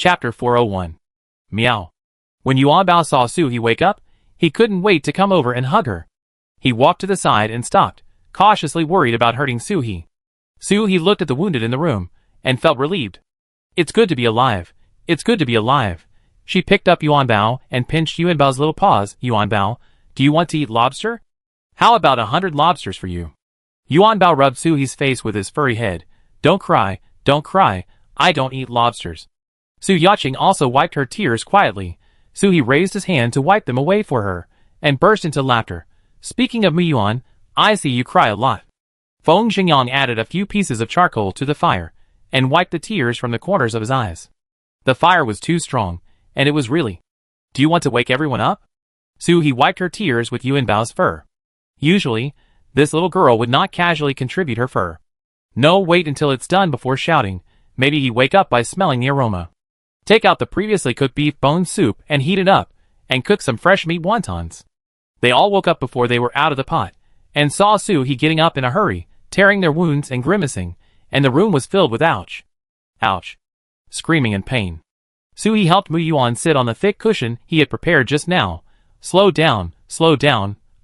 Chapter 401. Meow. When Yuan Bao saw Suhi wake up, he couldn't wait to come over and hug her. He walked to the side and stopped, cautiously worried about hurting Suhi. Suhi looked at the wounded in the room, and felt relieved. It's good to be alive. It's good to be alive. She picked up Yuan Bao and pinched Yuan Bao's little paws. Yuan Bao, do you want to eat lobster? How about 100 lobsters for you? Yuan Bao rubbed Suhi's face with his furry head. Don't cry, I don't eat lobsters. Su Yaqing also wiped her tears quietly. Suhi raised his hand to wipe them away for her, and burst into laughter. Speaking of Muyuan, I see you cry a lot. Feng Xingyang added a few pieces of charcoal to the fire, and wiped the tears from the corners of his eyes. The fire was too strong, and it was really. Do you want to wake everyone up? Suhi wiped her tears with Yuan Bao's fur. Usually, this little girl would not casually contribute her fur. No, wait until it's done before shouting. Maybe he wake up by smelling the aroma. Take out the previously cooked beef bone soup and heat it up, and cook some fresh meat wontons. They all woke up before they were out of the pot, and saw Suhi getting up in a hurry, tearing their wounds and grimacing, and the room was filled with ouch, ouch, screaming in pain. Suhi helped Muyuan sit on the thick cushion he had prepared just now. Slow down,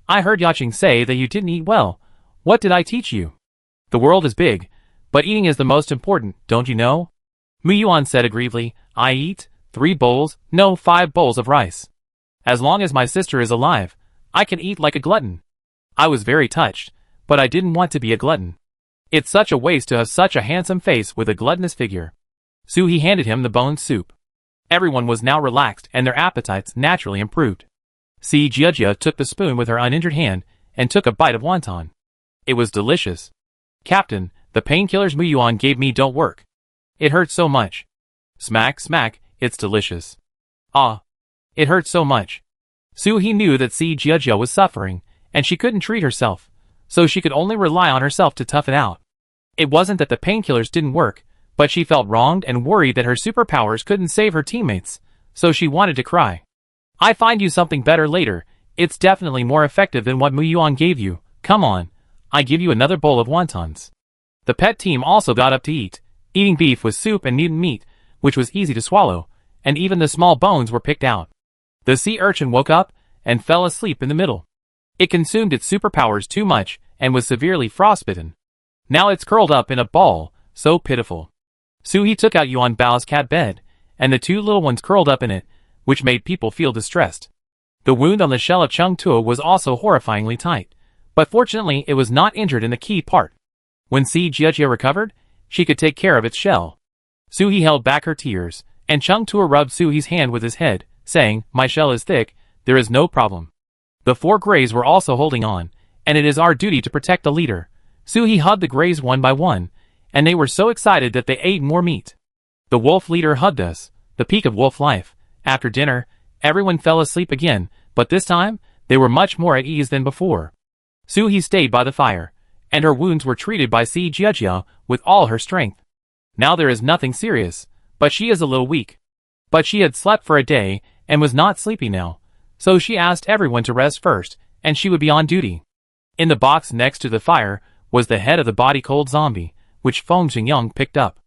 I heard Yaqing say that you didn't eat well. What did I teach you? The world is big, but eating is the most important, don't you know? Muyuan said aggrievedly, I eat 5 bowls of rice. As long as my sister is alive, I can eat like a glutton. I was very touched, but I didn't want to be a glutton. It's such a waste to have such a handsome face with a gluttonous figure. Suhi handed him the bone soup. Everyone was now relaxed and their appetites naturally improved. Si Jiajia took the spoon with her uninjured hand and took a bite of wonton. It was delicious. Captain, the painkillers Muyuan gave me don't work. It hurts so much. Smack, smack, it's delicious. Ah. It hurts so much. Suhi knew that Si Jiajia was suffering, and she couldn't treat herself, so she could only rely on herself to tough it out. It wasn't that the painkillers didn't work, but she felt wronged and worried that her superpowers couldn't save her teammates, so she wanted to cry. I find you something better later. It's definitely more effective than what Muyuan gave you. Come on. I give you another bowl of wontons. The pet team also got up to eat, eating beef with soup and mutant meat, which was easy to swallow, and even the small bones were picked out. The sea urchin woke up and fell asleep in the middle. It consumed its superpowers too much and was severely frostbitten. Now it's curled up in a ball, so pitiful. Suhi took out Yuan Bao's cat bed, and the 2 little ones curled up in it, which made people feel distressed. The wound on the shell of Cheng Tuo was also horrifyingly tight, but fortunately it was not injured in the key part. When Si Jiajia recovered, she could take care of its shell. Suhi held back her tears, and Cheng Tuo rubbed Suhi's hand with his head, saying, My shell is thick, there is no problem. The 4 Greys were also holding on, and it is our duty to protect the leader. Suhi hugged the Greys one by one, and they were so excited that they ate more meat. The wolf leader hugged us, the peak of wolf life. After dinner, everyone fell asleep again, but this time, they were much more at ease than before. Suhi stayed by the fire, and her wounds were treated by Si Jiajia with all her strength. Now there is nothing serious, but she is a little weak. But she had slept for a day, and was not sleepy now, so she asked everyone to rest first, and she would be on duty. In the box next to the fire was the head of the body-cold zombie, which Feng Xingyang picked up.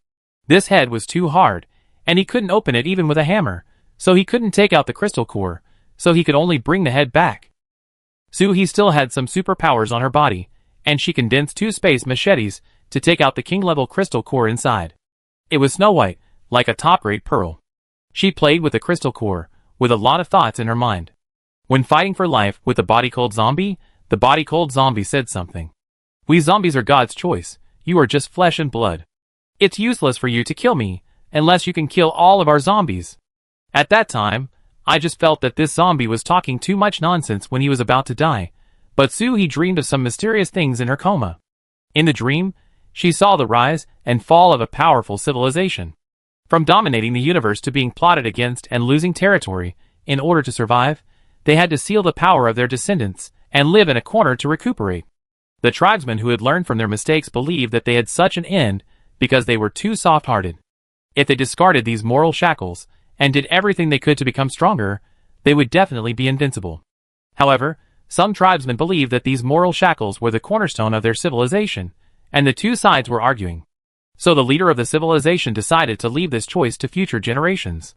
This head was too hard, and he couldn't open it even with a hammer, so he couldn't take out the crystal core, so he could only bring the head back. Suhi still had some superpowers on her body, and she condensed 2 space machetes to take out the king-level crystal core inside. It was snow white, like a top-grade pearl. She played with the crystal core, with a lot of thoughts in her mind. When fighting for life with the body-cold zombie, the body-cold zombie said something. We zombies are God's choice, you are just flesh and blood. It's useless for you to kill me, unless you can kill all of our zombies. At that time, I just felt that this zombie was talking too much nonsense when he was about to die, but Suhi dreamed of some mysterious things in her coma. In the dream, she saw the rise and fall of a powerful civilization. From dominating the universe to being plotted against and losing territory, in order to survive, they had to seal the power of their descendants and live in a corner to recuperate. The tribesmen who had learned from their mistakes believed that they had such an end because they were too soft-hearted. If they discarded these moral shackles and did everything they could to become stronger, they would definitely be invincible. However, some tribesmen believed that these moral shackles were the cornerstone of their civilization, and the 2 sides were arguing. So the leader of the civilization decided to leave this choice to future generations.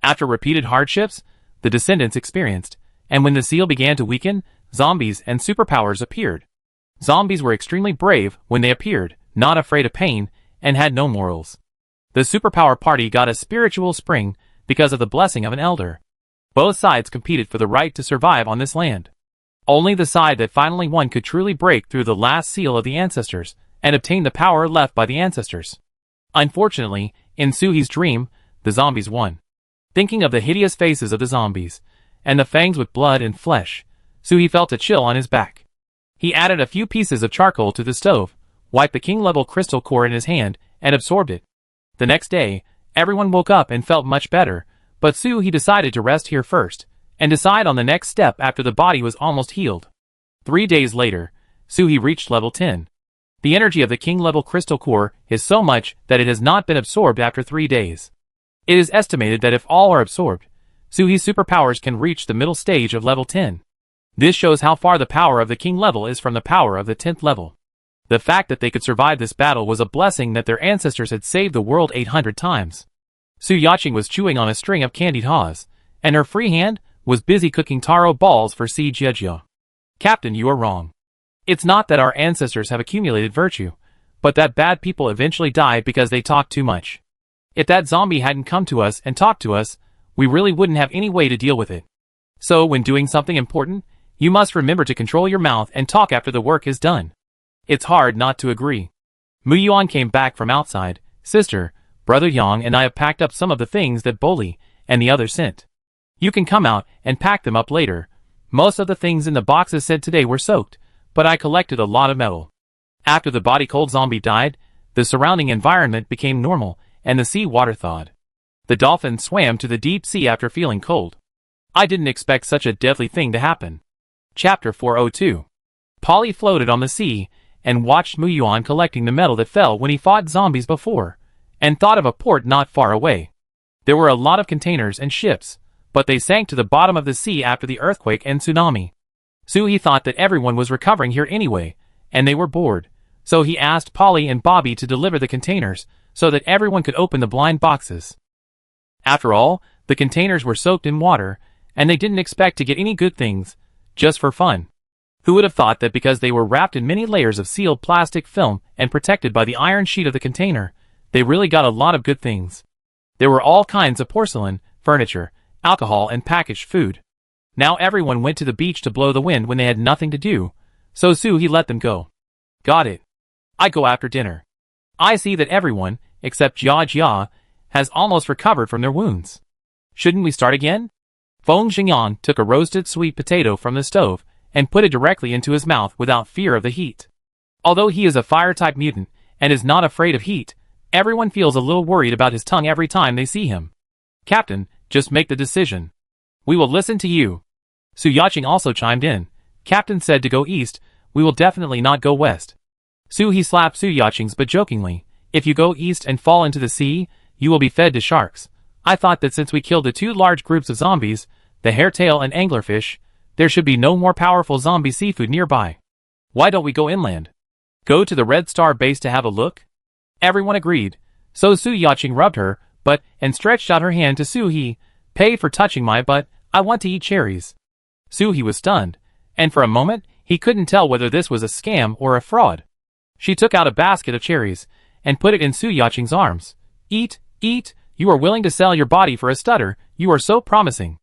After repeated hardships, the descendants experienced, and when the seal began to weaken, zombies and superpowers appeared. Zombies were extremely brave when they appeared, not afraid of pain, and had no morals. The superpower party got a spiritual spring because of the blessing of an elder. Both sides competed for the right to survive on this land. Only the side that finally won could truly break through the last seal of the ancestors and obtain the power left by the ancestors. Unfortunately, in Suhi's dream, the zombies won. Thinking of the hideous faces of the zombies, and the fangs with blood and flesh, Suhi felt a chill on his back. He added a few pieces of charcoal to the stove, wiped the king-level crystal core in his hand, and absorbed it. The next day, everyone woke up and felt much better, but Suhi decided to rest here first, and decide on the next step after the body was almost healed. 3 days later, Suhi reached level 10. The energy of the king-level crystal core is so much that it has not been absorbed after 3 days. It is estimated that if all are absorbed, Suhi's superpowers can reach the middle stage of level 10. This shows how far the power of the king level is from the power of the 10th level. The fact that they could survive this battle was a blessing that their ancestors had saved the world 800 times. Su Yaching was chewing on a string of candied haws, and her free hand was busy cooking taro balls for Si Jiejia. Captain, you are wrong. It's not that our ancestors have accumulated virtue, but that bad people eventually die because they talk too much. If that zombie hadn't come to us and talked to us, we really wouldn't have any way to deal with it. So when doing something important, you must remember to control your mouth and talk after the work is done. It's hard not to agree. Mu Yuan came back from outside. Sister, Brother Yang and I have packed up some of the things that Boli and the others sent. You can come out and pack them up later. Most of the things in the boxes sent today were soaked, but I collected a lot of metal. After the body-cold zombie died, the surrounding environment became normal, and the sea water thawed. The dolphins swam to the deep sea after feeling cold. I didn't expect such a deadly thing to happen. Chapter 402. Polly floated on the sea, and watched Mu Yuan collecting the metal that fell when he fought zombies before, and thought of a port not far away. There were a lot of containers and ships, but they sank to the bottom of the sea after the earthquake and tsunami. Suhi thought that everyone was recovering here anyway, and they were bored, so he asked Polly and Bobby to deliver the containers, so that everyone could open the blind boxes. After all, the containers were soaked in water, and they didn't expect to get any good things, just for fun. Who would have thought that because they were wrapped in many layers of sealed plastic film and protected by the iron sheet of the container, they really got a lot of good things. There were all kinds of porcelain, furniture, alcohol and packaged food. Now everyone went to the beach to blow the wind when they had nothing to do, so Suhi let them go. Got it. I go after dinner. I see that everyone, except Jia Jia, has almost recovered from their wounds. Shouldn't we start again? Feng Xingyan took a roasted sweet potato from the stove and put it directly into his mouth without fear of the heat. Although he is a fire-type mutant and is not afraid of heat, everyone feels a little worried about his tongue every time they see him. Captain, just make the decision. We will listen to you. Su Yaching also chimed in. Captain said to go east, we will definitely not go west. He slapped Su Yaching's but jokingly. If you go east and fall into the sea, you will be fed to sharks. I thought that since we killed the 2 large groups of zombies, the hairtail and anglerfish, there should be no more powerful zombie seafood nearby. Why don't we go inland? Go to the Red Star base to have a look? Everyone agreed, so Su Yaching rubbed her butt and stretched out her hand to Suhi. Pay for touching my butt, I want to eat cherries. Suhi was stunned, and for a moment, he couldn't tell whether this was a scam or a fraud. She took out a basket of cherries, and put it in Su Yaching's arms. Eat, eat, you are willing to sell your body for a stutter, you are so promising.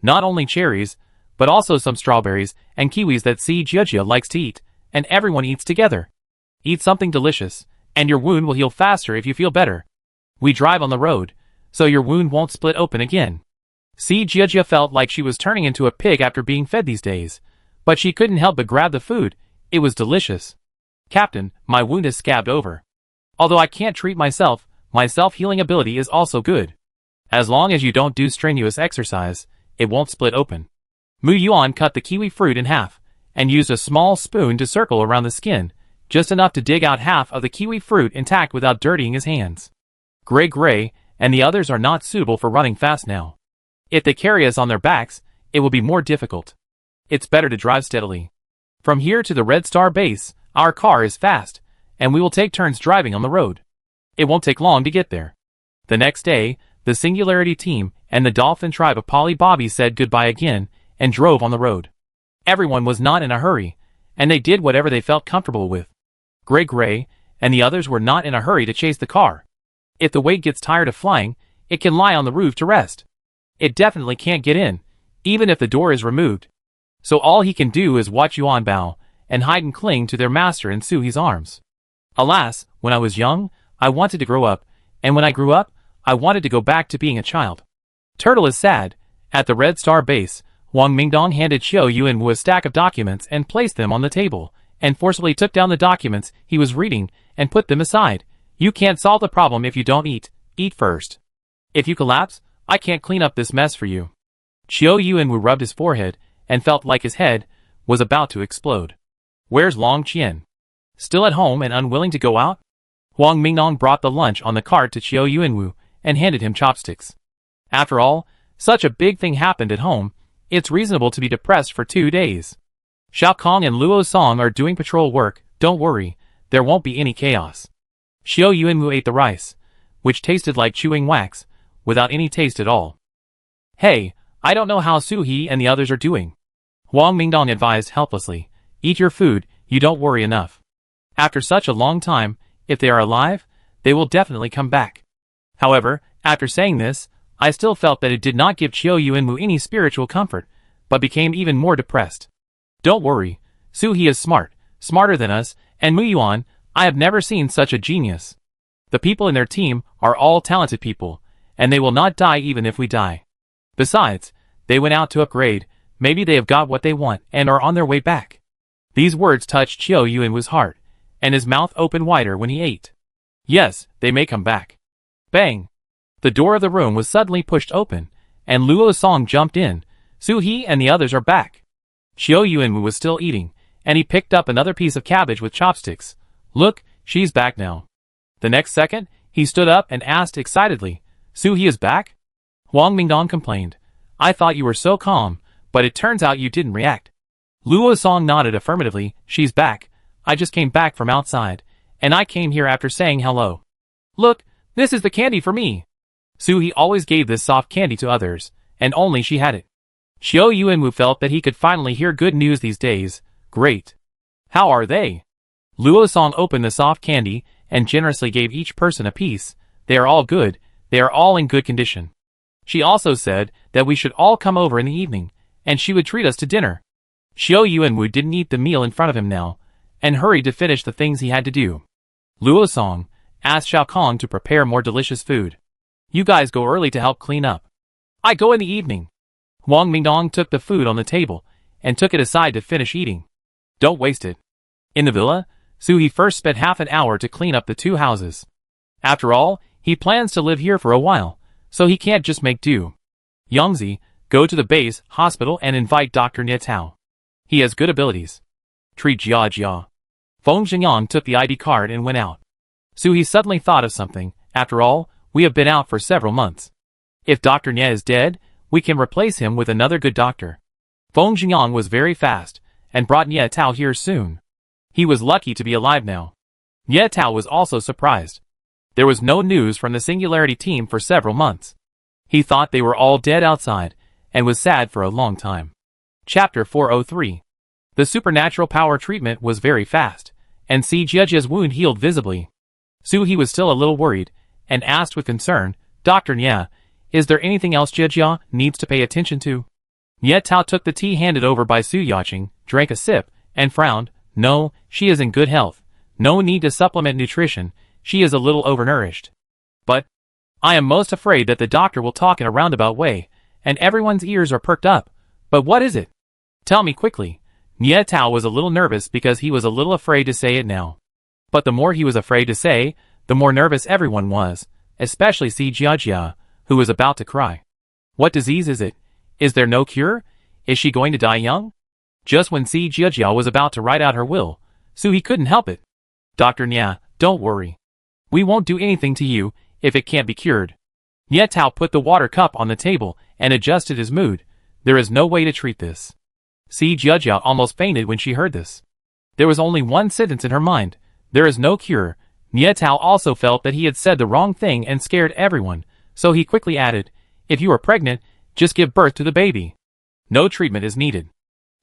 Not only cherries, but also some strawberries and kiwis that Si Jiejia likes to eat, and everyone eats together. Eat something delicious, and your wound will heal faster if you feel better. We drive on the road, so your wound won't split open again. Si Jiejia felt like she was turning into a pig after being fed these days, but she couldn't help but grab the food. It was delicious. Captain, my wound is scabbed over. Although I can't treat myself, my self-healing ability is also good. As long as you don't do strenuous exercise, it won't split open. Mu Yuan cut the kiwi fruit in half, and used a small spoon to circle around the skin, just enough to dig out half of the kiwi fruit intact without dirtying his hands. Gray and the others are not suitable for running fast now. If they carry us on their backs, it will be more difficult. It's better to drive steadily. From here to the Red Star base, our car is fast, and we will take turns driving on the road. It won't take long to get there. The next day, the Singularity team and the Dolphin tribe of Polly Bobby said goodbye again and drove on the road. Everyone was not in a hurry, and they did whatever they felt comfortable with. Gray and the others were not in a hurry to chase the car. If the weight gets tired of flying, it can lie on the roof to rest. It definitely can't get in, even if the door is removed. So all he can do is watch Yuan Bao and hide and cling to their master in Suhi's arms. Alas, when I was young, I wanted to grow up, and when I grew up, I wanted to go back to being a child. Turtle is sad. At the Red Star base, Wang Mingdong handed Qiu Yuanwu a stack of documents and placed them on the table, and forcibly took down the documents he was reading and put them aside. You can't solve the problem if you don't eat. Eat first. If you collapse, I can't clean up this mess for you. Qiu Yuanwu rubbed his forehead and felt like his head was about to explode. Where's Long Qian? Still at home and unwilling to go out? Wang Mingdong brought the lunch on the cart to Qiu Yuanwu and handed him chopsticks. After all, such a big thing happened at home, it's reasonable to be depressed for 2 days. Xiao Kong and Luo Song are doing patrol work, don't worry, there won't be any chaos. Qiu Yuanwu ate the rice, which tasted like chewing wax, without any taste at all. Hey, I don't know how Suhi and the others are doing. Wang Mingdong advised helplessly. Eat your food, you don't worry enough. After such a long time, if they are alive, they will definitely come back. However, after saying this, I still felt that it did not give Qiu Yuanwu any spiritual comfort, but became even more depressed. Don't worry, Suhi is smart, smarter than us, and Mu Yuan, I have never seen such a genius. The people in their team are all talented people, and they will not die even if we die. Besides, they went out to upgrade, maybe they have got what they want and are on their way back. These words touched Qiu Yuanwu's heart, and his mouth opened wider when he ate. Yes, they may come back. Bang! The door of the room was suddenly pushed open, and Luo Song jumped in. Suhi and the others are back. Qiu Yuanwu was still eating, and he picked up another piece of cabbage with chopsticks. Look, she's back now. The next second, he stood up and asked excitedly, Suhi is back? Wang Mingdong complained. I thought you were so calm, but it turns out you didn't react. Luo Song nodded affirmatively. She's back. I just came back from outside, and I came here after saying hello. Look, this is the candy for me. Suhi always gave this soft candy to others, and only she had it. Qiu Yuanwu felt that he could finally hear good news these days. Great. How are they? Luo Song opened the soft candy and generously gave each person a piece. They are all good. They are all in good condition. She also said that we should all come over in the evening, and she would treat us to dinner. Qiu Yuanwu didn't eat the meal in front of him now, and hurried to finish the things he had to do. Luo Song asked Xiao Kong to prepare more delicious food. You guys go early to help clean up. I go in the evening. Wang Mingdong took the food on the table and took it aside to finish eating. Don't waste it. In the villa, Suhi first spent half an hour to clean up the 2 houses. After all, he plans to live here for a while, so he can't just make do. Yangzi, go to the base hospital and invite Dr. Nie Tao. He has good abilities. Treat Jia. Feng Xingyang took the ID card and went out. Suhi suddenly thought of something. After all, we have been out for several months. If Dr. Nie is dead, we can replace him with another good doctor. Feng Xingyang was very fast, and brought Nie Tao here soon. He was lucky to be alive now. Nie Tao was also surprised. There was no news from the Singularity team for several months. He thought they were all dead outside, and was sad for a long time. Chapter 403. The supernatural power treatment was very fast, and Si Jiejia's wound healed visibly. Suhi was still a little worried, and asked with concern, Dr. Nie, is there anything else Jiejia needs to pay attention to? Nie Tao took the tea handed over by Su Yaqing, drank a sip, and frowned. No, she is in good health. No need to supplement nutrition, she is a little overnourished. But I am most afraid that the doctor will talk in a roundabout way, and everyone's ears are perked up. But what is it? Tell me quickly. Nie Tao was a little nervous because he was a little afraid to say it now. But the more he was afraid to say, the more nervous everyone was, especially Si Jiejia, who was about to cry. What disease is it? Is there no cure? Is she going to die young? Just when Si Jiejia was about to write out her will, Suhi couldn't help it. Dr. Nie, don't worry. We won't do anything to you if it can't be cured. Nie Tao put the water cup on the table and adjusted his mood. There is no way to treat this. Si Jiejia almost fainted when she heard this. There was only one sentence in her mind. There is no cure, Nie Tao also felt that he had said the wrong thing and scared everyone, so he quickly added, "If you are pregnant, just give birth to the baby. No treatment is needed."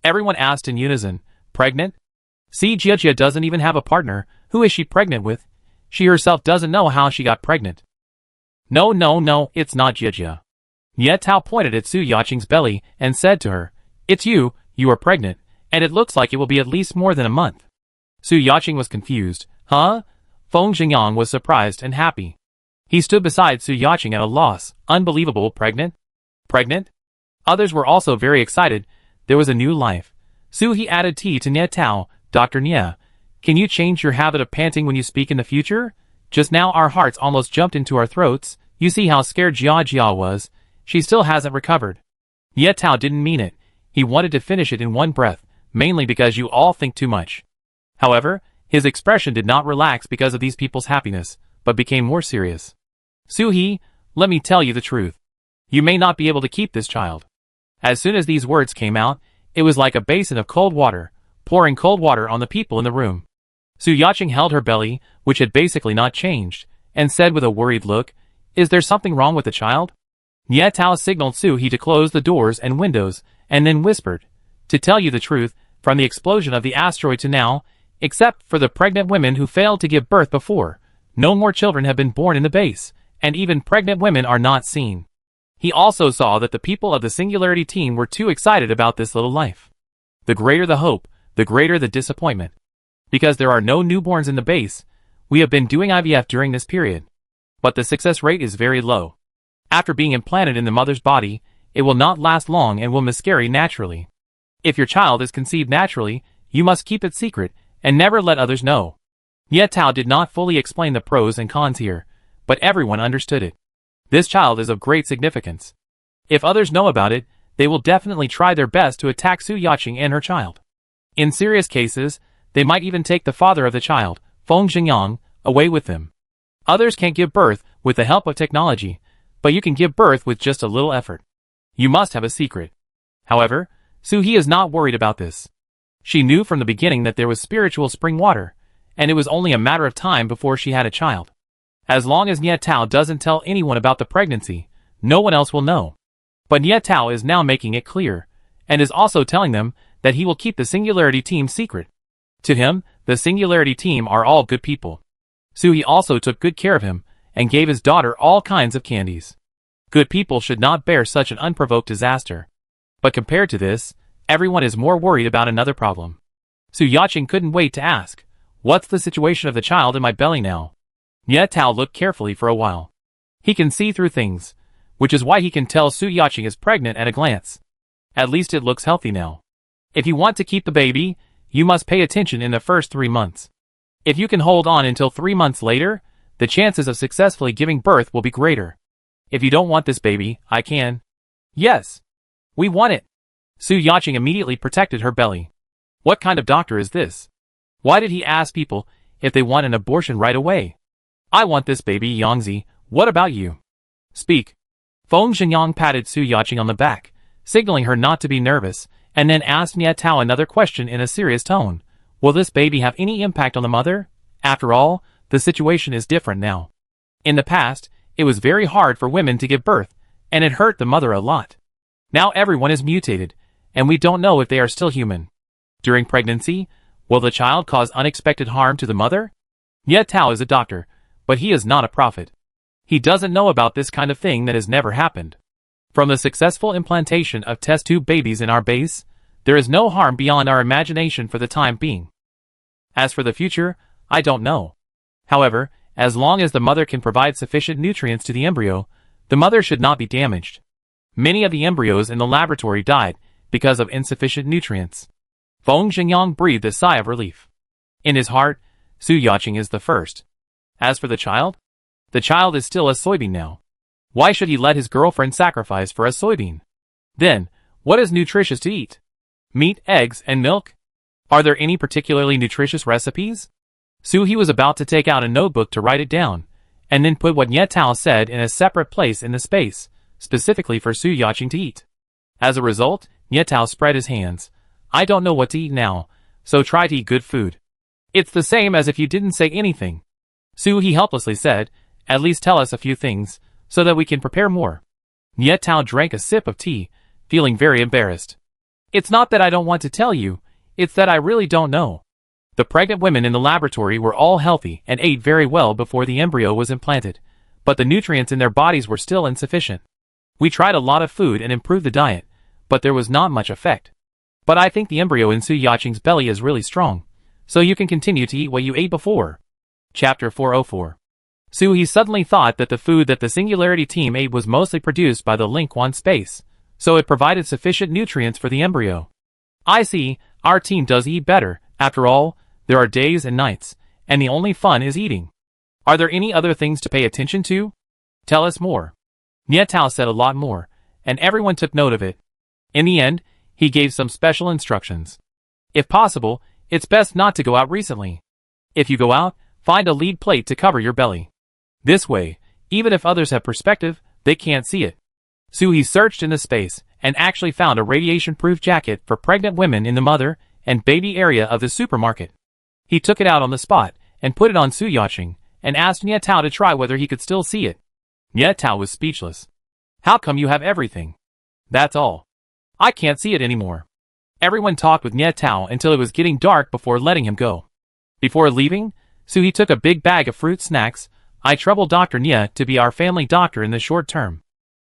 Everyone asked in unison, "Pregnant? See, Jia doesn't even have a partner. Who is she pregnant with? She herself doesn't know how she got pregnant." No, it's not Jia. Nie Tao pointed at Su Yaqing's belly and said to her, "It's you are pregnant, and it looks like it will be at least more than a month." Su Yaqing was confused. Huh? Feng Xingyang was surprised and happy. He stood beside Su Yaqing at a loss. Unbelievable, pregnant? Pregnant? Others were also very excited. There was a new life. Su He added tea to Nie Tao. "Dr. Nie, can you change your habit of panting when you speak in the future? Just now our hearts almost jumped into our throats. You see how scared Jia was. She still hasn't recovered." Nie Tao didn't mean it. He wanted to finish it in one breath, mainly because you all think too much. However, his expression did not relax because of these people's happiness, but became more serious. "Su He, let me tell you the truth. You may not be able to keep this child." As soon as these words came out, it was like a basin of cold water, pouring cold water on the people in the room. Su Yaqing held her belly, which had basically not changed, and said with a worried look, "Is there something wrong with the child?" Nie Tao signaled Su He to close the doors and windows, and then whispered, "To tell you the truth, from the explosion of the asteroid to now, except for the pregnant women who failed to give birth before, no more children have been born in the base, and even pregnant women are not seen." He also saw that the people of the Singularity team were too excited about this little life. The greater the hope, the greater the disappointment. Because there are no newborns in the base, we have been doing IVF during this period. But the success rate is very low. After being implanted in the mother's body, it will not last long and will miscarry naturally. If your child is conceived naturally, you must keep it secret and never let others know. Nie Tao did not fully explain the pros and cons here, but everyone understood it. This child is of great significance. If others know about it, they will definitely try their best to attack Su Yaqing and her child. In serious cases, they might even take the father of the child, Feng Xingyang, away with them. Others can't give birth with the help of technology, but you can give birth with just a little effort. You must have a secret. However, Su He is not worried about this. She knew from the beginning that there was spiritual spring water, and it was only a matter of time before she had a child. As long as Nie Tao doesn't tell anyone about the pregnancy, no one else will know. But Nie Tao is now making it clear, and is also telling them that he will keep the Singularity team secret. To him, the Singularity team are all good people. Su He also took good care of him, and gave his daughter all kinds of candies. Good people should not bear such an unprovoked disaster. But compared to this, everyone is more worried about another problem. Su Yaqing couldn't wait to ask, "What's the situation of the child in my belly now?" Nie Tao looked carefully for a while. He can see through things, which is why he can tell Su Yaqing is pregnant at a glance. At least it looks healthy now. If you want to keep the baby, you must pay attention in the first 3 months. If you can hold on until 3 months later, the chances of successfully giving birth will be greater. If you don't want this baby, I can. Yes. We want it. Su Yaqing immediately protected her belly. What kind of doctor is this? Why did he ask people if they want an abortion right away? I want this baby, Yangzi. What about you? Speak. Feng Xingyang patted Su Yaqing on the back, signaling her not to be nervous, and then asked Nie Tao another question in a serious tone. Will this baby have any impact on the mother? After all, the situation is different now. In the past, it was very hard for women to give birth, and it hurt the mother a lot. Now everyone is mutated, and we don't know if they are still human. During pregnancy, will the child cause unexpected harm to the mother? Nie Tao is a doctor, but he is not a prophet. He doesn't know about this kind of thing that has never happened. From the successful implantation of test tube babies in our base, there is no harm beyond our imagination for the time being. As for the future, I don't know. However, as long as the mother can provide sufficient nutrients to the embryo, the mother should not be damaged. Many of the embryos in the laboratory died because of insufficient nutrients. Feng Xingyang breathed a sigh of relief. In his heart, Su Yaqing is the first. As for the child is still a soybean now. Why should he let his girlfriend sacrifice for a soybean? Then, what is nutritious to eat? Meat, eggs, and milk? Are there any particularly nutritious recipes? Su He was about to take out a notebook to write it down, and then put what Nie Tao said in a separate place in the space, specifically for Su Yaqing to eat. As a result, Nie Tao spread his hands. I don't know what to eat now, so try to eat good food. It's the same as if you didn't say anything. He helplessly said, at least tell us a few things, so that we can prepare more. Nie Tao drank a sip of tea, feeling very embarrassed. It's not that I don't want to tell you, it's that I really don't know. The pregnant women in the laboratory were all healthy and ate very well before the embryo was implanted, but the nutrients in their bodies were still insufficient. We tried a lot of food and improved the diet, but there was not much effect. But I think the embryo in Su Yaqing's belly is really strong, so you can continue to eat what you ate before. Chapter 404. He suddenly thought that the food that the Singularity team ate was mostly produced by the Link 1 space, so it provided sufficient nutrients for the embryo. I see, our team does eat better. After all, there are days and nights, and the only fun is eating. Are there any other things to pay attention to? Tell us more. Nie Tao said a lot more, and everyone took note of it. In the end, he gave some special instructions. If possible, it's best not to go out recently. If you go out, find a lead plate to cover your belly. This way, even if others have perspective, they can't see it. He searched in the space, and actually found a radiation-proof jacket for pregnant women in the mother and baby area of the supermarket. He took it out on the spot, and put it on Su Yaqing, and asked Nie Tao to try whether he could still see it. Nie Tao was speechless. How come you have everything? That's all. I can't see it anymore. Everyone talked with Nie Tao until it was getting dark before letting him go. Before leaving, he took a big bag of fruit snacks. I troubled Dr. Nie to be our family doctor in the short term.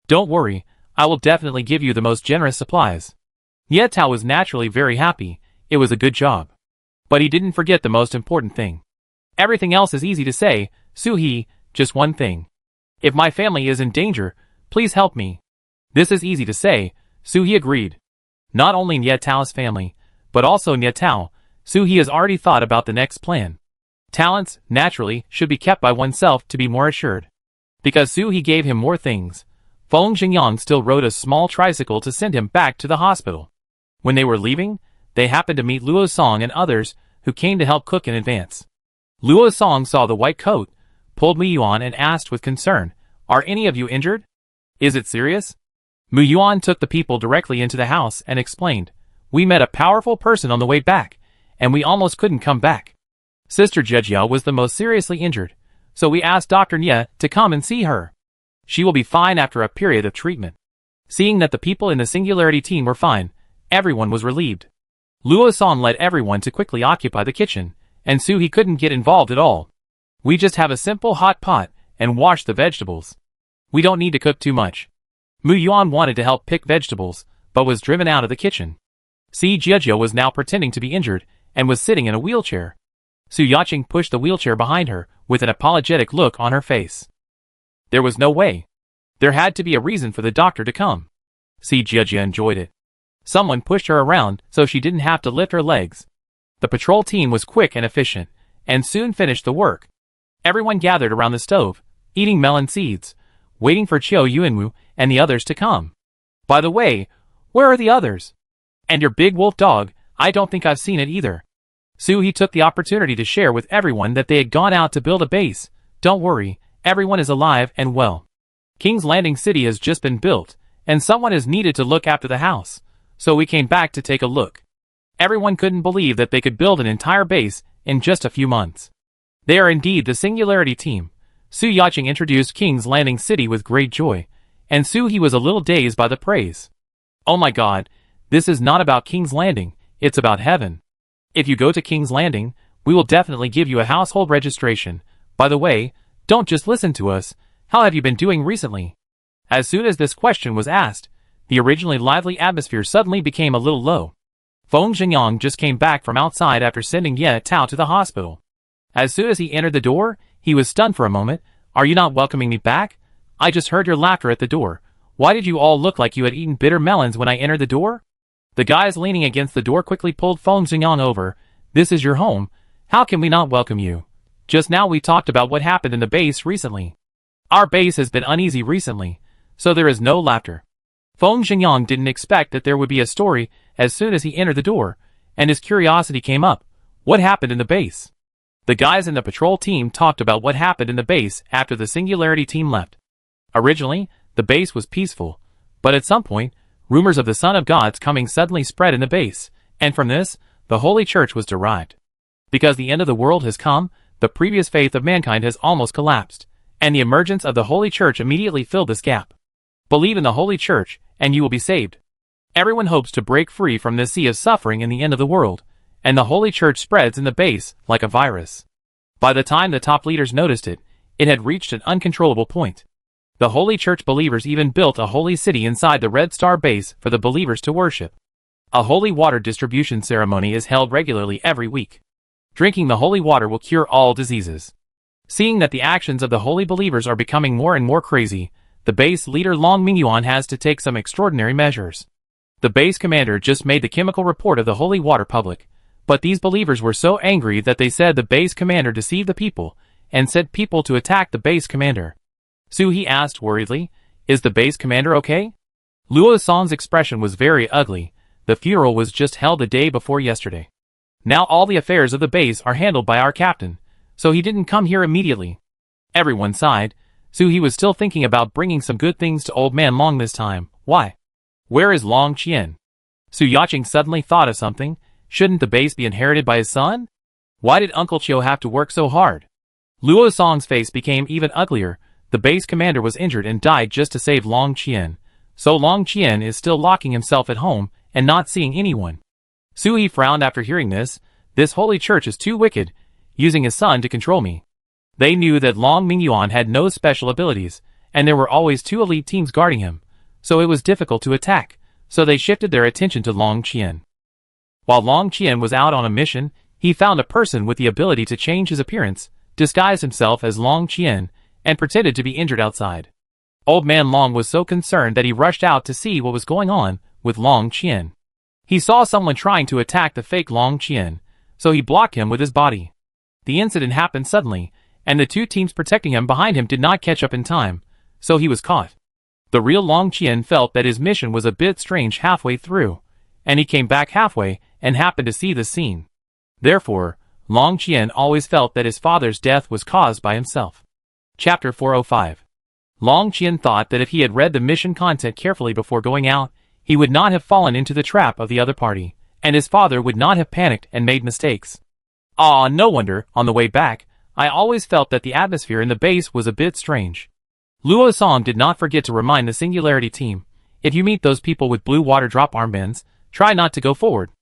Don't worry, I will definitely give you the most generous supplies. Nie Tao was naturally very happy. It was a good job. But he didn't forget the most important thing. Everything else is easy to say, Su-hee, just one thing. If my family is in danger, please help me. This is easy to say, Su-hee agreed. Not only Nie Tao's family, but also Nie Tao, Su-hee has already thought about the next plan. Talents, naturally, should be kept by oneself to be more assured. Because Su-hee gave him more things, Feng Xingyang still rode a small tricycle to send him back to the hospital. When they were leaving, they happened to meet Luo Song and others, who came to help cook in advance. Luo Song saw the white coat, pulled Mu Yuan and asked with concern, "Are any of you injured? Is it serious?" Mu Yuan took the people directly into the house and explained, "We met a powerful person on the way back, and we almost couldn't come back. Sister Jejiao was the most seriously injured, so we asked Dr. Nie to come and see her. She will be fine after a period of treatment." Seeing that the people in the Singularity team were fine, everyone was relieved. Luo Song led everyone to quickly occupy the kitchen, and Su-hee couldn't get involved at all. "We just have a simple hot pot and wash the vegetables. We don't need to cook too much." Mu Yuan wanted to help pick vegetables, but was driven out of the kitchen. Si Jejiao was now pretending to be injured, and was sitting in a wheelchair. Su Yaqing pushed the wheelchair behind her, with an apologetic look on her face. There was no way. There had to be a reason for the doctor to come. Si Jejiao enjoyed it. Someone pushed her around so she didn't have to lift her legs. The patrol team was quick and efficient, and soon finished the work. Everyone gathered around the stove, eating melon seeds, waiting for Chiu Yuanwu and the others to come. "By the way, where are the others? And your big wolf dog, I don't think I've seen it either." Su-hee took the opportunity to share with everyone that they had gone out to build a base. "Don't worry, everyone is alive and well. King's Landing City has just been built, and someone is needed to look after the house, so we came back to take a look." Everyone couldn't believe that they could build an entire base in just a few months. They are indeed the Singularity team. Su Yaqing introduced King's Landing City with great joy, and Su-hee was a little dazed by the praise. "Oh my god, this is not about King's Landing, it's about heaven. If you go to King's Landing, we will definitely give you a household registration. By the way, don't just listen to us, how have you been doing recently?" As soon as this question was asked, the originally lively atmosphere suddenly became a little low. Feng Xingyang just came back from outside after sending Nie Tao to the hospital. As soon as he entered the door, he was stunned for a moment. "Are you not welcoming me back? I just heard your laughter at the door. Why did you all look like you had eaten bitter melons when I entered the door?" The guys leaning against the door quickly pulled Feng Xingyang over. "This is your home. How can we not welcome you? Just now we talked about what happened in the base recently. Our base has been uneasy recently, so there is no laughter." Feng Xingyang didn't expect that there would be a story as soon as he entered the door, and his curiosity came up. What happened in the base? The guys in the patrol team talked about what happened in the base after the Singularity team left. Originally, the base was peaceful, but at some point, rumors of the Son of God's coming suddenly spread in the base, and from this, the Holy Church was derived. Because the end of the world has come, The previous faith of mankind has almost collapsed, and the emergence of the Holy Church immediately filled this gap. Believe in the Holy Church, and you will be saved. Everyone hopes to break free from this sea of suffering in the end of the world, and the Holy Church spreads in the base like a virus. By the time the top leaders noticed it, it had reached an uncontrollable point. The Holy Church believers even built a holy city inside the Red Star base for the believers to worship. A holy water distribution ceremony is held regularly every week. Drinking the holy water will cure all diseases. Seeing that the actions of the holy believers are becoming more and more crazy, the base leader Long Mingyuan has to take some extraordinary measures. The base commander just made the chemical report of the holy water public, but these believers were so angry that they said the base commander deceived the people, and sent people to attack the base commander. Suhi asked worriedly, "Is the base commander okay?" Luo Song's expression was very ugly. The funeral was just held the day before yesterday. Now all the affairs of the base are handled by our captain, so he didn't come here immediately. Everyone sighed. Suhi was still thinking about bringing some good things to old man Long this time. Why? Where is Long Qian? Su Yacheng suddenly thought of something. Shouldn't the base be inherited by his son? Why did Uncle Chiu have to work so hard? Luo Song's face became even uglier. The base commander was injured and died just to save Long Qian. So Long Qian is still locking himself at home and not seeing anyone. Suhi frowned after hearing this. This holy church is too wicked, using his son to control me. They knew that Long Mingyuan had no special abilities, and there were always 2 elite teams guarding him, so it was difficult to attack, so they shifted their attention to Long Qian. While Long Qian was out on a mission, he found a person with the ability to change his appearance, disguised himself as Long Qian, and pretended to be injured outside. Old man Long was so concerned that he rushed out to see what was going on with Long Qian. He saw someone trying to attack the fake Long Qian, so he blocked him with his body. The incident happened suddenly, and the 2 teams protecting him behind him did not catch up in time, so he was caught. The real Long Qian felt that his mission was a bit strange halfway through, and he came back halfway and happened to see the scene. Therefore, Long Qian always felt that his father's death was caused by himself. Chapter 405. Long Qian thought that if he had read the mission content carefully before going out, he would not have fallen into the trap of the other party, and his father would not have panicked and made mistakes. No wonder, on the way back, I always felt that the atmosphere in the base was a bit strange. Luo Song did not forget to remind the Singularity team, if you meet those people with blue water drop armbands, try not to go forward.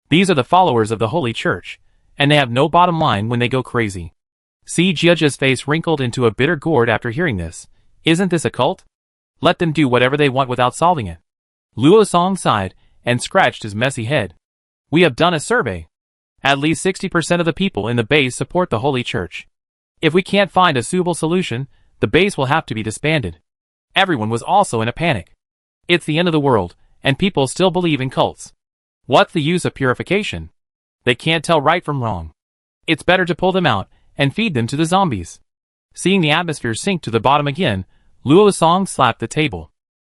These are the followers of the Holy Church, and they have no bottom line when they go crazy. Si Jiajia's face wrinkled into a bitter gourd after hearing this. Isn't this a cult? Let them do whatever they want without solving it. Luo Song sighed and scratched his messy head. We have done a survey. At least 60% of the people in the base support the Holy Church. If we can't find a suitable solution, the base will have to be disbanded. Everyone was also in a panic. It's the end of the world, and people still believe in cults. What's the use of purification? They can't tell right from wrong. It's better to pull them out and feed them to the zombies. Seeing the atmosphere sink to the bottom again, Luo Song slapped the table.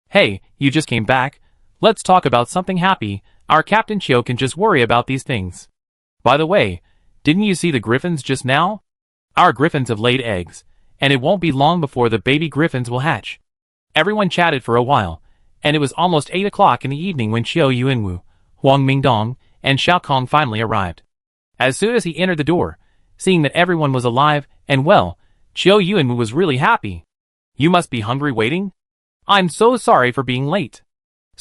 Hey, you just came back. Let's talk about something happy. Our Captain Chiu can just worry about these things. By the way, didn't you see the griffins just now? Our griffins have laid eggs, and it won't be long before the baby griffins will hatch. Everyone chatted for a while, and it was almost 8 o'clock in the evening when Chiu Yuanwu, Huang Mingdong, and Xiao Kong finally arrived. As soon as he entered the door, seeing that everyone was alive and well, Chiu Yuanwu was really happy. You must be hungry waiting? I'm so sorry for being late.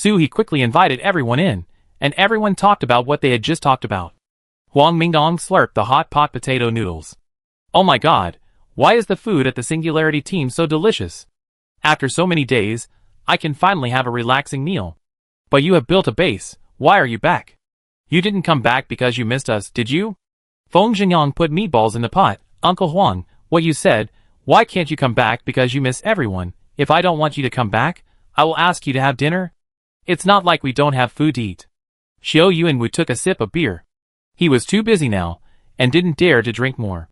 He quickly invited everyone in, and everyone talked about what they had just talked about. Huang Mingdong slurped the hot pot potato noodles. Oh my god, why is the food at the Singularity team so delicious? After so many days, I can finally have a relaxing meal. But you have built a base, why are you back? You didn't come back because you missed us, did you? Feng Zhenyang put meatballs in the pot. Uncle Huang, what you said, why can't you come back because you miss everyone? If I don't want you to come back, I will ask you to have dinner. It's not like we don't have food to eat. Xiao Yuanwu took a sip of beer. He was too busy now, and didn't dare to drink more.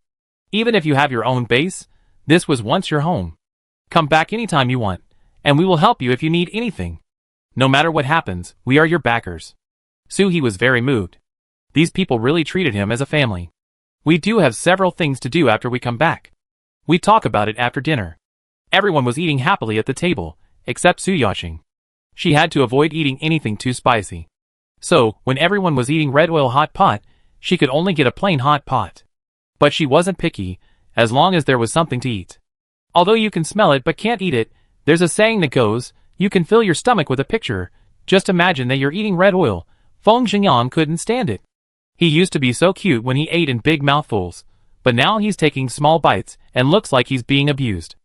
Even if you have your own base, this was once your home. Come back anytime you want, and we will help you if you need anything. No matter what happens, we are your backers. Suhi was very moved. These people really treated him as a family. We do have several things to do after we come back. We talk about it after dinner. Everyone was eating happily at the table, except Su Yacheng. She had to avoid eating anything too spicy. So, when everyone was eating red oil hot pot, she could only get a plain hot pot. But she wasn't picky, as long as there was something to eat. Although you can smell it but can't eat it, there's a saying that goes, you can fill your stomach with a picture. Just imagine that you're eating red oil. Feng Xingyang couldn't stand it. He used to be so cute when he ate in big mouthfuls, but now he's taking small bites and looks like he's being abused.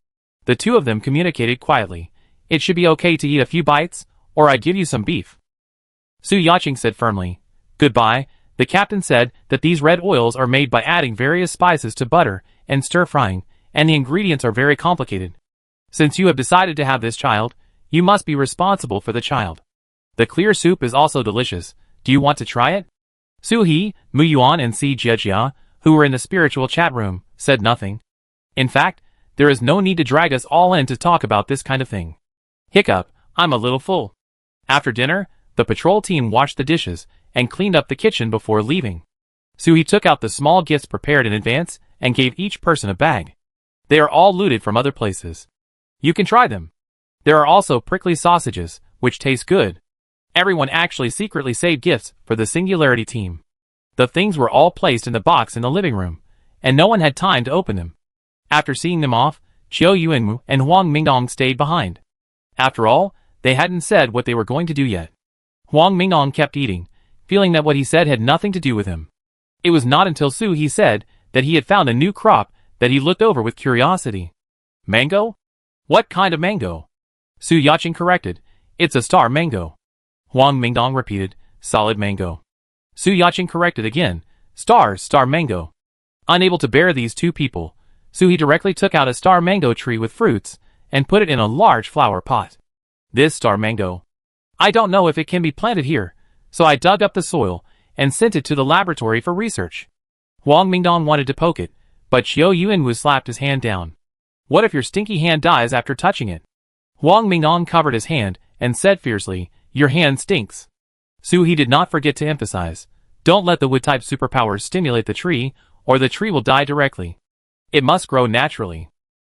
The two of them communicated quietly. It should be okay to eat a few bites, or I give you some beef. Su Yaqing said firmly. Goodbye. The captain said that these red oils are made by adding various spices to butter and stir-frying, and the ingredients are very complicated. Since you have decided to have this child, you must be responsible for the child. The clear soup is also delicious. Do you want to try it? Su He, Mu Yuan and Si Jiejia, who were in the spiritual chat room, said nothing. In fact, there is no need to drag us all in to talk about this kind of thing. Hiccup, I'm a little full. After dinner, the patrol team washed the dishes and cleaned up the kitchen before leaving. Su He took out the small gifts prepared in advance and gave each person a bag. They are all looted from other places. You can try them. There are also prickly sausages, which taste good. Everyone actually secretly saved gifts for the Singularity team. The things were all placed in the box in the living room, and no one had time to open them. After seeing them off, Qiu Yuanwu and Huang Mingdong stayed behind. After all, they hadn't said what they were going to do yet. Huang Mingdong kept eating, feeling that what he said had nothing to do with him. It was not until Su He said that he had found a new crop that he looked over with curiosity. Mango? What kind of mango? Su Yaqing corrected. It's a star mango. Huang Mingdong repeated, solid mango. Su Yaqing corrected again, star mango. Unable to bear these two people, Su He directly took out a star mango tree with fruits and put it in a large flower pot. This star mango. I don't know if it can be planted here, so I dug up the soil and sent it to the laboratory for research. Huang Mingdong wanted to poke it, but Qiu Yuanwu slapped his hand down. What if your stinky hand dies after touching it? Huang Mingdong covered his hand and said fiercely, your hand stinks. Su He did not forget to emphasize, don't let the wood-type superpowers stimulate the tree, or the tree will die directly. It must grow naturally.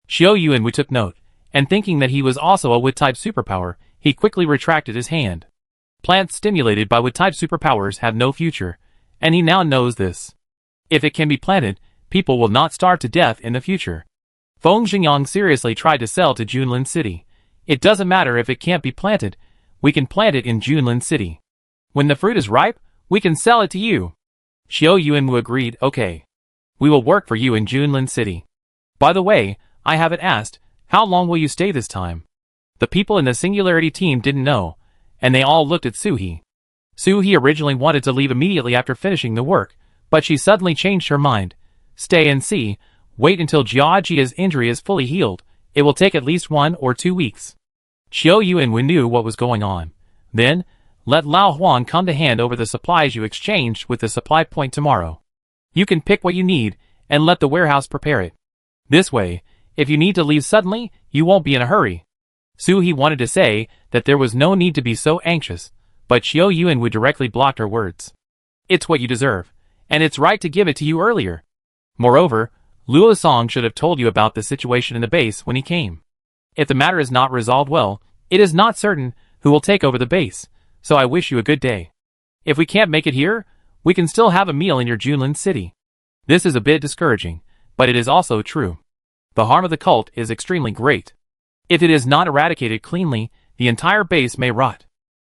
Qiu Yuanwu took note, and thinking that he was also a wood-type superpower, he quickly retracted his hand. Plants stimulated by wood-type superpowers have no future, and he now knows this. If it can be planted, people will not starve to death in the future. Feng Xingyang seriously tried to sell to Junlin City. It doesn't matter if it can't be planted, we can plant it in Junlin City. When the fruit is ripe, we can sell it to you. Qiu Yuanwu agreed, okay. We will work for you in Junlin City. By the way, I haven't asked, how long will you stay this time? The people in the Singularity team didn't know, and they all looked at Su He. Su He originally wanted to leave immediately after finishing the work, but she suddenly changed her mind. Stay and see, wait until Jiajia's injury is fully healed. It will take at least 1 or 2 weeks. Qiu Yuanwu knew what was going on. Then, let Lao Huang come to hand over the supplies you exchanged with the supply point tomorrow. You can pick what you need, and let the warehouse prepare it. This way, if you need to leave suddenly, you won't be in a hurry. Su He wanted to say that there was no need to be so anxious, but Qiu Yuanwu directly blocked her words. It's what you deserve, and it's right to give it to you earlier. Moreover, Luo Song should have told you about the situation in the base when he came. If the matter is not resolved well, it is not certain who will take over the base, so I wish you a good day. If we can't make it here, we can still have a meal in your Junlin City. This is a bit discouraging, but it is also true. The harm of the cult is extremely great. If it is not eradicated cleanly, the entire base may rot.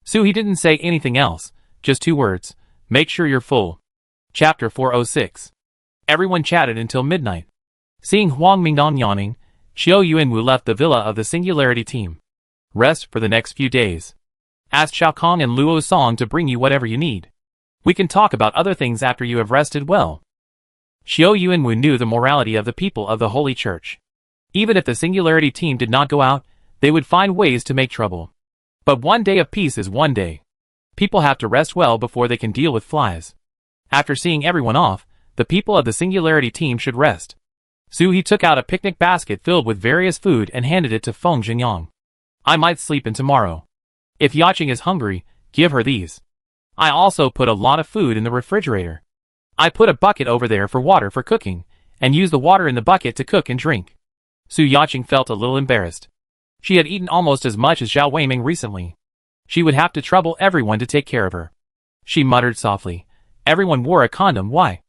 Su He didn't say anything else, just 2 words, make sure you're full. Chapter 406. Everyone chatted until midnight. Seeing Huang Mingdong yawning, Qiu Yuanwu left the villa of the Singularity team. Rest for the next few days. Ask Xiao Kong and Luo Song to bring you whatever you need. We can talk about other things after you have rested well. Qiu Yuanwu knew the morality of the people of the Holy Church. Even if the Singularity team did not go out, they would find ways to make trouble. But 1 day of peace is 1 day. People have to rest well before they can deal with flies. After seeing everyone off, the people of the Singularity team should rest. Su He took out a picnic basket filled with various food and handed it to Feng Xingyang. I might sleep in tomorrow. If Yaqing is hungry, give her these. I also put a lot of food in the refrigerator. I put a bucket over there for water for cooking, and use the water in the bucket to cook and drink. Su Yaqing felt a little embarrassed. She had eaten almost as much as Zhao Weiming recently. She would have to trouble everyone to take care of her. She muttered softly, everyone wore a condom, why?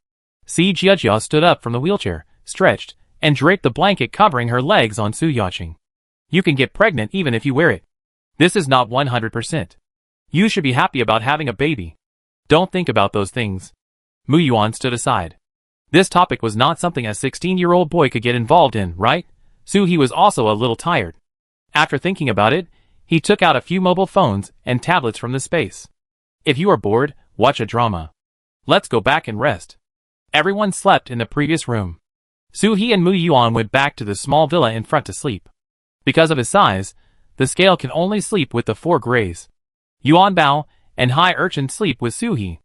Si Jiajia stood up from the wheelchair, stretched, and draped the blanket covering her legs on Su Yaching. You can get pregnant even if you wear it. This is not 100%. You should be happy about having a baby. Don't think about those things. Mu Yuan stood aside. This topic was not something a 16-year-old boy could get involved in, right? Su He was also a little tired. After thinking about it, he took out a few mobile phones and tablets from the space. If you are bored, watch a drama. Let's go back and rest. Everyone slept in the previous room. Su He and Mu Yuan went back to the small villa in front to sleep. Because of his size, the scale can only sleep with the 4 grays. Yuan Bao and High Urchin sleep with Su He.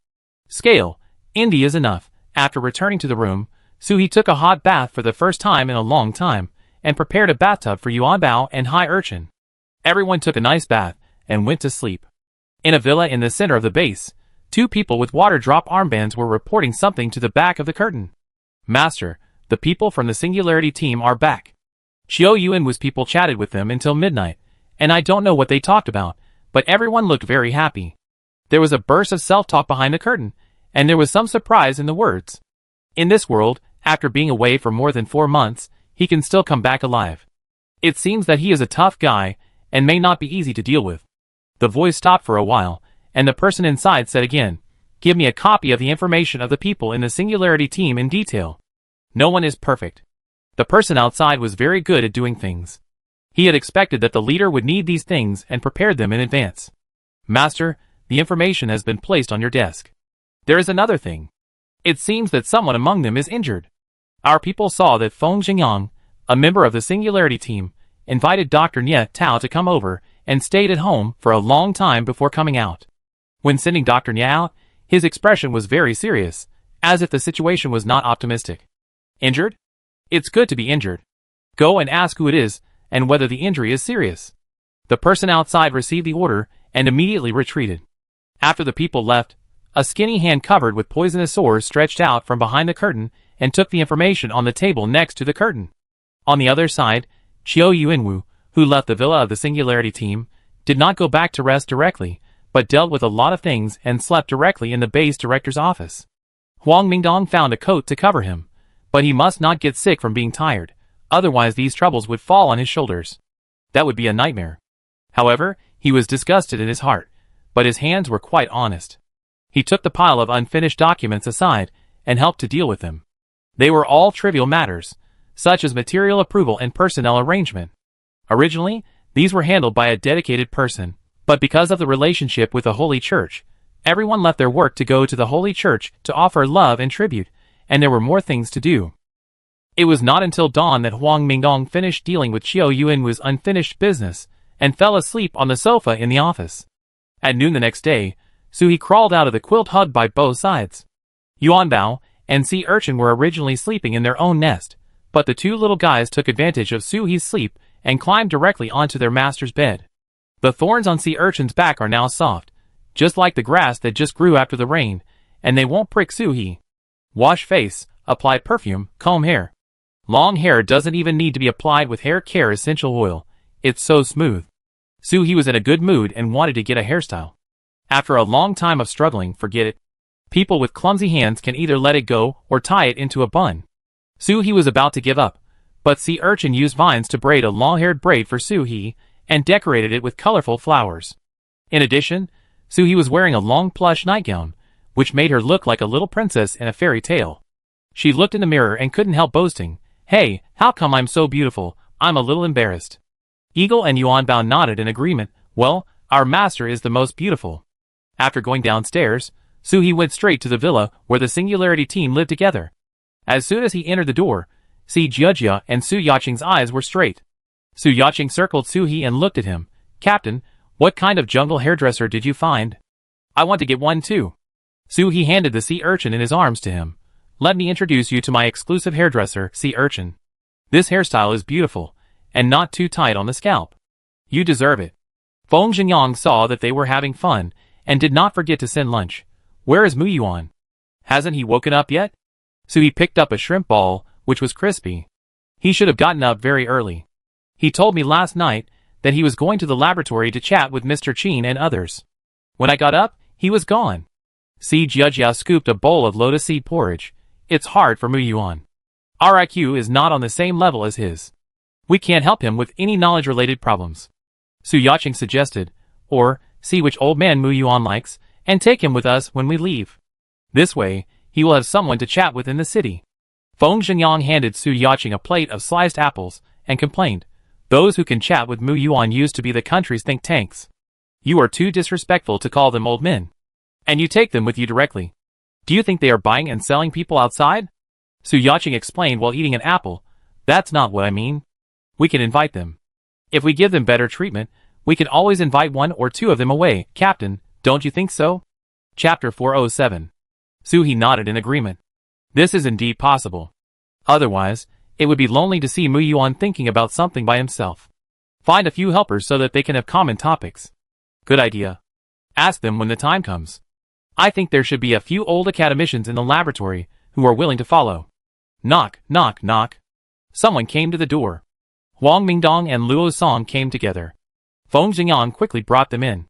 Scale, Indy is enough. After returning to the room, Su He took a hot bath for the first time in a long time, and prepared a bathtub for Yuan Bao and High Urchin. Everyone took a nice bath, and went to sleep. In a villa in the center of the base, 2 people with water drop armbands were reporting something to the back of the curtain. Master, the people from the Singularity team are back. Qiu Yuan was people chatted with them until midnight, and I don't know what they talked about, but everyone looked very happy. There was a burst of self-talk behind the curtain, and there was some surprise in the words. In this world, after being away for more than 4 months, he can still come back alive. It seems that he is a tough guy, and may not be easy to deal with. The voice stopped for a while, and the person inside said again, "Give me a copy of the information of the people in the Singularity team in detail." No one is perfect. The person outside was very good at doing things. He had expected that the leader would need these things and prepared them in advance. Master, the information has been placed on your desk. There is another thing. It seems that someone among them is injured. Our people saw that Feng Jingyang, a member of the Singularity team, invited Dr. Nye Tao to come over and stayed at home for a long time before coming out. When sending Dr. Nye out, his expression was very serious, as if the situation was not optimistic. Injured? It's good to be injured. Go and ask who it is, and whether the injury is serious. The person outside received the order and immediately retreated. After the people left, a skinny hand covered with poisonous sores stretched out from behind the curtain and took the information on the table next to the curtain. On the other side, Qiu Yuanwu, who left the villa of the Singularity team, did not go back to rest directly, but dealt with a lot of things and slept directly in the base director's office. Huang Mingdong found a coat to cover him, but he must not get sick from being tired, otherwise these troubles would fall on his shoulders. That would be a nightmare. However, he was disgusted in his heart, but his hands were quite honest. He took the pile of unfinished documents aside and helped to deal with them. They were all trivial matters, such as material approval and personnel arrangement. Originally, these were handled by a dedicated person, but because of the relationship with the Holy Church, everyone left their work to go to the Holy Church to offer love and tribute, and there were more things to do. It was not until dawn that Huang Mingdong finished dealing with Qiu Yuanwu's unfinished business and fell asleep on the sofa in the office. At noon the next day, Su He crawled out of the quilt hugged by both sides. Yuan Bao and Sea Urchin were originally sleeping in their own nest, but the 2 little guys took advantage of Su He's sleep and climbed directly onto their master's bed. The thorns on Sea Urchin's back are now soft, just like the grass that just grew after the rain, and they won't prick Su He. Wash face, apply perfume, comb hair. Long hair doesn't even need to be applied with hair care essential oil, it's so smooth. Su He was in a good mood and wanted to get a hairstyle. After a long time of struggling, forget it. People with clumsy hands can either let it go or tie it into a bun. Su He was about to give up, but Sea Urchin used vines to braid a long-haired braid for Su He and decorated it with colorful flowers. In addition, Su He was wearing a long plush nightgown, which made her look like a little princess in a fairy tale. She looked in the mirror and couldn't help boasting, "Hey, how come I'm so beautiful? I'm a little embarrassed." Eagle and Yuan Bao nodded in agreement. "Well, our master is the most beautiful." After going downstairs, Su He went straight to the villa where the Singularity team lived together. As soon as he entered the door, Si Jiajia and Su Yaching's eyes were straight. Su Yaching circled Su He and looked at him. "Captain, what kind of jungle hairdresser did you find? I want to get one too." Su He handed the sea urchin in his arms to him. "Let me introduce you to my exclusive hairdresser, Sea Urchin. This hairstyle is beautiful, and not too tight on the scalp. You deserve it." Feng Jingyang saw that they were having fun, and did not forget to send lunch. "Where is Mu Yuan? Hasn't he woken up yet?" Su He picked up a shrimp ball, which was crispy. "He should have gotten up very early. He told me last night that he was going to the laboratory to chat with Mr. Qin and others. When I got up, he was gone." Si Jiajia scooped a bowl of lotus seed porridge. It's hard for Mu Yuan. Our IQ is not on the same level as his. We can't help him with any knowledge-related problems. Su Yaqing suggested, or see which old man Mu Yuan likes, and take him with us when we leave. This way, he will have someone to chat with in the city. Feng Zhenyang handed Su Yaqing a plate of sliced apples, and complained, those who can chat with Mu Yuan used to be the country's think tanks. You are too disrespectful to call them old men. And you take them with you directly. Do you think they are buying and selling people outside? Su Yaqing explained while eating an apple, that's not what I mean. We can invite them. If we give them better treatment, we can always invite 1 or 2 of them away, Captain, don't you think so? Chapter 407. Su He nodded in agreement. This is indeed possible. Otherwise, it would be lonely to see Mu Yuan thinking about something by himself. Find a few helpers so that they can have common topics. Good idea. Ask them when the time comes. I think there should be a few old academicians in the laboratory who are willing to follow. Knock, knock, knock. Someone came to the door. Huang Mingdong and Luo Song came together. Feng Zhenyang quickly brought them in.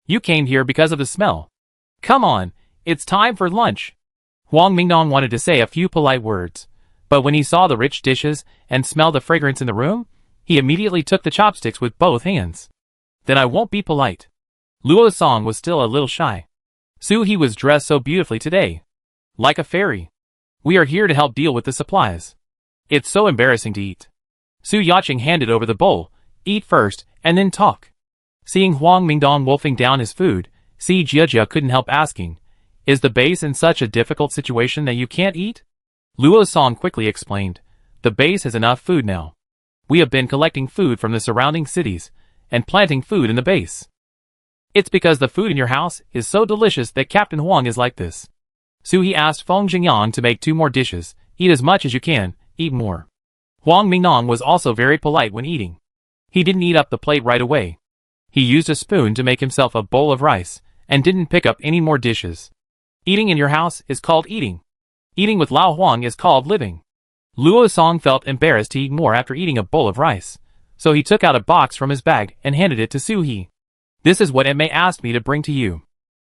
You came here because of the smell. Come on, it's time for lunch. Huang Mingdong wanted to say a few polite words, but when he saw the rich dishes and smelled the fragrance in the room, he immediately took the chopsticks with both hands. Then I won't be polite. Luo Song was still a little shy. Su He was dressed so beautifully today. Like a fairy. We are here to help deal with the supplies. It's so embarrassing to eat. Su Yaqing handed over the bowl, eat first, and then talk. Seeing Huang Mingdong wolfing down his food, Si Jiajia couldn't help asking, is the base in such a difficult situation that you can't eat? Luo Song quickly explained, the base has enough food now. We have been collecting food from the surrounding cities, and planting food in the base. It's because the food in your house is so delicious that Captain Huang is like this. Su He asked Feng Zhenyang to make 2 more dishes, eat as much as you can, eat more. Huang Mingdong was also very polite when eating. He didn't eat up the plate right away. He used a spoon to make himself a bowl of rice, and didn't pick up any more dishes. Eating in your house is called eating. Eating with Lao Huang is called living. Luo Song felt embarrassed to eat more after eating a bowl of rice, so he took out a box from his bag and handed it to Su He. This is what Emma asked me to bring to you.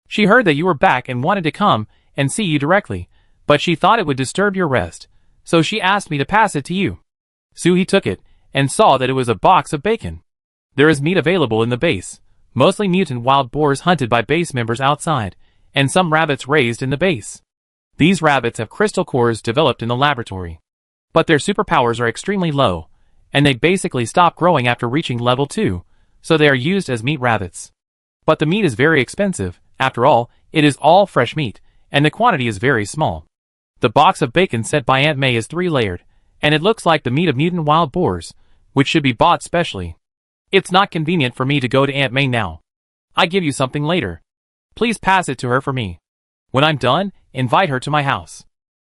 She heard that you were back and wanted to come and see you directly, but she thought it would disturb your rest, so she asked me to pass it to you. Su He took it, and saw that it was a box of bacon. There is meat available in the base, mostly mutant wild boars hunted by base members outside, and some rabbits raised in the base. These rabbits have crystal cores developed in the laboratory. But their superpowers are extremely low, and they basically stop growing after reaching level 2, so they are used as meat rabbits. But the meat is very expensive, after all, it is all fresh meat, and the quantity is very small. The box of bacon sent by Aunt May is 3-layered, and it looks like the meat of mutant wild boars, which should be bought specially. It's not convenient for me to go to Aunt May now. I give you something later. Please pass it to her for me. When I'm done, invite her to my house.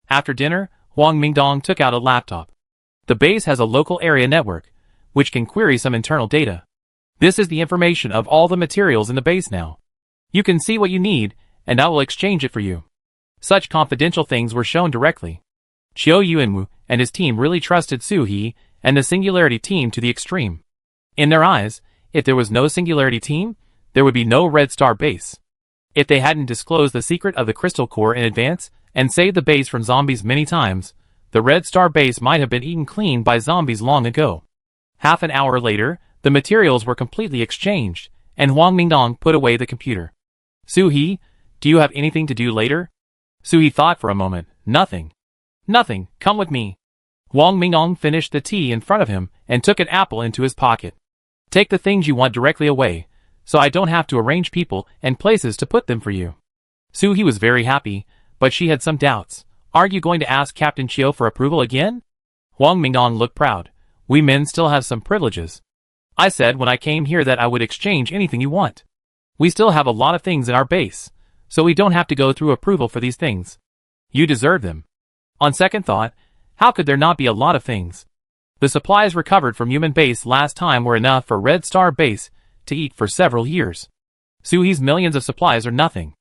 After dinner, Huang Mingdong took out a laptop. The base has a local area network, which can query some internal data. This is the information of all the materials in the base now. You can see what you need, and I will exchange it for you. Such confidential things were shown directly. Qiu Yuanwu and his team really trusted Su He and the Singularity team to the extreme. In their eyes, if there was no Singularity team, there would be no Red Star base. If they hadn't disclosed the secret of the crystal core in advance and saved the base from zombies many times, the Red Star base might have been eaten clean by zombies long ago. Half an hour later, the materials were completely exchanged, and Huang Mingdong put away the computer. Su He, do you have anything to do later? Su He thought for a moment. Nothing. Nothing, come with me. Huang Mingdong finished the tea in front of him and took an apple into his pocket. Take the things you want directly away, so I don't have to arrange people and places to put them for you. Su He was very happy, but she had some doubts. Are you going to ask Captain Qiu for approval again? Huang Mingdong looked proud. We men still have some privileges. I said when I came here that I would exchange anything you want. We still have a lot of things in our base, so we don't have to go through approval for these things. You deserve them. On second thought, how could there not be a lot of things? The supplies recovered from human base last time were enough for Red Star base to eat for several years. Su He's millions of supplies are nothing.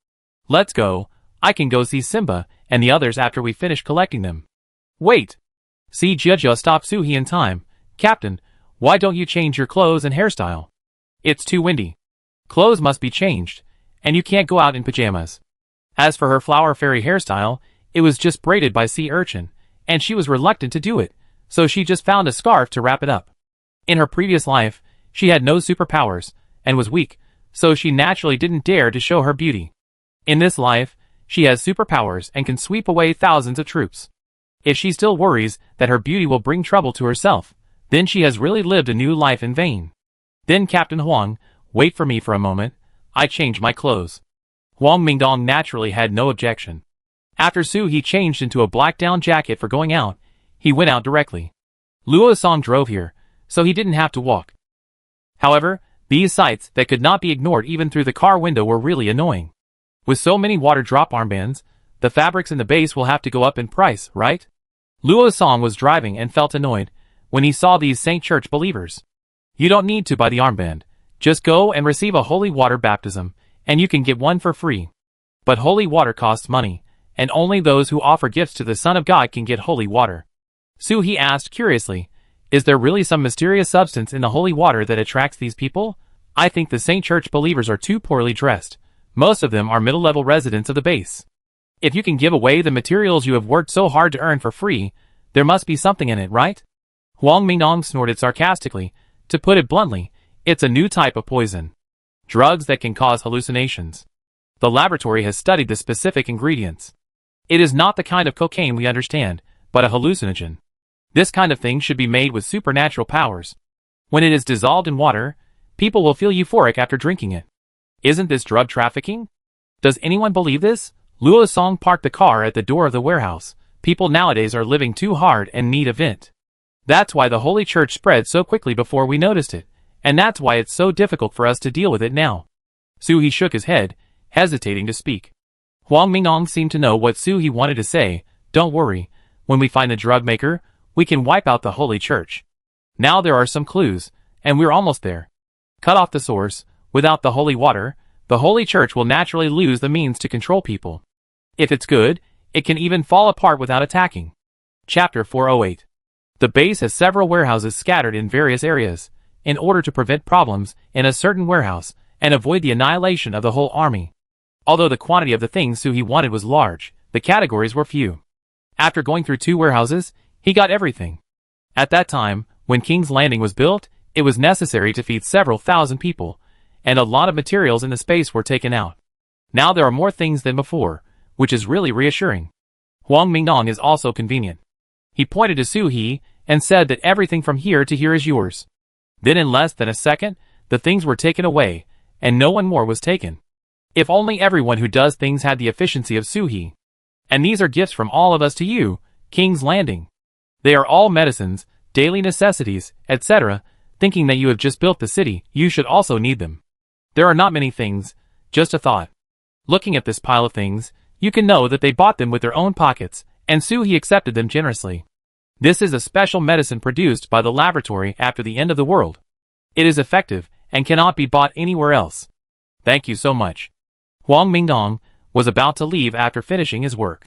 Let's go, I can go see Simba and the others after we finish collecting them. Wait! Si Jiajia stopped Su He in time. Captain, why don't you change your clothes and hairstyle? It's too windy. Clothes must be changed, and you can't go out in pajamas. As for her flower fairy hairstyle, It was just braided by sea urchin, and she was reluctant to do it, so she just found a scarf to wrap it up. In her previous life, she had no superpowers, and was weak, so she naturally didn't dare to show her beauty. In this life, she has superpowers and can sweep away thousands of troops. If she still worries that her beauty will bring trouble to herself, then she has really lived a new life in vain. Then Captain Huang, wait for me for a moment, I change my clothes. Huang Mingdong naturally had no objection. After Su He changed into a black down jacket for going out, he went out directly. Luo Song drove here, so he didn't have to walk. However, these sights that could not be ignored even through the car window were really annoying. With so many water drop armbands, the fabrics in the base will have to go up in price, right? Luo Song was driving and felt annoyed when he saw these Saint Church believers. You don't need to buy the armband. Just go and receive a holy water baptism, and you can get one for free. But holy water costs money, and only those who offer gifts to the Son of God can get holy water. Su He asked curiously, is there really some mysterious substance in the holy water that attracts these people? I think the Saint Church believers are too poorly dressed. Most of them are middle-level residents of the base. If you can give away the materials you have worked so hard to earn for free, there must be something in it, right? Huang Mingdong snorted sarcastically. To put it bluntly, it's a new type of poison. Drugs that can cause hallucinations. The laboratory has studied the specific ingredients. It is not the kind of cocaine we understand, but a hallucinogen. This kind of thing should be made with supernatural powers. When it is dissolved in water, people will feel euphoric after drinking it. Isn't this drug trafficking? Does anyone believe this? Luo Song parked the car at the door of the warehouse. People nowadays are living too hard and need a vent. That's why the Holy Church spread so quickly before we noticed it, and that's why it's so difficult for us to deal with it now. Su He shook his head, hesitating to speak. Huang Mingdong seemed to know what Su He wanted to say. Don't worry, when we find the drug maker, we can wipe out the Holy Church. Now there are some clues, and we're almost there. Cut off the source. Without the holy water, the Holy Church will naturally lose the means to control people. If it's good, it can even fall apart without attacking. Chapter 408. The base has several warehouses scattered in various areas, in order to prevent problems in a certain warehouse and avoid the annihilation of the whole army. Although the quantity of the things Su He wanted was large, the categories were few. After going through 2 warehouses, he got everything. At that time, when King's Landing was built, it was necessary to feed several thousand people, and a lot of materials in the space were taken out. Now there are more things than before, which is really reassuring. Huang Mingdong is also convenient. He pointed to Su He and said that everything from here to here is yours. Then in less than a second, the things were taken away, and no one more was taken. If only everyone who does things had the efficiency of Su He. And these are gifts from all of us to you, King's Landing. They are all medicines, daily necessities, etc. Thinking that you have just built the city, you should also need them. There are not many things, just a thought. Looking at this pile of things, you can know that they bought them with their own pockets, and Su He accepted them generously. This is a special medicine produced by the laboratory after the end of the world. It is effective, and cannot be bought anywhere else. Thank you so much. Huang Mingdong was about to leave after finishing his work.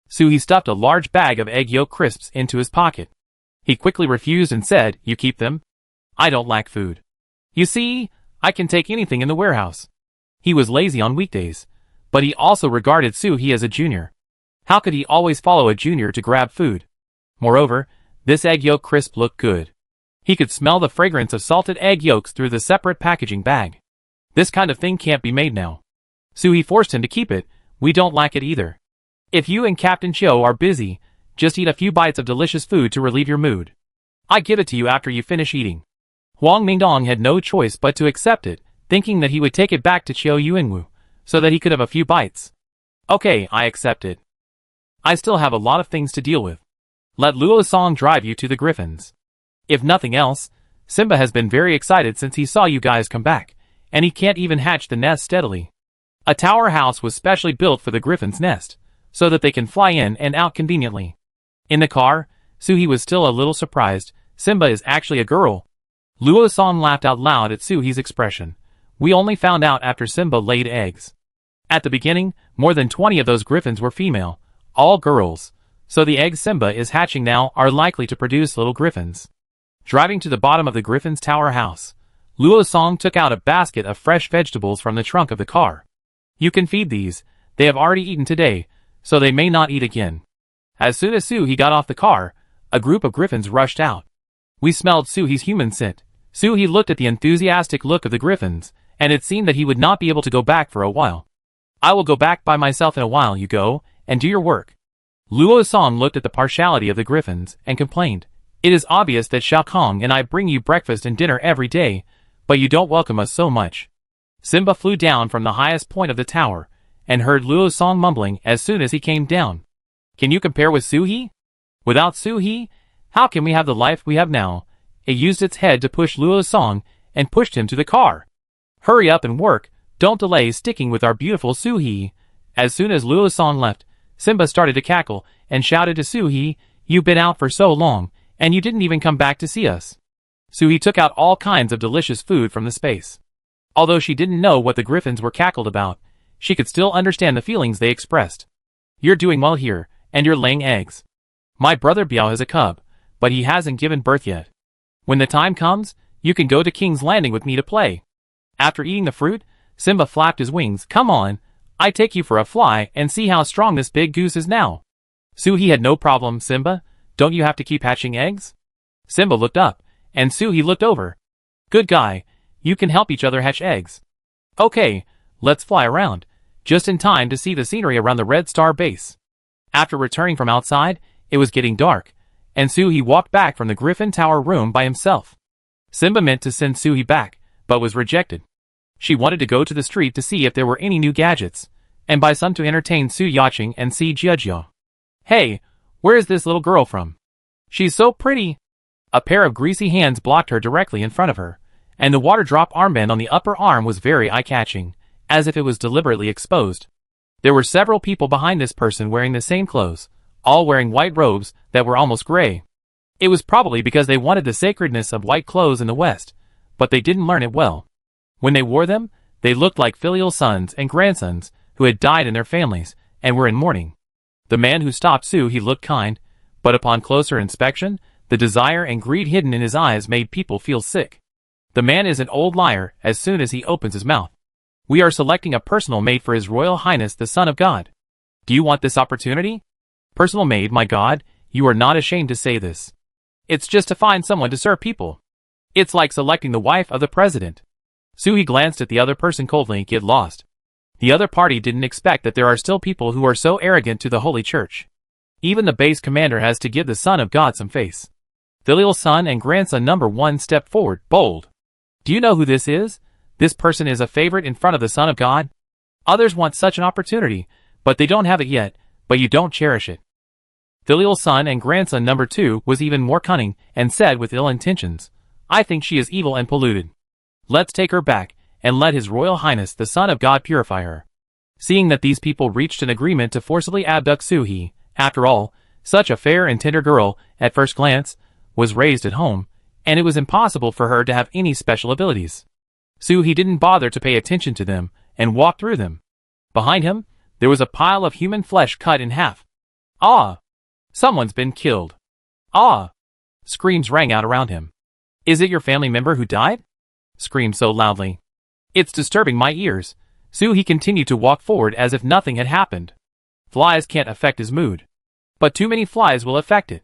Su He stuffed a large bag of egg yolk crisps into his pocket. He quickly refused and said, you keep them? I don't lack food. You see, I can take anything in the warehouse. He was lazy on weekdays, but he also regarded Su He as a junior. How could he always follow a junior to grab food? Moreover, this egg yolk crisp looked good. He could smell the fragrance of salted egg yolks through the separate packaging bag. This kind of thing can't be made now. Su He forced him to keep it. We don't lack it either. If you and Captain Chiu are busy, just eat a few bites of delicious food to relieve your mood. I give it to you after you finish eating. Huang Mingdong had no choice but to accept it, thinking that he would take it back to Chiu Yuanwu, so that he could have a few bites. Okay, I accept it. I still have a lot of things to deal with. Let Luo Song drive you to the Griffins. If nothing else, Simba has been very excited since he saw you guys come back, and he can't even hatch the nest steadily. A tower house was specially built for the Griffin's nest, so that they can fly in and out conveniently. In the car, Su He was still a little surprised. Simba is actually a girl. Luo Song laughed out loud at Su He's expression. We only found out after Simba laid eggs. At the beginning, more than 20 of those griffins were female, all girls, so the eggs Simba is hatching now are likely to produce little griffins. Driving to the bottom of the Griffin's tower house, Luo Song took out a basket of fresh vegetables from the trunk of the car. You can feed these, they have already eaten today, so they may not eat again. As soon as Suhi got off the car, a group of griffins rushed out. We smelled Suhi's human scent. Suhi looked at the enthusiastic look of the griffins, and it seemed that he would not be able to go back for a while. I will go back by myself in a while. You go, and do your work. Luo Song looked at the partiality of the griffins, and complained. It is obvious that Shao Kong and I bring you breakfast and dinner every day, but you don't welcome us so much. Simba flew down from the highest point of the tower, and heard Luo Song mumbling as soon as he came down. Can you compare with Suhi? Without Suhi, how can we have the life we have now? It used its head to push Luo Song, and pushed him to the car. Hurry up and work, don't delay sticking with our beautiful Suhi. As soon as Luo Song left, Simba started to cackle, and shouted to Suhi, you've been out for so long, and you didn't even come back to see us. Suhi took out all kinds of delicious food from the space. Although she didn't know what the griffins were cackled about, she could still understand the feelings they expressed. You're doing well here, and you're laying eggs. My brother Biao has a cub, but he hasn't given birth yet. When the time comes, you can go to King's Landing with me to play. After eating the fruit, Simba flapped his wings. Come on, I take you for a fly and see how strong this big goose is now. Suhi had no problem. Simba, don't you have to keep hatching eggs? Simba looked up, and Suhi looked over. Good guy, you can help each other hatch eggs. Okay, let's fly around, just in time to see the scenery around the Red Star base. After returning from outside, it was getting dark, and Suhi walked back from the Griffin Tower room by himself. Simba meant to send Suhi back, but was rejected. She wanted to go to the street to see if there were any new gadgets, and buy some to entertain Su Yaching and Si Jiajia. Hey, where is this little girl from? She's so pretty. A pair of greasy hands blocked her directly in front of her, and the water drop armband on the upper arm was very eye-catching, as if it was deliberately exposed. There were several people behind this person wearing the same clothes, all wearing white robes that were almost gray. It was probably because they wanted the sacredness of white clothes in the West, but they didn't learn it well. When they wore them, they looked like filial sons and grandsons who had died in their families and were in mourning. The man who stopped Suhi looked kind, but upon closer inspection, the desire and greed hidden in his eyes made people feel sick. The man is an old liar as soon as he opens his mouth. We are selecting a personal maid for His Royal Highness the Son of God. Do you want this opportunity? Personal maid, my God, you are not ashamed to say this. It's just to find someone to serve people. It's like selecting the wife of the president. Suhi glanced at the other person coldly. Get lost. The other party didn't expect that there are still people who are so arrogant to the Holy Church. Even the base commander has to give the Son of God some face. Filial son and grandson number 1 stepped forward, bold. Do you know who this is? This person is a favorite in front of the Son of God. Others want such an opportunity, but they don't have it yet, but you don't cherish it. Filial son and grandson number 2 was even more cunning, and said with ill intentions, I think she is evil and polluted. Let's take her back, and let His Royal Highness the Son of God purify her. Seeing that these people reached an agreement to forcibly abduct Suhi, after all, such a fair and tender girl, at first glance, was raised at home, and it was impossible for her to have any special abilities. Suhi didn't bother to pay attention to them, and walked through them. Behind him, there was a pile of human flesh cut in half. Ah! Someone's been killed. Ah! Screams rang out around him. Is it your family member who died? Screamed so loudly. It's disturbing my ears. Suhi continued to walk forward as if nothing had happened. Flies can't affect his mood. But too many flies will affect it.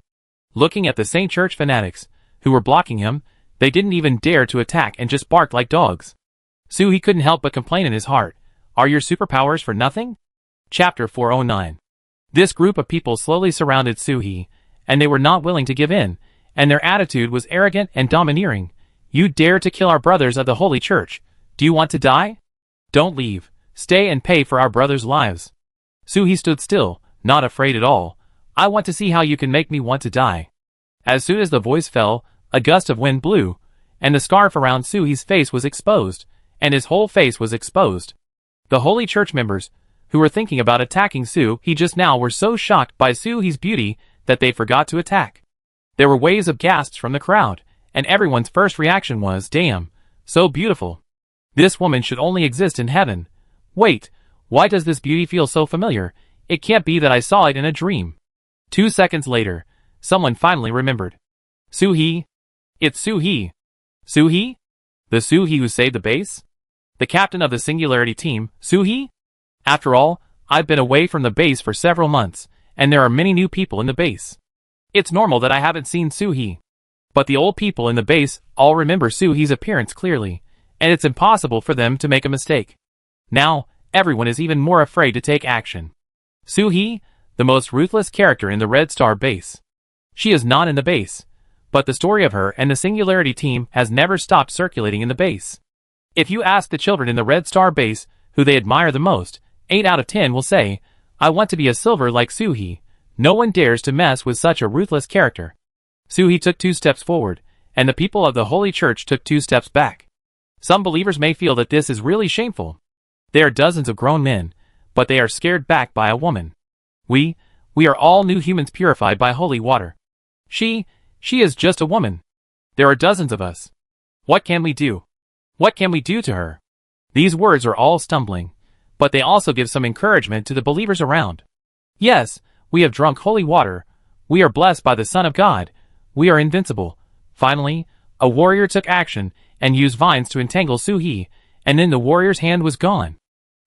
Looking at the Saint Church fanatics, who were blocking him, they didn't even dare to attack and just barked like dogs. Suhi couldn't help but complain in his heart. Are your superpowers for nothing? Chapter 409. This group of people slowly surrounded Suhi, and they were not willing to give in, and their attitude was arrogant and domineering. You dare to kill our brothers of the Holy Church. Do you want to die? Don't leave. Stay and pay for our brothers' lives. Suhi stood still, not afraid at all. I want to see how you can make me want to die. As soon as the voice fell, a gust of wind blew, and the scarf around Suhi's face was exposed, and his whole face was exposed. The Holy Church members, who were thinking about attacking Suhi just now, were so shocked by Suhi's beauty that they forgot to attack. There were waves of gasps from the crowd, and everyone's first reaction was, damn, so beautiful. This woman should only exist in heaven. Wait, why does this beauty feel so familiar? It can't be that I saw it in a dream. 2 seconds later, someone finally remembered. Suhi? It's Suhi. Suhi? The Suhi who saved the base? The captain of the Singularity team, Suhi? After all, I've been away from the base for several months, and there are many new people in the base. It's normal that I haven't seen Soo-hee. But the old people in the base all remember Soo-hee's appearance clearly, and it's impossible for them to make a mistake. Now, everyone is even more afraid to take action. Soo-hee, the most ruthless character in the Red Star base. She is not in the base, but the story of her and the Singularity team has never stopped circulating in the base. If you ask the children in the Red Star base who they admire the most, 8 out of 10 will say, "I want to be a silver like Soo-hee." No one dares to mess with such a ruthless character. Soo-hee took 2 steps forward, and the people of the Holy Church took 2 steps back. Some believers may feel that this is really shameful. There are dozens of grown men, but they are scared back by a woman. We are all new humans purified by holy water. She is just a woman. There are dozens of us. What can we do? What can we do to her? These words are all stumbling, but they also give some encouragement to the believers around. Yes, we have drunk holy water. We are blessed by the Son of God. We are invincible. Finally, a warrior took action and used vines to entangle Soo-hee, and then the warrior's hand was gone.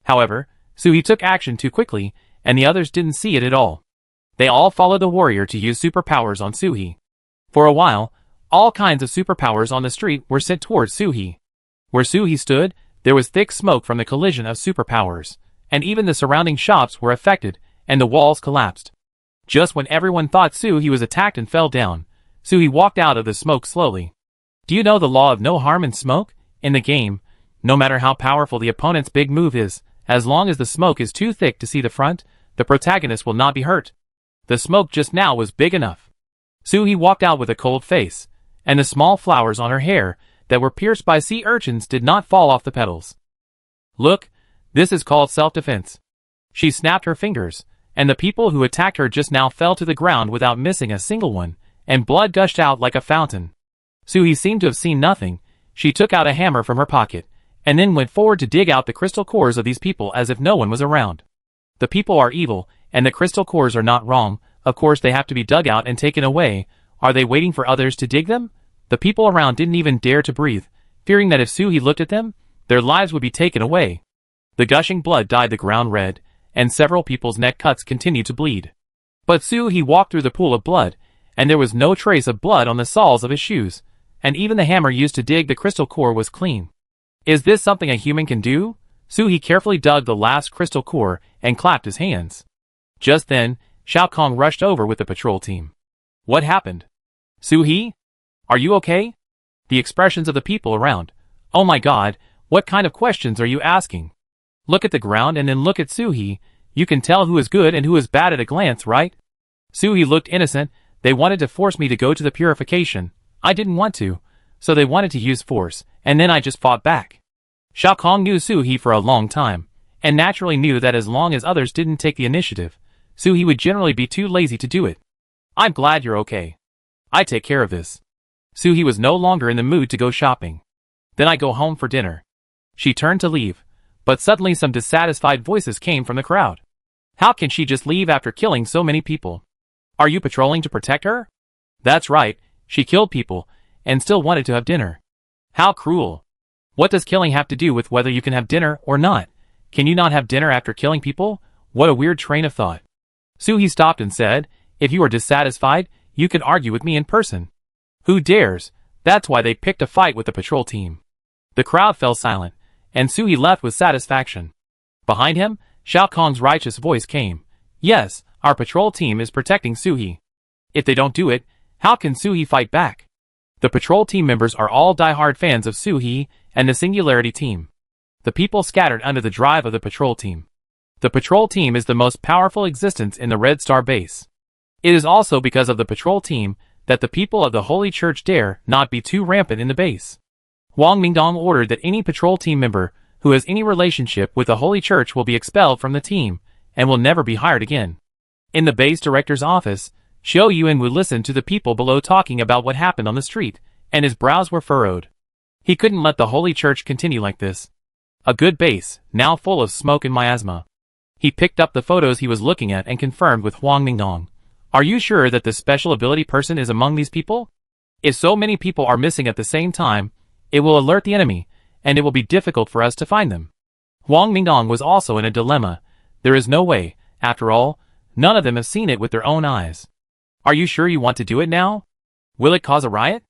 However, Soo-hee took action too quickly, and the others didn't see it at all. They all followed the warrior to use superpowers on Soo-hee. For a while, all kinds of superpowers on the street were sent towards Soo-hee. Where Soo-hee stood, there was thick smoke from the collision of superpowers, and even the surrounding shops were affected, and the walls collapsed. Just when everyone thought Soo-hee was attacked and fell down, Soo-hee walked out of the smoke slowly. Do you know the law of no harm in smoke? In the game, no matter how powerful the opponent's big move is, as long as the smoke is too thick to see the front, the protagonist will not be hurt. The smoke just now was big enough. Soo-hee walked out with a cold face, and the small flowers on her hair that were pierced by sea urchins did not fall off the petals. Look, this is called self-defense. She snapped her fingers, and the people who attacked her just now fell to the ground without missing a single one, and blood gushed out like a fountain. Soo-hee seemed to have seen nothing. She took out a hammer from her pocket, and then went forward to dig out the crystal cores of these people as if no one was around. The people are evil, and the crystal cores are not wrong. Of course they have to be dug out and taken away. Are they waiting for others to dig them? The people around didn't even dare to breathe, fearing that if Soo-hee looked at them, their lives would be taken away. The gushing blood dyed the ground red, and several people's neck cuts continued to bleed. But Soo-hee walked through the pool of blood, and there was no trace of blood on the soles of his shoes, and even the hammer used to dig the crystal core was clean. Is this something a human can do? Soo-hee carefully dug the last crystal core and clapped his hands. Just then, Shao Kahn rushed over with the patrol team. What happened? Soo-hee? Are you okay? The expressions of the people around. Oh my god, what kind of questions are you asking? Look at the ground and then look at Soo-hee. You can tell who is good and who is bad at a glance, right? Soo-hee looked innocent. They wanted to force me to go to the purification. I didn't want to, so they wanted to use force, and then I just fought back. Shao Kahn knew Soo-hee for a long time, and naturally knew that as long as others didn't take the initiative, Soo-hee would generally be too lazy to do it. I'm glad you're okay. I take care of this. Soo-hee was no longer in the mood to go shopping. Then I go home for dinner. She turned to leave, but suddenly some dissatisfied voices came from the crowd. How can she just leave after killing so many people? Are you patrolling to protect her? That's right, she killed people, and still wanted to have dinner. How cruel. What does killing have to do with whether you can have dinner or not? Can you not have dinner after killing people? What a weird train of thought. Soo-hee stopped and said, if you are dissatisfied, you can argue with me in person. Who dares? That's why they picked a fight with the patrol team. The crowd fell silent, and Soo-hee left with satisfaction. Behind him, Shao Kahn's righteous voice came. Yes, our patrol team is protecting Soo-hee. If they don't do it, how can Soo-hee fight back? The patrol team members are all die-hard fans of Soo-hee and the Singularity team. The people scattered under the drive of the patrol team. The patrol team is the most powerful existence in the Red Star base. It is also because of the patrol team that the people of the Holy Church dare not be too rampant in the base. Huang Mingdong ordered that any patrol team member who has any relationship with the Holy Church will be expelled from the team and will never be hired again. In the base director's office, Xiao Yuanwu listened to the people below talking about what happened on the street, and his brows were furrowed. He couldn't let the Holy Church continue like this. A good base, now full of smoke and miasma. He picked up the photos he was looking at and confirmed with Huang Mingdong. Are you sure that the special ability person is among these people? If so many people are missing at the same time, it will alert the enemy, and it will be difficult for us to find them. Huang Mingdong was also in a dilemma. There is no way, after all, none of them have seen it with their own eyes. Are you sure you want to do it now? Will it cause a riot?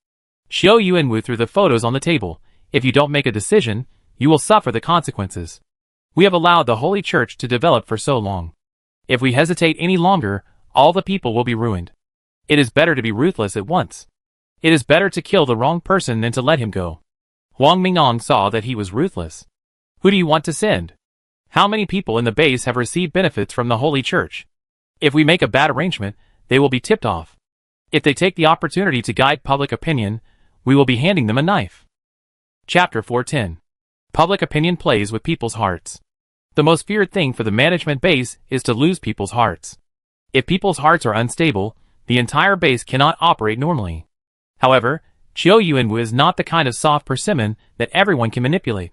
Xiao Yuanwu threw the photos on the table. If you don't make a decision, you will suffer the consequences. We have allowed the Holy Church to develop for so long. If we hesitate any longer, all the people will be ruined. It is better to be ruthless at once. It is better to kill the wrong person than to let him go. Huang Mingyang saw that he was ruthless. Who do you want to send? How many people in the base have received benefits from the Holy Church? If we make a bad arrangement, they will be tipped off. If they take the opportunity to guide public opinion, we will be handing them a knife. Chapter 410. Public opinion plays with people's hearts. The most feared thing for the management base is to lose people's hearts. If people's hearts are unstable, the entire base cannot operate normally. However, Qiu Yuanwu is not the kind of soft persimmon that everyone can manipulate.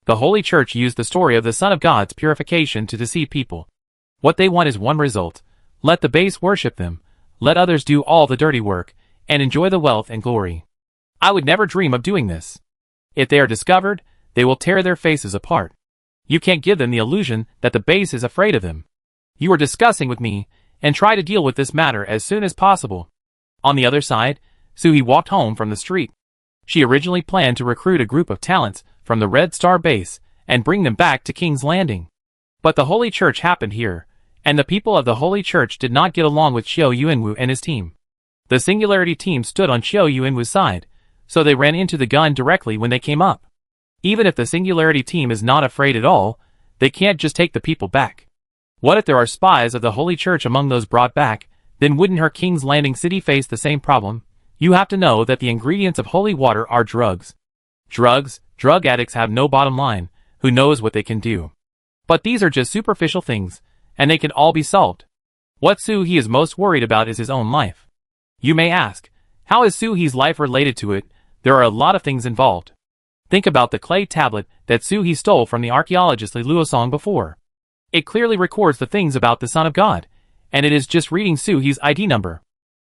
The Holy Church used the story of the Son of God's purification to deceive people. What they want is one result: let the base worship them, let others do all the dirty work, and enjoy the wealth and glory. I would never dream of doing this. If they are discovered, they will tear their faces apart. You can't give them the illusion that the base is afraid of them. You are discussing with me, and try to deal with this matter as soon as possible. On the other side, Suhi walked home from the street. She originally planned to recruit a group of talents from the Red Star base and bring them back to King's Landing. But the Holy Church happened here, and the people of the Holy Church did not get along with Qiu Yuanwu and his team. The Singularity team stood on Qiu Yuanwu's side, so they ran into the gun directly when they came up. Even if the Singularity team is not afraid at all, they can't just take the people back. What if there are spies of the Holy Church among those brought back? Then wouldn't her King's Landing city face the same problem? You have to know that the ingredients of holy water are drugs. Drug addicts have no bottom line. Who knows what they can do? But these are just superficial things, and they can all be solved. What Su He is most worried about is his own life. You may ask, how is Su He's life related to it? There are a lot of things involved. Think about the clay tablet that Su He stole from the archaeologist Li Luosong before. It clearly records the things about the Son of God, and it is just reading Su He's ID number.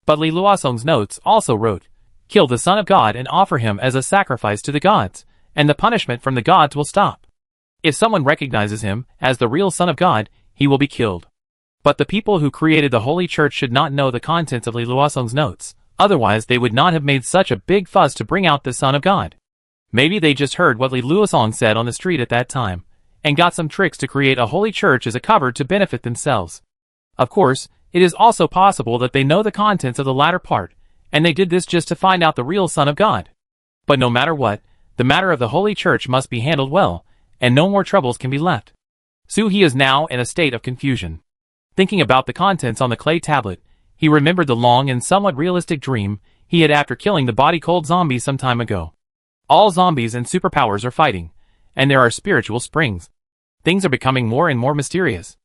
But Li Luosong's notes also wrote, kill the Son of God and offer him as a sacrifice to the gods, and the punishment from the gods will stop. If someone recognizes him as the real Son of God, he will be killed. But the people who created the Holy Church should not know the contents of Li Luosong's notes, otherwise they would not have made such a big fuss to bring out the Son of God. Maybe they just heard what Li Luosong said on the street at that time, and got some tricks to create a Holy Church as a cover to benefit themselves. Of course, it is also possible that they know the contents of the latter part, and they did this just to find out the real Son of God. But no matter what, the matter of the Holy Church must be handled well, and no more troubles can be left. Su He is now in a state of confusion. Thinking about the contents on the clay tablet, he remembered the long and somewhat realistic dream he had after killing the body-cold zombie some time ago. All zombies and superpowers are fighting, and there are spiritual springs. Things are becoming more and more mysterious.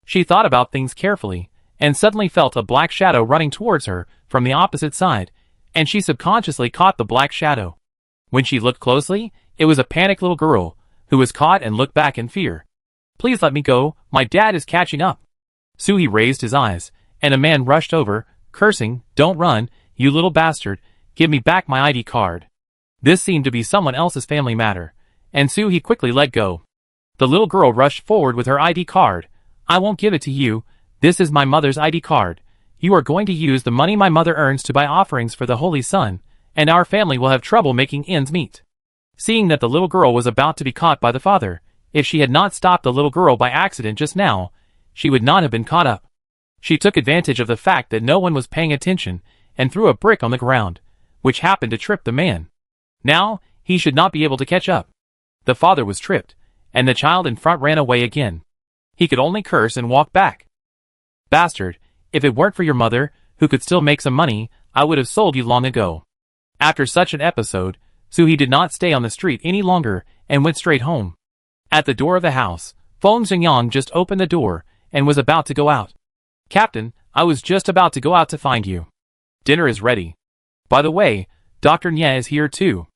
She thought about things carefully, and suddenly felt a black shadow running towards her from the opposite side, and she subconsciously caught the black shadow. When she looked closely, it was a panicked little girl, who was caught and looked back in fear. Please let me go, my dad is catching up. Suhi raised his eyes, and a man rushed over, cursing, don't run, you little bastard, give me back my ID card. This seemed to be someone else's family matter, and Suhi quickly let go. The little girl rushed forward with her ID card. I won't give it to you, this is my mother's ID card. You are going to use the money my mother earns to buy offerings for the Holy Son, and our family will have trouble making ends meet. Seeing that the little girl was about to be caught by the father, if she had not stopped the little girl by accident just now, she would not have been caught up. She took advantage of the fact that no one was paying attention, and threw a brick on the ground, which happened to trip the man. Now, he should not be able to catch up. The father was tripped, and the child in front ran away again. He could only curse and walk back. Bastard, if it weren't for your mother, who could still make some money, I would have sold you long ago. After such an episode, Suhi did not stay on the street any longer, and went straight home. At the door of the house, Feng Xingyang just opened the door, and was about to go out. Captain, I was just about to go out to find you. Dinner is ready. By the way, Dr. Nye is here too.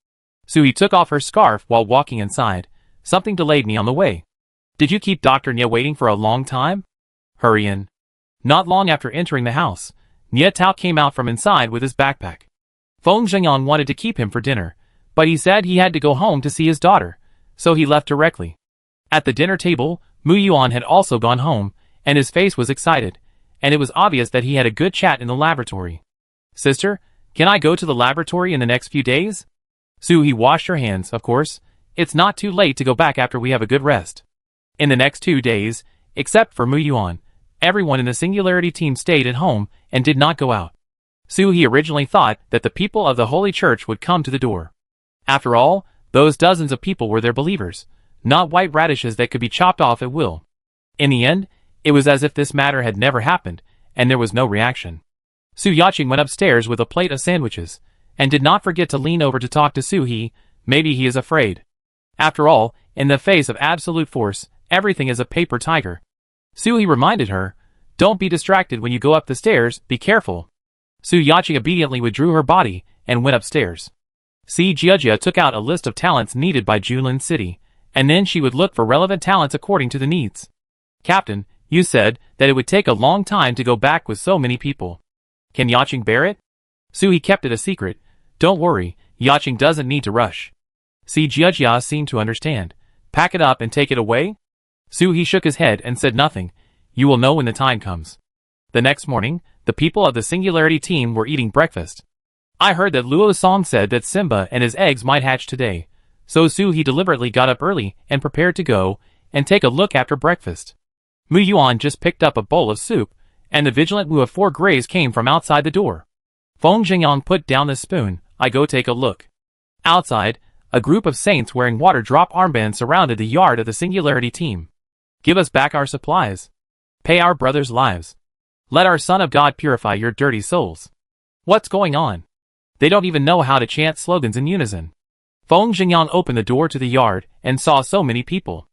Suhi took off her scarf while walking inside. Something delayed me on the way. Did you keep Dr. Nye waiting for a long time? Hurry in. Not long after entering the house, Nye Tao came out from inside with his backpack. Feng Zhengyang wanted to keep him for dinner, but he said he had to go home to see his daughter, so he left directly. At the dinner table, Mu Yuan had also gone home, and his face was excited, and it was obvious that he had a good chat in the laboratory. Sister, can I go to the laboratory in the next few days? Su-hee washed her hands, of course. It's not too late to go back after we have a good rest. In the next 2 days, except for Mu Yuan, everyone in the Singularity team stayed at home and did not go out. Su-hee originally thought that the people of the Holy Church would come to the door. After all, those dozens of people were their believers, not white radishes that could be chopped off at will. In the end, it was as if this matter had never happened, and there was no reaction. Su Yaqing went upstairs with a plate of sandwiches, and did not forget to lean over to talk to Su-hee. Maybe he is afraid. After all, in the face of absolute force, everything is a paper tiger. Su-hee reminded her, don't be distracted when you go up the stairs, be careful. Su Yaqing obediently withdrew her body, and went upstairs. Si Jiajia took out a list of talents needed by Julin City, and then she would look for relevant talents according to the needs. Captain, you said that it would take a long time to go back with so many people. Can Yaqing bear it? Su-hee kept it a secret. Don't worry, Yaqing doesn't need to rush. Si Jiajia seemed to understand. Pack it up and take it away? Su-hee shook his head and said nothing. You will know when the time comes. The next morning, the people of the Singularity team were eating breakfast. I heard that Luo Song said that Simba and his eggs might hatch today, so Su-hee deliberately got up early and prepared to go and take a look after breakfast. Mu Yuan just picked up a bowl of soup, and the vigilant Wu of 4 Grays came from outside the door. Feng Jingyang put down the spoon. I go take a look. Outside, a group of saints wearing water drop armbands surrounded the yard of the Singularity team. Give us back our supplies. Pay our brothers' lives. Let our Son of God purify your dirty souls. What's going on? They don't even know how to chant slogans in unison. Feng Jingyang opened the door to the yard and saw so many people.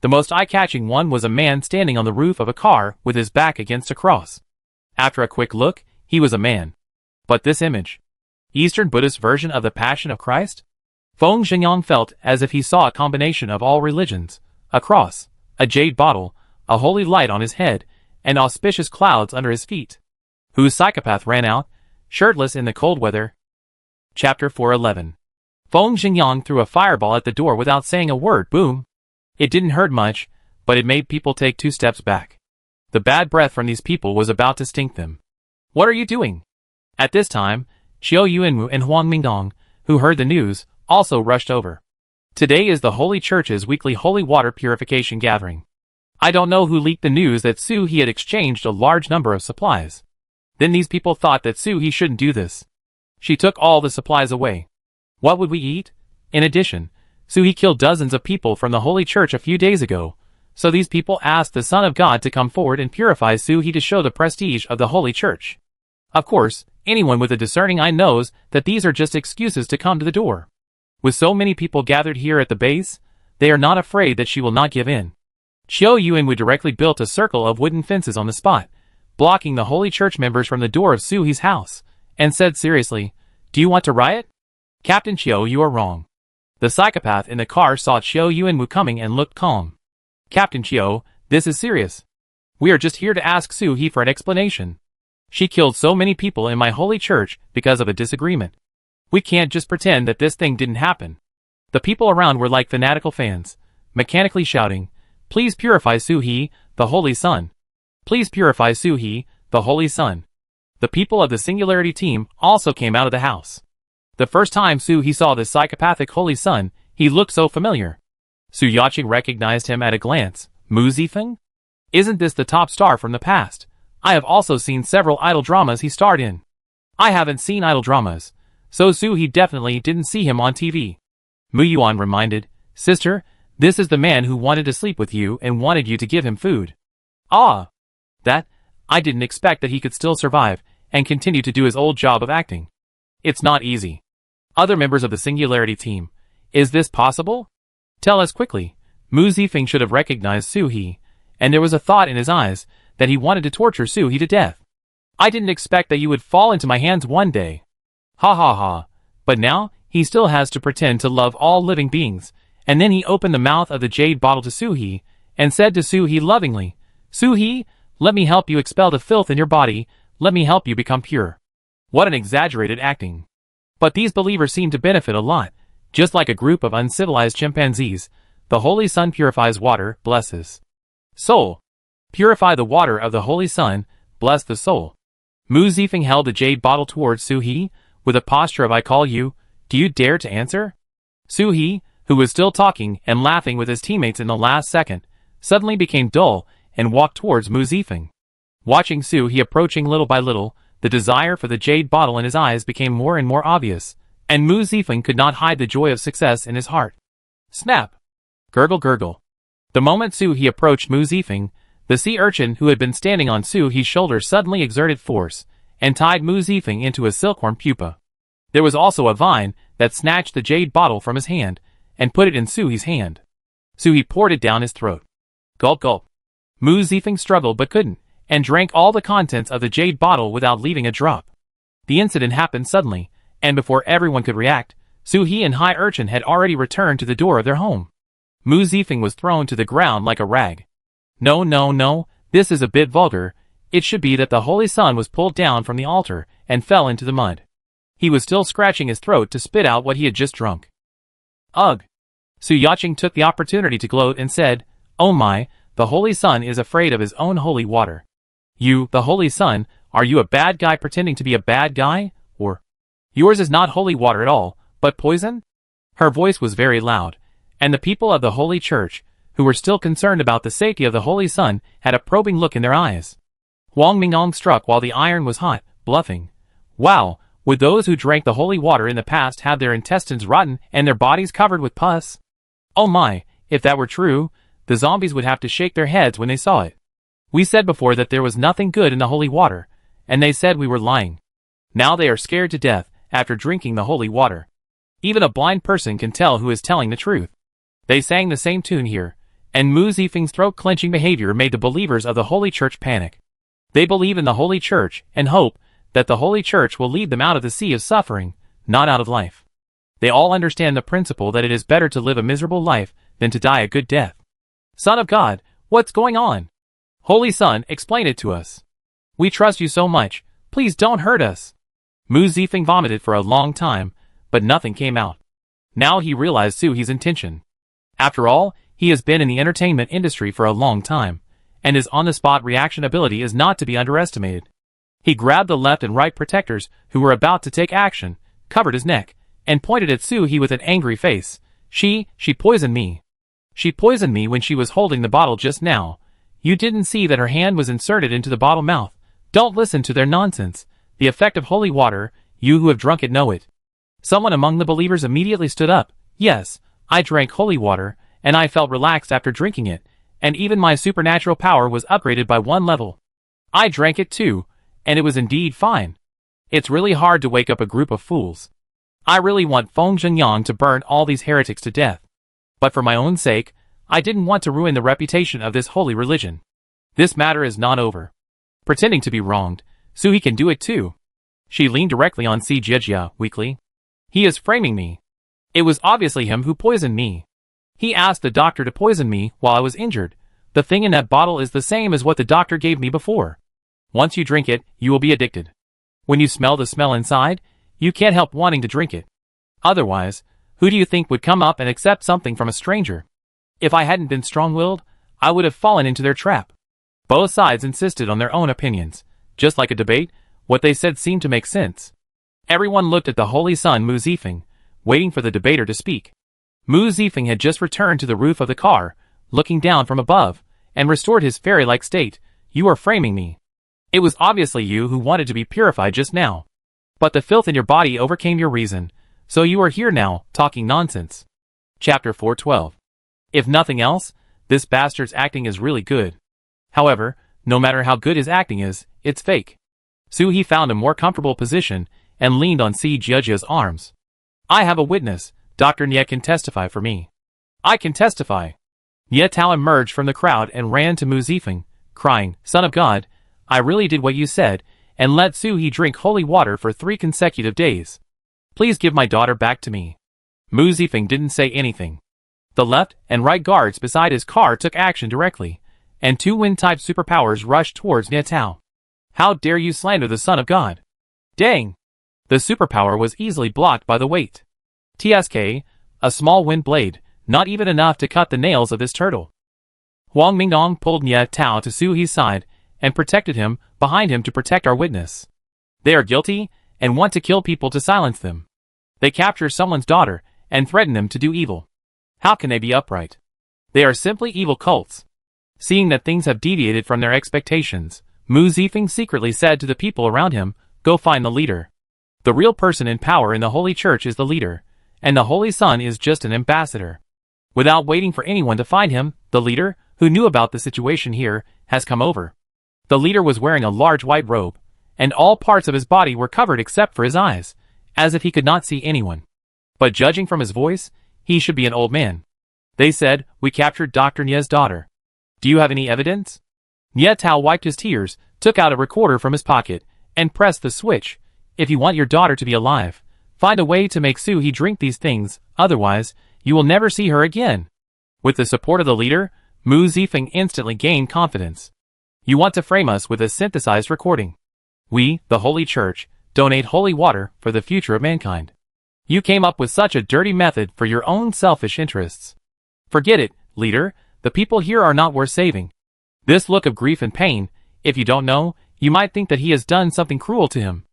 The most eye-catching one was a man standing on the roof of a car with his back against a cross. After a quick look, he was a man. But this image? Eastern Buddhist version of the Passion of Christ? Feng Jingyang felt as if he saw a combination of all religions, a cross, a jade bottle, a holy light on his head, and auspicious clouds under his feet. Whose psychopath ran out, shirtless in the cold weather? Chapter 411. Feng Jingyang threw a fireball at the door without saying a word. Boom! It didn't hurt much, but it made people take 2 steps back. The bad breath from these people was about to stink them. What are you doing? At this time, Qiu Yuanwu and Huang Mingdong, who heard the news, also rushed over. Today is the Holy Church's weekly holy water purification gathering. I don't know who leaked the news that Su-hee had exchanged a large number of supplies. Then these people thought that Su-hee shouldn't do this. She took all the supplies away. What would we eat? In addition, Su-hee killed dozens of people from the Holy Church a few days ago, so these people asked the Son of God to come forward and purify Su-hee to show the prestige of the Holy Church. Of course, anyone with a discerning eye knows that these are just excuses to come to the door. With so many people gathered here at the base, they are not afraid that she will not give in. Qiu Yuanwu directly built a circle of wooden fences on the spot, blocking the Holy Church members from the door of Su-hee's house, and said seriously, Do you want to riot? Captain Qiu, you are wrong. The psychopath in the car saw Qiu Yuanwu coming and looked calm. Captain Qiu, this is serious. We are just here to ask Su-hee for an explanation. She killed so many people in my holy church because of a disagreement. We can't just pretend that this thing didn't happen. The people around were like fanatical fans, mechanically shouting, Please purify Su-hee, the Holy Son. Please purify Su-hee, the Holy Son. The people of the Singularity team also came out of the house. The first time Su-hee saw this psychopathic Holy Son, he looked so familiar. Su Yaqing recognized him at a glance. Mu Zifeng? Isn't this the top star from the past? I have also seen several idol dramas he starred in. I haven't seen idol dramas, so Su-hee definitely didn't see him on TV. Mu Yuan reminded, Sister, this is the man who wanted to sleep with you and wanted you to give him food. Ah! That, I didn't expect that he could still survive and continue to do his old job of acting. It's not easy. Other members of the Singularity team, is this possible? Tell us quickly. Mu Zifeng should have recognized Su-hee, and there was a thought in his eyes that he wanted to torture Su-hee to death. I didn't expect that you would fall into my hands one day. Ha ha ha. But now, he still has to pretend to love all living beings, and then he opened the mouth of the jade bottle to Su-hee, and said to Su-hee lovingly, Su-hee, let me help you expel the filth in your body, let me help you become pure. What an exaggerated acting. But these believers seem to benefit a lot. Just like a group of uncivilized chimpanzees, the Holy Son purifies water, blesses. Soul. Purify the water of the Holy Sun, bless the soul. Mu Zifeng held the jade bottle towards Su He, with a posture of I call you, do you dare to answer? Su He, who was still talking and laughing with his teammates in the last second, suddenly became dull and walked towards Mu Zifeng. Watching Su He approaching little by little, the desire for the jade bottle in his eyes became more and more obvious, and Mu Zifeng could not hide the joy of success in his heart. Snap! Gurgle gurgle. The moment Su He approached Mu Zifeng, the sea urchin who had been standing on Su He's shoulder suddenly exerted force, and tied Mu Zifeng into a silkworm pupa. There was also a vine that snatched the jade bottle from his hand, and put it in Su He's hand. Su He poured it down his throat. Gulp gulp. Mu Zifeng struggled but couldn't, and drank all the contents of the jade bottle without leaving a drop. The incident happened suddenly, and before everyone could react, Su He and High Urchin had already returned to the door of their home. Mu Zifeng was thrown to the ground like a rag. No, no, no, this is a bit vulgar. It should be that the Holy Sun was pulled down from the altar and fell into the mud. He was still scratching his throat to spit out what he had just drunk. Ugh! Su Yacheng took the opportunity to gloat and said, Oh my, the Holy Sun is afraid of his own holy water. You, the Holy Sun, are you a bad guy pretending to be a bad guy, or? Yours is not holy water at all, but poison? Her voice was very loud, and the people of the Holy Church, who were still concerned about the safety of the Holy Sun, had a probing look in their eyes. Wang Mingyong struck while the iron was hot, bluffing. Wow, would those who drank the holy water in the past have their intestines rotten and their bodies covered with pus? Oh my, if that were true, the zombies would have to shake their heads when they saw it. We said before that there was nothing good in the holy water, and they said we were lying. Now they are scared to death after drinking the holy water. Even a blind person can tell who is telling the truth. They sang the same tune here, and Mu Zifeng's throat-clenching behavior made the believers of the Holy Church panic. They believe in the Holy Church and hope that the Holy Church will lead them out of the sea of suffering, not out of life. They all understand the principle that it is better to live a miserable life than to die a good death. Son of God, what's going on? Holy Sun, explain it to us. We trust you so much, please don't hurt us. Mu Zifeng vomited for a long time, but nothing came out. Now he realized Su He's intention. After all, he has been in the entertainment industry for a long time, and his on-the-spot reaction ability is not to be underestimated. He grabbed the left and right protectors who were about to take action, covered his neck, and pointed at Su He with an angry face. She poisoned me. She poisoned me when she was holding the bottle just now. You didn't see that her hand was inserted into the bottle mouth. Don't listen to their nonsense. The effect of holy water, you who have drunk it know it. Someone among the believers immediately stood up. Yes, I drank holy water, and I felt relaxed after drinking it, and even my supernatural power was upgraded by 1 level. I drank it too, and it was indeed fine. It's really hard to wake up a group of fools. I really want Feng Zhenyang to burn all these heretics to death. But for my own sake, I didn't want to ruin the reputation of this holy religion. This matter is not over. Pretending to be wronged, Su He can do it too. She leaned directly on Si Jiejia weakly. He is framing me. It was obviously him who poisoned me. He asked the doctor to poison me while I was injured. The thing in that bottle is the same as what the doctor gave me before. Once you drink it, you will be addicted. When you smell the smell inside, you can't help wanting to drink it. Otherwise, who do you think would come up and accept something from a stranger? If I hadn't been strong-willed, I would have fallen into their trap. Both sides insisted on their own opinions. Just like a debate, what they said seemed to make sense. Everyone looked at the Holy Sun Mu Zifeng, waiting for the debater to speak. Mu Zifeng had just returned to the roof of the car, looking down from above, and restored his fairy-like state. You are framing me. It was obviously you who wanted to be purified just now. But the filth in your body overcame your reason, so you are here now, talking nonsense. Chapter 412. If nothing else, this bastard's acting is really good. However, no matter how good his acting is, it's fake. Su He found a more comfortable position and leaned on Si Jiejia's arms. I have a witness. Dr. Nie can testify for me. I can testify. Nie Tao emerged from the crowd and ran to Mu Zifeng, crying, Son of God, I really did what you said, and let Su He drink holy water for 3 consecutive days. Please give my daughter back to me. Mu Zifeng didn't say anything. The left and right guards beside his car took action directly, and 2 wind-type superpowers rushed towards Nie Tao. How dare you slander the Son of God? Dang! The superpower was easily blocked by the weight. TSK, a small wind blade, not even enough to cut the nails of this turtle. Huang Mingdong pulled Nie Tao to Su He's side and protected him behind him to protect our witness. They are guilty and want to kill people to silence them. They capture someone's daughter and threaten them to do evil. How can they be upright? They are simply evil cults. Seeing that things have deviated from their expectations, Mu Zifeng secretly said to the people around him, "Go find the leader. The real person in power in the Holy Church is the leader, and the Holy Son is just an ambassador." Without waiting for anyone to find him, the leader, who knew about the situation here, has come over. The leader was wearing a large white robe, and all parts of his body were covered except for his eyes, as if he could not see anyone. But judging from his voice, he should be an old man. They said, "We captured Dr. Nie's daughter. Do you have any evidence?" Nie Tao wiped his tears, took out a recorder from his pocket, and pressed the switch. "If you want your daughter to be alive, find a way to make Su He drink these things, otherwise, you will never see her again." With the support of the leader, Mu Zifeng instantly gained confidence. "You want to frame us with a synthesized recording. We, the Holy Church, donate holy water for the future of mankind. You came up with such a dirty method for your own selfish interests. Forget it, leader, the people here are not worth saving." This look of grief and pain, if you don't know, you might think that he has done something cruel to him.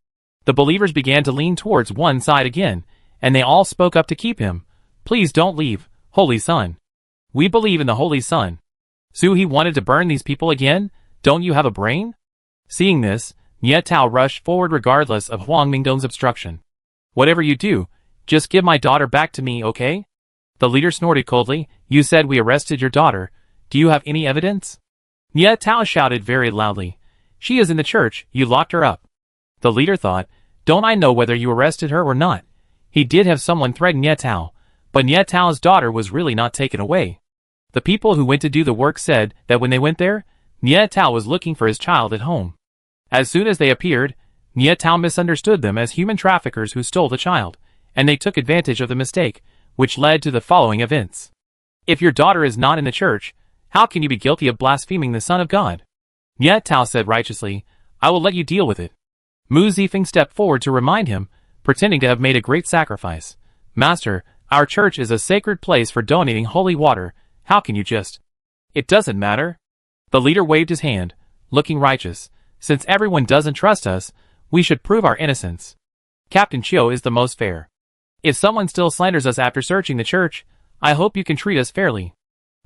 The believers began to lean towards one side again, and they all spoke up to keep him. "Please don't leave, Holy Son. We believe in the Holy Son." Su He wanted to burn these people again? Don't you have a brain? Seeing this, Nie Tao rushed forward regardless of Huang Mingdong's obstruction. "Whatever you do, just give my daughter back to me, okay?" The leader snorted coldly. "You said we arrested your daughter. Do you have any evidence?" Nie Tao shouted very loudly. "She is in the church, you locked her up." The leader thought, "Don't I know whether you arrested her or not?" He did have someone threaten Nie Tao, but Nie Tao's daughter was really not taken away. The people who went to do the work said that when they went there, Nie Tao was looking for his child at home. As soon as they appeared, Nie Tao misunderstood them as human traffickers who stole the child, and they took advantage of the mistake, which led to the following events. "If your daughter is not in the church, how can you be guilty of blaspheming the Son of God?" Nie Tao said righteously, "I will let you deal with it." Mu Zifeng stepped forward to remind him, pretending to have made a great sacrifice. "Master, our church is a sacred place for donating holy water. How can you just—" "It doesn't matter." The leader waved his hand, looking righteous. "Since everyone doesn't trust us, we should prove our innocence. Captain Chiu is the most fair. If someone still slanders us after searching the church, I hope you can treat us fairly."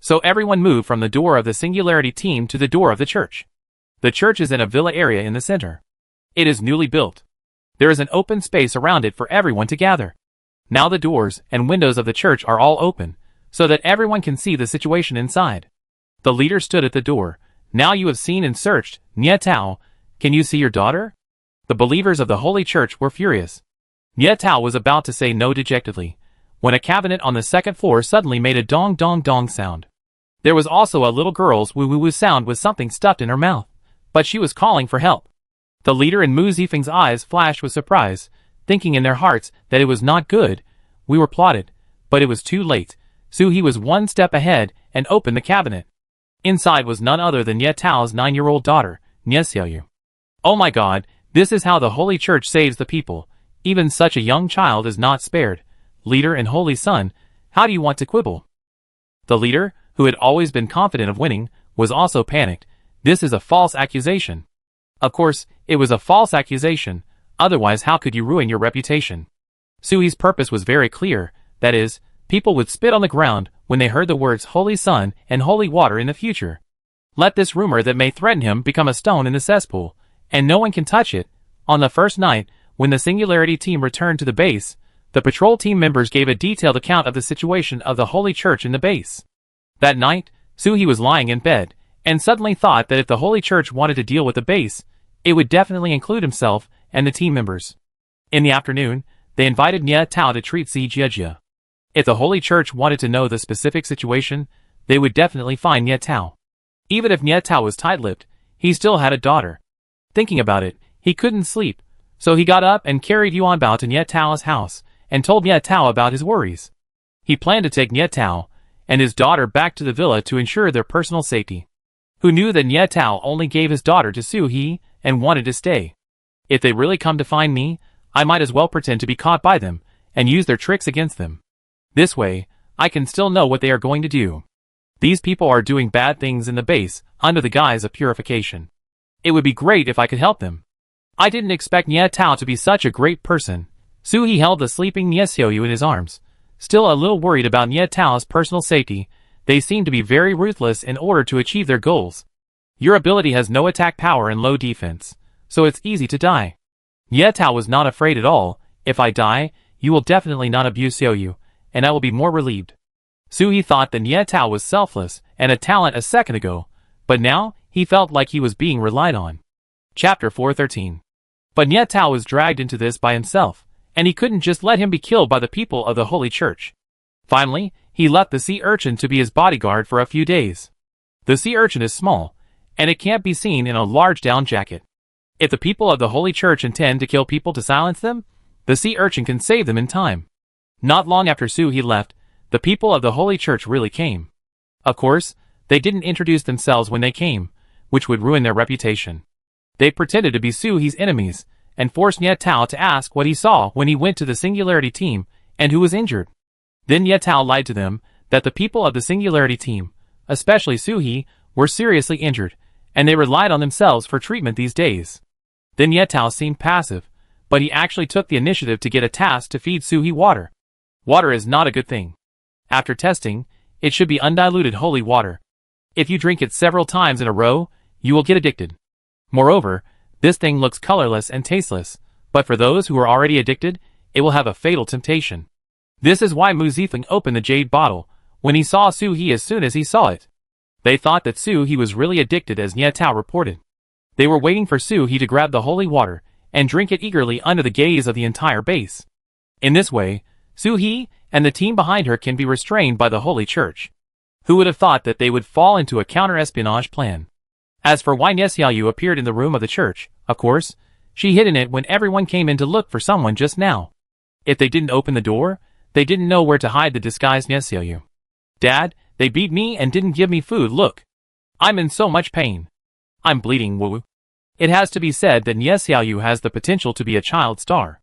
So everyone moved from the door of the Singularity team to the door of the church. The church is in a villa area in the center. It is newly built. There is an open space around it for everyone to gather. Now the doors and windows of the church are all open, so that everyone can see the situation inside. The leader stood at the door. "Now you have seen and searched, Nie Tao, can you see your daughter?" The believers of the Holy Church were furious. Nie Tao was about to say no dejectedly, when a cabinet on the second floor suddenly made a dong dong dong sound. There was also a little girl's woo woo woo sound with something stuffed in her mouth, but she was calling for help. The leader and Mu Zifeng's eyes flashed with surprise, thinking in their hearts that it was not good. We were plotted, but it was too late. Su He was one step ahead and opened the cabinet. Inside was none other than Nie Tao's 9-year-old daughter, Nie Xiaoyu. "Oh my God, this is how the Holy Church saves the people. Even such a young child is not spared. Leader and Holy Son, how do you want to quibble?" The leader, who had always been confident of winning, was also panicked. "This is a false accusation." Of course, it was a false accusation, otherwise how could you ruin your reputation? Su He's purpose was very clear, that is, people would spit on the ground when they heard the words Holy Son and Holy Water in the future. Let this rumor that may threaten him become a stone in the cesspool, and no one can touch it. On the first night, when the Singularity team returned to the base, the patrol team members gave a detailed account of the situation of the Holy Church in the base. That night, Su He was lying in bed, and suddenly thought that if the Holy Church wanted to deal with the base, it would definitely include himself and the team members. In the afternoon, they invited Nie Tao to treat Si Jiejia. If the Holy Church wanted to know the specific situation, they would definitely find Nie Tao. Even if Nie Tao was tight-lipped, he still had a daughter. Thinking about it, he couldn't sleep, so he got up and carried Yuan Bao to Nie Tao's house, and told Nie Tao about his worries. He planned to take Nie Tao and his daughter back to the villa to ensure their personal safety. Who knew that Nie Tao only gave his daughter to Su He and wanted to stay? If they really come to find me, I might as well pretend to be caught by them and use their tricks against them. This way, I can still know what they are going to do. These people are doing bad things in the base, under the guise of purification. It would be great if I could help them. I didn't expect Nie Tao to be such a great person. Suhi held the sleeping Nie Xiaoyu in his arms. Still a little worried about Nie Tao's personal safety, they seem to be very ruthless in order to achieve their goals. Your ability has no attack power and low defense, so it's easy to die. Nie Tao was not afraid at all. If I die, you will definitely not abuse Xiaoyu, and I will be more relieved. Suhi thought that Nie Tao was selfless and a talent a second ago, but now he felt like he was being relied on. Chapter 413. But Nie Tao was dragged into this by himself, and he couldn't just let him be killed by the people of the Holy Church. Finally, he left the sea urchin to be his bodyguard for a few days. The sea urchin is small, and it can't be seen in a large down jacket. If the people of the Holy Church intend to kill people to silence them, the sea urchin can save them in time. Not long after Suhi left, the people of the Holy Church really came. Of course, they didn't introduce themselves when they came, which would ruin their reputation. They pretended to be Suhi's enemies, and forced Nie Tao to ask what he saw when he went to the Singularity team, and who was injured. Then Nie Tao lied to them that the people of the Singularity team, especially Suhi, were seriously injured, and they relied on themselves for treatment these days. Then Nie Tao seemed passive, but he actually took the initiative to get a task to feed Suhi water. Water is not a good thing. After testing, it should be undiluted holy water. If you drink it several times in a row, you will get addicted. Moreover, this thing looks colorless and tasteless, but for those who are already addicted, it will have a fatal temptation. This is why Mu Zifeng opened the jade bottle when he saw Suhi as soon as he saw it. They thought that Suhi was really addicted, as Nie Tao reported. They were waiting for Suhi to grab the holy water and drink it eagerly under the gaze of the entire base. In this way, Suhi and the team behind her can be restrained by the Holy Church. Who would have thought that they would fall into a counter-espionage plan? As for why Nie Xiaoyu appeared in the room of the church, of course, she hid in it when everyone came in to look for someone just now. If they didn't open the door, they didn't know where to hide the disguised Nie Xiaoyu. Dad, they beat me and didn't give me food, look. I'm in so much pain. I'm bleeding, woo. It has to be said that Nie Xiaoyu has the potential to be a child star.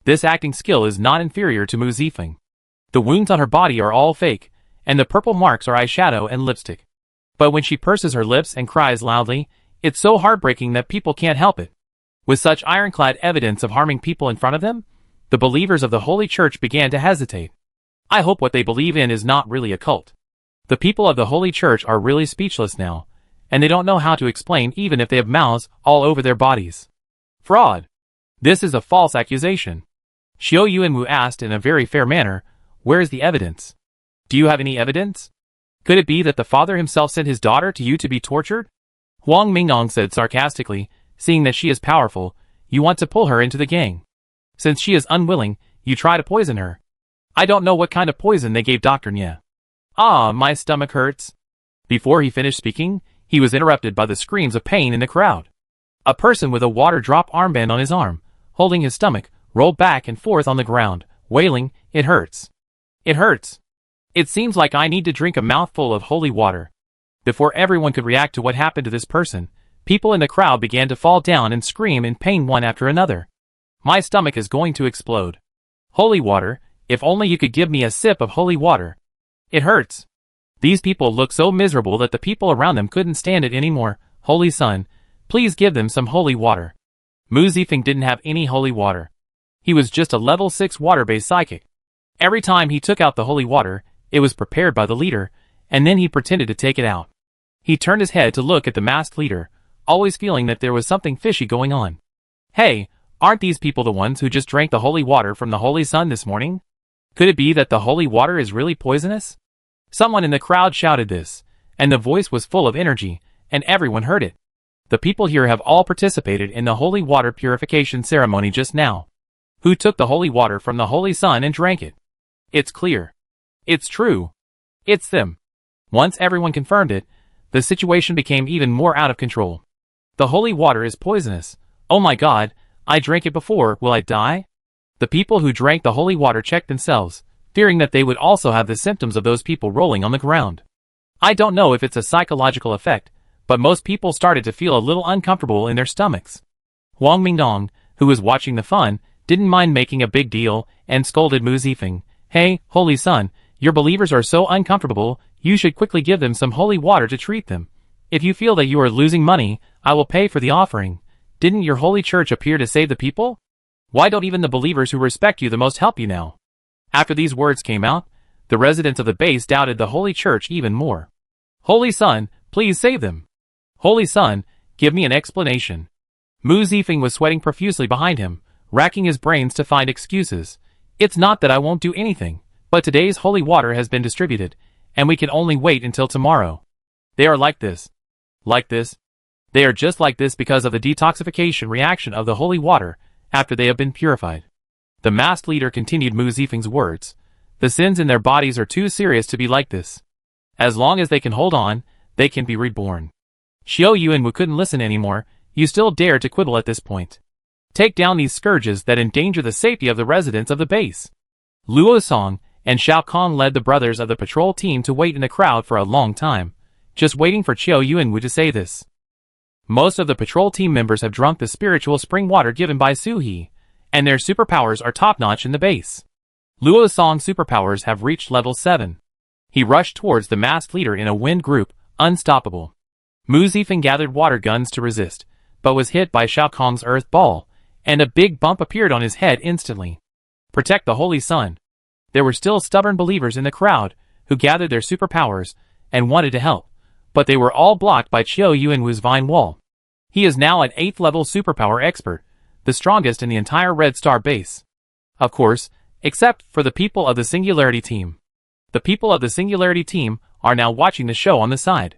This acting skill is not inferior to Mu Zifeng. The wounds on her body are all fake, and the purple marks are eyeshadow and lipstick. But when she purses her lips and cries loudly, it's so heartbreaking that people can't help it. With such ironclad evidence of harming people in front of them, the believers of the Holy Church began to hesitate. I hope what they believe in is not really a cult. The people of the Holy Church are really speechless now, and they don't know how to explain even if they have mouths all over their bodies. Fraud. This is a false accusation. Xiao Yuanwu asked in a very fair manner, where is the evidence? Do you have any evidence? Could it be that the father himself sent his daughter to you to be tortured? Huang Mingnong said sarcastically, seeing that she is powerful, you want to pull her into the gang. Since she is unwilling, you try to poison her. I don't know what kind of poison they gave Dr. Nie. Ah, my stomach hurts. Before he finished speaking, he was interrupted by the screams of pain in the crowd. A person with a water drop armband on his arm, holding his stomach, rolled back and forth on the ground, wailing, "It hurts. It hurts. It seems like I need to drink a mouthful of holy water." Before everyone could react to what happened to this person, people in the crowd began to fall down and scream in pain one after another. My stomach is going to explode. Holy water, if only you could give me a sip of holy water. It hurts. These people look so miserable that the people around them couldn't stand it anymore. Holy Sun, please give them some holy water. Mu Zifeng didn't have any holy water. He was just a level 6 water-based psychic. Every time he took out the holy water, it was prepared by the leader, and then he pretended to take it out. He turned his head to look at the masked leader, always feeling that there was something fishy going on. Hey, aren't these people the ones who just drank the holy water from the Holy Sun this morning? Could it be that the holy water is really poisonous? Someone in the crowd shouted this, and the voice was full of energy, and everyone heard it. The people here have all participated in the holy water purification ceremony just now. Who took the holy water from the Holy Sun and drank it? It's clear. It's true. It's them. Once everyone confirmed it, the situation became even more out of control. The holy water is poisonous. Oh my god, I drank it before, will I die? The people who drank the holy water checked themselves, fearing that they would also have the symptoms of those people rolling on the ground. I don't know if it's a psychological effect, but most people started to feel a little uncomfortable in their stomachs. Huang Mingnong, who was watching the fun, didn't mind making a big deal, and scolded Mu Zifeng. Hey, Holy Sun, Your believers are so uncomfortable, you should quickly give them some holy water to treat them. If you feel that you are losing money, I will pay for the offering. Didn't your holy church appear to save the people? Why don't even the believers who respect you the most help you now? After these words came out, the residents of the base doubted the holy church even more. Holy Son, please save them. Holy Son, give me an explanation. Mu Zifeng was sweating profusely behind him, racking his brains to find excuses. It's not that I won't do anything, but today's holy water has been distributed, and we can only wait until tomorrow. They are like this. Like this. They are just like this because of the detoxification reaction of the holy water after they have been purified. The masked leader continued Mu Zifeng's words. The sins in their bodies are too serious to be like this. As long as they can hold on, they can be reborn. Xiao Yuanwu couldn't listen anymore. You still dare to quibble at this point. Take down these scourges that endanger the safety of the residents of the base. Luo Song and Xiao Kong led the brothers of the patrol team to wait in the crowd for a long time, just waiting for Xiao Yuanwu to say this. Most of the patrol team members have drunk the spiritual spring water given by Su He, and their superpowers are top-notch in the base. Luo Song's superpowers have reached level 7. He rushed towards the masked leader in a wind group, unstoppable. Mu Zifeng gathered water guns to resist, but was hit by Xiao Kong's earth ball, and a big bump appeared on his head instantly. Protect the Holy Sun. There were still stubborn believers in the crowd, who gathered their superpowers, and wanted to help, but they were all blocked by Xiao Yuanwu's vine wall. He is now an 8th level superpower expert, the strongest in the entire Red Star base. Of course, except for the people of the Singularity team. The people of the Singularity team are now watching the show on the side.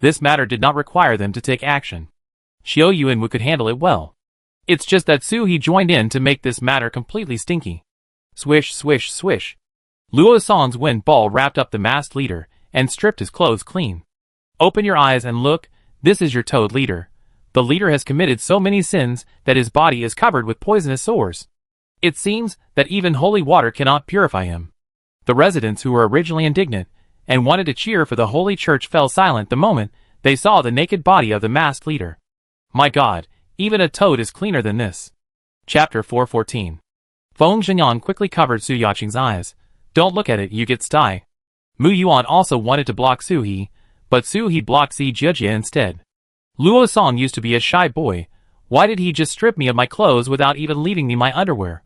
This matter did not require them to take action. Xiao Yuanwu could handle it well. It's just that Su He joined in to make this matter completely stinky. Swish, swish, swish. Luo Song's wind ball wrapped up the masked leader and stripped his clothes clean. Open your eyes and look, this is your toad leader. The leader has committed so many sins that his body is covered with poisonous sores. It seems that even holy water cannot purify him. The residents who were originally indignant and wanted to cheer for the holy church fell silent the moment they saw the naked body of the masked leader. My God, even a toad is cleaner than this. Chapter 414. Feng Zhenyan quickly covered Su Yaqing's eyes. Don't look at it, you get sty. Mu Yuan also wanted to block Su He, but Su He blocked Si Jiejie instead. Luo Song used to be a shy boy. Why did he just strip me of my clothes without even leaving me my underwear?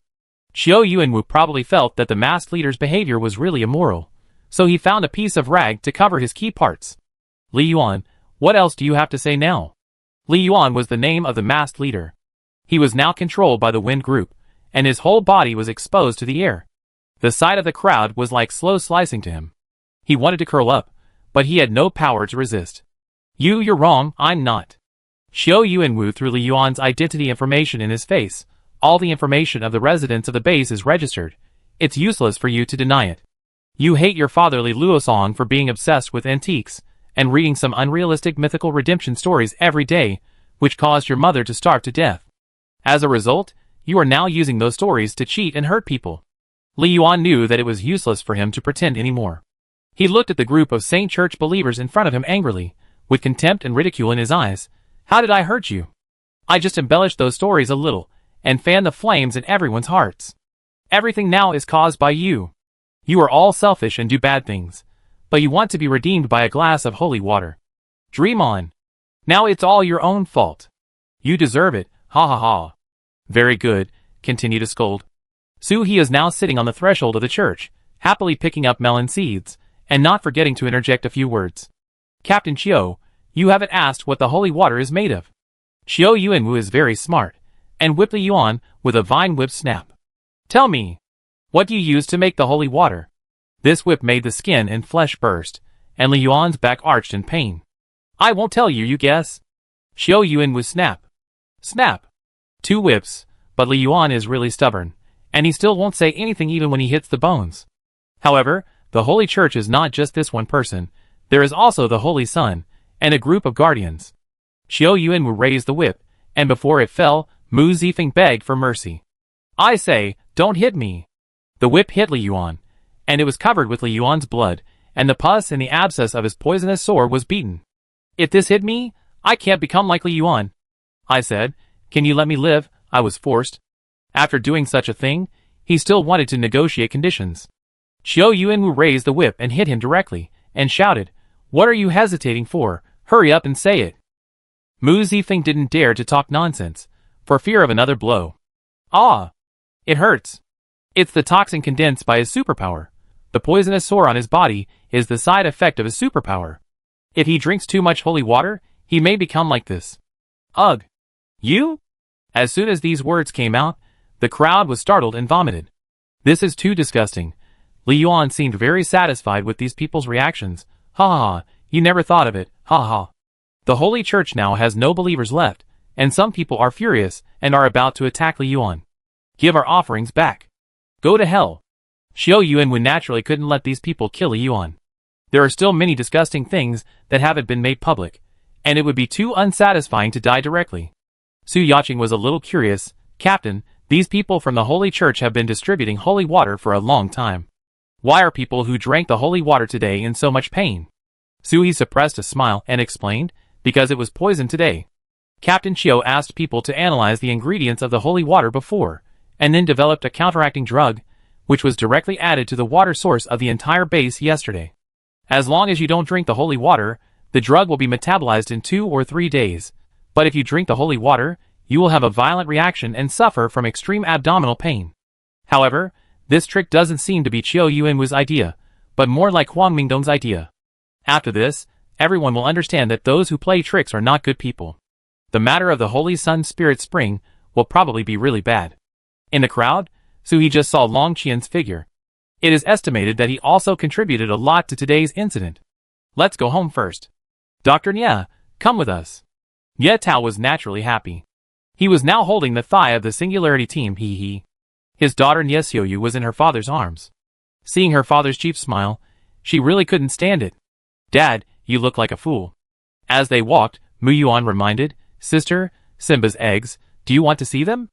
Xiao Yuanwu probably felt that the masked leader's behavior was really immoral, so he found a piece of rag to cover his key parts. Li Yuan, what else do you have to say now? Li Yuan was the name of the masked leader. He was now controlled by the wind group, and his whole body was exposed to the air. The sight of the crowd was like slow slicing to him. He wanted to curl up, but he had no power to resist. You're wrong, I'm not. Xiao Yuanwu threw Li Yuan's identity information in his face. All the information of the residents of the base is registered. It's useless for you to deny it. You hate your fatherly Luo Song for being obsessed with antiques, and reading some unrealistic mythical redemption stories every day, which caused your mother to starve to death. As a result, you are now using those stories to cheat and hurt people. Li Yuan knew that it was useless for him to pretend anymore. He looked at the group of Saint Church believers in front of him angrily, with contempt and ridicule in his eyes. How did I hurt you? I just embellished those stories a little, and fanned the flames in everyone's hearts. Everything now is caused by you. You are all selfish and do bad things, but you want to be redeemed by a glass of holy water. Dream on. Now it's all your own fault. You deserve it, ha ha ha. Very good, continue to scold. Su He is now sitting on the threshold of the church, happily picking up melon seeds, and not forgetting to interject a few words. Captain Qiu, you haven't asked what the holy water is made of. Xiao Yuanwu is very smart, and whipped Li Yuan with a vine whip snap. Tell me, what do you use to make the holy water? This whip made the skin and flesh burst, and Li Yuan's back arched in pain. I won't tell you, you guess. Xiao Yuanwu snap. Snap. 2 whips, but Li Yuan is really stubborn, and he still won't say anything even when he hits the bones. However, the Holy Church is not just this one person. There is also the Holy Sun, and a group of guardians. Xiao Yuanwu raised the whip, and before it fell, Mu Zifeng begged for mercy. I say, don't hit me. The whip hit Li Yuan, and it was covered with Li Yuan's blood, and the pus in the abscess of his poisonous sore was beaten. If this hit me, I can't become like Li Yuan. I said, can you let me live? I was forced. After doing such a thing, he still wanted to negotiate conditions. Qiu Yuanwu raised the whip and hit him directly, and shouted, "What are you hesitating for? Hurry up and say it." Mu Zifeng didn't dare to talk nonsense, for fear of another blow. "Ah! It hurts. It's the toxin condensed by his superpower. The poisonous sore on his body is the side effect of his superpower. If he drinks too much holy water, he may become like this." "Ugh! You?" As soon as these words came out, the crowd was startled and vomited. "This is too disgusting." Li Yuan seemed very satisfied with these people's reactions. "Ha ha ha, you never thought of it, ha ha. The Holy Church now has no believers left, and some people are furious and are about to attack Li Yuan. Give our offerings back. Go to hell." Qiu Yuanwu naturally couldn't let these people kill Li Yuan. There are still many disgusting things that haven't been made public, and it would be too unsatisfying to die directly. Su Yaqing was a little curious. "Captain, these people from the Holy Church have been distributing holy water for a long time. Why are people who drank the holy water today in so much pain?" Sui suppressed a smile and explained, "Because it was poisoned today." Captain Qiu asked people to analyze the ingredients of the holy water before, and then developed a counteracting drug, which was directly added to the water source of the entire base yesterday. As long as you don't drink the holy water, the drug will be metabolized in 2 or 3 days, but if you drink the holy water, you will have a violent reaction and suffer from extreme abdominal pain. However, this trick doesn't seem to be Qiu Yuanwu's idea, but more like Huang Mingdong's idea. After this, everyone will understand that those who play tricks are not good people. The matter of the Holy Sun Spirit Spring will probably be really bad. In the crowd, Sui just saw Long Qian's figure. It is estimated that he also contributed a lot to today's incident. "Let's go home first. Dr. Nye, come with us." Ye Tao was naturally happy. He was now holding the thigh of the Singularity team, hee. His daughter Nye Xiuyu was in her father's arms. Seeing her father's cheap smile, she really couldn't stand it. "Dad, you look like a fool." As they walked, Mu Yuan reminded, "Sister, Simba's eggs, do you want to see them?"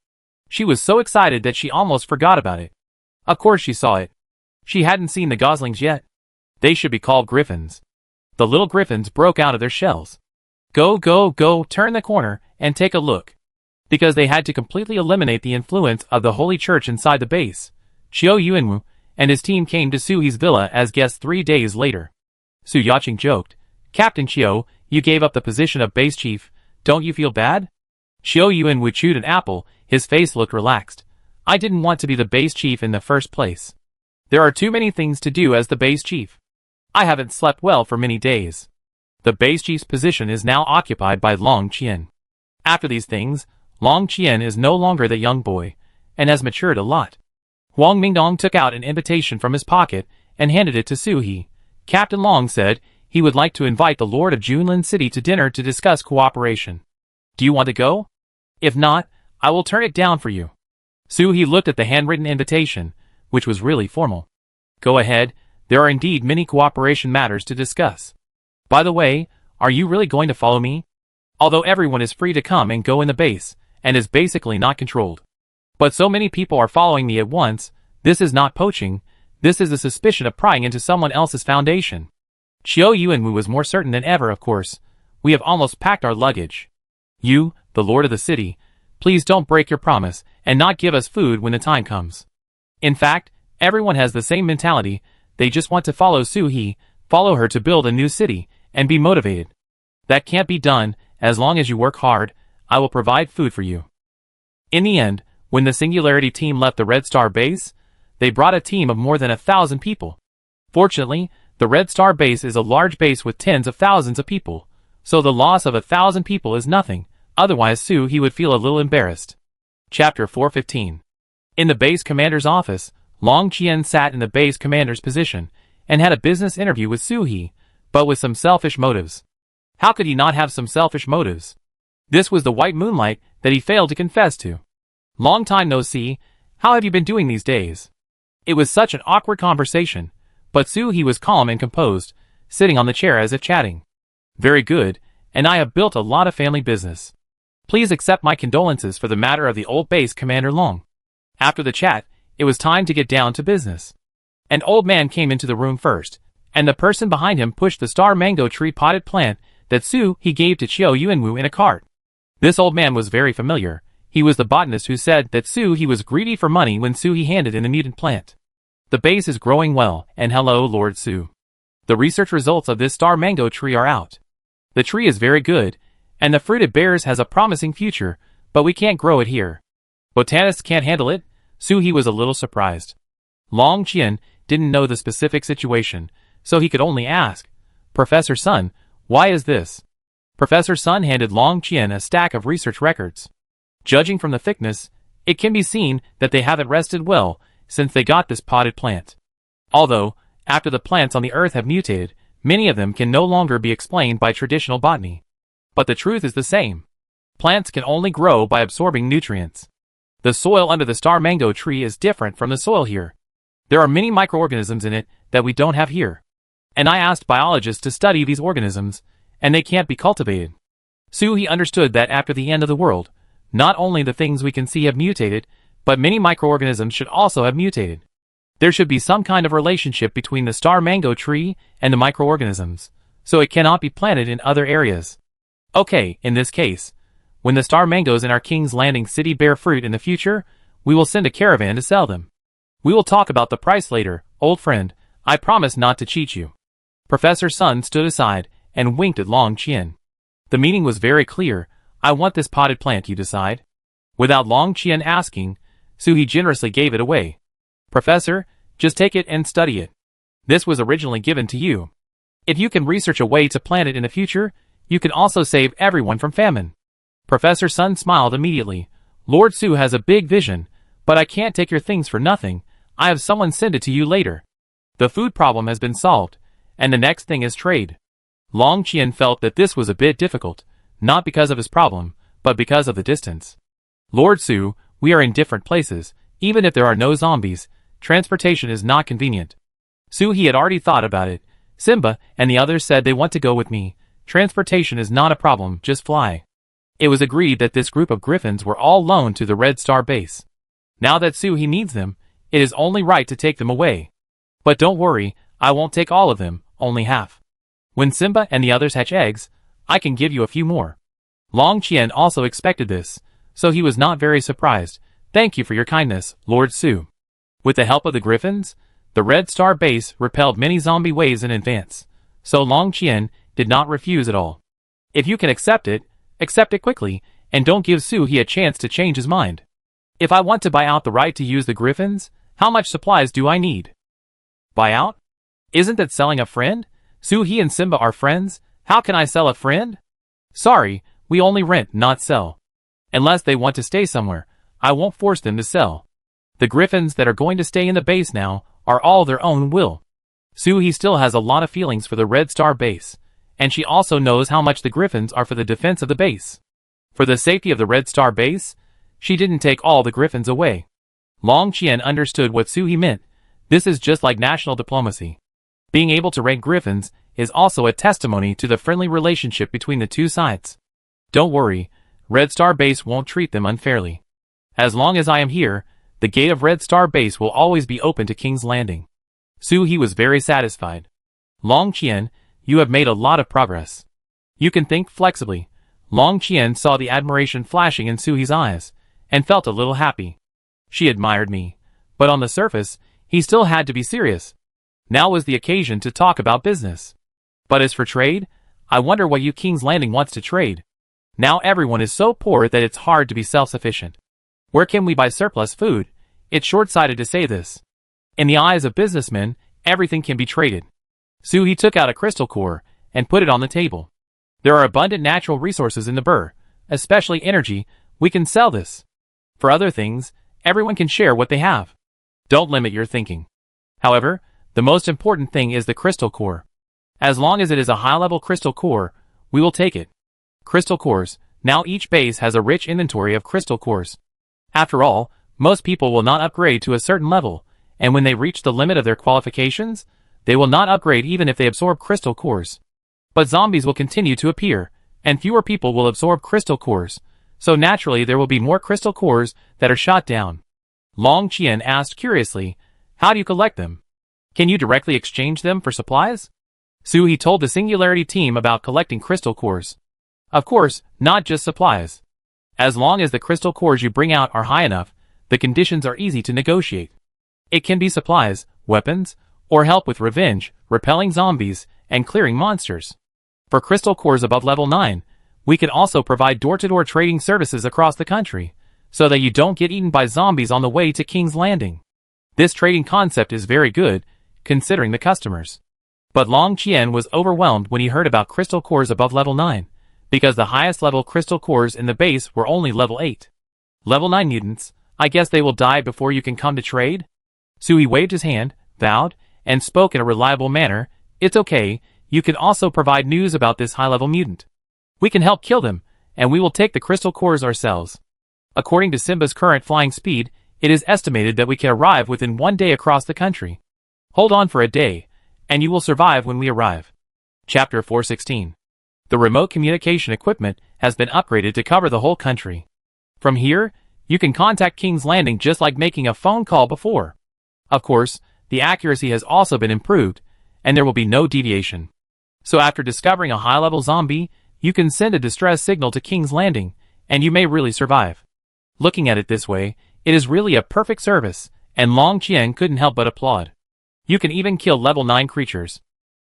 She was so excited that she almost forgot about it. Of course she saw it. She hadn't seen the goslings yet. They should be called griffins. The little griffins broke out of their shells. Go, turn the corner, and take a look. Because they had to completely eliminate the influence of the Holy Church inside the base, Qiu Yuanwu and his team came to Sui's villa as guests 3 days later. Su Yaqing joked, "Captain Qiu, you gave up the position of base chief, don't you feel bad?" Qiu Yuanwu chewed an apple, his face looked relaxed. "I didn't want to be the base chief in the first place. There are too many things to do as the base chief. I haven't slept well for many days." The base chief's position is now occupied by Long Qian. After these things, Long Qian is no longer the young boy, and has matured a lot. Huang Mingdong took out an invitation from his pocket and handed it to Su He. Captain Long said he would like to invite the Lord of Junlin City to dinner to discuss cooperation. "Do you want to go? If not, I will turn it down for you." Su He looked at the handwritten invitation, which was really formal. "Go ahead, there are indeed many cooperation matters to discuss. By the way, are you really going to follow me? Although everyone is free to come and go in the base, and is basically not controlled. But so many people are following me at once, this is not poaching, this is a suspicion of prying into someone else's foundation." Qiu Yuanwu was more certain than ever, of course. "We have almost packed our luggage. You, the lord of the city, please don't break your promise and not give us food when the time comes." In fact, everyone has the same mentality, they just want to follow Su He, follow her to build a new city, and be motivated. "That can't be done, as long as you work hard, I will provide food for you." In the end, when the Singularity team left the Red Star base, they brought a team of more than 1,000 people. Fortunately, the Red Star base is a large base with tens of thousands of people, so the loss of 1,000 people is nothing, otherwise Su He would feel a little embarrassed. Chapter 415. In the base commander's office, Long Qian sat in the base commander's position, and had a business interview with Su He, but with some selfish motives. How could he not have some selfish motives? This was the white moonlight that he failed to confess to. "Long time no see, how have you been doing these days?" It was such an awkward conversation, but Su He was calm and composed, sitting on the chair as if chatting. "Very good, and I have built a lot of family business. Please accept my condolences for the matter of the old base Commander Long." After the chat, it was time to get down to business. An old man came into the room first, and the person behind him pushed the star mango tree potted plant that Su He gave to Qiu Yuanwu in a cart. This old man was very familiar. He was the botanist who said that Su He was greedy for money when Su He handed in the mutant plant. The base is growing well, and hello, Lord Su. The research results of this star mango tree are out. The tree is very good, and the fruit it bears has a promising future, but we can't grow it here. Botanists can't handle it. Su-hee was a little surprised. Long Qian didn't know the specific situation, so he could only ask, Professor Sun, why is this? Professor Sun handed Long Qian a stack of research records. Judging from the thickness, it can be seen that they haven't rested well since they got this potted plant. Although, after the plants on the earth have mutated, many of them can no longer be explained by traditional botany. But the truth is the same. Plants can only grow by absorbing nutrients. The soil under the star mango tree is different from the soil here. There are many microorganisms in it that we don't have here. And I asked biologists to study these organisms, and they can't be cultivated. Su-hee understood that after the end of the world, not only the things we can see have mutated, but many microorganisms should also have mutated. There should be some kind of relationship between the star mango tree and the microorganisms, so it cannot be planted in other areas. Okay, in this case, when the star mangoes in our King's Landing city bear fruit in the future, we will send a caravan to sell them. We will talk about the price later, old friend. I promise not to cheat you. Professor Sun stood aside and winked at Long Qian. The meaning was very clear. I want this potted plant, you decide. Without Long Qian asking, Su-hee generously gave it away. Professor, just take it and study it. This was originally given to you. If you can research a way to plant it in the future, you can also save everyone from famine. Professor Sun smiled immediately. Lord Su has a big vision, but I can't take your things for nothing. I have someone send it to you later. The food problem has been solved, and the next thing is trade. Long Qian felt that this was a bit difficult, not because of his problem, but because of the distance. Lord Su, we are in different places. Even if there are no zombies, transportation is not convenient. Su-hee had already thought about it. Simba and the others said they want to go with me. Transportation is not a problem, just fly. It was agreed that this group of griffins were all loaned to the Red Star base. Now that Su-hee needs them, it is only right to take them away. But don't worry, I won't take all of them, only half. When Simba and the others hatch eggs, I can give you a few more. Long Qian also expected this, so he was not very surprised. Thank you for your kindness, Lord Su. With the help of the griffins, the Red Star base repelled many zombie waves in advance, so Long Qian did not refuse at all. If you can accept it quickly, and don't give Su-hee a chance to change his mind. If I want to buy out the right to use the griffins, how much supplies do I need? Buy out? Isn't that selling a friend? Su-hee and Simba are friends. How can I sell a friend? Sorry, we only rent, not sell. Unless they want to stay somewhere, I won't force them to sell. The griffins that are going to stay in the base now are all their own will. Su-hee still has a lot of feelings for the Red Star base, and she also knows how much the griffins are for the defense of the base. For the safety of the Red Star base, she didn't take all the griffins away. Long Qian understood what Su-hee meant. This is just like national diplomacy. Being able to rank griffins is also a testimony to the friendly relationship between the two sides. Don't worry, Red Star base won't treat them unfairly. As long as I am here, the gate of Red Star base will always be open to King's Landing. Su-hee was very satisfied. Long Qian, you have made a lot of progress. You can think flexibly. Long Qian saw the admiration flashing in Su-hee's eyes, and felt a little happy. She admired me, but on the surface, he still had to be serious. Now was the occasion to talk about business. But as for trade, I wonder what you King's Landing wants to trade. Now everyone is so poor that it's hard to be self-sufficient. Where can we buy surplus food? It's short-sighted to say this. In the eyes of businessmen, everything can be traded. Su-hee took out a crystal core and put it on the table. There are abundant natural resources in the Burr, especially energy. We can sell this. For other things, everyone can share what they have. Don't limit your thinking. However, the most important thing is the crystal core. As long as it is a high-level crystal core, we will take it. Crystal cores. Now each base has a rich inventory of crystal cores. After all, most people will not upgrade to a certain level, and when they reach the limit of their qualifications, they will not upgrade even if they absorb crystal cores. But zombies will continue to appear, and fewer people will absorb crystal cores, so naturally there will be more crystal cores that are shot down. Long Qian asked curiously, how do you collect them? Can you directly exchange them for supplies? Su-hee told the Singularity team about collecting crystal cores. Of course, not just supplies. As long as the crystal cores you bring out are high enough, the conditions are easy to negotiate. It can be supplies, weapons, or help with revenge, repelling zombies, and clearing monsters. For crystal cores above level 9, we can also provide door-to-door trading services across the country, so that you don't get eaten by zombies on the way to King's Landing. This trading concept is very good, considering the customers. But Long Qian was overwhelmed when he heard about crystal cores above level 9, because the highest level crystal cores in the base were only level 8. Level 9 mutants, I guess they will die before you can come to trade? Sui waved his hand, bowed, and spoke in a reliable manner. It's okay, you can also provide news about this high-level mutant. We can help kill them, and we will take the crystal cores ourselves. According to Simba's current flying speed, it is estimated that we can arrive within 1 day across the country. Hold on for a day, and you will survive when we arrive. Chapter 416. The remote communication equipment has been upgraded to cover the whole country. From here, you can contact King's Landing just like making a phone call before. Of course, the accuracy has also been improved, and there will be no deviation. So after discovering a high-level zombie, you can send a distress signal to King's Landing, and you may really survive. Looking at it this way, it is really a perfect service, and Long Qian couldn't help but applaud. You can even kill level 9 creatures.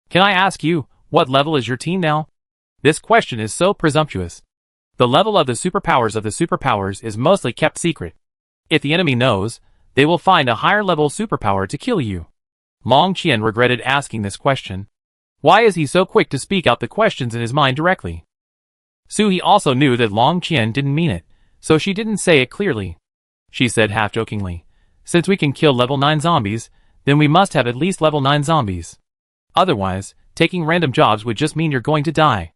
Can I ask you, what level is your team now? This question is so presumptuous. The level of the superpowers is mostly kept secret. If the enemy knows, they will find a higher level superpower to kill you. Long Qian regretted asking this question. Why is he so quick to speak out the questions in his mind directly? Suhi also knew that Long Qian didn't mean it, so she didn't say it clearly. She said half-jokingly, since we can kill level 9 zombies, then we must have at least level 9 zombies. Otherwise, taking random jobs would just mean you're going to die.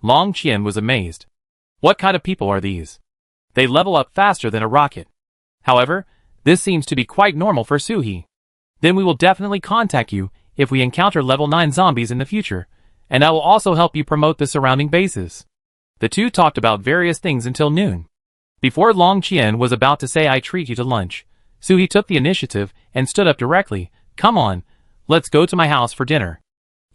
Long Qian was amazed. What kind of people are these? They level up faster than a rocket. However, this seems to be quite normal for Suhi. Then we will definitely contact you if we encounter level 9 zombies in the future, and I will also help you promote the surrounding bases. The two talked about various things until noon. Before Long Qian was about to say I treat you to lunch, Suhi took the initiative and stood up directly. Come on, let's go to my house for dinner.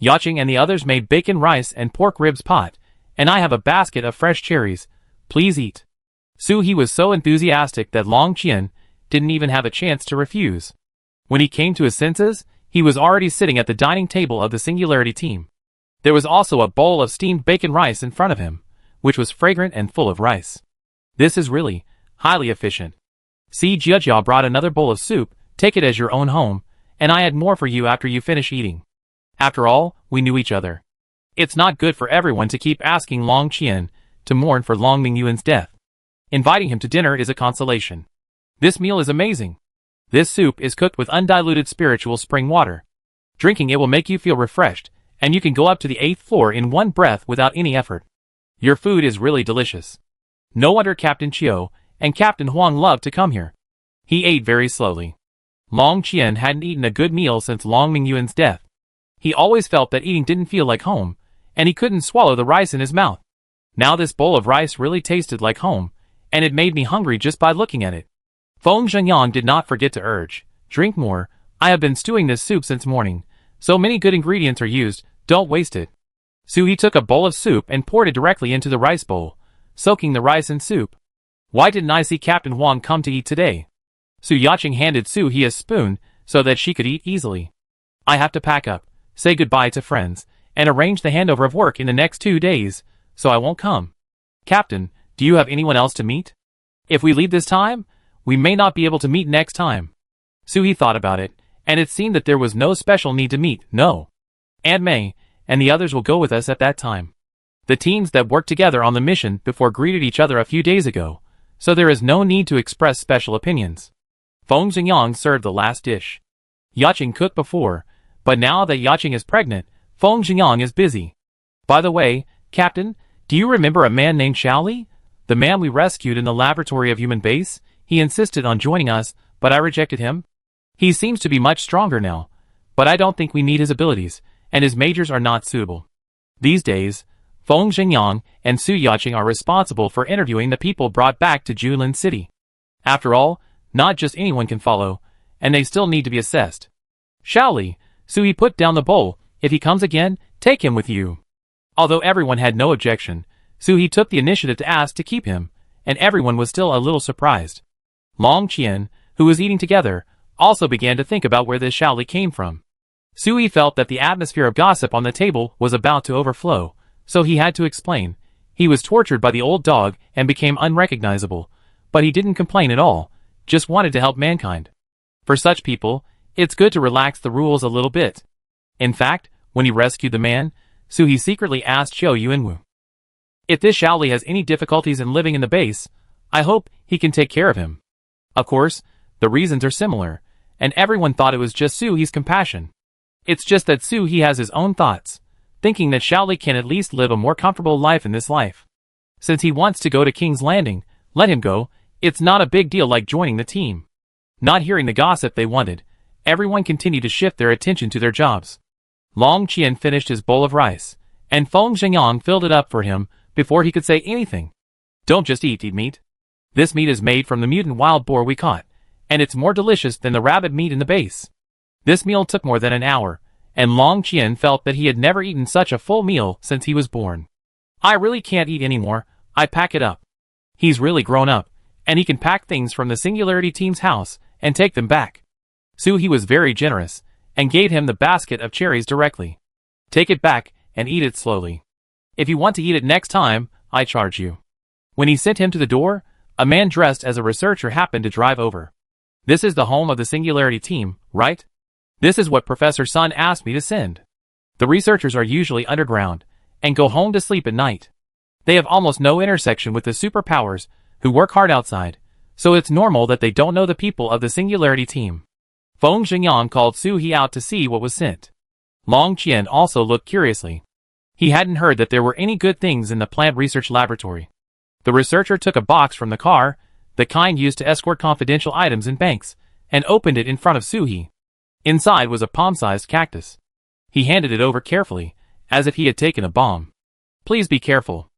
Yaching and the others made bacon rice and pork ribs pot, and I have a basket of fresh cherries. Please eat. Suhi was so enthusiastic that Long Qian didn't even have a chance to refuse. When he came to his senses, he was already sitting at the dining table of the Singularity team. There was also a bowl of steamed bacon rice in front of him, which was fragrant and full of rice. This is really highly efficient. See, Jiajia brought another bowl of soup. Take it as your own home, and I had more for you after you finish eating. After all, we knew each other. It's not good for everyone to keep asking Long Qian to mourn for Long Mingyuan's death. Inviting him to dinner is a consolation. This meal is amazing. This soup is cooked with undiluted spiritual spring water. Drinking it will make you feel refreshed, and you can go up to the 8th floor in one breath without any effort. Your food is really delicious. No wonder Captain Chiu and Captain Huang loved to come here. He ate very slowly. Long Qian hadn't eaten a good meal since Long Mingyuan's death. He always felt that eating didn't feel like home, and he couldn't swallow the rice in his mouth. Now this bowl of rice really tasted like home, and it made me hungry just by looking at it. Feng Zhenyang did not forget to urge, drink more. I have been stewing this soup since morning. So many good ingredients are used, don't waste it. Suhi took a bowl of soup and poured it directly into the rice bowl, soaking the rice in soup. Why didn't I see Captain Huang come to eat today? Su Yaching handed Suhi a spoon so that she could eat easily. I have to pack up, say goodbye to friends, and arrange the handover of work in the next 2 days, so I won't come. Captain, do you have anyone else to meet? If we leave this time, we may not be able to meet next time. Suhi thought about it, and it seemed that there was no special need to meet. No. Aunt May and the others will go with us at that time. The teams that worked together on the mission before greeted each other a few days ago, so there is no need to express special opinions. Feng Zhenyang served the last dish. Yaching cooked before, but now that Yaching is pregnant, Feng Zhenyang is busy. By the way, Captain, do you remember a man named Shaoli? The man we rescued in the laboratory of human base? He insisted on joining us, but I rejected him. He seems to be much stronger now, but I don't think we need his abilities, and his majors are not suitable. These days, Feng Zhenyang and Su Yaching are responsible for interviewing the people brought back to Julin City. After all, not just anyone can follow, and they still need to be assessed. Shaoli, Suhi put down the bowl. If he comes again, take him with you. Although everyone had no objection, Suhi took the initiative to ask to keep him, and everyone was still a little surprised. Long Qian, who was eating together, also began to think about where this Shaoli came from. Sui felt that the atmosphere of gossip on the table was about to overflow, so he had to explain. He was tortured by the old dog and became unrecognizable, but he didn't complain at all, just wanted to help mankind. For such people, it's good to relax the rules a little bit. In fact, when he rescued the man, Sui secretly asked Xiao Yuanwu, "If this Shaoli has any difficulties in living in the base, I hope he can take care of him." Of course, the reasons are similar, and everyone thought it was just Sui's compassion. It's just that Sui has his own thoughts, thinking that Shaoli can at least live a more comfortable life in this life. Since he wants to go to King's Landing, let him go, it's not a big deal like joining the team. Not hearing the gossip they wanted, everyone continued to shift their attention to their jobs. Long Qian finished his bowl of rice, and Feng Zhengyang filled it up for him before he could say anything. "Don't just eat meat. This meat is made from the mutant wild boar we caught, and it's more delicious than the rabbit meat in the base." This meal took more than an hour, and Long Qian felt that he had never eaten such a full meal since he was born. "I really can't eat anymore, I pack it up." He's really grown up, and he can pack things from the Singularity team's house and take them back. Sui was very generous, and gave him the basket of cherries directly. "Take it back, and eat it slowly. If you want to eat it next time, I charge you." When he sent him to the door, a man dressed as a researcher happened to drive over. "This is the home of the Singularity team, right? This is what Professor Sun asked me to send." The researchers are usually underground, and go home to sleep at night. They have almost no intersection with the Superpowers, who work hard outside, so it's normal that they don't know the people of the Singularity team. Feng Zhengyang called Sui out to see what was sent. Long Qian also looked curiously. He hadn't heard that there were any good things in the plant research laboratory. The researcher took a box from the car, the kind used to escort confidential items in banks, and opened it in front of Sui. Inside was a palm-sized cactus. He handed it over carefully, as if he had taken a bomb. "Please be careful.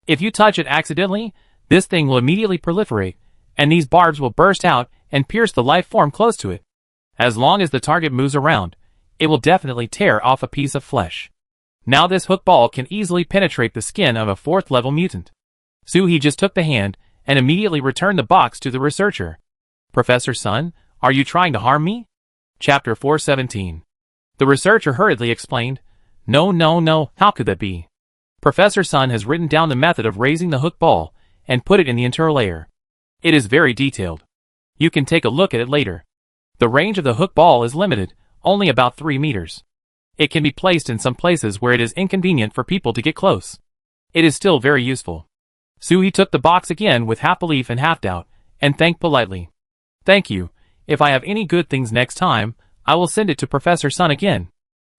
If you touch it accidentally, this thing will immediately proliferate, and these barbs will burst out and pierce the life form close to it. As long as the target moves around, it will definitely tear off a piece of flesh. Now this hook ball can easily penetrate the skin of a 4th level mutant." Sui just took the hand, and immediately returned the box to the researcher. "Professor Sun, are you trying to harm me?" Chapter 417. The researcher hurriedly explained, No, how could that be? Professor Sun has written down the method of raising the hook ball, and put it in the interlayer. It is very detailed. You can take a look at it later. The range of the hook ball is limited, only about 3 meters. It can be placed in some places where it is inconvenient for people to get close. It is still very useful. Sui took the box again with half belief and half doubt, and thanked politely. "Thank you. If I have any good things next time, I will send it to Professor Sun again."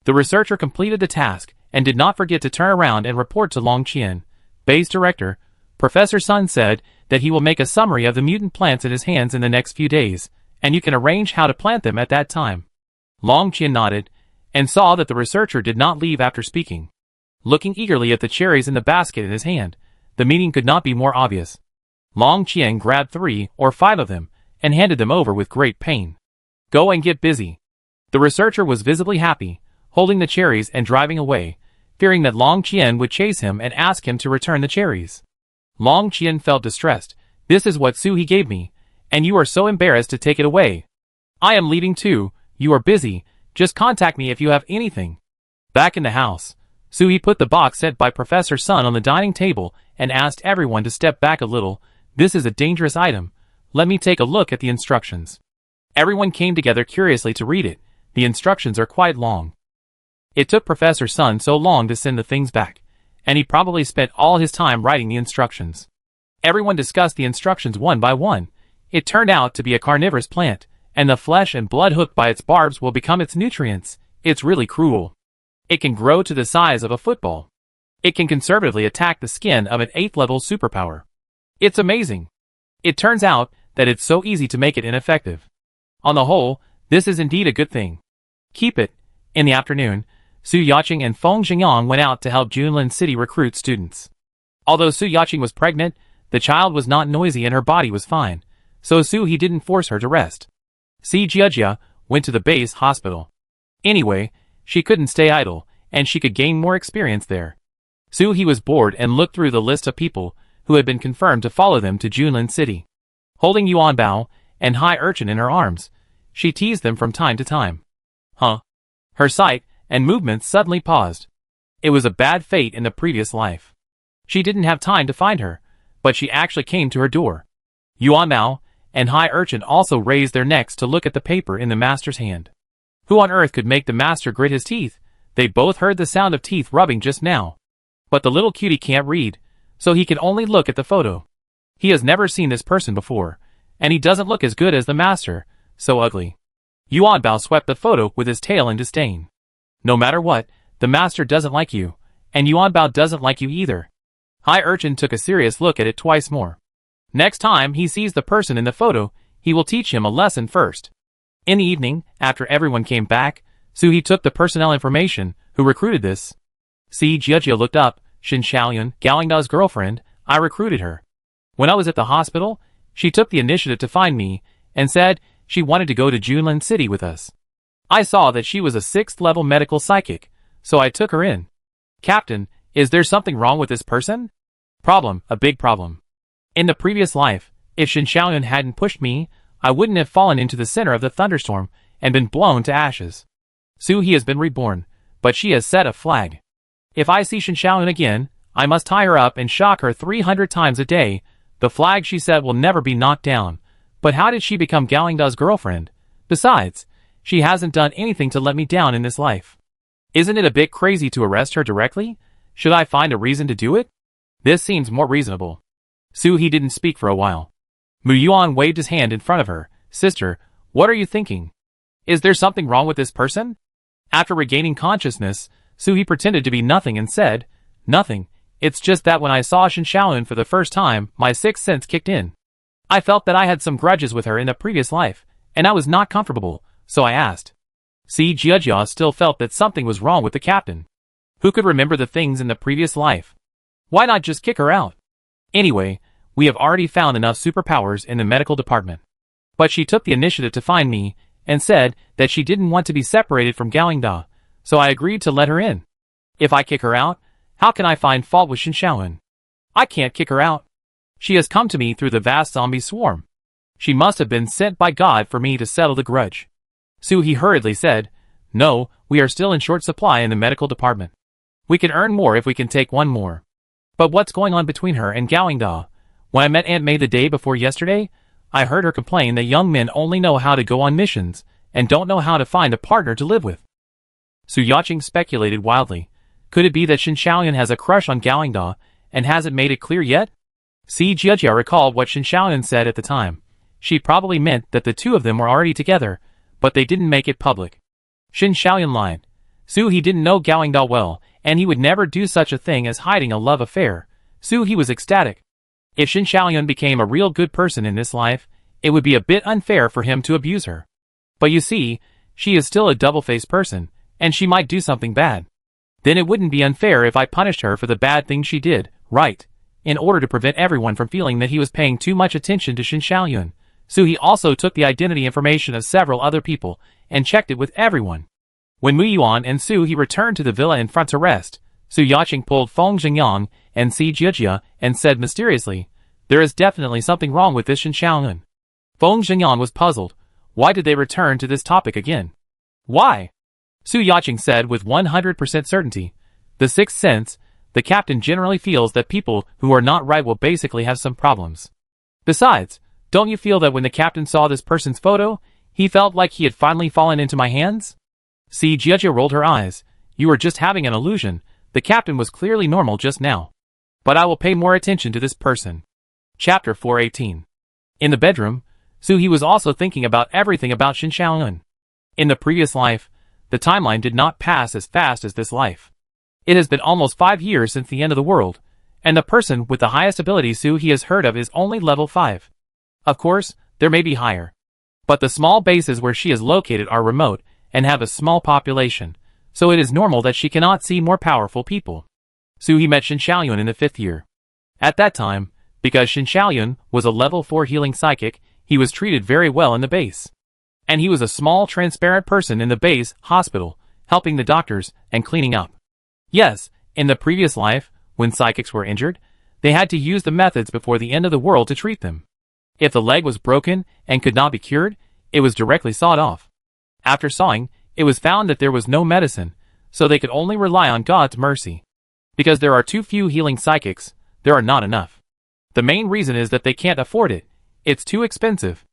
The researcher completed the task, and did not forget to turn around and report to Long Qian, base director. Professor Sun said that he will make a summary of the mutant plants in his hands in the next few days, and you can arrange how to plant them at that time. Long Qian nodded, and saw that the researcher did not leave after speaking. Looking eagerly at the cherries in the basket in his hand, the meaning could not be more obvious. Long Qian grabbed 3 or 5 of them, and handed them over with great pain. "Go and get busy." The researcher was visibly happy, holding the cherries and driving away, fearing that Long Qian would chase him and ask him to return the cherries. Long Qian felt distressed. "This is what Sui gave me, and you are so embarrassed to take it away. I am leaving too, you are busy, just contact me if you have anything." Back in the house, Sui put the box sent by Professor Sun on the dining table and asked everyone to step back a little. "This is a dangerous item. Let me take a look at the instructions." Everyone came together curiously to read it. The instructions are quite long. It took Professor Sun so long to send the things back, and he probably spent all his time writing the instructions. Everyone discussed the instructions one by one. It turned out to be a carnivorous plant, and the flesh and blood hooked by its barbs will become its nutrients. It's really cruel. It can grow to the size of a football. It can conservatively attack the skin of an 8th level superpower. It's amazing. It turns out that it's so easy to make it ineffective. On the whole, this is indeed a good thing. Keep it. In the afternoon, Su Yaqing and Feng Zhengyang went out to help Junlin City recruit students. Although Su Yaqing was pregnant, the child was not noisy and her body was fine, so He didn't force her to rest. Si Jiajia went to the base hospital. Anyway, she couldn't stay idle, and she could gain more experience there. He was bored and looked through the list of people who had been confirmed to follow them to Junlin City. Holding Yuanbao and Hai Urchin in her arms, she teased them from time to time. Huh? Her sight and movements suddenly paused. It was a bad fate in the previous life. She didn't have time to find her, but she actually came to her door. Yuan Mao and High Urchin also raised their necks to look at the paper in the master's hand. Who on earth could make the master grit his teeth? They both heard the sound of teeth rubbing just now. But the little cutie can't read, so he can only look at the photo. He has never seen this person before, and he doesn't look as good as the master, so ugly. Yuan Bao swept the photo with his tail in disdain. No matter what, the master doesn't like you, and Yuan Bao doesn't like you either. High Urchin took a serious look at it twice more. Next time he sees the person in the photo, he will teach him a lesson first. In the evening, after everyone came back, Suhi took the personnel information, who recruited this. See, Jiajia looked up, Xin Xiaoyun, Gaolingda's girlfriend, I recruited her. When I was at the hospital, she took the initiative to find me, and said she wanted to go to Junlin City with us. I saw that she was a 6th level medical psychic, so I took her in. Captain, is there something wrong with this person? Problem, a big problem. In the previous life, if Xin Xiaoyun hadn't pushed me, I wouldn't have fallen into the center of the thunderstorm and been blown to ashes. Suhi has been reborn, but she has set a flag. If I see Xin Xiaoyun again, I must tie her up and shock her 300 times a day. The flag, she said, will never be knocked down. But how did she become Gaolingda's girlfriend? Besides, she hasn't done anything to let me down in this life. Isn't it a bit crazy to arrest her directly? Should I find a reason to do it? This seems more reasonable. Suhi didn't speak for a while. Mu Yuan waved his hand in front of her. Sister, what are you thinking? Is there something wrong with this person? After regaining consciousness, Suhi pretended to be nothing and said, Nothing. It's just that when I saw Xin Xiaoyun for the first time, my sixth sense kicked in. I felt that I had some grudges with her in a previous life, and I was not comfortable, so I asked. See, Jiajia still felt that something was wrong with the captain. Who could remember the things in the previous life? Why not just kick her out? Anyway, we have already found enough superpowers in the medical department. But she took the initiative to find me, and said that she didn't want to be separated from Gaolingda, so I agreed to let her in. If I kick her out, how can I find fault with Xin Xiaoyun? I can't kick her out. She has come to me through the vast zombie swarm. She must have been sent by God for me to settle the grudge. Suhi hurriedly said, No, we are still in short supply in the medical department. We can earn more if we can take one more. But what's going on between her and Gaolingda? When I met Aunt May the day before yesterday, I heard her complain that young men only know how to go on missions, and don't know how to find a partner to live with. Su Yaching speculated wildly. Could it be that Xin Xiaoyun has a crush on Gaolingda, and hasn't made it clear yet? Si Jiajia recalled what Xin Xiaoyun said at the time. She probably meant that the two of them were already together, but they didn't make it public. Xin Xiaoyun lied. He didn't know Gaolingda well, and he would never do such a thing as hiding a love affair. He was ecstatic. If Xin Xiaoyun became a real good person in this life, it would be a bit unfair for him to abuse her. But you see, she is still a double-faced person, and she might do something bad. Then it wouldn't be unfair if I punished her for the bad thing she did, right? In order to prevent everyone from feeling that he was paying too much attention to Xin Xiaoyun. He also took the identity information of several other people, and checked it with everyone. When Mu Yuan and He returned to the villa in front to rest, Su Yaching pulled Feng Xingyang and Si Jiajia and said mysteriously, There is definitely something wrong with this Xin Xiaoyun. Feng Xingyang was puzzled. Why did they return to this topic again? Why? Su Yaching said with 100% certainty. The sixth sense, the captain generally feels that people who are not right will basically have some problems. Besides, don't you feel that when the captain saw this person's photo, he felt like he had finally fallen into my hands? Si Jiajia rolled her eyes. You were just having an illusion. The captain was clearly normal just now. But I will pay more attention to this person. Chapter 418. In the bedroom, Suhi was also thinking about everything about Xin Xiaoyun. In the previous life, the timeline did not pass as fast as this life. It has been almost 5 years since the end of the world, and the person with the highest ability Suhi has heard of is only level 5. Of course, there may be higher. But the small bases where she is located are remote, and have a small population, so it is normal that she cannot see more powerful people. Suhi met Xin Xiaoyun in the 5th year. At that time, because Xin Xiaoyun was a level 4 healing psychic, he was treated very well in the base. And he was a small transparent person in the base hospital, helping the doctors and cleaning up. Yes, in the previous life, when psychics were injured, they had to use the methods before the end of the world to treat them. If the leg was broken and could not be cured, It was directly sawed off. After sawing, it was found that there was no medicine, so they could only rely on God's mercy. Because there are too few healing psychics, there are not enough. The main reason is that they can't afford it. It's too expensive.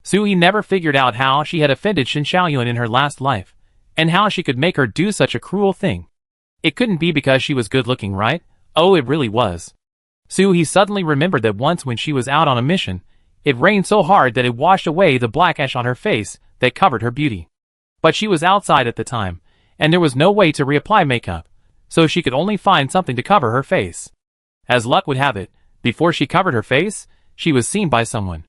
Soo-hee never figured out how she had offended Shin Xiaoyun in her last life, and how she could make her do such a cruel thing. It couldn't be because she was good looking, right? Oh, it really was. Soo-hee suddenly remembered that once when she was out on a mission, it rained so hard that it washed away the black ash on her face that covered her beauty. But she was outside at the time, and there was no way to reapply makeup, so she could only find something to cover her face. As luck would have it, before she covered her face, she was seen by someone.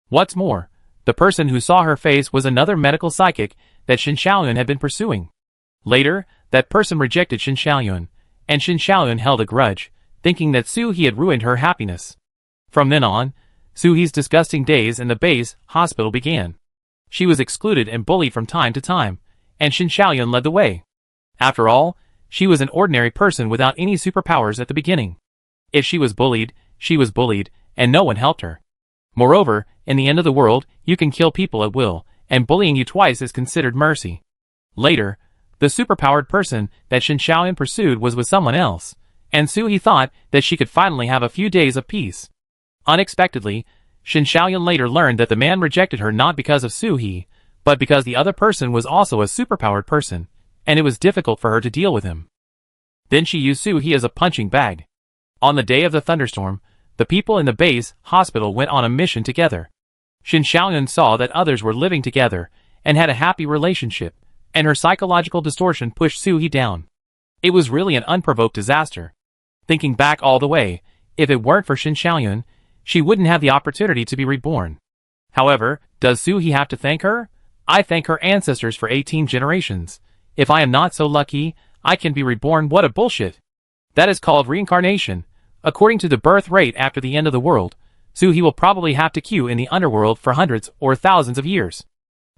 What's more, the person who saw her face was another medical psychic that Shin Xiaoyun had been pursuing. Later, that person rejected Shin Xiaoyun, and Shin Xiaoyun held a grudge, thinking that Soo-hee had ruined her happiness. From then on, Soo-hee's disgusting days in the base hospital began. She was excluded and bullied from time to time, and Shin Xiaoyun led the way. After all, she was an ordinary person without any superpowers at the beginning. If she was bullied, and no one helped her. Moreover, in the end of the world, you can kill people at will, and bullying you twice is considered mercy. Later, the superpowered person that Shin Xiaoyun pursued was with someone else, and Soo-hee thought that she could finally have a few days of peace. Unexpectedly, Shin Xiaoyun later learned that the man rejected her not because of Soo-hee, but because the other person was also a superpowered person, and it was difficult for her to deal with him. Then she used Soo-hee as a punching bag. On the day of the thunderstorm, the people in the base hospital went on a mission together. Shin Xiaoyun saw that others were living together and had a happy relationship, and her psychological distortion pushed Soo-hee down. It was really an unprovoked disaster. Thinking back all the way, if it weren't for Shin Xiaoyun, she wouldn't have the opportunity to be reborn. However, does Soo-hee have to thank her? I thank her ancestors for 18 generations. If I am not so lucky, I can be reborn. What a bullshit. That is called reincarnation. According to the birth rate after the end of the world, Soo-hee will probably have to queue in the underworld for hundreds or thousands of years.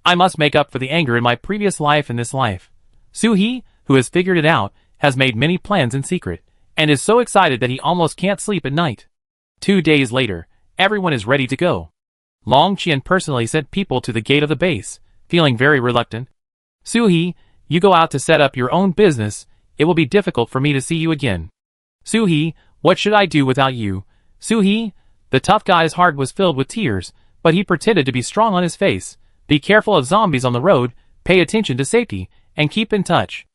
I must make up for the anger in my previous life in this life. Soo-hee, who has figured it out, has made many plans in secret, and is so excited that he almost can't sleep at night. 2 days later, everyone is ready to go. Long Qian personally sent people to the gate of the base, feeling very reluctant. Soo-hee, you go out to set up your own business. It will be difficult for me to see you again. Soo-hee, what should I do without you? Soo-hee, the tough guy's heart was filled with tears, but he pretended to be strong on his face. Be careful of zombies on the road, pay attention to safety, and keep in touch.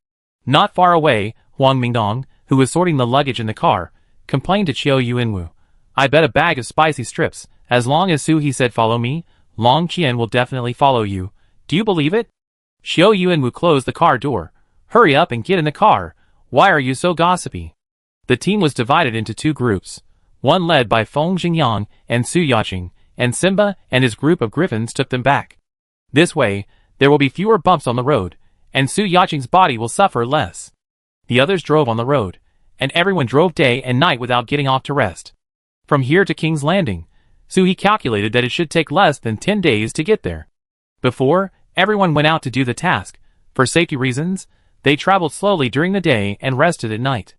Not far away, Huang Mingdong, who was sorting the luggage in the car, complained to Qiu Yuanwu. I bet a bag of spicy strips, as long as Soo-hee said follow me, Long Qian will definitely follow you. Do you believe it? Qiu Yuanwu closed the car door. Hurry up and get in the car. Why are you so gossipy? The team was divided into 2 groups, one led by Feng Xingyang and Su Yaqing, and Simba and his group of griffins took them back. This way, there will be fewer bumps on the road, and Su Yaqing's body will suffer less. The others drove on the road, and everyone drove day and night without getting off to rest. From here to King's Landing, Soo-hee calculated that it should take less than 10 days to get there. Before, everyone went out to do the task. For safety reasons, they traveled slowly during the day and rested at night.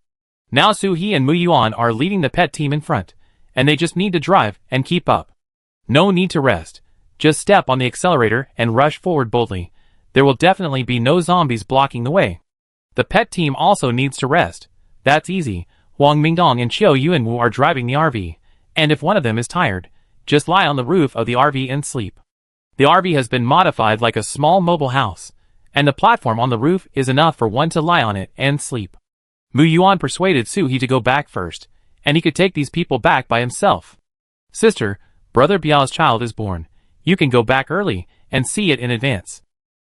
Now Soo-hee and Mu Yuan are leading the pet team in front, and they just need to drive and keep up. No need to rest. Just step on the accelerator and rush forward boldly. There will definitely be no zombies blocking the way. The pet team also needs to rest. That's easy. Huang Mingdong and Qiu Yuanwu are driving the RV, and if one of them is tired, just lie on the roof of the RV and sleep. The RV has been modified like a small mobile house, and the platform on the roof is enough for one to lie on it and sleep. Mu Yuan persuaded Soo-hee to go back first, and he could take these people back by himself. Sister, Brother Biao's child is born. You can go back early and see it in advance.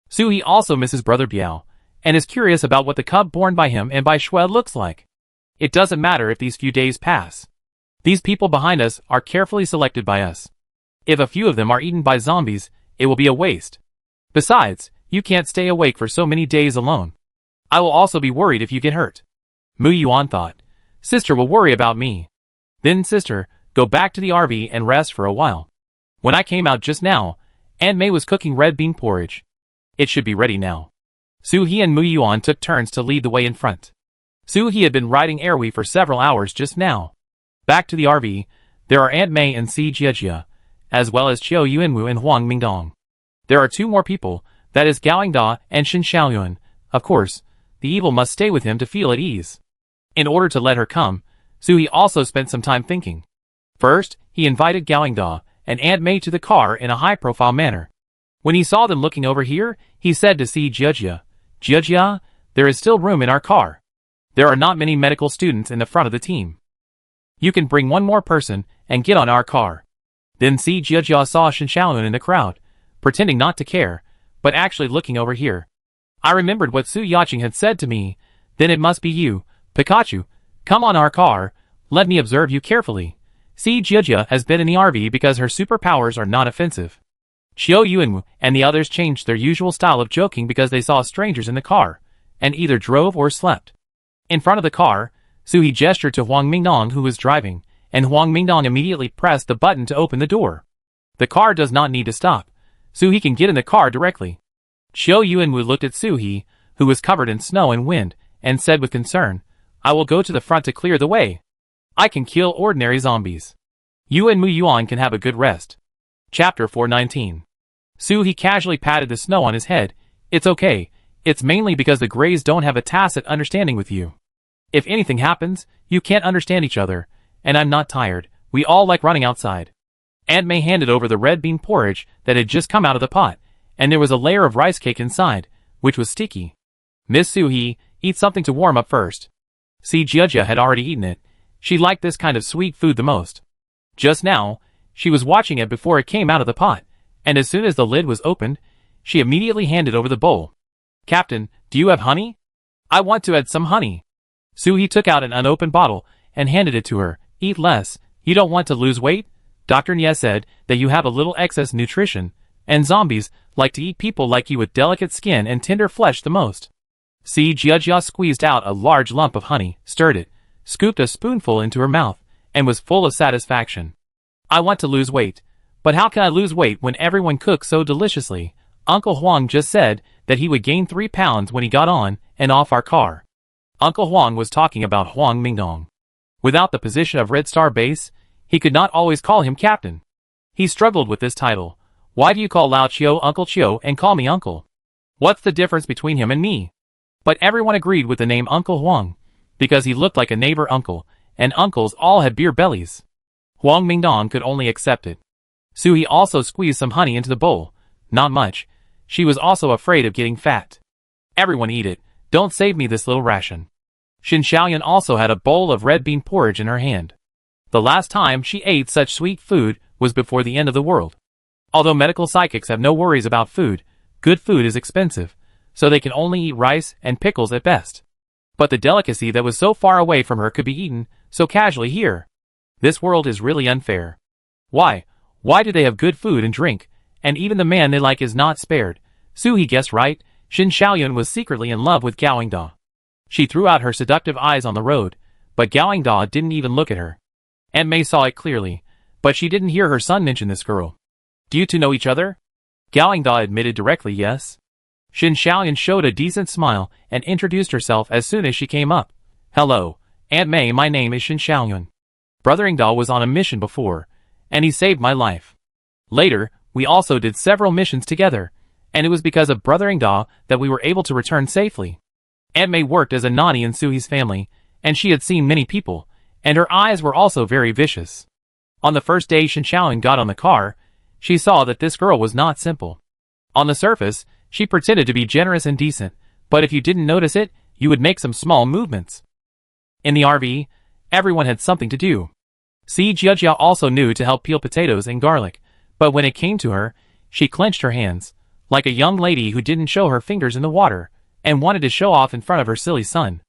Soo-hee also misses Brother Biao, and is curious about what the cub born by him and by Shui looks like. It doesn't matter if these few days pass. These people behind us are carefully selected by us. If a few of them are eaten by zombies, it will be a waste. Besides, you can't stay awake for so many days alone. I will also be worried if you get hurt. Mu Yuan thought. Sister will worry about me. Then sister, go back to the RV and rest for a while. When I came out just now, Aunt May was cooking red bean porridge. It should be ready now. Soo-hee and Mu Yuan took turns to lead the way in front. Soo-hee had been riding Erwi for several hours just now. Back to the RV, there are Aunt May and Si Jiejia, as well as Qiu Yuanwu and Huang Mingdong. There are two more people, that is Gaoingda and Shin Xiaoyun. Of course, the evil must stay with him to feel at ease. In order to let her come, Suhi also spent some time thinking. First, he invited Gaoingda and Aunt May to the car in a high-profile manner. When he saw them looking over here, he said to see Jiejia, "Jiejia, there is still room in our car. There are not many medical students in the front of the team. You can bring one more person and get on our car." Then Si Jiejia saw Shin Xiaoyun in the crowd, pretending not to care, but actually looking over here. I remembered what Su Yaqing had said to me. Then it must be you, Pikachu. Come on our car. Let me observe you carefully. Si Jiejia has been in the RV because her superpowers are not offensive. Qiu Yuanwu and the others changed their usual style of joking because they saw strangers in the car, and either drove or slept. In front of the car, Suhi gestured to Huang Mingnong who was driving, and Huang Mingnong immediately pressed the button to open the door. The car does not need to stop. Suhi can get in the car directly. Qiu Yuanwu looked at Suhi, who was covered in snow and wind, and said with concern, "I will go to the front to clear the way. I can kill ordinary zombies. You and Mu Yuan can have a good rest." Chapter 419. Suhi casually patted the snow on his head. "It's okay. It's mainly because the Greys don't have a tacit understanding with you. If anything happens, you can't understand each other, and I'm not tired. We all like running outside." Aunt May handed over the red bean porridge that had just come out of the pot, and there was a layer of rice cake inside, which was sticky. "Miss Suhi, eat something to warm up first." Si Jiejia had already eaten it. She liked this kind of sweet food the most. Just now, she was watching it before it came out of the pot, and as soon as the lid was opened, she immediately handed over the bowl. "Captain, do you have honey? I want to add some honey." Suhi took out an unopened bottle and handed it to her. "Eat less. You don't want to lose weight? Dr. Nye said that you have a little excess nutrition, and zombies like to eat people like you with delicate skin and tender flesh the most." Si Jiejia squeezed out a large lump of honey, stirred it, scooped a spoonful into her mouth, and was full of satisfaction. "I want to lose weight. But how can I lose weight when everyone cooks so deliciously? Uncle Huang just said that he would gain 3 pounds when he got on and off our car." Uncle Huang was talking about Huang Mingnong. Without the position of Red Star Base, he could not always call him captain. He struggled with this title. "Why do you call Lao Chio Uncle Chio and call me Uncle? What's the difference between him and me?" But everyone agreed with the name Uncle Huang, because he looked like a neighbor uncle, and uncles all had beer bellies. Huang Mingnong could only accept it. Suhi also squeezed some honey into the bowl. Not much. She was also afraid of getting fat. "Everyone eat it. Don't save me this little ration." Shin Xiaoyun also had a bowl of red bean porridge in her hand. The last time she ate such sweet food was before the end of the world. Although medical psychics have no worries about food, good food is expensive, so they can only eat rice and pickles at best. But the delicacy that was so far away from her could be eaten so casually here. This world is really unfair. Why do they have good food and drink, and even the man they like is not spared? Suhi guessed right. Shin Xiaoyun was secretly in love with Gaoingda. She threw out her seductive eyes on the road, but Gaoingda didn't even look at her. Aunt May saw it clearly, but she didn't hear her son mention this girl. "Do you two know each other?" Gaoingda admitted directly yes. Shin Xiaoyun showed a decent smile and introduced herself as soon as she came up. "Hello, Aunt May, my name is Shin Xiaoyun. Brother Ingda was on a mission before, and he saved my life. Later, we also did several missions together, and it was because of Brother Ingda that we were able to return safely." Aunt May worked as a nanny in Suhi's family, and she had seen many people, and her eyes were also very vicious. On the first day Shin Xiaoyun got on the car, she saw that this girl was not simple. On the surface, she pretended to be generous and decent, but if you didn't notice it, you would make some small movements. In the RV, everyone had something to do. Si Jiejia also knew to help peel potatoes and garlic, but when it came to her, she clenched her hands, like a young lady who didn't show her fingers in the water, and wanted to show off in front of her silly son.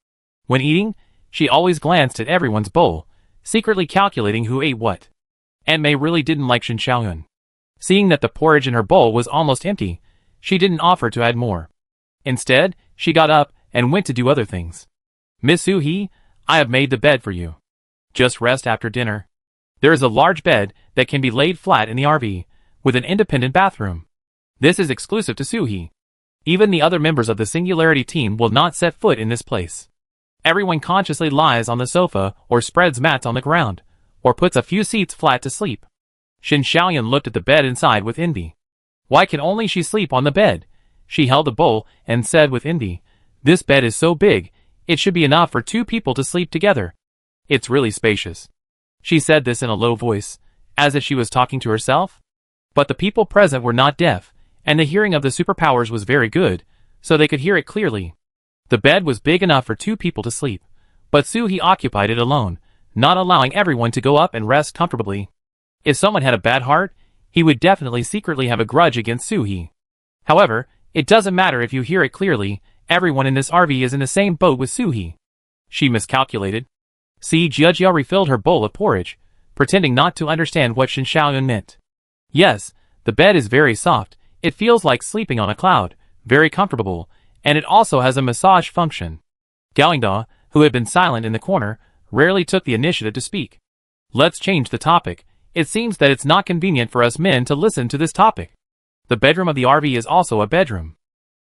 When eating, she always glanced at everyone's bowl, secretly calculating who ate what. Aunt May really didn't like Shin Xiaoyun. Seeing that the porridge in her bowl was almost empty, she didn't offer to add more. Instead, she got up and went to do other things. "Miss Suhi, I have made the bed for you. Just rest after dinner. There is a large bed that can be laid flat in the RV, with an independent bathroom. This is exclusive to Suhi. Even the other members of the Singularity team will not set foot in this place. Everyone consciously lies on the sofa or spreads mats on the ground, or puts a few seats flat to sleep." Shin Xiaoyun looked at the bed inside with envy. Why can only she sleep on the bed? She held the bowl and said with envy, "This bed is so big, it should be enough for 2 people to sleep together. It's really spacious." She said this in a low voice, as if she was talking to herself. But the people present were not deaf, and the hearing of the superpowers was very good, so they could hear it clearly. The bed was big enough for 2 people to sleep, but Soo-hee occupied it alone, not allowing everyone to go up and rest comfortably. If someone had a bad heart, he would definitely secretly have a grudge against Soo-hee. However, it doesn't matter if you hear it clearly, everyone in this RV is in the same boat with Soo-hee. She miscalculated. See, Jia refilled her bowl of porridge, pretending not to understand what Shin Xiaoyun meant. Yes, the bed is very soft, it feels like sleeping on a cloud, very comfortable, and it also has a massage function. Galingda, who had been silent in the corner, rarely took the initiative to speak. Let's change the topic. It seems that it's not convenient for us men to listen to this topic. The bedroom of the RV is also a bedroom.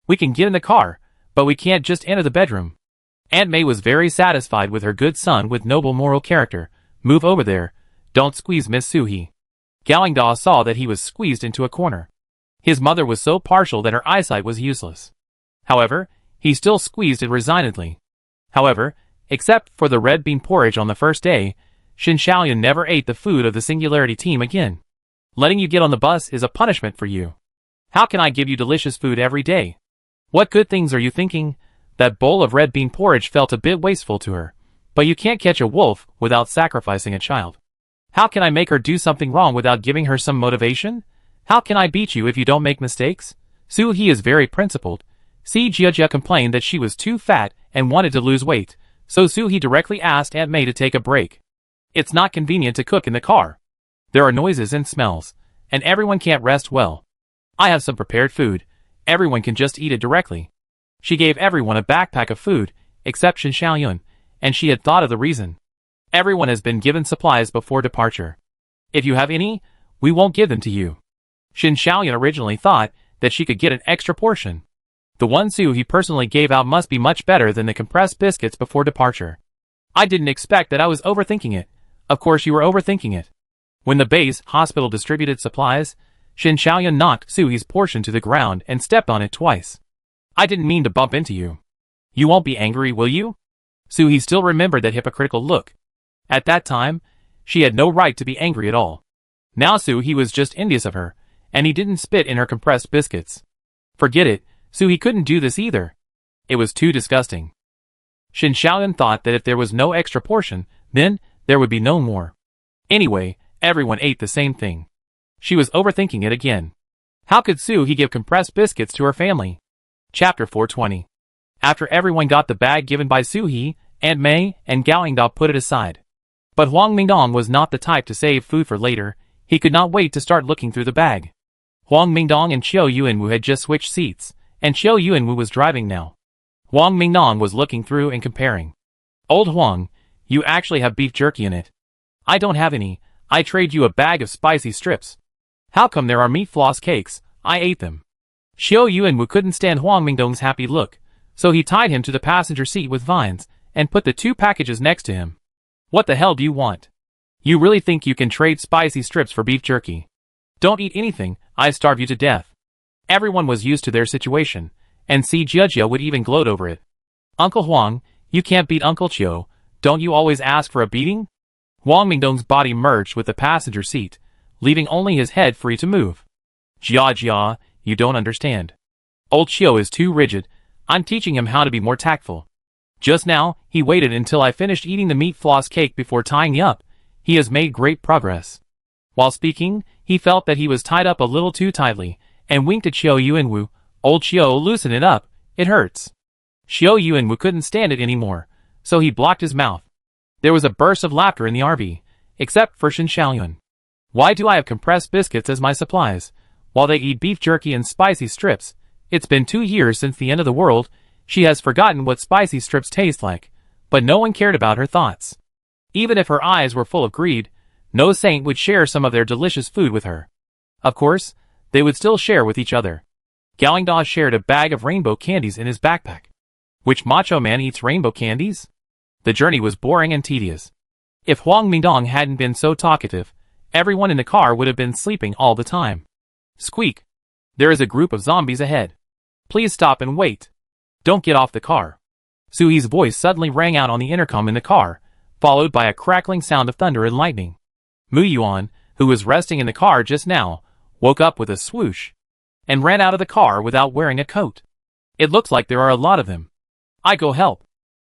We can get in the car, but we can't just enter the bedroom. Aunt May was very satisfied with her good son with noble moral character. Move over there. Don't squeeze Miss Soo-hee. Galingda saw that he was squeezed into a corner. His mother was so partial that her eyesight was useless. However, he still squeezed it resignedly. However, except for the red bean porridge on the first day, Shin Xiaoyun never ate the food of the Singularity team again. Letting you get on the bus is a punishment for you. How can I give you delicious food every day? What good things are you thinking? That bowl of red bean porridge felt a bit wasteful to her. But you can't catch a wolf without sacrificing a child. How can I make her do something wrong without giving her some motivation? How can I beat you if you don't make mistakes? Soo-hee is very principled. See, Jia complained that she was too fat and wanted to lose weight, so Soo-hee directly asked Aunt May to take a break. It's not convenient to cook in the car. There are noises and smells, and everyone can't rest well. I have some prepared food. Everyone can just eat it directly. She gave everyone a backpack of food, except Shin Xiaoyun, and she had thought of the reason. Everyone has been given supplies before departure. If you have any, we won't give them to you. Shin Xiaoyun originally thought that she could get an extra portion. The one Soo-hee personally gave out must be much better than the compressed biscuits before departure. I didn't expect that I was overthinking it. Of course you were overthinking it. When the base hospital distributed supplies, Shin Xiaoyun knocked Soo-hee's portion to the ground and stepped on it twice. I didn't mean to bump into you. You won't be angry, will you? Soo-hee still remembered that hypocritical look. At that time, she had no right to be angry at all. Now Soo-hee was just envious of her, and he didn't spit in her compressed biscuits. Forget it, Soo-hee couldn't do this either. It was too disgusting. Shin Xiaoyun thought that if there was no extra portion, then there would be no more. Anyway, everyone ate the same thing. She was overthinking it again. How could Soo-hee give compressed biscuits to her family? Chapter 420. After everyone got the bag given by Soo-hee, Aunt May and Galingda put it aside. But Huang Mingdong was not the type to save food for later. He could not wait to start looking through the bag. Huang Mingdong and Chiu Yuanwu had just switched seats, and Chiu Yuanwu was driving now. Huang Mingdong was looking through and comparing. Old Huang, you actually have beef jerky in it. I don't have any. I trade you a bag of spicy strips. How come there are meat floss cakes? I ate them. Chiu Yuanwu couldn't stand Huang Mingdong's happy look, so he tied him to the passenger seat with vines, and put the 2 packages next to him. What the hell do you want? You really think you can trade spicy strips for beef jerky? Don't eat anything, I starve you to death. Everyone was used to their situation, and Si Jia would even gloat over it. Uncle Huang, you can't beat Uncle Chiu, don't you always ask for a beating? Huang Mingdong's body merged with the passenger seat, leaving only his head free to move. Jia, you don't understand. Old Chiu is too rigid, I'm teaching him how to be more tactful. Just now, he waited until I finished eating the meat floss cake before tying me up. He has made great progress. While speaking, he felt that he was tied up a little too tightly, and winked at Chiu Yuanwu. Old Chiu, loosen it up, it hurts. Chiu Yuanwu couldn't stand it anymore, so he blocked his mouth. There was a burst of laughter in the RV, except for Shin Xiaoyun. Why do I have compressed biscuits as my supplies, while they eat beef jerky and spicy strips? It's been 2 years since the end of the world. She has forgotten what spicy strips taste like, but no one cared about her thoughts. Even if her eyes were full of greed, no saint would share some of their delicious food with her. Of course, they would still share with each other. Galingda shared a bag of rainbow candies in his backpack. Which macho man eats rainbow candies? The journey was boring and tedious. If Huang Mingdong hadn't been so talkative, everyone in the car would have been sleeping all the time. Squeak! There is a group of zombies ahead. Please stop and wait. Don't get off the car. Suhi's voice suddenly rang out on the intercom in the car, followed by a crackling sound of thunder and lightning. Muyuan, who was resting in the car just now, woke up with a swoosh and ran out of the car without wearing a coat. It looks like there are a lot of them. I go help.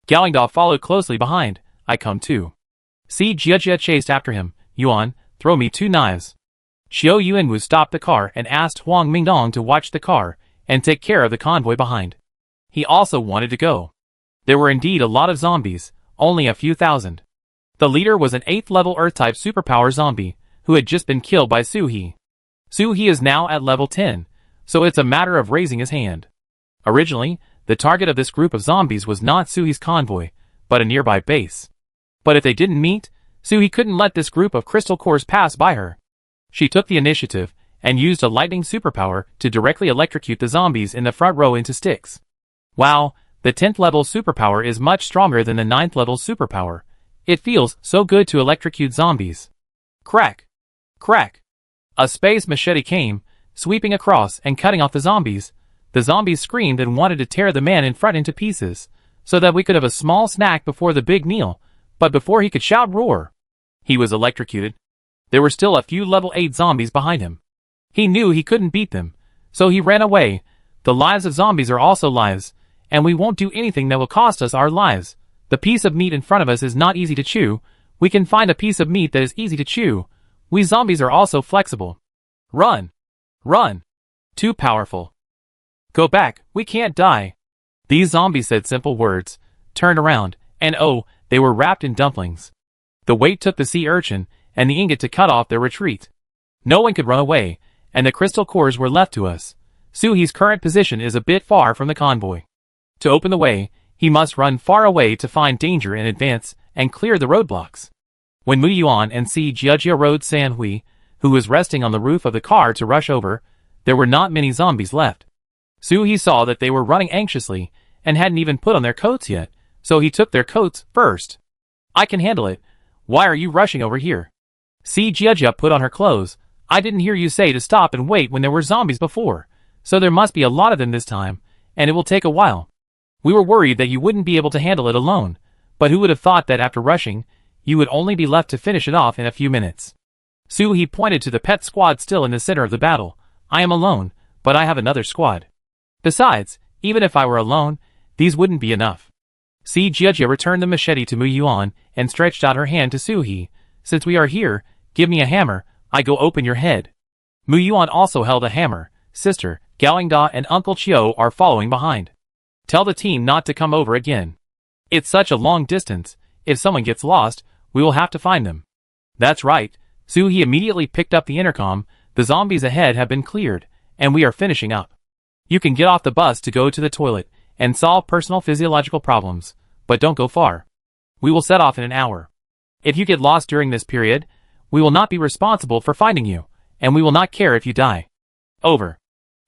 Gaoingda followed closely behind. I come too. Si Jiajia chased after him. Yuan, throw me 2 knives. Xiao Yuanwu stopped the car and asked Huang Mingdong to watch the car and take care of the convoy behind. He also wanted to go. There were indeed a lot of zombies, only a few thousand. The leader was an 8th level Earth-type superpower zombie, who had just been killed by Suhi. Suhi is now at level 10, so it's a matter of raising his hand. Originally, the target of this group of zombies was not Suhi's convoy, but a nearby base. But if they didn't meet, Suhi couldn't let this group of crystal cores pass by her. She took the initiative and used a lightning superpower to directly electrocute the zombies in the front row into sticks. Wow, the 10th level superpower is much stronger than the 9th level superpower. It feels so good to electrocute zombies. Crack! Crack! A space machete came, sweeping across and cutting off the zombies. The zombies screamed and wanted to tear the man in front into pieces, so that we could have a small snack before the big meal, but before he could shout roar, he was electrocuted. There were still a few level 8 zombies behind him. He knew he couldn't beat them, so he ran away. The lives of zombies are also lives, and we won't do anything that will cost us our lives. The piece of meat in front of us is not easy to chew. We can find a piece of meat that is easy to chew. We zombies are also flexible. Run! Run! Too powerful. Go back, we can't die. These zombies said simple words, turned around, and oh, they were wrapped in dumplings. The weight took the sea urchin and the ingot to cut off their retreat. No one could run away, and the crystal cores were left to us. Suhi's current position is a bit far from the convoy. To open the way, he must run far away to find danger in advance and clear the roadblocks. When Muyuan and Si Jiajia rode Sanhui, who was resting on the roof of the car to rush over, there were not many zombies left. Suhi saw that they were running anxiously and hadn't even put on their coats yet, so he took their coats first. I can handle it. Why are you rushing over here? Si Jiajia put on her clothes. I didn't hear you say to stop and wait when there were zombies before, so there must be a lot of them this time, and it will take a while. We were worried that you wouldn't be able to handle it alone, but who would have thought that after rushing, you would only be left to finish it off in a few minutes. Suhi pointed to the pet squad still in the center of the battle. I am alone, but I have another squad. Besides, even if I were alone, these wouldn't be enough. Si Jiajia returned the machete to Muyuan and stretched out her hand to Suhi. Since we are here, give me a hammer, I go open your head. Muyuan also held a hammer. Sister, Gaoingda and Uncle Chiu are following behind. Tell the team not to come over again. It's such a long distance, if someone gets lost, we will have to find them. That's right. Suhi immediately picked up the intercom. The zombies ahead have been cleared, and we are finishing up. You can get off the bus to go to the toilet and solve personal physiological problems, but don't go far. We will set off in an hour. If you get lost during this period, we will not be responsible for finding you, and we will not care if you die. Over.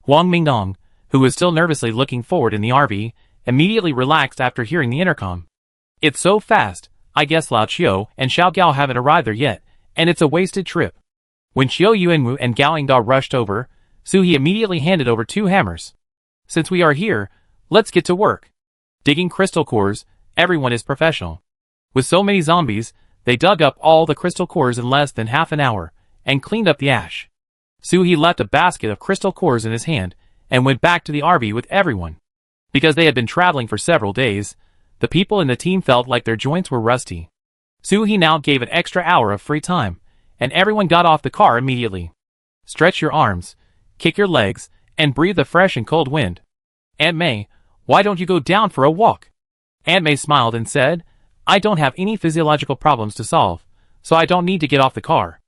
Huang Mingdong, who was still nervously looking forward in the RV, immediately relaxed after hearing the intercom. It's so fast, I guess Lao Qiu and Xiao Gao haven't arrived there yet, and it's a wasted trip. When Xiao Yuanwu and Gaoingda rushed over, Suhi immediately handed over 2 hammers. Since we are here, let's get to work. Digging crystal cores, everyone is professional. With so many zombies, they dug up all the crystal cores in less than half an hour, and cleaned up the ash. Suhi left a basket of crystal cores in his hand, and went back to the RV with everyone. Because they had been traveling for several days, the people in the team felt like their joints were rusty. Suhi now gave an extra hour of free time, and everyone got off the car immediately. Stretch your arms, kick your legs, and breathe the fresh and cold wind. Aunt May, why don't you go down for a walk? Aunt May smiled and said, I don't have any physiological problems to solve, so I don't need to get off the car.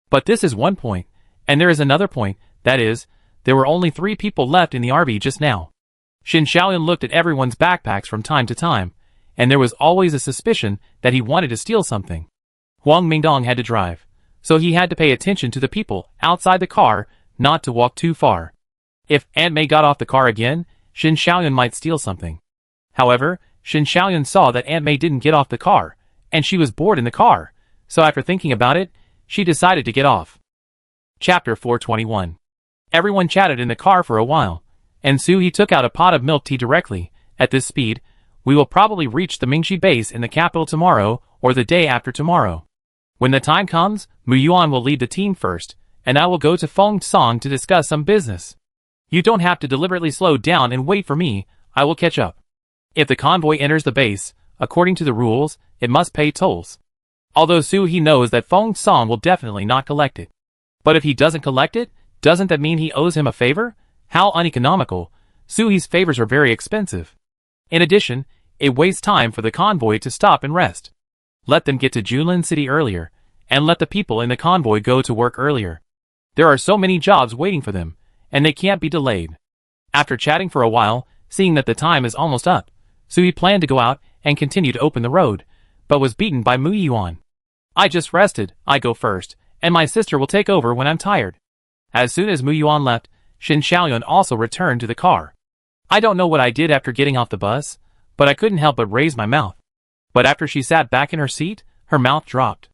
But this is one point, and there is another point, that is, there were only 3 people left in the RV just now. Xin Shaolin looked at everyone's backpacks from time to time, and there was always a suspicion that he wanted to steal something. Huang Mingdong had to drive, so he had to pay attention to the people outside the car, not to walk too far. If Aunt May got off the car again, Xin Shaolin might steal something. However, Xin Shaolin saw that Aunt May didn't get off the car, and she was bored in the car, so after thinking about it, she decided to get off. Chapter 421. Everyone chatted in the car for a while, and Soo-hee took out a pot of milk tea directly. At this speed, we will probably reach the Mingxi base in the capital tomorrow or the day after tomorrow. When the time comes, Mu Yuan will lead the team first, and I will go to Feng Song to discuss some business. You don't have to deliberately slow down and wait for me, I will catch up. If the convoy enters the base, according to the rules, it must pay tolls. Although Soo-hee knows that Feng Song will definitely not collect it. But if he doesn't collect it, doesn't that mean he owes him a favor? How uneconomical. Soo-hee's favors are very expensive. In addition, it wastes time for the convoy to stop and rest. Let them get to Julin City earlier, and let the people in the convoy go to work earlier. There are so many jobs waiting for them, and they can't be delayed. After chatting for a while, seeing that the time is almost up, Soo-hee planned to go out and continue to open the road, but was beaten by Mu Yuan. I just rested, I go first, and my sister will take over when I'm tired. As soon as Mu Yuan left, Shin Xiaoyun also returned to the car. I don't know what I did after getting off the bus, but I couldn't help but raise my mouth. But after she sat back in her seat, her mouth dropped.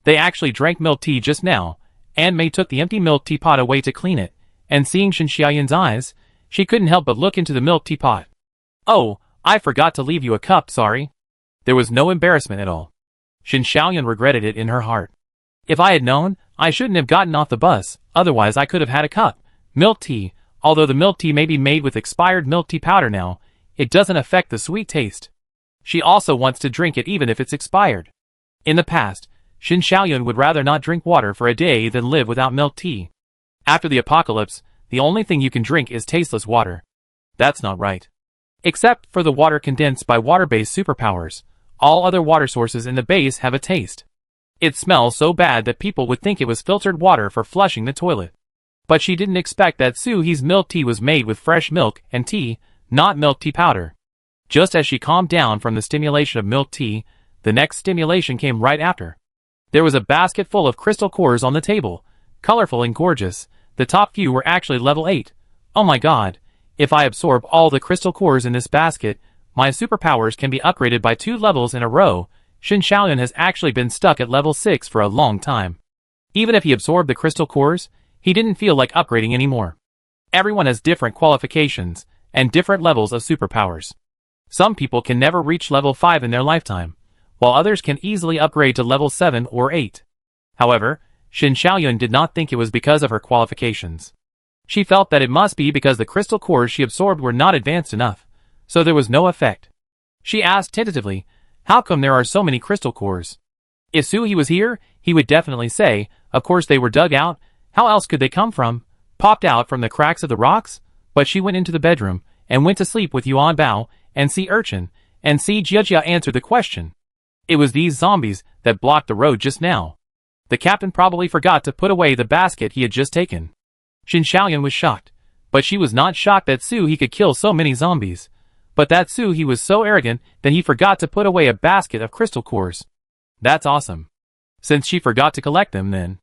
They actually drank milk tea just now, and Mei took the empty milk teapot away to clean it, and seeing Shin Xiaoyun's eyes, she couldn't help but look into the milk teapot. Oh, I forgot to leave you a cup, sorry. There was no embarrassment at all. Shin Xiaoyun regretted it in her heart. If I had known, I shouldn't have gotten off the bus, otherwise I could have had a cup. Milk tea, although the milk tea may be made with expired milk tea powder now, it doesn't affect the sweet taste. She also wants to drink it even if it's expired. In the past, Shin Xiaoyun would rather not drink water for a day than live without milk tea. After the apocalypse, the only thing you can drink is tasteless water. That's not right. Except for the water condensed by water-based superpowers, all other water sources in the base have a taste. It smells so bad that people would think it was filtered water for flushing the toilet. But she didn't expect that Soo-hee's milk tea was made with fresh milk and tea, not milk tea powder. Just as she calmed down from the stimulation of milk tea, the next stimulation came right after. There was a basket full of crystal cores on the table, colorful and gorgeous. The top few were actually level 8. Oh my god, if I absorb all the crystal cores in this basket, my superpowers can be upgraded by 2 levels in a row. Shin Xiaoyun has actually been stuck at level 6 for a long time. Even if he absorbed the crystal cores, he didn't feel like upgrading anymore. Everyone has different qualifications, and different levels of superpowers. Some people can never reach level 5 in their lifetime, while others can easily upgrade to level 7 or 8. However, Shin Xiaoyun did not think it was because of her qualifications. She felt that it must be because the crystal cores she absorbed were not advanced enough, so there was no effect. She asked tentatively, how come there are so many crystal cores? If Soo-hee was here, he would definitely say, of course they were dug out, how else could they come from? Popped out from the cracks of the rocks? But she went into the bedroom, and went to sleep with Yuan Bao, and Sea Urchin, and Sea Jiajia answered the question. It was these zombies that blocked the road just now. The captain probably forgot to put away the basket he had just taken. Shin Xiaoyun was shocked, but she was not shocked that Soo-hee could kill so many zombies. But that Soo-hee was so arrogant that he forgot to put away a basket of crystal cores. That's awesome. Since she forgot to collect them then,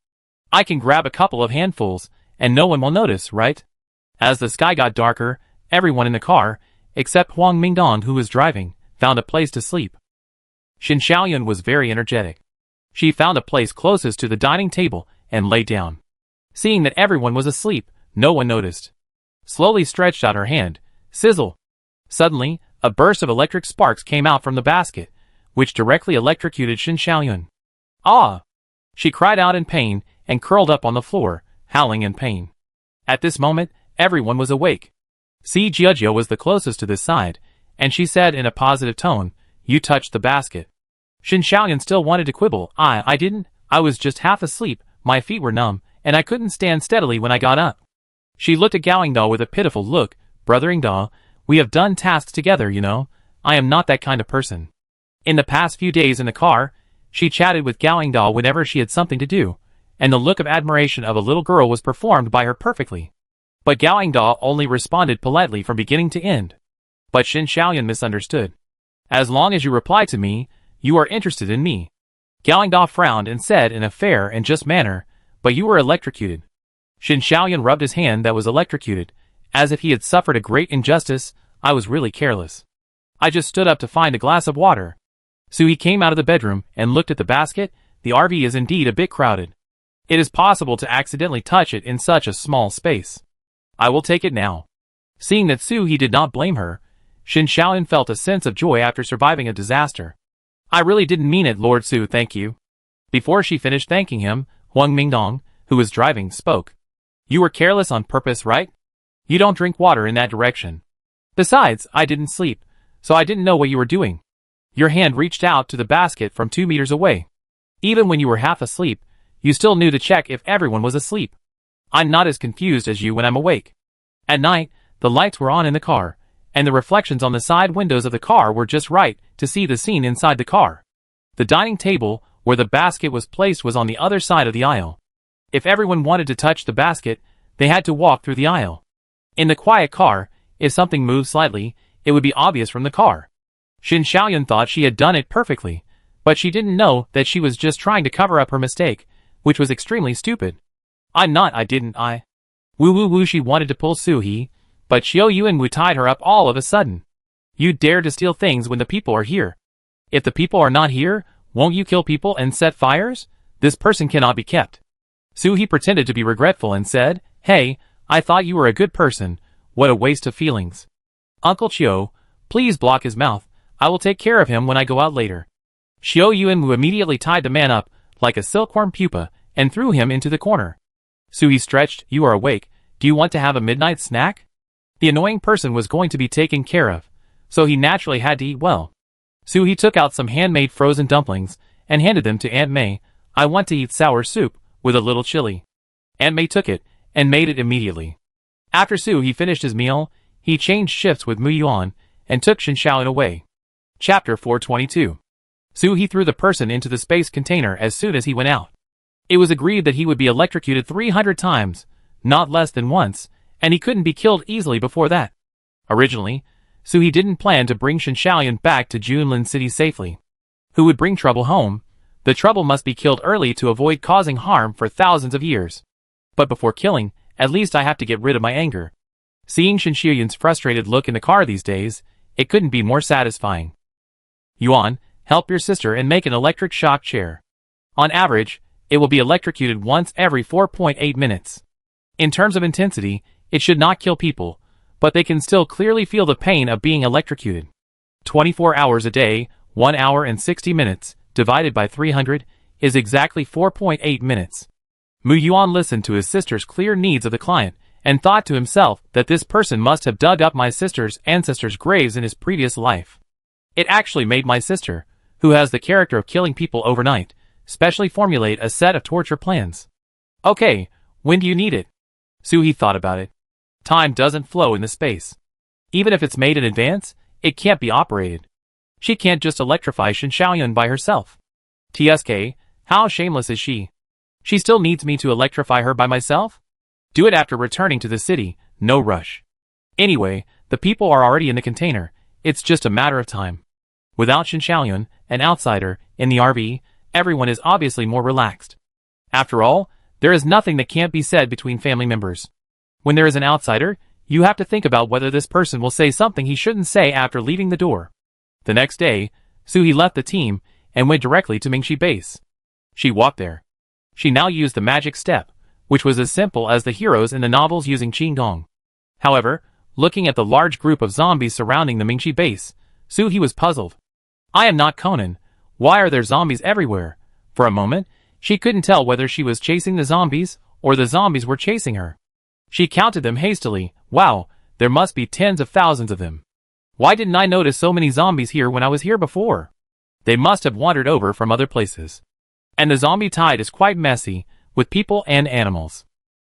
I can grab a couple of handfuls, and no one will notice, right? As the sky got darker, everyone in the car, except Huang Mingdong who was driving, found a place to sleep. Shin Xiaoyun was very energetic. She found a place closest to the dining table and lay down. Seeing that everyone was asleep, no one noticed. Slowly stretched out her hand. Sizzle! Suddenly, a burst of electric sparks came out from the basket, which directly electrocuted Shin Xiaoyun. Ah! She cried out in pain and curled up on the floor, howling in pain. At this moment, everyone was awake. Sea Jiajia was the closest to this side, and she said in a positive tone, you touched the basket. Shin Xiaoyun still wanted to quibble. I didn't. I was just half asleep, my feet were numb, and I couldn't stand steadily when I got up. She looked at Gawingda with a pitiful look. Brother Ingda, we have done tasks together, you know. I am not that kind of person. In the past few days in the car, she chatted with Gawingda whenever she had something to do, and the look of admiration of a little girl was performed by her perfectly. But Gawingda only responded politely from beginning to end. But Shin Xiaoyun misunderstood. As long as you reply to me, you are interested in me. Gawingda frowned and said in a fair and just manner, but you were electrocuted. Shin Xiaoyun rubbed his hand that was electrocuted, as if he had suffered a great injustice. I was really careless. I just stood up to find a glass of water. Soo-hee came out of the bedroom and looked at the basket. The RV is indeed a bit crowded. It is possible to accidentally touch it in such a small space. I will take it now. Seeing that Soo-hee did not blame her, Shin Xiaoyan felt a sense of joy after surviving a disaster. I really didn't mean it, Lord Su, thank you. Before she finished thanking him, Huang Mingdong, who was driving, spoke. You were careless on purpose, right? You don't drink water in that direction. Besides, I didn't sleep, so I didn't know what you were doing. Your hand reached out to the basket from 2 meters away. Even when you were half asleep, you still knew to check if everyone was asleep. I'm not as confused as you when I'm awake. At night, the lights were on in the car, and the reflections on the side windows of the car were just right to see the scene inside the car. The dining table, where the basket was placed, was on the other side of the aisle. If everyone wanted to touch the basket, they had to walk through the aisle. In the quiet car, if something moved slightly, it would be obvious from the car. Shin Xiaoyan thought she had done it perfectly, but she didn't know that she was just trying to cover up her mistake, which was extremely stupid. I didn't. Woo woo woo, she wanted to pull Soo-hee, but Xiao Yuan tied her up all of a sudden. You dare to steal things when the people are here. If the people are not here, won't you kill people and set fires? This person cannot be kept. Soo-hee pretended to be regretful and said, Hey, I thought you were a good person. What a waste of feelings. Uncle Chio, please block his mouth. I will take care of him when I go out later. Xiao Yuan immediately tied the man up like a silkworm pupa and threw him into the corner. Soo-hee stretched. You are awake. Do you want to have a midnight snack? The annoying person was going to be taken care of, so he naturally had to eat well. Soo-hee took out some handmade frozen dumplings and handed them to Aunt May. I want to eat sour soup with a little chili. Aunt May took it and made it immediately. After Soo-hee finished his meal, he changed shifts with Mu Yuan and took Shin Xiaoyan away. Chapter 422. Soo-hee threw the person into the space container as soon as he went out. It was agreed that he would be electrocuted 300 times, not less than once, and he couldn't be killed easily before that. Originally, Soo-hee didn't plan to bring Shin Xiaoyan back to Junlin City safely. Who would bring trouble home? The trouble must be killed early to avoid causing harm for thousands of years. But before killing, at least I have to get rid of my anger. Seeing Shin Xiaoyan's frustrated look in the car these days, it couldn't be more satisfying. Yuan, help your sister and make an electric shock chair. On average, it will be electrocuted once every 4.8 minutes. In terms of intensity, it should not kill people, but they can still clearly feel the pain of being electrocuted. 24 hours a day, 1 hour and 60 minutes, divided by 300, is exactly 4.8 minutes. Mu Yuan listened to his sister's clear needs of the client, and thought to himself that this person must have dug up my sister's ancestors' graves in his previous life. It actually made my sister, who has the character of killing people overnight, specially formulate a set of torture plans. Okay, when do you need it? Soo-hee thought about it. Time doesn't flow in the space. Even if it's made in advance, it can't be operated. She can't just electrify Shin Xiaoyan by herself. TSK, how shameless is she? She still needs me to electrify her by myself? Do it after returning to the city, no rush. Anyway, the people are already in the container, it's just a matter of time. Without Shin Xiaoyan, an outsider, in the RV, everyone is obviously more relaxed. After all, there is nothing that can't be said between family members. When there is an outsider, you have to think about whether this person will say something he shouldn't say after leaving the door. The next day, Soo-hee left the team and went directly to Mingxi base. She walked there. She now used the magic step, which was as simple as the heroes in the novels using Qigong. However, looking at the large group of zombies surrounding the Mingxi base, Soo-hee was puzzled. I am not Conan. Why are there zombies everywhere? For a moment, she couldn't tell whether she was chasing the zombies or the zombies were chasing her. She counted them hastily. Wow, there must be tens of thousands of them. Why didn't I notice so many zombies here when I was here before? They must have wandered over from other places. And the zombie tide is quite messy, with people and animals.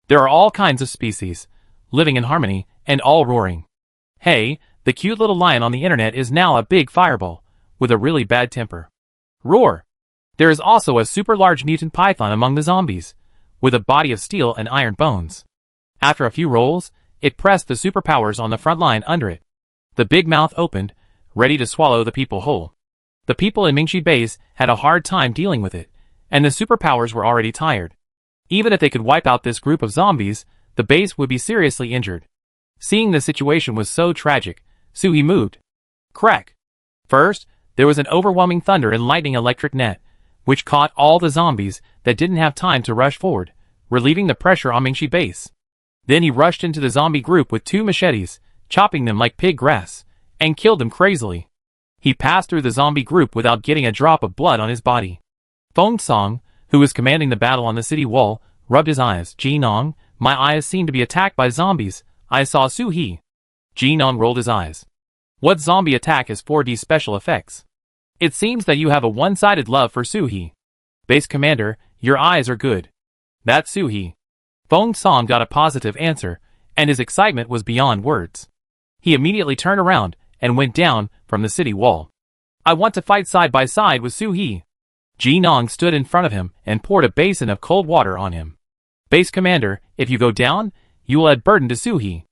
There are all kinds of species, living in harmony, and all roaring. Hey, the cute little lion on the internet is now a big fireball, with a really bad temper. Roar! There is also a super large mutant python among the zombies, with a body of steel and iron bones. After a few rolls, it pressed the superpowers on the front line under it. The big mouth opened, ready to swallow the people whole. The people in Mingxi base had a hard time dealing with it, and the superpowers were already tired. Even if they could wipe out this group of zombies, the base would be seriously injured. Seeing the situation was so tragic, Soo-hee moved. Crack! First, there was an overwhelming thunder and lightning electric net, which caught all the zombies that didn't have time to rush forward, relieving the pressure on Mingxi base. Then he rushed into the zombie group with 2 machetes, chopping them like pig grass, and killed them crazily. He passed through the zombie group without getting a drop of blood on his body. Feng Song, who was commanding the battle on the city wall, rubbed his eyes. Jinong, my eyes seem to be attacked by zombies. I saw Su He. Jinong rolled his eyes. What zombie attack has 4D special effects? It seems that you have a one-sided love for Su He. Base Commander, your eyes are good. That's Su He. Feng Song got a positive answer, and his excitement was beyond words. He immediately turned around and went down from the city wall. I want to fight side by side with Su He. Jinong stood in front of him and poured a basin of cold water on him. Base Commander, if you go down, you will add burden to Su He.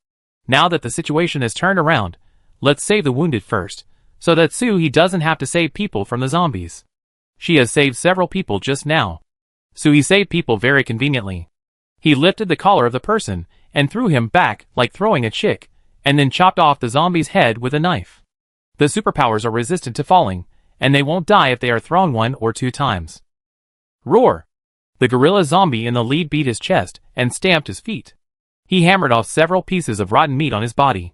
Now that the situation has turned around, let's save the wounded first, so that Su He doesn't have to save people from the zombies. She has saved several people just now. Su He saved people very conveniently. He lifted the collar of the person and threw him back like throwing a chick, and then chopped off the zombie's head with a knife. The superpowers are resistant to falling, and they won't die if they are thrown 1 or 2 times. Roar! The gorilla zombie in the lead beat his chest and stamped his feet. He hammered off several pieces of rotten meat on his body.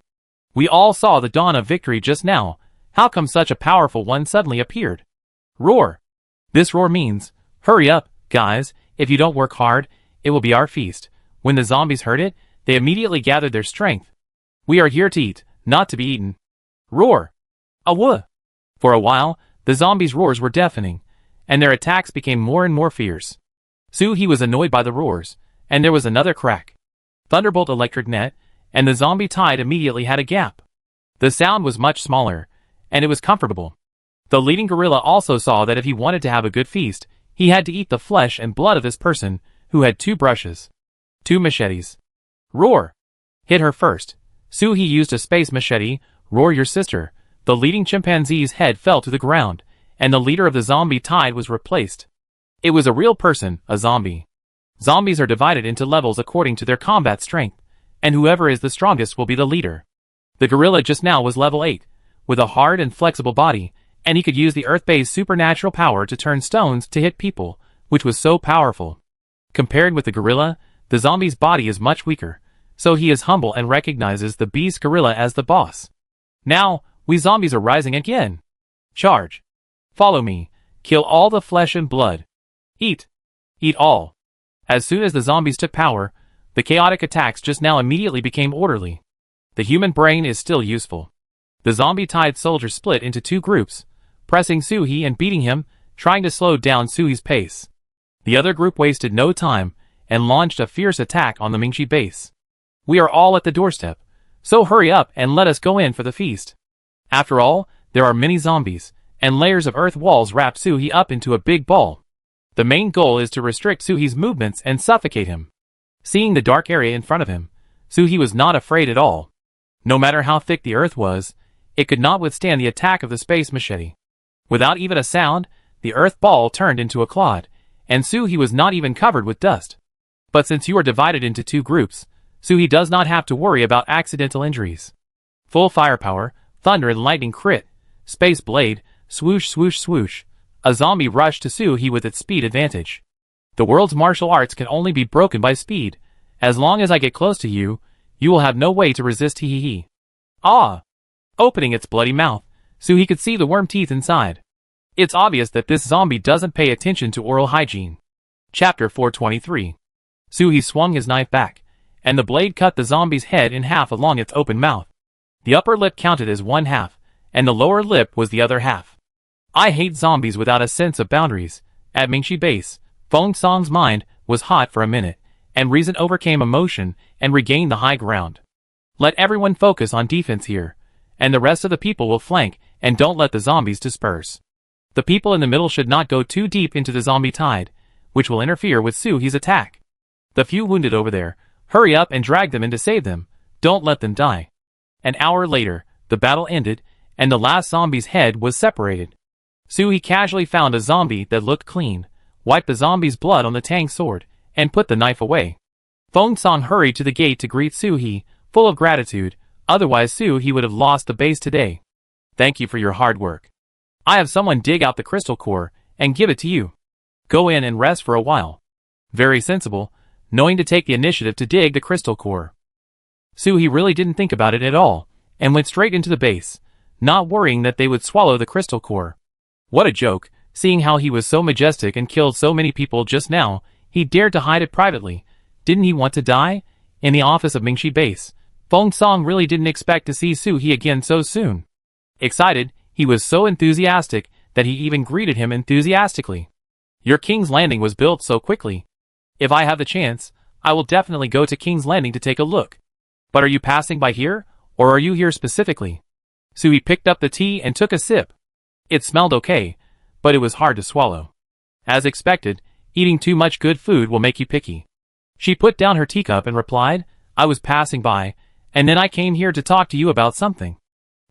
We all saw the dawn of victory just now. How come such a powerful one suddenly appeared? Roar! This roar means, hurry up, guys, if you don't work hard, it will be our feast. When the zombies heard it, they immediately gathered their strength. We are here to eat, not to be eaten. Roar! Awoo! For a while, the zombies' roars were deafening, and their attacks became more and more fierce. Su He was annoyed by the roars, and there was another crack. Thunderbolt electric net, and the zombie tide immediately had a gap. The sound was much smaller, and it was comfortable. The leading gorilla also saw that if he wanted to have a good feast, he had to eat the flesh and blood of this person, who had 2 brushes. 2 machetes. Roar! Hit her first. Su He used a space machete. Roar your sister. The leading chimpanzee's head fell to the ground, and the leader of the zombie tide was replaced. It was a real person, a zombie. Zombies are divided into levels according to their combat strength, and whoever is the strongest will be the leader. The gorilla just now was level 8, with a hard and flexible body, and he could use the earth-based supernatural power to turn stones to hit people, which was so powerful. Compared with the gorilla, the zombie's body is much weaker, so he is humble and recognizes the beast gorilla as the boss. Now, we zombies are rising again. Charge. Follow me. Kill all the flesh and blood. Eat. Eat all. As soon as the zombies took power, the chaotic attacks just now immediately became orderly. The human brain is still useful. The zombie tide soldiers split into 2 groups, pressing Su He and beating him, trying to slow down Su He's pace. The other group wasted no time and launched a fierce attack on the Mingxi base. We are all at the doorstep, so hurry up and let us go in for the feast. After all, there are many zombies, and layers of earth walls wrap Su He up into a big ball. The main goal is to restrict Su He's movements and suffocate him. Seeing the dark area in front of him, Su He was not afraid at all. No matter how thick the earth was, it could not withstand the attack of the space machete. Without even a sound, the earth ball turned into a clod, and Su He was not even covered with dust. But since you are divided into 2 groups, Su He does not have to worry about accidental injuries. Full firepower, thunder and lightning crit, space blade, swoosh swoosh swoosh. A zombie rushed to Su He with its speed advantage. The world's martial arts can only be broken by speed. As long as I get close to you, you will have no way to resist. He. Ah! Opening its bloody mouth, Su He could see the worm teeth inside. It's obvious that this zombie doesn't pay attention to oral hygiene. Chapter 423. Su He swung his knife back, and the blade cut the zombie's head in half along its open mouth. The upper lip counted as 1/2, and the lower lip was the other half. I hate zombies without a sense of boundaries. At Mingxi base, Feng Song's mind was hot for a minute, and reason overcame emotion and regained the high ground. Let everyone focus on defense here, and the rest of the people will flank, and don't let the zombies disperse. The people in the middle should not go too deep into the zombie tide, which will interfere with Su He's attack. The few wounded over there, hurry up and drag them in to save them, don't let them die. An hour later, the battle ended, and the last zombie's head was separated. Su He casually found a zombie that looked clean, wiped the zombie's blood on the Tang sword, and put the knife away. Feng Song hurried to the gate to greet Su He, full of gratitude, otherwise Su He would have lost the base today. Thank you for your hard work. I have someone dig out the crystal core and give it to you. Go in and rest for a while. Very sensible. knowing to take the initiative to dig the crystal core. Suhi really didn't think about it at all, and went straight into the base, not worrying that they would swallow the crystal core. What a joke, seeing how he was so majestic and killed so many people just now, he dared to hide it privately. Didn't he want to die? In the office of Mingxi base, Feng Song really didn't expect to see Suhi again so soon. Excited, he was so enthusiastic that he even greeted him enthusiastically. Your King's Landing was built so quickly. If I have the chance, I will definitely go to King's Landing to take a look. But are you passing by here, or are you here specifically? Suhi picked up the tea and took a sip. It smelled okay, but it was hard to swallow. As expected, eating too much good food will make you picky. She put down her teacup and replied, I was passing by, and then I came here to talk to you about something.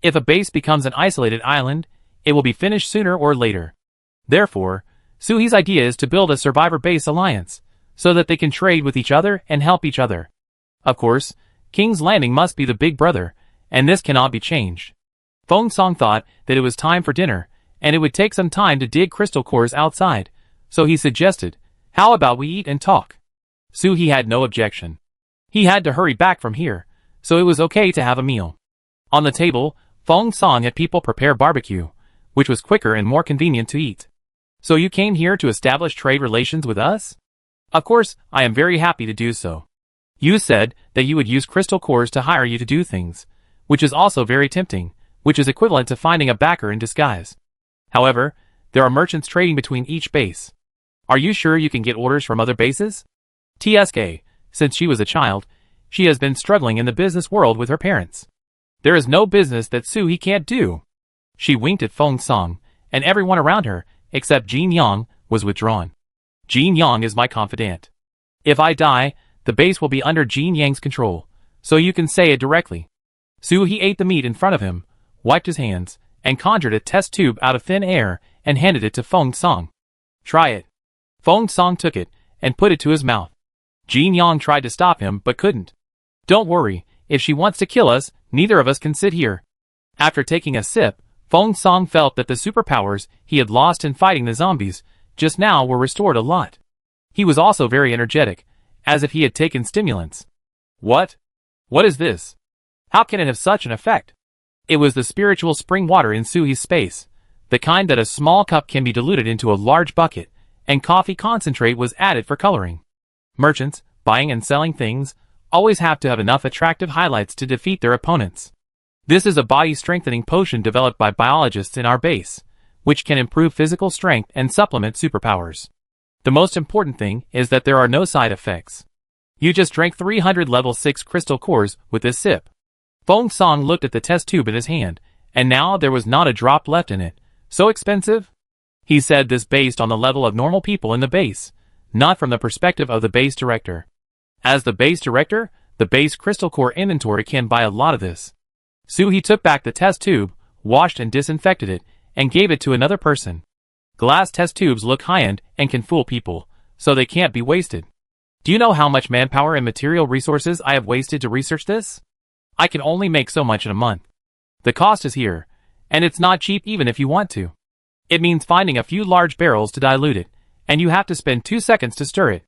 If a base becomes an isolated island, it will be finished sooner or later. Therefore, Suhi's idea is to build a survivor base alliance, so that they can trade with each other and help each other. Of course, King's Landing must be the big brother, and this cannot be changed. Feng Song thought that it was time for dinner, and it would take some time to dig crystal cores outside, so he suggested, how about we eat and talk? Suhi had no objection. He had to hurry back from here, so it was okay to have a meal. On the table, Feng Song had people prepare barbecue, which was quicker and more convenient to eat. So you came here to establish trade relations with us? Of course, I am very happy to do so. You said that you would use crystal cores to hire you to do things, which is also very tempting, which is equivalent to finding a backer in disguise. However, there are merchants trading between each base. Are you sure you can get orders from other bases? TSK, since she was a child, she has been struggling in the business world with her parents. There is no business that Suhi can't do. She winked at Feng Song, and everyone around her, except Jin Yang, was withdrawn. Jin Yang is my confidant. If I die, the base will be under Jin Yang's control, so you can say it directly. Suhi ate the meat in front of him, wiped his hands, and conjured a test tube out of thin air and handed it to Feng Song. Try it. Feng Song took it and put it to his mouth. Jin Yang tried to stop him but couldn't. Don't worry, if she wants to kill us, neither of us can sit here. After taking a sip, Feng Song felt that the superpowers he had lost in fighting the zombies just now were restored a lot. He was also very energetic, as if he had taken stimulants. What? What is this? How can it have such an effect? It was the spiritual spring water in Suhi's space, the kind that a small cup can be diluted into a large bucket, and coffee concentrate was added for coloring. Merchants, buying and selling things, always have to have enough attractive highlights to defeat their opponents. This is a body-strengthening potion developed by biologists in our base, which can improve physical strength and supplement superpowers. The most important thing is that there are no side effects. You just drank 300 level 6 crystal cores with this sip. Feng Song looked at the test tube in his hand, and now there was not a drop left in it. So expensive? He said this based on the level of normal people in the base, not from the perspective of the base director. As the base director, the base crystal core inventory can buy a lot of this. Suhi took back the test tube, washed and disinfected it, and gave it to another person. Glass test tubes look high-end and can fool people, so they can't be wasted. Do you know how much manpower and material resources I have wasted to research this? I can only make so much in a month. The cost is here, and it's not cheap even if you want to. It means finding a few large barrels to dilute it, and you have to spend 2 seconds to stir it.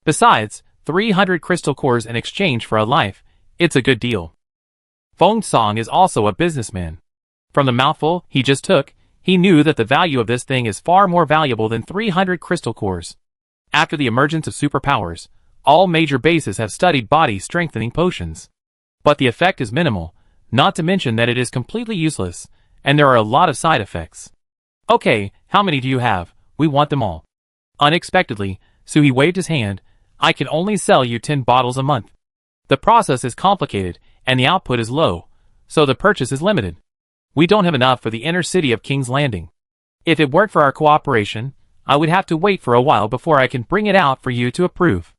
Besides, 300 crystal cores in exchange for a life, it's a good deal. Feng Song is also a businessman. From the mouthful he just took, he knew that the value of this thing is far more valuable than 300 crystal cores. After the emergence of superpowers, all major bases have studied body-strengthening potions. But the effect is minimal, not to mention that it is completely useless, and there are a lot of side effects. Okay, how many do you have? We want them all. Unexpectedly, Suhi waved his hand. I can only sell you 10 bottles a month. The process is complicated, and the output is low, so the purchase is limited. We don't have enough for the inner city of King's Landing. If it weren't for our cooperation, I would have to wait for a while before I can bring it out for you to approve.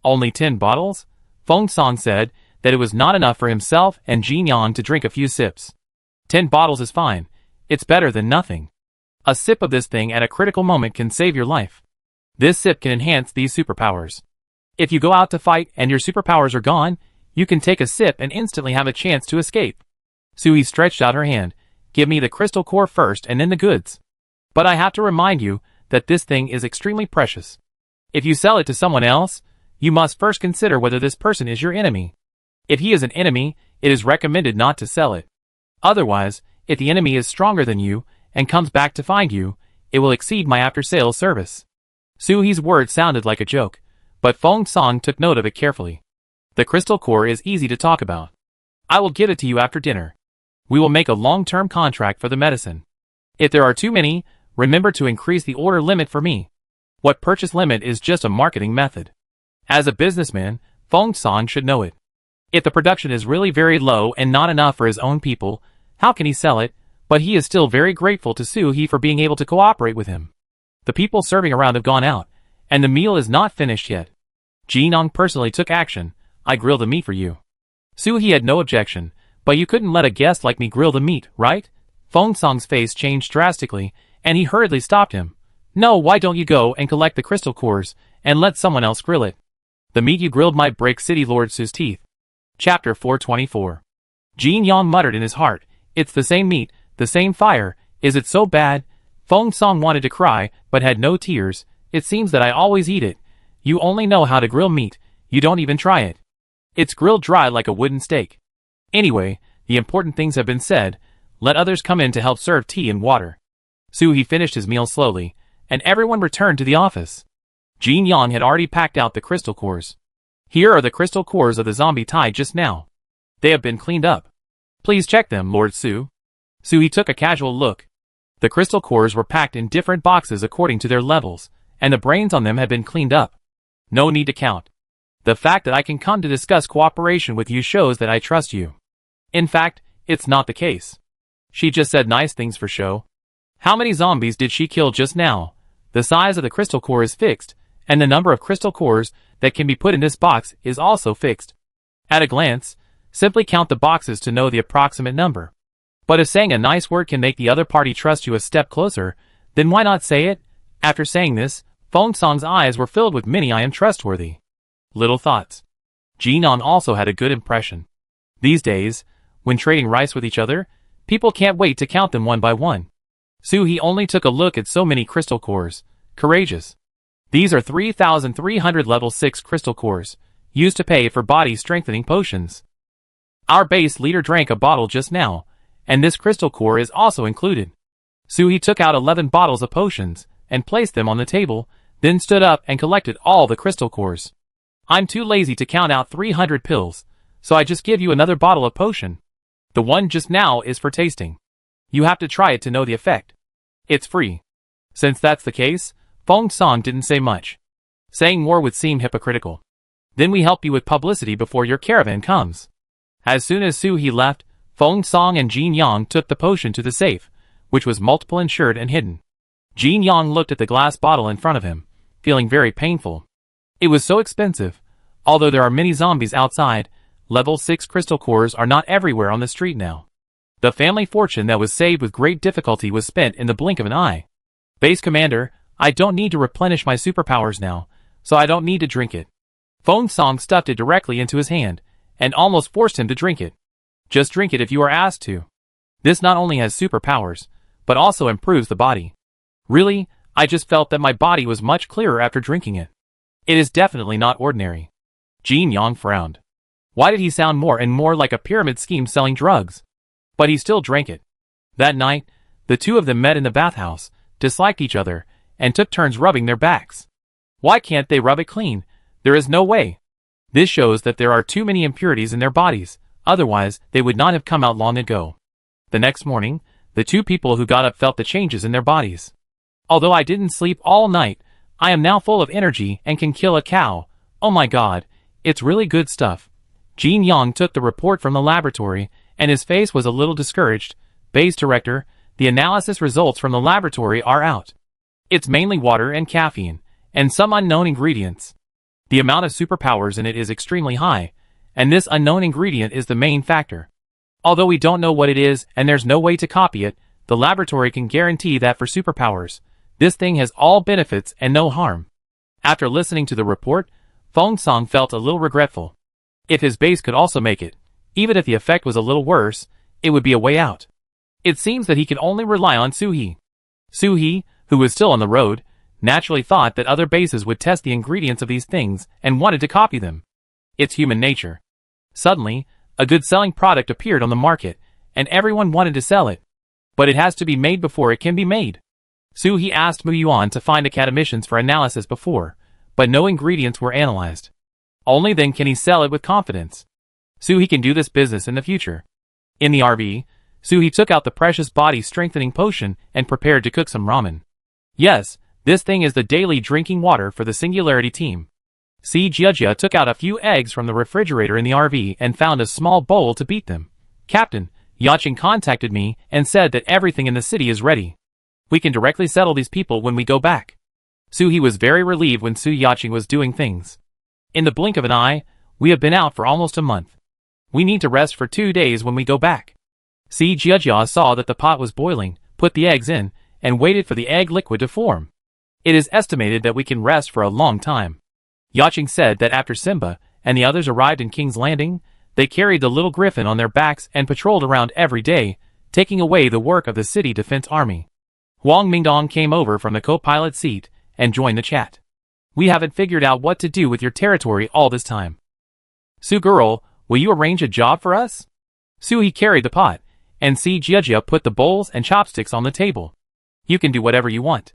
Only 10 bottles? Feng Song said that it was not enough for himself and Jin Yang to drink a few sips. 10 bottles is fine. It's better than nothing. A sip of this thing at a critical moment can save your life. This sip can enhance these superpowers. If you go out to fight and your superpowers are gone, you can take a sip and instantly have a chance to escape. Suhi stretched out her hand. Give me the crystal core first and then the goods. But I have to remind you that this thing is extremely precious. If you sell it to someone else, You must first consider whether this person is your enemy. If he is an enemy, it is recommended not to sell it. Otherwise, if the enemy is stronger than you and comes back to find you, it will exceed my after-sales service. Suhi's words sounded like a joke, but Feng Song took note of it carefully. The crystal core is easy to talk about. I will give it to you after dinner. We will make a long-term contract for the medicine. If there are too many, remember to increase the order limit for me. What purchase limit is just a marketing method. As a businessman, Feng Song should know it. If the production is really very low and not enough for his own people, how can he sell it? But he is still very grateful to Suhi for being able to cooperate with him. The people serving around have gone out, and the meal is not finished yet. Jinong personally took action. I grill the meat for you. Suhi had no objection, but you couldn't let a guest like me grill the meat, right? Feng Song's face changed drastically, and he hurriedly stopped him. No, why don't you go and collect the crystal cores, and let someone else grill it? The meat you grilled might break City Lord Su's teeth. Chapter 424. Jin Yang muttered in his heart, it's the same meat, the same fire, is it so bad? Feng Song wanted to cry, but had no tears. It seems that I always eat it. You only know how to grill meat, you don't even try it. It's grilled dry like a wooden steak. Anyway, the important things have been said, let others come in to help serve tea and water. Suhi finished his meal slowly, and everyone returned to the office. Jin Yang had already packed out the crystal cores. Here are the crystal cores of the zombie tied just now. They have been cleaned up. Please check them, Lord Su. Suhi took a casual look. The crystal cores were packed in different boxes according to their levels, and the brains on them had been cleaned up. No need to count. The fact that I can come to discuss cooperation with you shows that I trust you. In fact, it's not the case. She just said nice things for show. How many zombies did she kill just now? The size of the crystal core is fixed, and the number of crystal cores that can be put in this box is also fixed. At a glance, simply count the boxes to know the approximate number. But if saying a nice word can make the other party trust you a step closer, then why not say it? After saying this, Feng Song's eyes were filled with many I am trustworthy little thoughts. Jinan also had a good impression. These days, when trading rice with each other, people can't wait to count them one by one. Suhi only took a look at so many crystal cores. Courageous. These are 3,300 level 6 crystal cores, used to pay for body strengthening potions. Our base leader drank a bottle just now, and this crystal core is also included. Suhi took out 11 bottles of potions, and placed them on the table, then stood up and collected all the crystal cores. I'm too lazy to count out 300 pills, so I just give you another bottle of potion. The one just now is for tasting. You have to try it to know the effect. It's free. Since that's the case, Feng Song didn't say much. Saying more would seem hypocritical. Then we help you with publicity before your caravan comes. As soon as Suhi left, Feng Song and Jin Yang took the potion to the safe, which was multiple insured and hidden. Jin Yang looked at the glass bottle in front of him, feeling very painful. It was so expensive. Although there are many zombies outside, level 6 crystal cores are not everywhere on the street now. The family fortune that was saved with great difficulty was spent in the blink of an eye. Base Commander, I don't need to replenish my superpowers now, so I don't need to drink it. Feng Song stuffed it directly into his hand, and almost forced him to drink it. Just drink it if you are asked to. This not only has superpowers, but also improves the body. Really, I just felt that my body was much clearer after drinking it. It is definitely not ordinary. Jin Yang frowned. Why did he sound more and more like a pyramid scheme selling drugs? But he still drank it. That night, the two of them met in the bathhouse, disliked each other, and took turns rubbing their backs. Why can't they rub it clean? There is no way. This shows that there are too many impurities in their bodies, otherwise they would not have come out long ago. The next morning, the two people who got up felt the changes in their bodies. Although I didn't sleep all night, I am now full of energy and can kill a cow. Oh my god, it's really good stuff. Jin Yang took the report from the laboratory, and his face was a little discouraged. Base Director, the analysis results from the laboratory are out. It's mainly water and caffeine, and some unknown ingredients. The amount of superpowers in it is extremely high, and this unknown ingredient is the main factor. Although we don't know what it is and there's no way to copy it, the laboratory can guarantee that for superpowers, this thing has all benefits and no harm. After listening to the report, Feng Song felt a little regretful. If his base could also make it, even if the effect was a little worse, it would be a way out. It seems that he can only rely on Suhi. Suhi, who was still on the road, naturally thought that other bases would test the ingredients of these things and wanted to copy them. It's human nature. Suddenly, a good selling product appeared on the market, and everyone wanted to sell it. But it has to be made before it can be made. He asked Mu Yuan to find academicians for analysis before, but no ingredients were analyzed. Only then can he sell it with confidence. He can do this business in the future. In the RV, he took out the precious body-strengthening potion and prepared to cook some ramen. Yes, this thing is the daily drinking water for the Singularity team. Jiajia took out a few eggs from the refrigerator in the RV and found a small bowl to beat them. Captain, Yacheng contacted me and said that everything in the city is ready. We can directly settle these people when we go back. He was very relieved when Yacheng was doing things. In the blink of an eye, we have been out for almost a month. We need to rest for 2 days when we go back. Jiajia saw that the pot was boiling, put the eggs in, and waited for the egg liquid to form. It is estimated that we can rest for a long time. Yacheng said that after Simba and the others arrived in King's Landing, they carried the little griffin on their backs and patrolled around every day, taking away the work of the city defense army. Huang Mingdong came over from the co-pilot seat and joined the chat. We haven't figured out what to do with your territory all this time. Girl, will you arrange a job for us? He carried the pot, and Jiajia put the bowls and chopsticks on the table. You can do whatever you want.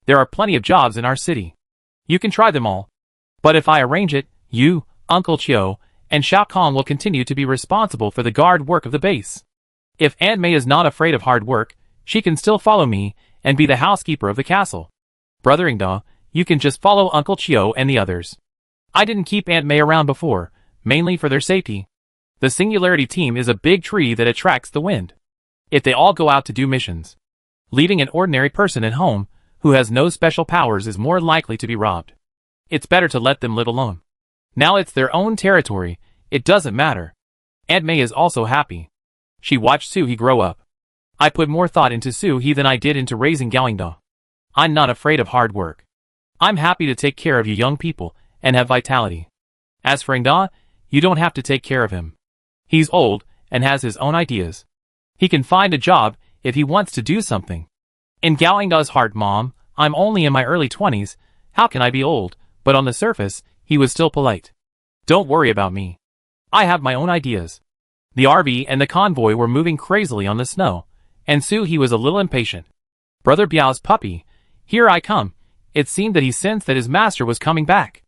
There are plenty of jobs in our city. You can try them all. But if I arrange it, you, Uncle Chiu, and Xiao Kong will continue to be responsible for the guard work of the base. If Aunt May is not afraid of hard work, she can still follow me and be the housekeeper of the castle. Brother Ingda, you can just follow Uncle Chiu and the others. I didn't keep Aunt May around before, mainly for their safety. The Singularity team is a big tree that attracts the wind. If they all go out to do missions, leaving an ordinary person at home who has no special powers is more likely to be robbed. It's better to let them live alone. Now it's their own territory, it doesn't matter. Aunt May is also happy. She watched Suhi grow up. I put more thought into Suhi than I did into raising Gaoingda. I'm not afraid of hard work. I'm happy to take care of you young people and have vitality. As for Ingda, you don't have to take care of him. He's old and has his own ideas. He can find a job if he wants to do something. In Gaoingda's heart, Mom, I'm only in my early 20s, how can I be old? But on the surface, he was still polite. Don't worry about me. I have my own ideas. The RV and the convoy were moving crazily on the snow, and Suhi was a little impatient. Brother Biao's puppy, here I come. It seemed that he sensed that his master was coming back.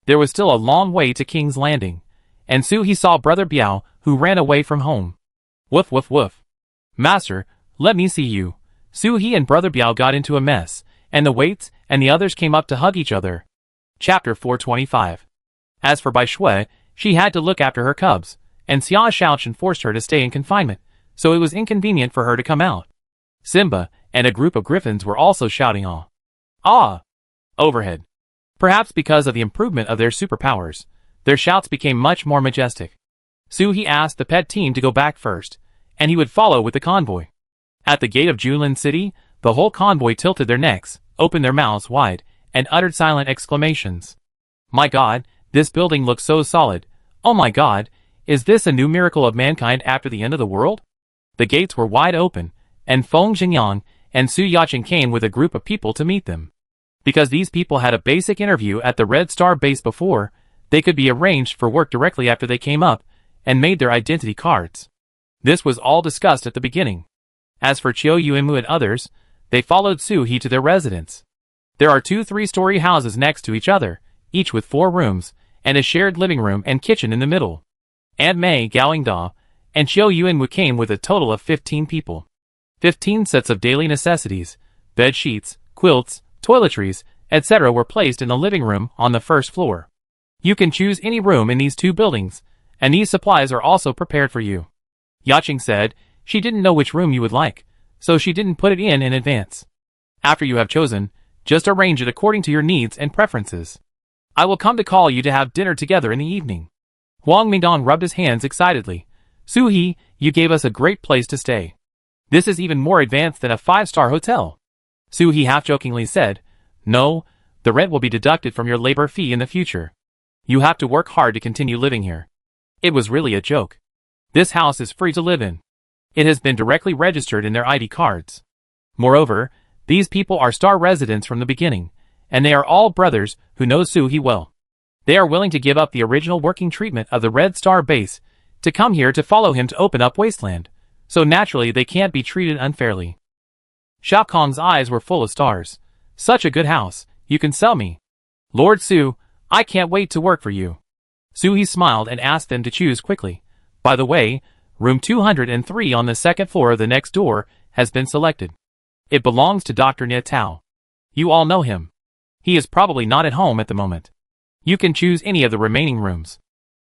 There was still a long way to King's Landing, and Suhi saw Brother Biao, who ran away from home. Woof woof woof. Master, let me see you. Suhi and Brother Biao got into a mess, and the waits and the others came up to hug each other. Chapter 425. As for Bai Shui, she had to look after her cubs, and Xia Shaochen forced her to stay in confinement, so it was inconvenient for her to come out. Simba and a group of griffins were also shouting ah overhead. Perhaps because of the improvement of their superpowers, their shouts became much more majestic. Suhi asked the pet team to go back first, and he would follow with the convoy. At the gate of Junlin City, the whole convoy tilted their necks, opened their mouths wide, and uttered silent exclamations. My God, this building looks so solid. Oh my God, is this a new miracle of mankind after the end of the world? The gates were wide open, and Feng Xingyang and Su Yacheng came with a group of people to meet them. Because these people had a basic interview at the Red Star base before, they could be arranged for work directly after they came up, and made their identity cards. This was all discussed at the beginning. As for Chiu Yuanmu and others, they followed Su He to their residence. There are 2 3-story houses next to each other, each with 4 rooms, and a shared living room and kitchen in the middle. Aunt May, Gaoingda, and Chiu Yuanmu came with a total of 15 people. 15 sets of daily necessities, bed sheets, quilts, toiletries, etc. were placed in the living room on the first floor. You can choose any room in these 2 buildings, and these supplies are also prepared for you. Yacheng said she didn't know which room you would like, so she didn't put it in advance. After you have chosen, just arrange it according to your needs and preferences. I will come to call you to have dinner together in the evening. Huang Mingdong rubbed his hands excitedly. Suhi, you gave us a great place to stay. This is even more advanced than a 5-star hotel. Suhi half-jokingly said, No, the rent will be deducted from your labor fee in the future. You have to work hard to continue living here. It was really a joke. This house is free to live in. It has been directly registered in their ID cards. Moreover, these people are star residents from the beginning, and they are all brothers who know Su-hee well. They are willing to give up the original working treatment of the Red Star base to come here to follow him to open up Wasteland, so naturally they can't be treated unfairly. Shao Kong's eyes were full of stars. Such a good house, you can sell me. Lord Su, I can't wait to work for you. Su-hee smiled and asked them to choose quickly. By the way, room 203 on the second floor of the next door has been selected. It belongs to Dr. Nie Tao. You all know him. He is probably not at home at the moment. You can choose any of the remaining rooms.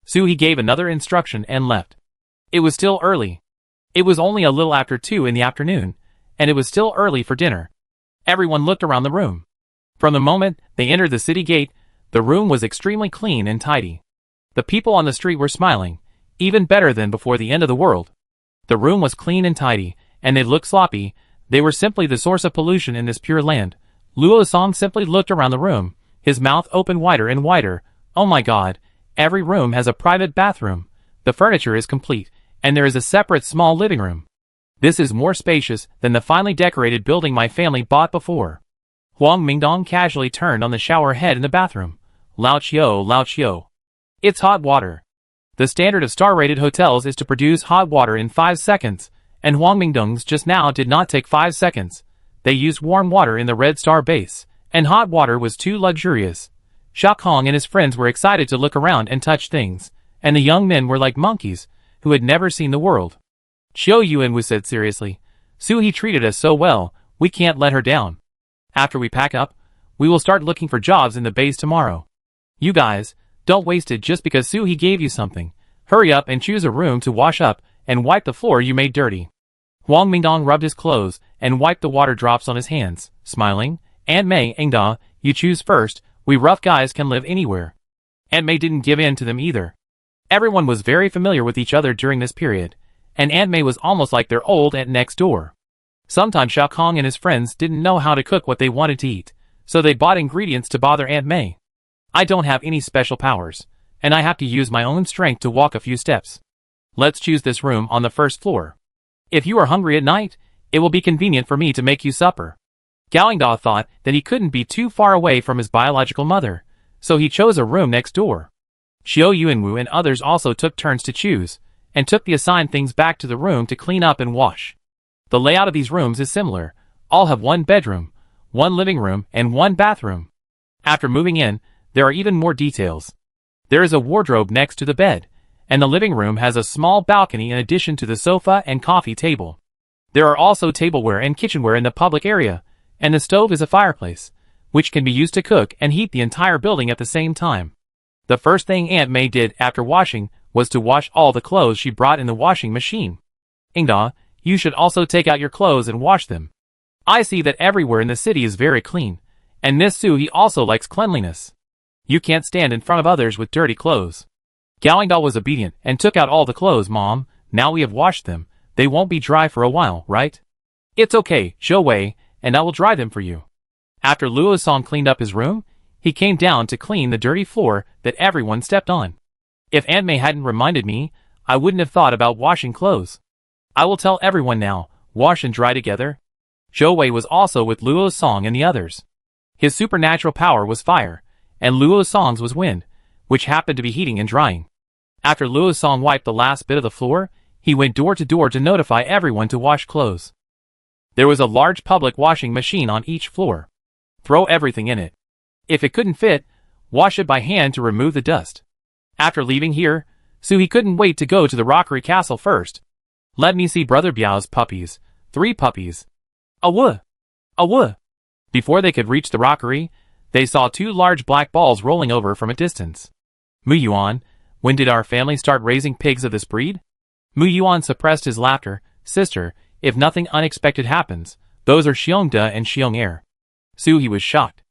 Su-hee gave another instruction and left. It was still early. It was only a little after 2 in the afternoon, and it was still early for dinner. Everyone looked around the room. From the moment they entered the city gate, the room was extremely clean and tidy. The people on the street were smiling, even better than before the end of the world. The room was clean and tidy, and they looked sloppy. They were simply the source of pollution in this pure land. Luo Song simply looked around the room, his mouth opened wider and wider. Oh my god, every room has a private bathroom. The furniture is complete, and there is a separate small living room. This is more spacious than the finely decorated building my family bought before. Huang Mingdong casually turned on the shower head in the bathroom. Lao Chiu, Lao Chiu. It's hot water. The standard of star-rated hotels is to produce hot water in 5 seconds, and Huang Mingdong's just now did not take 5 seconds. They used warm water in the Red Star base, and hot water was too luxurious. Shao Kong and his friends were excited to look around and touch things, and the young men were like monkeys, who had never seen the world. Qiu Yuanwu said seriously, Su-hee treated us so well, we can't let her down. After we pack up, we will start looking for jobs in the base tomorrow. You guys, don't waste it just because Su-hee gave you something. Hurry up and choose a room to wash up and wipe the floor you made dirty. Huang Mingdong rubbed his clothes and wiped the water drops on his hands, smiling. Aunt Mei, Engda, you choose first. We rough guys can live anywhere. Aunt Mei didn't give in to them either. Everyone was very familiar with each other during this period, and Aunt Mei was almost like their old aunt next door. Sometimes Shao Kong and his friends didn't know how to cook what they wanted to eat, so they bought ingredients to bother Aunt Mei. I don't have any special powers, and I have to use my own strength to walk a few steps. Let's choose this room on the first floor. If you are hungry at night, it will be convenient for me to make you supper. Gawingda thought that he couldn't be too far away from his biological mother, so he chose a room next door. Qiu Yuanwu and others also took turns to choose, and took the assigned things back to the room to clean up and wash. The layout of these rooms is similar. All have 1 bedroom, 1 living room, and 1 bathroom. After moving in, there are even more details. There is a wardrobe next to the bed, and the living room has a small balcony in addition to the sofa and coffee table. There are also tableware and kitchenware in the public area, and the stove is a fireplace, which can be used to cook and heat the entire building at the same time. The first thing Aunt Mei did after washing was to wash all the clothes she brought in the washing machine. Engda, you should also take out your clothes and wash them. I see that everywhere in the city is very clean, and Miss Su-hee also likes cleanliness. You can't stand in front of others with dirty clothes. Gawingda was obedient and took out all the clothes. Mom, now we have washed them. They won't be dry for a while, right? It's okay, Zhou Wei, and I will dry them for you. After Luo Song cleaned up his room, he came down to clean the dirty floor that everyone stepped on. If Aunt Mei hadn't reminded me, I wouldn't have thought about washing clothes. I will tell everyone now, wash and dry together. Zhou Wei was also with Luo Song and the others. His supernatural power was fire, and Luo Song's was wind, which happened to be heating and drying. After Luo Song wiped the last bit of the floor, he went door to door to notify everyone to wash clothes. There was a large public washing machine on each floor. Throw everything in it. If it couldn't fit, wash it by hand to remove the dust. After leaving here, Su-hee couldn't wait to go to the Rockery Castle first. Let me see Brother Biao's puppies. 3 puppies. Awoo! Awoo! Before they could reach the rockery, they saw 2 large black balls rolling over from a distance. Mu Yuan, when did our family start raising pigs of this breed? Mu Yuan suppressed his laughter. Sister, if nothing unexpected happens, those are Xiongda and Xiong'er. Su-hee was shocked.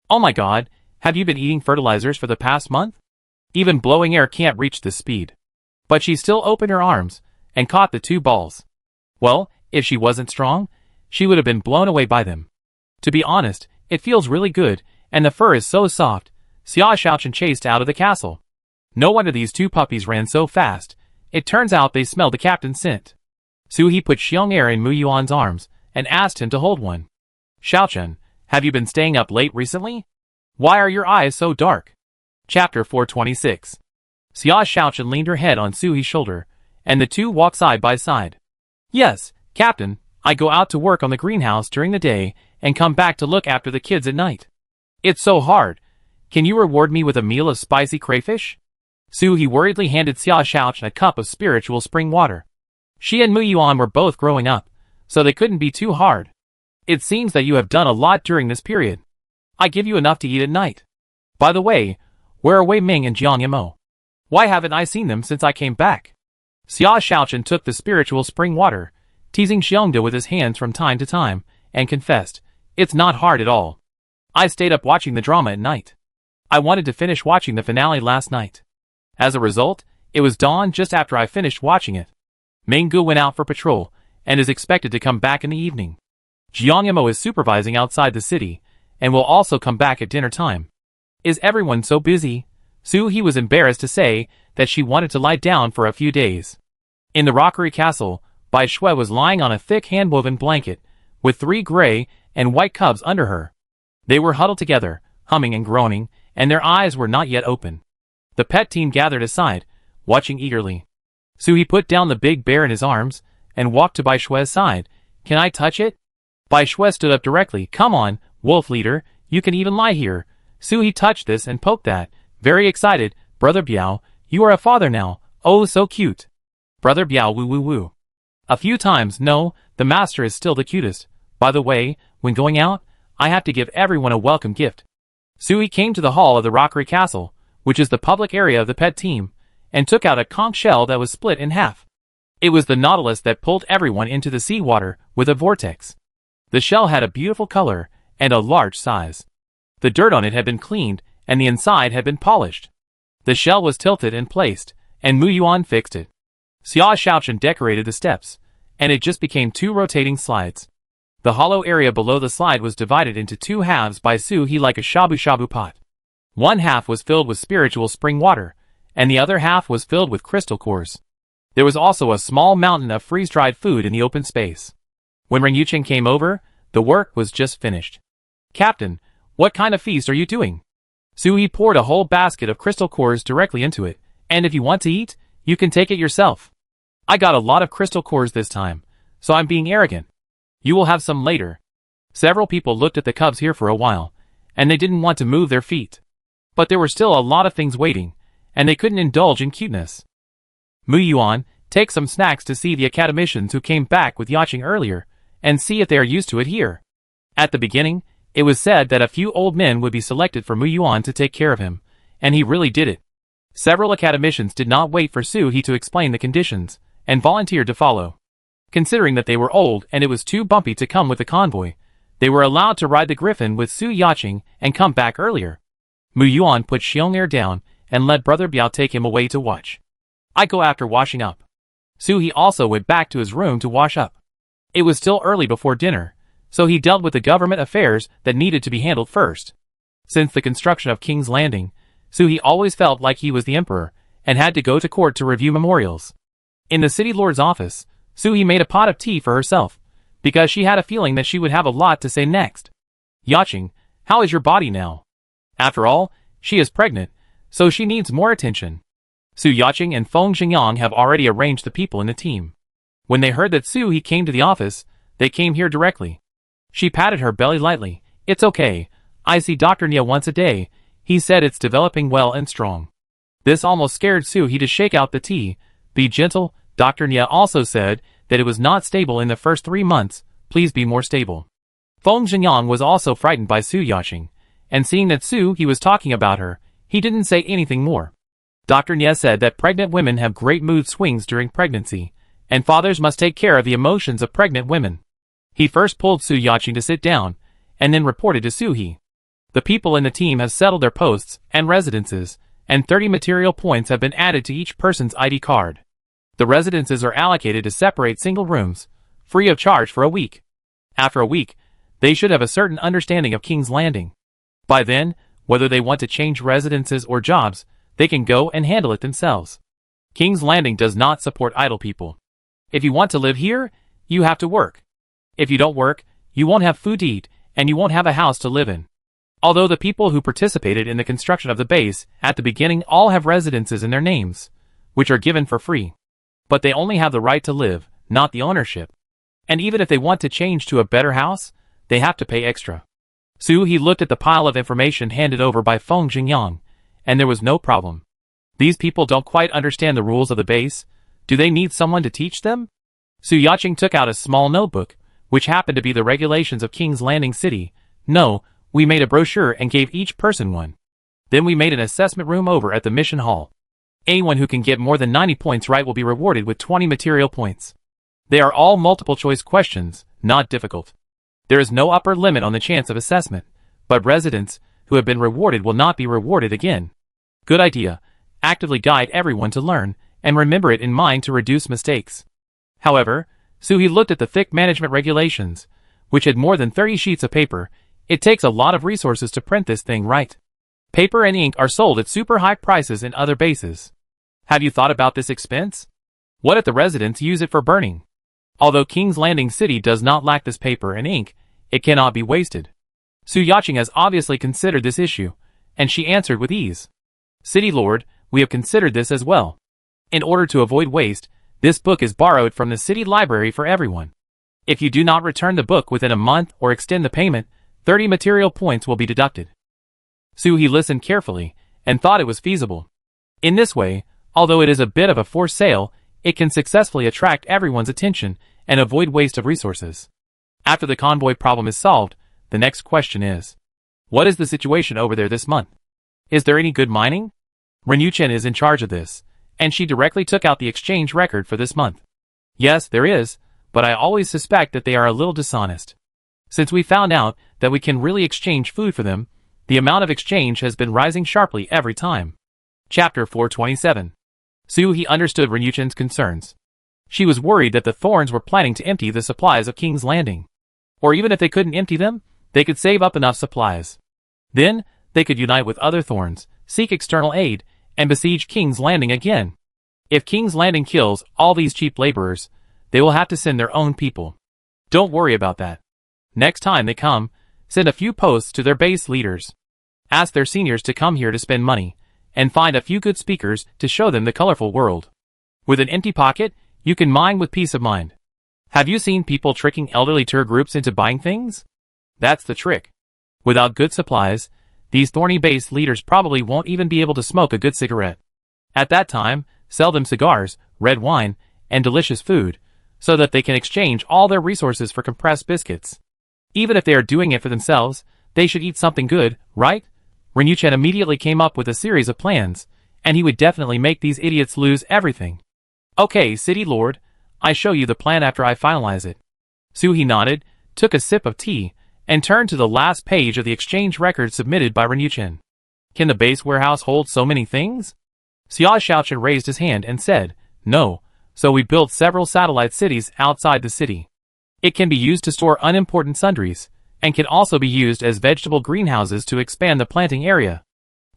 Oh my god, have you been eating fertilizers for the past month? Even blowing air can't reach this speed. But she still opened her arms and caught the 2 balls. Well, if she wasn't strong, she would have been blown away by them. To be honest, it feels really good, and the fur is so soft. Xia Shaochen chased out of the castle. No wonder these 2 puppies ran so fast. It turns out they smelled the captain's scent. Su-hee put Xiong'er in Mu Yuan's arms and asked him to hold one. Shaochen, have you been staying up late recently? Why are your eyes so dark? Chapter 426. Xia Shaochen leaned her head on Suhi's shoulder, and the two walked side by side. Yes, Captain, I go out to work on the greenhouse during the day and come back to look after the kids at night. It's so hard. Can you reward me with a meal of spicy crayfish? Suhi worriedly handed Xia Shaochen a cup of spiritual spring water. She and Mu Yuan were both growing up, so they couldn't be too hard. It seems that you have done a lot during this period. I give you enough to eat at night. By the way, where are Wei Ming and Jiang Yamo? Why haven't I seen them since I came back? Xia Shaochen took the spiritual spring water, teasing Xiongde with his hands from time to time, and confessed, it's not hard at all. I stayed up watching the drama at night. I wanted to finish watching the finale last night. As a result, it was dawn just after I finished watching it. Minggu went out for patrol, and is expected to come back in the evening. Jiang Yamo is supervising outside the city, and will also come back at dinner time. Is everyone so busy? Suhi was embarrassed to say that she wanted to lie down for a few days. In the Rockery Castle, Bai Shui was lying on a thick hand-woven blanket, with 3 gray and white cubs under her. They were huddled together, humming and groaning, and their eyes were not yet open. The pet team gathered aside, watching eagerly. Suhi put down the big bear in his arms, and walked to Bai Shui's side. Can I touch it? Bai Shui stood up directly. Come on, wolf leader, you can even lie here. Suhi touched this and poked that, very excited. Brother Biao, you are a father now. Oh, so cute. Brother Biao woo woo woo. A few times. No, the master is still the cutest. By the way, when going out, I have to give everyone a welcome gift. Suhi came to the hall of the Rockery Castle, which is the public area of the pet team, and took out a conch shell that was split in half. It was the nautilus that pulled everyone into the seawater with a vortex. The shell had a beautiful color and a large size. The dirt on it had been cleaned, and the inside had been polished. The shell was tilted and placed, and Mu Yuan fixed it. Xia Shaochen decorated the steps, and it just became 2 rotating slides. The hollow area below the slide was divided into 2 halves by Suhi like a shabu-shabu pot. One half was filled with spiritual spring water, and the other half was filled with crystal cores. There was also a small mountain of freeze-dried food in the open space. When Ren Yuchen came over, the work was just finished. Captain, what kind of feast are you doing? Suhi poured a whole basket of crystal cores directly into it, and if you want to eat, you can take it yourself. I got a lot of crystal cores this time, so I'm being arrogant. You will have some later. Several people looked at the cubs here for a while, and they didn't want to move their feet. But there were still a lot of things waiting, and they couldn't indulge in cuteness. Mu Yuan, take some snacks to see the academicians who came back with yachting earlier, and see if they are used to it here. At the beginning, it was said that a few old men would be selected for Mu Yuan to take care of him, and he really did it. Several academicians did not wait for Suhi to explain the conditions, and volunteered to follow. Considering that they were old and it was too bumpy to come with the convoy, they were allowed to ride the griffin with Su Yaching and come back earlier. Mu Yuan put Xiong'er down and let Brother Biao take him away to watch. I go after washing up. Suhi also went back to his room to wash up. It was still early before dinner, so he dealt with the government affairs that needed to be handled first. Since the construction of King's Landing, Suhi always felt like he was the emperor, and had to go to court to review memorials. In the city lord's office, Suhi made a pot of tea for herself, because she had a feeling that she would have a lot to say next. Yaching, how is your body now? After all, she is pregnant, so she needs more attention. Su Yaching and Feng Xingyang have already arranged the people in the team. When they heard that Suhi came to the office, they came here directly. She patted her belly lightly. It's okay. I see Dr. Nia once a day. He said it's developing well and strong. This almost scared Suhi to shake out the tea. Be gentle. Dr. Nia also said that it was not stable in the first 3 months. Please be more stable. Feng Xingyang was also frightened by Su Yaching, and seeing that Suhi was talking about her, he didn't say anything more. Dr. Nia said that pregnant women have great mood swings during pregnancy, and fathers must take care of the emotions of pregnant women. He first pulled Su Yaching to sit down, and then reported to Suhi. The people in the team have settled their posts and residences, and 30 material points have been added to each person's ID card. The residences are allocated to separate single rooms, free of charge for a week. After a week, they should have a certain understanding of King's Landing. By then, whether they want to change residences or jobs, they can go and handle it themselves. King's Landing does not support idle people. If you want to live here, you have to work. If you don't work, you won't have food to eat, and you won't have a house to live in. Although the people who participated in the construction of the base at the beginning all have residences in their names, which are given for free. But they only have the right to live, not the ownership. And even if they want to change to a better house, they have to pay extra. He looked at the pile of information handed over by Feng Jingyang, and there was no problem. These people don't quite understand the rules of the base. Do they need someone to teach them? Yaqing took out a small notebook, which happened to be the regulations of King's Landing City. No, we made a brochure and gave each person one. Then we made an assessment room over at the mission hall. Anyone who can get more than 90 points right will be rewarded with 20 material points. They are all multiple choice questions, not difficult. There is no upper limit on the chance of assessment, but residents who have been rewarded will not be rewarded again. Good idea. Actively guide everyone to learn, and remember it in mind to reduce mistakes. However, Suhi looked at the thick management regulations, which had more than 30 sheets of paper. It takes a lot of resources to print this thing right. Paper and ink are sold at super high prices in other bases. Have you thought about this expense? What if the residents use it for burning? Although King's Landing City does not lack this paper and ink, it cannot be wasted. Su Yaqing has obviously considered this issue, and she answered with ease. City Lord, we have considered this as well. In order to avoid waste, this book is borrowed from the city library for everyone. If you do not return the book within a month or extend the payment, 30 material points will be deducted. Suhi listened carefully and thought it was feasible. In this way, although it is a bit of a forced sale, it can successfully attract everyone's attention and avoid waste of resources. After the convoy problem is solved, the next question is, what is the situation over there this month? Is there any good mining? Renuchen is in charge of this, and she directly took out the exchange record for this month. Yes, there is, but I always suspect that they are a little dishonest. Since we found out that we can really exchange food for them, the amount of exchange has been rising sharply every time. Chapter 427. Suhi understood Renuchen's concerns. She was worried that the Thorns were planning to empty the supplies of King's Landing. Or even if they couldn't empty them, they could save up enough supplies. Then, they could unite with other Thorns, seek external aid, and besiege King's Landing again. If King's Landing kills all these cheap laborers, they will have to send their own people. Don't worry about that. Next time they come, send a few posts to their base leaders. Ask their seniors to come here to spend money, and find a few good speakers to show them the colorful world. With an empty pocket, you can mine with peace of mind. Have you seen people tricking elderly tour groups into buying things? That's the trick. Without good supplies, these thorny base leaders probably won't even be able to smoke a good cigarette. At that time, sell them cigars, red wine, and delicious food, so that they can exchange all their resources for compressed biscuits. Even if they are doing it for themselves, they should eat something good, right? Renuchen immediately came up with a series of plans, and he would definitely make these idiots lose everything. Okay, City Lord, I show you the plan after I finalize it. Suhi nodded, took a sip of tea, and turned to the last page of the exchange record submitted by Renuchen. Can the base warehouse hold so many things? Xia Shaochen raised his hand and said, no, so we built several satellite cities outside the city. It can be used to store unimportant sundries, and can also be used as vegetable greenhouses to expand the planting area.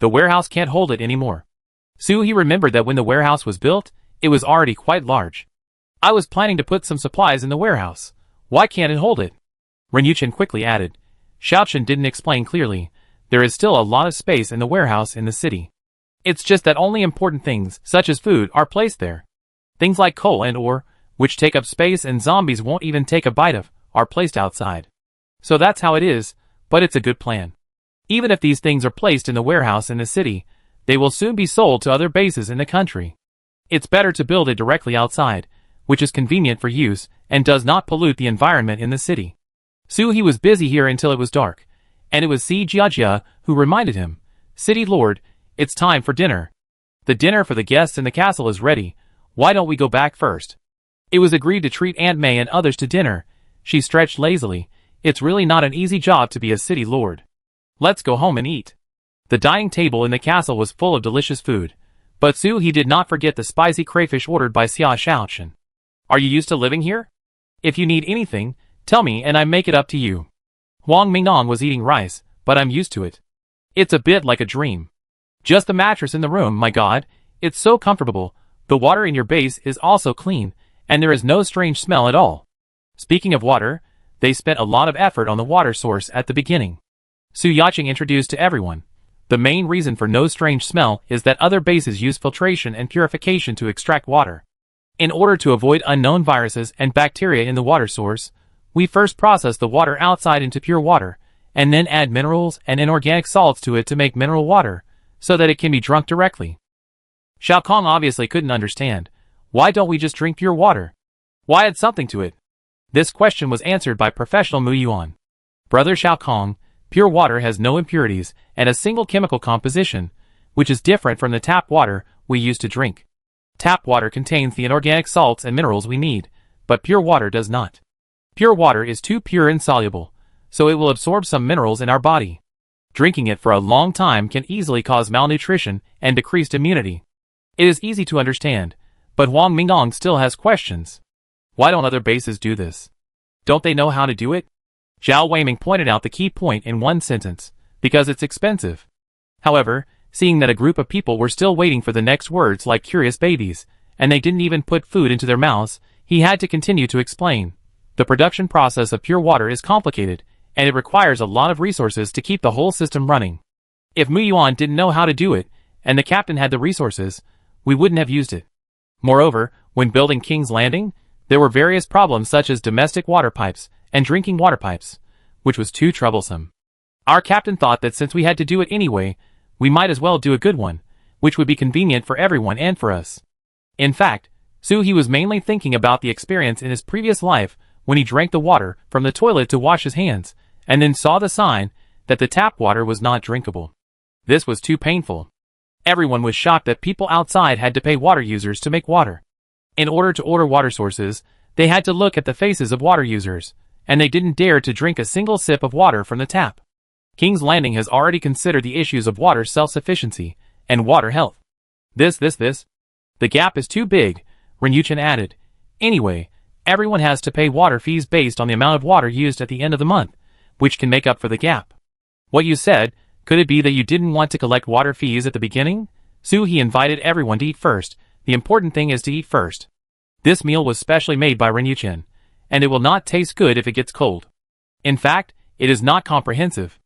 The warehouse can't hold it anymore. Suhi remembered that when the warehouse was built, it was already quite large. I was planning to put some supplies in the warehouse. Why can't it hold it? Renuchen quickly added. Shaochen didn't explain clearly. There is still a lot of space in the warehouse in the city. It's just that only important things, such as food, are placed there. Things like coal and ore, which take up space and zombies won't even take a bite of, are placed outside. So that's how it is, but it's a good plan. Even if these things are placed in the warehouse in the city, they will soon be sold to other bases in the country. It's better to build it directly outside, which is convenient for use and does not pollute the environment in the city. Suhi was busy here until it was dark, and it was Si Jiajia who reminded him, City Lord, it's time for dinner. The dinner for the guests in the castle is ready. Why don't we go back first? It was agreed to treat Aunt May and others to dinner. She stretched lazily. It's really not an easy job to be a city lord. Let's go home and eat. The dining table in the castle was full of delicious food, but Suhi did not forget the spicy crayfish ordered by Xia Shaochen. Are you used to living here? If you need anything, tell me and I make it up to you. Huang Mingnong was eating rice, but I'm used to it. It's a bit like a dream. Just the mattress in the room, my god, it's so comfortable. The water in your base is also clean, and there is no strange smell at all. Speaking of water, they spent a lot of effort on the water source at the beginning. Su Yacheng introduced to everyone. The main reason for no strange smell is that other bases use filtration and purification to extract water. In order to avoid unknown viruses and bacteria in the water source, we first process the water outside into pure water, and then add minerals and inorganic salts to it to make mineral water, so that it can be drunk directly. Xiao Kong obviously couldn't understand. Why don't we just drink pure water? Why add something to it? This question was answered by professional Mu Yuan. Brother Xiao Kong, pure water has no impurities and a single chemical composition, which is different from the tap water we use to drink. Tap water contains the inorganic salts and minerals we need, but pure water does not. Pure water is too pure and soluble, so it will absorb some minerals in our body. Drinking it for a long time can easily cause malnutrition and decreased immunity. It is easy to understand, but Huang Minggong still has questions. Why don't other bases do this? Don't they know how to do it? Zhao Weiming pointed out the key point in one sentence, because it's expensive. However, seeing that a group of people were still waiting for the next words like curious babies, and they didn't even put food into their mouths, he had to continue to explain. The production process of pure water is complicated, and it requires a lot of resources to keep the whole system running. If Mu Yuan didn't know how to do it, and the captain had the resources, we wouldn't have used it. Moreover, when building King's Landing, there were various problems such as domestic water pipes and drinking water pipes, which was too troublesome. Our captain thought that since we had to do it anyway, we might as well do a good one, which would be convenient for everyone and for us. In fact, He was mainly thinking about the experience in his previous life when he drank the water from the toilet to wash his hands, and then saw the sign that the tap water was not drinkable. This was too painful. Everyone was shocked that people outside had to pay water users to make water. In order to order water sources, they had to look at the faces of water users, and they didn't dare to drink a single sip of water from the tap. King's Landing has already considered the issues of water self-sufficiency and water health. The gap is too big, Ren Yuchen added. Anyway, everyone has to pay water fees based on the amount of water used at the end of the month, which can make up for the gap. What you said, could it be that you didn't want to collect water fees at the beginning? He invited everyone to eat first. The important thing is to eat first. This meal was specially made by Ren Yuchen, and it will not taste good if it gets cold. In fact, it is not comprehensive.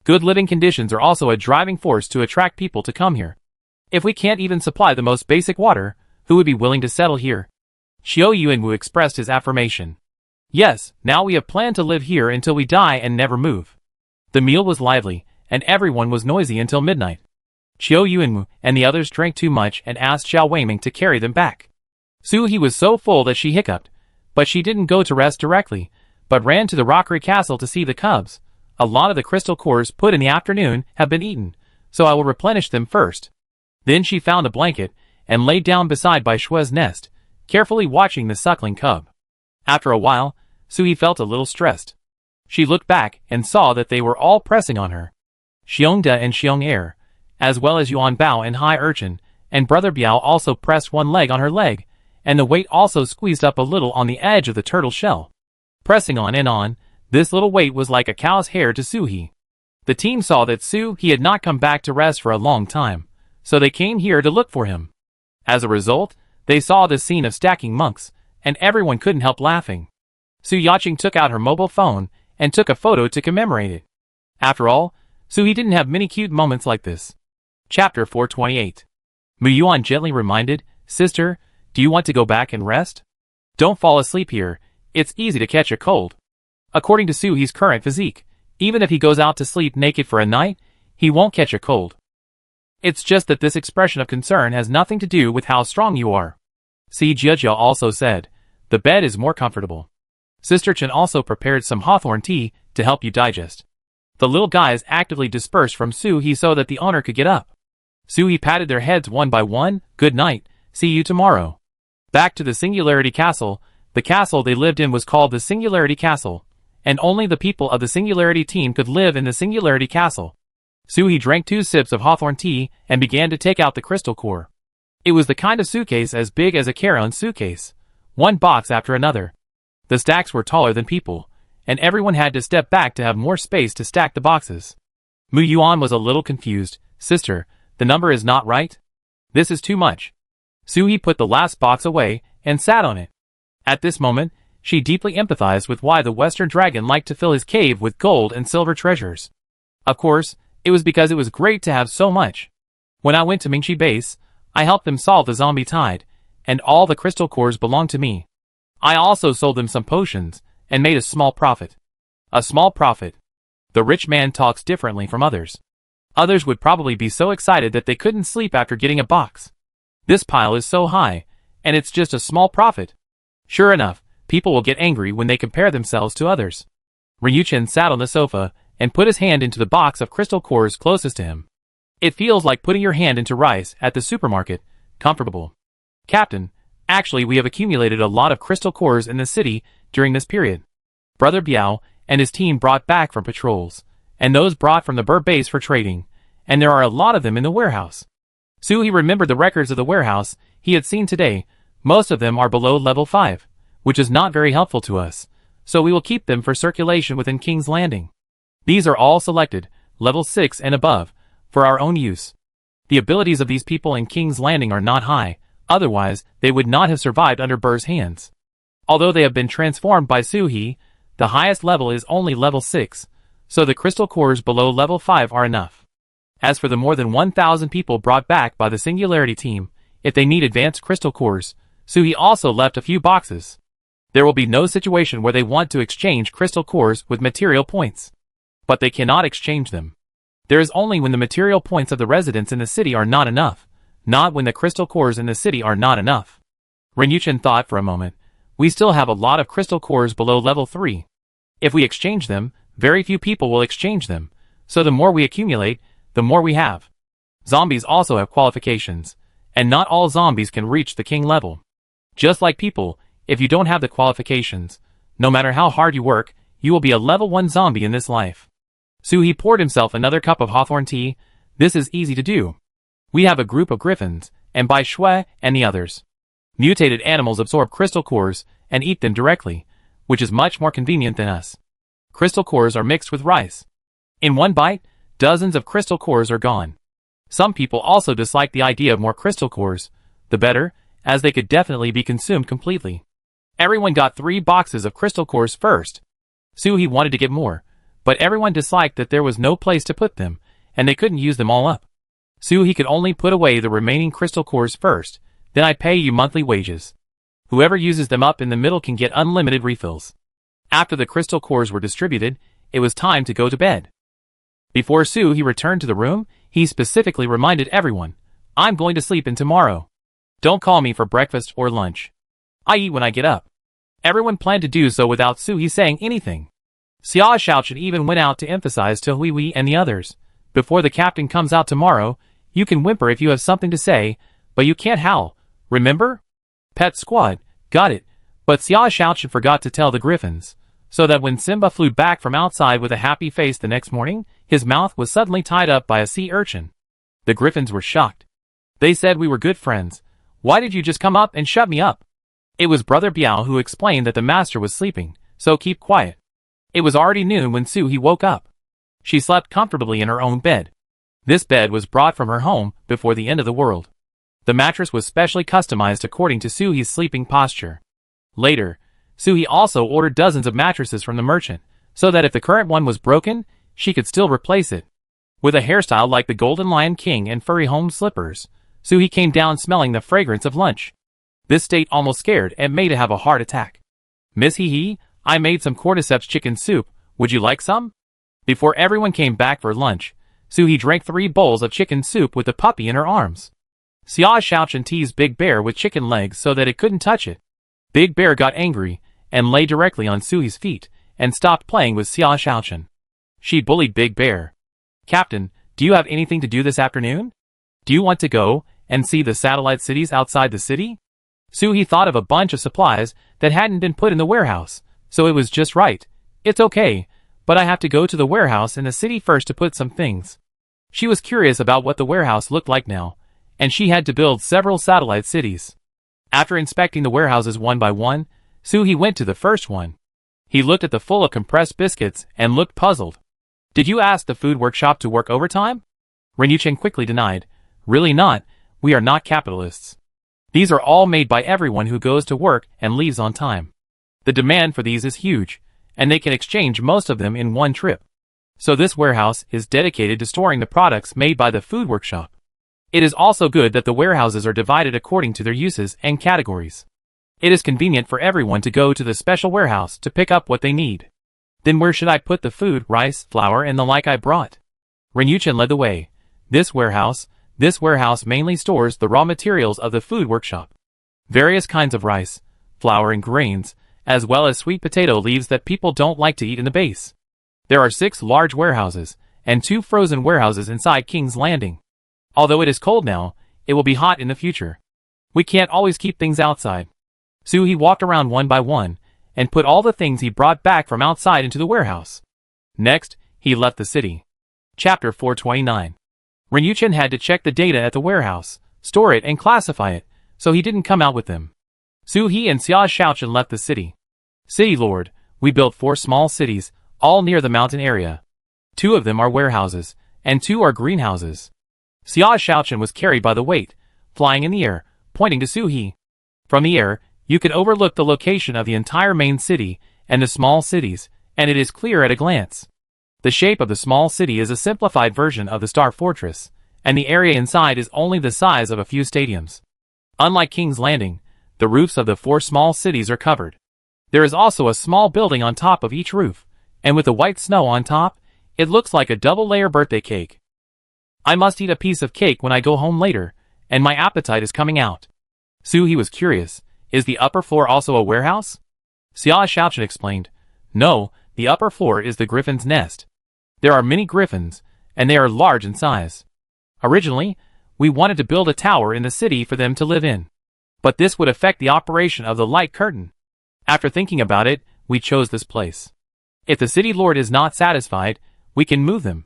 Good living conditions are also a driving force to attract people to come here. If we can't even supply the most basic water, who would be willing to settle here? Xiao Yuanwu expressed his affirmation. Yes, now we have planned to live here until we die and never move. The meal was lively, and everyone was noisy until midnight. Xiao Yuanwu and the others drank too much and asked Zhao Weiming to carry them back. He was so full that she hiccuped, but she didn't go to rest directly, but ran to the Rockery Castle to see the cubs. A lot of the crystal cores put in the afternoon have been eaten, so I will replenish them first. Then she found a blanket and laid down beside Bai Shue's nest, carefully watching the suckling cub. After a while, He felt a little stressed. She looked back and saw that they were all pressing on her. Xiongda and Xiong Er, as well as Yuan Bao and Hai Urchin, and Brother Biao also pressed one leg on her leg, and the weight also squeezed up a little on the edge of the turtle shell. Pressing on and on, this little weight was like a cow's hair to Suhi. The team saw that He had not come back to rest for a long time, so they came here to look for him. As a result, they saw the scene of stacking monks, and everyone couldn't help laughing. Su Yacheng took out her mobile phone and took a photo to commemorate it. After all, He didn't have many cute moments like this. Chapter 428. Mu Yuan gently reminded, Sister, do you want to go back and rest? Don't fall asleep here, it's easy to catch a cold. According to Suhi's current physique, even if he goes out to sleep naked for a night, he won't catch a cold. It's just that this expression of concern has nothing to do with how strong you are. Si Jiejia also said, the bed is more comfortable. Sister Chen also prepared some hawthorn tea to help you digest. The little guys actively dispersed from Suhi so that the owner could get up. Suhi patted their heads one by one. Good night, see you tomorrow. Back to the Singularity Castle. The castle they lived in was called the Singularity Castle, and only the people of the Singularity team could live in the Singularity Castle. Suhi drank 2 sips of hawthorn tea and began to take out the crystal core. It was the kind of suitcase as big as a carry-on suitcase, one box after another. The stacks were taller than people, and everyone had to step back to have more space to stack the boxes. Mu Yuan was a little confused. Sister, the number is not right? This is too much. Suhi put the last box away and sat on it. At this moment, she deeply empathized with why the Western Dragon liked to fill his cave with gold and silver treasures. Of course, it was because it was great to have so much. When I went to Mingxi base, I helped them solve the zombie tide, and all the crystal cores belonged to me. I also sold them some potions, and made a small profit. A small profit. The rich man talks differently from others. Others would probably be so excited that they couldn't sleep after getting a box. This pile is so high, and it's just a small profit. Sure enough, people will get angry when they compare themselves to others. Ryuchen sat on the sofa, and put his hand into the box of crystal cores closest to him. It feels like putting your hand into rice at the supermarket, comfortable. Captain, actually we have accumulated a lot of crystal cores in the city during this period. Brother Biao and his team brought back from patrols, and those brought from the Bur base for trading, and there are a lot of them in the warehouse. Suhi remembered the records of the warehouse he had seen today. Most of them are below level 5, which is not very helpful to us, so we will keep them for circulation within King's Landing. These are all selected, level 6 and above, for our own use. The abilities of these people in King's Landing are not high, otherwise they would not have survived under Bur's hands. Although they have been transformed by Suhi, the highest level is only level 6, so the crystal cores below level 5 are enough. As for the more than 1,000 people brought back by the Singularity team, if they need advanced crystal cores, Suhi also left a few boxes. There will be no situation where they want to exchange crystal cores with material points. But they cannot exchange them. There is only when the material points of the residents in the city are not enough, not when the crystal cores in the city are not enough. Renyuchen thought for a moment. We still have a lot of crystal cores below level 3. If we exchange them, very few people will exchange them, so the more we accumulate, the more we have. Zombies also have qualifications, and not all zombies can reach the king level. Just like people, if you don't have the qualifications, no matter how hard you work, you will be a level 1 zombie in this life. Suhi poured himself another cup of hawthorn tea. This is easy to do. We have a group of griffins, and Bai Shui and the others. Mutated animals absorb crystal cores and eat them directly, which is much more convenient than us. Crystal cores are mixed with rice. In one bite, dozens of crystal cores are gone. Some people also dislike the idea of more crystal cores, the better, as they could definitely be consumed completely. Everyone got 3 boxes of crystal cores first. Suhi wanted to get more, but everyone disliked that there was no place to put them, and they couldn't use them all up. Suhi could only put away the remaining crystal cores first, then I pay you monthly wages. Whoever uses them up in the middle can get unlimited refills. After the crystal cores were distributed, it was time to go to bed. Before Suhi returned to the room, he specifically reminded everyone, I'm going to sleep in tomorrow. Don't call me for breakfast or lunch. I eat when I get up. Everyone planned to do so without Suhi saying anything. Xia Shaochen even went out to emphasize to Hui and the others. Before the captain comes out tomorrow, you can whimper if you have something to say, but you can't howl, remember? Pet squad, got it, but Xia Shaochen forgot to tell the griffins, so that when Simba flew back from outside with a happy face the next morning, his mouth was suddenly tied up by a sea urchin. The griffins were shocked. They said we were good friends. Why did you just come up and shut me up? It was Brother Biao who explained that the master was sleeping, so keep quiet. It was already noon when Suhi woke up. She slept comfortably in her own bed. This bed was brought from her home before the end of the world. The mattress was specially customized according to Suhi's sleeping posture. Later, Suhi also ordered dozens of mattresses from the merchant, so that if the current one was broken, she could still replace it. With a hairstyle like the Golden Lion King and furry home slippers, Suhi came down smelling the fragrance of lunch. This state almost scared and made her have a heart attack. Miss Hee Hee, I made some cordyceps chicken soup, would you like some? Before everyone came back for lunch, Suhi drank 3 bowls of chicken soup with the puppy in her arms. Xia Shaochen teased Big Bear with chicken legs so that it couldn't touch it. Big Bear got angry, and lay directly on Suhi's feet, and stopped playing with Xia Shaochen. She bullied Big Bear. Captain, do you have anything to do this afternoon? Do you want to go and see the satellite cities outside the city? Suhi thought of a bunch of supplies that hadn't been put in the warehouse, so it was just right. It's okay, but I have to go to the warehouse in the city first to put some things. She was curious about what the warehouse looked like now, and she had to build several satellite cities. After inspecting the warehouses one by one, Suhi went to the first one. He looked at the full of compressed biscuits and looked puzzled. Did you ask the food workshop to work overtime? Renyuchen quickly denied. Really not, we are not capitalists. These are all made by everyone who goes to work and leaves on time. The demand for these is huge, and they can exchange most of them in one trip. So this warehouse is dedicated to storing the products made by the food workshop. It is also good that the warehouses are divided according to their uses and categories. It is convenient for everyone to go to the special warehouse to pick up what they need. Then where should I put the food, rice, flour, and the like I brought? Ryuchen led the way. This warehouse mainly stores the raw materials of the food workshop. Various kinds of rice, flour, and grains, as well as sweet potato leaves that people don't like to eat in the base. There are 6 large warehouses, and 2 frozen warehouses inside King's Landing. Although it is cold now, it will be hot in the future. We can't always keep things outside. Suhi walked around one by one, and put all the things he brought back from outside into the warehouse. Next, he left the city. Chapter 429. Ryuchen had to check the data at the warehouse, store it and classify it, so he didn't come out with them. Suhi and Xia Shaochen left the city. City Lord, we built 4 small cities, all near the mountain area. 2 of them are warehouses, and 2 are greenhouses. Xia Shaochen was carried by the weight, flying in the air, pointing to Suhi. From the air, you can overlook the location of the entire main city and the small cities, and it is clear at a glance. The shape of the small city is a simplified version of the Star Fortress, and the area inside is only the size of a few stadiums. Unlike King's Landing, the roofs of the 4 small cities are covered. There is also a small building on top of each roof, and with the white snow on top, it looks like a double-layer birthday cake. I must eat a piece of cake when I go home later, and my appetite is coming out. Suhi was curious. Is the upper floor also a warehouse? Xia Shaochen explained. No, the upper floor is the griffin's nest. There are many griffins, and they are large in size. Originally, we wanted to build a tower in the city for them to live in. But this would affect the operation of the light curtain. After thinking about it, we chose this place. If the city lord is not satisfied, we can move them.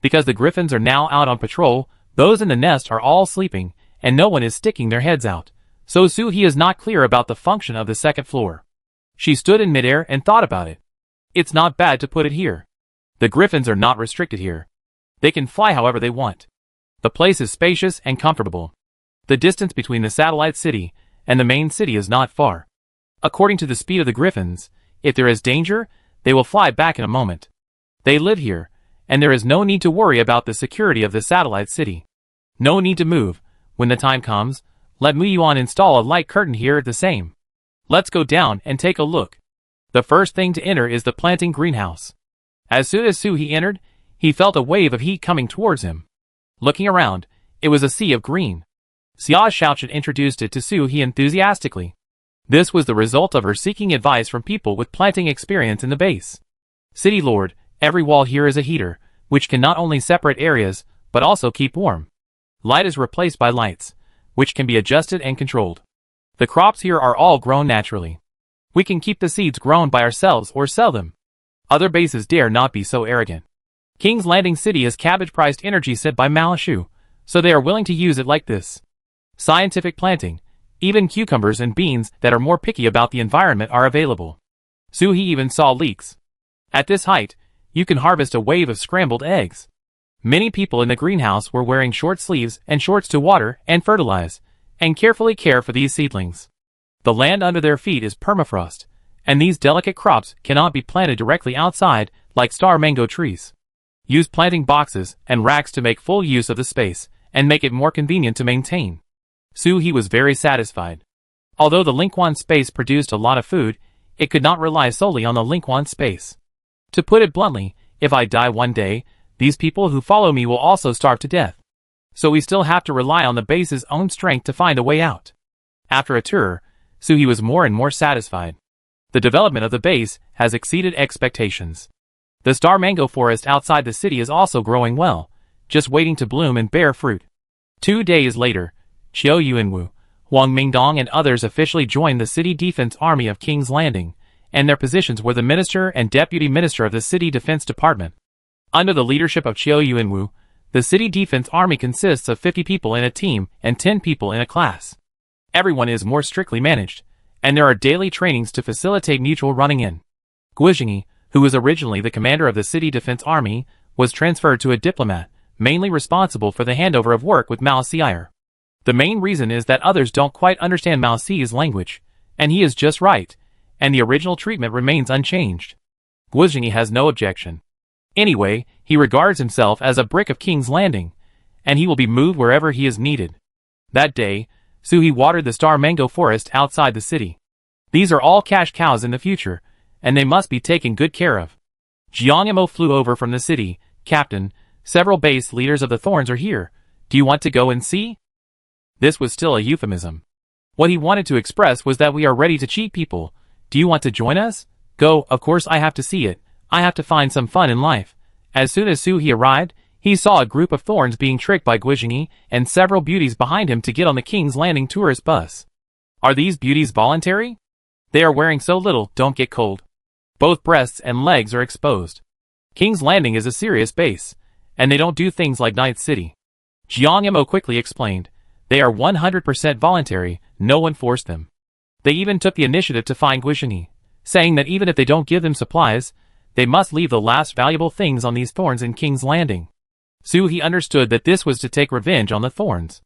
Because the griffins are now out on patrol, those in the nest are all sleeping, and no one is sticking their heads out. So Suhi is not clear about the function of the second floor. She stood in midair and thought about it. It's not bad to put it here. The griffins are not restricted here. They can fly however they want. The place is spacious and comfortable. The distance between the satellite city and the main city is not far. According to the speed of the griffins, if there is danger, they will fly back in a moment. They live here, and there is no need to worry about the security of the satellite city. No need to move. When the time comes, let Muyuan install a light curtain here the same. Let's go down and take a look. The first thing to enter is the planting greenhouse. As soon as Suhi entered, he felt a wave of heat coming towards him. Looking around, it was a sea of green. Xia Shaochen introduced it to Suhi enthusiastically. This was the result of her seeking advice from people with planting experience in the base. City Lord, every wall here is a heater, which can not only separate areas, but also keep warm. Light is replaced by lights, which can be adjusted and controlled. The crops here are all grown naturally. We can keep the seeds grown by ourselves or sell them. Other bases dare not be so arrogant. King's Landing City has cabbage-priced energy set by Malashu, so they are willing to use it like this. Scientific planting, even cucumbers and beans that are more picky about the environment are available. Suhi even saw leeks. At this height, you can harvest a wave of scrambled eggs. Many people in the greenhouse were wearing short sleeves and shorts to water and fertilize, and carefully care for these seedlings. The land under their feet is permafrost, and these delicate crops cannot be planted directly outside like star mango trees. Use planting boxes and racks to make full use of the space and make it more convenient to maintain. Suhi was very satisfied. Although the Lingquan space produced a lot of food, it could not rely solely on the Lingquan space. To put it bluntly, if I die one day, these people who follow me will also starve to death. So we still have to rely on the base's own strength to find a way out. After a tour, Suhi was more and more satisfied. The development of the base has exceeded expectations. The star mango forest outside the city is also growing well, just waiting to bloom and bear fruit. 2 days later, Qiu Yuanwu, Huang Mingdong and others officially joined the City Defense Army of King's Landing, and their positions were the Minister and Deputy Minister of the City Defense Department. Under the leadership of Qiu Yuanwu, the City Defense Army consists of 50 people in a team and 10 people in a class. Everyone is more strictly managed, and there are daily trainings to facilitate mutual running in. Guizhengyi, who was originally the commander of the City Defense Army, was transferred to a diplomat, mainly responsible for the handover of work with Mao Xi'er. The main reason is that others don't quite understand Mao Xi's language, and he is just right, and the original treatment remains unchanged. Guizhengyi has no objection. Anyway, he regards himself as a brick of King's Landing, and he will be moved wherever he is needed. That day, Suhi watered the star mango forest outside the city. These are all cash cows in the future, and they must be taken good care of. Jiangmo flew over from the city. Captain, several base leaders of the Thorns are here. Do you want to go and see? This was still a euphemism. What he wanted to express was that we are ready to cheat people. Do you want to join us? Go, of course I have to see it. I have to find some fun in life. As soon as Suhi arrived, he saw a group of Thorns being tricked by Guizhengyi and several beauties behind him to get on the King's Landing tourist bus. Are these beauties voluntary? They are wearing so little, don't get cold. Both breasts and legs are exposed. King's Landing is a serious base, and they don't do things like Night City. Jiangmo quickly explained. They are 100% voluntary, no one forced them. They even took the initiative to find Guizhengyi, saying that even if they don't give them supplies, they must leave the last valuable things on these Thorns in King's Landing. Suhi understood that this was to take revenge on the Thorns.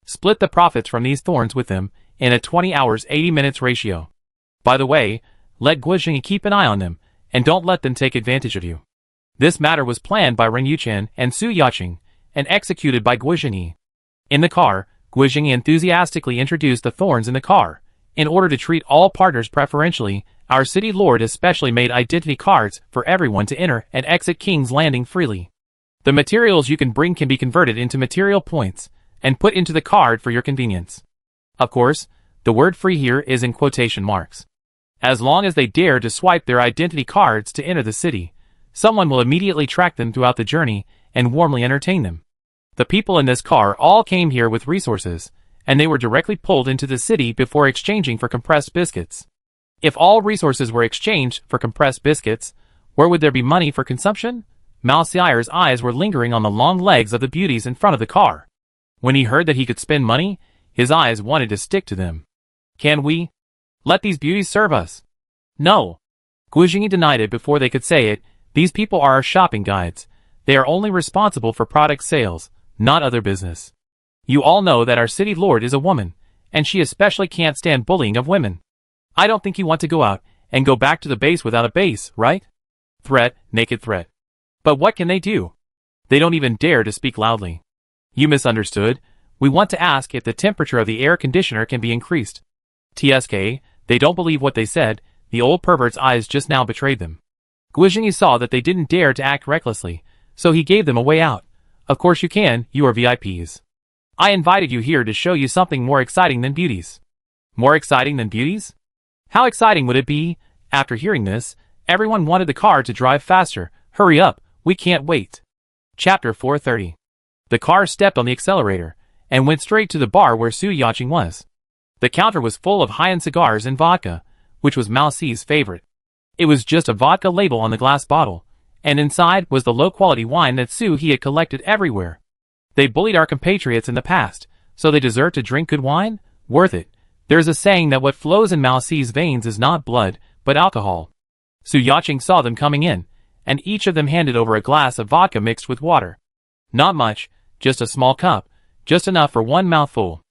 Split the profits from these Thorns with them in a 20 hours 80 minutes ratio. By the way, let Guizhengyi keep an eye on them, and don't let them take advantage of you. This matter was planned by Ren Yuchen and Su Yaqing, and executed by Guizhengyi. In the car, Guizhengyi enthusiastically introduced the Thorns in the car. In order to treat all partners preferentially, our city lord especially made identity cards for everyone to enter and exit King's Landing freely. The materials you can bring can be converted into material points, and put into the card for your convenience. Of course, the word free here is in quotation marks. As long as they dare to swipe their identity cards to enter the city, someone will immediately track them throughout the journey and warmly entertain them. The people in this car all came here with resources, and they were directly pulled into the city before exchanging for compressed biscuits. If all resources were exchanged for compressed biscuits, where would there be money for consumption? Mao Xi'er's eyes were lingering on the long legs of the beauties in front of the car. When he heard that he could spend money, his eyes wanted to stick to them. Can we let these beauties serve us? No. Guizhengyi denied it before they could say it. These people are our shopping guides. They are only responsible for product sales, not other business. You all know that our city lord is a woman, and she especially can't stand bullying of women. I don't think you want to go out and go back to the base without a base, right? Threat, naked threat. But what can they do? They don't even dare to speak loudly. You misunderstood. We want to ask if the temperature of the air conditioner can be increased. TSK, they don't believe what they said. The old pervert's eyes just now betrayed them. Guizhengyi saw that they didn't dare to act recklessly, so he gave them a way out. Of course you can, you are VIPs. I invited you here to show you something more exciting than beauties. More exciting than beauties? How exciting would it be? After hearing this, everyone wanted the car to drive faster. Hurry up, we can't wait. Chapter 430. The car stepped on the accelerator, and went straight to the bar where Su Yaqing was. The counter was full of high-end cigars and vodka, which was Mao Xi's favorite. It was just a vodka label on the glass bottle, and inside was the low-quality wine that He had collected everywhere. They bullied our compatriots in the past, so they deserve to drink good wine? Worth it. There's a saying that what flows in Mao Xi's veins is not blood, but alcohol. Su Yaqing saw them coming in, and each of them handed over a glass of vodka mixed with water. Not much, just a small cup, just enough for one mouthful.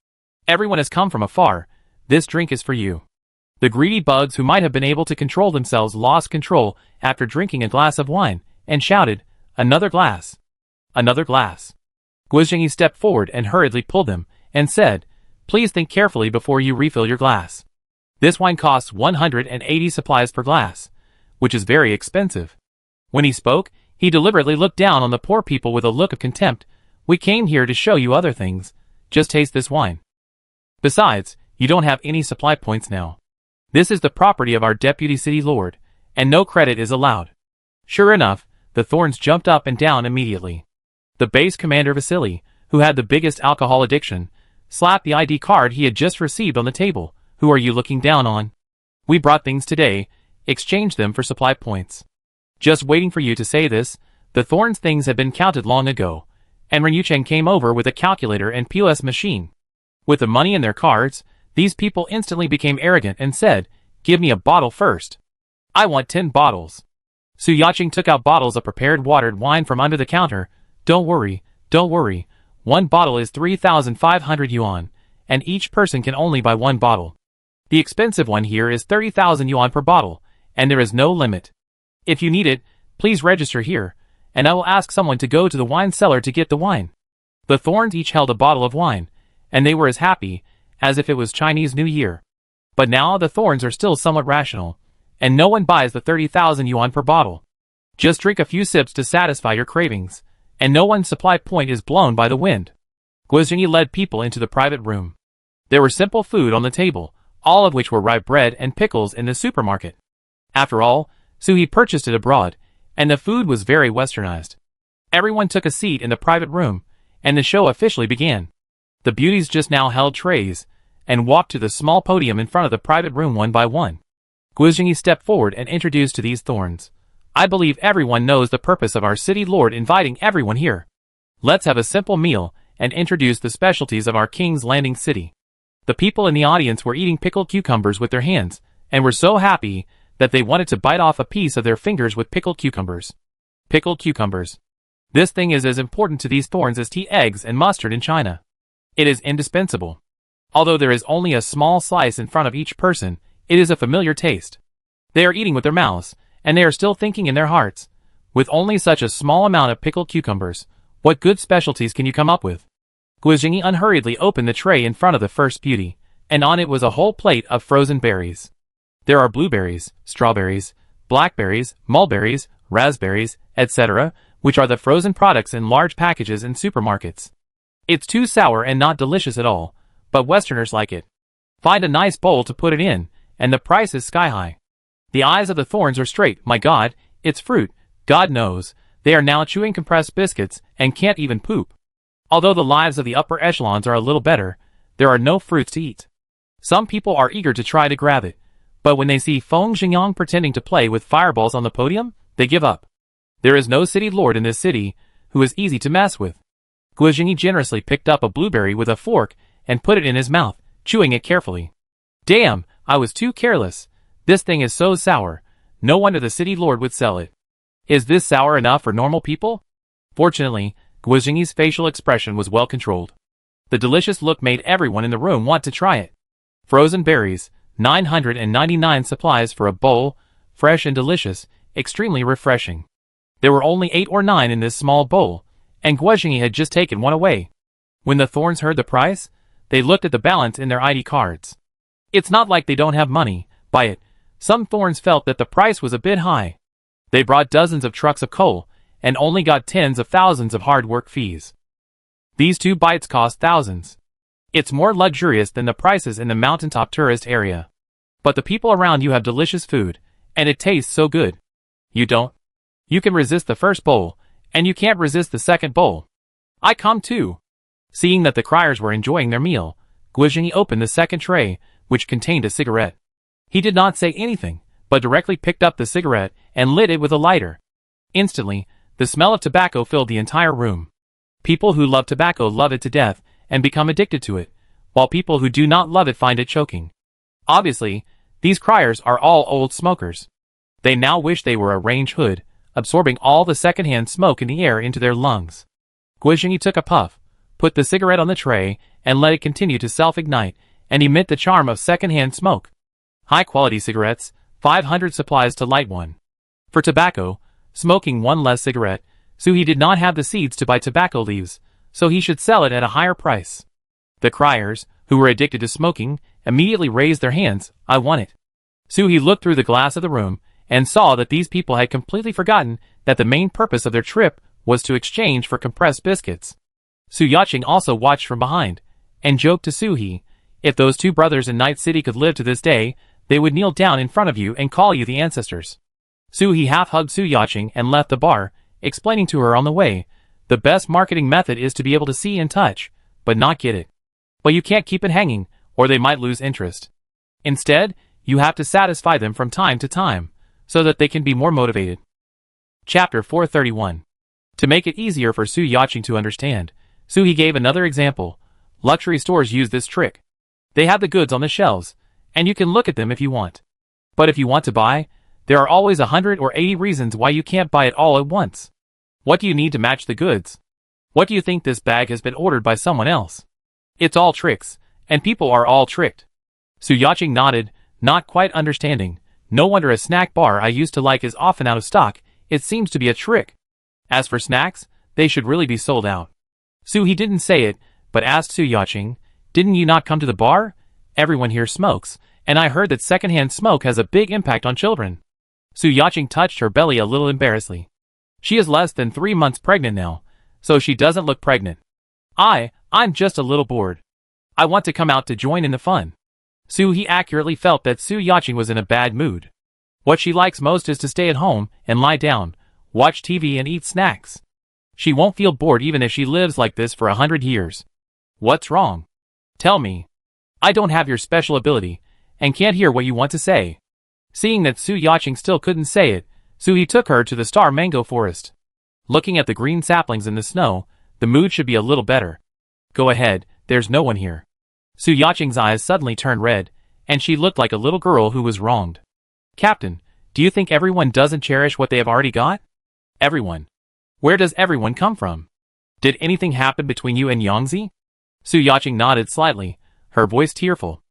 Everyone has come from afar. This drink is for you. The greedy bugs who might have been able to control themselves lost control after drinking a glass of wine, and shouted, "Another glass! Another glass!" Guizhengyi stepped forward and hurriedly pulled them, and said, "Please think carefully before you refill your glass. This wine costs 180 supplies per glass, which is very expensive." When he spoke, he deliberately looked down on the poor people with a look of contempt. "We came here to show you other things. Just taste this wine. Besides, you don't have any supply points now. This is the property of our deputy city lord, and no credit is allowed." Sure enough, the Thorns jumped up and down immediately. The base commander Vasily, who had the biggest alcohol addiction, slapped the ID card he had just received on the table. "Who are you looking down on? We brought things today, exchanged them for supply points." Just waiting for you to say this, the Thorns' things had been counted long ago, and Ren Yuchen came over with a calculator and POS machine. With the money in their cards, these people instantly became arrogant and said, "Give me a bottle first. I want 10 bottles. Su Yaqing took out bottles of prepared watered wine from under the counter. Don't worry. One bottle is 3,500 yuan, and each person can only buy one bottle. The expensive one here is 30,000 yuan per bottle, and there is no limit. If you need it, please register here, and I will ask someone to go to the wine cellar to get the wine." The thorns each held a bottle of wine, and they were as happy as if it was Chinese New Year. But now the thorns are still somewhat rational, and no one buys the 30,000 yuan per bottle. Just drink a few sips to satisfy your cravings, and no one's supply point is blown by the wind. Guizhengyi led people into the private room. There were simple food on the table, all of which were rye bread and pickles in the supermarket. After all, Suhi purchased it abroad, and the food was very westernized. Everyone took a seat in the private room, and the show officially began. The beauties just now held trays, and walked to the small podium in front of the private room one by one. Guizhengyi stepped forward and introduced to these thorns. "I believe everyone knows the purpose of our city lord inviting everyone here. Let's have a simple meal and introduce the specialties of our King's Landing city." The people in the audience were eating pickled cucumbers with their hands, and were so happy that they wanted to bite off a piece of their fingers with pickled cucumbers. Pickled cucumbers. This thing is as important to these thorns as tea, eggs, and mustard in China. It is indispensable. Although there is only a small slice in front of each person, it is a familiar taste. They are eating with their mouths, and they are still thinking in their hearts, "With only such a small amount of pickled cucumbers, what good specialties can you come up with?" Guizhengyi unhurriedly opened the tray in front of the first beauty, and on it was a whole plate of frozen berries. There are blueberries, strawberries, blackberries, mulberries, raspberries, etc., which are the frozen products in large packages in supermarkets. It's too sour and not delicious at all, but Westerners like it. Find a nice bowl to put it in, and the price is sky high. The eyes of the thorns are straight. My God, it's fruit. God knows, they are now chewing compressed biscuits and can't even poop. Although the lives of the upper echelons are a little better, there are no fruits to eat. Some people are eager to try to grab it, but when they see Feng Xingyang pretending to play with fireballs on the podium, they give up. There is no city lord in this city who is easy to mess with. Guizhengyi generously picked up a blueberry with a fork and put it in his mouth, chewing it carefully. "Damn, I was too careless. This thing is so sour. No wonder the city lord would sell it. Is this sour enough for normal people?" Fortunately, Guizhengyi's facial expression was well controlled. The delicious look made everyone in the room want to try it. Frozen berries, 999 supplies for a bowl, fresh and delicious, extremely refreshing. There were only 8 or 9 in this small bowl, and Guizhengyi had just taken one away. When the thorns heard the price, they looked at the balance in their ID cards. It's not like they don't have money, buy it. Some thorns felt that the price was a bit high. They brought dozens of trucks of coal, and only got tens of thousands of hard work fees. These 2 bites cost thousands. It's more luxurious than the prices in the mountaintop tourist area. But the people around you have delicious food, and it tastes so good. You don't? You can resist the first bowl, and you can't resist the second bowl. I come too. Seeing that the criers were enjoying their meal, Guizhengyi opened the second tray, which contained a cigarette. He did not say anything, but directly picked up the cigarette and lit it with a lighter. Instantly, the smell of tobacco filled the entire room. People who love tobacco love it to death and become addicted to it, while people who do not love it find it choking. Obviously, these criers are all old smokers. They now wish they were a range hood, absorbing all the secondhand smoke in the air into their lungs. Guizhengyi took a puff, put the cigarette on the tray, and let it continue to self-ignite and emit the charm of secondhand smoke. High-quality cigarettes, 500 supplies to light one. For tobacco, smoking one less cigarette, so he did not have the seeds to buy tobacco leaves, so he should sell it at a higher price. The criers, who were addicted to smoking, immediately raised their hands. I want it. Suhi looked through the glass of the room and saw that these people had completely forgotten that the main purpose of their trip was to exchange for compressed biscuits. Su Yaqing also watched from behind, and joked to Suhi, if those 2 brothers in Night City could live to this day, they would kneel down in front of you and call you the ancestors. Suhi half-hugged Su Yaqing and left the bar, explaining to her on the way, the best marketing method is to be able to see and touch, but not get it. But you can't keep it hanging, or they might lose interest. Instead, you have to satisfy them from time to time, so that they can be more motivated. Chapter 431. To make it easier for Su Yaqing to understand, Suhi gave another example. Luxury stores use this trick. They have the goods on the shelves, and you can look at them if you want. But if you want to buy, there are always 100 or 80 reasons why you can't buy it all at once. What do you need to match the goods? What do you think this bag has been ordered by someone else? It's all tricks, and people are all tricked. Su Yaqing nodded, not quite understanding. No wonder a snack bar I used to like is often out of stock. It seems to be a trick. As for snacks, they should really be sold out. He didn't say it, but asked Su Yaching, "Didn't you not come to the bar? Everyone here smokes, and I heard that secondhand smoke has a big impact on children." Su Yaching touched her belly a little embarrassedly. She is less than 3 months pregnant now, so she doesn't look pregnant. I'm just a little bored. I want to come out to join in the fun. He accurately felt that Su Yaching was in a bad mood. What she likes most is to stay at home and lie down, watch TV and eat snacks. She won't feel bored even if she lives like this for 100 years. What's wrong? Tell me. I don't have your special ability, and can't hear what you want to say. Seeing that Su Yaching still couldn't say it, he took her to the star mango forest. Looking at the green saplings in the snow, the mood should be a little better. Go ahead, there's no one here. Su Yaching's eyes suddenly turned red, and she looked like a little girl who was wronged. Captain, do you think everyone doesn't cherish what they have already got? Everyone. Where does everyone come from? Did anything happen between you and Yangzi? Su Yaching nodded slightly, her voice tearful.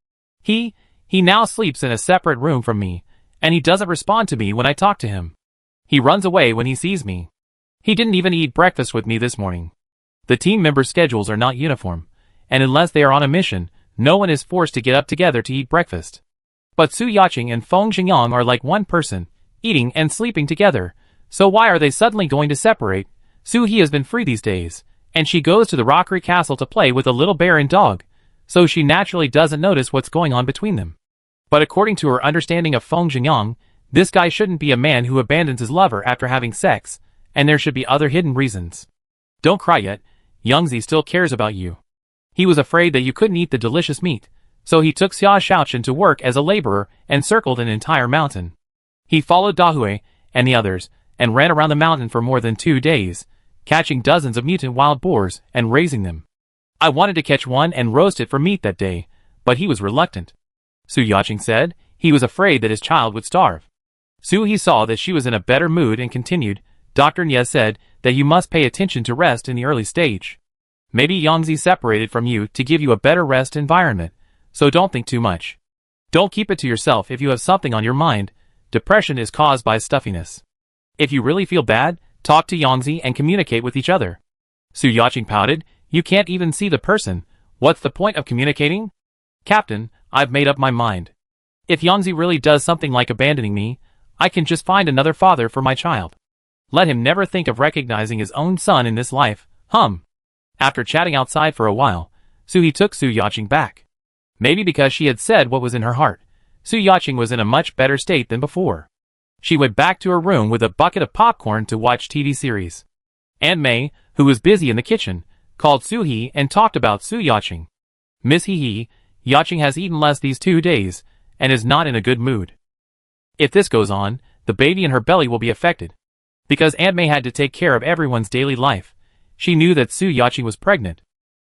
He now sleeps in a separate room from me, and he doesn't respond to me when I talk to him. He runs away when he sees me. He didn't even eat breakfast with me this morning. The team members' schedules are not uniform, and unless they are on a mission, no one is forced to get up together to eat breakfast. But Su Yaching and Feng Xingyang are like one person, eating and sleeping together, so why are they suddenly going to separate? He has been free these days, and she goes to the rockery castle to play with a little bear and dog, so she naturally doesn't notice what's going on between them. But according to her understanding of Feng Xingyang, this guy shouldn't be a man who abandons his lover after having sex, and there should be other hidden reasons. Don't cry yet, Yangzi still cares about you. He was afraid that you couldn't eat the delicious meat, so he took Xia Shaochen to work as a laborer and circled an entire mountain. He followed Dahui and the others, and ran around the mountain for more than 2 days, catching dozens of mutant wild boars and raising them. I wanted to catch one and roast it for meat that day, but he was reluctant. Su Yaching said he was afraid that his child would starve. He saw that she was in a better mood and continued, Dr. Nye said that you must pay attention to rest in the early stage. Maybe Yangzi separated from you to give you a better rest environment, so don't think too much. Don't keep it to yourself if you have something on your mind. Depression is caused by stuffiness. If you really feel bad, talk to Yangzi and communicate with each other. Su Yaching pouted, you can't even see the person. What's the point of communicating? Captain, I've made up my mind. If Yangzi really does something like abandoning me, I can just find another father for my child. Let him never think of recognizing his own son in this life. After chatting outside for a while, he took Su Yaching back. Maybe because she had said what was in her heart, Su Yaching was in a much better state than before. She went back to her room with a bucket of popcorn to watch TV series. Aunt May, who was busy in the kitchen, called Su He and talked about Su Yaching. Miss He, Yaching has eaten less these 2 days, and is not in a good mood. If this goes on, the baby in her belly will be affected. Because Aunt May had to take care of everyone's daily life, she knew that Su Yaching was pregnant.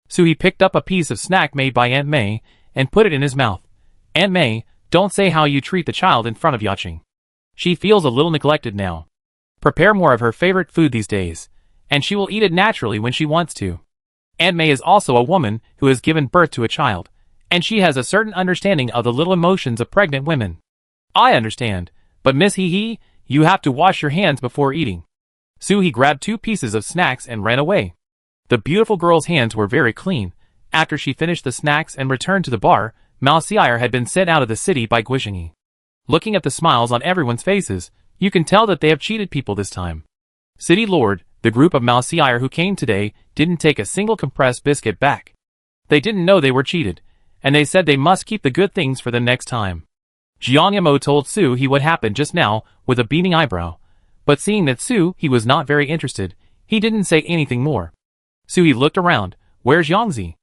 He picked up a piece of snack made by Aunt May and put it in his mouth. Aunt May, don't say how you treat the child in front of Yaching. She feels a little neglected now. Prepare more of her favorite food these days, and she will eat it naturally when she wants to. Aunt May is also a woman who has given birth to a child, and she has a certain understanding of the little emotions of pregnant women. I understand, but Miss He, you have to wash your hands before eating. He grabbed 2 pieces of snacks and ran away. The beautiful girl's hands were very clean. After she finished the snacks and returned to the bar, Mao Xi'er had been sent out of the city by Guizhengyi. Looking at the smiles on everyone's faces, you can tell that they have cheated people this time. City Lord, the group of Mao Xi'er who came today, didn't take a single compressed biscuit back. They didn't know they were cheated, and they said they must keep the good things for the next time. Jiang Yamo told Su He what happened just now, with a beaming eyebrow. But seeing that Su He was not very interested, he didn't say anything more. Su He looked around. Where's Yangzi?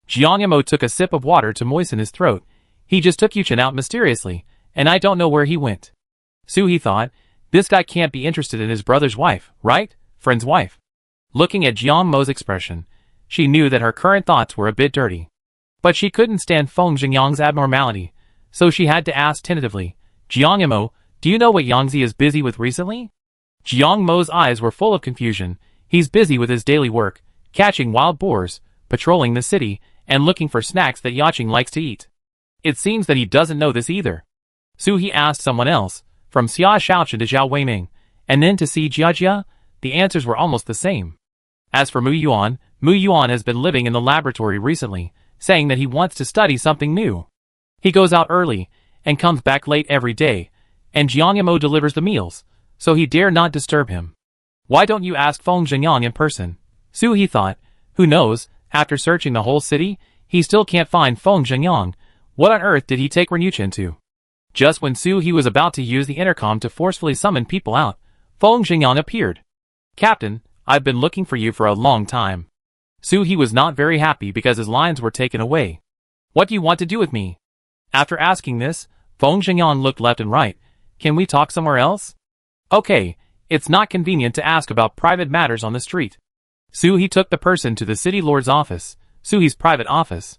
Jiang Yamo took a sip of water to moisten his throat. He just took Yuchen out mysteriously, and I don't know where he went. Su He thought, this guy can't be interested in his brother's wife, right? Friend's wife. Looking at Jiang Mo's expression, she knew that her current thoughts were a bit dirty. But she couldn't stand Feng Xingyang's abnormality, so she had to ask tentatively, Jiang Yamo, do you know what Yangzi is busy with recently? Jiang Mo's eyes were full of confusion. He's busy with his daily work, catching wild boars, patrolling the city, and looking for snacks that Yaching likes to eat. It seems that he doesn't know this either. Su He asked someone else, from Xia Shaochen to Zhao Weiming, and then to Si Jiajia, the answers were almost the same. As for Mu Yuan has been living in the laboratory recently, saying that he wants to study something new. He goes out early, and comes back late every day, and Jiang Yimo delivers the meals, so he dare not disturb him. Why don't you ask Feng Zhengyang in person? Su He thought, who knows, after searching the whole city, he still can't find Feng Zhengyang. What on earth did he take Renuchin to? Just when Su He was about to use the intercom to forcefully summon people out, Feng Zhengyang appeared. Captain, I've been looking for you for a long time. Su He was not very happy because his lines were taken away. What do you want to do with me? After asking this, Feng Zhengyang looked left and right. Can we talk somewhere else? Okay, it's not convenient to ask about private matters on the street. Su He took the person to the city lord's office, Su He's private office.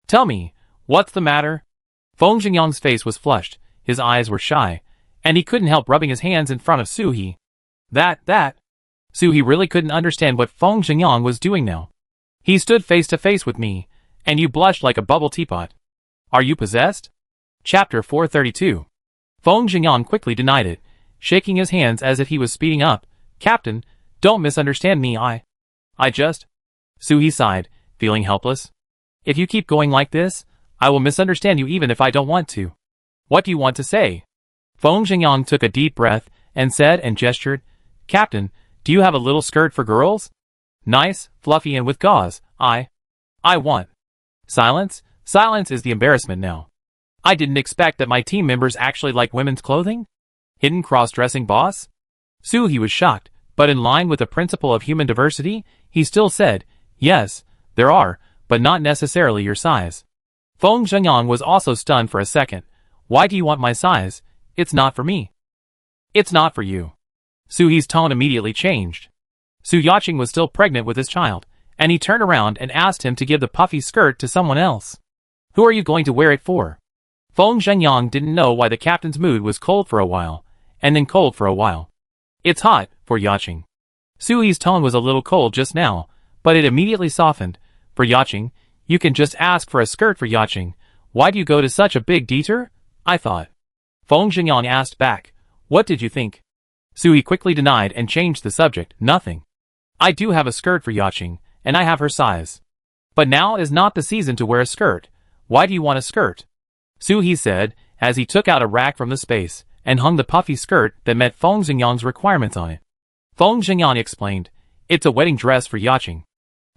Tell me, what's the matter? Feng Zhengyang's face was flushed, his eyes were shy, and he couldn't help rubbing his hands in front of Su He. That. Su He really couldn't understand what Feng Zhengyang was doing now. He stood face to face with me, and you blushed like a bubble teapot. Are you possessed? Chapter 432. Feng Zhengyang quickly denied it, shaking his hands as if he was speeding up. Captain, don't misunderstand me, I just... Su He sighed, feeling helpless. If you keep going like this, I will misunderstand you even if I don't want to. What do you want to say? Feng Zhengyang took a deep breath, and said and gestured, Captain, do you have a little skirt for girls? Nice, fluffy and with gauze, I want. Silence? Silence is the embarrassment now. I didn't expect that my team members actually like women's clothing? Hidden cross-dressing boss? Su He was shocked, but in line with the principle of human diversity, he still said, yes, there are, but not necessarily your size. Feng Zhengyang was also stunned for a second. Why do you want my size? It's not for me. It's not for you. Su He's tone immediately changed. Su Yaqing was still pregnant with his child, and he turned around and asked him to give the puffy skirt to someone else. Who are you going to wear it for? Feng Zhengyang didn't know why the captain's mood was cold for a while, and then cold for a while. It's hot, for Yaqing. Su He's tone was a little cold just now, but it immediately softened. For Yaqing, you can just ask for a skirt for Yaqing. Why do you go to such a big detour? I thought. Feng Zhengyang asked back, what did you think? Su He quickly denied and changed the subject, nothing. I do have a skirt for Yaqing, and I have her size. But now is not the season to wear a skirt. Why do you want a skirt? Su He said, as he took out a rack from the space, and hung the puffy skirt that met Feng Zhengyang's requirements on it. Feng Zhengyang explained, it's a wedding dress for Yaqing.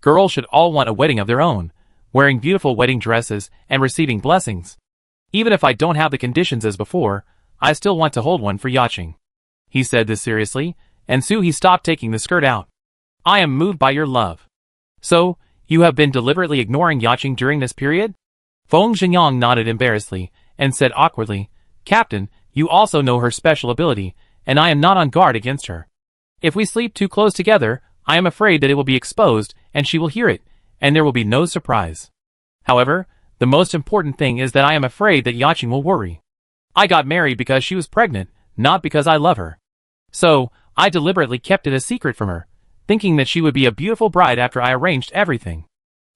Girls should all want a wedding of their own, wearing beautiful wedding dresses and receiving blessings. Even if I don't have the conditions as before, I still want to hold one for Yaqing. He said this seriously, and Su He stopped taking the skirt out. I am moved by your love. So, you have been deliberately ignoring Yaqing during this period? Feng Zhengyang nodded embarrassedly, and said awkwardly, Captain, you also know her special ability, and I am not on guard against her. If we sleep too close together, I am afraid that it will be exposed, and she will hear it, and there will be no surprise. However, the most important thing is that I am afraid that Yaqing will worry. I got married because she was pregnant, not because I love her. So, I deliberately kept it a secret from her, thinking that she would be a beautiful bride after I arranged everything.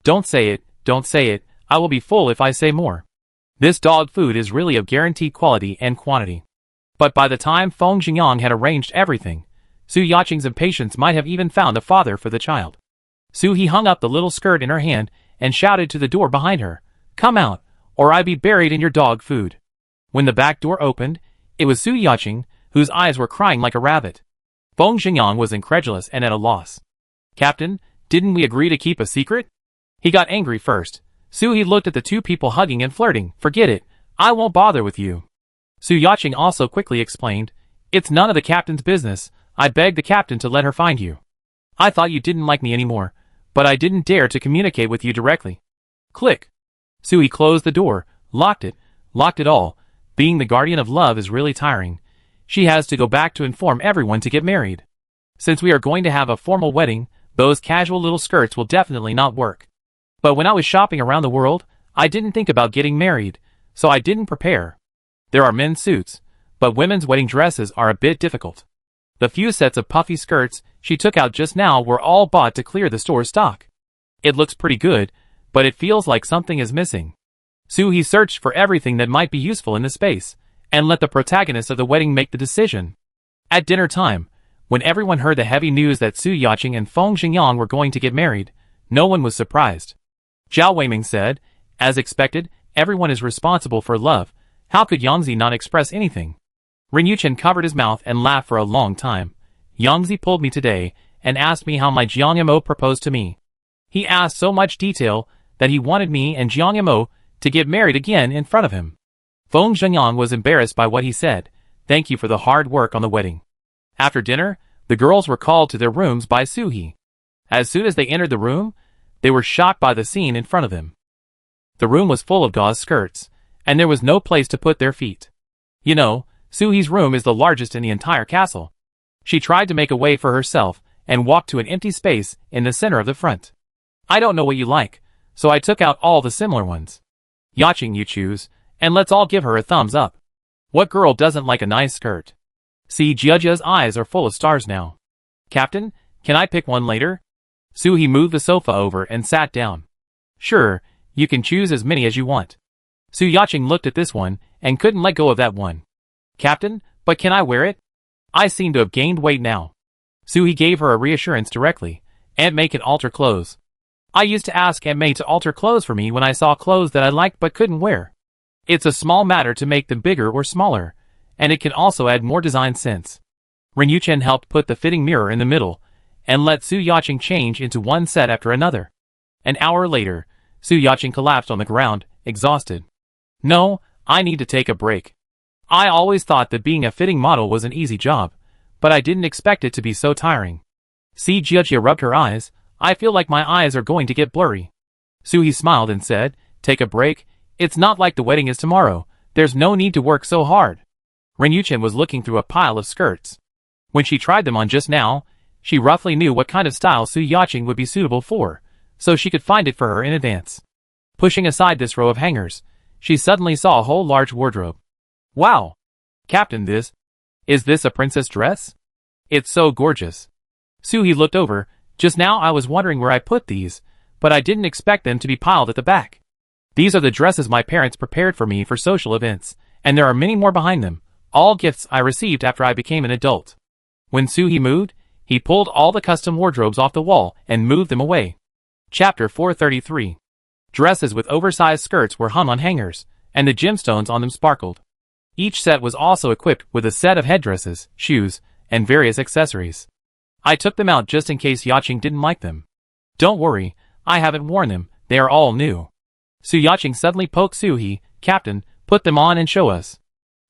Don't say it, I will be full if I say more. This dog food is really of guaranteed quality and quantity. But by the time Feng Zhengyang had arranged everything, Su Yaqing's impatience might have even found a father for the child. Su He hung up the little skirt in her hand and shouted to the door behind her, Come out, or I be buried in your dog food. When the back door opened, it was Su Yaqing, whose eyes were crying like a rabbit. Feng Zhengyang was incredulous and at a loss. Captain, didn't we agree to keep a secret? He got angry first. Su He looked at the two people hugging and flirting. Forget it, I won't bother with you. Su Yaqing also quickly explained, It's none of the captain's business. I begged the captain to let her find you. I thought you didn't like me anymore, but I didn't dare to communicate with you directly. Click. Su He closed the door, locked it all. Being the guardian of love is really tiring. She has to go back to inform everyone to get married. Since we are going to have a formal wedding, those casual little skirts will definitely not work. But when I was shopping around the world, I didn't think about getting married, so I didn't prepare. There are men's suits, but women's wedding dresses are a bit difficult. The few sets of puffy skirts she took out just now were all bought to clear the store's stock. It looks pretty good, but it feels like something is missing. Su He searched for everything that might be useful in the space, and let the protagonist of the wedding make the decision. At dinner time, When everyone heard the heavy news that Su Yaqing and Feng Xingyang were going to get married, no one was surprised. Zhao Weiming said, as expected, everyone is responsible for love. How could Yangzi not express anything? Ren Yuchen covered his mouth and laughed for a long time. Yangzi pulled me today and asked me how my Jiang Mo proposed to me. He asked so much detail that he wanted me and Jiang Mo to get married again in front of him. Feng Zhengyang was embarrassed by what he said. Thank you for the hard work on the wedding. After dinner, the girls were called to their rooms by Suhi. As soon as they entered the room, they were shocked by the scene in front of them. The room was full of gauze skirts, and there was no place to put their feet. You know, Suhi's room is the largest in the entire castle. She tried to make a way for herself and walked to an empty space in the center of the front. I don't know what you like, so I took out all the similar ones. Yaqing, you choose, and let's all give her a thumbs up. What girl doesn't like a nice skirt? See, Jiajia's eyes are full of stars now. Captain, can I pick one later? Suhi moved the sofa over and sat down. Sure, you can choose as many as you want. Su Yaqing looked at this one and couldn't let go of that one. Captain, but can I wear it? I seem to have gained weight now. Suhi gave her a reassurance directly. Aunt May can alter clothes. I used to ask Aunt May to alter clothes for me when I saw clothes that I liked but couldn't wear. It's a small matter to make them bigger or smaller, and it can also add more design sense. Ren Yuchen helped put the fitting mirror in the middle, and let Su Yaqing change into one set after another. An hour later, Su Yaqing collapsed on the ground, exhausted. No, I need to take a break. I always thought that being a fitting model was an easy job, but I didn't expect it to be so tiring. Si Jiajia rubbed her eyes. I feel like my eyes are going to get blurry. Suhi smiled and said, take a break. It's not like the wedding is tomorrow. There's no need to work so hard. Ren Yuchen was looking through a pile of skirts. When she tried them on just now, she roughly knew what kind of style Su Yaqing would be suitable for, so she could find it for her in advance. Pushing aside this row of hangers, she suddenly saw a whole large wardrobe. Wow! Captain, is this a princess dress? It's so gorgeous. Suhi looked over. Just now I was wondering where I put these, but I didn't expect them to be piled at the back. These are the dresses my parents prepared for me for social events, and there are many more behind them, all gifts I received after I became an adult. When Suhi moved, he pulled all the custom wardrobes off the wall and moved them away. Chapter 433. Dresses with oversized skirts were hung on hangers, and the gemstones on them sparkled. Each set was also equipped with a set of headdresses, shoes, and various accessories. I took them out just in case Yaqing didn't like them. Don't worry, I haven't worn them, they are all new. Su Yaqing suddenly poked Suhi. Captain, put them on and show us.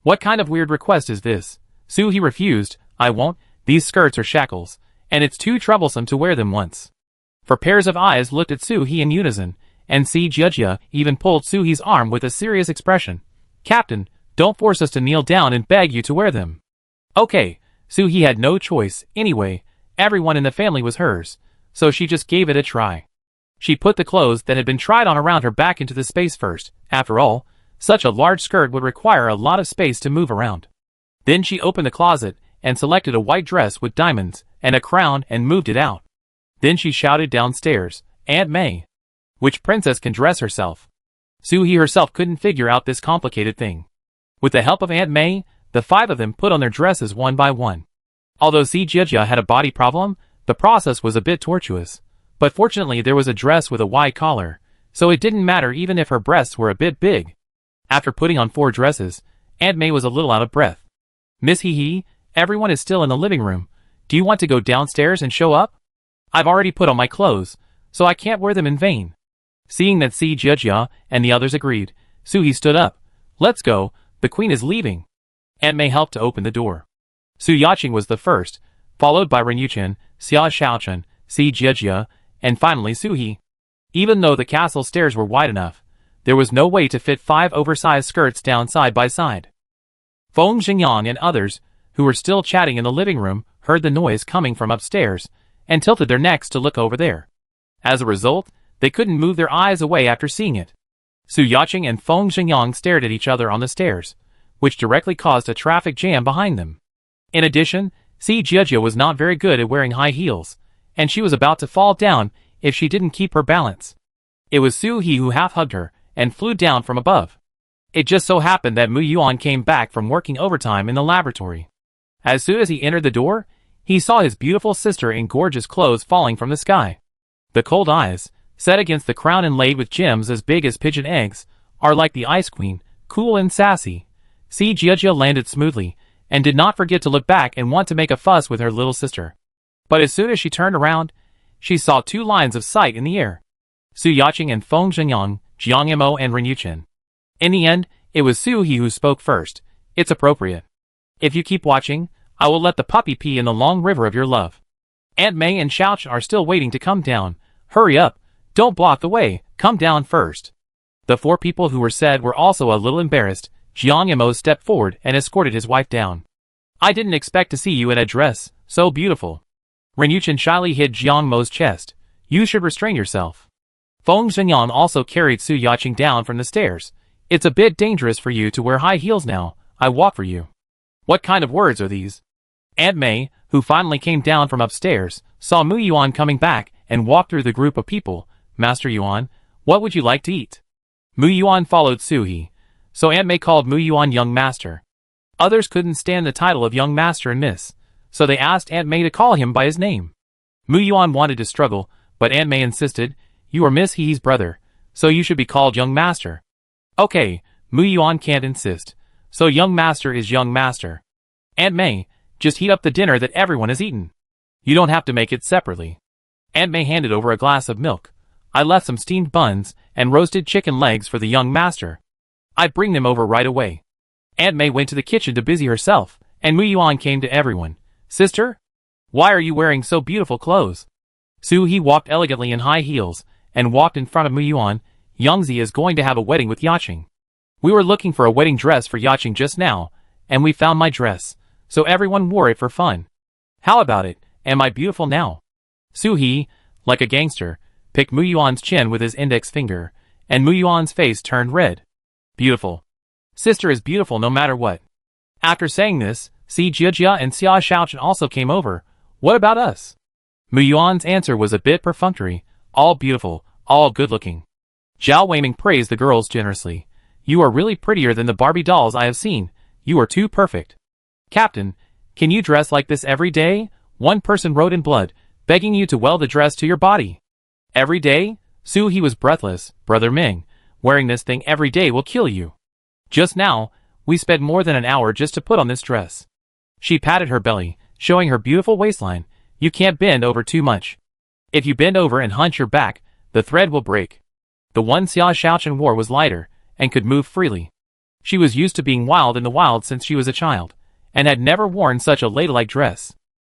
What kind of weird request is this? Suhi refused. I won't, these skirts are shackles, and it's too troublesome to wear them once. For pairs of eyes looked at Suhi in unison, and Si Jiajia even pulled Suhi's arm with a serious expression. Captain, don't force us to kneel down and beg you to wear them. Okay, Suhi had no choice, anyway. Everyone in the family was hers, so she just gave it a try. She put the clothes that had been tried on around her back into the space first. After all, such a large skirt would require a lot of space to move around. Then she opened the closet and selected a white dress with diamonds and a crown and moved it out. Then she shouted downstairs, Aunt May. Which princess can dress herself? Suhi herself couldn't figure out this complicated thing. With the help of Aunt May, the five of them put on their dresses one by one. Although Si Jiajia had a body problem, the process was a bit tortuous. But fortunately there was a dress with a wide collar, so it didn't matter even if her breasts were a bit big. After putting on 4 dresses, Aunt May was a little out of breath. Miss Hee Hee, everyone is still in the living room. Do you want to go downstairs and show up? I've already put on my clothes, so I can't wear them in vain. Seeing that Si Jiajia and the others agreed, Suhi stood up. Let's go, the queen is leaving. Aunt May helped to open the door. Su Yaqing was the first, followed by Ren Yuchen, Xia Shaochen, Si Jiajia, and finally Suhi. Even though the castle stairs were wide enough, there was no way to fit 5 oversized skirts down side by side. Feng Xingyang and others, who were still chatting in the living room, heard the noise coming from upstairs, and tilted their necks to look over there. As a result, they couldn't move their eyes away after seeing it. Su Yaqing and Feng Xingyang stared at each other on the stairs, which directly caused a traffic jam behind them. In addition, Si Jiajia was not very good at wearing high heels, and she was about to fall down if she didn't keep her balance. It was Suhi who half-hugged her and flew down from above. It just so happened that Mu Yuan came back from working overtime in the laboratory. As soon as he entered the door, he saw his beautiful sister in gorgeous clothes falling from the sky. The cold eyes, set against the crown inlaid with gems as big as pigeon eggs, are like the Ice Queen, cool and sassy. Jia landed smoothly, and did not forget to look back and want to make a fuss with her little sister. But as soon as she turned around, she saw two lines of sight in the air. Su Yaqing and Feng Zhenyang, Jiang Mo and Ren Yuchen. In the end, it was Su He who spoke first. It's appropriate. If you keep watching, I will let the puppy pee in the long river of your love. Aunt May and Xiaochen are still waiting to come down. Hurry up. Don't block the way. Come down first. The four people who were said were also a little embarrassed. Jiang Mo stepped forward and escorted his wife down. I didn't expect to see you in a dress so beautiful. Ren Yuchen shyly hid Jiang Mo's chest. You should restrain yourself. Feng Zhenyang also carried Su Yaqing down from the stairs. It's a bit dangerous for you to wear high heels now. I walk for you. What kind of words are these? Aunt May, who finally came down from upstairs, saw Mu Yuan coming back and walked through the group of people. Master Yuan, what would you like to eat? Mu Yuan followed Su He, so Aunt May called Mu Yuan Young Master. Others couldn't stand the title of Young Master and Miss, so they asked Aunt May to call him by his name. Mu Yuan wanted to struggle, but Aunt May insisted, you are Miss He's brother, so you should be called Young Master. Okay, Mu Yuan can't insist, so Young Master is Young Master. Aunt May, just heat up the dinner that everyone has eaten. You don't have to make it separately. Aunt May handed over a glass of milk. I left some steamed buns and roasted chicken legs for the Young Master. I'd bring them over right away. Aunt May went to the kitchen to busy herself, and Mu Yuan came to everyone. Sister? Why are you wearing so beautiful clothes? Su He walked elegantly in high heels, and walked in front of Mu Yuan. Yangzi is going to have a wedding with Yaqing. We were looking for a wedding dress for Yaqing just now, and we found my dress, so everyone wore it for fun. How about it? Am I beautiful now? Su He, like a gangster, picked Mu Yuan's chin with his index finger, and Mu Yuan's face turned red. Beautiful. Sister is beautiful no matter what. After saying this, Si Jia and Xia Xiaochen also came over. What about us? Mu Yuan's answer was a bit perfunctory. All beautiful, all good-looking. Zhao Weiming praised the girls generously. You are really prettier than the Barbie dolls I have seen. You are too perfect. Captain, can you dress like this every day? One person wrote in blood, begging you to weld the dress to your body. Every day? Su He was breathless. Brother Ming, wearing this thing every day will kill you. Just now, we spent more than an hour just to put on this dress. She patted her belly, showing her beautiful waistline. You can't bend over too much. If you bend over and hunch your back, the thread will break. The one Xia Xiaochen wore was lighter, and could move freely. She was used to being wild in the wild since she was a child, and had never worn such a ladylike dress.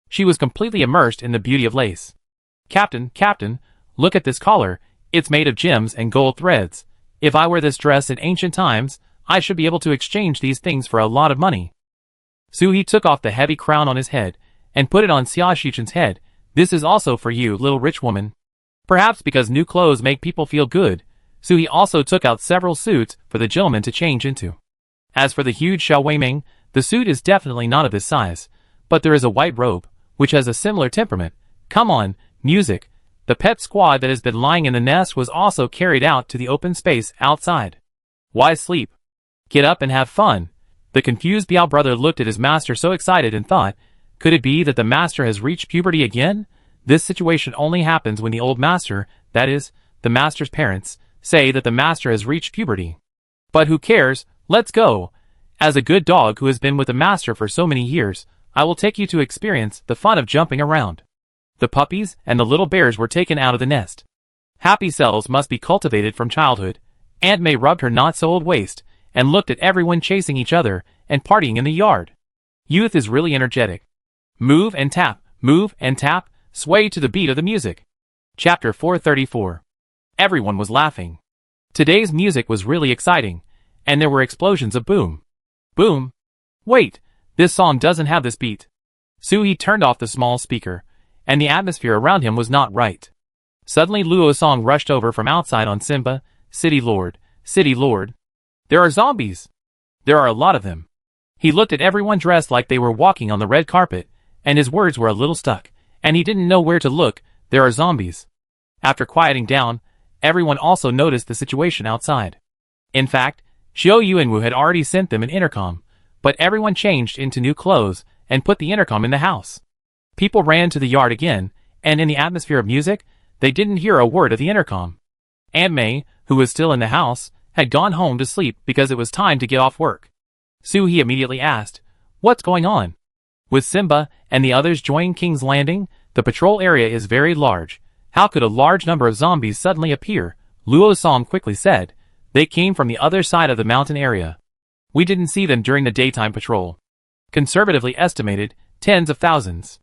She was completely immersed in the beauty of lace. Captain, look at this collar. It's made of gems and gold threads. If I wear this dress in ancient times, I should be able to exchange these things for a lot of money. Su He took off the heavy crown on his head, and put it on Xia Xiaochen's head. This is also for you, little rich woman. Perhaps because new clothes make people feel good, Su He also took out several suits for the gentleman to change into. As for the huge Zhao Weiming, the suit is definitely not of his size, but there is a white robe, which has a similar temperament. Come on, music. The pet squad that has been lying in the nest was also carried out to the open space outside. Why sleep? Get up and have fun. The confused Biao brother looked at his master so excited and thought, could it be that the master has reached puberty again? This situation only happens when the old master, that is, the master's parents, say that the master has reached puberty. But who cares? Let's go. As a good dog who has been with the master for so many years, I will take you to experience the fun of jumping around. The puppies and the little bears were taken out of the nest. Happy cells must be cultivated from childhood. Aunt May rubbed her not-so-old waist, and looked at everyone chasing each other and partying in the yard. Youth is really energetic. Move and tap, sway to the beat of the music. Chapter 434. Everyone was laughing. Today's music was really exciting, and there were explosions of boom. Boom. Wait, this song doesn't have this beat. Su He turned off the small speaker, and the atmosphere around him was not right. Suddenly Luo's song rushed over from outside on Simba, City Lord, City Lord. There are zombies. There are a lot of them. He looked at everyone dressed like they were walking on the red carpet, and his words were a little stuck, and he didn't know where to look. There are zombies. After quieting down, everyone also noticed the situation outside. In fact, Xiao Yuanwu had already sent them an intercom, but everyone changed into new clothes and put the intercom in the house. People ran to the yard again, and in the atmosphere of music, they didn't hear a word of the intercom. Aunt May, who was still in the house, had gone home to sleep because it was time to get off work. Soo-hee immediately asked, "What's going on?" With Simba and the others joining King's Landing, the patrol area is very large. How could a large number of zombies suddenly appear? Luo Song quickly said. They came from the other side of the mountain area. We didn't see them during the daytime patrol. Conservatively estimated, tens of thousands.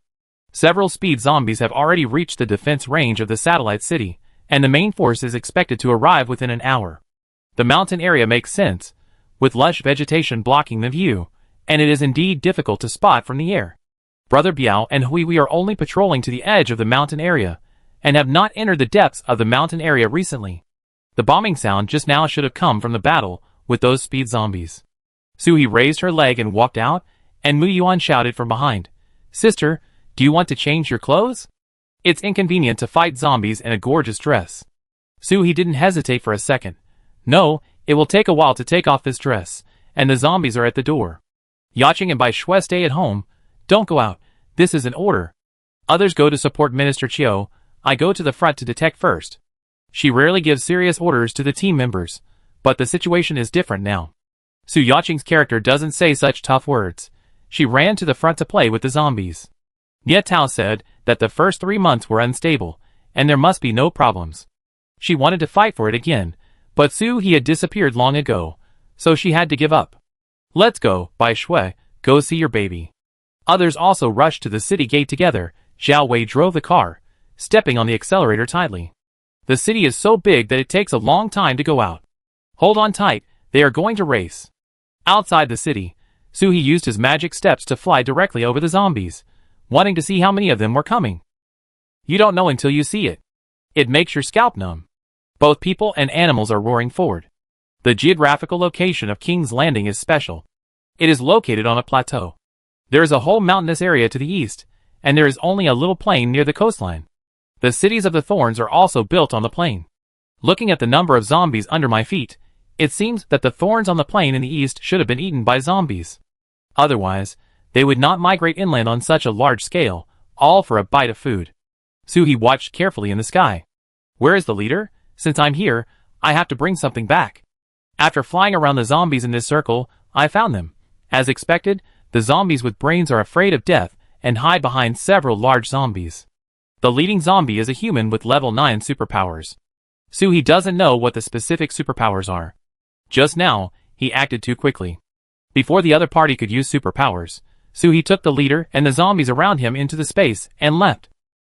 Several speed zombies have already reached the defense range of the satellite city, and the main force is expected to arrive within an hour. The mountain area makes sense, with lush vegetation blocking the view, and it is indeed difficult to spot from the air. Brother Biao and Hui are only patrolling to the edge of the mountain area, and have not entered the depths of the mountain area recently. The bombing sound just now should have come from the battle with those speed zombies. Soo-hee raised her leg and walked out, and Mu Yuan shouted from behind, "Sister, do you want to change your clothes? It's inconvenient to fight zombies in a gorgeous dress." Soo-hee didn't hesitate for a second. "No, it will take a while to take off this dress, and the zombies are at the door. Yaching and Bai Shui stay at home. Don't go out. This is an order. Others go to support Minister Chiu. I go to the front to detect first." She rarely gives serious orders to the team members, but the situation is different now. Su Yaching's character doesn't say such tough words. She ran to the front to play with the zombies. Nie Tao said that the first 3 months were unstable, and there must be no problems. She wanted to fight for it again, but Soo-hee had disappeared long ago, so she had to give up. "Let's go, Bai Shui, go see your baby." Others also rushed to the city gate together. Xiao Wei drove the car, stepping on the accelerator tightly. The city is so big that it takes a long time to go out. Hold on tight, they are going to race. Outside the city, Soo-hee used his magic steps to fly directly over the zombies, wanting to see how many of them were coming. You don't know until you see it. It makes your scalp numb. Both people and animals are roaring forward. The geographical location of King's Landing is special. It is located on a plateau. There is a whole mountainous area to the east, and there is only a little plain near the coastline. The cities of the Thorns are also built on the plain. Looking at the number of zombies under my feet, it seems that the thorns on the plain in the east should have been eaten by zombies. Otherwise, they would not migrate inland on such a large scale, all for a bite of food. Soo-hee watched carefully in the sky. Where is the leader? Since I'm here, I have to bring something back. After flying around the zombies in this circle, I found them. As expected, the zombies with brains are afraid of death and hide behind several large zombies. The leading zombie is a human with level 9 superpowers. Soo-hee doesn't know what the specific superpowers are. Just now, he acted too quickly. Before the other party could use superpowers, Soo-hee took the leader and the zombies around him into the space and left.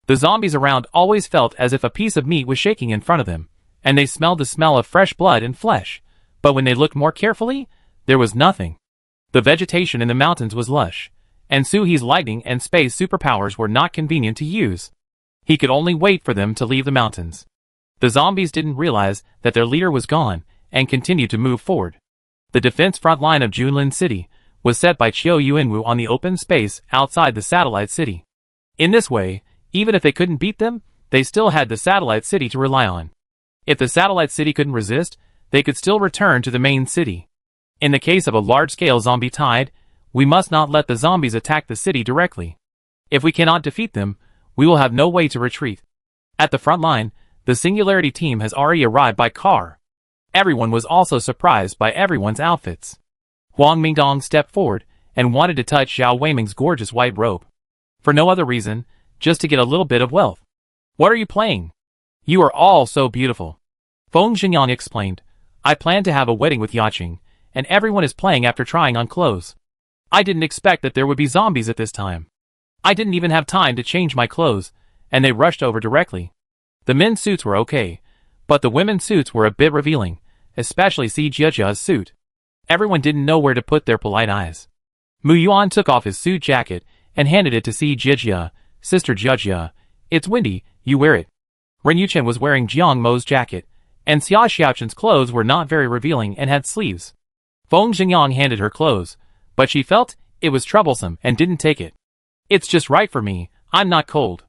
The zombies around always felt as if a piece of meat was shaking in front of them, and they smelled the smell of fresh blood and flesh, but when they looked more carefully, there was nothing. The vegetation in the mountains was lush, and Soo-hee's lightning and space superpowers were not convenient to use. He could only wait for them to leave the mountains. The zombies didn't realize that their leader was gone, and continued to move forward. The defense front line of Junlin City was set by Chiu Yuanwu on the open space outside the satellite city. In this way, even if they couldn't beat them, they still had the satellite city to rely on. If the satellite city couldn't resist, they could still return to the main city. In the case of a large-scale zombie tide, we must not let the zombies attack the city directly. If we cannot defeat them, we will have no way to retreat. At the front line, the Singularity team has already arrived by car. Everyone was also surprised by everyone's outfits. Huang Mingdong stepped forward and wanted to touch Xiao Weiming's gorgeous white robe. For no other reason, just to get a little bit of wealth. "What are you playing? You are all so beautiful." Feng Xingyang explained, "I plan to have a wedding with Yaching, and everyone is playing after trying on clothes. I didn't expect that there would be zombies at this time. I didn't even have time to change my clothes, and they rushed over directly." The men's suits were okay, but the women's suits were a bit revealing, especially Si Jiajia's suit. Everyone didn't know where to put their polite eyes. Mu Yuan took off his suit jacket and handed it to Si Jiajia. "Sister Jiajia, it's windy, you wear it." Ren Yuchen was wearing Jiang Mo's jacket, and Xia Xiaochen's clothes were not very revealing and had sleeves. Feng Xingyang handed her clothes, but she felt it was troublesome and didn't take it. "It's just right for me, I'm not cold."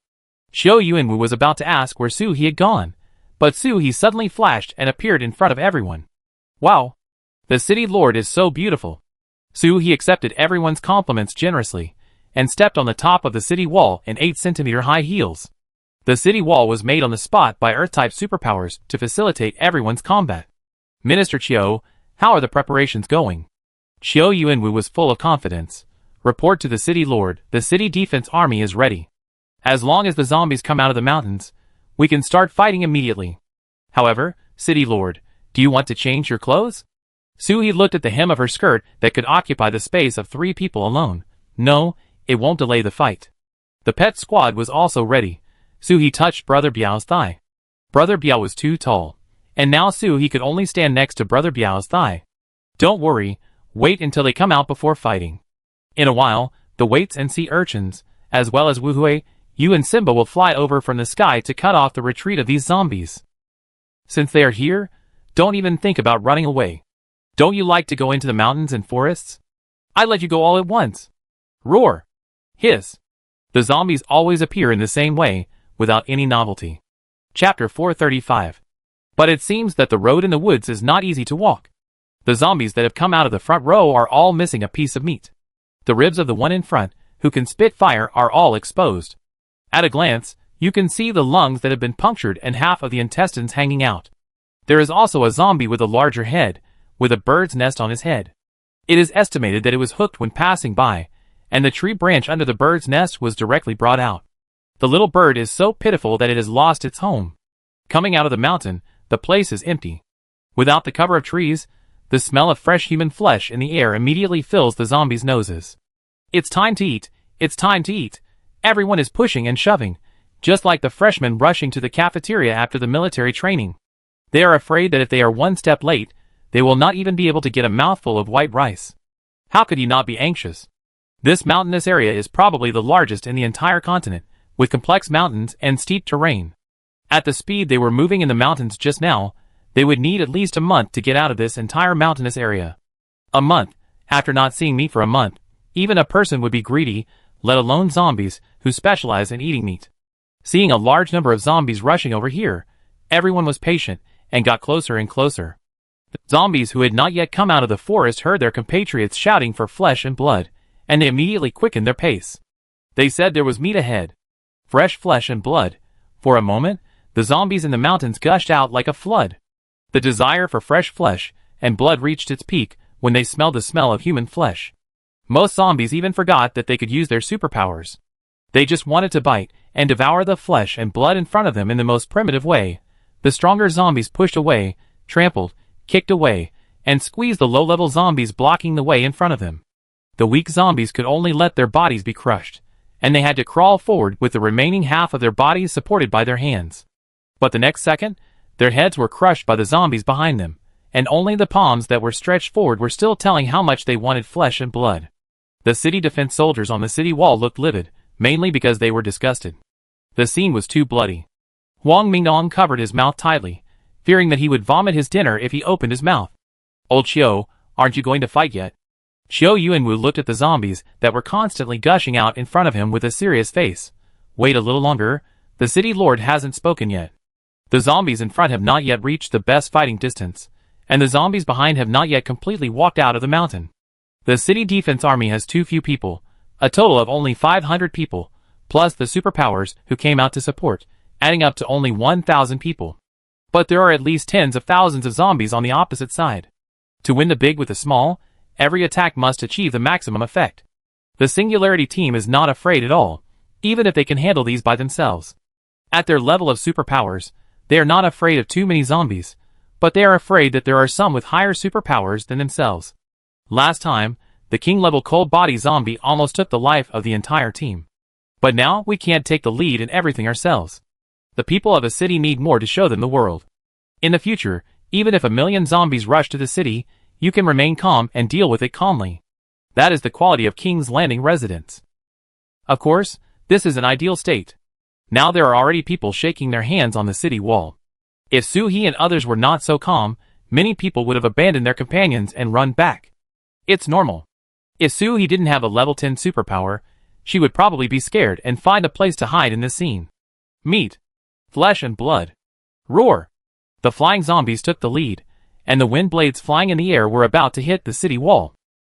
Xiu Yuanwu was about to ask where Soo-hee had gone, but Soo-hee suddenly flashed and appeared in front of everyone. "Wow! The city lord is so beautiful." Soo-hee accepted everyone's compliments generously, and stepped on the top of the city wall in 8-centimeter high heels. The city wall was made on the spot by Earth-type superpowers to facilitate everyone's combat. Minister Chiu, how are the preparations going? Chiu Yuanwu was full of confidence. Report to the city lord, the city defense army is ready. As long as the zombies come out of the mountains, we can start fighting immediately. However, city lord, do you want to change your clothes? Suhi looked at the hem of her skirt that could occupy the space of 3 people alone. No, it won't delay the fight. The pet squad was also ready. Suhi touched Brother Biao's thigh. Brother Biao was too tall, and now Suhi could only stand next to Brother Biao's thigh. Don't worry, wait until they come out before fighting. In a while, the waits and sea urchins, as well as Wu Hui, you and Simba will fly over from the sky to cut off the retreat of these zombies. Since they are here, don't even think about running away. Don't you like to go into the mountains and forests? I let you go all at once. Roar. Hiss. The zombies always appear in the same way, without any novelty. Chapter 435. But it seems that the road in the woods is not easy to walk. The zombies that have come out of the front row are all missing a piece of meat. The ribs of the one in front, who can spit fire, are all exposed. At a glance, you can see the lungs that have been punctured and half of the intestines hanging out. There is also a zombie with a larger head, with a bird's nest on his head. It is estimated that it was hooked when passing by, and the tree branch under the bird's nest was directly brought out. The little bird is so pitiful that it has lost its home. Coming out of the mountain, the place is empty. Without the cover of trees, the smell of fresh human flesh in the air immediately fills the zombies' noses. It's time to eat, it's time to eat. Everyone is pushing and shoving, just like the freshmen rushing to the cafeteria after the military training. They are afraid that if they are one step late, they will not even be able to get a mouthful of white rice. How could you not be anxious? This mountainous area is probably the largest in the entire continent, with complex mountains and steep terrain. At the speed they were moving in the mountains just now, they would need at least a month to get out of this entire mountainous area. A month, after not seeing meat for a month, even a person would be greedy, let alone zombies, who specialize in eating meat. Seeing a large number of zombies rushing over here, everyone was patient, and got closer and closer. The zombies who had not yet come out of the forest heard their compatriots shouting for flesh and blood, and they immediately quickened their pace. They said there was meat ahead. Fresh flesh and blood. For a moment, the zombies in the mountains gushed out like a flood. The desire for fresh flesh and blood reached its peak when they smelled the smell of human flesh. Most zombies even forgot that they could use their superpowers. They just wanted to bite and devour the flesh and blood in front of them in the most primitive way. The stronger zombies pushed away, trampled, kicked away, and squeezed the low-level zombies blocking the way in front of them. The weak zombies could only let their bodies be crushed, and they had to crawl forward with the remaining half of their bodies supported by their hands. But the next second, their heads were crushed by the zombies behind them, and only the palms that were stretched forward were still telling how much they wanted flesh and blood. The city defense soldiers on the city wall looked livid, mainly because they were disgusted. The scene was too bloody. Huang Mingdong covered his mouth tightly, fearing that he would vomit his dinner if he opened his mouth. Old Chiu, aren't you going to fight yet? Chiu Yuanwu looked at the zombies that were constantly gushing out in front of him with a serious face. Wait a little longer, the city lord hasn't spoken yet. The zombies in front have not yet reached the best fighting distance, and the zombies behind have not yet completely walked out of the mountain. The city defense army has too few people, a total of only 500 people, plus the superpowers who came out to support, adding up to only 1,000 people. But there are at least tens of thousands of zombies on the opposite side. To win the big with the small, every attack must achieve the maximum effect. The Singularity team is not afraid at all, even if they can handle these by themselves. At their level of superpowers, they are not afraid of too many zombies, but they are afraid that there are some with higher superpowers than themselves. Last time, the king-level cold-body zombie almost took the life of the entire team. But now we can't take the lead in everything ourselves. The people of a city need more to show them the world. In the future, even if 1,000,000 zombies rush to the city, you can remain calm and deal with it calmly. That is the quality of King's Landing residents. Of course, this is an ideal state. Now there are already people shaking their hands on the city wall. If Suhi and others were not so calm, many people would have abandoned their companions and run back. It's normal. If Suhi didn't have a level 10 superpower, she would probably be scared and find a place to hide in this scene. Meat. Flesh and blood. Roar. The flying zombies took the lead, and the wind blades flying in the air were about to hit the city wall.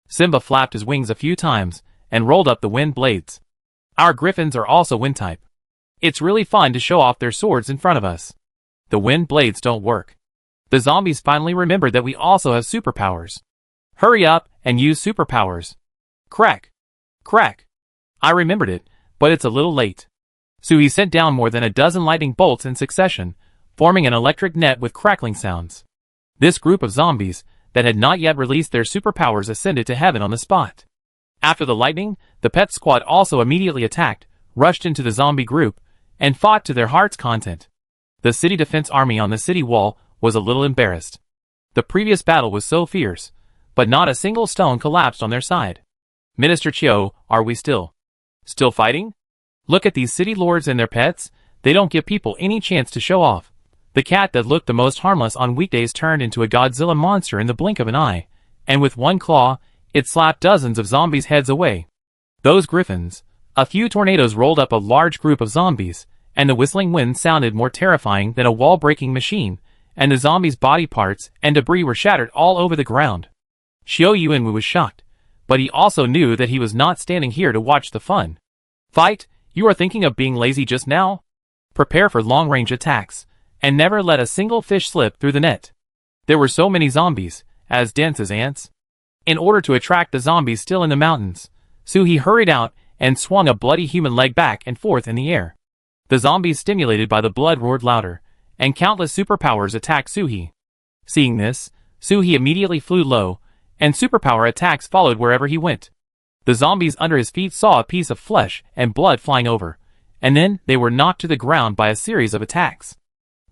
Simba flapped his wings a few times, and rolled up the wind blades. Our griffins are also wind type. It's really fun to show off their swords in front of us. The wind blades don't work. The zombies finally remembered that we also have superpowers. Hurry up and use superpowers. Crack. Crack. I remembered it, but it's a little late. So he sent down more than a dozen lightning bolts in succession, forming an electric net with crackling sounds. This group of zombies, that had not yet released their superpowers, ascended to heaven on the spot. After the lightning, the pet squad also immediately attacked, rushed into the zombie group, and fought to their heart's content. The city defense army on the city wall was a little embarrassed. The previous battle was so fierce, but not a single stone collapsed on their side. Minister Chio, are we still fighting? Look at these city lords and their pets, they don't give people any chance to show off. The cat that looked the most harmless on weekdays turned into a Godzilla monster in the blink of an eye, and with one claw, it slapped dozens of zombies' heads away. Those griffins. A few tornadoes rolled up a large group of zombies, and the whistling wind sounded more terrifying than a wall-breaking machine, and the zombies' body parts and debris were shattered all over the ground. Xiao Yuanwu was shocked, but he also knew that he was not standing here to watch the fun. Fight, you are thinking of being lazy just now? Prepare for long-range attacks, and never let a single fish slip through the net. There were so many zombies, as dense as ants. In order to attract the zombies still in the mountains, Suhi hurried out and swung a bloody human leg back and forth in the air. The zombies, stimulated by the blood, roared louder, and countless superpowers attacked Suhi. Seeing this, Suhi immediately flew low, and superpower attacks followed wherever he went. The zombies under his feet saw a piece of flesh and blood flying over, and then they were knocked to the ground by a series of attacks.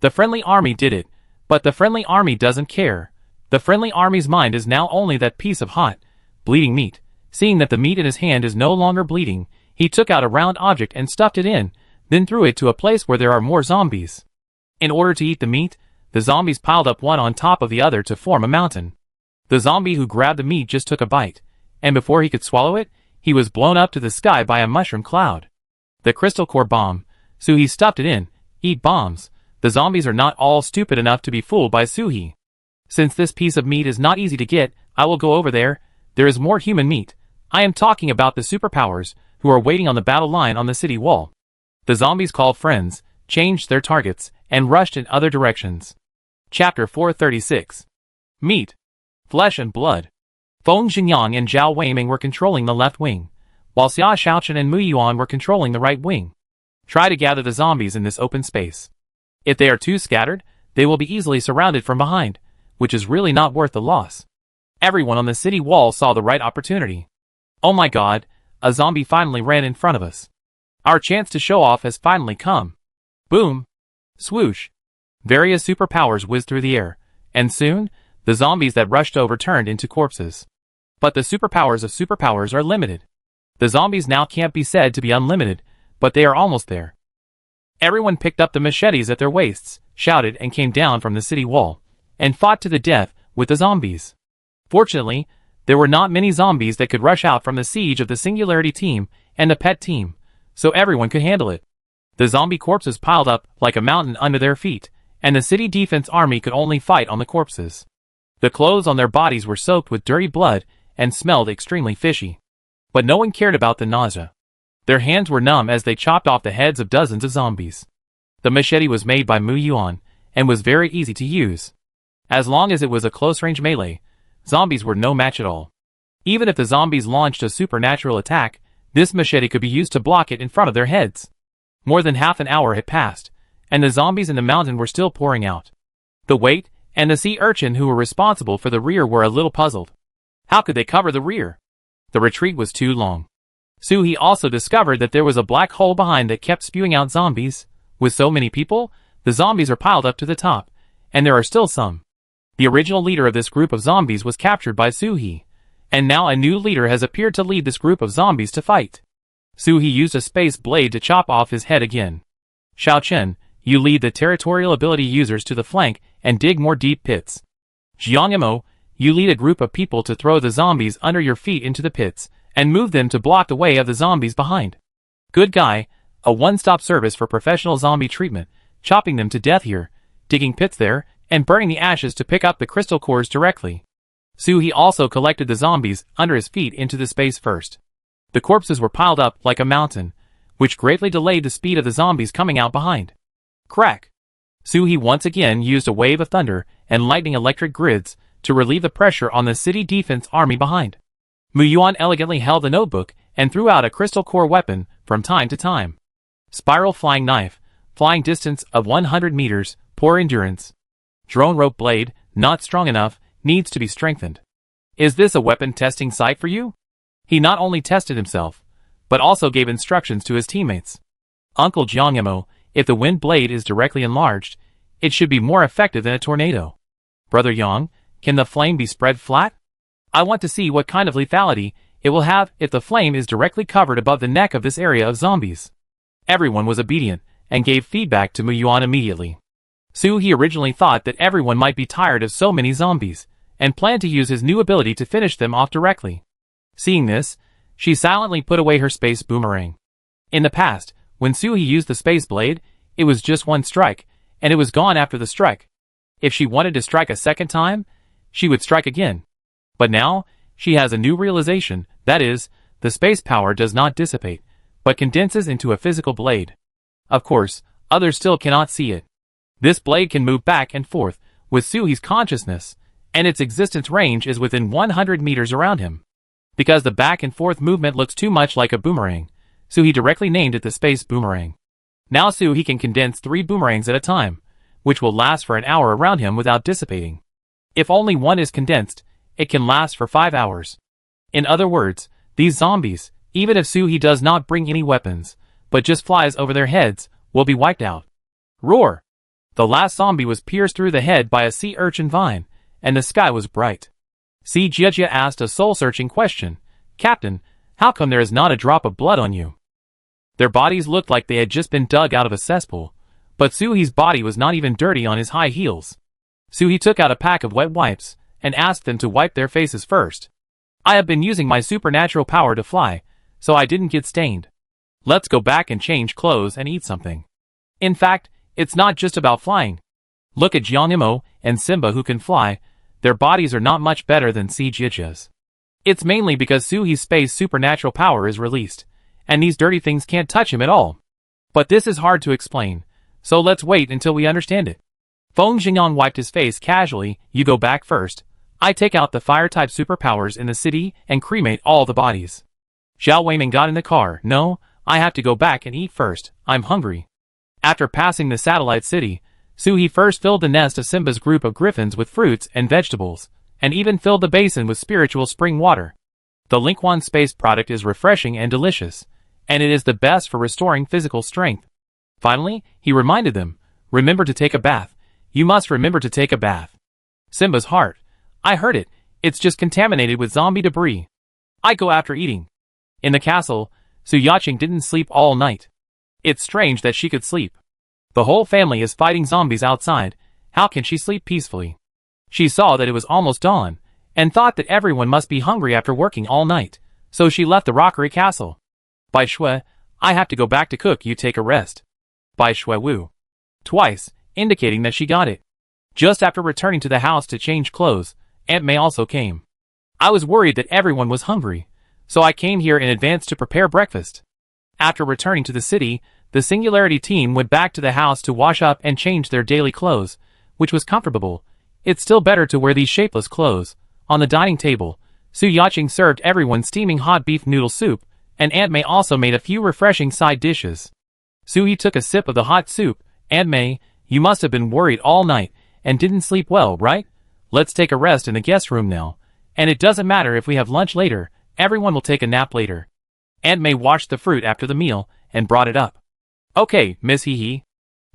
The friendly army did it, but the friendly army doesn't care. The friendly army's mind is now only that piece of hot, bleeding meat. Seeing that the meat in his hand is no longer bleeding, he took out a round object and stuffed it in, then threw it to a place where there are more zombies. In order to eat the meat, the zombies piled up one on top of the other to form a mountain. The zombie who grabbed the meat just took a bite, and before he could swallow it, he was blown up to the sky by a mushroom cloud. The crystal core bomb, so he stuffed it in. Eat bombs. The zombies are not all stupid enough to be fooled by Suhi. Since this piece of meat is not easy to get, I will go over there. There is more human meat. I am talking about the superpowers, who are waiting on the battle line on the city wall. The zombies called friends, changed their targets, and rushed in other directions. Chapter 436. Meat. Flesh and blood. Feng Xingyang and Zhao Weiming were controlling the left wing, while Xia Shaochen and Mu Yuan were controlling the right wing. Try to gather the zombies in this open space. If they are too scattered, they will be easily surrounded from behind, which is really not worth the loss. Everyone on the city wall saw the right opportunity. Oh my god, a zombie finally ran in front of us. Our chance to show off has finally come. Boom. Swoosh. Various superpowers whizzed through the air, and soon, the zombies that rushed over turned into corpses. But the superpowers of superpowers are limited. The zombies now can't be said to be unlimited, but they are almost there. Everyone picked up the machetes at their waists, shouted, and came down from the city wall, and fought to the death with the zombies. Fortunately, there were not many zombies that could rush out from the siege of the Singularity team and the pet team, so everyone could handle it. The zombie corpses piled up like a mountain under their feet, and the city defense army could only fight on the corpses. The clothes on their bodies were soaked with dirty blood and smelled extremely fishy. But no one cared about the nausea. Their hands were numb as they chopped off the heads of dozens of zombies. The machete was made by Mu Yuan, and was very easy to use. As long as it was a close-range melee, zombies were no match at all. Even if the zombies launched a supernatural attack, this machete could be used to block it in front of their heads. More than half an hour had passed, and the zombies in the mountain were still pouring out. The wait and the sea urchin who were responsible for the rear were a little puzzled. How could they cover the rear? The retreat was too long. Suhi also discovered that there was a black hole behind that kept spewing out zombies. With so many people, the zombies are piled up to the top, and there are still some. The original leader of this group of zombies was captured by Suhi, and now a new leader has appeared to lead this group of zombies to fight. Suhi used a space blade to chop off his head again. Xiao Chen, you lead the territorial ability users to the flank and dig more deep pits. Jiang Yamo, you lead a group of people to throw the zombies under your feet into the pits, and move them to block the way of the zombies behind. Good guy, a one-stop service for professional zombie treatment, chopping them to death here, digging pits there, and burning the ashes to pick up the crystal cores directly. Suhi also collected the zombies under his feet into the space first. The corpses were piled up like a mountain, which greatly delayed the speed of the zombies coming out behind. Crack! Soo-hee once again used a wave of thunder and lightning electric grids to relieve the pressure on the city defense army behind. Mu-yuan elegantly held the notebook and threw out a crystal core weapon from time to time. Spiral flying knife, flying distance of 100 meters, poor endurance. Drone rope blade, not strong enough, needs to be strengthened. Is this a weapon testing site for you? He not only tested himself, but also gave instructions to his teammates. Uncle Jiangemo, if the wind blade is directly enlarged, it should be more effective than a tornado. Brother Yang, can the flame be spread flat? I want to see what kind of lethality it will have if the flame is directly covered above the neck of this area of zombies. Everyone was obedient and gave feedback to Mu-yuan immediately. Soo-hee originally thought that everyone might be tired of so many zombies, and planned to use his new ability to finish them off directly. Seeing this, she silently put away her space boomerang. In the past, when Soo-hee used the space blade, it was just one strike, and it was gone after the strike. If she wanted to strike a second time, she would strike again. But now, she has a new realization, that is, the space power does not dissipate, but condenses into a physical blade. Of course, others still cannot see it. This blade can move back and forth with Soo-hee's consciousness, and its existence range is within 100 meters around him. Because the back and forth movement looks too much like a boomerang, Soo-hee directly named it the space boomerang. Now Soo-hee can condense 3 boomerangs at a time, which will last for an hour around him without dissipating. If only one is condensed, it can last for 5 hours. In other words, these zombies, even if Soo-hee does not bring any weapons, but just flies over their heads, will be wiped out. Roar! The last zombie was pierced through the head by a sea urchin vine, and the sky was bright. Si Jiejia asked a soul-searching question. Captain, how come there is not a drop of blood on you? Their bodies looked like they had just been dug out of a cesspool, but Soo-hee's body was not even dirty on his high heels. Soo-hee took out a pack of wet wipes, and asked them to wipe their faces first. I have been using my supernatural power to fly, so I didn't get stained. Let's go back and change clothes and eat something. In fact, it's not just about flying. Look at Jiangemo and Simba who can fly, their bodies are not much better than Si Jiejia's. It's mainly because Soo-hee's space supernatural power is released, and these dirty things can't touch him at all. But this is hard to explain, so let's wait until we understand it. Feng Xingyan wiped his face casually. You go back first. I take out the fire-type superpowers in the city and cremate all the bodies. Xiao Weimin got in the car. No, I have to go back and eat first. I'm hungry. After passing the satellite city, Soo-hee first filled the nest of Simba's group of griffins with fruits and vegetables, and even filled the basin with spiritual spring water. The Lingquan space product is refreshing and delicious, and it is the best for restoring physical strength. Finally, he reminded them, remember to take a bath. You must remember to take a bath. Simba's heart. I heard it. It's just contaminated with zombie debris. I go after eating. In the castle, Su Yaqing didn't sleep all night. It's strange that she could sleep. The whole family is fighting zombies outside. How can she sleep peacefully? She saw that it was almost dawn, and thought that everyone must be hungry after working all night, so she left the rockery castle. Bai Shui, I have to go back to cook, you take a rest. Bai Shui Wu. Twice, indicating that she got it. Just after returning to the house to change clothes, Aunt May also came. I was worried that everyone was hungry, so I came here in advance to prepare breakfast. After returning to the city, the Singularity team went back to the house to wash up and change their daily clothes, which was comfortable. It's still better to wear these shapeless clothes. On the dining table, Su Yaqing served everyone steaming hot beef noodle soup, and Aunt May also made a few refreshing side dishes. Soo-hee took a sip of the hot soup. Aunt May, you must have been worried all night, and didn't sleep well, right? Let's take a rest in the guest room now. And it doesn't matter if we have lunch later, everyone will take a nap later. Aunt May washed the fruit after the meal, and brought it up. Okay, Miss Hee.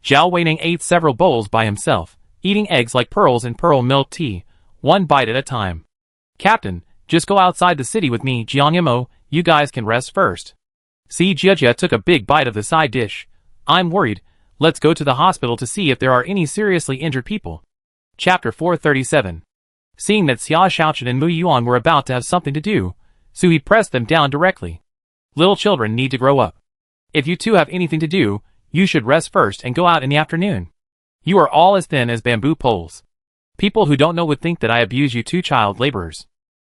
Zhao Weining ate several bowls by himself, eating eggs like pearls in pearl milk tea, one bite at a time. Captain, just go outside the city with me, Jiang Mo, you guys can rest first. Si Jiejia took a big bite of the side dish. I'm worried, let's go to the hospital to see if there are any seriously injured people. Chapter 437. Seeing that Xia Xiaochen and Mu Yuan were about to have something to do, Soo-hee pressed them down directly. Little children need to grow up. If you two have anything to do, you should rest first and go out in the afternoon. You are all as thin as bamboo poles. People who don't know would think that I abuse you two child laborers.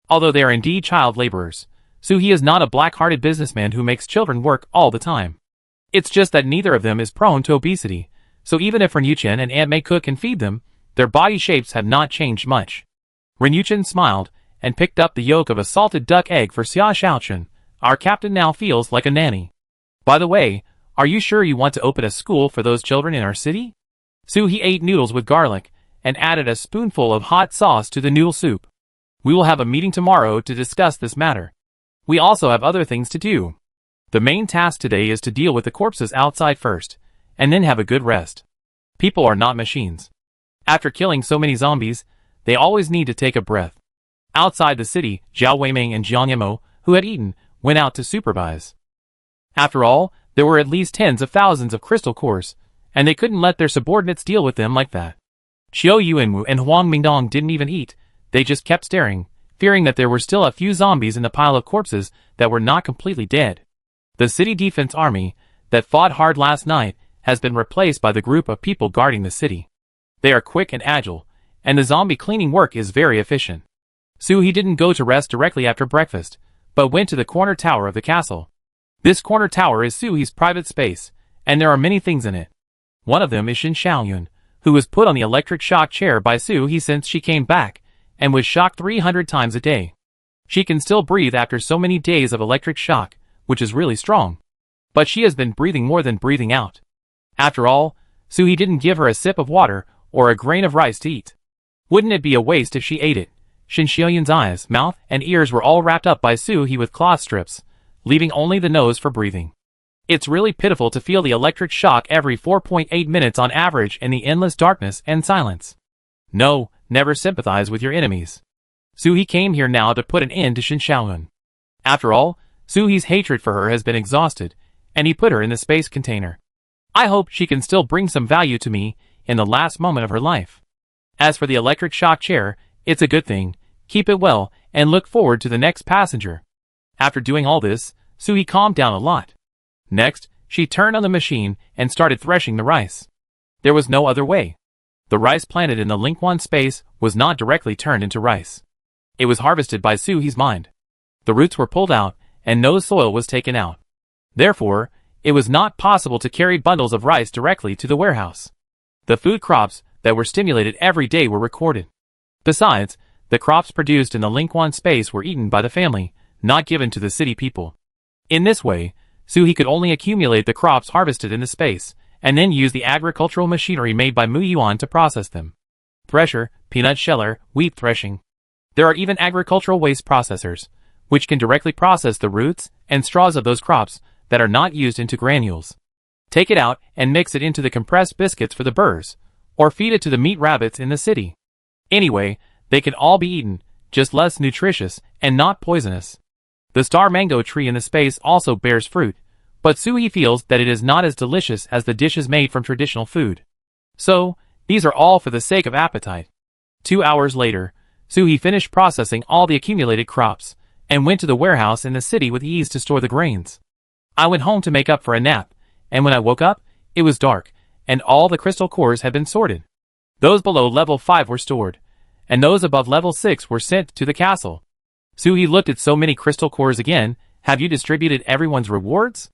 Although they are indeed child laborers, Suhee is not a black-hearted businessman who makes children work all the time. It's just that neither of them is prone to obesity, so even if Renuchin and Aunt May cook and feed them, their body shapes have not changed much. Renuchin smiled and picked up the yolk of a salted duck egg for Xia Xiaochun. Our captain now feels like a nanny. By the way, are you sure you want to open a school for those children in our city? Suhee ate noodles with garlic and added a spoonful of hot sauce to the noodle soup. We will have a meeting tomorrow to discuss this matter. We also have other things to do. The main task today is to deal with the corpses outside first, and then have a good rest. People are not machines. After killing so many zombies, they always need to take a breath. Outside the city, Zhao Weiming and Jiang Yemo, who had eaten, went out to supervise. After all, there were at least tens of thousands of crystal cores, and they couldn't let their subordinates deal with them like that. Qiu Yuanwu and Huang Mingdong didn't even eat, they just kept staring, fearing that there were still a few zombies in the pile of corpses that were not completely dead. The city defense army, that fought hard last night, has been replaced by the group of people guarding the city. They are quick and agile, and the zombie cleaning work is very efficient. Suhee didn't go to rest directly after breakfast, but went to the corner tower of the castle. This corner tower is Suhee's private space, and there are many things in it. One of them is Xin Xiaoyun, who was put on the electric shock chair by Suhee since she came back, and was shocked 300 times a day. She can still breathe after so many days of electric shock, which is really strong. But she has been breathing more than breathing out. After all, Suhee didn't give her a sip of water or a grain of rice to eat. Wouldn't it be a waste if she ate it? Xin Xiaoyun's eyes, mouth, and ears were all wrapped up by Suhee with cloth strips, leaving only the nose for breathing. It's really pitiful to feel the electric shock every 4.8 minutes on average in the endless darkness and silence. No, never sympathize with your enemies. Suhee came here now to put an end to Xin Xiaoyun. After all, Suhee's hatred for her has been exhausted, and he put her in the space container. I hope she can still bring some value to me in the last moment of her life. As for the electric shock chair, it's a good thing, keep it well, and look forward to the next passenger. After doing all this, Suhee calmed down a lot. Next, she turned on the machine and started threshing the rice. There was no other way. The rice planted in the Lingquan space was not directly turned into rice. It was harvested by Suhee's mind. The roots were pulled out, and no soil was taken out. Therefore, it was not possible to carry bundles of rice directly to the warehouse. The food crops that were stimulated every day were recorded. Besides, the crops produced in the Lingquan space were eaten by the family, not given to the city people. In this way, Suhee could only accumulate the crops harvested in the space, and then use the agricultural machinery made by Mu Yuan to process them. Thresher, peanut sheller, wheat threshing. There are even agricultural waste processors, which can directly process the roots and straws of those crops that are not used into granules. Take it out and mix it into the compressed biscuits for the birds, or feed it to the meat rabbits in the city. Anyway, they can all be eaten, just less nutritious and not poisonous. The star mango tree in the space also bears fruit, but Suhee feels that it is not as delicious as the dishes made from traditional food. So, these are all for the sake of appetite. 2 hours later, Suhee finished processing all the accumulated crops, and went to the warehouse in the city with ease to store the grains. I went home to make up for a nap, and when I woke up, it was dark, and all the crystal cores had been sorted. Those below level 5 were stored, and those above level 6 were sent to the castle. Suhee looked at so many crystal cores again. Have you distributed everyone's rewards?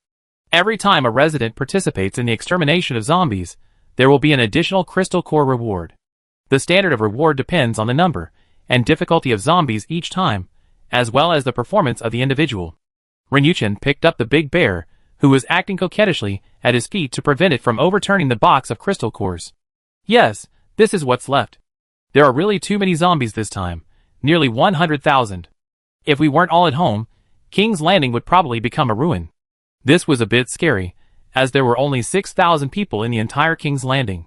Every time a resident participates in the extermination of zombies, there will be an additional crystal core reward. The standard of reward depends on the number and difficulty of zombies each time, as well as the performance of the individual. Renuchin picked up the big bear, who was acting coquettishly at his feet to prevent it from overturning the box of crystal cores. Yes, this is what's left. There are really too many zombies this time, nearly 100,000. If we weren't all at home, King's Landing would probably become a ruin. This was a bit scary, as there were only 6,000 people in the entire King's Landing.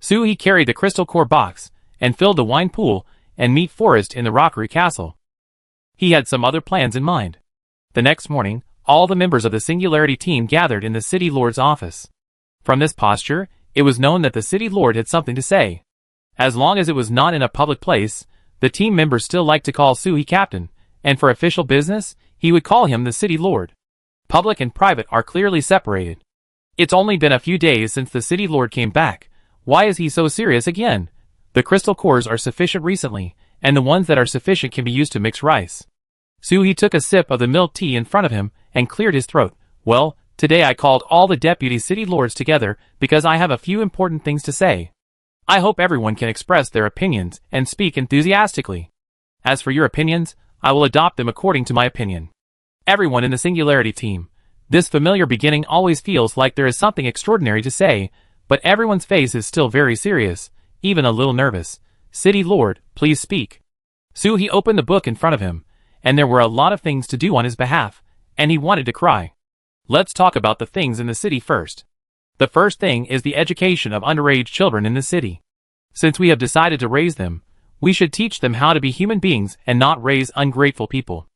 Suhee carried the crystal core box, and filled the wine pool and meat forest in the Rockery Castle. He had some other plans in mind. The next morning, all the members of the Singularity team gathered in the City Lord's office. From this posture, it was known that the City Lord had something to say. As long as it was not in a public place, the team members still liked to call Suhee Captain, and for official business, he would call him the City Lord. Public and private are clearly separated. It's only been a few days since the City Lord came back. Why is he so serious again? The crystal cores are sufficient recently, and the ones that are sufficient can be used to mix rice. Soo-hee took a sip of the milk tea in front of him and cleared his throat. Well, today I called all the deputy city lords together because I have a few important things to say. I hope everyone can express their opinions and speak enthusiastically. As for your opinions, I will adopt them according to my opinion. Everyone in the Singularity team. This familiar beginning always feels like there is something extraordinary to say, but everyone's face is still very serious, even a little nervous. City Lord, please speak. Soo-hee opened the book in front of him, and there were a lot of things to do on his behalf, and he wanted to cry. Let's talk about the things in the city first. The first thing is the education of underage children in the city. Since we have decided to raise them, we should teach them how to be human beings and not raise ungrateful people.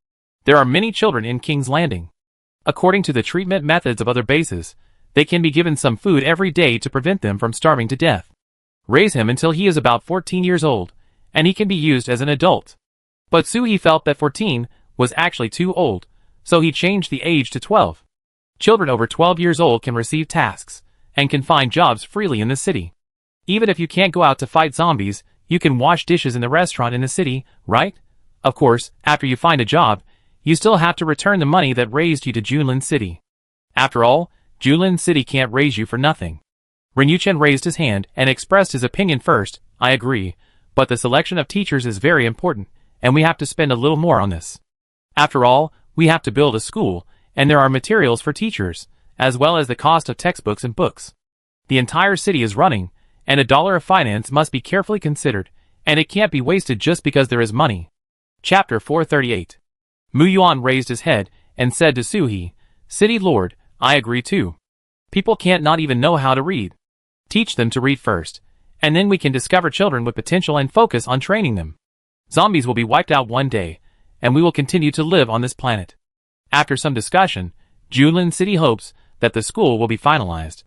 There are many children in King's Landing. According to the treatment methods of other bases, they can be given some food every day to prevent them from starving to death. Raise him until he is about 14 years old, and he can be used as an adult. But Soo-hee felt that 14 was actually too old, so he changed the age to 12. Children over 12 years old can receive tasks, and can find jobs freely in the city. Even if you can't go out to fight zombies, you can wash dishes in the restaurant in the city, right? Of course, after you find a job, you still have to return the money that raised you to Junlin City. After all, Junlin City can't raise you for nothing. Ryuchen raised his hand and expressed his opinion first. I agree, but the selection of teachers is very important, and we have to spend a little more on this. After all, we have to build a school, and there are materials for teachers, as well as the cost of textbooks and books. The entire city is running, and $1 of finance must be carefully considered, and it can't be wasted just because there is money. Chapter 438. Mu Yuan raised his head and said to Soo-hee, City Lord, I agree too. People can't not even know how to read. Teach them to read first, and then we can discover children with potential and focus on training them. Zombies will be wiped out one day, and we will continue to live on this planet. After some discussion, Junlin City hopes that the school will be finalized.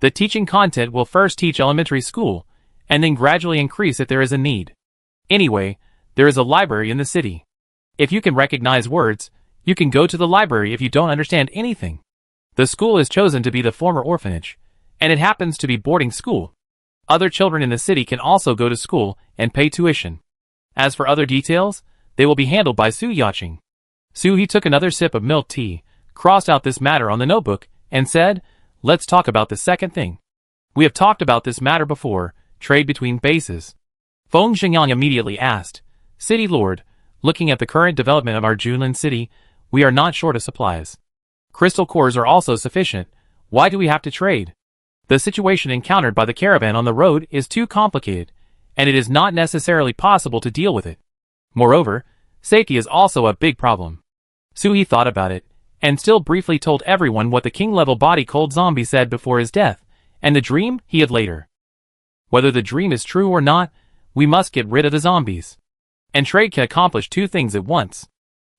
The teaching content will first teach elementary school, and then gradually increase if there is a need. Anyway, there is a library in the city. If you can recognize words, you can go to the library if you don't understand anything. The school is chosen to be the former orphanage, and it happens to be boarding school. Other children in the city can also go to school and pay tuition. As for other details, they will be handled by Su-yaching. Soo-hee took another sip of milk tea, crossed out this matter on the notebook, and said, Let's talk about the second thing. We have talked about this matter before, trade between bases. Feng Xingyang immediately asked, City Lord, looking at the current development of our Junlin City, we are not short of supplies. Crystal cores are also sufficient. Why do we have to trade? The situation encountered by the caravan on the road is too complicated, and it is not necessarily possible to deal with it. Moreover, safety is also a big problem. Soo-hee thought about it, and still briefly told everyone what the king-level body-cold zombie said before his death, and the dream he had later. Whether the dream is true or not, we must get rid of the zombies. And trade can accomplish two things at once.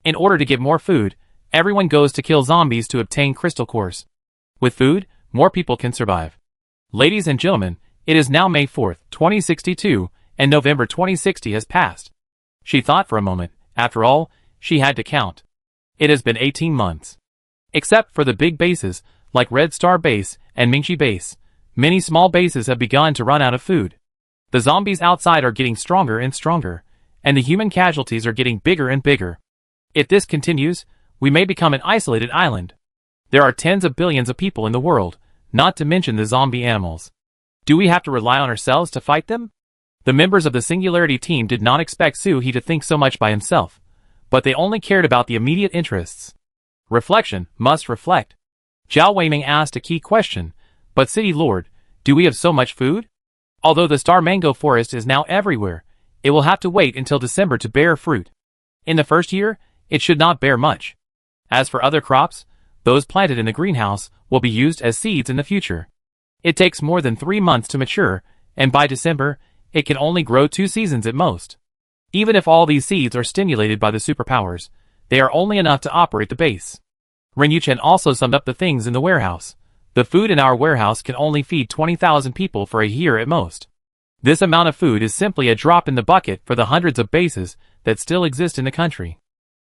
In order to get more food, everyone goes to kill zombies to obtain crystal cores. With food, more people can survive. Ladies and gentlemen, it is now May 4th, 2062, and November 2060 has passed. She thought for a moment. After all, she had to count. It has been 18 months. Except for the big bases, like Red Star Base and Mingxi Base, many small bases have begun to run out of food. The zombies outside are getting stronger and stronger, and the human casualties are getting bigger and bigger. If this continues, we may become an isolated island. There are tens of billions of people in the world, not to mention the zombie animals. Do we have to rely on ourselves to fight them? The members of the Singularity team did not expect Soo-hee to think so much by himself, but they only cared about the immediate interests. Reflection must reflect. Zhao Weiming asked a key question, but City Lord, do we have so much food? Although the star mango forest is now everywhere, it will have to wait until December to bear fruit. In the first year, it should not bear much. As for other crops, those planted in the greenhouse will be used as seeds in the future. It takes more than 3 months to mature, and by December, it can only grow 2 seasons at most. Even if all these seeds are stimulated by the superpowers, they are only enough to operate the base. Ryuchen also summed up the things in the warehouse. The food in our warehouse can only feed 20,000 people for a year at most. This amount of food is simply a drop in the bucket for the hundreds of bases that still exist in the country.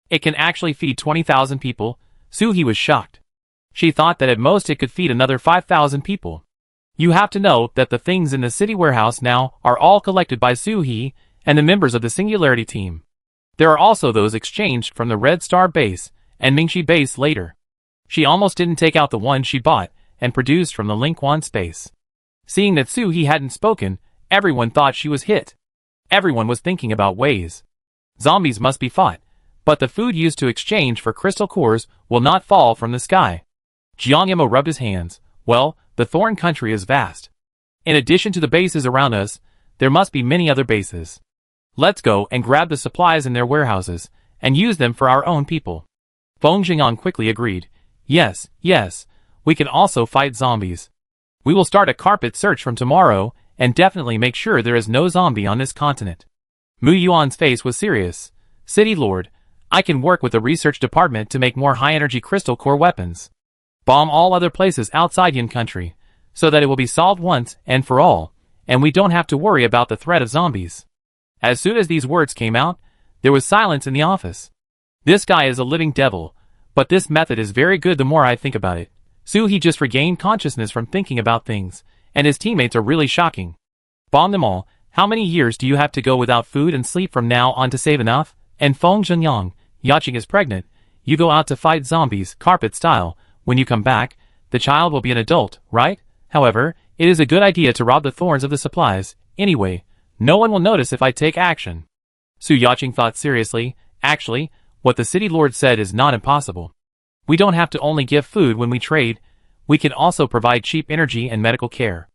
It can actually feed 20,000 people. Soo-hee was shocked. She thought that at most it could feed another 5,000 people. You have to know that the things in the city warehouse now are all collected by Soo-hee and the members of the Singularity team. There are also those exchanged from the Red Star base and Mingxi base later. She almost didn't take out the one she bought and produced from the Lingquan space. Seeing that Su-He hadn't spoken, everyone thought she was hit. Everyone was thinking about ways. Zombies must be fought, but the food used to exchange for crystal cores will not fall from the sky. Jiang Yimo rubbed his hands. Well, the Thorn country is vast. In addition to the bases around us, there must be many other bases. Let's go and grab the supplies in their warehouses and use them for our own people. Feng Jingyang quickly agreed. Yes, we can also fight zombies. We will start a carpet search from tomorrow and definitely make sure there is no zombie on this continent. Mu Yuan's face was serious. City Lord, I can work with the research department to make more high-energy crystal core weapons. Bomb all other places outside Yin country, so that it will be solved once and for all, and we don't have to worry about the threat of zombies. As soon as these words came out, there was silence in the office. This guy is a living devil, but this method is very good the more I think about it. Su-He just regained consciousness from thinking about things, and his teammates are really shocking. Bomb them all. How many years do you have to go without food and sleep from now on to save enough? And Feng Jingyang, Yaqing is pregnant. You go out to fight zombies, carpet style. When you come back, the child will be an adult, right? However, it is a good idea to rob the thorns of the supplies. Anyway, no one will notice if I take action. Su Yaqing thought seriously. Actually, what the city lord said is not impossible. We don't have to only give food when we trade, we can also provide cheap energy and medical care.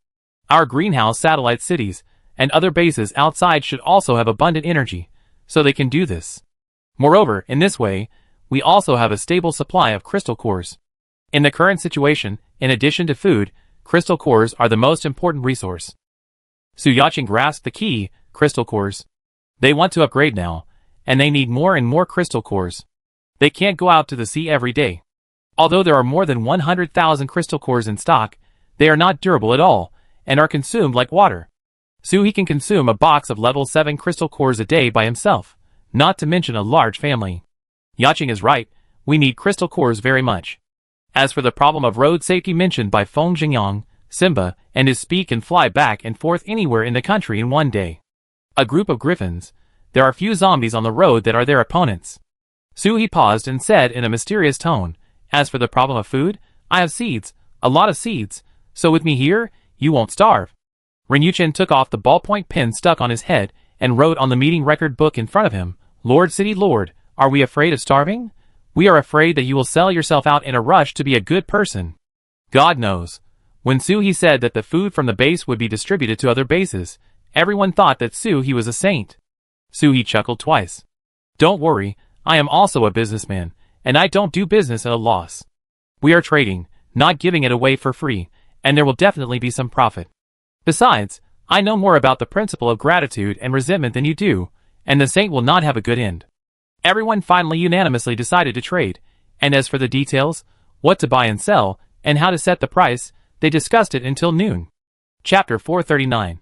Our greenhouse satellite cities and other bases outside should also have abundant energy, so they can do this. Moreover, in this way, we also have a stable supply of crystal cores. In the current situation, in addition to food, crystal cores are the most important resource. Su Yaqing grasped the key, crystal cores. They want to upgrade now, and they need more and more crystal cores. They can't go out to the sea every day. Although there are more than 100,000 crystal cores in stock, they are not durable at all, and are consumed like water. Su-He can consume a box of level 7 crystal cores a day by himself, not to mention a large family. Yaqing is right, we need crystal cores very much. As for the problem of road safety mentioned by Feng Jingyang, Simba and his speed can fly back and forth anywhere in the country in one day. A group of griffins. There are few zombies on the road that are their opponents. Su-He paused and said in a mysterious tone, as for the problem of food, I have seeds, a lot of seeds, so with me here, you won't starve. Ren Yuchen took off the ballpoint pen stuck on his head and wrote on the meeting record book in front of him, Lord City Lord, are we afraid of starving? We are afraid that you will sell yourself out in a rush to be a good person. God knows. When Su-He said that the food from the base would be distributed to other bases, everyone thought that Su-He was a saint. Su-He chuckled twice. Don't worry, I am also a businessman, and I don't do business at a loss. We are trading, not giving it away for free, and there will definitely be some profit. Besides, I know more about the principle of gratitude and resentment than you do, and the saint will not have a good end. Everyone finally unanimously decided to trade, and as for the details, what to buy and sell, and how to set the price, they discussed it until noon. Chapter 439.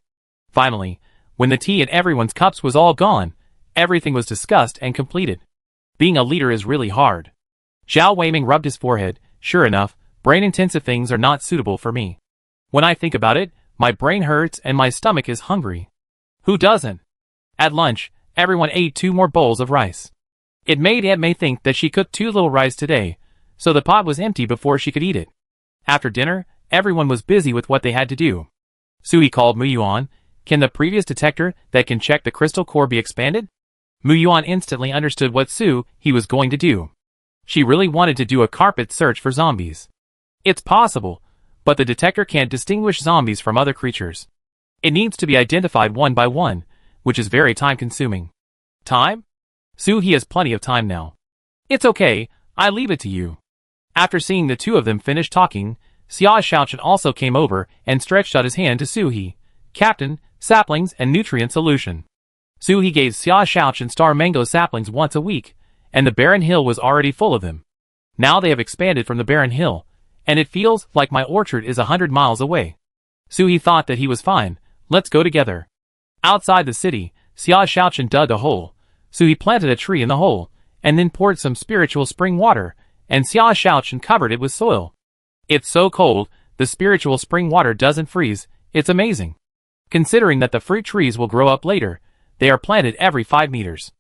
Finally, when the tea in everyone's cups was all gone, everything was discussed and completed. Being a leader is really hard. Zhao Weiming rubbed his forehead. Sure enough, brain-intensive things are not suitable for me. When I think about it, my brain hurts and my stomach is hungry. Who doesn't? At lunch, everyone ate 2 more bowls of rice. It made Aunt May think that she cooked too little rice today, so the pot was empty before she could eat it. After dinner, everyone was busy with what they had to do. Su-He called Mu Yuan. Can the previous detector that can check the crystal core be expanded? Mu Yuan instantly understood what Su-He was going to do. She really wanted to do a carpet search for zombies. It's possible, but the detector can't distinguish zombies from other creatures. It needs to be identified one by one, which is very time-consuming. Time? Su-He has plenty of time now. It's okay, I leave it to you. After seeing the two of them finish talking, Xia Shaochen also came over and stretched out his hand to Su-He. Captain, saplings and nutrient solution. Su-He gave Xia Shaochen star mango saplings once a week, and the barren hill was already full of them. Now they have expanded from the barren hill, and it feels like my orchard is 100 miles away. Su-He thought that he was fine. Let's go together. Outside the city, Xia Shaochen dug a hole. Su-He planted a tree in the hole, and then poured some spiritual spring water, and Xia Shaochen covered it with soil. It's so cold, the spiritual spring water doesn't freeze. It's amazing. Considering that the fruit trees will grow up later, they are planted every 5 meters.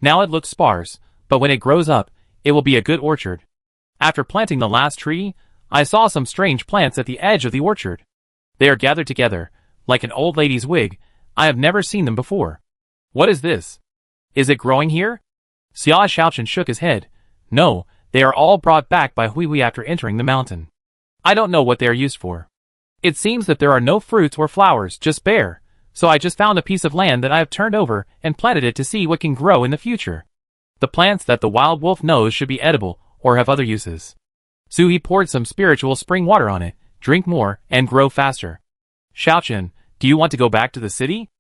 Now it looks sparse, but when it grows up, it will be a good orchard. After planting the last tree, I saw some strange plants at the edge of the orchard. They are gathered together, like an old lady's wig. I have never seen them before. What is this? Is it growing here? Xia Shaochen shook his head. No, they are all brought back by Hui after entering the mountain. I don't know what they are used for. It seems that there are no fruits or flowers, just bare, so I just found a piece of land that I have turned over and planted it to see what can grow in the future. The plants that the wild wolf knows should be edible or have other uses. Suhi poured some spiritual spring water on it, drink more, and grow faster. Shaochen, do you want to go back to the city?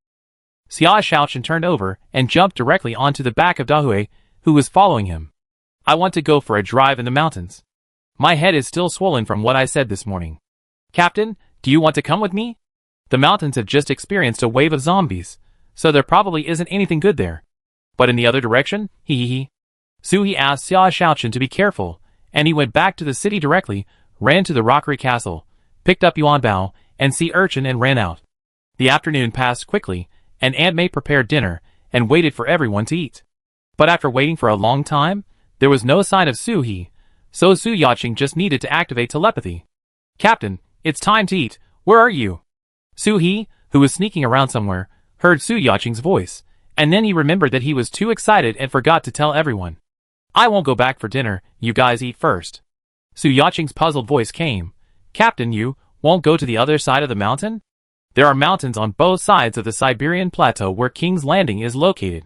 Xia Shaochen turned over and jumped directly onto the back of Dahui, who was following him. I want to go for a drive in the mountains. My head is still swollen from what I said this morning. Captain, do you want to come with me? The mountains have just experienced a wave of zombies, so there probably isn't anything good there. But in the other direction? Hee. Suhi asked Xia Shaochen to be careful, and he went back to the city directly, ran to the rockery castle, picked up Yuanbao and Sea Urchin and ran out. The afternoon passed quickly, and Aunt May prepared dinner and waited for everyone to eat. But after waiting for a long time, there was no sign of Suhi, so Su Yaching just needed to activate telepathy. Captain, it's time to eat. Where are you? Suhi, who was sneaking around somewhere, heard Su Yaching's voice, and then he remembered that he was too excited and forgot to tell everyone. I won't go back for dinner, you guys eat first. Su Yaching's puzzled voice came. Captain, you won't go to the other side of the mountain? There are mountains on both sides of the Siberian plateau where King's Landing is located.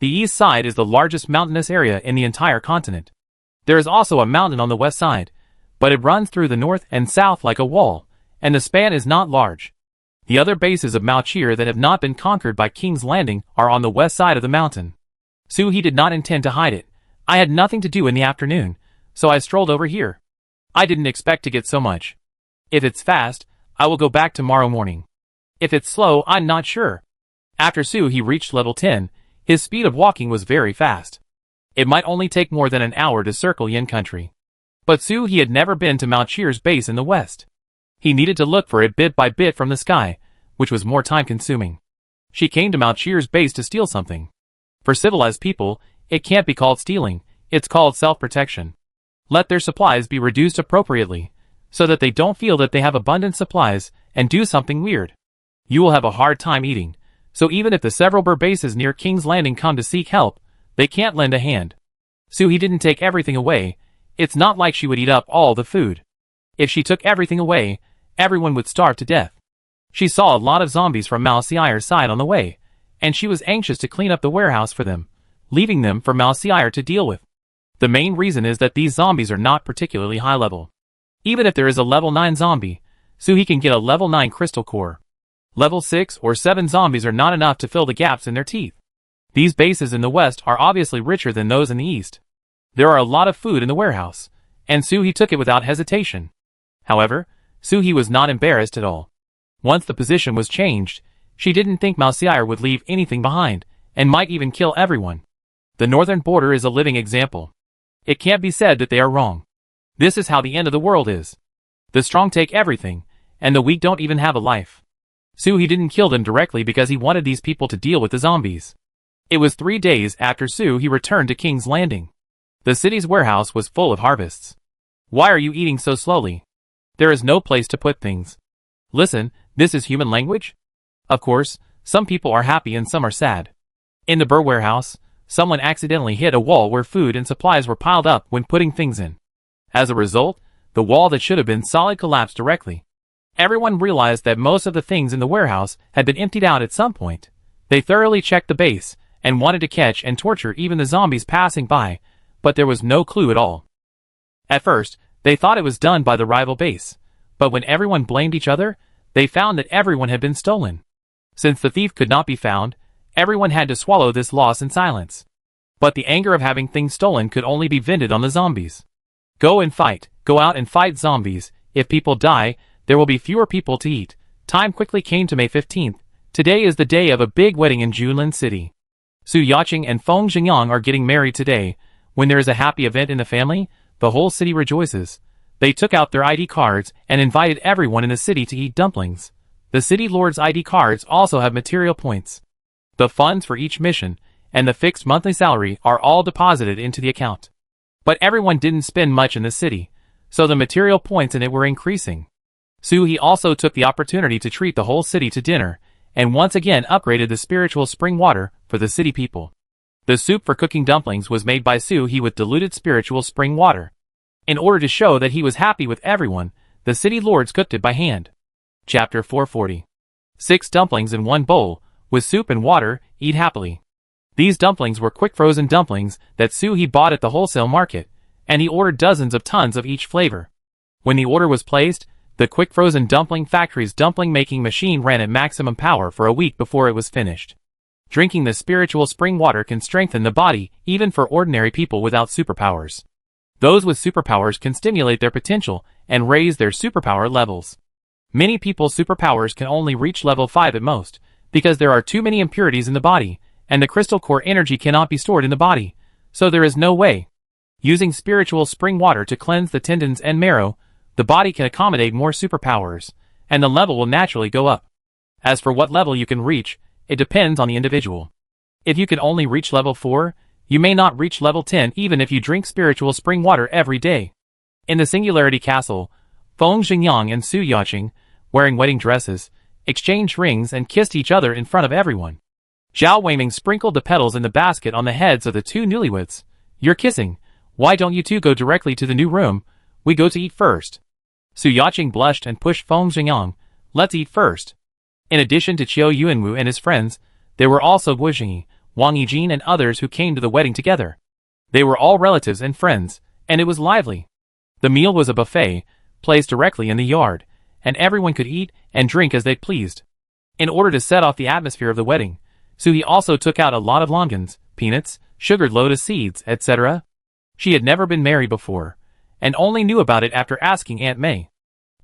The east side is the largest mountainous area in the entire continent. There is also a mountain on the west side, but it runs through the north and south like a wall, and the span is not large. The other bases of Mao Cheer that have not been conquered by King's Landing are on the west side of the mountain. Suhi did not intend to hide it. I had nothing to do in the afternoon, so I strolled over here. I didn't expect to get so much. If it's fast, I will go back tomorrow morning. If it's slow, I'm not sure. After Suhi reached level 10, his speed of walking was very fast. It might only take more than an hour to circle Yin country. But Suhi had never been to Mao Cheer's base in the west. He needed to look for it bit by bit from the sky, which was more time-consuming. She came to Mao Cheer's base to steal something. For civilized people, it can't be called stealing, it's called self-protection. Let their supplies be reduced appropriately, so that they don't feel that they have abundant supplies and do something weird. You will have a hard time eating, so even if the several bases near King's Landing come to seek help, they can't lend a hand. Suhi didn't take everything away. It's not like she would eat up all the food. If she took everything away, everyone would starve to death. She saw a lot of zombies from Mao Xi'er's side on the way, and she was anxious to clean up the warehouse for them, leaving them for Mao Xi'er to deal with. The main reason is that these zombies are not particularly high level. Even if there is a level 9 zombie, Suhi can get a level 9 crystal core. Level 6 or 7 zombies are not enough to fill the gaps in their teeth. These bases in the west are obviously richer than those in the east. There are a lot of food in the warehouse, and Suhi took it without hesitation. However, Suhi was not embarrassed at all. Once the position was changed, she didn't think Mao Xi'er would leave anything behind, and might even kill everyone. The northern border is a living example. It can't be said that they are wrong. This is how the end of the world is. The strong take everything, and the weak don't even have a life. Suhi didn't kill them directly because he wanted these people to deal with the zombies. It was 3 days after Suhi returned to King's Landing. The city's warehouse was full of harvests. Why are you eating so slowly? There is no place to put things. Listen, this is human language? Of course, some people are happy and some are sad. In the Burr warehouse, someone accidentally hit a wall where food and supplies were piled up when putting things in. As a result, the wall that should have been solid collapsed directly. Everyone realized that most of the things in the warehouse had been emptied out at some point. They thoroughly checked the base, and wanted to catch and torture even the zombies passing by, but there was no clue at all. At first, they thought it was done by the rival base, but when everyone blamed each other, they found that everyone had been stolen. Since the thief could not be found, everyone had to swallow this loss in silence. But the anger of having things stolen could only be vented on the zombies. Go and fight, go out and fight zombies. If people die, there will be fewer people to eat. Time quickly came to May 15th. Today is the day of a big wedding in Junlin City. Su Yaching and Feng Jingyang are getting married today. When there is a happy event in the family, the whole city rejoices. They took out their ID cards and invited everyone in the city to eat dumplings. The city lord's ID cards also have material points. The funds for each mission and the fixed monthly salary are all deposited into the account. But everyone didn't spend much in the city, so the material points in it were increasing. Soo-hee also took the opportunity to treat the whole city to dinner, and once again upgraded the spiritual spring water for the city people. The soup for cooking dumplings was made by Soo-hee with diluted spiritual spring water. In order to show that he was happy with everyone, the city lords cooked it by hand. Chapter 440. 6 dumplings in one bowl, with soup and water, eat happily. These dumplings were quick frozen dumplings that Soo-hee bought at the wholesale market, and he ordered dozens of tons of each flavor. When the order was placed, the quick frozen dumpling factory's dumpling making machine ran at maximum power for a week before it was finished. Drinking the spiritual spring water can strengthen the body even for ordinary people without superpowers. Those with superpowers can stimulate their potential and raise their superpower levels. Many people's superpowers can only reach level 5 at most, because there are too many impurities in the body, and the crystal core energy cannot be stored in the body, so there is no way. Using spiritual spring water to cleanse the tendons and marrow, the body can accommodate more superpowers, and the level will naturally go up. As for what level you can reach, it depends on the individual. If you can only reach level 4, you may not reach level 10 even if you drink spiritual spring water every day. In the Singularity Castle, Feng Xingyang and Su Yaqing, wearing wedding dresses, exchanged rings and kissed each other in front of everyone. Zhao Weiming sprinkled the petals in the basket on the heads of the two newlyweds. "You're kissing. Why don't you two go directly to the new room? We go to eat first." Su Yaqing blushed and pushed Feng Xingyang. "Let's eat first." In addition to Qiu Yuanwu and his friends, there were also Guo Jingyi, Wang Yijin and others who came to the wedding together. They were all relatives and friends, and it was lively. The meal was a buffet, placed directly in the yard, and everyone could eat and drink as they pleased. In order to set off the atmosphere of the wedding, Soo-hee also took out a lot of longans, peanuts, sugared lotus seeds, etc. She had never been married before, and only knew about it after asking Aunt May.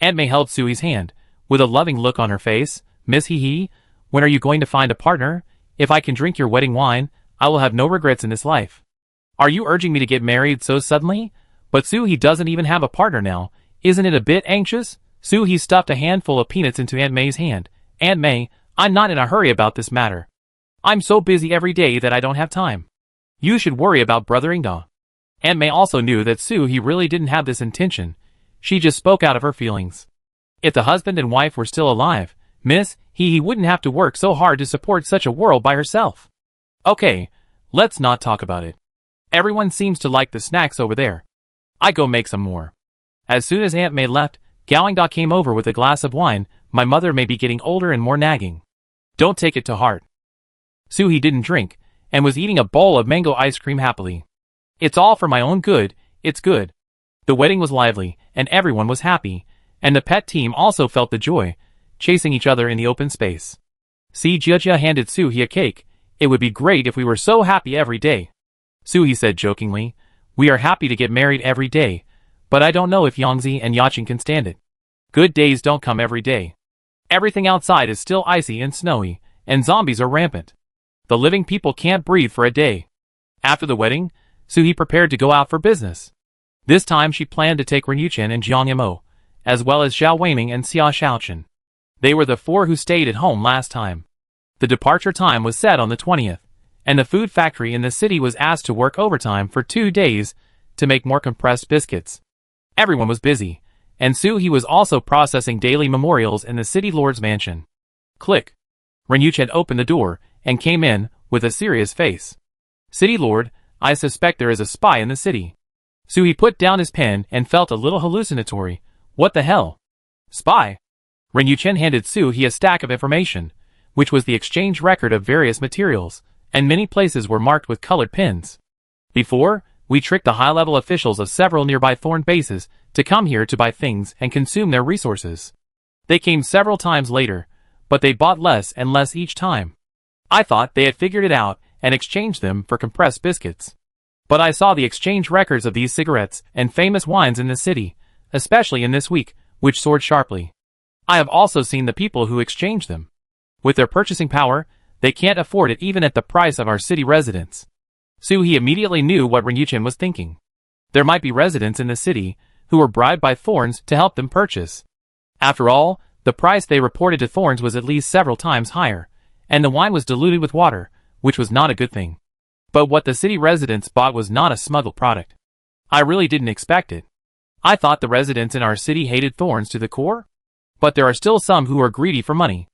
Aunt May held Soo-hee's hand, with a loving look on her face. "Miss Hee-hee, when are you going to find a partner? If I can drink your wedding wine, I will have no regrets in this life." "Are you urging me to get married so suddenly? But Soo-hee doesn't even have a partner now. Isn't it a bit anxious?" Soo-hee stuffed a handful of peanuts into Aunt May's hand. "Aunt May, I'm not in a hurry about this matter. I'm so busy every day that I don't have time. You should worry about Brother Ingda." Aunt May also knew that Soo-hee really didn't have this intention. She just spoke out of her feelings. If the husband and wife were still alive, Miss Hee-hee wouldn't have to work so hard to support such a world by herself. "Okay, let's not talk about it. Everyone seems to like the snacks over there. I go make some more." As soon as Aunt May left, Gao came over with a glass of wine. "My mother may be getting older and more nagging. Don't take it to heart." Soo-hee didn't drink, and was eating a bowl of mango ice cream happily. "It's all for my own good, it's good." The wedding was lively, and everyone was happy, and the pet team also felt the joy, chasing each other in the open space. Si Jiajia handed Soo-hee a cake. "It would be great if we were so happy every day." Soo-hee said jokingly, "We are happy to get married every day, but I don't know if Yangzi and Yaqing can stand it. Good days don't come every day. Everything outside is still icy and snowy, and zombies are rampant. The living people can't breathe for a day." After the wedding, Soo-hee prepared to go out for business. This time she planned to take Ren Yuchen and Jiang Mo, as well as Zhao Weiming and Xia Shaochen. They were the 4 who stayed at home last time. The departure time was set on the 20th, and the food factory in the city was asked to work overtime for 2 days to make more compressed biscuits. Everyone was busy, and Soo-hee was also processing daily memorials in the city lord's mansion. Click. Ren Yuchen opened the door and came in with a serious face. "City lord, I suspect there is a spy in the city." Soo-hee put down his pen and felt a little hallucinatory. "What the hell? Spy?" Ren Yuchen handed Soo-hee a stack of information, which was the exchange record of various materials, and many places were marked with colored pins. "Before, we tricked the high-level officials of several nearby Thorn bases to come here to buy things and consume their resources. They came several times later, but they bought less and less each time. I thought they had figured it out and exchanged them for compressed biscuits. But I saw the exchange records of these cigarettes and famous wines in the city, especially in this week, which soared sharply. I have also seen the people who exchange them. With their purchasing power, they can't afford it even at the price of our city residents." Soo-hee immediately knew what Ren Yuchen was thinking. There might be residents in the city who were bribed by Thorns to help them purchase. After all, the price they reported to Thorns was at least several times higher, and the wine was diluted with water, which was not a good thing. But what the city residents bought was not a smuggled product. I really didn't expect it. I thought the residents in our city hated thorns to the core. But there are still some who are greedy for money.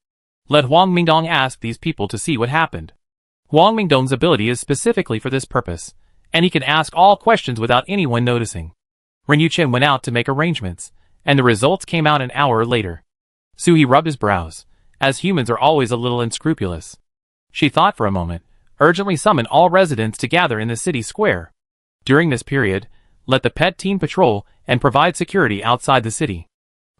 Let Huang Mingdong ask these people to see what happened. Huang Mingdong's ability is specifically for this purpose, and he can ask all questions without anyone noticing. Ren Yuchen went out to make arrangements, and the results came out an hour later. Suhi rubbed his brows, as humans are always a little unscrupulous. She thought for a moment, urgently summoned all residents to gather in the city square. During this period, let the pet team patrol and provide security outside the city.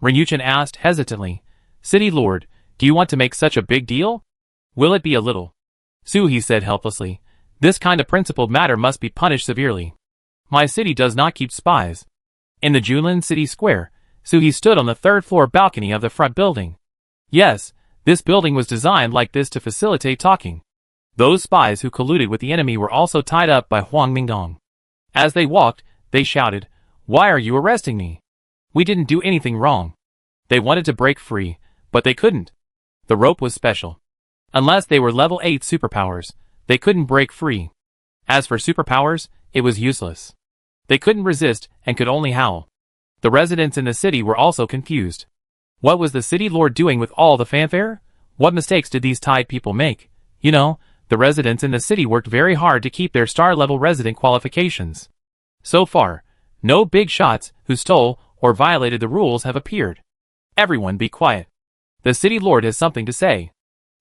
Ren Yuchen asked hesitantly, City Lord, do you want to make such a big deal? Will it be a little? Suhi said helplessly, this kind of principled matter must be punished severely. My city does not keep spies. In the Junlin city square, Suhi stood on the third-floor balcony of the front building. Yes, this building was designed like this to facilitate talking. Those spies who colluded with the enemy were also tied up by Huang Mingdong. As they walked, they shouted, Why are you arresting me? We didn't do anything wrong. They wanted to break free, but they couldn't. The rope was special. Unless they were level 8 superpowers, they couldn't break free. As for superpowers, it was useless. They couldn't resist and could only howl. The residents in the city were also confused. What was the city lord doing with all the fanfare? What mistakes did these tied people make? You know, the residents in the city worked very hard to keep their star-level resident qualifications. So far, no big shots who stole or violated the rules have appeared. Everyone be quiet. The city lord has something to say.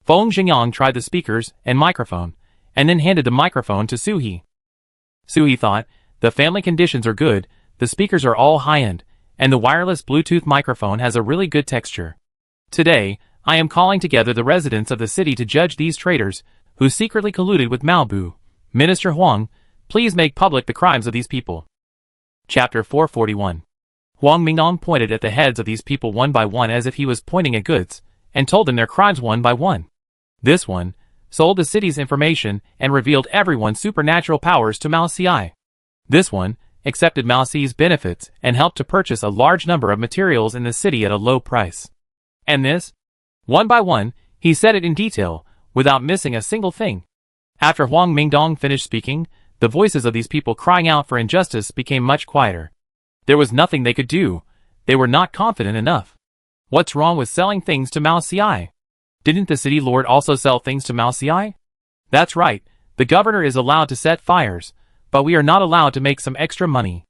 Feng Xingyang tried the speakers and microphone, and then handed the microphone to Suhi. Suhi thought, the family conditions are good, the speakers are all high-end, and the wireless Bluetooth microphone has a really good texture. Today, I am calling together the residents of the city to judge these traitors, who secretly colluded with Maobu. Minister Huang, please make public the crimes of these people. Chapter 441. Huang Mingdong pointed at the heads of these people one by one as if he was pointing at goods, and told them their crimes one by one. This one sold the city's information and revealed everyone's supernatural powers to Mao Xiai. This one accepted Mao Xi's benefits and helped to purchase a large number of materials in the city at a low price. And this? One by one, he said it in detail, without missing a single thing. After Huang Mingdong finished speaking, the voices of these people crying out for injustice became much quieter. There was nothing they could do. They were not confident enough. What's wrong with selling things to Mao Xiai? Didn't the city lord also sell things to Mao Xiai? That's right, the governor is allowed to set fires, but we are not allowed to make some extra money.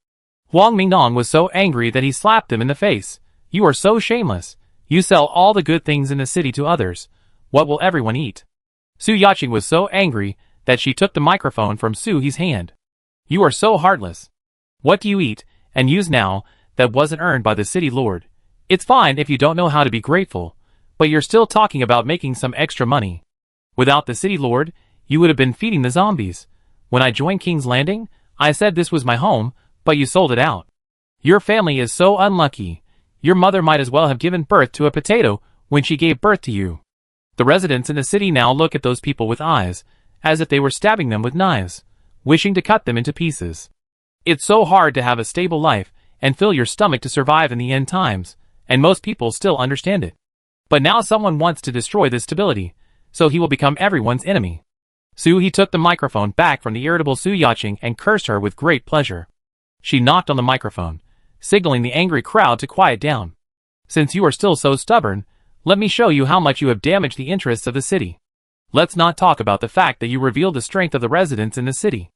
Huang Mingdong was so angry that he slapped them in the face. You are so shameless. You sell all the good things in the city to others. What will everyone eat? Su Yaqing was so angry that she took the microphone from Suhi's hand. You are so heartless. What do you eat and use now that wasn't earned by the city lord? It's fine if you don't know how to be grateful, but you're still talking about making some extra money. Without the city lord, you would have been feeding the zombies. When I joined King's Landing, I said this was my home, but you sold it out. Your family is so unlucky. Your mother might as well have given birth to a potato when she gave birth to you. The residents in the city now look at those people with eyes, as if they were stabbing them with knives, wishing to cut them into pieces. It's so hard to have a stable life and fill your stomach to survive in the end times, and most people still understand it. But now someone wants to destroy this stability, so he will become everyone's enemy. Suhi took the microphone back from the irritable Su Yaqing and cursed her with great pleasure. She knocked on the microphone, signaling the angry crowd to quiet down. Since you are still so stubborn, let me show you how much you have damaged the interests of the city. Let's not talk about the fact that you revealed the strength of the residents in the city.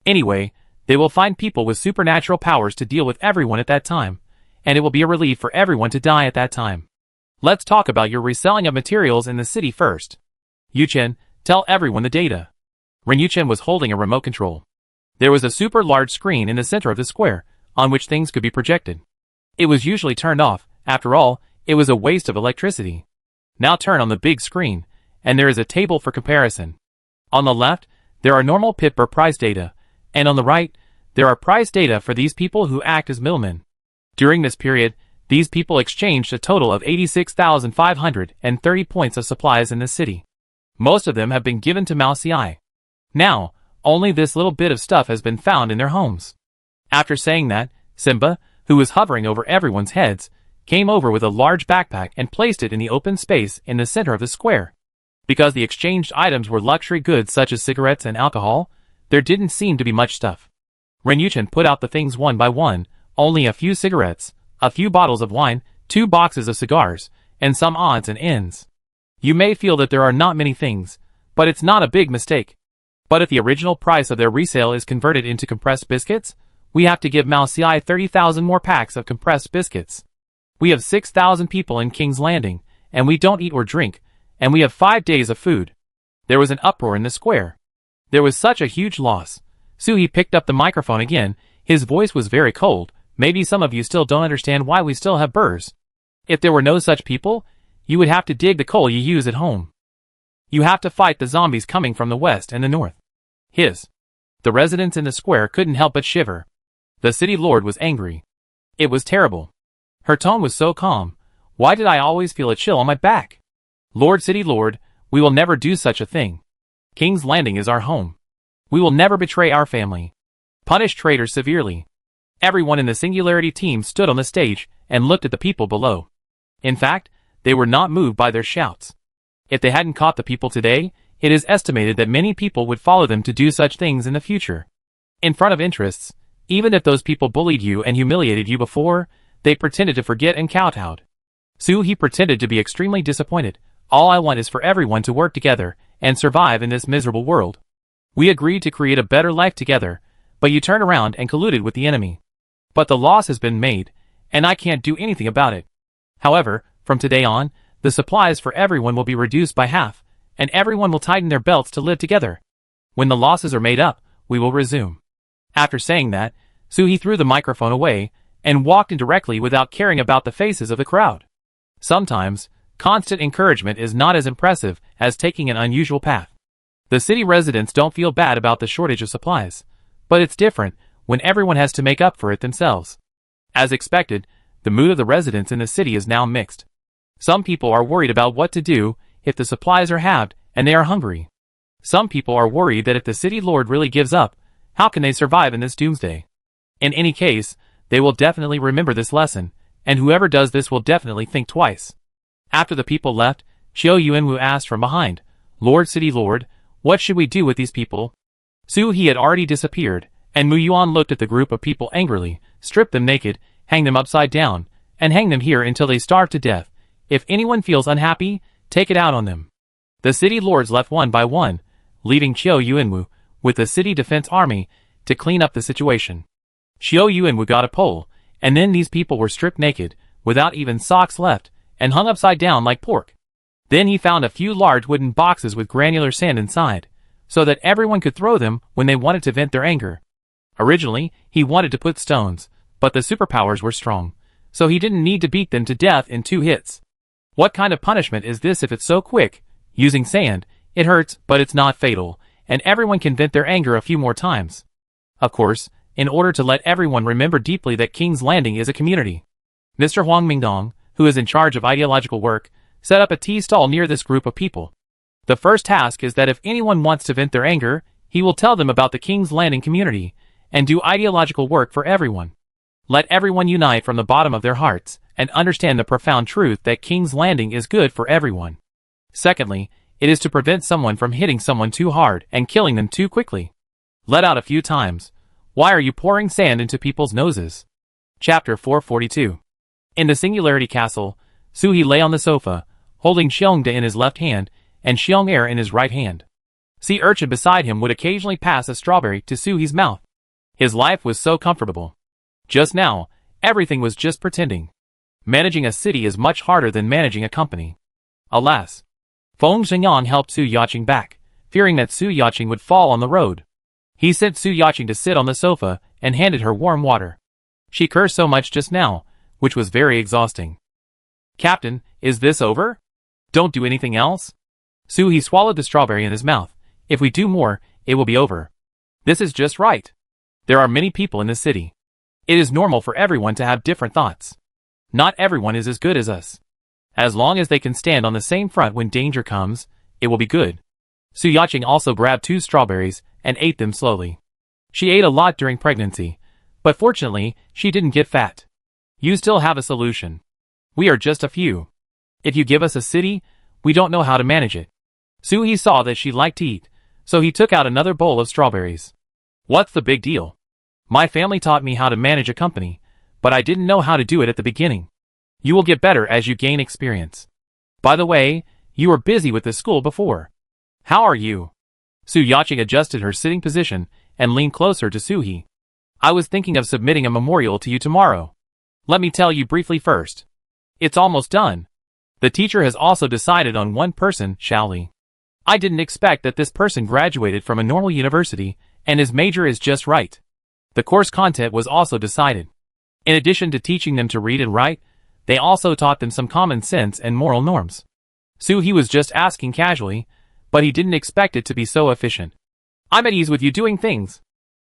Anyway, they will find people with supernatural powers to deal with everyone at that time, and it will be a relief for everyone to die at that time. Let's talk about your reselling of materials in the city first. Yuchen, tell everyone the data. Ren Yuchen was holding a remote control. There was a super large screen in the center of the square, on which things could be projected. It was usually turned off. After all, it was a waste of electricity. Now turn on the big screen, and there is a table for comparison. On the left, there are normal pip or price data, and on the right, there are price data for these people who act as middlemen. During this period, these people exchanged a total of 86,530 points of supplies in the city. Most of them have been given to Mao Xiai. Now, only this little bit of stuff has been found in their homes. After saying that, Simba, who was hovering over everyone's heads, came over with a large backpack and placed it in the open space in the center of the square. Because the exchanged items were luxury goods such as cigarettes and alcohol, There didn't seem to be much stuff. Ren Yuchen put out the things one by one, only a few cigarettes, a few bottles of wine, 2 boxes of cigars, and some odds and ends. You may feel that there are not many things, but it's not a big mistake. But if the original price of their resale is converted into compressed biscuits, we have to give Mao Xiai 30,000 more packs of compressed biscuits. We have 6,000 people in King's Landing, and we don't eat or drink, and we have 5 days of food. There was an uproar in the square. There was such a huge loss. Suhi picked up the microphone again. His voice was very cold. Maybe some of you still don't understand why we still have burrs. If there were no such people, you would have to dig the coal you use at home. You have to fight the zombies coming from the west and the north. The residents in the square couldn't help but shiver. The city lord was angry. It was terrible. Her tone was so calm. Why did I always feel a chill on my back? Lord City Lord, we will never do such a thing. King's Landing is our home. We will never betray our family. Punish traitors severely. Everyone in the Singularity team stood on the stage and looked at the people below. In fact, they were not moved by their shouts. If they hadn't caught the people today, it is estimated that many people would follow them to do such things in the future. In front of interests, even if those people bullied you and humiliated you before, they pretended to forget and kowtowed. He pretended to be extremely disappointed. All I want is for everyone to work together and survive in this miserable world. We agreed to create a better life together, but you turned around and colluded with the enemy. But the loss has been made, and I can't do anything about it. However, from today on, the supplies for everyone will be reduced by half, and everyone will tighten their belts to live together. When the losses are made up, we will resume. After saying that, Suhi threw the microphone away and walked in directly without caring about the faces of the crowd. Sometimes, constant encouragement is not as impressive as taking an unusual path. The city residents don't feel bad about the shortage of supplies, but it's different when everyone has to make up for it themselves. As expected, the mood of the residents in the city is now mixed. Some people are worried about what to do if the supplies are halved and they are hungry. Some people are worried that if the city lord really gives up, how can they survive in this doomsday? In any case, they will definitely remember this lesson, and whoever does this will definitely think twice. After the people left, Xiao Yuanwu asked from behind, Lord City Lord, what should we do with these people? He had already disappeared, and Mu Yuan looked at the group of people angrily, strip them naked, hang them upside down, and hang them here until they starve to death. If anyone feels unhappy, take it out on them. The city lords left one by one, leaving Xiao Yuanwu with the city defense army to clean up the situation. Xiao Yuanwu got a pole, and then these people were stripped naked, without even socks left, and hung upside down like pork. Then he found a few large wooden boxes with granular sand inside, so that everyone could throw them when they wanted to vent their anger. Originally, he wanted to put stones, but the superpowers were strong, so he didn't need to beat them to death in 2 hits. What kind of punishment is this if it's so quick? Using sand, it hurts, but it's not fatal, and everyone can vent their anger a few more times. Of course, in order to let everyone remember deeply that King's Landing is a community. Mr. Huang Mingdong, who is in charge of ideological work, set up a tea stall near this group of people. The first task is that if anyone wants to vent their anger, he will tell them about the King's Landing community, and do ideological work for everyone. Let everyone unite from the bottom of their hearts, and understand the profound truth that King's Landing is good for everyone. Secondly, it is to prevent someone from hitting someone too hard and killing them too quickly. Let out a few times. Why are you pouring sand into people's noses? Chapter 442. In the Singularity Castle, Suhi lay on the sofa, holding Xiongde in his left hand, and Xiong'er in his right hand. Sea Urchin beside him would occasionally pass a strawberry to Suhi's mouth. His life was so comfortable. Just now, everything was just pretending. Managing a city is much harder than managing a company. Alas. Feng Zhengyang helped Su Yaqing back, fearing that Su Yaqing would fall on the road. He sent Su Yaqing to sit on the sofa and handed her warm water. She cursed so much just now, which was very exhausting. Captain, is this over? Don't do anything else? He swallowed the strawberry in his mouth. If we do more, it will be over. This is just right. There are many people in this city. It is normal for everyone to have different thoughts. Not everyone is as good as us. As long as they can stand on the same front when danger comes, it will be good. Su Yaqing also grabbed 2 strawberries and ate them slowly. She ate a lot during pregnancy, but fortunately, she didn't get fat. You still have a solution. We are just a few. If you give us a city, we don't know how to manage it. Suhi saw that she liked to eat, so he took out another bowl of strawberries. What's the big deal? My family taught me how to manage a company, but I didn't know how to do it at the beginning. You will get better as you gain experience. By the way, you were busy with this school before. How are you? Su Yaching adjusted her sitting position and leaned closer to Suhi. I was thinking of submitting a memorial to you tomorrow. Let me tell you briefly first. It's almost done. The teacher has also decided on one person, Shaoli. I didn't expect that this person graduated from a normal university, and his major is just right. The course content was also decided. In addition to teaching them to read and write, they also taught them some common sense and moral norms. Suhi was just asking casually, but he didn't expect it to be so efficient. I'm at ease with you doing things.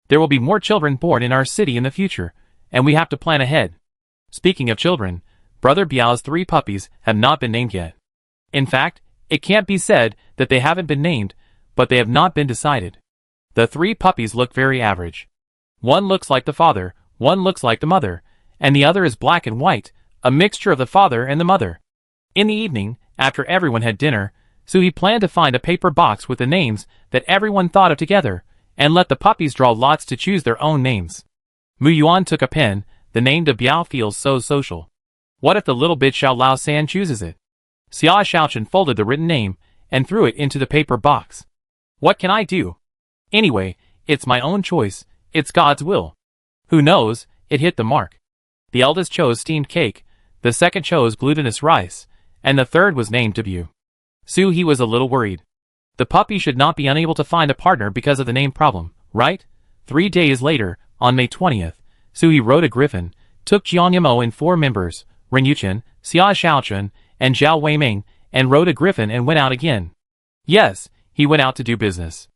There will be more children born in our city in the future, and we have to plan ahead. Speaking of children, Brother Biao's 3 puppies have not been named yet. In fact, it can't be said that they haven't been named, but they have not been decided. The 3 puppies look very average. One looks like the father, one looks like the mother, and the other is black and white, a mixture of the father and the mother. In the evening, after everyone had dinner, Suhi planned to find a paper box with the names that everyone thought of together, and let the puppies draw lots to choose their own names. Mu Yuan took a pen. The name de Biao feels so social. What if the little bit Xiao Lao San chooses it? Xia Xiaochen folded the written name and threw it into the paper box. What can I do? Anyway, it's my own choice, it's God's will. Who knows, it hit the mark. The eldest chose steamed cake, the second chose glutinous rice, and the third was named Debut. Suhi was a little worried. The puppy should not be unable to find a partner because of the name problem, right? 3 days later, on May 20th, Suhi rode a griffin, took Jiang Yamo and 4 members, Ren Yuchen, Xia Xiaochun, and Zhao Weiming, and rode a griffin and went out again. Yes, he went out to do business.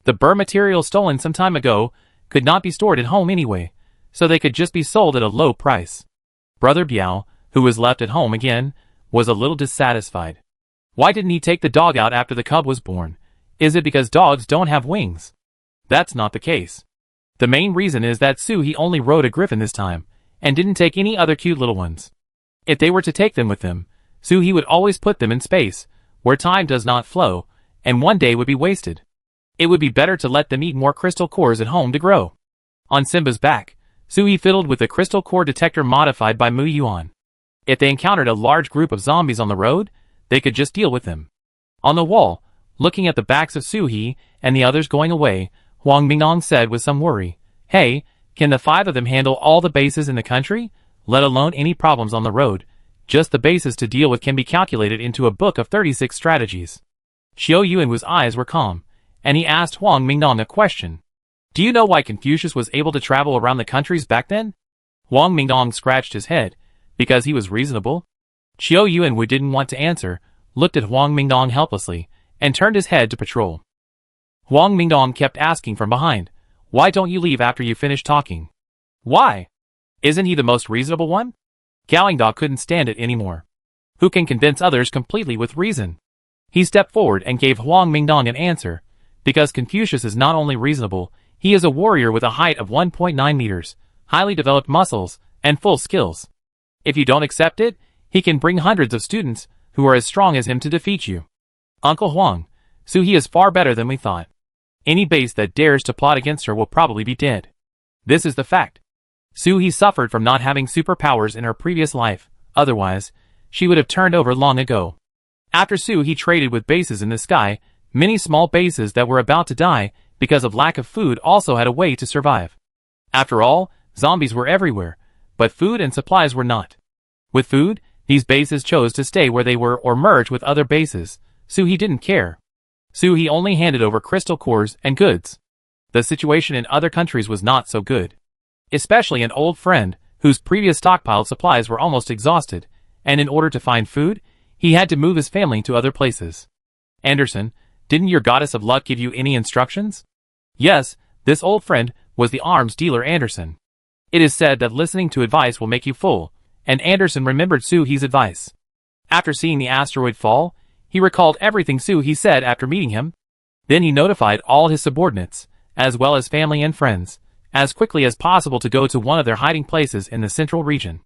The burr material stolen some time ago could not be stored at home anyway, so they could just be sold at a low price. Brother Biao, who was left at home again, was a little dissatisfied. Why didn't he take the dog out after the cub was born? Is it because dogs don't have wings? That's not the case. The main reason is that Suhi only rode a griffin this time, and didn't take any other cute little ones. If they were to take them with him, Suhi would always put them in space, where time does not flow, and one day would be wasted. It would be better to let them eat more crystal cores at home to grow. On Simba's back, Suhi fiddled with the crystal core detector modified by Mu Yuan. If they encountered a large group of zombies on the road, they could just deal with them. On the wall, looking at the backs of Suhi and the others going away, Huang Mingnong said with some worry, "Hey, can the 5 of them handle all the bases in the country? Let alone any problems on the road. Just the bases to deal with can be calculated into a book of 36 strategies." Xiao Yuan, whose eyes were calm, and he asked Huang Mingnong a question. "Do you know why Confucius was able to travel around the countries back then?" Huang Mingnong scratched his head, because he was reasonable. Xiao Yuan, who didn't want to answer, looked at Huang Mingnong helplessly, and turned his head to patrol. Huang Mingnong kept asking from behind, "Why don't you leave after you finish talking?" "Why? Isn't he the most reasonable one?" Gallingdog couldn't stand it anymore. Who can convince others completely with reason? He stepped forward and gave Huang Mingnong an answer, because Confucius is not only reasonable, he is a warrior with a height of 1.9 meters, highly developed muscles, and full skills. If you don't accept it, he can bring hundreds of students who are as strong as him to defeat you. Uncle Huang, Suhi is far better than we thought. Any base that dares to plot against her will probably be dead. This is the fact. Suhi suffered from not having superpowers in her previous life, otherwise, she would have turned over long ago. After Suhi traded with bases in the sky, many small bases that were about to die because of lack of food also had a way to survive. After all, zombies were everywhere, but food and supplies were not. With food, these bases chose to stay where they were or merge with other bases. Suhi didn't care. Suhi only handed over crystal cores and goods. The situation in other countries was not so good. Especially an old friend, whose previous stockpiled supplies were almost exhausted, and in order to find food, he had to move his family to other places. "Anderson, didn't your goddess of luck give you any instructions?" Yes, this old friend was the arms dealer Anderson. It is said that listening to advice will make you full, and Anderson remembered Suhi's advice. After seeing the asteroid fall, he recalled everything Suhi said after meeting him. Then he notified all his subordinates, as well as family and friends, as quickly as possible to go to one of their hiding places in the central region.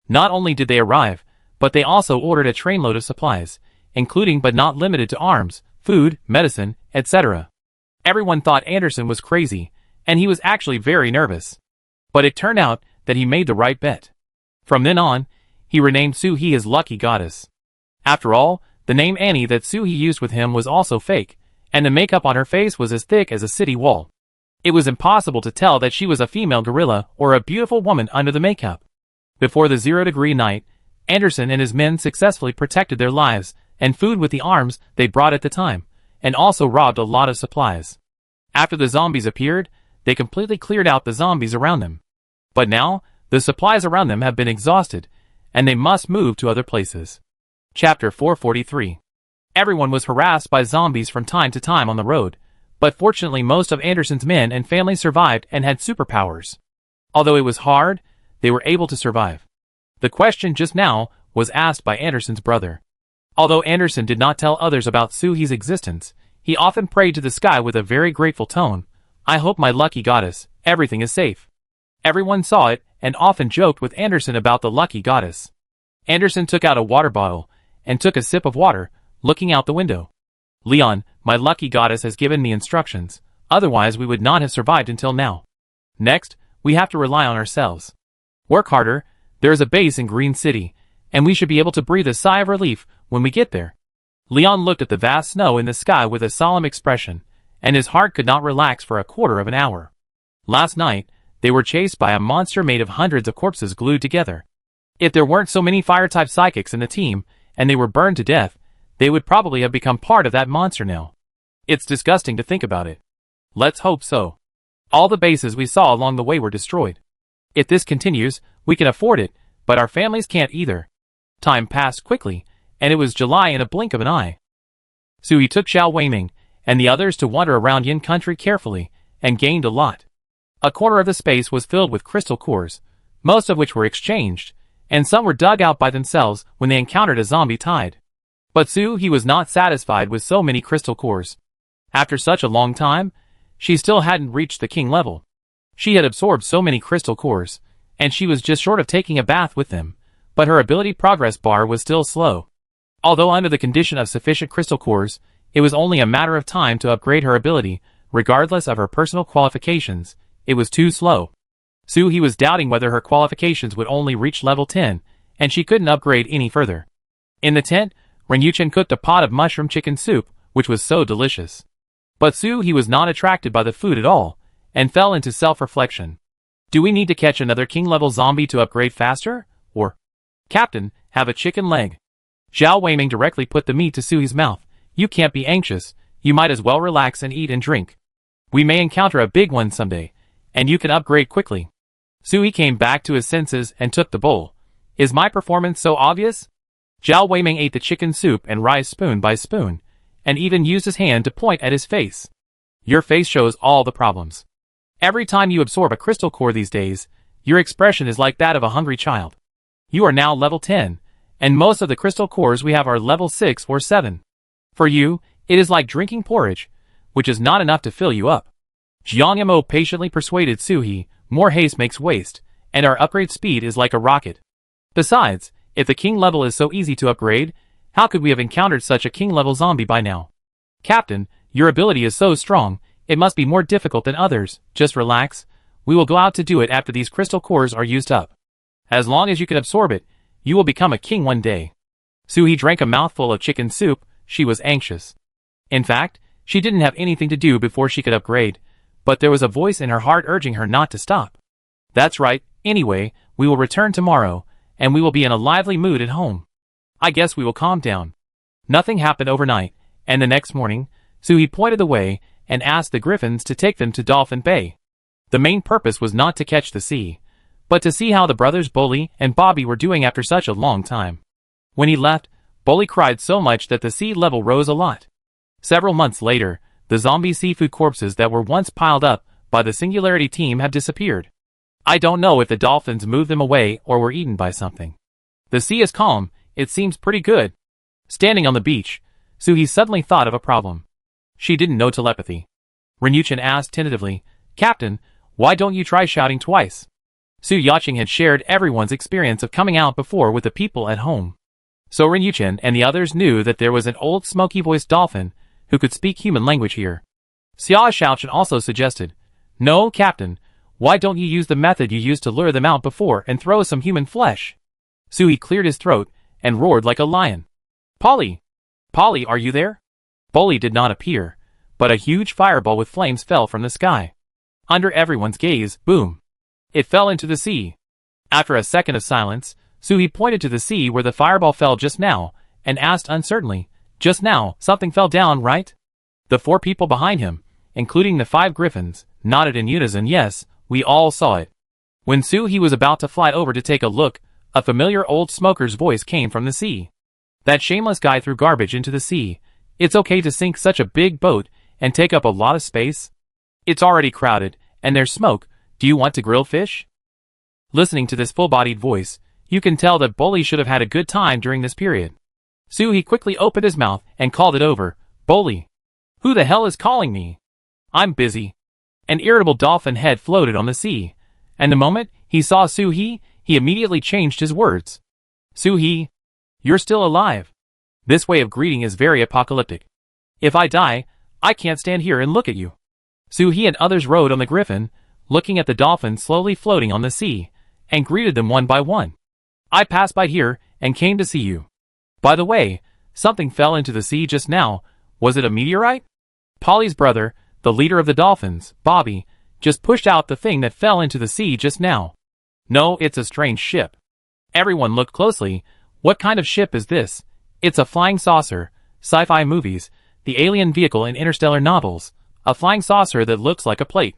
Not only did they arrive, but they also ordered a trainload of supplies, including but not limited to arms, food, medicine, etc. Everyone thought Anderson was crazy, and he was actually very nervous. But it turned out that he made the right bet. From then on, he renamed Soo-hee his lucky goddess. After all, the name Annie that Soo-hee used with him was also fake, and the makeup on her face was as thick as a city wall. It was impossible to tell that she was a female gorilla or a beautiful woman under the makeup. Before the 0-degree night, Anderson and his men successfully protected their lives and food with the arms they brought at the time, and also robbed a lot of supplies. After the zombies appeared, they completely cleared out the zombies around them. But now, the supplies around them have been exhausted, and they must move to other places. Chapter 443. Everyone was harassed by zombies from time to time on the road, but fortunately most of Anderson's men and family survived and had superpowers. Although it was hard, they were able to survive. The question just now was asked by Anderson's brother. Although Anderson did not tell others about Soo-hee's existence, he often prayed to the sky with a very grateful tone. "I hope, my lucky goddess, everything is safe." Everyone saw it and often joked with Anderson about the lucky goddess. Anderson took out a water bottle and took a sip of water, looking out the window. "Leon, my lucky goddess has given me instructions, otherwise we would not have survived until now. Next, we have to rely on ourselves. Work harder, there is a base in Green City, and we should be able to breathe a sigh of relief when we get there." Leon looked at the vast snow in the sky with a solemn expression, and his heart could not relax for a quarter of an hour. Last night, they were chased by a monster made of hundreds of corpses glued together. If there weren't so many fire-type psychics in the team, and they were burned to death, they would probably have become part of that monster now. It's disgusting to think about it. Let's hope so. All the bases we saw along the way were destroyed. If this continues, we can afford it, but our families can't either. Time passed quickly, and it was July in a blink of an eye. Soo-hee took Xiao Weiming and the others to wander around Yin country carefully, and gained a lot. A quarter of the space was filled with crystal cores, most of which were exchanged, and some were dug out by themselves when they encountered a zombie tide. But Soo-hee was not satisfied with so many crystal cores. After such a long time, she still hadn't reached the king level. She had absorbed so many crystal cores, and she was just short of taking a bath with them, but her ability progress bar was still slow. Although under the condition of sufficient crystal cores, it was only a matter of time to upgrade her ability, regardless of her personal qualifications. It was too slow. Soo-hee was doubting whether her qualifications would only reach level 10, and she couldn't upgrade any further. In the tent, Ren-yu-chen cooked a pot of mushroom chicken soup, which was so delicious. But Soo-hee was not attracted by the food at all, and fell into self-reflection. Do we need to catch another king-level zombie to upgrade faster? Or, Captain, have a chicken leg. Xiao Weiming directly put the meat to Soo-hee's mouth. You can't be anxious, you might as well relax and eat and drink. We may encounter a big one someday, and you can upgrade quickly. Soo-hee came back to his senses and took the bowl. Is my performance so obvious? Xiao Weiming ate the chicken soup and rice spoon by spoon, and even used his hand to point at his face. Your face shows all the problems. Every time you absorb a crystal core these days, your expression is like that of a hungry child. You are now level 10, and most of the crystal cores we have are level 6 or 7. For you, it is like drinking porridge, which is not enough to fill you up. Jiang Mo patiently persuaded Soo-hee, more haste makes waste, and our upgrade speed is like a rocket. Besides, if the king level is so easy to upgrade, how could we have encountered such a king level zombie by now? Captain, your ability is so strong, it must be more difficult than others. Just relax, we will go out to do it after these crystal cores are used up. As long as you can absorb it, you will become a king one day. Soo-hee drank a mouthful of chicken soup. She was anxious. In fact, she didn't have anything to do before she could upgrade, but there was a voice in her heart urging her not to stop. That's right, anyway, we will return tomorrow, and we will be in a lively mood at home. I guess we will calm down. Nothing happened overnight, and the next morning, Soo-hee pointed the way and asked the griffins to take them to Dolphin Bay. The main purpose was not to catch the sea, but to see how the brothers Bully and Bobby were doing after such a long time. When he left, Bully cried so much that the sea level rose a lot. Several months later, the zombie seafood corpses that were once piled up by the Singularity team have disappeared. I don't know if the dolphins moved them away or were eaten by something. The sea is calm, it seems pretty good. Standing on the beach, Soo-hee suddenly thought of a problem. She didn't know telepathy. Ren-yu-chen asked tentatively, Captain, why don't you try shouting twice? Su-yaching had shared everyone's experience of coming out before with the people at home. So Ren-yu-chen and the others knew that there was an old smoky-voiced dolphin who could speak human language here. Xia Shaochen also suggested, No, Captain. Why don't you use the method you used to lure them out before and throw some human flesh? Suhi cleared his throat and roared like a lion. Polly! Polly, are you there? Bolly did not appear, but a huge fireball with flames fell from the sky. Under everyone's gaze, boom! It fell into the sea. After a second of silence, Suhi pointed to the sea where the fireball fell just now, and asked uncertainly, just now, something fell down, right? The 4 people behind him, including the 5 griffins, nodded in unison. Yes, we all saw it. When Suhi was about to fly over to take a look, a familiar old smoker's voice came from the sea. That shameless guy threw garbage into the sea. It's okay to sink such a big boat and take up a lot of space? It's already crowded, and there's smoke. Do you want to grill fish? Listening to this full-bodied voice, you can tell that Bolly should have had a good time during this period. Suhi quickly opened his mouth and called it over. Bolly. Who the hell is calling me? I'm busy. An irritable dolphin head floated on the sea, and the moment he saw Suhi, he immediately changed his words. Suhi, you're still alive. This way of greeting is very apocalyptic. If I die, I can't stand here and look at you. Suhi and others rode on the griffin, looking at the dolphin slowly floating on the sea, and greeted them one by one. I passed by here and came to see you. By the way, something fell into the sea just now. Was it a meteorite? Polly's brother, the leader of the dolphins, Bobby, just pushed out the thing that fell into the sea just now. No, it's a strange ship. Everyone looked closely. What kind of ship is this? It's a flying saucer. Sci-fi movies, the alien vehicle in interstellar novels, a flying saucer that looks like a plate.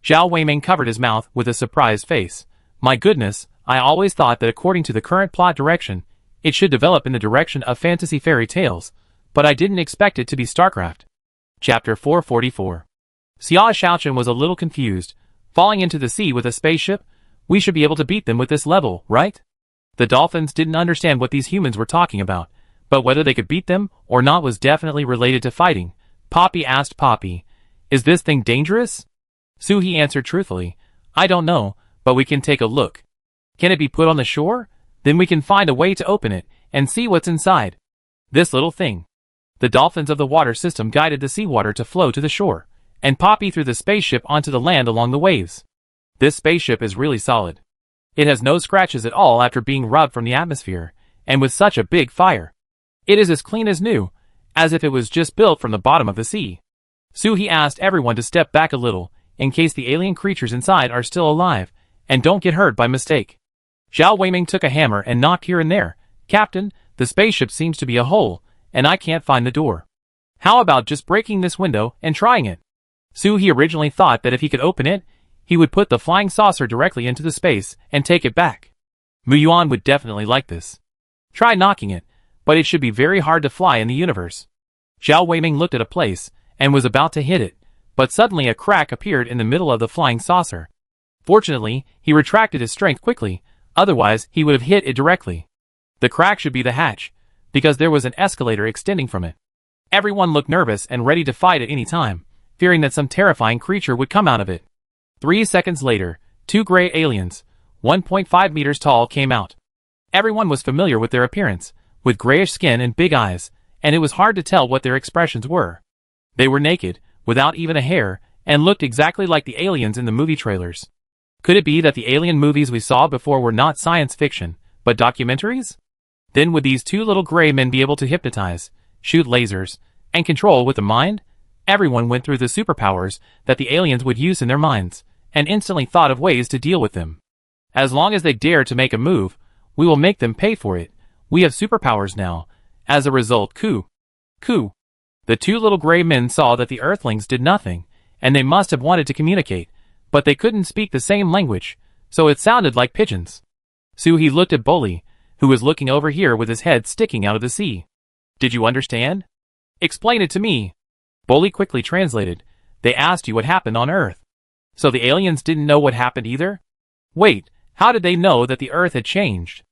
Zhao Weiming covered his mouth with a surprised face. My goodness, I always thought that according to the current plot direction, it should develop in the direction of fantasy fairy tales, but I didn't expect it to be StarCraft. Chapter 444. Xia Shaochen was a little confused. Falling into the sea with a spaceship? We should be able to beat them with this level, right? The dolphins didn't understand what these humans were talking about, but whether they could beat them or not was definitely related to fighting. Poppy asked Poppy, is this thing dangerous? Suhi answered truthfully, I don't know, but we can take a look. Can it be put on the shore? Then we can find a way to open it and see what's inside. This little thing. The dolphins of the water system guided the seawater to flow to the shore, and Poppy threw the spaceship onto the land along the waves. This spaceship is really solid. It has no scratches at all after being rubbed from the atmosphere, and with such a big fire. It is as clean as new, as if it was just built from the bottom of the sea. Suhi asked everyone to step back a little, in case the alien creatures inside are still alive, and don't get hurt by mistake. Zhao Weiming took a hammer and knocked here and there. Captain, the spaceship seems to be a hole, and I can't find the door. How about just breaking this window and trying it? Suhi originally thought that if he could open it, he would put the flying saucer directly into the space and take it back. Mu Yuan would definitely like this. Try knocking it, but it should be very hard to fly in the universe. Zhao Weiming looked at a place and was about to hit it, but suddenly a crack appeared in the middle of the flying saucer. Fortunately, he retracted his strength quickly, otherwise he would have hit it directly. The crack should be the hatch, because there was an escalator extending from it. Everyone looked nervous and ready to fight at any time, fearing that some terrifying creature would come out of it. 3 seconds later, 2 gray aliens, 1.5 meters tall, came out. Everyone was familiar with their appearance, with grayish skin and big eyes, and it was hard to tell what their expressions were. They were naked, without even a hair, and looked exactly like the aliens in the movie trailers. Could it be that the alien movies we saw before were not science fiction, but documentaries? Then would these 2 little gray men be able to hypnotize, shoot lasers, and control with the mind? Everyone went through the superpowers that the aliens would use in their minds, and instantly thought of ways to deal with them. As long as they dare to make a move, we will make them pay for it. We have superpowers now. As a result, coup. The 2 little gray men saw that the Earthlings did nothing, and they must have wanted to communicate, but they couldn't speak the same language, so it sounded like pigeons. Suhi looked at Bolly, who was looking over here with his head sticking out of the sea. Did you understand? Explain it to me. Bolly quickly translated. They asked you what happened on Earth. So the aliens didn't know what happened either? Wait, how did they know that the Earth had changed?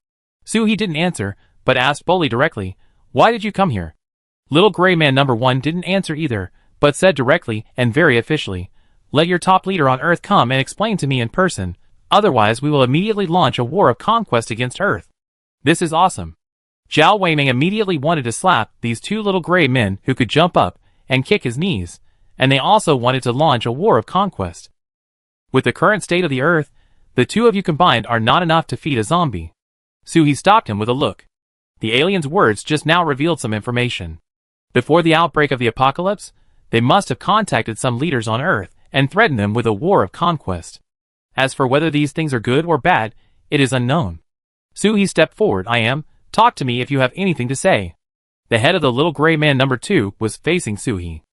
Suhi didn't answer, but asked Bolly directly, why did you come here? Little Gray Man number 1 didn't answer either, but said directly and very officially, let your top leader on Earth come and explain to me in person, otherwise we will immediately launch a war of conquest against Earth. This is awesome. Zhao Weiming immediately wanted to slap these 2 little gray men who could jump up and kick his knees, and they also wanted to launch a war of conquest. With the current state of the Earth, the two of you combined are not enough to feed a zombie. Suhi stopped him with a look. The alien's words just now revealed some information. Before the outbreak of the apocalypse, they must have contacted some leaders on Earth and threatened them with a war of conquest. As for whether these things are good or bad, it is unknown. Suhi stepped forward. Talk to me if you have anything to say. The head of the little gray man number 2 was facing Suhi.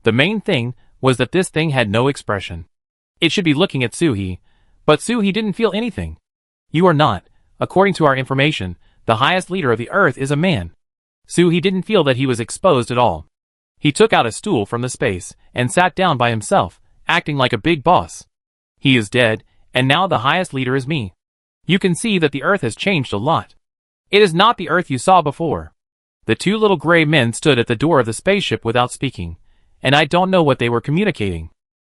The main thing was that this thing had no expression. It should be looking at Suhi, but Suhi didn't feel anything. You are not, according to our information, the highest leader of the Earth is a man. Suhi didn't feel that he was exposed at all. He took out a stool from the space and sat down by himself, acting like a big boss. He is dead, and now the highest leader is me. You can see that the Earth has changed a lot. It is not the Earth you saw before. The two little gray men stood at the door of the spaceship without speaking, and I don't know what they were communicating.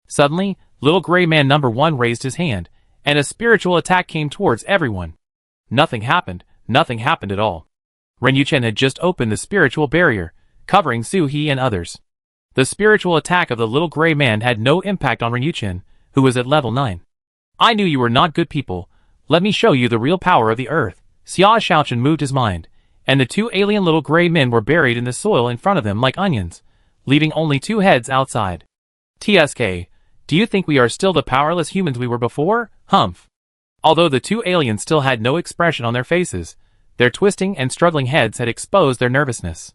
Suddenly, little gray man number 1 raised his hand, and a spiritual attack came towards everyone. Nothing happened at all. Ren Yuchen had just opened the spiritual barrier, covering Suhi and others. The spiritual attack of the little gray man had no impact on Ren Yuchen, who was at level 9. I knew you were not good people. Let me show you the real power of the Earth. Xia Shaochen moved his mind, and the two alien little gray men were buried in the soil in front of them like onions, leaving only 2 heads outside. TSK, do you think we are still the powerless humans we were before? Humph. Although the 2 aliens still had no expression on their faces, their twisting and struggling heads had exposed their nervousness.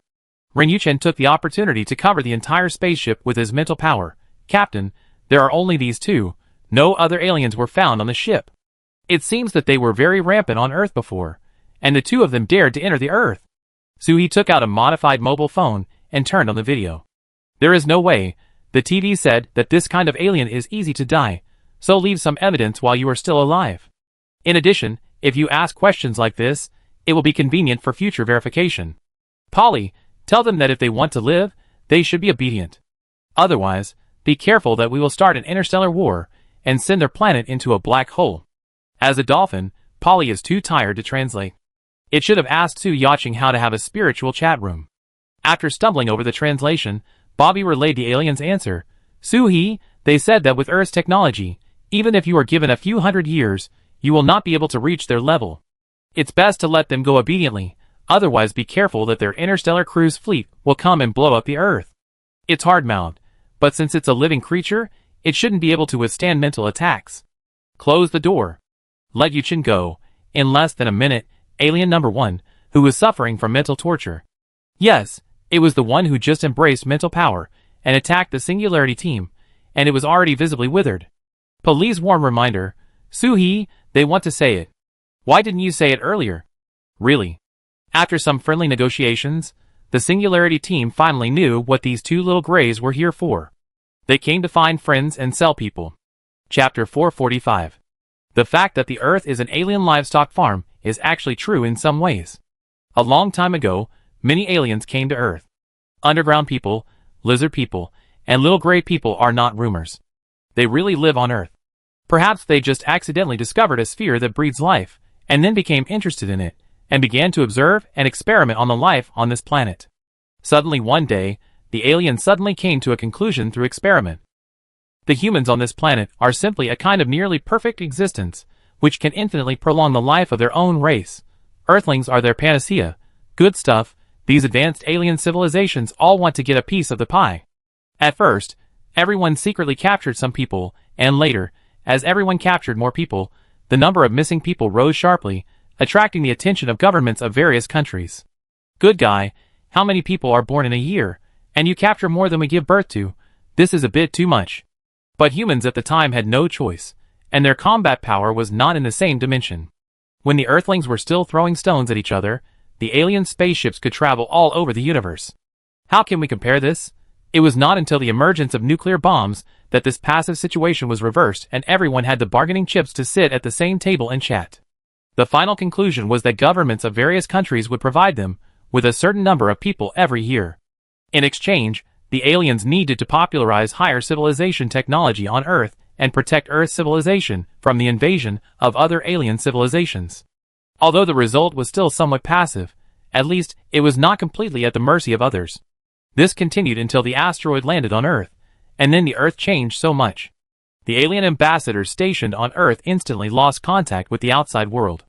Ren Yuchen took the opportunity to cover the entire spaceship with his mental power. Captain, there are only these 2. No other aliens were found on the ship. It seems that they were very rampant on Earth before, and the 2 of them dared to enter the Earth. Suhi took out a modified mobile phone and turned on the video. There is no way. The TV said that this kind of alien is easy to die, so leave some evidence while you are still alive. In addition, if you ask questions like this, it will be convenient for future verification. Polly, tell them that if they want to live, they should be obedient. Otherwise, be careful that we will start an interstellar war and send their planet into a black hole. As a dolphin, Polly is too tired to translate. It should have asked Su Yaching how to have a spiritual chat room. After stumbling over the translation, Bobby relayed the alien's answer. Suhi, they said that with Earth's technology, even if you are given a few hundred years, you will not be able to reach their level. It's best to let them go obediently, otherwise be careful that their interstellar cruise fleet will come and blow up the Earth. It's hard-mouthed, but since it's a living creature, it shouldn't be able to withstand mental attacks. Close the door. Let Yuchen go. In less than a minute, alien number 1, who was suffering from mental torture. Yes, it was the one who just embraced mental power and attacked the Singularity team, and it was already visibly withered. Police warm reminder. Suhi, they want to say it. Why didn't you say it earlier? Really? After some friendly negotiations, the Singularity team finally knew what these 2 little grays were here for. They came to find friends and sell people. Chapter 445. The fact that the Earth is an alien livestock farm is actually true in some ways. A long time ago, many aliens came to Earth. Underground people, lizard people, and little gray people are not rumors. They really live on Earth. Perhaps they just accidentally discovered a sphere that breeds life, and then became interested in it, and began to observe and experiment on the life on this planet. Suddenly one day, the aliens suddenly came to a conclusion through experiment. The humans on this planet are simply a kind of nearly perfect existence, which can infinitely prolong the life of their own race. Earthlings are their panacea. Good stuff. These advanced alien civilizations all want to get a piece of the pie. At first, everyone secretly captured some people, and later, as everyone captured more people, the number of missing people rose sharply, attracting the attention of governments of various countries. Good guy, how many people are born in a year, and you capture more than we give birth to? This is a bit too much. But humans at the time had no choice, and their combat power was not in the same dimension. When the Earthlings were still throwing stones at each other, the alien spaceships could travel all over the universe. How can we compare this? It was not until the emergence of nuclear bombs that this passive situation was reversed and everyone had the bargaining chips to sit at the same table and chat. The final conclusion was that governments of various countries would provide them with a certain number of people every year. In exchange, the aliens needed to popularize higher civilization technology on Earth and protect Earth's civilization from the invasion of other alien civilizations. Although the result was still somewhat passive, at least it was not completely at the mercy of others. This continued until the asteroid landed on Earth, and then the Earth changed so much. The alien ambassadors stationed on Earth instantly lost contact with the outside world.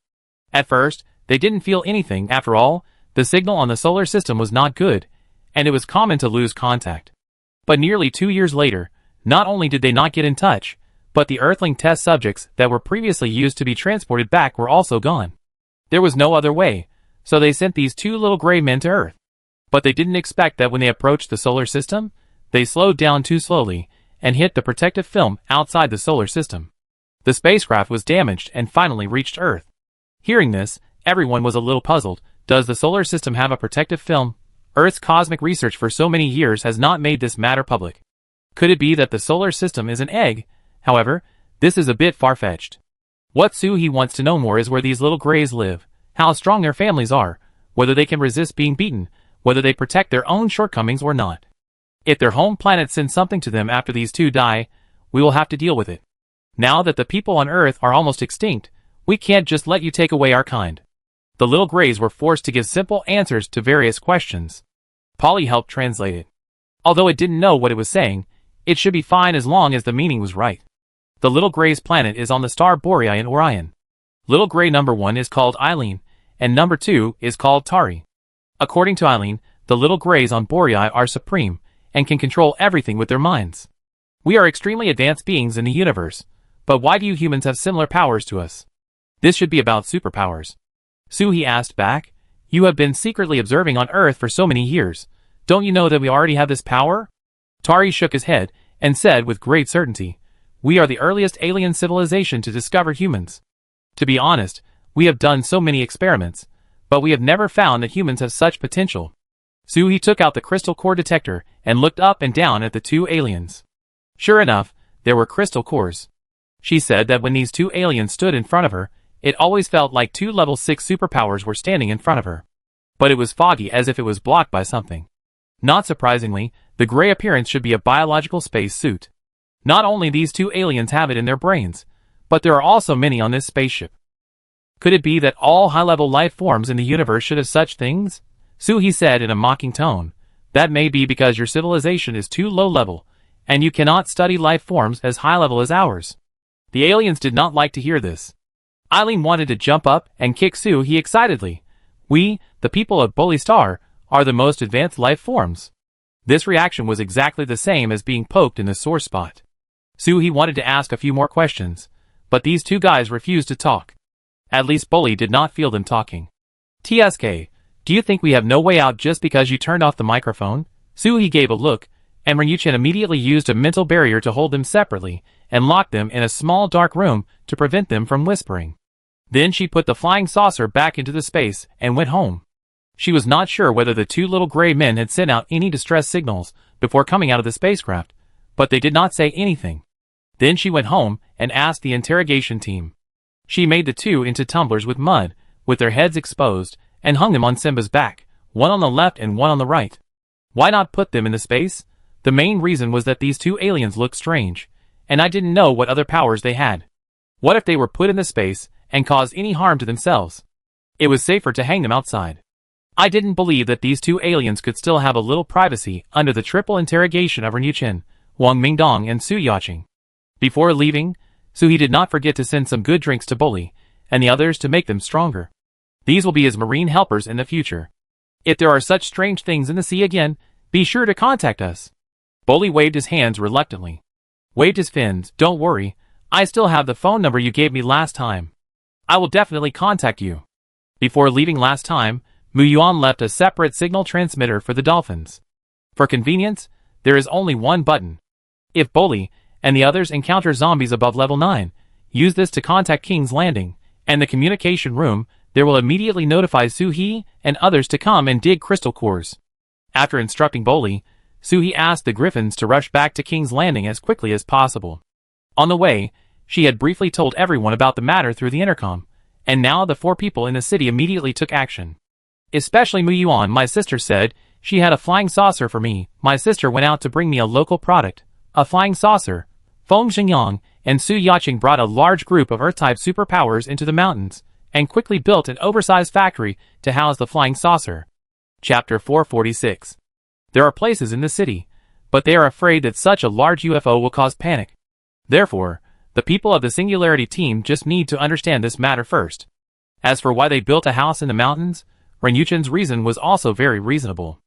At first, they didn't feel anything. After all, the signal on the solar system was not good, and it was common to lose contact. But nearly 2 years later, not only did they not get in touch, but the Earthling test subjects that were previously used to be transported back were also gone. There was no other way, so they sent these 2 little gray men to Earth. But they didn't expect that when they approached the solar system, they slowed down too slowly and hit the protective film outside the solar system. The spacecraft was damaged and finally reached Earth. Hearing this, everyone was a little puzzled. Does the solar system have a protective film? Earth's cosmic research for so many years has not made this matter public. Could it be that the solar system is an egg? However, this is a bit far-fetched. What Suhi wants to know more is where these little grays live, how strong their families are, whether they can resist being beaten, whether they protect their own shortcomings or not. If their home planet sends something to them after these 2 die, we will have to deal with it. Now that the people on Earth are almost extinct, we can't just let you take away our kind. The little grays were forced to give simple answers to various questions. Polly helped translate it. Although it didn't know what it was saying, it should be fine as long as the meaning was right. The little gray's planet is on the star Boreae in Orion. Little gray number 1 is called Eileen, and number 2 is called Tari. According to Eileen, the little grays on Boreae are supreme, and can control everything with their minds. We are extremely advanced beings in the universe, but why do you humans have similar powers to us? This should be about superpowers. Suhi asked back, you have been secretly observing on Earth for so many years. Don't you know that we already have this power? Tari shook his head, and said with great certainty, we are the earliest alien civilization to discover humans. To be honest, we have done so many experiments, but we have never found that humans have such potential. Suhi took out the crystal core detector and looked up and down at the 2 aliens. Sure enough, there were crystal cores. She said that when these 2 aliens stood in front of her, it always felt like 2 level 6 superpowers were standing in front of her. But it was foggy as if it was blocked by something. Not surprisingly, the gray appearance should be a biological space suit. Not only these 2 aliens have it in their brains, but there are also many on this spaceship. Could it be that all high-level life forms in the universe should have such things? Suhi said in a mocking tone. That may be because your civilization is too low-level, and you cannot study life forms as high-level as ours. The aliens did not like to hear this. Eileen wanted to jump up and kick Suhi excitedly. We, the people of Bully Star, are the most advanced life forms. This reaction was exactly the same as being poked in the sore spot. Suhi wanted to ask a few more questions, but these 2 guys refused to talk. At least Bully did not feel them talking. TSK, do you think we have no way out just because you turned off the microphone? Suhi gave a look, and Ryuchen immediately used a mental barrier to hold them separately and locked them in a small dark room to prevent them from whispering. Then she put the flying saucer back into the space and went home. She was not sure whether the 2 little gray men had sent out any distress signals before coming out of the spacecraft, but they did not say anything. Then she went home and asked the interrogation team. She made the 2 into tumblers with mud, with their heads exposed, and hung them on Simba's back, one on the left and one on the right. Why not put them in the space? The main reason was that these 2 aliens looked strange, and I didn't know what other powers they had. What if they were put in the space and caused any harm to themselves? It was safer to hang them outside. I didn't believe that these 2 aliens could still have a little privacy under the triple interrogation of Ryuchen, Wang Mingdong and Su Yaching. Before leaving, Suhi did not forget to send some good drinks to Bully and the others to make them stronger. These will be his marine helpers in the future. If there are such strange things in the sea again, be sure to contact us. Bully waved his hands reluctantly. Waved his fins. Don't worry, I still have the phone number you gave me last time. I will definitely contact you. Before leaving last time, Mu Yuan left a separate signal transmitter for the dolphins. For convenience, there is only one button. If Bully and the others encounter zombies above level 9, use this to contact King's Landing, and the communication room there will immediately notify Suhi and others to come and dig crystal cores. After instructing Bully, Suhi asked the Griffins to rush back to King's Landing as quickly as possible. On the way, she had briefly told everyone about the matter through the intercom, and now the 4 people in the city immediately took action. Especially Mu Yuan. My sister said she had a flying saucer for me. My sister went out to bring me a local product, a flying saucer. Feng Xingyang and Su Yaching brought a large group of Earth-type superpowers into the mountains, and quickly built an oversized factory to house the flying saucer. Chapter 446. There are places in the city, but they are afraid that such a large UFO will cause panic. Therefore, the people of the Singularity team just need to understand this matter first. As for why they built a house in the mountains, Ren Yuchen's reason was also very reasonable.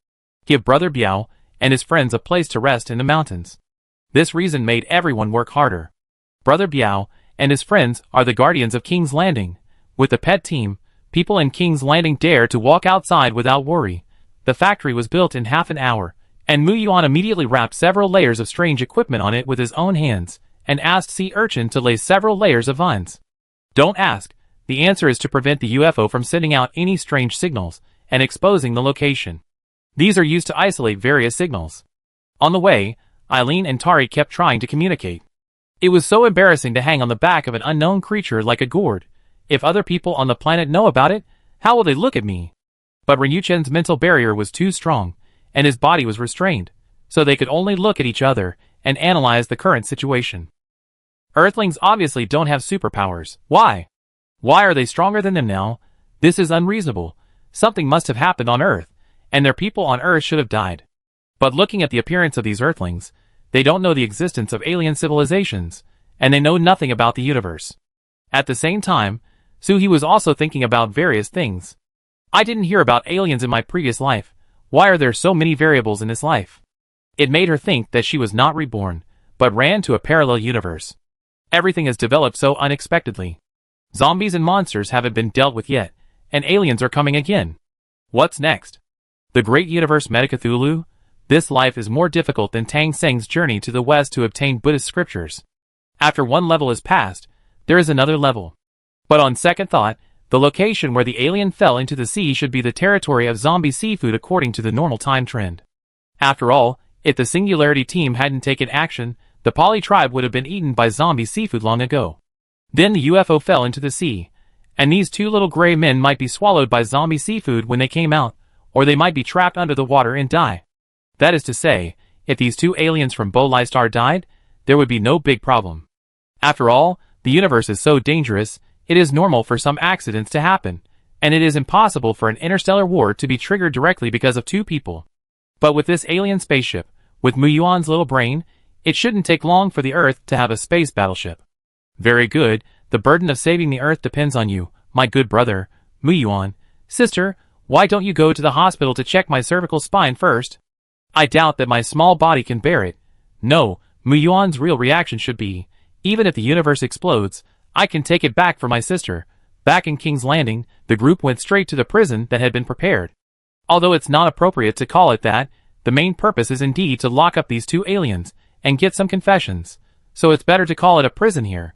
Give Brother Biao and his friends a place to rest in the mountains. This reason made everyone work harder. Brother Biao and his friends are the guardians of King's Landing. With the pet team, people in King's Landing dare to walk outside without worry. The factory was built in half an hour, and Mu Yuan immediately wrapped several layers of strange equipment on it with his own hands, and asked Sea Urchin to lay several layers of vines. Don't ask, the answer is to prevent the UFO from sending out any strange signals, and exposing the location. These are used to isolate various signals. On the way, Eileen and Tari kept trying to communicate. It was so embarrassing to hang on the back of an unknown creature like a gourd. If other people on the planet know about it, how will they look at me? But Ren Yuchen's mental barrier was too strong, and his body was restrained, so they could only look at each other and analyze the current situation. Earthlings obviously don't have superpowers. Why? Why are they stronger than them now? This is unreasonable. Something must have happened on Earth, and their people on Earth should have died. But looking at the appearance of these Earthlings, they don't know the existence of alien civilizations, and they know nothing about the universe. At the same time, Suhi was also thinking about various things. I didn't hear about aliens in my previous life. Why are there so many variables in this life? It made her think that she was not reborn, but ran to a parallel universe. Everything has developed so unexpectedly. Zombies and monsters haven't been dealt with yet, and aliens are coming again. What's next? The great universe Metacthulhu? This life is more difficult than Tang Seng's journey to the west to obtain Buddhist scriptures. After one level is passed, there is another level. But on second thought, the location where the alien fell into the sea should be the territory of zombie seafood according to the normal time trend. After all, if the Singularity team hadn't taken action, the Poly tribe would have been eaten by zombie seafood long ago. Then the UFO fell into the sea, and these two little gray men might be swallowed by zombie seafood when they came out, or they might be trapped under the water and die. That is to say, if these two aliens from Bolai Star died, there would be no big problem. After all, the universe is so dangerous, it is normal for some accidents to happen, and it is impossible for an interstellar war to be triggered directly because of two people. But with this alien spaceship, with Mu Yuan's little brain, it shouldn't take long for the Earth to have a space battleship. Very good, the burden of saving the Earth depends on you, my good brother, Mu Yuan. Sister, why don't you go to the hospital to check my cervical spine first? I doubt that my small body can bear it. No, Mu Yuan's real reaction should be, even if the universe explodes, I can take it back for my sister. Back in King's Landing, the group went straight to the prison that had been prepared. Although it's not appropriate to call it that, the main purpose is indeed to lock up these two aliens, and get some confessions, so it's better to call it a prison here.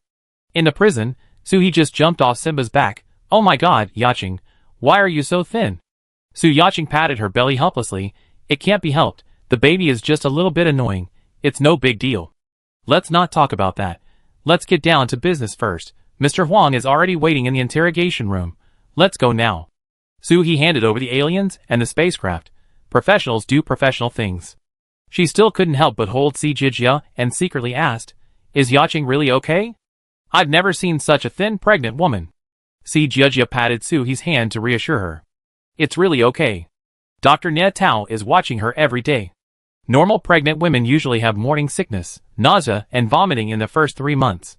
In the prison, Suhi just jumped off Simba's back. Oh my god, Yaching, why are you so thin? Su Yaching patted her belly helplessly. It can't be helped, the baby is just a little bit annoying, it's no big deal. Let's not talk about that. Let's get down to business first. Mr. Huang is already waiting in the interrogation room. Let's go now. Suhi handed over the aliens and the spacecraft. Professionals do professional things. She still couldn't help but hold Si Jijia and secretly asked, is Yaching really okay? I've never seen such a thin pregnant woman. Si Jijia patted Suhi's hand to reassure her. It's really okay. Dr. Nie Tao is watching her every day. Normal pregnant women usually have morning sickness, nausea, and vomiting in the first 3 months.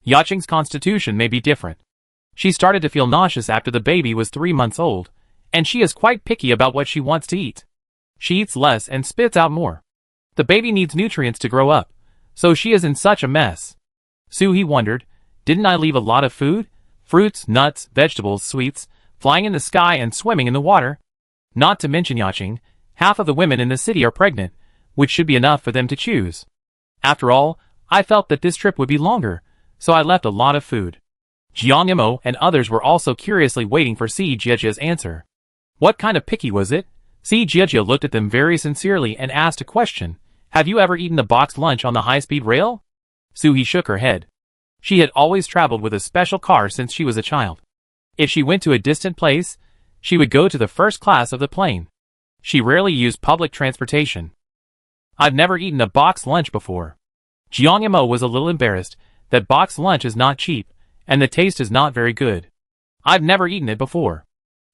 Yaching's constitution may be different. She started to feel nauseous after the baby was 3 months old, and she is quite picky about what she wants to eat. She eats less and spits out more. The baby needs nutrients to grow up, so she is in such a mess. Suhi wondered, didn't I leave a lot of food? Fruits, nuts, vegetables, sweets, flying in the sky and swimming in the water? Not to mention Yaching, half of the women in the city are pregnant, which should be enough for them to choose. After all, I felt that this trip would be longer, so I left a lot of food. Jiang Yimo and others were also curiously waiting for Si Jiejia's answer. What kind of picky was it? Si Jiejia looked at them very sincerely and asked a question. Have you ever eaten the boxed lunch on the high-speed rail? Suhi shook her head. She had always traveled with a special car since she was a child. If she went to a distant place, she would go to the first class of the plane. She rarely used public transportation. I've never eaten a boxed lunch before. Jiang Yimo was a little embarrassed that boxed lunch is not cheap, and the taste is not very good. I've never eaten it before.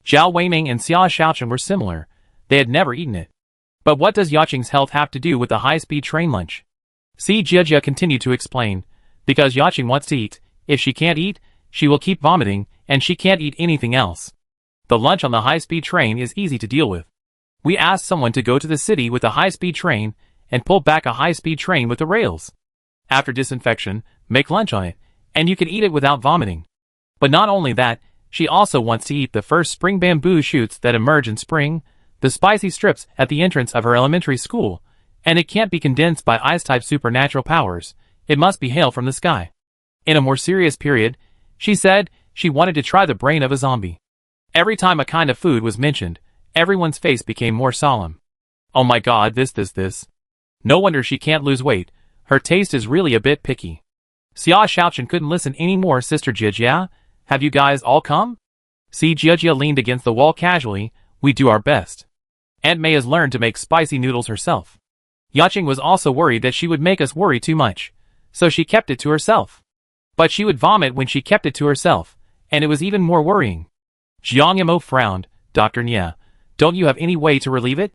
Zhao Weiming and Xia Shaochen were similar. They had never eaten it. But what does Yaching's health have to do with the high-speed train lunch? Si Jieji continued to explain. because Yaching wants to eat. If she can't eat, she will keep vomiting, and she can't eat anything else. The lunch on the high-speed train is easy to deal with. We asked someone to go to the city with a high-speed train and pull back a high-speed train with the rails. After disinfection, make lunch on it, and you can eat it without vomiting. But not only that, she also wants to eat the first spring bamboo shoots that emerge in spring, the spicy strips at the entrance of her elementary school, and it can't be condensed by ice-type supernatural powers. It must be hail from the sky. In a more serious period, she said she wanted to try the brain of a zombie. Every time a kind of food was mentioned, everyone's face became more solemn. Oh my god, this. No wonder she can't lose weight. Her taste is really a bit picky. Xia Xiaochen couldn't listen anymore. Sister Jijia, have you guys all come? See, Jijia leaned against the wall casually. We do our best. Aunt May has learned to make spicy noodles herself. Yaching was also worried that she would make us worry too much, so she kept it to herself. But she would vomit when she kept it to herself, and it was even more worrying. Jiang Yamo frowned. Dr. Nia, don't you have any way to relieve it?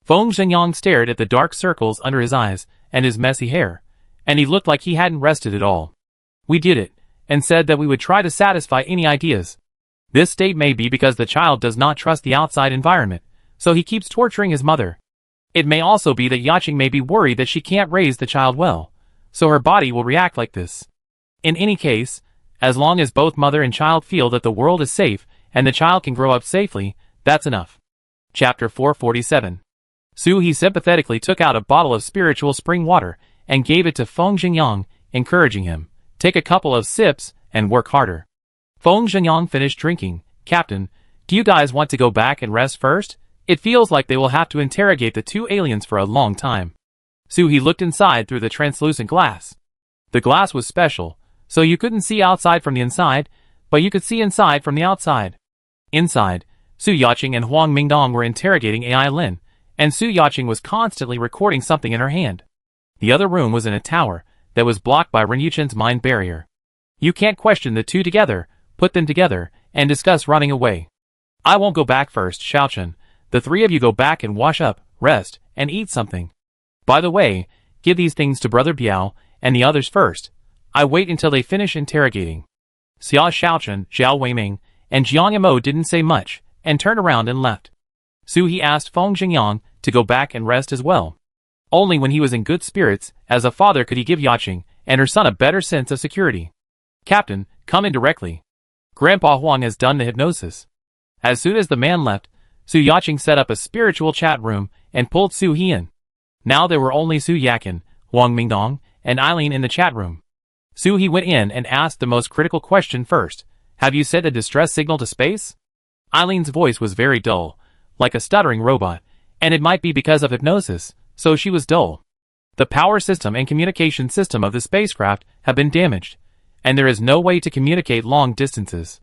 Feng Zhenyang stared at the dark circles under his eyes and his messy hair, and he looked like he hadn't rested at all. We did it, and said that we would try to satisfy any ideas. This state may be because the child does not trust the outside environment, so he keeps torturing his mother. It may also be that Yaching may be worried that she can't raise the child well, so her body will react like this. In any case, as long as both mother and child feel that the world is safe and the child can grow up safely, that's enough. Chapter 447. Su He sympathetically took out a bottle of spiritual spring water and gave it to Feng Zhenyang, encouraging him, take a couple of sips and work harder. Feng Zhenyang finished drinking. Captain, do you guys want to go back and rest first? It feels like they will have to interrogate the two aliens for a long time. Su He looked inside through the translucent glass. The glass was special, so you couldn't see outside from the inside, but you could see inside from the outside. Inside, Su Yaching and Huang Mingdong were interrogating AI Lin, and Su Yaching was constantly recording something in her hand. The other room was in a tower that was blocked by Ren Yuchen's mind barrier. You can't question the two together, put them together, and discuss running away. I won't go back first, Xiaochen. The three of you go back and wash up, rest, and eat something. By the way, give these things to Brother Biao and the others first. I wait until they finish interrogating. Xia Xiaochen, Zhao Weiming, and Jiang Yamo didn't say much, and turned around and left. Su He asked Feng Zhenyang to go back and rest as well. Only when he was in good spirits, as a father, could he give Yaching and her son a better sense of security. Captain, come in directly. Grandpa Huang has done the hypnosis. As soon as the man left, Su Yaching set up a spiritual chat room and pulled Su He in. Now there were only Su Yakin, Huang Mingdong, and Eileen in the chat room. Su He went in and asked the most critical question first. Have you sent a distress signal to space? Eileen's voice was very dull, like a stuttering robot, and it might be because of hypnosis, so she was dull. The power system and communication system of the spacecraft have been damaged, and there is no way to communicate long distances.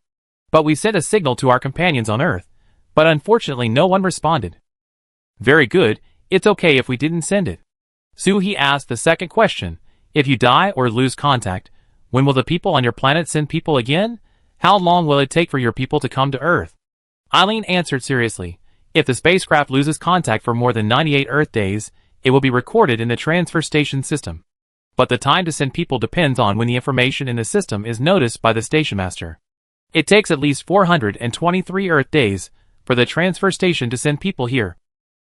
But we sent a signal to our companions on Earth, but unfortunately no one responded. Very good, it's okay if we didn't send it. Su He asked the second question. If you die or lose contact, when will the people on your planet send people again? How long will it take for your people to come to Earth? Eileen answered seriously. If the spacecraft loses contact for more than 98 Earth days, it will be recorded in the transfer station system. But the time to send people depends on when the information in the system is noticed by the station master. It takes at least 423 Earth days for the transfer station to send people here.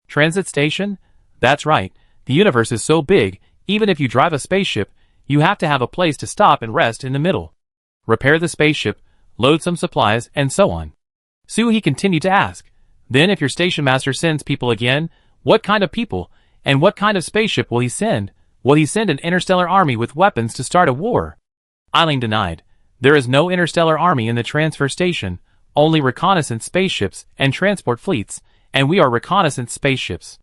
Transit station? That's right. The universe is so big, even if you drive a spaceship, you have to have a place to stop and rest in the middle. Repair the spaceship, load some supplies, and so on. Su He continued to ask. Then if your station master sends people again, what kind of people, and what kind of spaceship will he send? Will he send an interstellar army with weapons to start a war? Eileen denied. There is no interstellar army in the transfer station, only reconnaissance spaceships and transport fleets, and we are reconnaissance spaceships.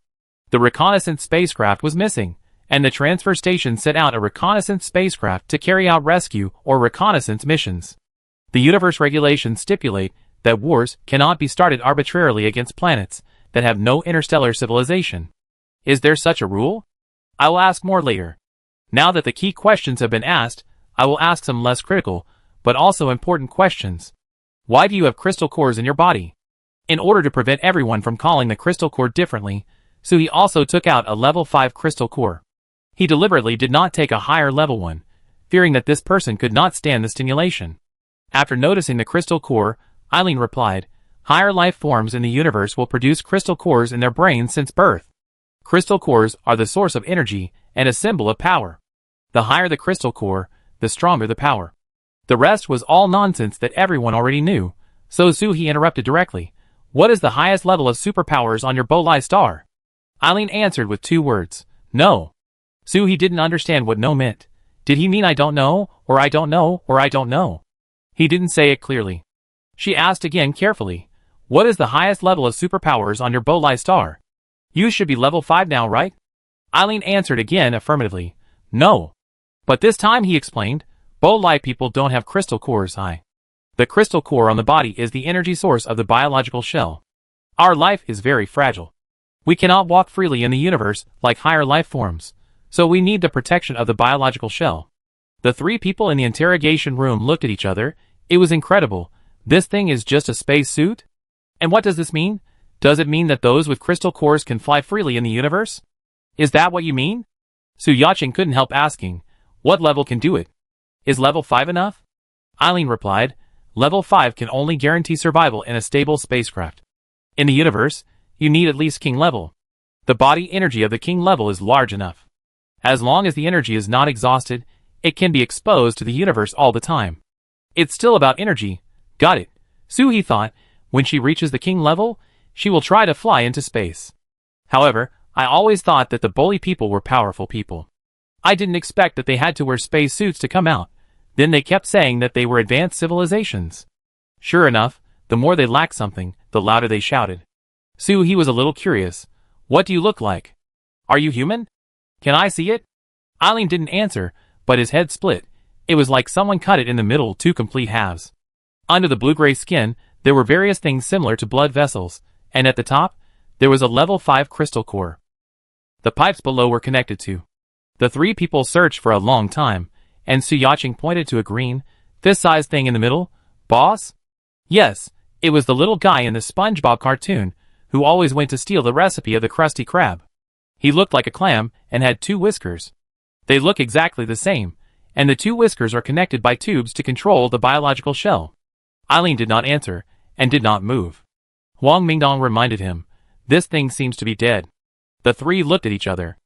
The reconnaissance spacecraft was missing, and the transfer station sent out a reconnaissance spacecraft to carry out rescue or reconnaissance missions. The universe regulations stipulate that wars cannot be started arbitrarily against planets that have no interstellar civilization. Is there such a rule? I will ask more later. Now that the key questions have been asked, I will ask some less critical, but also important questions. Why do you have crystal cores in your body? In order to prevent everyone from calling the crystal core differently, Su He also took out a level 5 crystal core. He deliberately did not take a higher level one, fearing that this person could not stand the stimulation. After noticing the crystal core, Eileen replied, higher life forms in the universe will produce crystal cores in their brains since birth. Crystal cores are the source of energy and a symbol of power. The higher the crystal core, the stronger the power. The rest was all nonsense that everyone already knew, so Soo-hee interrupted directly. What is the highest level of superpowers on your Bolai star? Eileen answered with 2 words. No. Soo-hee didn't understand what no meant. Did he mean I don't know, or I don't know, or I don't know? He didn't say it clearly. She asked again carefully. What is the highest level of superpowers on your Bolai star? You should be level 5 now, right? Eileen answered again affirmatively. No. But this time he explained, Bolai people don't have crystal cores. The crystal core on the body is the energy source of the biological shell. Our life is very fragile. We cannot walk freely in the universe like higher life forms, so we need the protection of the biological shell. The 3 people in the interrogation room looked at each other. It was incredible. This thing is just a space suit? And what does this mean? Does it mean that those with crystal cores can fly freely in the universe? Is that what you mean? Su Yacheng couldn't help asking, what level can do it? Is level 5 enough? Eileen replied, level 5 can only guarantee survival in a stable spacecraft. In the universe, you need at least king level. The body energy of the king level is large enough. As long as the energy is not exhausted, it can be exposed to the universe all the time. It's still about energy. Got it. Soo-hee thought, when she reaches the king level, she will try to fly into space. However, I always thought that the bully people were powerful people. I didn't expect that they had to wear space suits to come out. Then they kept saying that they were advanced civilizations. Sure enough, the more they lacked something, the louder they shouted. Soo-hee was a little curious. What do you look like? Are you human? Can I see it? Eileen didn't answer, but his head split. It was like someone cut it in the middle 2 complete halves. Under the blue-gray skin, there were various things similar to blood vessels, and at the top, there was a level 5 crystal core. The pipes below were connected to. The 3 people searched for a long time, and Su Yacheng pointed to a green, fist-sized thing in the middle. Boss? Yes, it was the little guy in the SpongeBob cartoon, who always went to steal the recipe of the Krusty Krab. He looked like a clam, and had 2 whiskers. They look exactly the same, and the 2 whiskers are connected by tubes to control the biological shell. Eileen did not answer, and did not move. Huang Mingdong reminded him, this thing seems to be dead. The 3 looked at each other.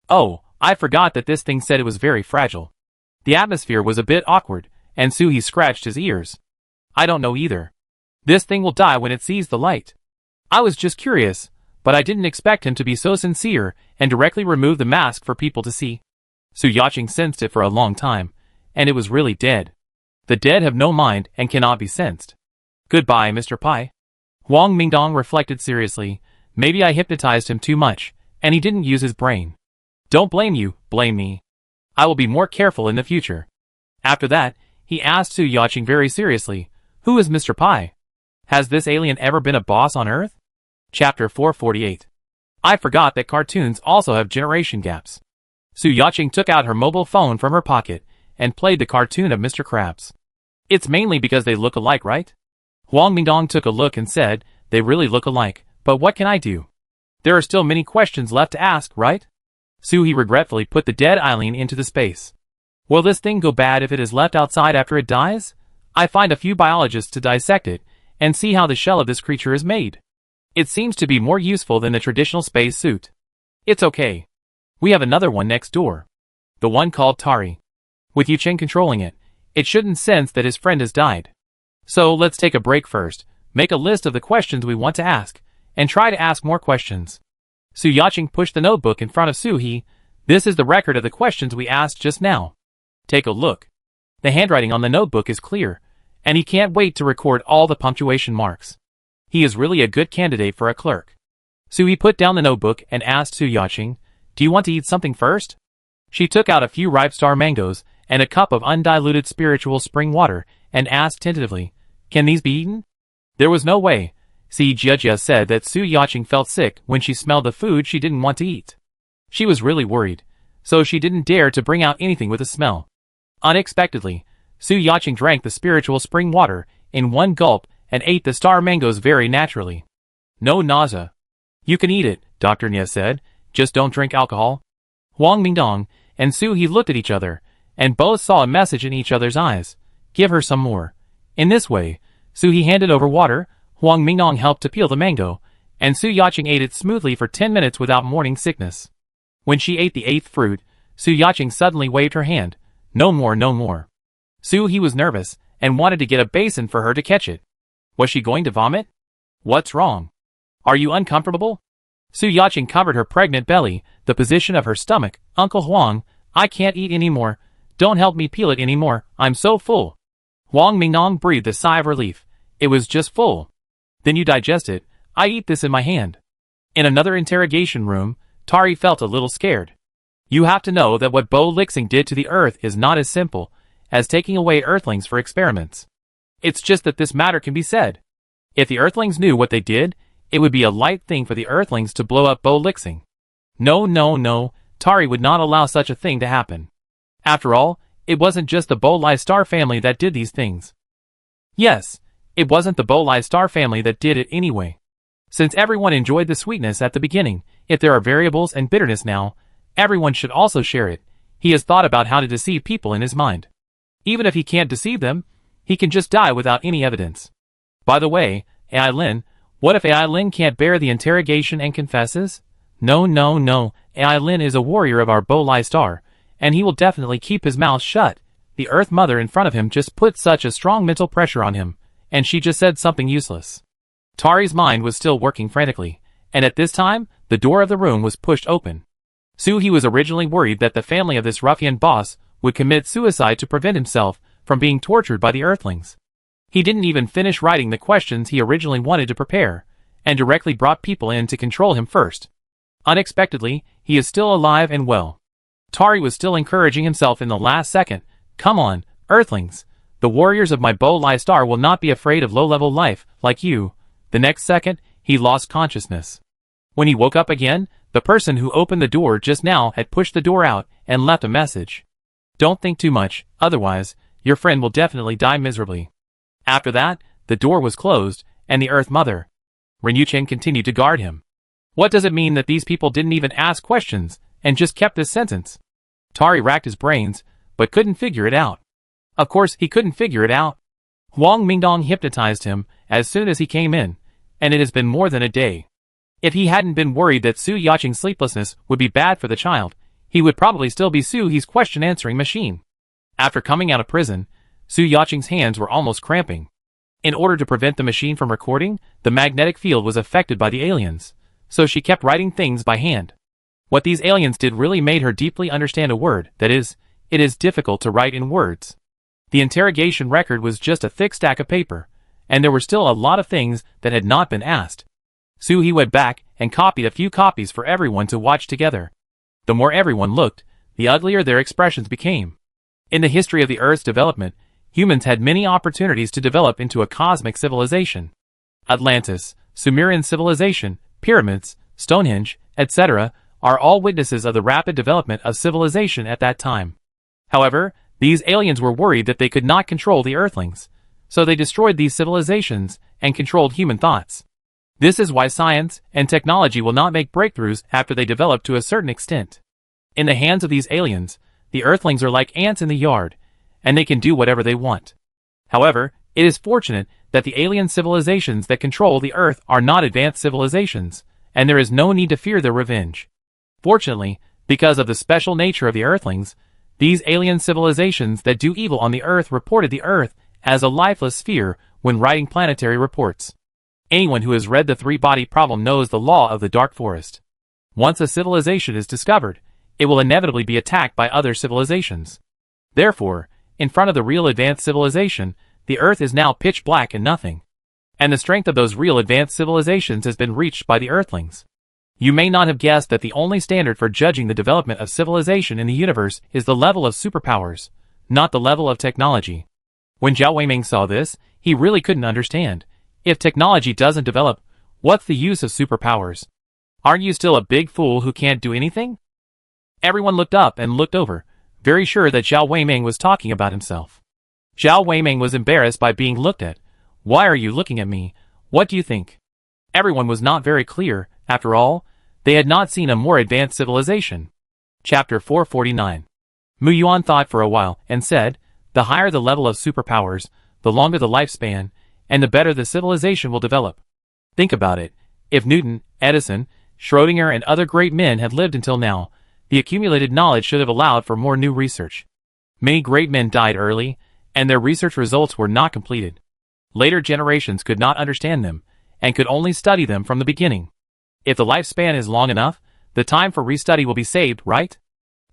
Oh, I forgot that this thing said it was very fragile. The atmosphere was a bit awkward, and Soo-hee scratched his ears. I don't know either. This thing will die when it sees the light. I was just curious, but I didn't expect him to be so sincere and directly remove the mask for people to see. Su Yacheng sensed it for a long time, and it was really dead. The dead have no mind and cannot be sensed. Goodbye, Mr. Pai. Huang Mingdong reflected seriously. Maybe I hypnotized him too much, and he didn't use his brain. Don't blame you, blame me. I will be more careful in the future. After that, he asked Su Yacheng very seriously, who is Mr. Pai? Has this alien ever been a boss on Earth? Chapter 448. I forgot that cartoons also have generation gaps. Su Yacheng took out her mobile phone from her pocket and played the cartoon of Mr. Krabs. It's mainly because they look alike, right? Huang Mingdong took a look and said, they really look alike, but what can I do? There are still many questions left to ask, right? Soo-hee regretfully put the dead Eileen into the space. Will this thing go bad if it is left outside after it dies? I find a few biologists to dissect it and see how the shell of this creature is made. It seems to be more useful than the traditional space suit. It's okay. We have another one next door. The one called Tari. With Yacheng controlling it, it shouldn't sense that his friend has died. So let's take a break first, make a list of the questions we want to ask, and try to ask more questions. Su Yacheng pushed the notebook in front of Soo-hee. This is the record of the questions we asked just now. Take a look. The handwriting on the notebook is clear, and he can't wait to record all the punctuation marks. He is really a good candidate for a clerk. Soo-hee put down the notebook and asked Su Yacheng, do you want to eat something first? She took out a few ripe star mangoes and a cup of undiluted spiritual spring water and asked tentatively, can these be eaten? There was no way. Si Jiejia said that Su Yacheng felt sick when she smelled the food she didn't want to eat. She was really worried, so she didn't dare to bring out anything with a smell. Unexpectedly, Su Yacheng drank the spiritual spring water in one gulp and ate the star mangoes very naturally. No nausea. You can eat it, Dr. Nia said, just don't drink alcohol. Huang Mingdong and Soo-hee looked at each other, and both saw a message in each other's eyes. Give her some more. In this way, Su-hee handed over water, Huang Mingnong helped to peel the mango, and Su Yacheng ate it smoothly for 10 minutes without morning sickness. When she ate the 8th fruit, Su Yacheng suddenly waved her hand. No more, no more. Su-hee was nervous, and wanted to get a basin for her to catch it. Was she going to vomit? What's wrong? Are you uncomfortable? Su Yacheng covered her pregnant belly, the position of her stomach. Uncle Huang, I can't eat anymore. Don't help me peel it anymore, I'm so full. Huang Mingnong breathed a sigh of relief. It was just full. Then you digest it. I eat this in my hand. In another interrogation room, Tari felt a little scared. You have to know that what Bo Lixing did to the Earth is not as simple as taking away Earthlings for experiments. It's just that this matter can be said. If the Earthlings knew what they did, it would be a light thing for the Earthlings to blow up Bo Lixing. No, Tari would not allow such a thing to happen. After all, it wasn't just the Bo Lai Star family that did these things. Yes, it wasn't the Bo Lai Star family that did it anyway. Since everyone enjoyed the sweetness at the beginning, if there are variables and bitterness now, everyone should also share it. He has thought about how to deceive people in his mind. Even if he can't deceive them, he can just die without any evidence. By the way, Ai Lin, what if Ai Lin can't bear the interrogation and confesses? No. Ai Lin is a warrior of our Bo Lai Star, and he will definitely keep his mouth shut. The Earth Mother in front of him just put such a strong mental pressure on him, and she just said something useless. Tari's mind was still working frantically, and at this time, the door of the room was pushed open. Su-hee was originally worried that the family of this ruffian boss would commit suicide to prevent himself from being tortured by the Earthlings. He didn't even finish writing the questions he originally wanted to prepare, and directly brought people in to control him first. Unexpectedly, he is still alive and well. Tari was still encouraging himself in the last second. Come on, Earthlings. The warriors of my Bo Lai Star will not be afraid of low-level life, like you. The next second, he lost consciousness. When he woke up again, the person who opened the door just now had pushed the door out and left a message. Don't think too much, otherwise, your friend will definitely die miserably. After that, the door was closed, and the Earth Mother, Ren Yuchen, continued to guard him. What does it mean that these people didn't even ask questions, and just kept this sentence? Tari racked his brains, but couldn't figure it out. Of course, he couldn't figure it out. Huang Mingnong hypnotized him as soon as he came in, and it has been more than a day. If he hadn't been worried that Su Yacheng's sleeplessness would be bad for the child, he would probably still be Su-hee's question-answering machine. After coming out of prison, Su Yacheng's hands were almost cramping. In order to prevent the machine from recording, the magnetic field was affected by the aliens, so she kept writing things by hand. What these aliens did really made her deeply understand a word, that is, it is difficult to write in words. The interrogation record was just a thick stack of paper, and there were still a lot of things that had not been asked. Su-hee went back and copied a few copies for everyone to watch together. The more everyone looked, the uglier their expressions became. In the history of the Earth's development, humans had many opportunities to develop into a cosmic civilization. Atlantis, Sumerian civilization, pyramids, Stonehenge, etc., are all witnesses of the rapid development of civilization at that time. However, these aliens were worried that they could not control the Earthlings, so they destroyed these civilizations and controlled human thoughts. This is why science and technology will not make breakthroughs after they develop to a certain extent. In the hands of these aliens, the Earthlings are like ants in the yard, and they can do whatever they want. However, it is fortunate that the alien civilizations that control the Earth are not advanced civilizations, and there is no need to fear their revenge. Fortunately, because of the special nature of the Earthlings, these alien civilizations that do evil on the Earth reported the Earth as a lifeless sphere when writing planetary reports. Anyone who has read The Three-Body Problem knows the law of the dark forest. Once a civilization is discovered, it will inevitably be attacked by other civilizations. Therefore, in front of the real advanced civilization, the Earth is now pitch black and nothing. And the strength of those real advanced civilizations has been reached by the Earthlings. You may not have guessed that the only standard for judging the development of civilization in the universe is the level of superpowers, not the level of technology. When Zhao Weiming saw this, he really couldn't understand. If technology doesn't develop, what's the use of superpowers? Aren't you still a big fool who can't do anything? Everyone looked up and looked over, very sure that Zhao Weiming was talking about himself. Zhao Weiming was embarrassed by being looked at. Why are you looking at me? What do you think? Everyone was not very clear. After all, they had not seen a more advanced civilization. Chapter 449. Mu Yuan thought for a while and said, the higher the level of superpowers, the longer the lifespan, and the better the civilization will develop. Think about it. If Newton, Edison, Schrödinger and other great men had lived until now, the accumulated knowledge should have allowed for more new research. Many great men died early, and their research results were not completed. Later generations could not understand them, and could only study them from the beginning. If the lifespan is long enough, the time for restudy will be saved, right?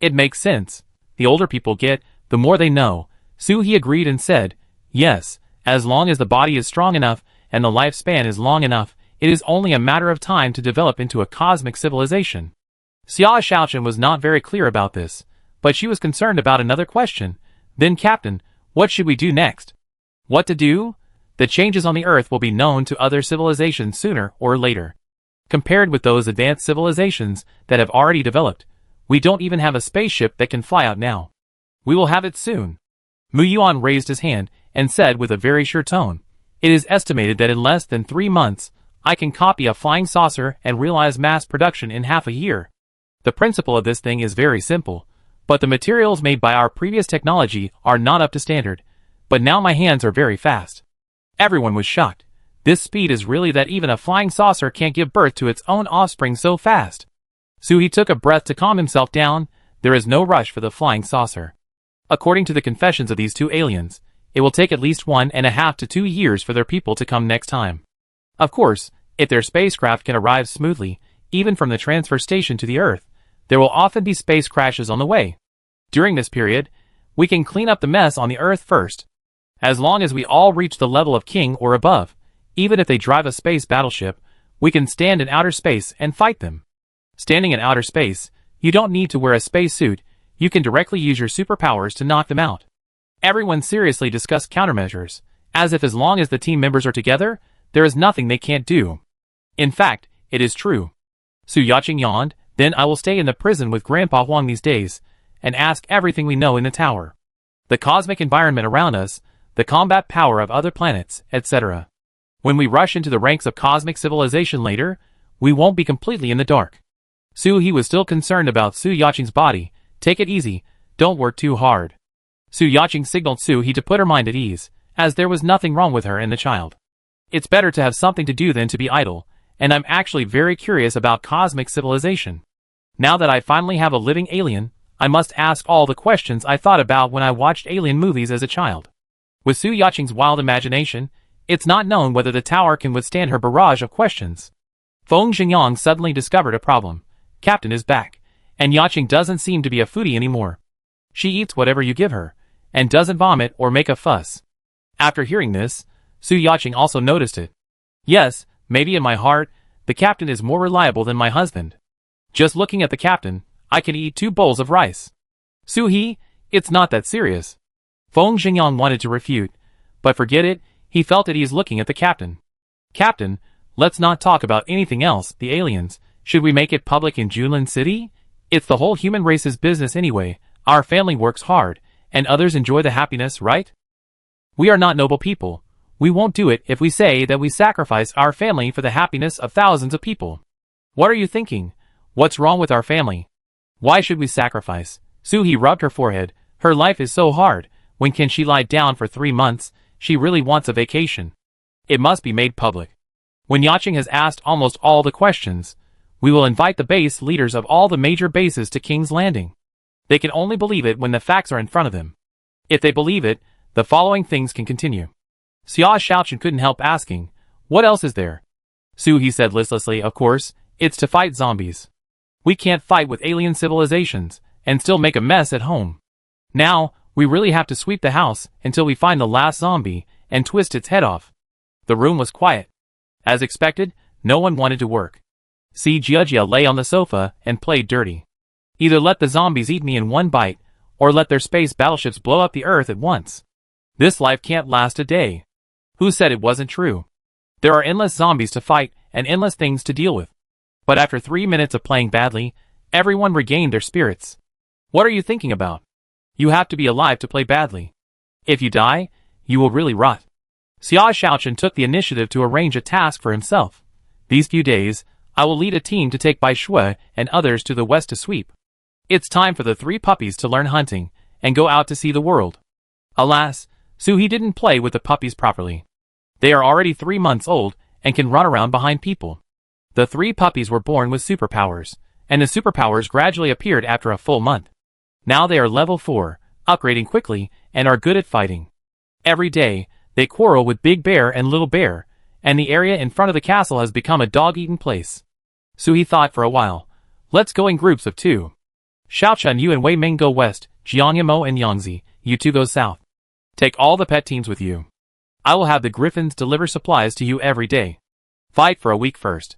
It makes sense. The older people get, the more they know. He agreed and said, yes, as long as the body is strong enough and the lifespan is long enough, it is only a matter of time to develop into a cosmic civilization. Xia Xiaochen was not very clear about this, but she was concerned about another question. Then, Captain, what should we do next? What to do? The changes on the Earth will be known to other civilizations sooner or later. Compared with those advanced civilizations that have already developed, we don't even have a spaceship that can fly out now. We will have it soon. Mu Yuan raised his hand and said with a very sure tone, it is estimated that in less than 3 months, I can copy a flying saucer and realize mass production in half a year. The principle of this thing is very simple, but the materials made by our previous technology are not up to standard. But now my hands are very fast. Everyone was shocked. This speed is really that even a flying saucer can't give birth to its own offspring so fast. He took a breath to calm himself down. There is no rush for the flying saucer. According to the confessions of these two aliens, it will take at least 1.5 to 2 years for their people to come next time. Of course, if their spacecraft can arrive smoothly, even from the transfer station to the Earth, there will often be space crashes on the way. During this period, we can clean up the mess on the Earth first. As long as we all reach the level of king or above, even if they drive a space battleship, we can stand in outer space and fight them. Standing in outer space, you don't need to wear a spacesuit, you can directly use your superpowers to knock them out. Everyone seriously discussed countermeasures, as if as long as the team members are together, there is nothing they can't do. In fact, it is true. Su Yaqing yawned, then I will stay in the prison with Grandpa Huang these days, and ask everything we know in the tower. The cosmic environment around us, the combat power of other planets, etc. When we rush into the ranks of cosmic civilization later, we won't be completely in the dark. He was still concerned about Su Yaqing's body. Take it easy, don't work too hard. Su Yaqing signaled He to put her mind at ease, as there was nothing wrong with her and the child. It's better to have something to do than to be idle, and I'm actually very curious about cosmic civilization. Now that I finally have a living alien, I must ask all the questions I thought about when I watched alien movies as a child. With Su Yaqing's wild imagination, it's not known whether the tower can withstand her barrage of questions. Feng Xingyang suddenly discovered a problem. Captain is back, and Yaqing doesn't seem to be a foodie anymore. She eats whatever you give her, and doesn't vomit or make a fuss. After hearing this, Su Yaqing also noticed it. Yes, maybe in my heart, the captain is more reliable than my husband. Just looking at the captain, I can eat 2 bowls of rice. Su-hee, it's not that serious. Feng Xingyang wanted to refute, but forget it, he felt at ease looking at the captain. Captain, let's not talk about anything else, the aliens. Should we make it public in Junlin City? It's the whole human race's business anyway. Our family works hard, and others enjoy the happiness, right? We are not noble people. We won't do it if we say that we sacrifice our family for the happiness of thousands of people. What are you thinking? What's wrong with our family? Why should we sacrifice? Su-hee rubbed her forehead. Her life is so hard. When can she lie down for 3 months? She really wants a vacation. It must be made public. When Yaqing has asked almost all the questions, we will invite the base leaders of all the major bases to King's Landing. They can only believe it when the facts are in front of them. If they believe it, the following things can continue. Xia Xiaochen couldn't help asking, what else is there? Su-hee said listlessly, of course, it's to fight zombies. We can't fight with alien civilizations, and still make a mess at home. Now, we really have to sweep the house until we find the last zombie, and twist its head off. The room was quiet. As expected, no one wanted to work. Jiajia lay on the sofa and played dirty. Either let the zombies eat me in one bite, or let their space battleships blow up the Earth at once. This life can't last a day. Who said it wasn't true? There are endless zombies to fight and endless things to deal with. But after 3 minutes of playing badly, everyone regained their spirits. What are you thinking about? You have to be alive to play badly. If you die, you will really rot. Xia Xiaochen took the initiative to arrange a task for himself. These few days, I will lead a team to take Bai Shui and others to the west to sweep. It's time for the 3 puppies to learn hunting, and go out to see the world. Alas, Suhi didn't play with the puppies properly. They are already 3 months old and can run around behind people. The 3 puppies were born with superpowers, and the superpowers gradually appeared after a full month. Now they are level 4, upgrading quickly, and are good at fighting. Every day, they quarrel with Big Bear and Little Bear, and the area in front of the castle has become a dog-eaten place. Suhi thought for a while. Let's go in groups of 2. Xiaochun, you and Wei Ming go west, Jiangyamo and Yangzi, you 2 go south. Take all the pet teams with you. I will have the griffins deliver supplies to you every day. Fight for a week first.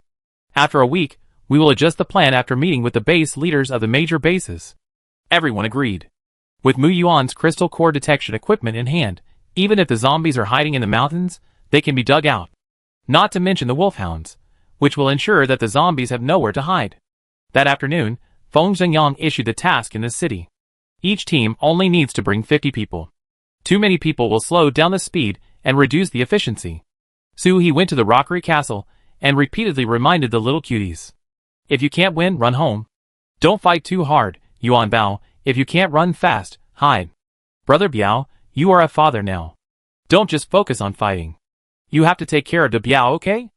After a week, we will adjust the plan after meeting with the base leaders of the major bases. Everyone agreed. With Mu Yuan's crystal core detection equipment in hand, even if the zombies are hiding in the mountains, they can be dug out. Not to mention the wolfhounds, which will ensure that the zombies have nowhere to hide. That afternoon, Feng Zhengyang issued the task in the city. Each team only needs to bring 50 people. Too many people will slow down the speed and reduce the efficiency. Suhi went to the Rockery Castle and repeatedly reminded the little cuties. If you can't win, run home. Don't fight too hard, Yuan Bao. If you can't run fast, hide. Brother Biao, you are a father now. Don't just focus on fighting. You have to take care of the Biao, okay?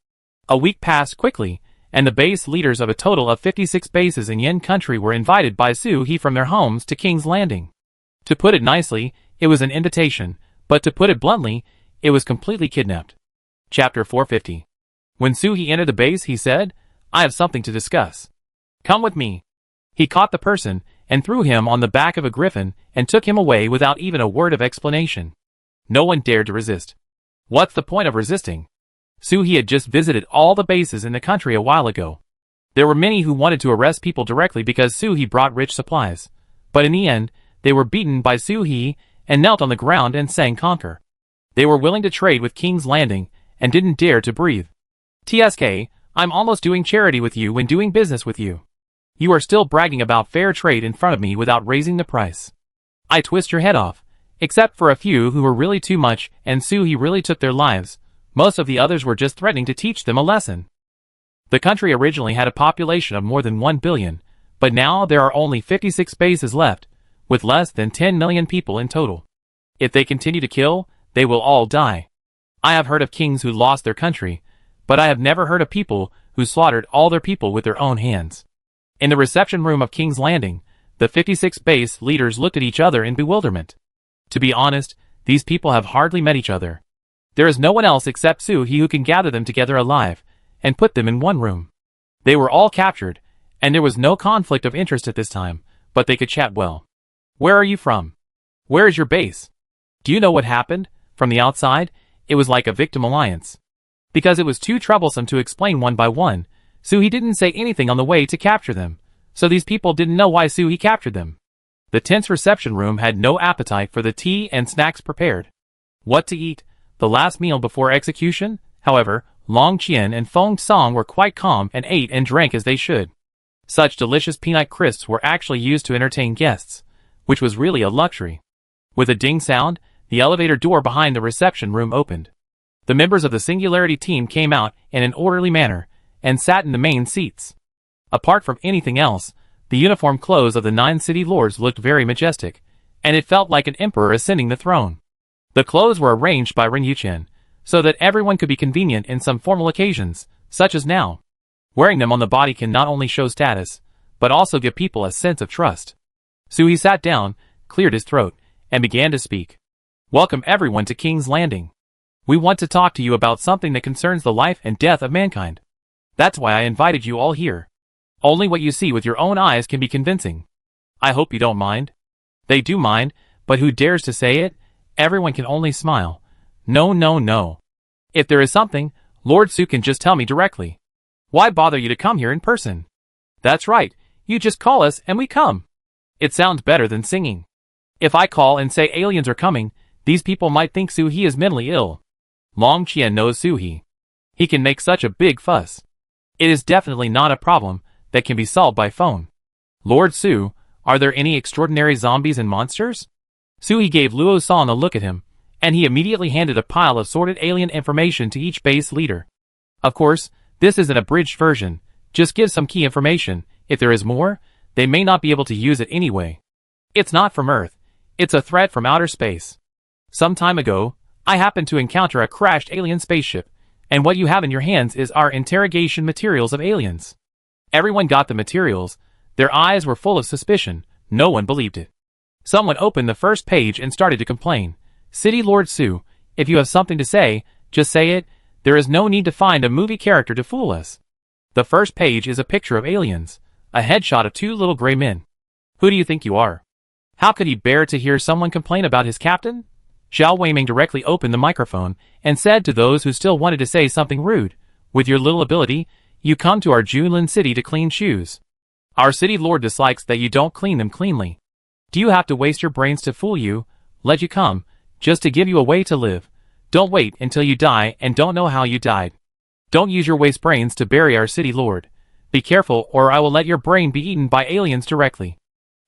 A week passed quickly, and the base leaders of a total of 56 bases in Yin country were invited by Suhi from their homes to King's Landing. To put it nicely, it was an invitation, but to put it bluntly, it was completely kidnapped. Chapter 450. When Suhi entered the base, he said, I have something to discuss. Come with me. He caught the person and threw him on the back of a griffin and took him away without even a word of explanation. No one dared to resist. What's the point of resisting? Suhi had just visited all the bases in the country a while ago. There were many who wanted to arrest people directly because Suhi brought rich supplies. But in the end, they were beaten by Suhi and knelt on the ground and sang conquer. They were willing to trade with King's Landing and didn't dare to breathe. TSK, I'm almost doing charity with you when doing business with you. You are still bragging about fair trade in front of me without raising the price. I twist your head off, except for a few who were really too much and Suhi really took their lives. Most of the others were just threatening to teach them a lesson. The country originally had a population of more than 1 billion, but now there are only 56 bases left, with less than 10 million people in total. If they continue to kill, they will all die. I have heard of kings who lost their country, but I have never heard of people who slaughtered all their people with their own hands. In the reception room of King's Landing, the 56 base leaders looked at each other in bewilderment. To be honest, these people have hardly met each other. There is no one else except Suhi who can gather them together alive and put them in one room. They were all captured, and there was no conflict of interest at this time, but they could chat well. Where are you from? Where is your base? Do you know what happened? From the outside, it was like a victim alliance. Because it was too troublesome to explain one by one, Suhi didn't say anything on the way to capture them, so these people didn't know why Suhi captured them. The tense reception room had no appetite for the tea and snacks prepared. What to eat? The last meal before execution? However, Long Qian and Feng Song were quite calm and ate and drank as they should. Such delicious peanut crisps were actually used to entertain guests, which was really a luxury. With a ding sound, the elevator door behind the reception room opened. The members of the Singularity team came out in an orderly manner and sat in the main seats. Apart from anything else, the uniform clothes of the 9 city lords looked very majestic, and it felt like an emperor ascending the throne. The clothes were arranged by Ren Yuqian, so that everyone could be convenient in some formal occasions, such as now. Wearing them on the body can not only show status, but also give people a sense of trust. Suhi sat down, cleared his throat, and began to speak. Welcome everyone to King's Landing. We want to talk to you about something that concerns the life and death of mankind. That's why I invited you all here. Only what you see with your own eyes can be convincing. I hope you don't mind. They do mind, but who dares to say it? Everyone can only smile. No, no, no. If there is something, Lord Su can just tell me directly. Why bother you to come here in person? That's right, you just call us and we come. It sounds better than singing. If I call and say aliens are coming, these people might think Suhi is mentally ill. Long Qian knows Suhi. He can make such a big fuss. It is definitely not a problem that can be solved by phone. Lord Su, are there any extraordinary zombies and monsters? Suhi gave Luo San a look at him, and he immediately handed a pile of sorted alien information to each base leader. Of course, this is an abridged version. Just give some key information. If there is more, they may not be able to use it anyway. It's not from Earth. It's a threat from outer space. Some time ago, I happened to encounter a crashed alien spaceship, and what you have in your hands is our interrogation materials of aliens. Everyone got the materials. Their eyes were full of suspicion. No one believed it. Someone opened the first page and started to complain. City Lord Sue, if you have something to say, just say it. There is no need to find a movie character to fool us. The first page is a picture of aliens, a headshot of two little gray men. Who do you think you are? How could he bear to hear someone complain about his captain? Xiao Weiming directly opened the microphone and said to those who still wanted to say something rude, with your little ability, you come to our Junlin city to clean shoes. Our city lord dislikes that you don't clean them cleanly. Do you have to waste your brains to fool you, let you come, just to give you a way to live? Don't wait until you die and don't know how you died. Don't use your waste brains to bury our city lord. Be careful or I will let your brain be eaten by aliens directly.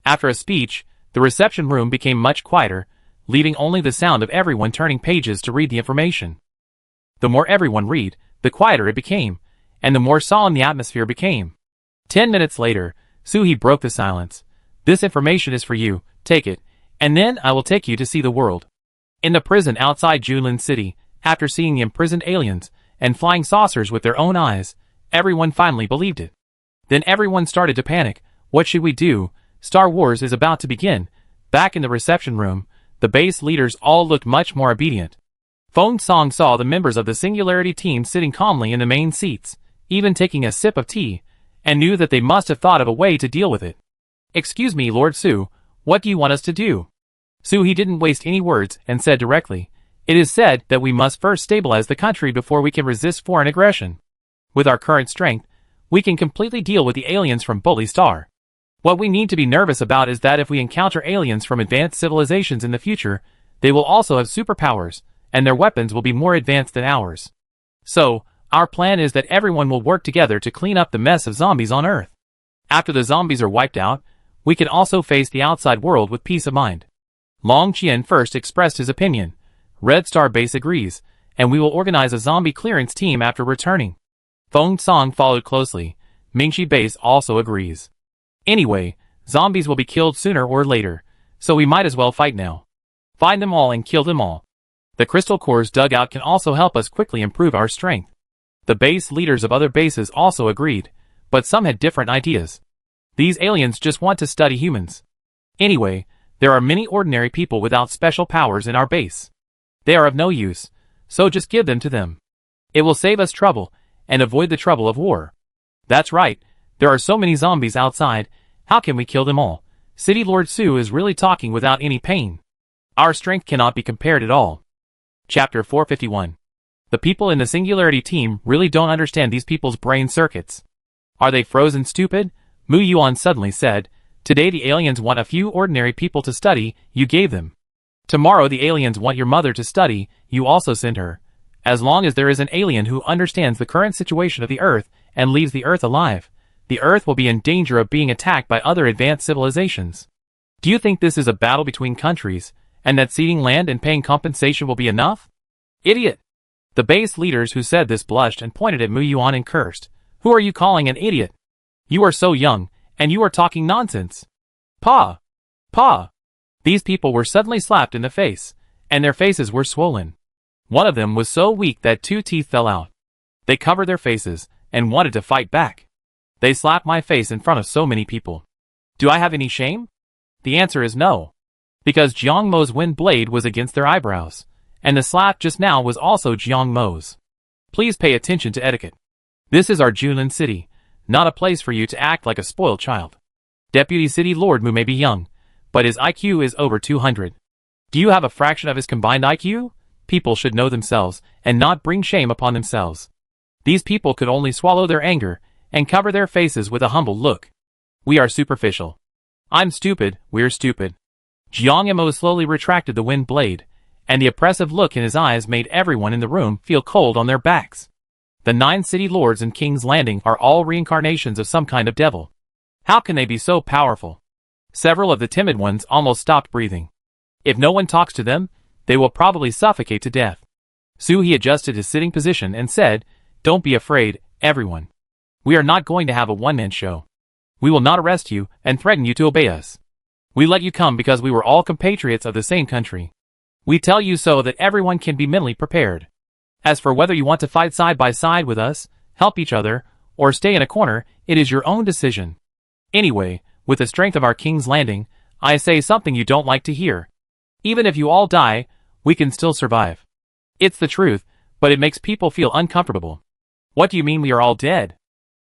After a speech, the reception room became much quieter, leaving only the sound of everyone turning pages to read the information. The more everyone read, the quieter it became, and the more solemn the atmosphere became. 10 minutes later, Suhi broke the silence. This information is for you, take it, and then I will take you to see the world. In the prison outside Junlin City, after seeing the imprisoned aliens and flying saucers with their own eyes, everyone finally believed it. Then everyone started to panic. What should we do? Star Wars is about to begin. Back in the reception room, the base leaders all looked much more obedient. Feng Song saw the members of the Singularity team sitting calmly in the main seats, even taking a sip of tea, and knew that they must have thought of a way to deal with it. Excuse me, Lord Su, what do you want us to do? He didn't waste any words and said directly, it is said that we must first stabilize the country before we can resist foreign aggression. With our current strength, we can completely deal with the aliens from Bully Star. What we need to be nervous about is that if we encounter aliens from advanced civilizations in the future, they will also have superpowers, and their weapons will be more advanced than ours. So, our plan is that everyone will work together to clean up the mess of zombies on Earth. After the zombies are wiped out, we can also face the outside world with peace of mind. Long Qian first expressed his opinion. Red Star Base agrees, and we will organize a zombie clearance team after returning. Feng Song followed closely. Mingxi Base also agrees. Anyway, zombies will be killed sooner or later, so we might as well fight now. Find them all and kill them all. The Crystal Core's dugout can also help us quickly improve our strength. The base leaders of other bases also agreed, but some had different ideas. These aliens just want to study humans. Anyway, there are many ordinary people without special powers in our base. They are of no use, so just give them to them. It will save us trouble, and avoid the trouble of war. That's right, there are so many zombies outside, how can we kill them all? City Lord Su is really talking without any pain. Our strength cannot be compared at all. Chapter 451. The people in the Singularity team really don't understand these people's brain circuits. Are they frozen stupid? Mu Yuan suddenly said, today the aliens want a few ordinary people to study, you gave them. Tomorrow the aliens want your mother to study, you also send her. As long as there is an alien who understands the current situation of the Earth and leaves the Earth alive, the Earth will be in danger of being attacked by other advanced civilizations. Do you think this is a battle between countries, and that ceding land and paying compensation will be enough? Idiot! The base leaders who said this blushed and pointed at Mu Yuan and cursed. Who are you calling an idiot? You are so young, and you are talking nonsense. Pa! Pa! These people were suddenly slapped in the face, and their faces were swollen. One of them was so weak that 2 teeth fell out. They covered their faces, and wanted to fight back. They slapped my face in front of so many people. Do I have any shame? The answer is no. Because Jiang Mo's wind blade was against their eyebrows, and the slap just now was also Jiang Mo's. Please pay attention to etiquette. This is our Junlin city, not a place for you to act like a spoiled child. Deputy City Lord Mu may be young, but his IQ is over 200. Do you have a fraction of his combined IQ? People should know themselves, and not bring shame upon themselves. These people could only swallow their anger, and cover their faces with a humble look. We are superficial. I'm stupid, we're stupid. Jiang Mo slowly retracted the wind blade, and the oppressive look in his eyes made everyone in the room feel cold on their backs. The 9 city lords in King's Landing are all reincarnations of some kind of devil. How can they be so powerful? Several of the timid ones almost stopped breathing. If no one talks to them, they will probably suffocate to death. He adjusted his sitting position and said, don't be afraid, everyone. We are not going to have a one-man show. We will not arrest you and threaten you to obey us. We let you come because we were all compatriots of the same country. We tell you so that everyone can be mentally prepared. As for whether you want to fight side by side with us, help each other, or stay in a corner, it is your own decision. Anyway, with the strength of our King's Landing, I say something you don't like to hear. Even if you all die, we can still survive. It's the truth, but it makes people feel uncomfortable. What do you mean we are all dead?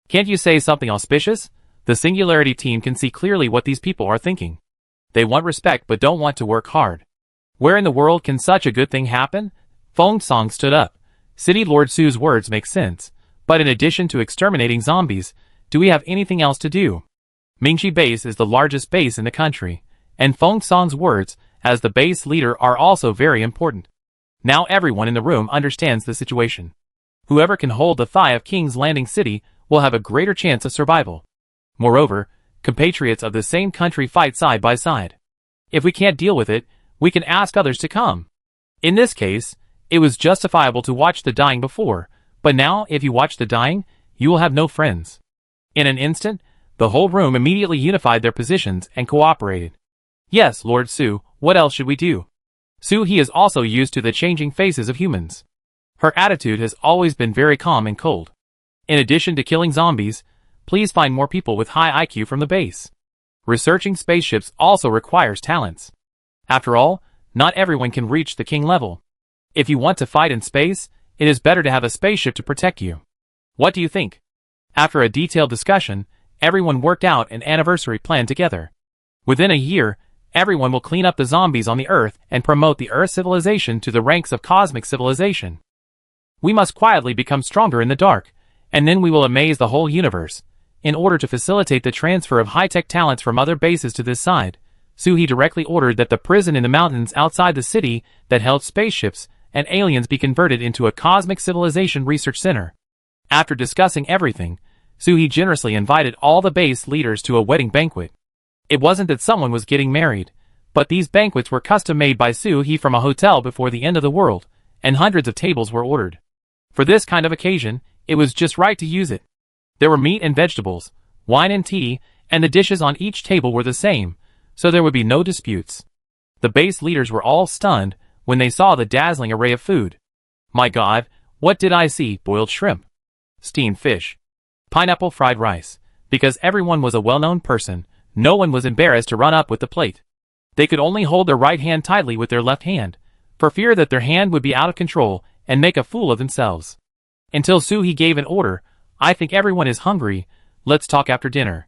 Can't you say something auspicious? The Singularity team can see clearly what these people are thinking. They want respect but don't want to work hard. Where in the world can such a good thing happen? Feng Song stood up. City Lord Su's words make sense, but in addition to exterminating zombies, do we have anything else to do? Mingxi Base is the largest base in the country, and Feng Song's words, as the base leader, are also very important. Now everyone in the room understands the situation. Whoever can hold the thigh of King's Landing City will have a greater chance of survival. Moreover, compatriots of the same country fight side by side. If we can't deal with it, we can ask others to come. In this case, it was justifiable to watch the dying before, but now if you watch the dying, you will have no friends. In an instant, the whole room immediately unified their positions and cooperated. Yes, Lord Su, what else should we do? Su He is also used to the changing faces of humans. Her attitude has always been very calm and cold. In addition to killing zombies, please find more people with high IQ from the base. Researching spaceships also requires talents. After all, not everyone can reach the king level. If you want to fight in space, it is better to have a spaceship to protect you. What do you think? After a detailed discussion, everyone worked out an anniversary plan together. Within a year, everyone will clean up the zombies on the Earth and promote the Earth civilization to the ranks of cosmic civilization. We must quietly become stronger in the dark, and then we will amaze the whole universe. In order to facilitate the transfer of high-tech talents from other bases to this side, Su He directly ordered that the prison in the mountains outside the city that held spaceships and aliens be converted into a cosmic civilization research center. After discussing everything, Su He generously invited all the base leaders to a wedding banquet. It wasn't that someone was getting married, but these banquets were custom-made by Su He from a hotel before the end of the world, and hundreds of tables were ordered. For this kind of occasion, it was just right to use it. There were meat and vegetables, wine and tea, and the dishes on each table were the same, so there would be no disputes. The base leaders were all stunned when they saw the dazzling array of food. My God, what did I see? Boiled shrimp, steamed fish, pineapple fried rice. Because everyone was a well-known person, no one was embarrassed to run up with the plate. They could only hold their right hand tightly with their left hand, for fear that their hand would be out of control and make a fool of themselves. Until Su He gave an order, I think everyone is hungry, let's talk after dinner.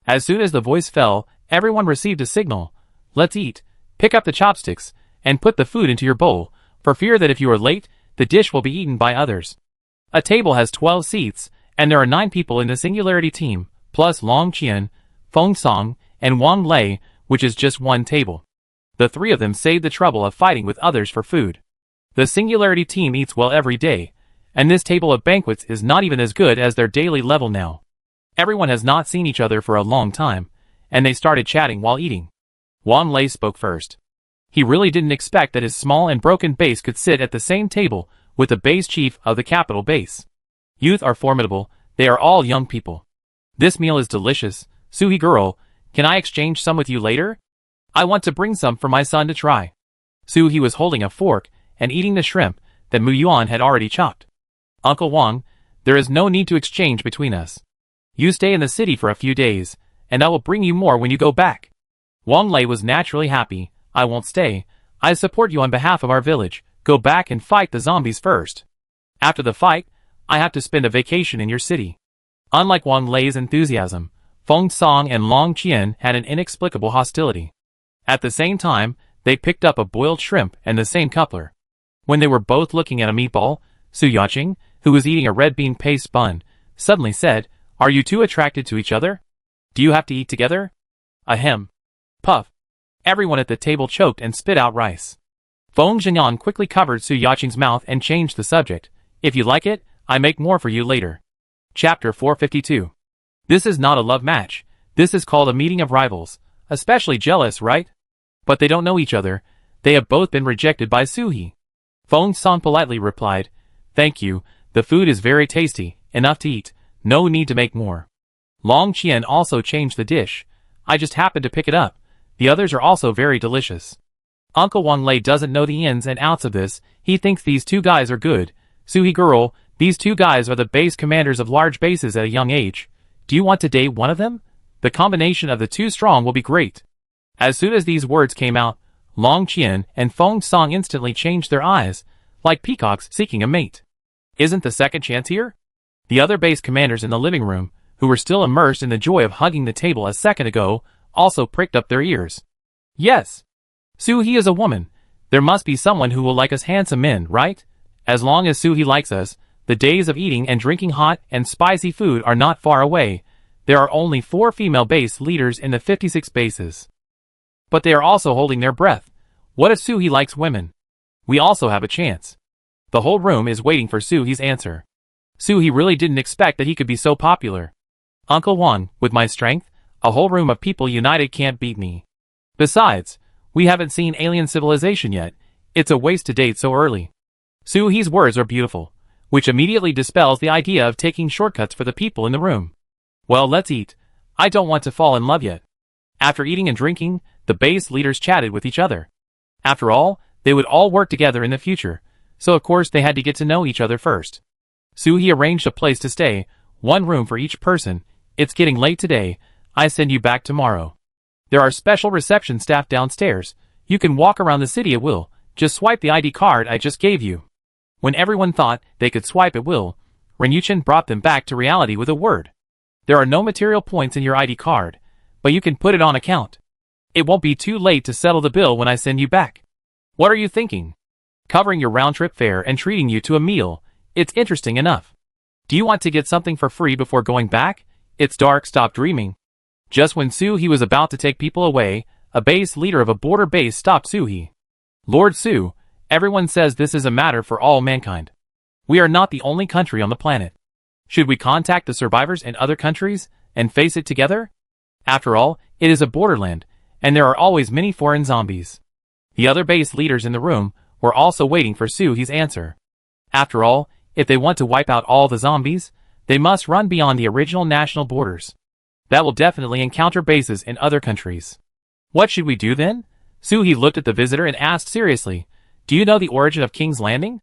As soon as the voice fell, everyone received a signal. Let's eat, pick up the chopsticks, and put the food into your bowl, for fear that if you are late, the dish will be eaten by others. A table has 12 seats, and there are 9 people in the Singularity team, plus Long Qian, Feng Song, and Wang Lei, which is just one table. The 3 of them saved the trouble of fighting with others for food. The Singularity team eats well every day, and this table of banquets is not even as good as their daily level now. Everyone has not seen each other for a long time, and they started chatting while eating. Wang Lei spoke first. He really didn't expect that his small and broken base could sit at the same table with the base chief of the capital base. Youth are formidable, they are all young people. This meal is delicious. Su He girl, can I exchange some with you later? I want to bring some for my son to try. Su He was holding a fork and eating the shrimp that Mu Yuan had already chopped. Uncle Wang, there is no need to exchange between us. You stay in the city for a few days, and I will bring you more when you go back. Wang Lei was naturally happy. I won't stay. I support you on behalf of our village. Go back and fight the zombies first. After the fight, I have to spend a vacation in your city. Unlike Wang Lei's enthusiasm, Feng Song and Long Qian had an inexplicable hostility. At the same time, they picked up a boiled shrimp and the same coupler. When they were both looking at a meatball, Su Yaqing, who was eating a red bean paste bun, suddenly said, "Are you two attracted to each other? Do you have to eat together?" Ahem. Puff. Everyone at the table choked and spit out rice. Feng Zhenyan quickly covered Su Yaqing's mouth and changed the subject. If you like it, I make more for you later. Chapter 452. This is not a love match. This is called a meeting of rivals. Especially jealous, right? But they don't know each other. They have both been rejected by Su He. Feng Song politely replied, "Thank you. The food is very tasty. Enough to eat. No need to make more." Long Qian also changed the dish. "I just happened to pick it up. The others are also very delicious. Uncle Wang Lei doesn't know the ins and outs of this. He thinks these two guys are good. Suhi girl, these two guys are the base commanders of large bases at a young age. Do you want to date one of them? The combination of the two strong will be great. As soon as these words came out, Long Qian and Feng Song instantly changed their eyes, like peacocks seeking a mate. Isn't the second chance here? The other base commanders in the living room, who were still immersed in the joy of hugging the table a second ago, also pricked up their ears. Yes. Suhi is a woman. There must be someone who will like us handsome men, right? As long as Suhi likes us, the days of eating and drinking hot and spicy food are not far away. There are only 4 female base leaders in the 56 bases. But they are also holding their breath. What if Suhi likes women? We also have a chance. The whole room is waiting for Suhi's answer. Suhi really didn't expect that he could be so popular. Uncle Wang, with my strength, a whole room of people united can't beat me. Besides, we haven't seen alien civilization yet. It's a waste to date so early. Suhi's words are beautiful, which immediately dispels the idea of taking shortcuts for the people in the room. Well, let's eat. I don't want to fall in love yet. After eating and drinking, the base leaders chatted with each other. After all, they would all work together in the future, so of course they had to get to know each other first. Suhi arranged a place to stay, 1 room for each person. It's getting late today. I send you back tomorrow. There are special reception staff downstairs. You can walk around the city at will. Just swipe the ID card I just gave you. When everyone thought they could swipe at will, Ren Yuchen brought them back to reality with a word. There are no material points in your ID card, but you can put it on account. It won't be too late to settle the bill when I send you back. What are you thinking? Covering your round-trip fare and treating you to a meal. It's interesting enough. Do you want to get something for free before going back? It's dark, stop dreaming. Just when Suhi was about to take people away, a base leader of a border base stopped Suhi. Lord Su, everyone says this is a matter for all mankind. We are not the only country on the planet. Should we contact the survivors in other countries and face it together? After all, it is a borderland, and there are always many foreign zombies. The other base leaders in the room were also waiting for Suhi's answer. After all, if they want to wipe out all the zombies, they must run beyond the original national borders. That will definitely encounter bases in other countries. What should we do then? Suhi looked at the visitor and asked seriously, do you know the origin of King's Landing?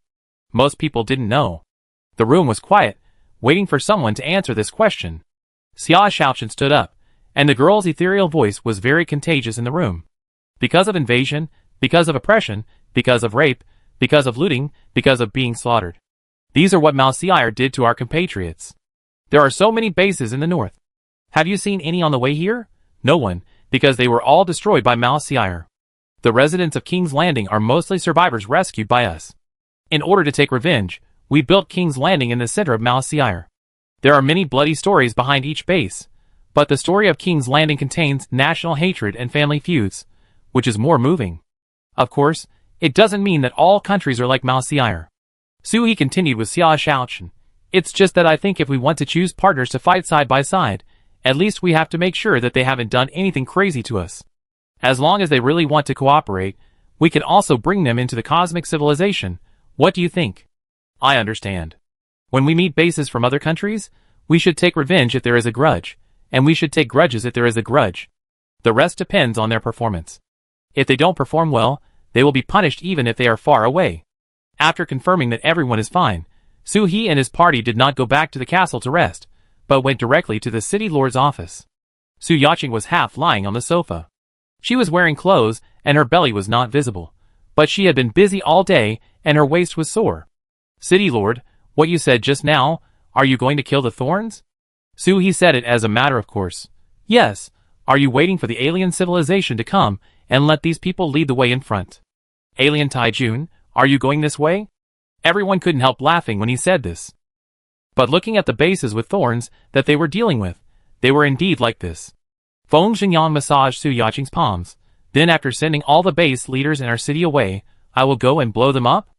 Most people didn't know. The room was quiet, waiting for someone to answer this question. Xia Shaochen stood up, and the girl's ethereal voice was very contagious in the room. Because of invasion, because of oppression, because of rape, because of looting, because of being slaughtered. These are what Mao Xi'er did to our compatriots. There are so many bases in the north. Have you seen any on the way here? No one, because they were all destroyed by Mao Xi'er. The residents of King's Landing are mostly survivors rescued by us. In order to take revenge, we built King's Landing in the center of Mao Xi'er. There are many bloody stories behind each base, but the story of King's Landing contains national hatred and family feuds, which is more moving. Of course, it doesn't mean that all countries are like Mao Xi'er. Suhi continued with Xia Shaochen. It's just that I think if we want to choose partners to fight side by side, at least we have to make sure that they haven't done anything crazy to us. As long as they really want to cooperate, we can also bring them into the cosmic civilization. What do you think? I understand. When we meet bases from other countries, we should take revenge if there is a grudge, and we should take grudges if there is a grudge. The rest depends on their performance. If they don't perform well, they will be punished even if they are far away. After confirming that everyone is fine, Suhi and his party did not go back to the castle to rest, but went directly to the city lord's office. Su Yaqing was half lying on the sofa. She was wearing clothes, and her belly was not visible, but she had been busy all day, and her waist was sore. City lord, what you said just now, are you going to kill the thorns? Suhi said it as a matter of course. Yes, are you waiting for the alien civilization to come, and let these people lead the way in front? Alien Taijun, are you going this way? Everyone couldn't help laughing when he said this. But looking at the bases with thorns that they were dealing with, they were indeed like this. Feng Xingyang massaged Su Yaqing's palms. Then after sending all the base leaders in our city away, I will go and blow them up?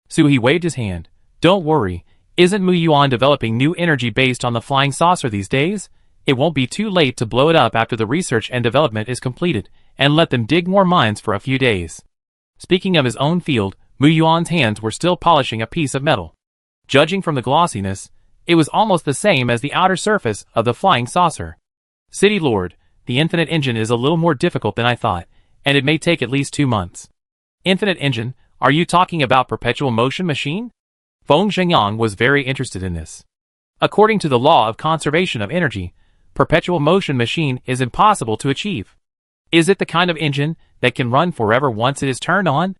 Suhi waved his hand. Don't worry, isn't Mu Yuan developing new energy based on the flying saucer these days? It won't be too late to blow it up after the research and development is completed, and let them dig more mines for a few days. Speaking of his own field, Mu Yuan's hands were still polishing a piece of metal. Judging from the glossiness, it was almost the same as the outer surface of the flying saucer. City Lord, the infinite engine is a little more difficult than I thought, and it may take at least 2 months. Infinite engine? Are you talking about perpetual motion machine? Feng Zhengyang was very interested in this. According to the law of conservation of energy, perpetual motion machine is impossible to achieve. Is it the kind of engine that can run forever once it is turned on?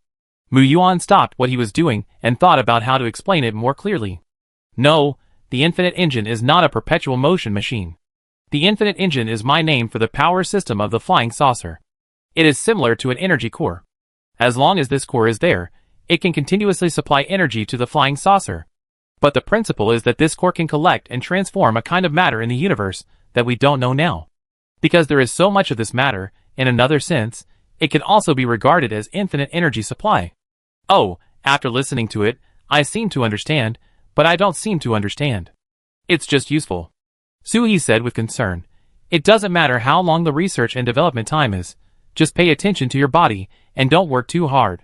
Mu Yuan stopped what he was doing and thought about how to explain it more clearly. No, the infinite engine is not a perpetual motion machine. The infinite engine is my name for the power system of the flying saucer. It is similar to an energy core. As long as this core is there, it can continuously supply energy to the flying saucer. But the principle is that this core can collect and transform a kind of matter in the universe that we don't know now. Because there is so much of this matter, in another sense, it can also be regarded as infinite energy supply. Oh, after listening to it, I seem to understand, but I don't seem to understand. It's just useful. Suhi said with concern. It doesn't matter how long the research and development time is, just pay attention to your body and don't work too hard.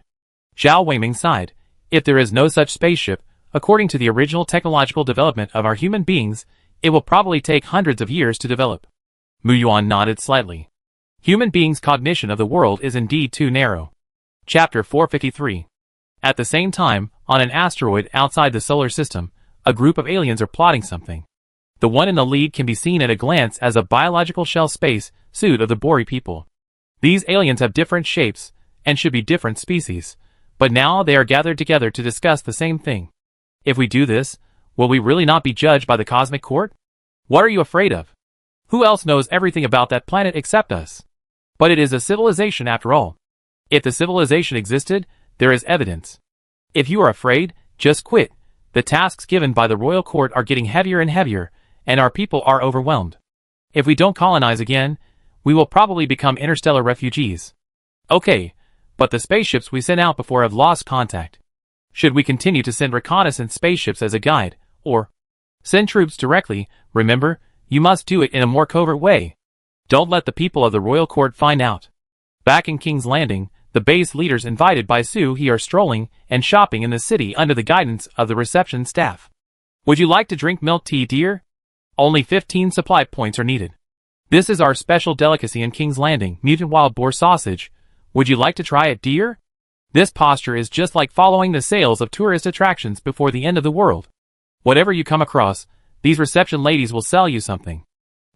Zhao Weiming sighed. If there is no such spaceship, according to the original technological development of our human beings, it will probably take hundreds of years to develop. Mu Yuan nodded slightly. Human beings' cognition of the world is indeed too narrow. Chapter 453. At the same time, on an asteroid outside the solar system, a group of aliens are plotting something. The one in the lead can be seen at a glance as a biological shell space suit of the Bori people. These aliens have different shapes, and should be different species, but now they are gathered together to discuss the same thing. If we do this, will we really not be judged by the cosmic court? What are you afraid of? Who else knows everything about that planet except us? But it is a civilization after all. If the civilization existed, there is evidence. If you are afraid, just quit. The tasks given by the royal court are getting heavier and heavier, and our people are overwhelmed. If we don't colonize again, we will probably become interstellar refugees. Okay, but the spaceships we sent out before have lost contact. Should we continue to send reconnaissance spaceships as a guide, or send troops directly? Remember, you must do it in a more covert way. Don't let the people of the royal court find out. Back in King's Landing, the base leaders invited by Su He are strolling and shopping in the city under the guidance of the reception staff. Would you like to drink milk tea, dear? Only 15 supply points are needed. This is our special delicacy in King's Landing, mutant wild boar sausage. Would you like to try it, dear? This posture is just like following the sales of tourist attractions before the end of the world. Whatever you come across, these reception ladies will sell you something.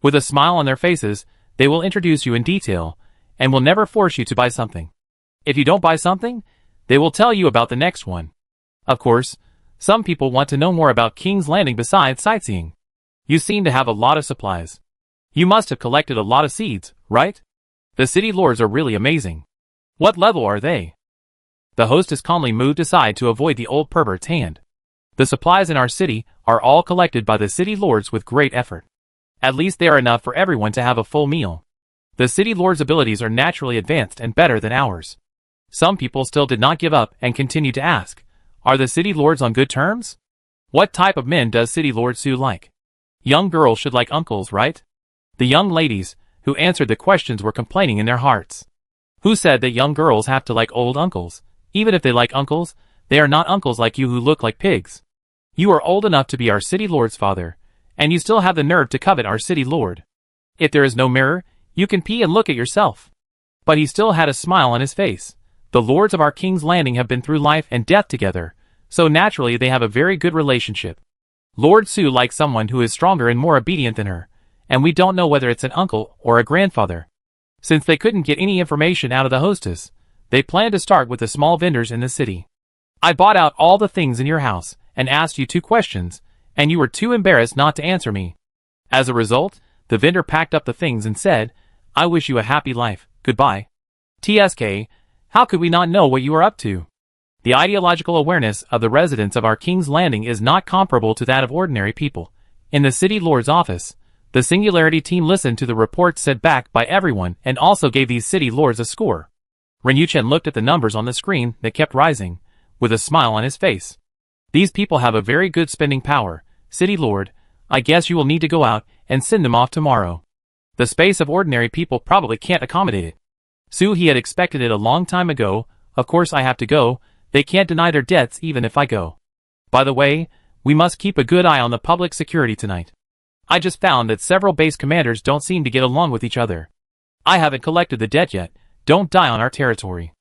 With a smile on their faces, they will introduce you in detail, and will never force you to buy something. If you don't buy something, they will tell you about the next one. Of course, some people want to know more about King's Landing besides sightseeing. You seem to have a lot of supplies. You must have collected a lot of seeds, right? The city lords are really amazing. What level are they? The hostess calmly moved aside to avoid the old pervert's hand. The supplies in our city are all collected by the city lords with great effort. At least they are enough for everyone to have a full meal. The city lords' abilities are naturally advanced and better than ours. Some people still did not give up and continued to ask, are the city lords on good terms? What type of men does city lord Su like? Young girls should like uncles, right? The young ladies who answered the questions were complaining in their hearts. Who said that young girls have to like old uncles? Even if they like uncles, they are not uncles like you who look like pigs. You are old enough to be our city lord's father, and you still have the nerve to covet our city lord. If there is no mirror, you can pee and look at yourself. But he still had a smile on his face. The lords of our King's Landing have been through life and death together, so naturally they have a very good relationship. Lord Su likes someone who is stronger and more obedient than her, and we don't know whether it's an uncle or a grandfather. Since they couldn't get any information out of the hostess, they planned to start with the small vendors in the city. I bought out all the things in your house and asked you 2 questions, and you were too embarrassed not to answer me. As a result, the vendor packed up the things and said, I wish you a happy life, goodbye. TSK, how could we not know what you are up to? The ideological awareness of the residents of our King's Landing is not comparable to that of ordinary people. In the city lord's office, the Singularity team listened to the reports said back by everyone and also gave these city lords a score. Ren Yuchen looked at the numbers on the screen that kept rising, with a smile on his face. These people have a very good spending power, city lord. I guess you will need to go out and send them off tomorrow. The space of ordinary people probably can't accommodate it. Su He had expected it a long time ago. Of course I have to go. They can't deny their debts even if I go. By the way, we must keep a good eye on the public security tonight. I just found that several base commanders don't seem to get along with each other. I haven't collected the debt yet. Don't die on our territory.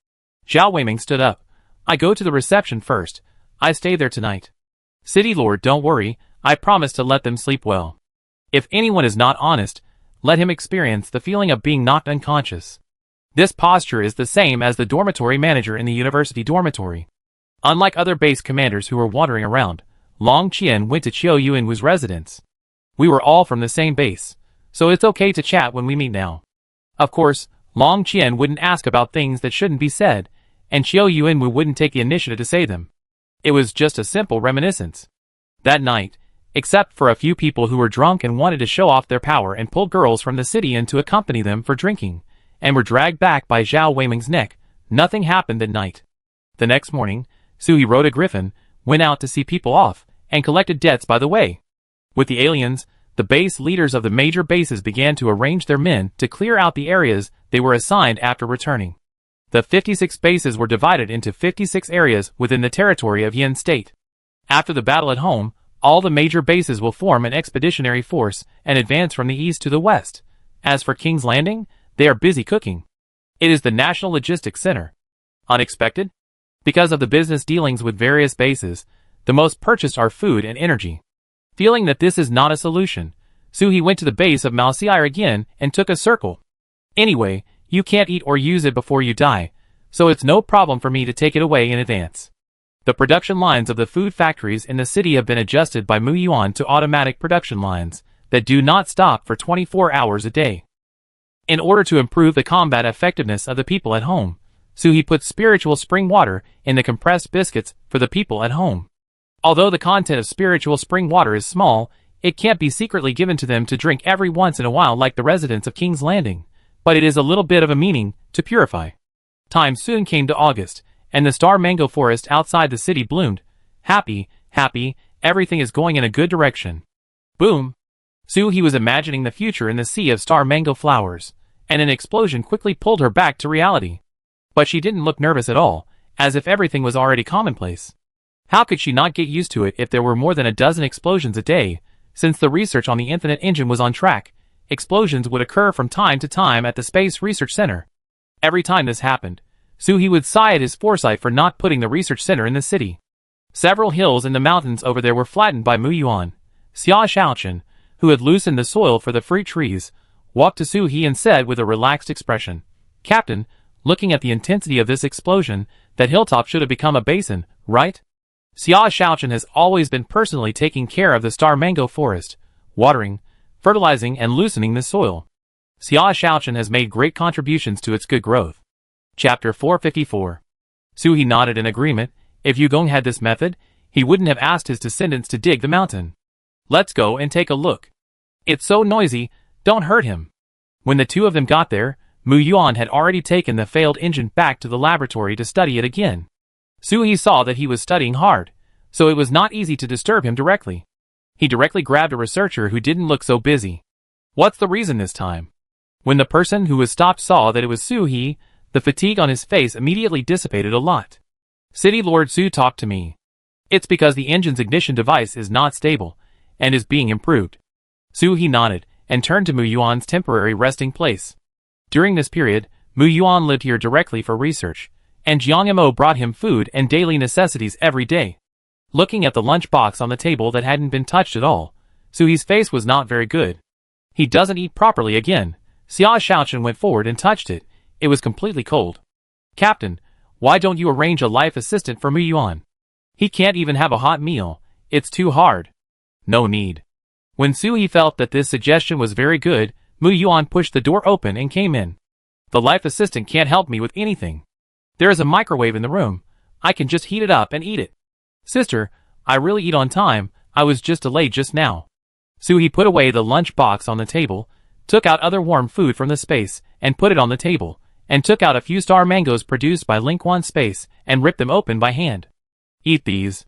Zhao Weiming stood up. I go to the reception first. I stay there tonight. City Lord, don't worry. I promise to let them sleep well. If anyone is not honest, let him experience the feeling of being knocked unconscious. This posture is the same as the dormitory manager in the university dormitory. Unlike other base commanders who were wandering around, Long Qian went to Qiu Yuanwu's residence. We were all from the same base, so it's okay to chat when we meet now. Of course, Long Qian wouldn't ask about things that shouldn't be said, and Qiu Yuanwu wouldn't take the initiative to say them. It was just a simple reminiscence. That night, except for a few people who were drunk and wanted to show off their power and pulled girls from the city in to accompany them for drinking, and were dragged back by Zhao Weiming's neck, nothing happened that night. The next morning, Suhi rode a griffin, went out to see people off, and collected debts by the way. With the aliens, the base leaders of the major bases began to arrange their men to clear out the areas they were assigned after returning. The 56 bases were divided into 56 areas within the territory of Yin State. After the battle at home, all the major bases will form an expeditionary force and advance from the east to the west. As for King's Landing, they are busy cooking. It is the National Logistics Center. Unexpected? Because of the business dealings with various bases, the most purchased are food and energy. Feeling that this is not a solution, Suhi went to the base of Malsiir again and took a circle. Anyway, you can't eat or use it before you die, so it's no problem for me to take it away in advance. The production lines of the food factories in the city have been adjusted by Mu Yuan to automatic production lines that do not stop for 24 hours a day. In order to improve the combat effectiveness of the people at home, Suhi put spiritual spring water in the compressed biscuits for the people at home. Although the content of spiritual spring water is small, it can't be secretly given to them to drink every once in a while like the residents of King's Landing, but it is a little bit of a meaning to purify. Time soon came to August, and the star mango forest outside the city bloomed. Happy, everything is going in a good direction. Boom! Suhi was imagining the future in the sea of star mango flowers, and an explosion quickly pulled her back to reality. But she didn't look nervous at all, as if everything was already commonplace. How could she not get used to it if there were more than a dozen explosions a day? Since the research on the Infinite Engine was on track, explosions would occur from time to time at the Space Research Center. Every time this happened, Suhi would sigh at his foresight for not putting the research center in the city. Several hills in the mountains over there were flattened by Mu Yuan. Xia Shaochen, who had loosened the soil for the fruit trees, walked to Suhi and said with a relaxed expression, "Captain, looking at the intensity of this explosion, that hilltop should have become a basin, right?" Xia Shaochen has always been personally taking care of the star mango forest, watering, fertilizing and loosening the soil. Xia Shaochen has made great contributions to its good growth. Chapter 454. Suhi nodded in agreement. If Yugong had this method, he wouldn't have asked his descendants to dig the mountain. Let's go and take a look. It's so noisy, don't hurt him. When the two of them got there, Mu Yuan had already taken the failed engine back to the laboratory to study it again. Suhi saw that he was studying hard, so it was not easy to disturb him directly. He directly grabbed a researcher who didn't look so busy. What's the reason this time? When the person who was stopped saw that it was Suhi, the fatigue on his face immediately dissipated a lot. City Lord Su talked to me. It's because the engine's ignition device is not stable, and is being improved. Suhi nodded, and turned to Mu Yuan's temporary resting place. During this period, Mu Yuan lived here directly for research, and Jiang Mo brought him food and daily necessities every day. Looking at the lunch box on the table that hadn't been touched at all, Suhi's face was not very good. He doesn't eat properly again. Xia Shaochen went forward and touched it. It was completely cold. Captain, why don't you arrange a life assistant for Mu Yuan? He can't even have a hot meal. It's too hard. No need. When Suhi felt that this suggestion was very good, Mu Yuan pushed the door open and came in. The life assistant can't help me with anything. There is a microwave in the room. I can just heat it up and eat it. Sister, I really eat on time. I was just delayed just now. Suhi put away the lunch box on the table, took out other warm food from the space, and put it on the table, and took out a few star mangoes produced by Lingquan Space, and ripped them open by hand. Eat these.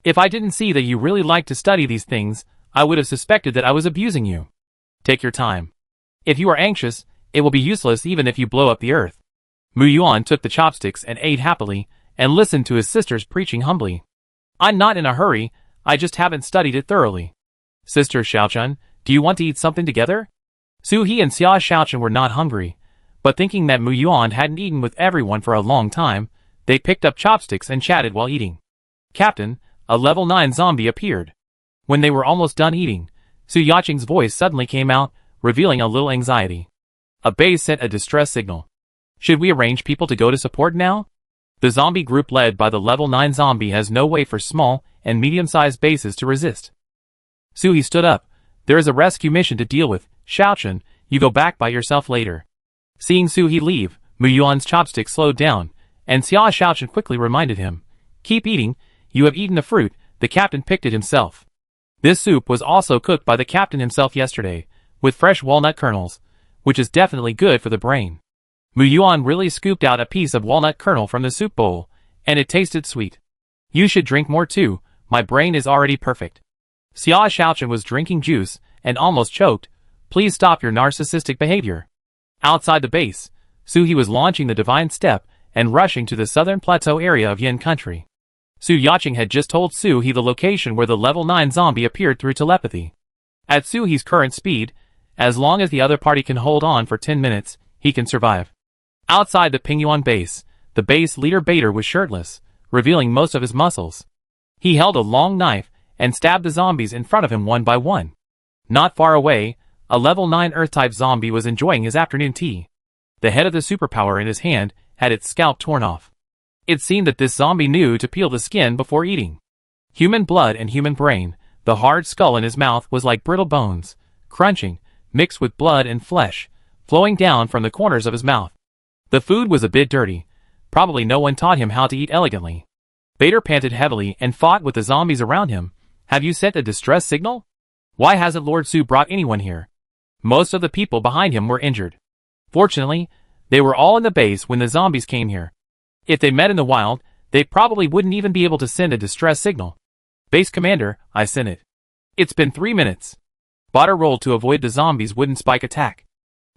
If I didn't see that you really like to study these things, I would have suspected that I was abusing you. Take your time. If you are anxious, it will be useless even if you blow up the earth. Mu Yuan took the chopsticks and ate happily, and listened to his sisters preaching humbly. I'm not in a hurry, I just haven't studied it thoroughly. Sister Shaochen, do you want to eat something together? Suhi and Xia Shaochen were not hungry, But thinking that Mu Yuan hadn't eaten with everyone for a long time, they picked up chopsticks and chatted while eating. Captain, a level 9 zombie appeared. When they were almost done eating, Su Yaqing's voice suddenly came out, revealing a little anxiety. A base sent a distress signal. Should we arrange people to go to support now? The zombie group led by the level 9 zombie has no way for small and medium-sized bases to resist. Suhi stood up. There is a rescue mission to deal with. Xiaochen, you go back by yourself later. Seeing Suhi leave, Mu Yuan's chopstick slowed down, and Xia Xiaochen quickly reminded him. Keep eating, you have eaten the fruit, the captain picked it himself. This soup was also cooked by the captain himself yesterday, with fresh walnut kernels, which is definitely good for the brain. Mu Yuan really scooped out a piece of walnut kernel from the soup bowl, and it tasted sweet. You should drink more too, my brain is already perfect. Xia Xiaochen was drinking juice, and almost choked. Please stop your narcissistic behavior. Outside the base, Suhi was launching the divine step and rushing to the southern plateau area of Yin country. Su Yaqing had just told Suhi the location where the level 9 zombie appeared through telepathy. At Suhi's current speed, as long as the other party can hold on for 10 minutes, he can survive. Outside the Pingyuan base, the base leader Bader was shirtless, revealing most of his muscles. He held a long knife and stabbed the zombies in front of him one by one. Not far away, a level 9 Earth-type zombie was enjoying his afternoon tea. The head of the superpower in his hand had its scalp torn off. It seemed that this zombie knew to peel the skin before eating. Human blood and human brain, the hard skull in his mouth was like brittle bones, crunching, mixed with blood and flesh, flowing down from the corners of his mouth. The food was a bit dirty. Probably no one taught him how to eat elegantly. Bader panted heavily and fought with the zombies around him. Have you sent a distress signal? Why hasn't Lord Su brought anyone here? Most of the people behind him were injured. Fortunately, they were all in the base when the zombies came here. If they met in the wild, they probably wouldn't even be able to send a distress signal. Base commander, I sent it. It's been 3 minutes. Bader rolled to avoid the zombies' wooden spike attack.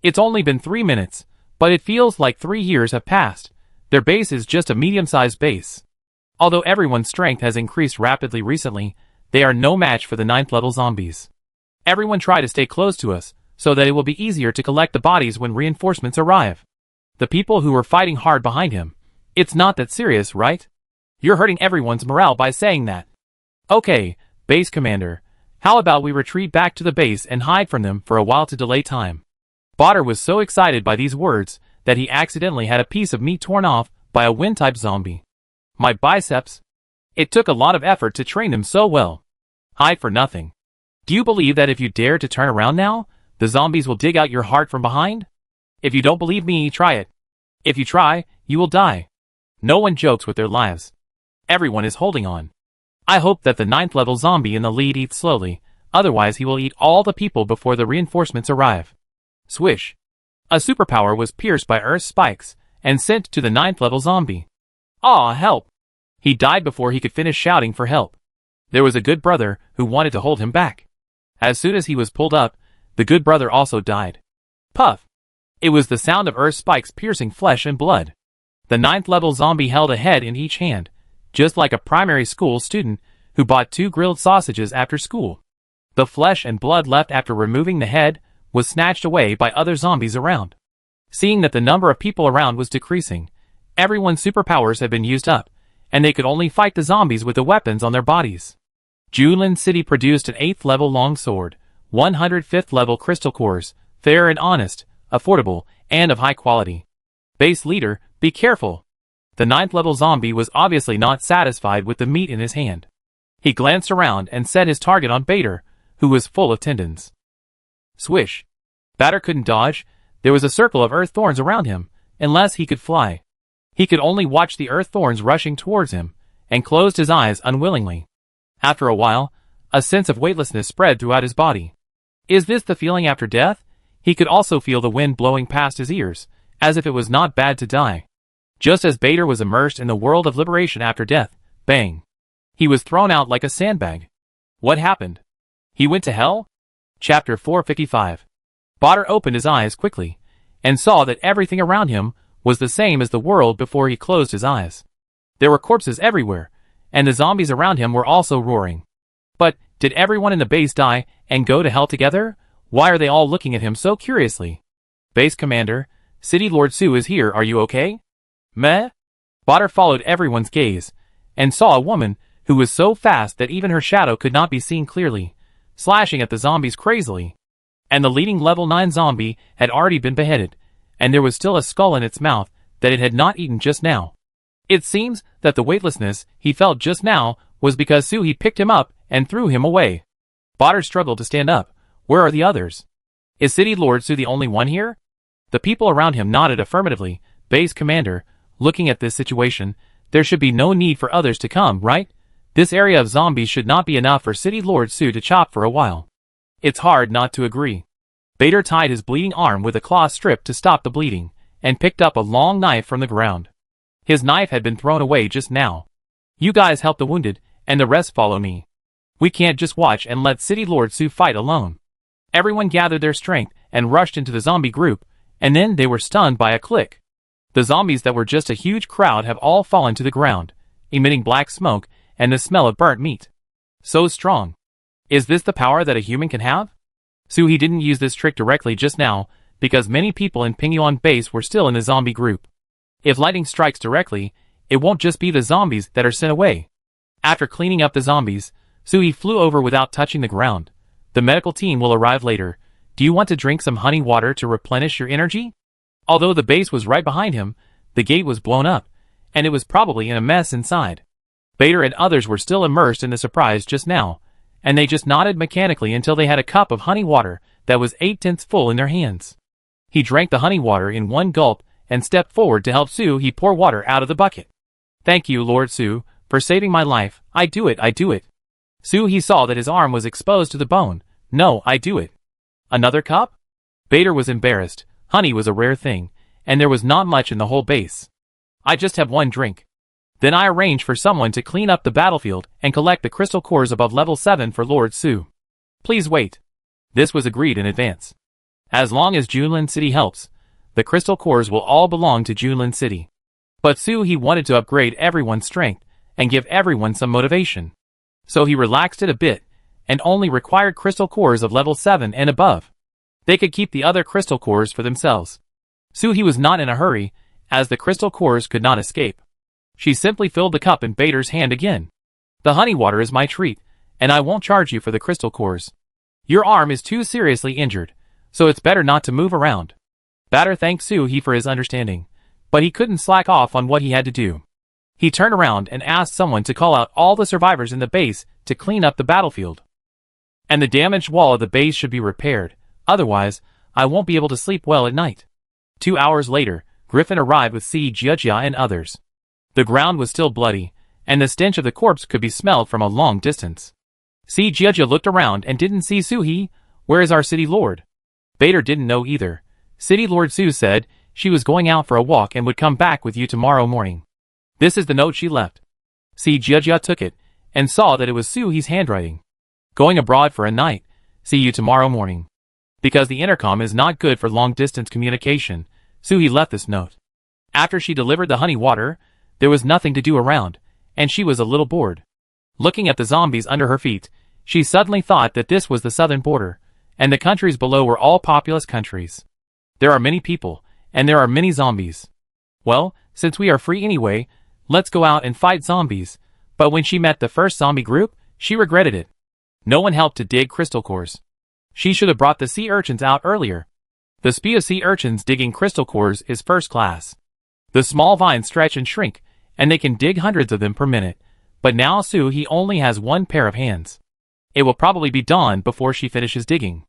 It's only been 3 minutes, but it feels like 3 years have passed. Their base is just a medium-sized base. Although everyone's strength has increased rapidly recently, they are no match for the 9th level zombies. Everyone try to stay close to us, so that it will be easier to collect the bodies when reinforcements arrive. The people who were fighting hard behind him. It's not that serious, right? You're hurting everyone's morale by saying that. Okay, base commander. How about we retreat back to the base and hide from them for a while to delay time? Bader was so excited by these words that he accidentally had a piece of meat torn off by a wind-type zombie. My biceps. It took a lot of effort to train them so well. Hide for nothing. Do you believe that if you dare to turn around now, the zombies will dig out your heart from behind? If you don't believe me, try it. If you try, you will die. No one jokes with their lives. Everyone is holding on. I hope that the 9th level zombie in the lead eats slowly, otherwise he will eat all the people before the reinforcements arrive. Swish. A superpower was pierced by Earth's spikes and sent to the 9th level zombie. Aw, help! He died before he could finish shouting for help. There was a good brother who wanted to hold him back. As soon as he was pulled up, the good brother also died. Puff! It was the sound of Earth's spikes piercing flesh and blood. The 9th level zombie held a head in each hand, just like a primary school student who bought 2 grilled sausages after school. The flesh and blood left after removing the head was snatched away by other zombies around. Seeing that the number of people around was decreasing, everyone's superpowers had been used up, and they could only fight the zombies with the weapons on their bodies. Julin City produced an 8th level longsword, 105th level crystal cores, fair and honest, affordable, and of high quality. Base leader, be careful. The 9th level zombie was obviously not satisfied with the meat in his hand. He glanced around and set his target on Bader, who was full of tendons. Swish. Bader couldn't dodge. There was a circle of earth thorns around him, unless he could fly. He could only watch the earth thorns rushing towards him, and closed his eyes unwillingly. After a while, a sense of weightlessness spread throughout his body. Is this the feeling after death? He could also feel the wind blowing past his ears, as if it was not bad to die. Just as Bader was immersed in the world of liberation after death, bang! He was thrown out like a sandbag. What happened? He went to hell? Chapter 455. Bader opened his eyes quickly, and saw that everything around him was the same as the world before he closed his eyes. There were corpses everywhere, and the zombies around him were also roaring. But, did everyone in the base die and go to hell together? Why are they all looking at him so curiously? Base commander, City Lord Su is here, are you okay? Meh? Potter followed everyone's gaze, and saw a woman who was so fast that even her shadow could not be seen clearly, slashing at the zombies crazily. And the leading level 9 zombie had already been beheaded, and there was still a skull in its mouth that it had not eaten just now. It seems that the weightlessness he felt just now was because Suhi picked him up and threw him away. Potter struggled to stand up. Where are the others? Is City Lord Su the only one here? The people around him nodded affirmatively. Base Commander, looking at this situation, there should be no need for others to come, right? This area of zombies should not be enough for City Lord Su to chop for a while. It's hard not to agree. Bader tied his bleeding arm with a cloth strip to stop the bleeding, and picked up a long knife from the ground. His knife had been thrown away just now. You guys help the wounded, and the rest follow me. We can't just watch and let City Lord Su fight alone. Everyone gathered their strength and rushed into the zombie group, and then they were stunned by a click. The zombies that were just a huge crowd have all fallen to the ground, emitting black smoke and the smell of burnt meat. So strong. Is this the power that a human can have? Suhi didn't use this trick directly just now, because many people in Pingyuan base were still in the zombie group. If lightning strikes directly, it won't just be the zombies that are sent away. After cleaning up the zombies, Suhi flew over without touching the ground. The medical team will arrive later. Do you want to drink some honey water to replenish your energy? Although the base was right behind him, the gate was blown up, and it was probably in a mess inside. Bader and others were still immersed in the surprise just now, and they just nodded mechanically until they had a cup of honey water that was 8/10 full in their hands. He drank the honey water in one gulp and stepped forward to help Suhi pour water out of the bucket. Thank you, Lord Su, for saving my life. I do it. Suhi saw that his arm was exposed to the bone. No, I do it. Another cup? Bader was embarrassed. Honey was a rare thing, and there was not much in the whole base. I just have one drink. Then I arranged for someone to clean up the battlefield and collect the crystal cores above level 7 for Lord Su. Please wait. This was agreed in advance. As long as Junlin City helps, the crystal cores will all belong to Junlin City. But Suhi wanted to upgrade everyone's strength and give everyone some motivation. So he relaxed it a bit and only required crystal cores of level 7 and above. They could keep the other crystal cores for themselves. Suhi was not in a hurry, as the crystal cores could not escape. She simply filled the cup in Bader's hand again. The honey water is my treat, and I won't charge you for the crystal cores. Your arm is too seriously injured, so it's better not to move around. Bader thanked Suhi for his understanding, but he couldn't slack off on what he had to do. He turned around and asked someone to call out all the survivors in the base to clean up the battlefield. And the damaged wall of the base should be repaired, otherwise, I won't be able to sleep well at night. 2 hours later, Griffin arrived with Si Jiajia and others. The ground was still bloody, and the stench of the corpse could be smelled from a long distance. Si Jiajia looked around and didn't see Suhi. Where is our city lord? Bader didn't know either. City Lord Su said she was going out for a walk and would come back with you tomorrow morning. This is the note she left. Si Jiajia took it, and saw that it was Suhi's handwriting. Going abroad for a night. See you tomorrow morning. Because the intercom is not good for long-distance communication, Suhi left this note. After she delivered the honey water, there was nothing to do around, and she was a little bored. Looking at the zombies under her feet, she suddenly thought that this was the southern border, and the countries below were all populous countries. There are many people, and there are many zombies. Well, since we are free anyway, let's go out and fight zombies. But when she met the first zombie group, she regretted it. No one helped to dig crystal cores. She should have brought the sea urchins out earlier. The speed of sea urchins digging crystal cores is first class. The small vines stretch and shrink, and they can dig hundreds of them per minute. But now Suhi only has one pair of hands. It will probably be dawn before she finishes digging.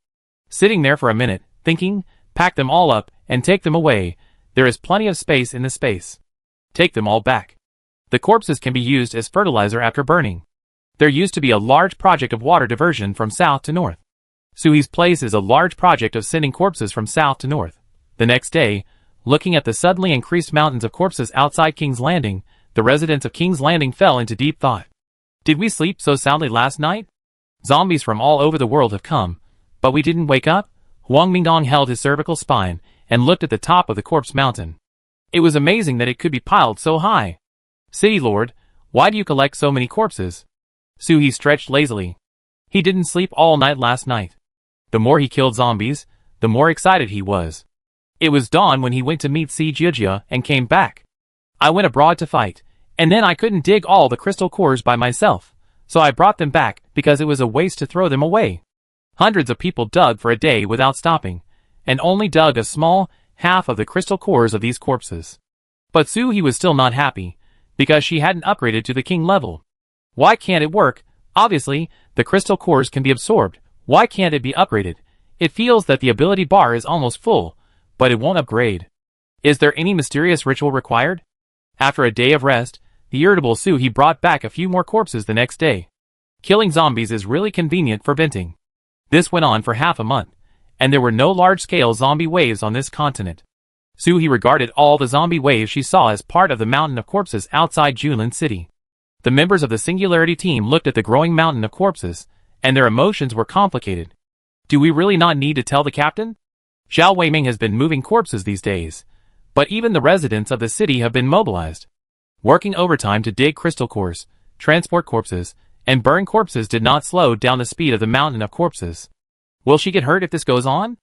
Sitting there for a minute, thinking, pack them all up and take them away. There is plenty of space in the space. Take them all back. The corpses can be used as fertilizer after burning. There used to be a large project of water diversion from south to north. Suhi's place is a large project of sending corpses from south to north. The next day, looking at the suddenly increased mountains of corpses outside King's Landing, the residents of King's Landing fell into deep thought. Did we sleep so soundly last night? Zombies from all over the world have come, but we didn't wake up? Huang Mingdong held his cervical spine and looked at the top of the corpse mountain. It was amazing that it could be piled so high. City Lord, why do you collect so many corpses? Suhi stretched lazily. He didn't sleep all night last night. The more he killed zombies, the more excited he was. It was dawn when he went to meet Si Jiejia and came back. I went abroad to fight, and then I couldn't dig all the crystal cores by myself, so I brought them back because it was a waste to throw them away. Hundreds of people dug for a day without stopping, and only dug a small half of the crystal cores of these corpses. But Suhi was still not happy, because she hadn't upgraded to the king level. Why can't it work? Obviously, the crystal cores can be absorbed. Why can't it be upgraded? It feels that the ability bar is almost full, but it won't upgrade. Is there any mysterious ritual required? After a day of rest, the irritable Suhi brought back a few more corpses the next day. Killing zombies is really convenient for venting. This went on for half a month, and there were no large-scale zombie waves on this continent. Suhi regarded all the zombie waves she saw as part of the mountain of corpses outside Junlin City. The members of the Singularity team looked at the growing mountain of corpses, and their emotions were complicated. Do we really not need to tell the captain? Xiao Weiming has been moving corpses these days, but even the residents of the city have been mobilized. Working overtime to dig crystal cores, transport corpses, and burn corpses did not slow down the speed of the mountain of corpses. Will she get hurt if this goes on?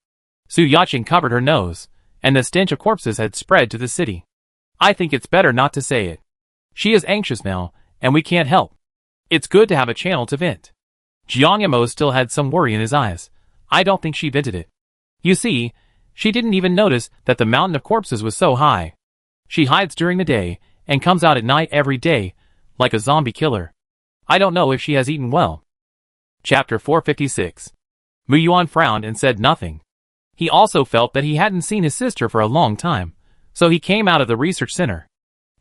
Su Yaqing covered her nose, and the stench of corpses had spread to the city. I think it's better not to say it. She is anxious now, and we can't help. It's good to have a channel to vent. Jiang Yamo still had some worry in his eyes. I don't think she vented it. You see, she didn't even notice that the mountain of corpses was so high. She hides during the day, and comes out at night every day, like a zombie killer. I don't know if she has eaten well. Chapter 456. Mu Yuan frowned and said nothing. He also felt that he hadn't seen his sister for a long time, so he came out of the research center.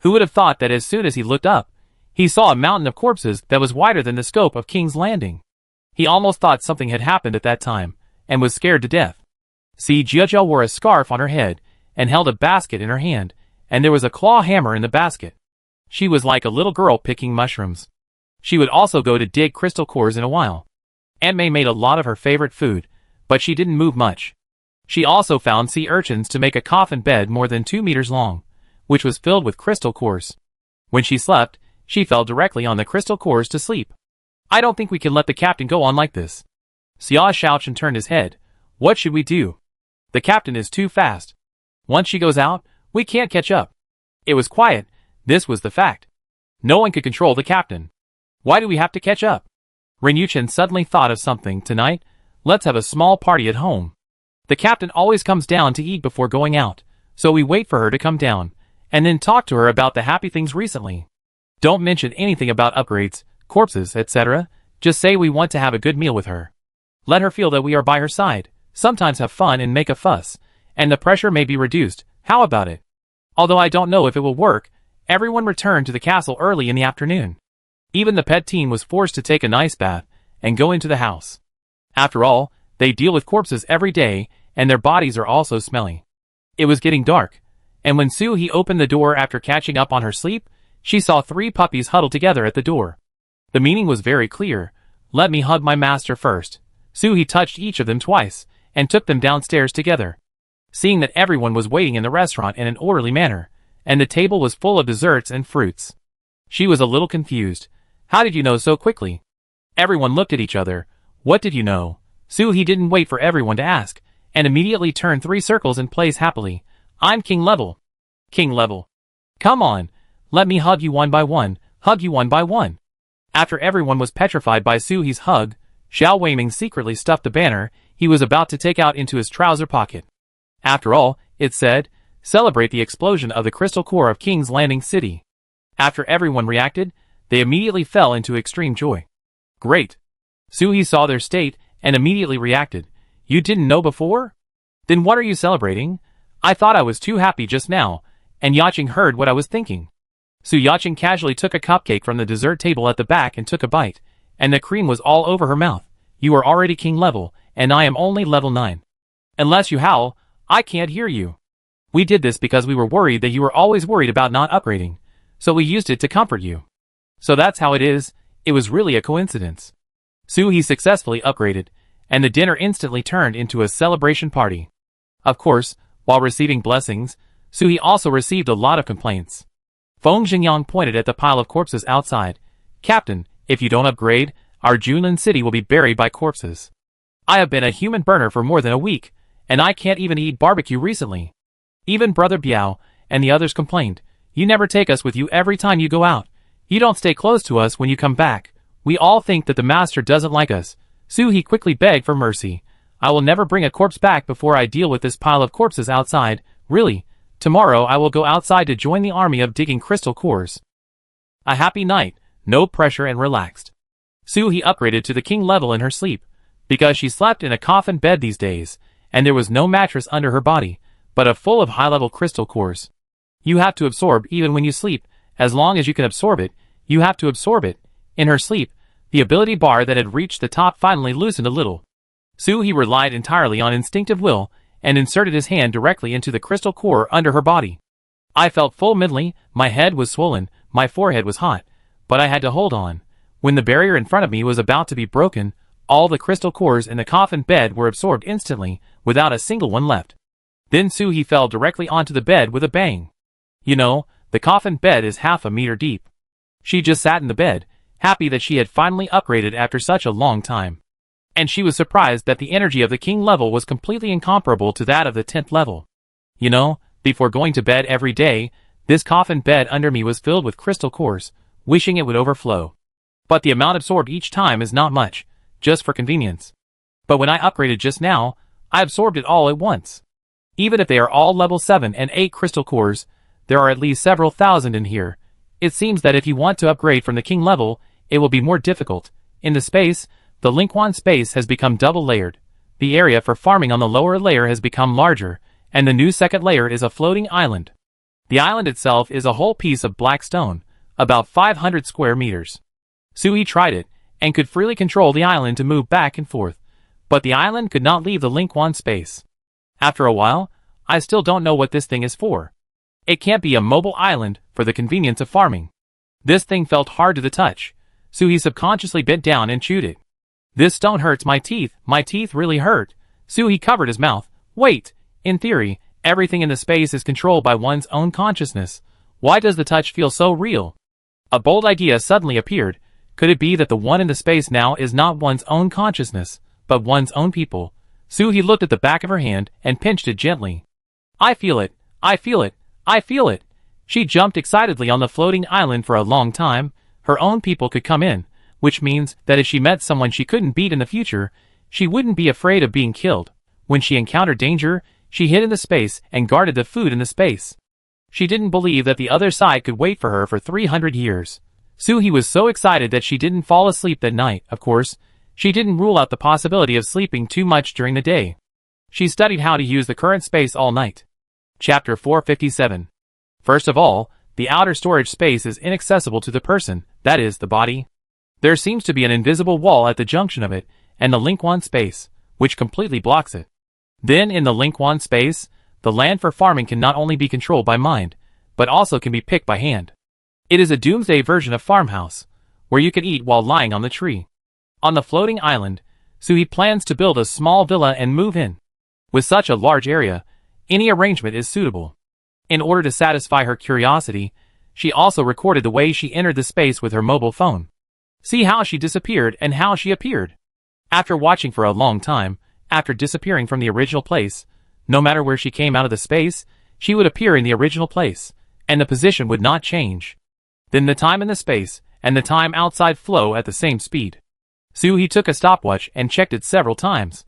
Who would have thought that as soon as he looked up, he saw a mountain of corpses that was wider than the scope of King's Landing. He almost thought something had happened at that time, and was scared to death. Si Jiejia wore a scarf on her head, and held a basket in her hand, and there was a claw hammer in the basket. She was like a little girl picking mushrooms. She would also go to dig crystal cores in a while. Aunt May made a lot of her favorite food, but she didn't move much. She also found sea urchins to make a coffin bed more than 2 meters long, which was filled with crystal cores. When she slept, she fell directly on the crystal cores to sleep. I don't think we can let the captain go on like this. Xia Shaochen turned his head. What should we do? The captain is too fast. Once she goes out, we can't catch up. It was quiet. This was the fact. No one could control the captain. Why do we have to catch up? Ren Yuchen suddenly thought of something. Tonight, let's have a small party at home. The captain always comes down to eat before going out, so we wait for her to come down, and then talk to her about the happy things recently. Don't mention anything about upgrades, corpses, etc. Just say we want to have a good meal with her. Let her feel that we are by her side, sometimes have fun and make a fuss, and the pressure may be reduced. How about it? Although I don't know if it will work, everyone returned to the castle early in the afternoon. Even the pet team was forced to take a nice bath and go into the house. After all, they deal with corpses every day, and their bodies are also smelly. It was getting dark, and when Suhi opened the door after catching up on her sleep, she saw 3 puppies huddled together at the door. The meaning was very clear. Let me hug my master first. Suhi touched each of them twice, and took them downstairs together. Seeing that everyone was waiting in the restaurant in an orderly manner, and the table was full of desserts and fruits, she was a little confused. How did you know so quickly? Everyone looked at each other. What did you know? Suhi didn't wait for everyone to ask, and immediately turned 3 circles in place happily. I'm king level. King level. Come on. Let me hug you one by one. Hug you one by one. After everyone was petrified by Suhi's hug, Xiao Weiming secretly stuffed the banner he was about to take out into his trouser pocket. After all, it said, celebrate the explosion of the crystal core of King's Landing City. After everyone reacted, they immediately fell into extreme joy. Great. Suhi saw their state and immediately reacted. You didn't know before? Then what are you celebrating? I thought I was too happy just now, and Yaqing heard what I was thinking. Su Yaqing casually took a cupcake from the dessert table at the back and took a bite, and the cream was all over her mouth. You are already king level, and I am only level 9. Unless you howl, I can't hear you. We did this because we were worried that you were always worried about not upgrading, so we used it to comfort you. So that's how it is. It was really a coincidence. Suhi successfully upgraded, and the dinner instantly turned into a celebration party. Of course, while receiving blessings, Suhi also received a lot of complaints. Feng Xingyang pointed at the pile of corpses outside. Captain, if you don't upgrade, our Junlin city will be buried by corpses. I have been a human burner for more than a week, and I can't even eat barbecue recently. Even Brother Biao and the others complained. You never take us with you every time you go out. You don't stay close to us when you come back. We all think that the master doesn't like us. Suhi quickly begged for mercy. I will never bring a corpse back before I deal with this pile of corpses outside. Really, tomorrow I will go outside to join the army of digging crystal cores. A happy night, no pressure and relaxed. Suhi upgraded to the king level in her sleep, because she slept in a coffin bed these days, and there was no mattress under her body, but a full of high-level crystal cores. You have to absorb even when you sleep. As long as you can absorb it, you have to absorb it. In her sleep, the ability bar that had reached the top finally loosened a little. Suhi relied entirely on instinctive will, and inserted his hand directly into the crystal core under her body. I felt full mentally, my head was swollen, my forehead was hot, but I had to hold on. When the barrier in front of me was about to be broken, all the crystal cores in the coffin bed were absorbed instantly, without a single one left. Then Suhi fell directly onto the bed with a bang. You know, the coffin bed is half a meter deep. She just sat in the bed, happy that she had finally upgraded after such a long time. And she was surprised that the energy of the king level was completely incomparable to that of the 10th level. You know, before going to bed every day, this coffin bed under me was filled with crystal cores, wishing it would overflow. But the amount absorbed each time is not much, just for convenience. But when I upgraded just now, I absorbed it all at once. Even if they are all level 7 and 8 crystal cores, there are at least several thousand in here. It seems that if you want to upgrade from the king level, it will be more difficult. In the space, the Lingquan space has become double-layered. The area for farming on the lower layer has become larger, and the new second layer is a floating island. The island itself is a whole piece of black stone, about 500 square meters. Suhi tried it, and could freely control the island to move back and forth, but the island could not leave the Lingquan space. After a while, I still don't know what this thing is for. It can't be a mobile island for the convenience of farming. This thing felt hard to the touch, so he subconsciously bent down and chewed it. This stone hurts my teeth really hurt. Suhi covered his mouth. Wait, in theory, everything in the space is controlled by one's own consciousness. Why does the touch feel so real? A bold idea suddenly appeared. Could it be that the one in the space now is not one's own consciousness, but one's own people? Suhi looked at the back of her hand and pinched it gently. I feel it, I feel it, I feel it. She jumped excitedly on the floating island for a long time. Her own people could come in, which means that if she met someone she couldn't beat in the future, she wouldn't be afraid of being killed. When she encountered danger, she hid in the space and guarded the food in the space. She didn't believe that the other side could wait for her for 300 years. Suhi was so excited that she didn't fall asleep that night. Of course, she didn't rule out the possibility of sleeping too much during the day. She studied how to use the current space all night. Chapter 457. First of all, the outer storage space is inaccessible to the person, that is, the body. There seems to be an invisible wall at the junction of it and the Lingquan space, which completely blocks it. Then in the Lingquan space, the land for farming can not only be controlled by mind, but also can be picked by hand. It is a doomsday version of farmhouse, where you can eat while lying on the tree. On the floating island, Suhi plans to build a small villa and move in. With such a large area, any arrangement is suitable. In order to satisfy her curiosity, she also recorded the way she entered the space with her mobile phone. See how she disappeared and how she appeared. After watching for a long time, after disappearing from the original place, no matter where she came out of the space, she would appear in the original place, and the position would not change. Then the time in the space and the time outside flow at the same speed. Suhi took a stopwatch and checked it several times.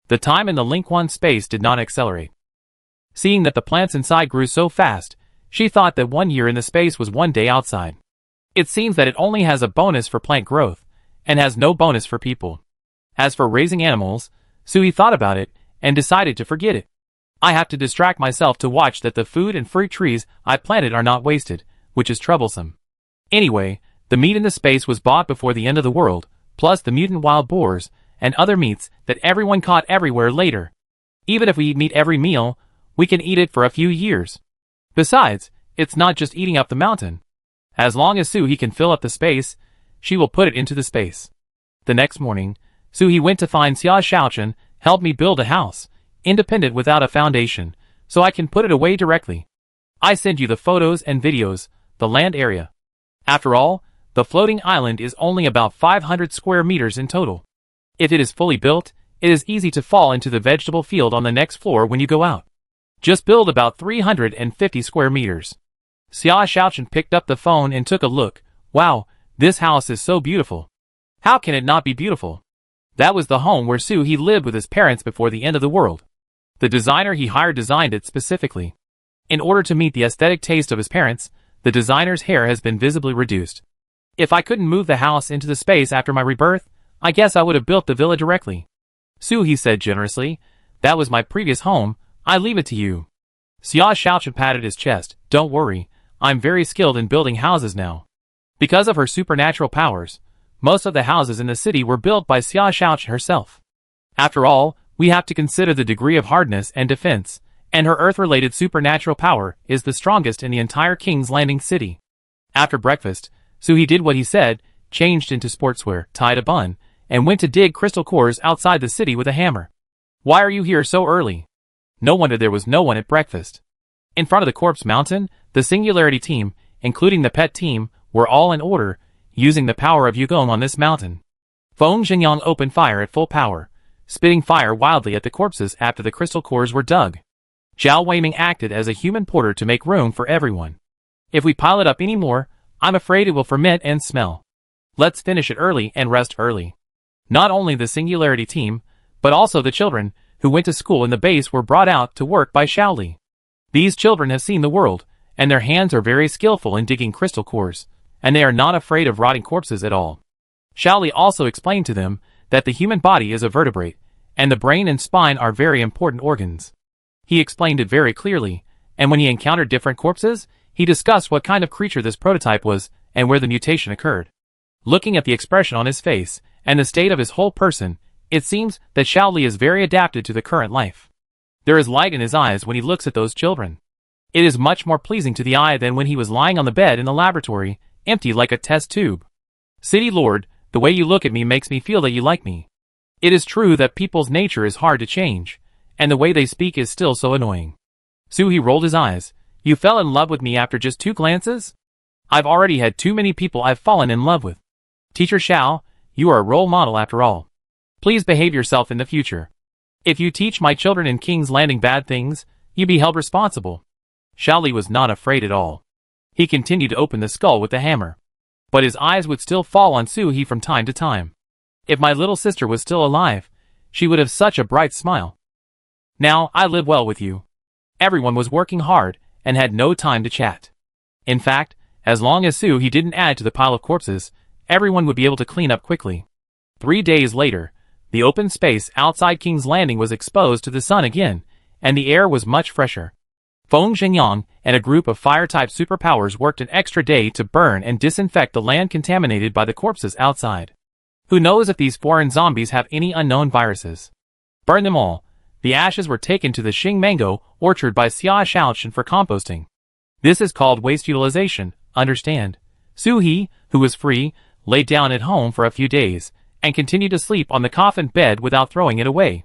The time in the Lingquan space did not accelerate. Seeing that the plants inside grew so fast, she thought that 1 year in the space was 1 day outside. It seems that it only has a bonus for plant growth, and has no bonus for people. As for raising animals, Suhi thought about it, and decided to forget it. I have to distract myself to watch that the food and fruit trees I planted are not wasted, which is troublesome. Anyway, the meat in the space was bought before the end of the world, plus the mutant wild boars, and other meats that everyone caught everywhere later. Even if we eat meat every meal, we can eat it for a few years. Besides, it's not just eating up the mountain. As long as Suhi can fill up the space, she will put it into the space. The next morning, Suhi went to find Xia Shaochen, help me build a house, independent without a foundation, so I can put it away directly. I send you the photos and videos, the land area. After all, the floating island is only about 500 square meters in total. If it is fully built, it is easy to fall into the vegetable field on the next floor when you go out. Just build about 350 square meters. Xia Shaochen picked up the phone and took a look. Wow, this house is so beautiful. How can it not be beautiful? That was the home where Su He lived with his parents before the end of the world. The designer he hired designed it specifically. In order to meet the aesthetic taste of his parents, the designer's hair has been visibly reduced. If I couldn't move the house into the space after my rebirth, I guess I would have built the villa directly. Su He said generously, that was my previous home, I leave it to you. Xia Shaochen patted his chest, don't worry, I'm very skilled in building houses now. Because of her supernatural powers, most of the houses in the city were built by Xia Shaochen herself. After all, we have to consider the degree of hardness and defense, and her earth-related supernatural power is the strongest in the entire King's Landing city. After breakfast, Su He did what he said, changed into sportswear, tied a bun, and went to dig crystal cores outside the city with a hammer. Why are you here so early? No wonder there was no one at breakfast. In front of the Corpse Mountain, the Singularity team, including the Pet team, were all in order, using the power of Yugong on this mountain. Feng Xingyang opened fire at full power, spitting fire wildly at the corpses after the crystal cores were dug. Zhao Weiming acted as a human porter to make room for everyone. If we pile it up any more, I'm afraid it will ferment and smell. Let's finish it early and rest early. Not only the Singularity team, but also the children, who went to school in the base were brought out to work by Shaoli. These children have seen the world, and their hands are very skillful in digging crystal cores, and they are not afraid of rotting corpses at all. Shaoli also explained to them that the human body is a vertebrate, and the brain and spine are very important organs. He explained it very clearly, and when he encountered different corpses, he discussed what kind of creature this prototype was and where the mutation occurred. Looking at the expression on his face and the state of his whole person, it seems that Shaoli is very adapted to the current life. There is light in his eyes when he looks at those children. It is much more pleasing to the eye than when he was lying on the bed in the laboratory, empty like a test tube. City Lord, the way you look at me makes me feel that you like me. It is true that people's nature is hard to change, and the way they speak is still so annoying. Su He rolled his eyes. You fell in love with me after just 2 glances? I've already had too many people I've fallen in love with. Teacher Xiao, you are a role model after all. Please behave yourself in the future. If you teach my children in King's Landing bad things, you be held responsible. Shaoli was not afraid at all. He continued to open the skull with the hammer. But his eyes would still fall on Su He from time to time. If my little sister was still alive, she would have such a bright smile. Now, I live well with you. Everyone was working hard, and had no time to chat. In fact, as long as Su He didn't add to the pile of corpses, everyone would be able to clean up quickly. 3 days later, the open space outside King's Landing was exposed to the sun again, and the air was much fresher. Feng Xingyang and a group of fire-type superpowers worked an extra day to burn and disinfect the land contaminated by the corpses outside. Who knows if these foreign zombies have any unknown viruses? Burn them all. The ashes were taken to the Xing Mango orchard by Xia Shaochen for composting. This is called waste utilization, understand? Su He, who was free, laid down at home for a few days, and continued to sleep on the coffin bed without throwing it away.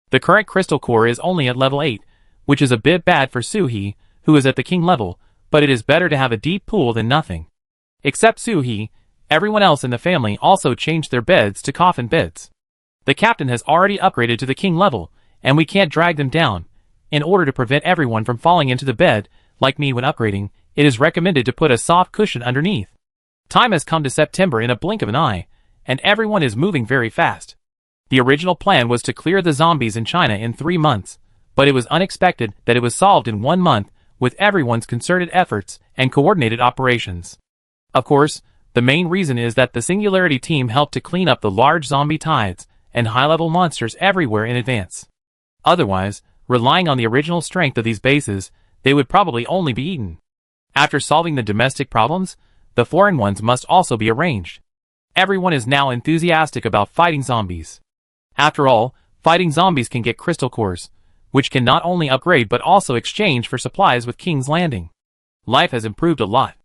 The current crystal core is only at level 8, which is a bit bad for Su He, who is at the king level, but it is better to have a deep pool than nothing. Except Su He, everyone else in the family also changed their beds to coffin beds. The captain has already upgraded to the king level, and we can't drag them down. In order to prevent everyone from falling into the bed, like me when upgrading, it is recommended to put a soft cushion underneath. Time has come to September in a blink of an eye, and everyone is moving very fast. The original plan was to clear the zombies in China in 3 months, but it was unexpected that it was solved in 1 month with everyone's concerted efforts and coordinated operations. Of course, the main reason is that the Singularity team helped to clean up the large zombie tides and high-level monsters everywhere in advance. Otherwise, relying on the original strength of these bases, they would probably only be eaten. After solving the domestic problems, the foreign ones must also be arranged. Everyone is now enthusiastic about fighting zombies. After all, fighting zombies can get crystal cores, which can not only upgrade but also exchange for supplies with King's Landing. Life has improved a lot.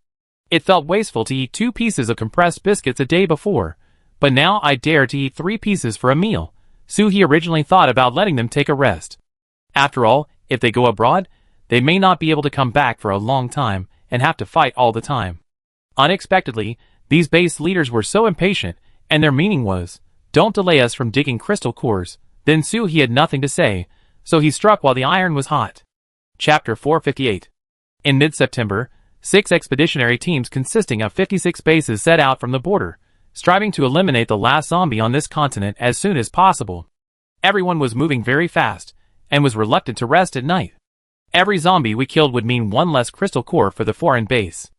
It felt wasteful to eat 2 pieces of compressed biscuits a day before, but now I dare to eat 3 pieces for a meal. Su He originally thought about letting them take a rest. After all, if they go abroad, they may not be able to come back for a long time and have to fight all the time. Unexpectedly, these base leaders were so impatient, and their meaning was, "Don't delay us from digging crystal cores." Then Su He had nothing to say, so he struck while the iron was hot. Chapter 458. In mid-September, 6 expeditionary teams consisting of 56 bases set out from the border, striving to eliminate the last zombie on this continent as soon as possible. Everyone was moving very fast, and was reluctant to rest at night. Every zombie we killed would mean one less crystal core for the foreign base.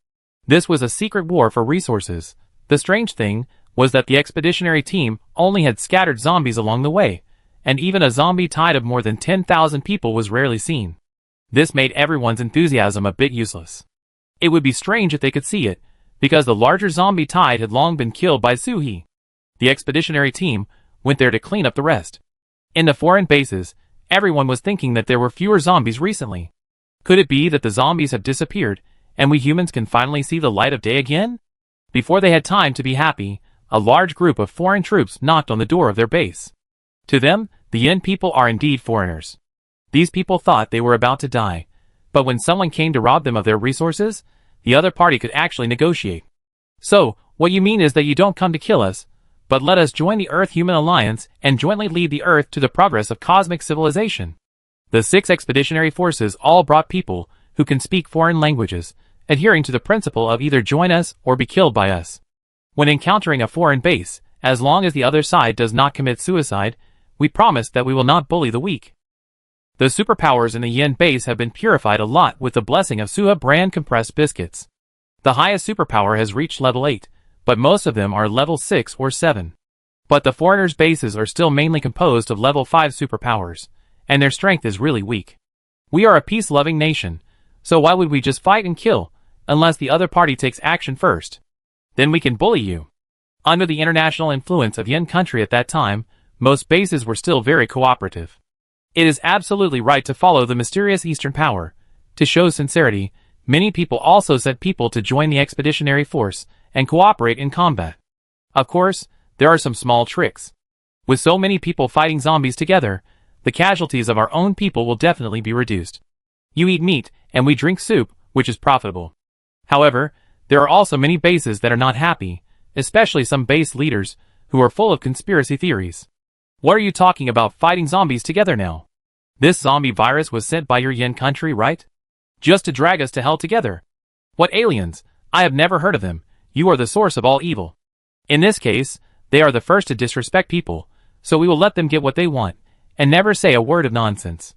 This was a secret war for resources. The strange thing was that the expeditionary team only had scattered zombies along the way, and even a zombie tide of more than 10,000 people was rarely seen. This made everyone's enthusiasm a bit useless. It would be strange if they could see it, because the larger zombie tide had long been killed by Suhi. The expeditionary team went there to clean up the rest. In the foreign bases, everyone was thinking that there were fewer zombies recently. Could it be that the zombies have disappeared, and we humans can finally see the light of day again? Before they had time to be happy, a large group of foreign troops knocked on the door of their base. To them, the Yin people are indeed foreigners. These people thought they were about to die, but when someone came to rob them of their resources, the other party could actually negotiate. So, what you mean is that you don't come to kill us, but let us join the Earth-Human Alliance and jointly lead the Earth to the progress of cosmic civilization. The 6 expeditionary forces all brought people who can speak foreign languages, adhering to the principle of either join us or be killed by us. When encountering a foreign base, as long as the other side does not commit suicide, we promise that we will not bully the weak. The superpowers in the Yin base have been purified a lot with the blessing of Suha brand compressed biscuits. The highest superpower has reached level 8, but most of them are level 6 or 7. But the foreigners' bases are still mainly composed of level 5 superpowers, and their strength is really weak. We are a peace-loving nation, so why would we just fight and kill, unless the other party takes action first? Then we can bully you. Under the international influence of Yin country at that time, most bases were still very cooperative. It is absolutely right to follow the mysterious Eastern power. To show sincerity, many people also sent people to join the expeditionary force and cooperate in combat. Of course, there are some small tricks. With so many people fighting zombies together, the casualties of our own people will definitely be reduced. You eat meat, and we drink soup, which is profitable. However, there are also many bases that are not happy, especially some base leaders who are full of conspiracy theories. What are you talking about fighting zombies together now? This zombie virus was sent by your Yin country, right? Just to drag us to hell together. What aliens? I have never heard of them. You are the source of all evil. In this case, they are the first to disrespect people, so we will let them get what they want, and never say a word of nonsense.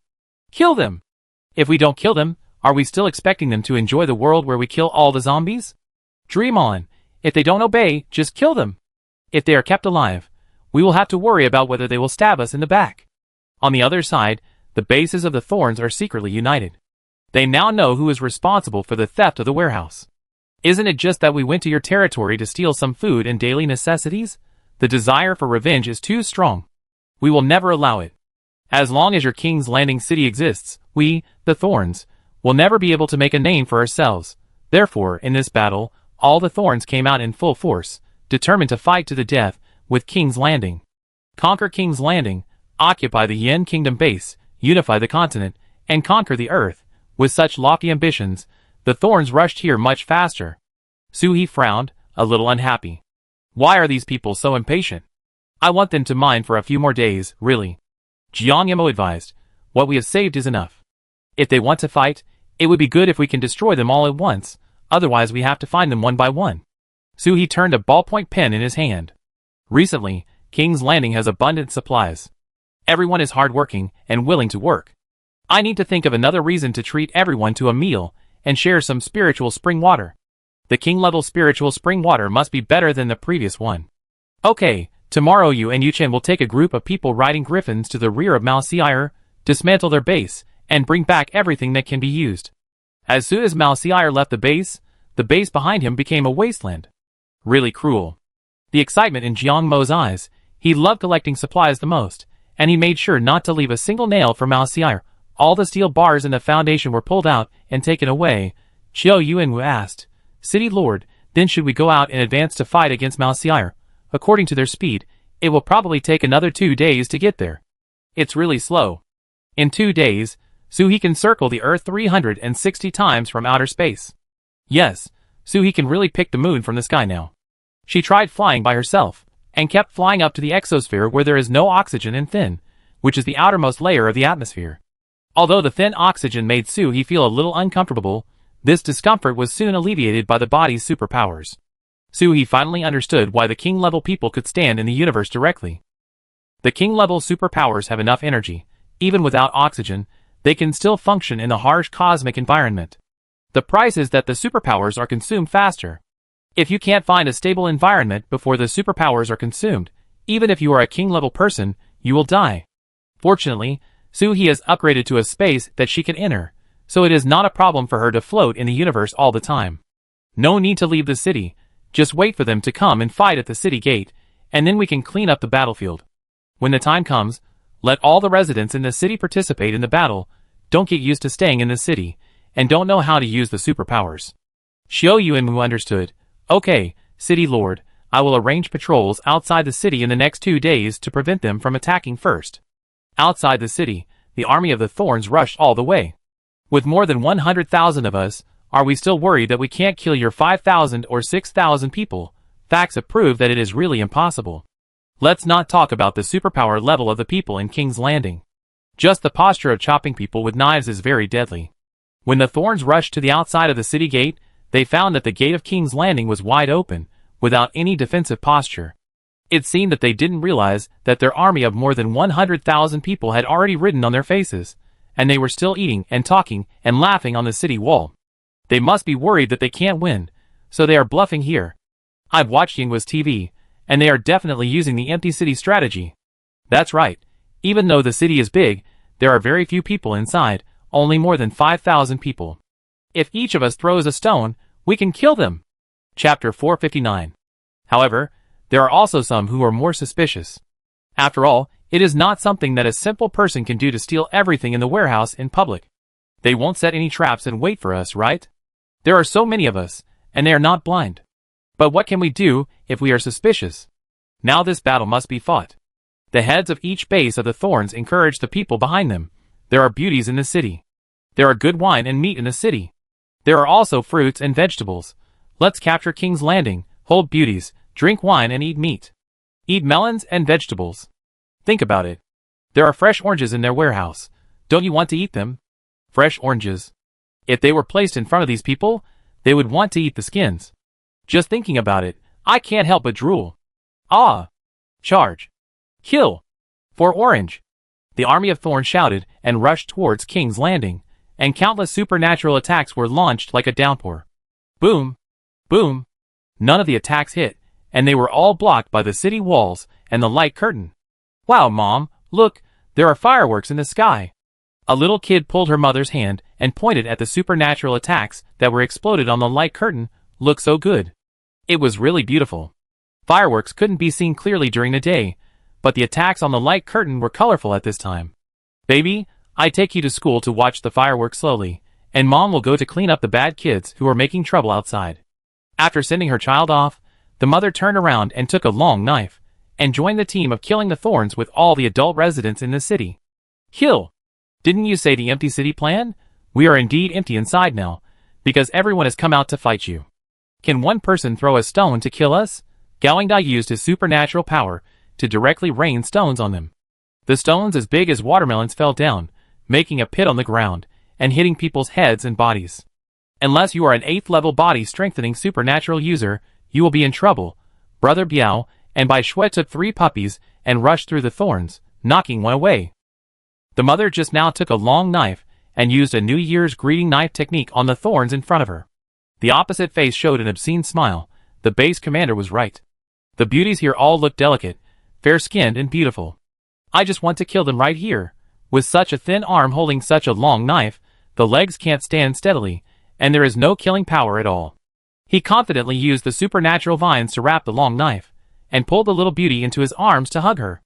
Kill them! If we don't kill them, are we still expecting them to enjoy the world where we kill all the zombies? Dream on. If they don't obey, just kill them. If they are kept alive, we will have to worry about whether they will stab us in the back. On the other side, the bases of the Thorns are secretly united. They now know who is responsible for the theft of the warehouse. Isn't it just that we went to your territory to steal some food and daily necessities? The desire for revenge is too strong. We will never allow it. As long as your King's Landing city exists, we, the Thorns, will never be able to make a name for ourselves. Therefore, in this battle, all the Thorns came out in full force, determined to fight to the death with King's Landing. Conquer King's Landing, occupy the Yin Kingdom base, unify the continent, and conquer the Earth. With such lofty ambitions, the Thorns rushed here much faster. Suhi frowned, a little unhappy. Why are these people so impatient? I want them to mine for a few more days, really. Jiang Yamo advised, what we have saved is enough. If they want to fight, it would be good if we can destroy them all at once, otherwise we have to find them one by one. Suhi turned a ballpoint pen in his hand. Recently, King's Landing has abundant supplies. Everyone is hardworking and willing to work. I need to think of another reason to treat everyone to a meal and share some spiritual spring water. The king-level spiritual spring water must be better than the previous one. Okay, tomorrow you and Yuchen will take a group of people riding griffins to the rear of Mao Xi'er, dismantle their base, and bring back everything that can be used. As soon as Mao Xi'er left the base behind him became a wasteland. Really cruel. The excitement in Jiang Mo's eyes, he loved collecting supplies the most, and he made sure not to leave a single nail for Mao Xi'er. All the steel bars in the foundation were pulled out and taken away. Qiao Yuanwu asked, City Lord, then should we go out in advance to fight against Mao Xi'er? According to their speed, it will probably take another 2 days to get there. It's really slow. In 2 days, Suhi can circle the Earth 360 times from outer space. Yes, Suhi can really pick the moon from the sky now. She tried flying by herself, and kept flying up to the exosphere where there is no oxygen and thin, which is the outermost layer of the atmosphere. Although the thin oxygen made Soo-hee feel a little uncomfortable, this discomfort was soon alleviated by the body's superpowers. Soo-hee finally understood why the king-level people could stand in the universe directly. The king-level superpowers have enough energy. Even without oxygen, they can still function in the harsh cosmic environment. The price is that the superpowers are consumed faster. If you can't find a stable environment before the superpowers are consumed, even if you are a king-level person, you will die. Fortunately, Soo-hee has upgraded to a space that she can enter, so it is not a problem for her to float in the universe all the time. No need to leave the city, just wait for them to come and fight at the city gate, and then we can clean up the battlefield. When the time comes, let all the residents in the city participate in the battle. Don't get used to staying in the city, and don't know how to use the superpowers. Xiao Yuanmu understood. Okay, City Lord, I will arrange patrols outside the city in the next 2 days to prevent them from attacking first. Outside the city, the army of the Thorns rushed all the way. With more than 100,000 of us, are we still worried that we can't kill your 5,000 or 6,000 people? Facts have proved that it is really impossible. Let's not talk about the superpower level of the people in King's Landing. Just the posture of chopping people with knives is very deadly. When the Thorns rushed to the outside of the city gate, they found that the gate of King's Landing was wide open, without any defensive posture. It seemed that they didn't realize that their army of more than 100,000 people had already ridden on their faces, and they were still eating and talking and laughing on the city wall. They must be worried that they can't win, so they are bluffing here. I've watched Yinghua's TV, and they are definitely using the empty city strategy. That's right. Even though the city is big, there are very few people inside, only more than 5,000 people. If each of us throws a stone, we can kill them. Chapter 459. However, there are also some who are more suspicious. After all, it is not something that a simple person can do to steal everything in the warehouse in public. They won't set any traps and wait for us, right? There are so many of us, and they are not blind. But what can we do if we are suspicious? Now this battle must be fought. The heads of each base of the Thorns encourage the people behind them. There are beauties in the city. There are good wine and meat in the city. There are also fruits and vegetables. Let's capture King's Landing, hold beauties, drink wine and eat meat. Eat melons and vegetables. Think about it. There are fresh oranges in their warehouse. Don't you want to eat them? Fresh oranges. If they were placed in front of these people, they would want to eat the skins. Just thinking about it, I can't help but drool. Ah! Charge! Kill! For orange! The army of Thorns shouted and rushed towards King's Landing, and countless supernatural attacks were launched like a downpour. Boom! Boom! None of the attacks hit, and they were all blocked by the city walls and the light curtain. Wow, Mom, look, there are fireworks in the sky. A little kid pulled her mother's hand and pointed at the supernatural attacks that were exploded on the light curtain. Look so good. It was really beautiful. Fireworks couldn't be seen clearly during the day, but the attacks on the light curtain were colorful at this time. Baby, I take you to school to watch the fireworks slowly, and Mom will go to clean up the bad kids who are making trouble outside. After sending her child off, the mother turned around and took a long knife, and joined the team of killing the Thorns with all the adult residents in the city. Kill! Didn't you say the empty city plan? We are indeed empty inside now, because everyone has come out to fight you. Can one person throw a stone to kill us? Gawangda used his supernatural power to directly rain stones on them. The stones as big as watermelons fell down, making a pit on the ground, and hitting people's heads and bodies. Unless you are an 8th level body strengthening supernatural user, you will be in trouble. Brother Biao and Bai Shui took 3 puppies and rushed through the Thorns, knocking one away. The mother just now took a long knife and used a New Year's greeting knife technique on the Thorns in front of her. The opposite face showed an obscene smile. The base commander was right. The beauties here all look delicate, fair-skinned and beautiful. I just want to kill them right here. With such a thin arm holding such a long knife, the legs can't stand steadily, and there is no killing power at all. He confidently used the supernatural vines to wrap the long knife, and pulled the little beauty into his arms to hug her.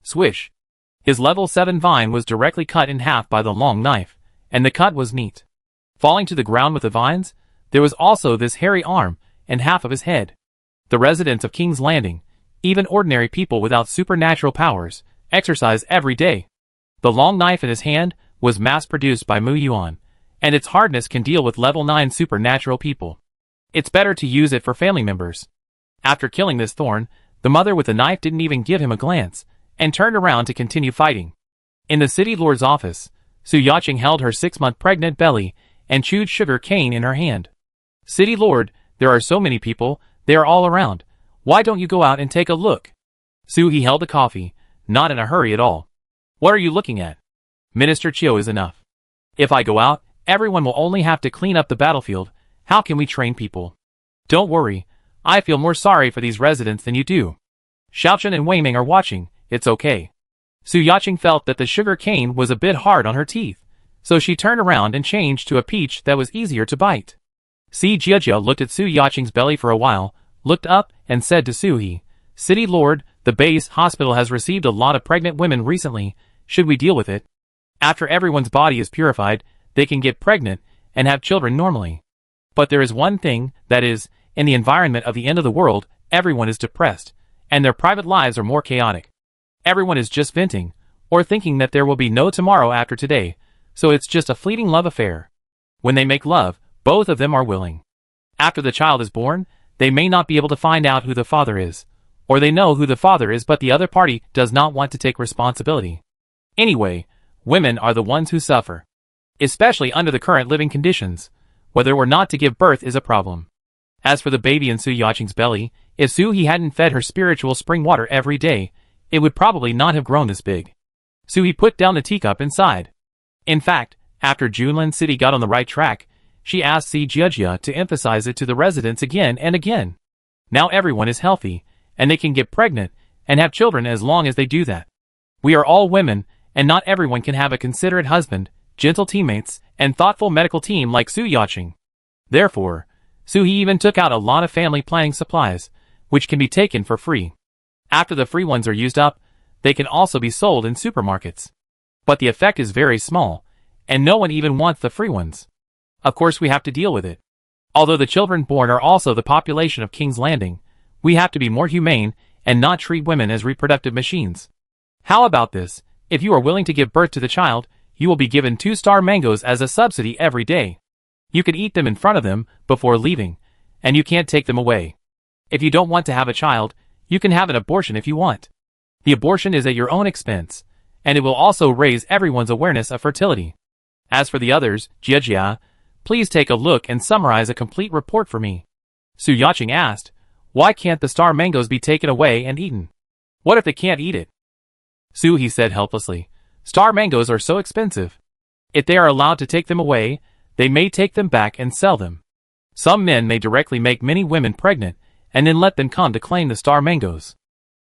Swish! His level 7 vine was directly cut in half by the long knife, and the cut was neat. Falling to the ground with the vines, there was also this hairy arm, and half of his head. The residents of King's Landing, even ordinary people without supernatural powers, exercise every day. The long knife in his hand was mass-produced by Mu Yuan, and its hardness can deal with level 9 supernatural people. It's better to use it for family members. After killing this Thorn, the mother with the knife didn't even give him a glance, and turned around to continue fighting. In the city lord's office, Su Yacheng held her 6-month pregnant belly and chewed sugar cane in her hand. City Lord, there are so many people, they are all around. Why don't you go out and take a look? Su He held the coffee, not in a hurry at all. What are you looking at? Minister Chiu is enough. If I go out, everyone will only have to clean up the battlefield. How can we train people? Don't worry, I feel more sorry for these residents than you do. Xiaochen and Wei Ming are watching, it's okay. Su Yacheng felt that the sugar cane was a bit hard on her teeth, so she turned around and changed to a peach that was easier to bite. Si Jiejia looked at Su Yacheng's belly for a while, looked up, and said to Su He, City Lord, the base hospital has received a lot of pregnant women recently. Should we deal with it? After everyone's body is purified, they can get pregnant and have children normally. But there is one thing, that is, in the environment of the end of the world, everyone is depressed, and their private lives are more chaotic. Everyone is just venting, or thinking that there will be no tomorrow after today, so it's just a fleeting love affair. When they make love, both of them are willing. After the child is born, they may not be able to find out who the father is, or they know who the father is but the other party does not want to take responsibility. Anyway, women are the ones who suffer. Especially under the current living conditions, whether or not to give birth is a problem. As for the baby in Su Yacheng's belly, if Su He hadn't fed her spiritual spring water every day, it would probably not have grown this big. Su He put down the teacup and sighed. In fact, after Junlin City got on the right track, she asked Si Jiejia to emphasize it to the residents again and again. Now everyone is healthy, and they can get pregnant and have children as long as they do that. We are all women, and not everyone can have a considerate husband, gentle teammates, and thoughtful medical team like Su Yacheng. Therefore, Su He even took out a lot of family planning supplies, which can be taken for free. After the free ones are used up, they can also be sold in supermarkets. But the effect is very small, and no one even wants the free ones. Of course we have to deal with it. Although the children born are also the population of King's Landing, we have to be more humane and not treat women as reproductive machines. How about this? If you are willing to give birth to the child, you will be given 2-star mangoes as a subsidy every day. You can eat them in front of them before leaving, and you can't take them away. If you don't want to have a child, you can have an abortion if you want. The abortion is at your own expense, and it will also raise everyone's awareness of fertility. As for the others, Jiejia, please take a look and summarize a complete report for me. Su Yacheng asked, why can't the star mangoes be taken away and eaten? What if they can't eat it? Su He said helplessly, star mangoes are so expensive. If they are allowed to take them away, they may take them back and sell them. Some men may directly make many women pregnant, and then let them come to claim the star mangoes.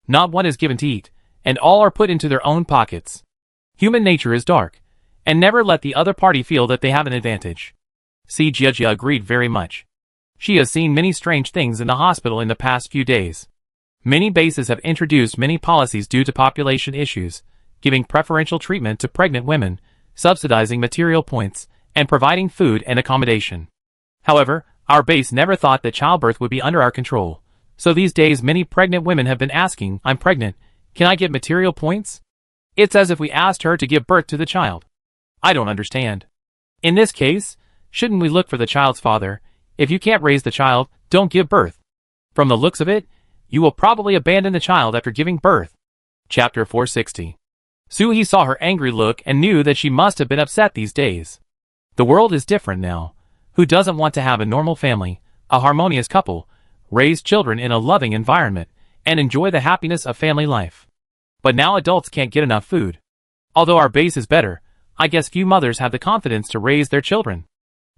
Not one is given to eat, and all are put into their own pockets. Human nature is dark, and never let the other party feel that they have an advantage. Si Jiejia agreed very much. She has seen many strange things in the hospital in the past few days. Many bases have introduced many policies due to population issues, giving preferential treatment to pregnant women, subsidizing material points, and providing food and accommodation. However, our base never thought that childbirth would be under our control, so these days many pregnant women have been asking, I'm pregnant, can I get material points? It's as if we asked her to give birth to the child. I don't understand. In this case, shouldn't we look for the child's father? If you can't raise the child, don't give birth. From the looks of it, you will probably abandon the child after giving birth. Chapter 460. Su He saw her angry look and knew that she must have been upset these days. The world is different now. Who doesn't want to have a normal family, a harmonious couple, raise children in a loving environment, and enjoy the happiness of family life? But now adults can't get enough food. Although our base is better, I guess few mothers have the confidence to raise their children.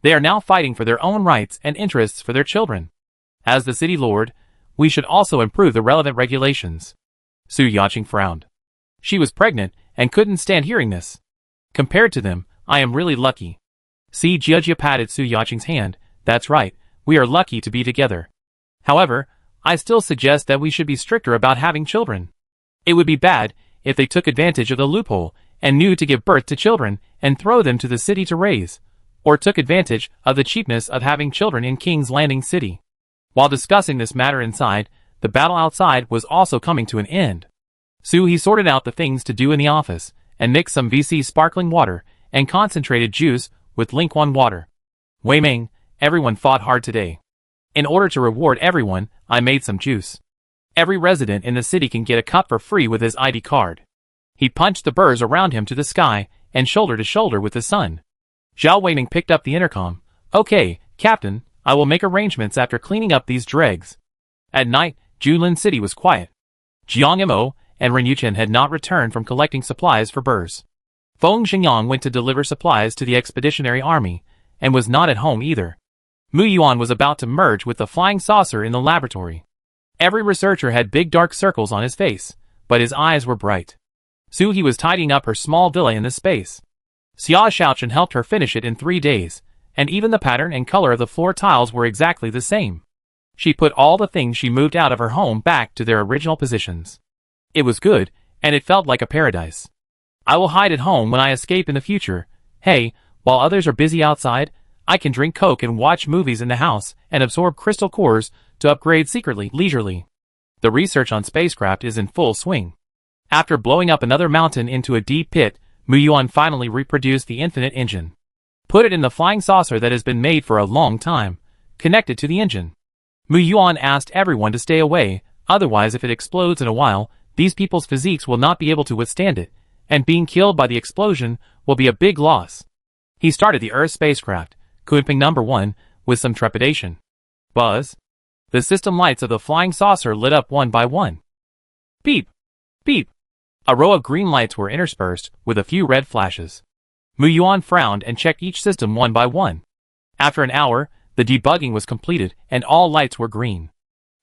They are now fighting for their own rights and interests for their children. As the city lord, we should also improve the relevant regulations. Su Yacheng frowned. She was pregnant and couldn't stand hearing this. Compared to them, I am really lucky. Si Jiejia patted Su Yacheng's hand. That's right, we are lucky to be together. However, I still suggest that we should be stricter about having children. It would be bad if they took advantage of the loophole and knew to give birth to children and throw them to the city to raise, or took advantage of the cheapness of having children in King's Landing City. While discussing this matter inside, the battle outside was also coming to an end. Su He sorted out the things to do in the office, and mixed some VC sparkling water and concentrated juice with Lingquan water. Wei Ming, everyone fought hard today. In order to reward everyone, I made some juice. Every resident in the city can get a cup for free with his ID card. He punched the birds around him to the sky, and shoulder to shoulder with the sun. Zhao Weiming picked up the intercom. Okay, Captain, I will make arrangements after cleaning up these dregs. At night, Julin City was quiet. Jiang Mo and Ren Yuchen had not returned from collecting supplies for Burrs. Feng Xingyang went to deliver supplies to the expeditionary army, and was not at home either. Mu Yuan was about to merge with the flying saucer in the laboratory. Every researcher had big dark circles on his face, but his eyes were bright. Su He was tidying up her small villa in this space. Xia Xiaochen helped her finish it in 3 days, and even the pattern and color of the floor tiles were exactly the same. She put all the things she moved out of her home back to their original positions. It was good, and it felt like a paradise. I will hide at home when I escape in the future. Hey, while others are busy outside, I can drink Coke and watch movies in the house and absorb crystal cores to upgrade secretly, leisurely. The research on spacecraft is in full swing. After blowing up another mountain into a deep pit, Mu Yuan finally reproduced the infinite engine. Put it in the flying saucer that has been made for a long time, connected to the engine. Mu Yuan asked everyone to stay away, otherwise if it explodes in a while, these people's physiques will not be able to withstand it, and being killed by the explosion will be a big loss. He started the Earth spacecraft, Kunping No. 1, with some trepidation. Buzz. The system lights of the flying saucer lit up one by one. Beep! Beep! A row of green lights were interspersed with a few red flashes. Mu Yuan frowned and checked each system one by one. After an hour, the debugging was completed and all lights were green.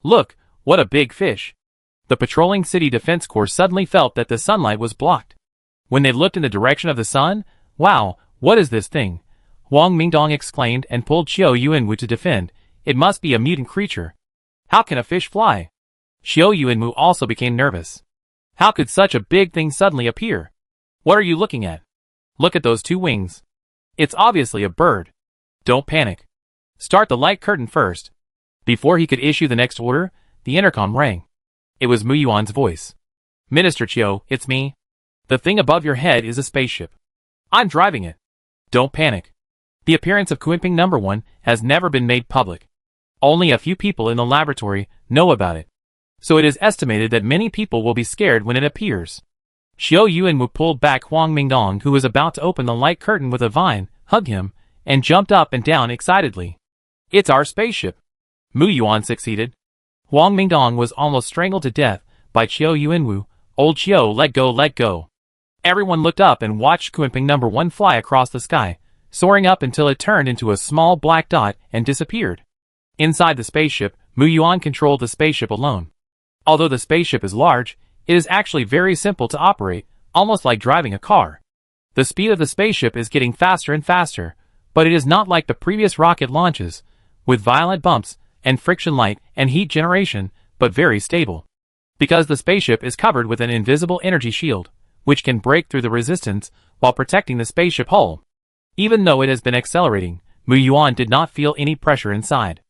Look, what a big fish! The patrolling City Defense Corps suddenly felt that the sunlight was blocked. When they looked in the direction of the sun, wow, what is this thing? Huang Mingdong exclaimed and pulled Xiao Yuanwu to defend. It must be a mutant creature. How can a fish fly? Xiao Yuanwu also became nervous. How could such a big thing suddenly appear? What are you looking at? Look at those 2 wings. It's obviously a bird. Don't panic. Start the light curtain first. Before he could issue the next order, the intercom rang. It was Mu Yuan's voice. Minister Qiu, it's me. The thing above your head is a spaceship. I'm driving it. Don't panic. The appearance of Kunping No. 1 has never been made public. Only a few people in the laboratory know about it. So it is estimated that many people will be scared when it appears. Xiao Yuanwu pulled back Huang Mingdong, who was about to open the light curtain with a vine, hugged him, and jumped up and down excitedly. It's our spaceship. Mu Yuan succeeded. Huang Mingdong was almost strangled to death by Xiao Yuanwu. Old Xiao, let go, let go. Everyone looked up and watched Kunping No. 1 fly across the sky, soaring up until it turned into a small black dot and disappeared. Inside the spaceship, Mu Yuan controlled the spaceship alone. Although the spaceship is large, it is actually very simple to operate, almost like driving a car. The speed of the spaceship is getting faster and faster, but it is not like the previous rocket launches, with violent bumps and friction light and heat generation, but very stable. Because the spaceship is covered with an invisible energy shield, which can break through the resistance while protecting the spaceship hull. Even though it has been accelerating, Mu Yuan did not feel any pressure inside.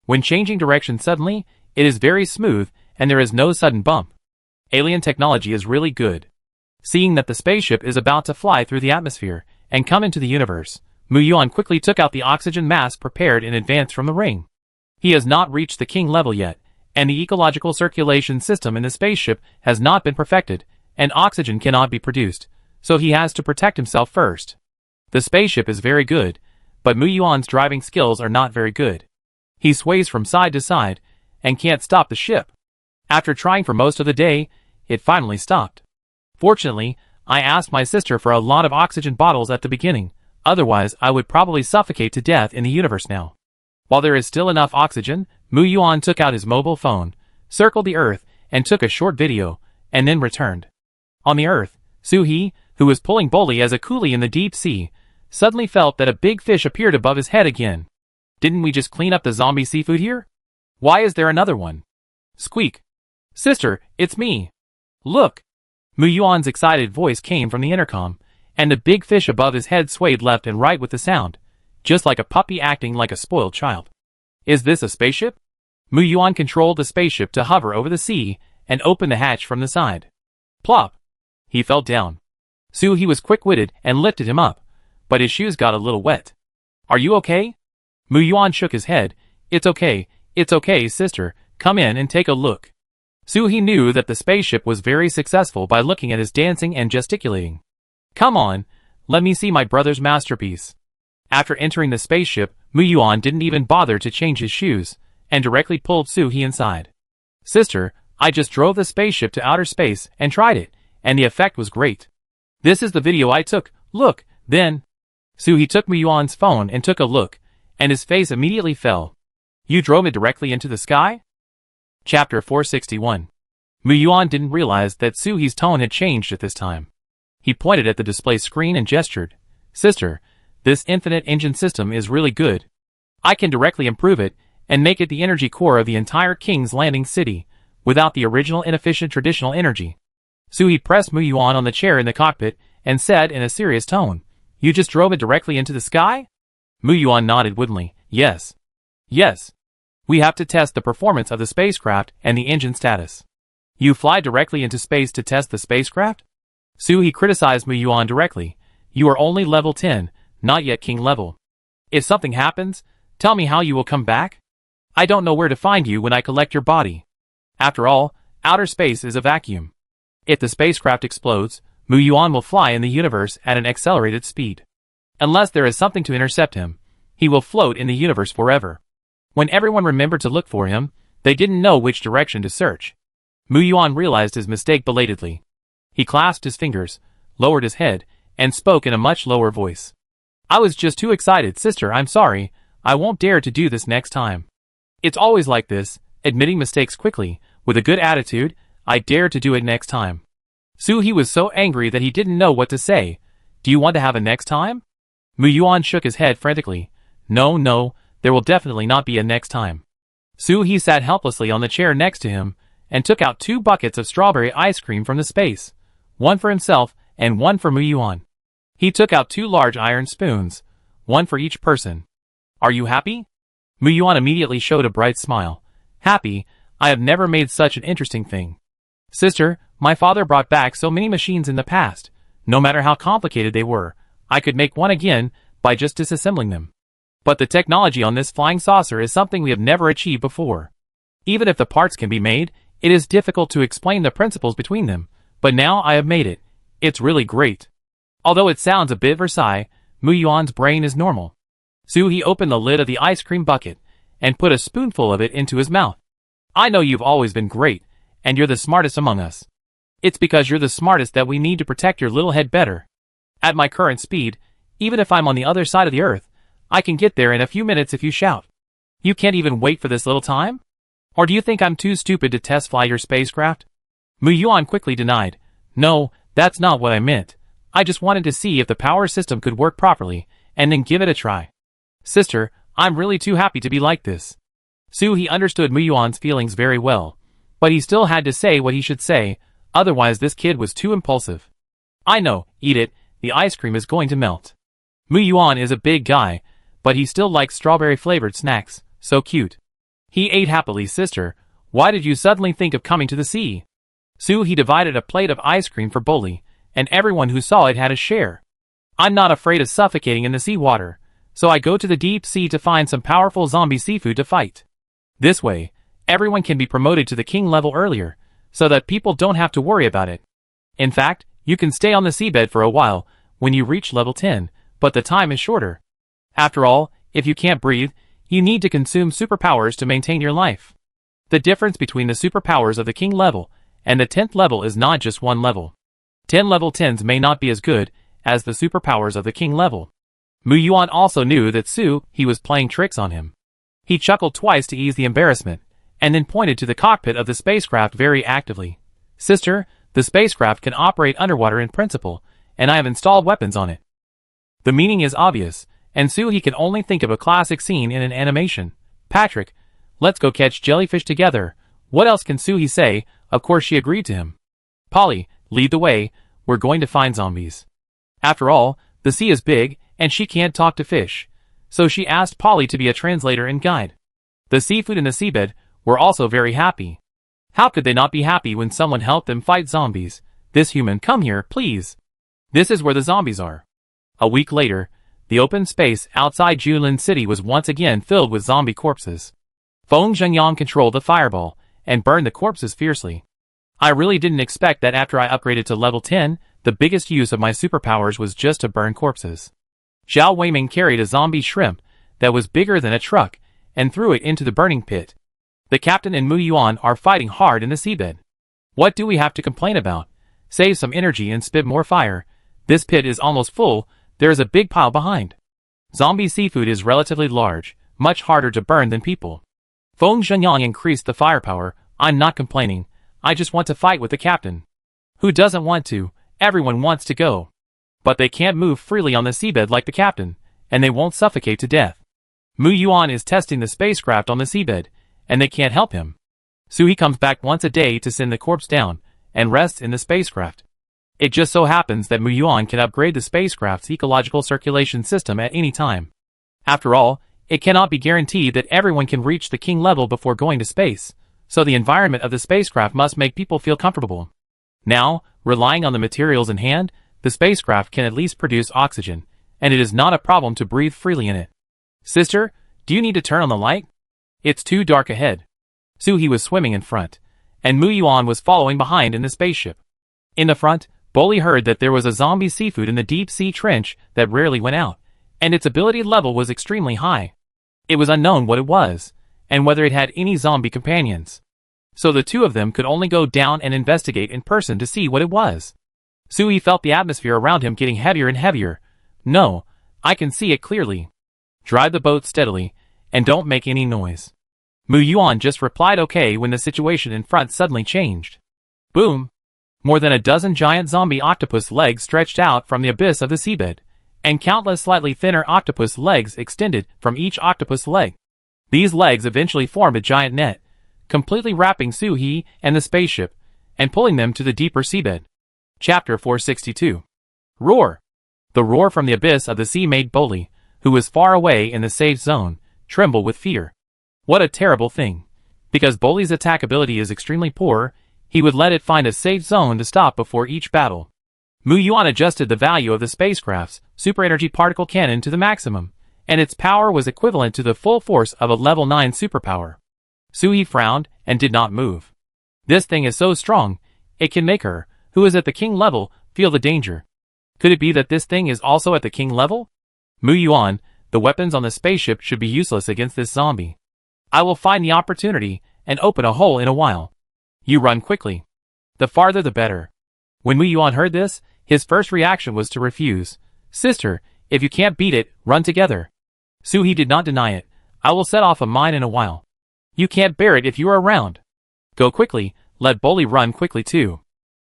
When changing direction suddenly, it is very smooth and there is no sudden bump. Alien technology is really good. Seeing that the spaceship is about to fly through the atmosphere and come into the universe, Mu Yuan quickly took out the oxygen mask prepared in advance from the ring. He has not reached the king level yet, and the ecological circulation system in the spaceship has not been perfected, and oxygen cannot be produced, so he has to protect himself first. The spaceship is very good, but Mu Yuan's driving skills are not very good. He sways from side to side, and can't stop the ship. After trying for most of the day, it finally stopped. Fortunately, I asked my sister for a lot of oxygen bottles at the beginning, otherwise I would probably suffocate to death in the universe now. While there is still enough oxygen, Mu Yuan took out his mobile phone, circled the Earth, and took a short video, and then returned. On the Earth, Su He, who was pulling Bully as a coolie in the deep sea, suddenly felt that a big fish appeared above his head again. Didn't we just clean up the zombie seafood here? Why is there another one? Squeak. Sister, it's me. Look. Mu Yuan's excited voice came from the intercom, and the big fish above his head swayed left and right with the sound, just like a puppy acting like a spoiled child. Is this a spaceship? Mu Yuan controlled the spaceship to hover over the sea and open the hatch from the side. Plop. He fell down. Su He was quick-witted and lifted him up, but his shoes got a little wet. Are you okay? Mu Yuan shook his head. It's okay, sister, come in and take a look. Su He knew that the spaceship was very successful by looking at his dancing and gesticulating. Come on, Let me see my brother's masterpiece. After entering the spaceship, Mu Yuan didn't even bother to change his shoes, and directly pulled Su-hee inside. Sister, I just drove the spaceship to outer space and tried it, and the effect was great. This is the video I took, look, then. Su-hee took Mu Yuan's phone and took a look, and his face immediately fell. You drove it directly into the sky? Chapter 461. Mu Yuan didn't realize that Su-hee's tone had changed at this time. He pointed at the display screen and gestured. Sister, this infinite engine system is really good. I can directly improve it, and make it the energy core of the entire King's Landing city, without the original inefficient traditional energy. Su-hee pressed Mu Yuan on the chair in the cockpit, and said in a serious tone, You just drove it directly into the sky? Mu Yuan nodded woodenly. Yes. Yes. We have to test the performance of the spacecraft and the engine status. You fly directly into space to test the spacecraft? Su-hee criticized Mu Yuan directly. You are only level 10, not yet king level. If something happens, tell me how you will come back? I don't know where to find you when I collect your body. After all, outer space is a vacuum. If the spacecraft explodes, Mu Yuan will fly in the universe at an accelerated speed. Unless there is something to intercept him, he will float in the universe forever. When everyone remembered to look for him, they didn't know which direction to search. Mu Yuan realized his mistake belatedly. He clasped his fingers, lowered his head, and spoke in a much lower voice. I was just too excited, sister, I'm sorry, I won't dare to do this next time. It's always like this, admitting mistakes quickly, with a good attitude, I dare to do it next time. Su-hee was so angry that he didn't know what to say. Do you want to have a next time? Mu Yuan shook his head frantically. No, there will definitely not be a next time. Su-hee sat helplessly on the chair next to him, and took out 2 buckets of strawberry ice cream from the space, one for himself and one for Mu Yuan. He took out 2 large iron spoons, one for each person. Are you happy? Mu Yuan immediately showed a bright smile. Happy? I have never made such an interesting thing. Sister, my father brought back so many machines in the past. No matter how complicated they were, I could make one again by just disassembling them. But the technology on this flying saucer is something we have never achieved before. Even if the parts can be made, it is difficult to explain the principles between them, but now I have made it. It's really great. Although it sounds a bit Versailles, Mu Yuan's brain is normal. Su-hee opened the lid of the ice cream bucket, and put a spoonful of it into his mouth. I know you've always been great, and you're the smartest among us. It's because you're the smartest that we need to protect your little head better. At my current speed, even if I'm on the other side of the earth, I can get there in a few minutes if you shout. You can't even wait for this little time? Or do you think I'm too stupid to test fly your spacecraft? Mu Yuan quickly denied. No, that's not what I meant. I just wanted to see if the power system could work properly, and then give it a try. Sister, I'm really too happy to be like this. Su-hee understood Mu Yuan's feelings very well, but he still had to say what he should say, otherwise this kid was too impulsive. I know, eat it, the ice cream is going to melt. Mu Yuan is a big guy, but he still likes strawberry-flavored snacks, so cute. He ate happily. Sister, why did you suddenly think of coming to the sea? Su-hee divided a plate of ice cream for Bolly, and everyone who saw it had a share. I'm not afraid of suffocating in the seawater, so I go to the deep sea to find some powerful zombie seafood to fight. This way, everyone can be promoted to the king level earlier, so that people don't have to worry about it. In fact, you can stay on the seabed for a while when you reach level 10, but the time is shorter. After all, if you can't breathe, you need to consume superpowers to maintain your life. The difference between the superpowers of the king level and the 10th level is not just one level. 10 level 10s may not be as good as the superpowers of the king level. Mu Yuan also knew that Su-hee was playing tricks on him. He chuckled twice to ease the embarrassment, and then pointed to the cockpit of the spacecraft very actively. Sister, the spacecraft can operate underwater in principle, and I have installed weapons on it. The meaning is obvious, and Su-hee can only think of a classic scene in an animation. Patrick, let's go catch jellyfish together. What else can Su-hee say? Of course she agreed to him. Polly, lead the way, we're going to find zombies. After all, the sea is big, and she can't talk to fish, so she asked Polly to be a translator and guide. The seafood in the seabed were also very happy. How could they not be happy when someone helped them fight zombies? This human, come here, please. This is where the zombies are. A week later, the open space outside Julin City was once again filled with zombie corpses. Feng Zhengyang controlled the fireball, and burned the corpses fiercely. I really didn't expect that after I upgraded to level 10, The biggest use of my superpowers was just to burn corpses. Zhao Weiming carried a zombie shrimp that was bigger than a truck and threw it into the burning pit. The captain and Mu Yuan are fighting hard in the seabed. What do we have to complain about? Save some energy and spit more fire. This pit is almost full, there is a big pile behind. Zombie seafood is relatively large, much harder to burn than people. Feng Zhenyang increased the firepower. I'm not complaining, I just want to fight with the captain. Who doesn't want to? Everyone wants to go. But they can't move freely on the seabed like the captain, and they won't suffocate to death. Mu Yuan is testing the spacecraft on the seabed, and they can't help him. Suhi comes back once a day to send the corpse down, and rests in the spacecraft. It just so happens that Mu Yuan can upgrade the spacecraft's ecological circulation system at any time. After all, it cannot be guaranteed that everyone can reach the king level before going to space, so the environment of the spacecraft must make people feel comfortable. Now, relying on the materials in hand, the spacecraft can at least produce oxygen, and it is not a problem to breathe freely in it. Sister, do you need to turn on the light? It's too dark ahead. Suhi was swimming in front, and Mu Yuan was following behind in the spaceship. In the front, Bolly heard that there was a zombie seafood in the deep-sea trench that rarely went out, and its ability level was extremely high. It was unknown what it was, and whether it had any zombie companions. So the two of them could only go down and investigate in person to see what it was. Suhi felt the atmosphere around him getting heavier and heavier. No, I can see it clearly. Drive the boat steadily, and don't make any noise. Mu Yuan just replied okay when the situation in front suddenly changed. Boom! More than a dozen giant zombie octopus legs stretched out from the abyss of the seabed, and countless slightly thinner octopus legs extended from each octopus leg. These legs eventually formed a giant net, completely wrapping Suhi and the spaceship, and pulling them to the deeper seabed. Chapter 462. Roar! The roar from the abyss of the sea made Bolly, who was far away in the safe zone, tremble with fear. What a terrible thing. Because Bolly's attack ability is extremely poor, he would let it find a safe zone to stop before each battle. Mu Yuan adjusted the value of the spacecraft's super energy particle cannon to the maximum, and its power was equivalent to the full force of a level 9 superpower. Suhi frowned and did not move. This thing is so strong, it can make her, who is at the king level, feel the danger. Could it be that this thing is also at the king level? Mu Yuan, the weapons on the spaceship should be useless against this zombie. I will find the opportunity and open a hole in a while. You run quickly. The farther the better. When Mu Yuan heard this, his first reaction was to refuse. Sister, if you can't beat it, run together. Suhi did not deny it. I will set off a mine in a while. You can't bear it if you are around. Go quickly, let Bolly run quickly too.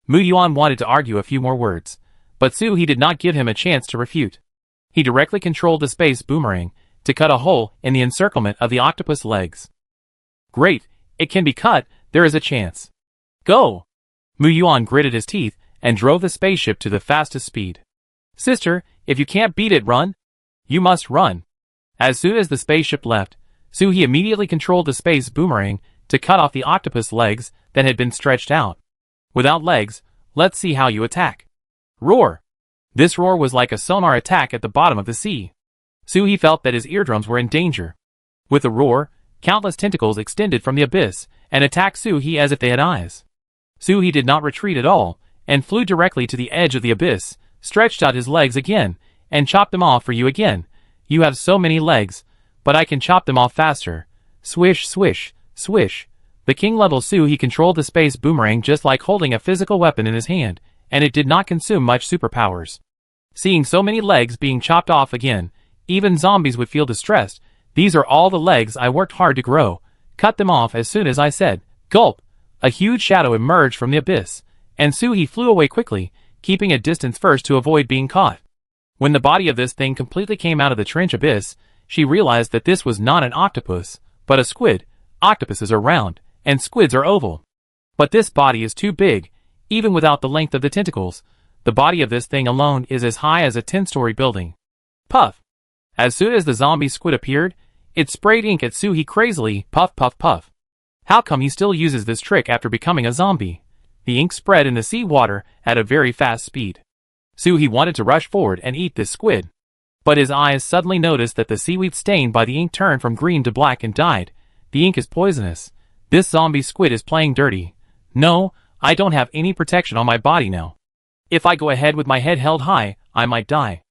Mu Yuan wanted to argue a few more words, but Suhi did not give him a chance to refute. He directly controlled the space boomerang to cut a hole in the encirclement of the octopus legs. Great, it can be cut, there is a chance. Go! Mu Yuan gritted his teeth and drove the spaceship to the fastest speed. Sister, if you can't beat it, run. You must run. As soon as the spaceship left, Suhi immediately controlled the space boomerang to cut off the octopus legs that had been stretched out. Without legs, let's see how you attack. Roar! This roar was like a sonar attack at the bottom of the sea. Suhi felt that his eardrums were in danger. With a roar, countless tentacles extended from the abyss and attacked Suhi as if they had eyes. Suhi did not retreat at all, and flew directly to the edge of the abyss, stretched out his legs again, and chopped them off for you again. You have so many legs, but I can chop them off faster. Swish, swish, swish. The king-level Suhi controlled the space boomerang just like holding a physical weapon in his hand, and it did not consume much superpowers. Seeing so many legs being chopped off again, even zombies would feel distressed. These are all the legs I worked hard to grow. Cut them off as soon as I said. Gulp! A huge shadow emerged from the abyss, and Suhi flew away quickly, keeping a distance first to avoid being caught. When the body of this thing completely came out of the trench abyss, she realized that this was not an octopus, but a squid. Octopuses are round, and squids are oval. But this body is too big, even without the length of the tentacles. The body of this thing alone is as high as a 10-story building. Puff! As soon as the zombie squid appeared, it sprayed ink at Suhi crazily, puff puff puff. How come he still uses this trick after becoming a zombie? The ink spread in the sea water at a very fast speed. Suhi wanted to rush forward and eat this squid. But his eyes suddenly noticed that the seaweed stained by the ink turned from green to black and died. The ink is poisonous. This zombie squid is playing dirty. No, I don't have any protection on my body now. If I go ahead with my head held high, I might die.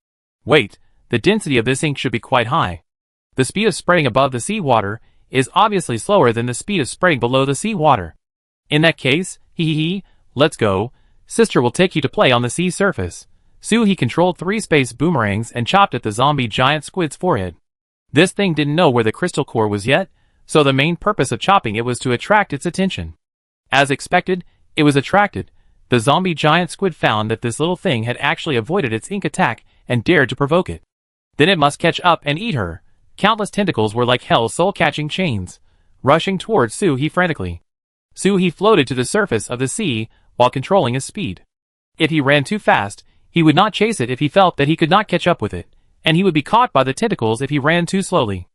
Wait, the density of this ink should be quite high. The speed of spreading above the sea water is obviously slower than the speed of spreading below the sea water. In that case, let's go. Sister will take you to play on the sea surface. He controlled 3 space boomerangs and chopped at the zombie giant squid's forehead. This thing didn't know where the crystal core was yet, so the main purpose of chopping it was to attract its attention. As expected, it was attracted. The zombie giant squid found that this little thing had actually avoided its ink attack and dared to provoke it. Then it must catch up and eat her. Countless tentacles were like hell's soul-catching chains, rushing towards He frantically. He floated to the surface of the sea while controlling his speed. If he ran too fast, he would not chase it if he felt that he could not catch up with it, and he would be caught by the tentacles if he ran too slowly.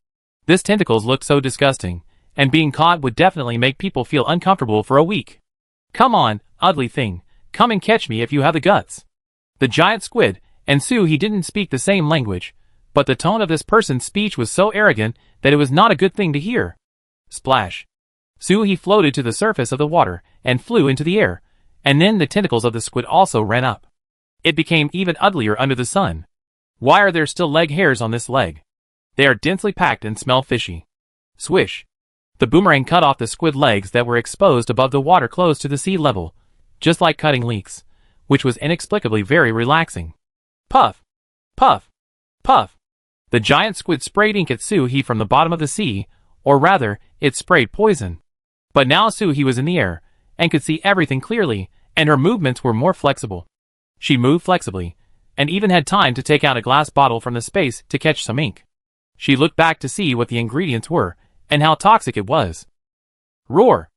This tentacles looked so disgusting, and being caught would definitely make people feel uncomfortable for a week. Come on, ugly thing, come and catch me if you have the guts. The giant squid and he didn't speak the same language, but the tone of this person's speech was so arrogant that it was not a good thing to hear. Splash. He floated to the surface of the water and flew into the air, and then the tentacles of the squid also ran up. It became even uglier under the sun. Why are there still leg hairs on this leg? They are densely packed and smell fishy. Swish. The boomerang cut off the squid legs that were exposed above the water close to the sea level, just like cutting leeks, which was inexplicably very relaxing. Puff. Puff. Puff. The giant squid sprayed ink at He from the bottom of the sea, or rather, it sprayed poison. But now He was in the air, and could see everything clearly, and her movements were more flexible. She moved flexibly, and even had time to take out a glass bottle from the space to catch some ink. She looked back to see what the ingredients were, and how toxic it was. Roar!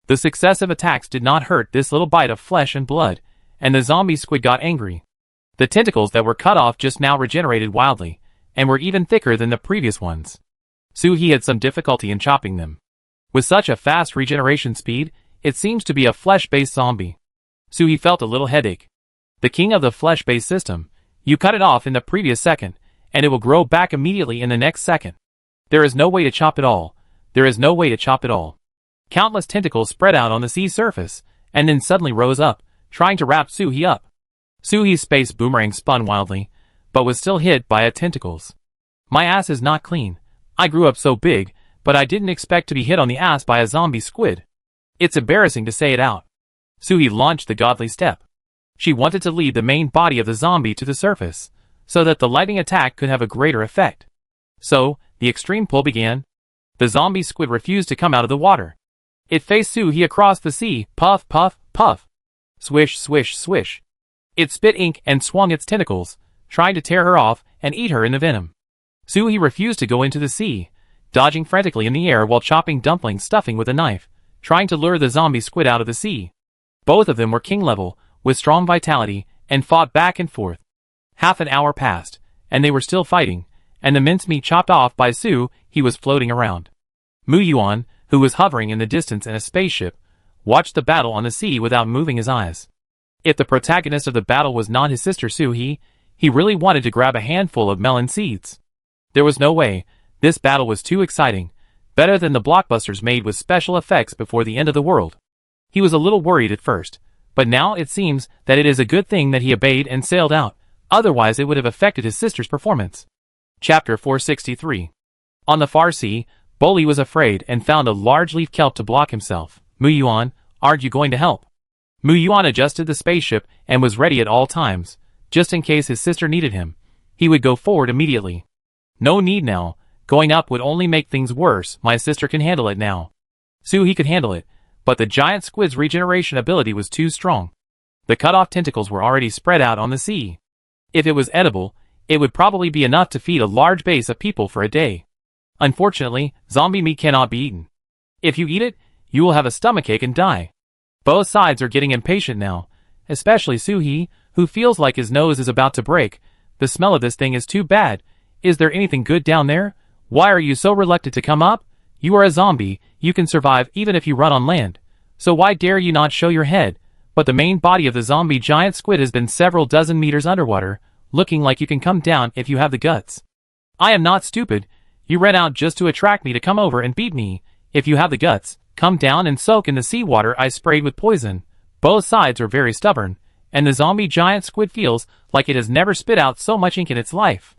The successive attacks did not hurt this little bite of flesh and blood, and the zombie squid got angry. The tentacles that were cut off just now regenerated wildly, and were even thicker than the previous ones. He had some difficulty in chopping them. With such a fast regeneration speed, it seems to be a flesh-based zombie. He felt a little headache. The king of the flesh-based system, you cut it off in the previous second, and it will grow back immediately in the next second. There is no way to chop it all. There is no way to chop it all. Countless tentacles spread out on the sea surface, and then suddenly rose up, trying to wrap He up. He's space boomerang spun wildly, but was still hit by tentacles. My ass is not clean. I grew up so big, but I didn't expect to be hit on the ass by a zombie squid. It's embarrassing to say it out. He launched the godly step. She wanted to lead the main body of the zombie to the surface, so that the lightning attack could have a greater effect. So, the extreme pull began. The zombie squid refused to come out of the water. It faced He across the sea, puff, puff, puff. Swish, swish, swish. It spit ink and swung its tentacles, trying to tear her off and eat her in the venom. He refused to go into the sea, dodging frantically in the air while chopping dumpling stuffing with a knife, trying to lure the zombie squid out of the sea. Both of them were king level, with strong vitality, and fought back and forth. Half an hour passed, and they were still fighting, and the mincemeat chopped off by he was floating around. Yuan, who was hovering in the distance in a spaceship, watched the battle on the sea without moving his eyes. If the protagonist of the battle was not his sister he really wanted to grab a handful of melon seeds. There was no way. This battle was too exciting, better than the blockbusters made with special effects before the end of the world. He was a little worried at first, but now it seems that it is a good thing that he obeyed and sailed out, otherwise it would have affected his sister's performance. Chapter 463. On the far sea, Bolly was afraid and found a large leaf kelp to block himself. Yuan, aren't you going to help? Yuan adjusted the spaceship and was ready at all times, just in case his sister needed him. He would go forward immediately. No need now. Going up would only make things worse. My sister can handle it now. He could handle it, but the giant squid's regeneration ability was too strong. The cut-off tentacles were already spread out on the sea. If it was edible, it would probably be enough to feed a large base of people for a day. Unfortunately, zombie meat cannot be eaten. If you eat it, you will have a stomachache and die. Both sides are getting impatient now, especially who feels like his nose is about to break. The smell of this thing is too bad. Is there anything good down there? Why are you so reluctant to come up? You are a zombie, you can survive even if you run on land. So why dare you not show your head? But the main body of the zombie giant squid has been several dozen meters underwater, looking like you can come down if you have the guts. I am not stupid. You ran out just to attract me to come over and beat me. If you have the guts, come down and soak in the seawater I sprayed with poison. Both sides are very stubborn, and the zombie giant squid feels like it has never spit out so much ink in its life.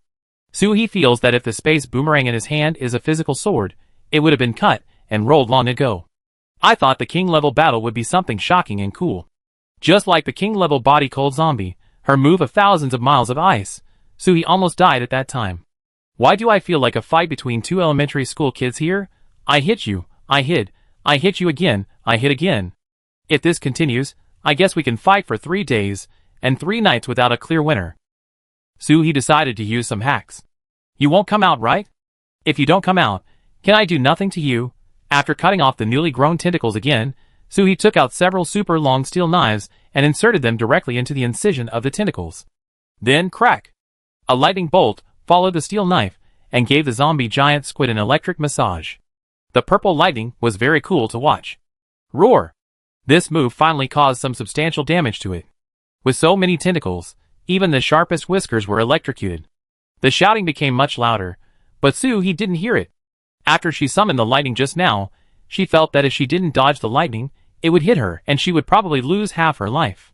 Suhi feels that if the space boomerang in his hand is a physical sword, it would have been cut and rolled long ago. I thought the king-level battle would be something shocking and cool. Just like the king-level body-cold zombie, her move of thousands of miles of ice, Suhi almost died at that time. Why do I feel like a fight between two elementary school kids here? I hit you, I hit you again, I hit again. If this continues, I guess we can fight for 3 days and 3 nights without a clear winner. Suhi decided to use some hacks. You won't come out, right? If you don't come out, can I do nothing to you? After cutting off the newly grown tentacles again, Suhi took out several super long steel knives and inserted them directly into the incision of the tentacles. Then crack! A lightning bolt followed the steel knife and gave the zombie giant squid an electric massage. The purple lightning was very cool to watch. Roar! This move finally caused some substantial damage to it. With so many tentacles, even the sharpest whiskers were electrocuted. The shouting became much louder, but Suhi didn't hear it. After she summoned the lightning just now, she felt that if she didn't dodge the lightning, it would hit her and she would probably lose half her life.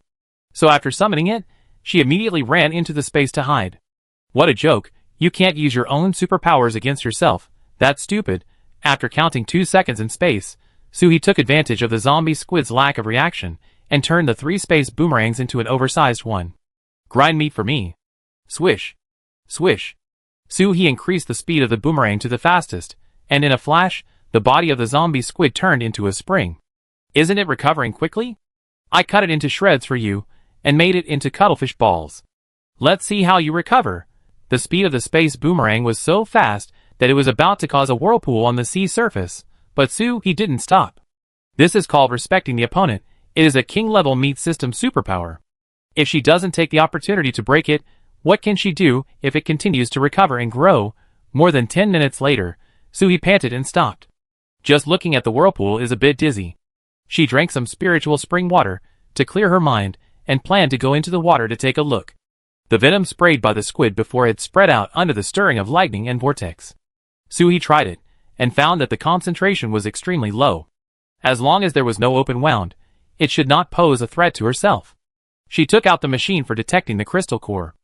So after summoning it, she immediately ran into the space to hide. What a joke, you can't use your own superpowers against yourself, that's stupid. After counting 2 seconds in space, Suhi took advantage of the zombie squid's lack of reaction and turned the 3 space boomerangs into an oversized one. Grind meat for me. Swish. Swish. Suhi increased the speed of the boomerang to the fastest, and in a flash, the body of the zombie squid turned into a spring. Isn't it recovering quickly? I cut it into shreds for you, and made it into cuttlefish balls. Let's see how you recover. The speed of the space boomerang was so fast that it was about to cause a whirlpool on the sea surface, but Suhi didn't stop. This is called respecting the opponent. It is a king-level meat system superpower. If she doesn't take the opportunity to break it, what can she do if it continues to recover and grow? More than 10 minutes later, Suhi panted and stopped. Just looking at the whirlpool is a bit dizzy. She drank some spiritual spring water to clear her mind and planned to go into the water to take a look. The venom sprayed by the squid before it spread out under the stirring of lightning and vortex. Suhi tried it and found that the concentration was extremely low. As long as there was no open wound, it should not pose a threat to herself. She took out the machine for detecting the crystal core.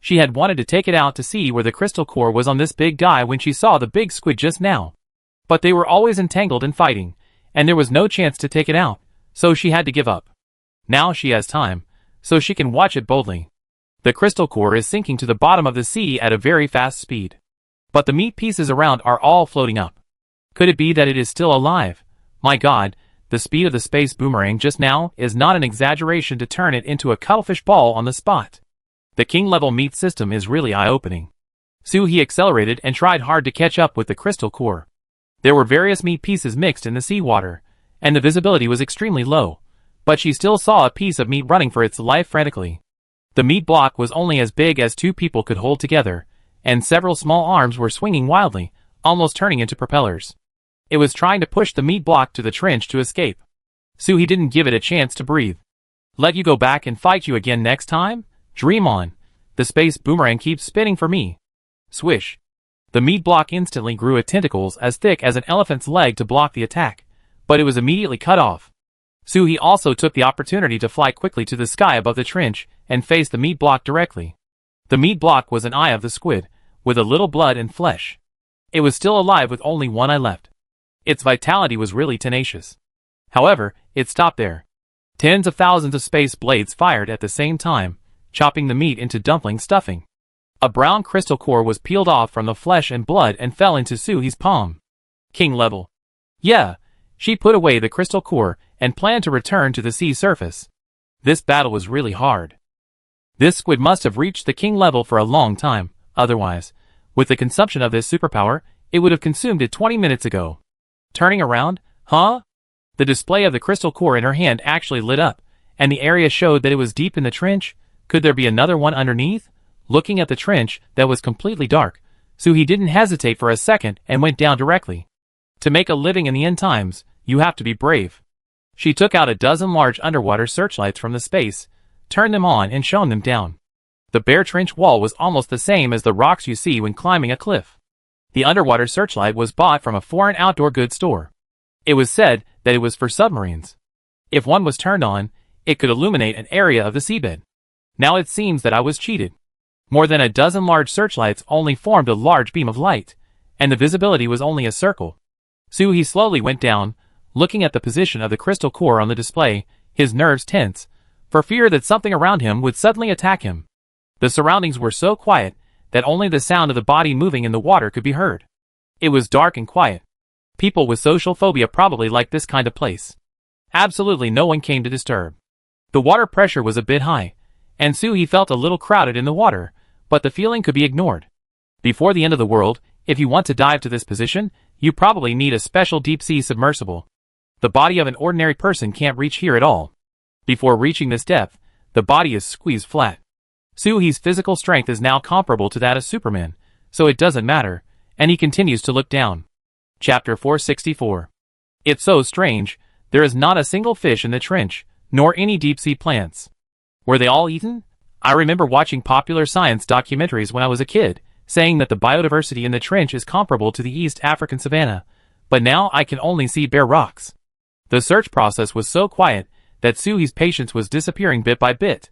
She had wanted to take it out to see where the crystal core was on this big guy when she saw the big squid just now. But they were always entangled and fighting, and there was no chance to take it out, so she had to give up. Now she has time, so she can watch it boldly. The crystal core is sinking to the bottom of the sea at a very fast speed. But the meat pieces around are all floating up. Could it be that it is still alive? My God, the speed of the space boomerang just now is not an exaggeration to turn it into a cuttlefish ball on the spot. The king-level meat system is really eye-opening. Suhi accelerated and tried hard to catch up with the crystal core. There were various meat pieces mixed in the seawater, and the visibility was extremely low, but she still saw a piece of meat running for its life frantically. The meat block was only as big as 2 people could hold together, and several small arms were swinging wildly, almost turning into propellers. It was trying to push the meat block to the trench to escape. Suhi didn't give it a chance to breathe. Let you go back and fight you again next time? Dream on. The space boomerang keeps spinning for me. Swish. The meat block instantly grew at tentacles as thick as an elephant's leg to block the attack, but it was immediately cut off. Suhi also took the opportunity to fly quickly to the sky above the trench and face the meat block directly. The meat block was an eye of the squid, with a little blood and flesh. It was still alive with only one eye left. Its vitality was really tenacious. However, it stopped there. Tens of thousands of space blades fired at the same time, chopping the meat into dumpling stuffing. A brown crystal core was peeled off from the flesh and blood and fell into Suhi's palm. King level. Yeah, she put away the crystal core and planned to return to the sea surface. This battle was really hard. This squid must have reached the king level for a long time, otherwise, with the consumption of this superpower, it would have consumed it 20 minutes ago. Turning around, huh? The display of the crystal core in her hand actually lit up, and the area showed that it was deep in the trench. Could there be another one underneath? Looking at the trench that was completely dark, Suhi didn't hesitate for a second and went down directly. To make a living in the end times, you have to be brave. She took out a dozen large underwater searchlights from the space, turned them on and shone them down. The bare trench wall was almost the same as the rocks you see when climbing a cliff. The underwater searchlight was bought from a foreign outdoor goods store. It was said that it was for submarines. If one was turned on, It could illuminate an area of the seabed. Now it seems that I was cheated. More than a dozen large searchlights only formed a large beam of light, and the visibility was only a circle. Soo-hee slowly went down, looking at the position of the crystal core on the display, his nerves tense, for fear that something around him would suddenly attack him. The surroundings were so quiet that only the sound of the body moving in the water could be heard. It was dark and quiet. People with social phobia probably liked this kind of place. Absolutely no one came to disturb. The water pressure was a bit high, and Soo-hee felt a little crowded in the water, but the feeling could be ignored. Before the end of the world, if you want to dive to this position, you probably need a special deep-sea submersible. The body of an ordinary person can't reach here at all. Before reaching this depth, the body is squeezed flat. Soo-hee's physical strength is now comparable to that of Superman, so it doesn't matter, and he continues to look down. Chapter 464. It's so strange, there is not a single fish in the trench, nor any deep-sea plants. Were they all eaten? I remember watching popular science documentaries when I was a kid, saying that the biodiversity in the trench is comparable to the East African savanna, but now I can only see bare rocks. The search process was so quiet that Soo-hee's patience was disappearing bit by bit.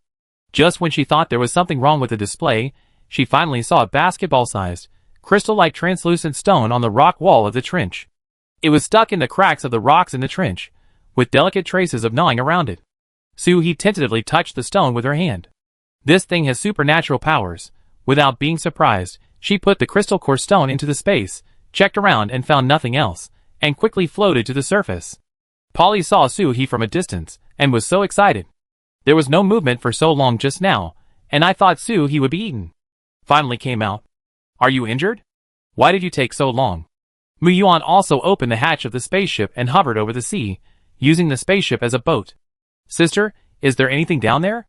Just when she thought there was something wrong with the display, she finally saw a basketball-sized, crystal-like translucent stone on the rock wall of the trench. It was stuck in the cracks of the rocks in the trench, with delicate traces of gnawing around it. Soo-hee tentatively touched the stone with her hand. This thing has supernatural powers. Without being surprised, she put the crystal core stone into the space, checked around and found nothing else, and quickly floated to the surface. Polly saw Soo-hee from a distance, and was so excited. There was no movement for so long just now, and I thought Soo-hee would be eaten. Finally came out. Are you injured? Why did you take so long? Mu-yuan also opened the hatch of the spaceship and hovered over the sea, using the spaceship as a boat. Sister, is there anything down there?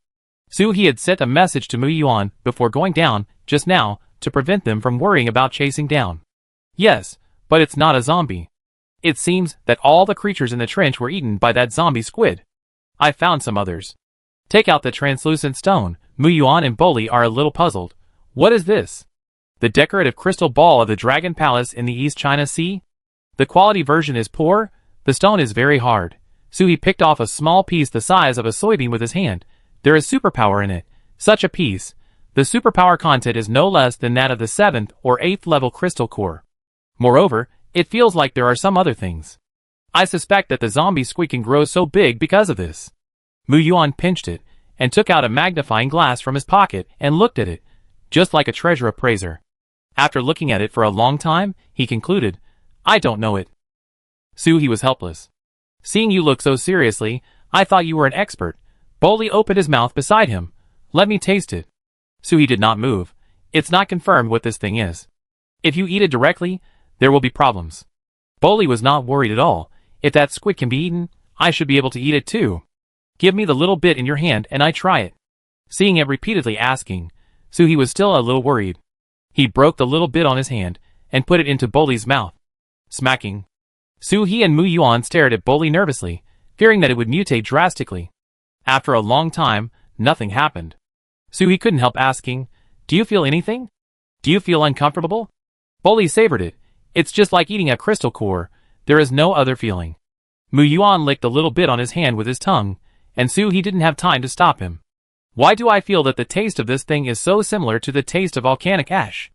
Soo-hee had sent a message to Mu-yuan before going down, just now, to prevent them from worrying about chasing down. Yes, but it's not a zombie. It seems that all the creatures in the trench were eaten by that zombie squid. I found some others. Take out the translucent stone. Mu-yuan and Boli are a little puzzled. What is this? The decorative crystal ball of the Dragon Palace in the East China Sea? The quality version is poor. The stone is very hard. Soo-hee picked off a small piece the size of a soybean with his hand. There is superpower in it. Such a piece. The superpower content is no less than that of the 7th or 8th level crystal core. Moreover, it feels like there are some other things. I suspect that the zombie squid can grow so big because of this. Mu-yuan pinched it, and took out a magnifying glass from his pocket and looked at it, just like a treasure appraiser. After looking at it for a long time, he concluded, I don't know it. Soo-hee was helpless. Seeing you look so seriously, I thought you were an expert. Boli opened his mouth beside him. Let me taste it. Soo-hee did not move. It's not confirmed what this thing is. If you eat it directly, there will be problems. Boli was not worried at all. If that squid can be eaten, I should be able to eat it too. Give me the little bit in your hand and I try it. Seeing him repeatedly asking, Soo-hee was still a little worried. He broke the little bit on his hand and put it into Boli's mouth. Smacking. Soo-hee and Mu-yuan stared at Boli nervously, fearing that it would mutate drastically. After a long time, nothing happened. Soo-hee couldn't help asking, Do you feel anything? Do you feel uncomfortable? Boli savored it. It's just like eating a crystal core. There is no other feeling. Mu-yuan licked a little bit on his hand with his tongue, and Soo-hee didn't have time to stop him. Why do I feel that the taste of this thing is so similar to the taste of volcanic ash?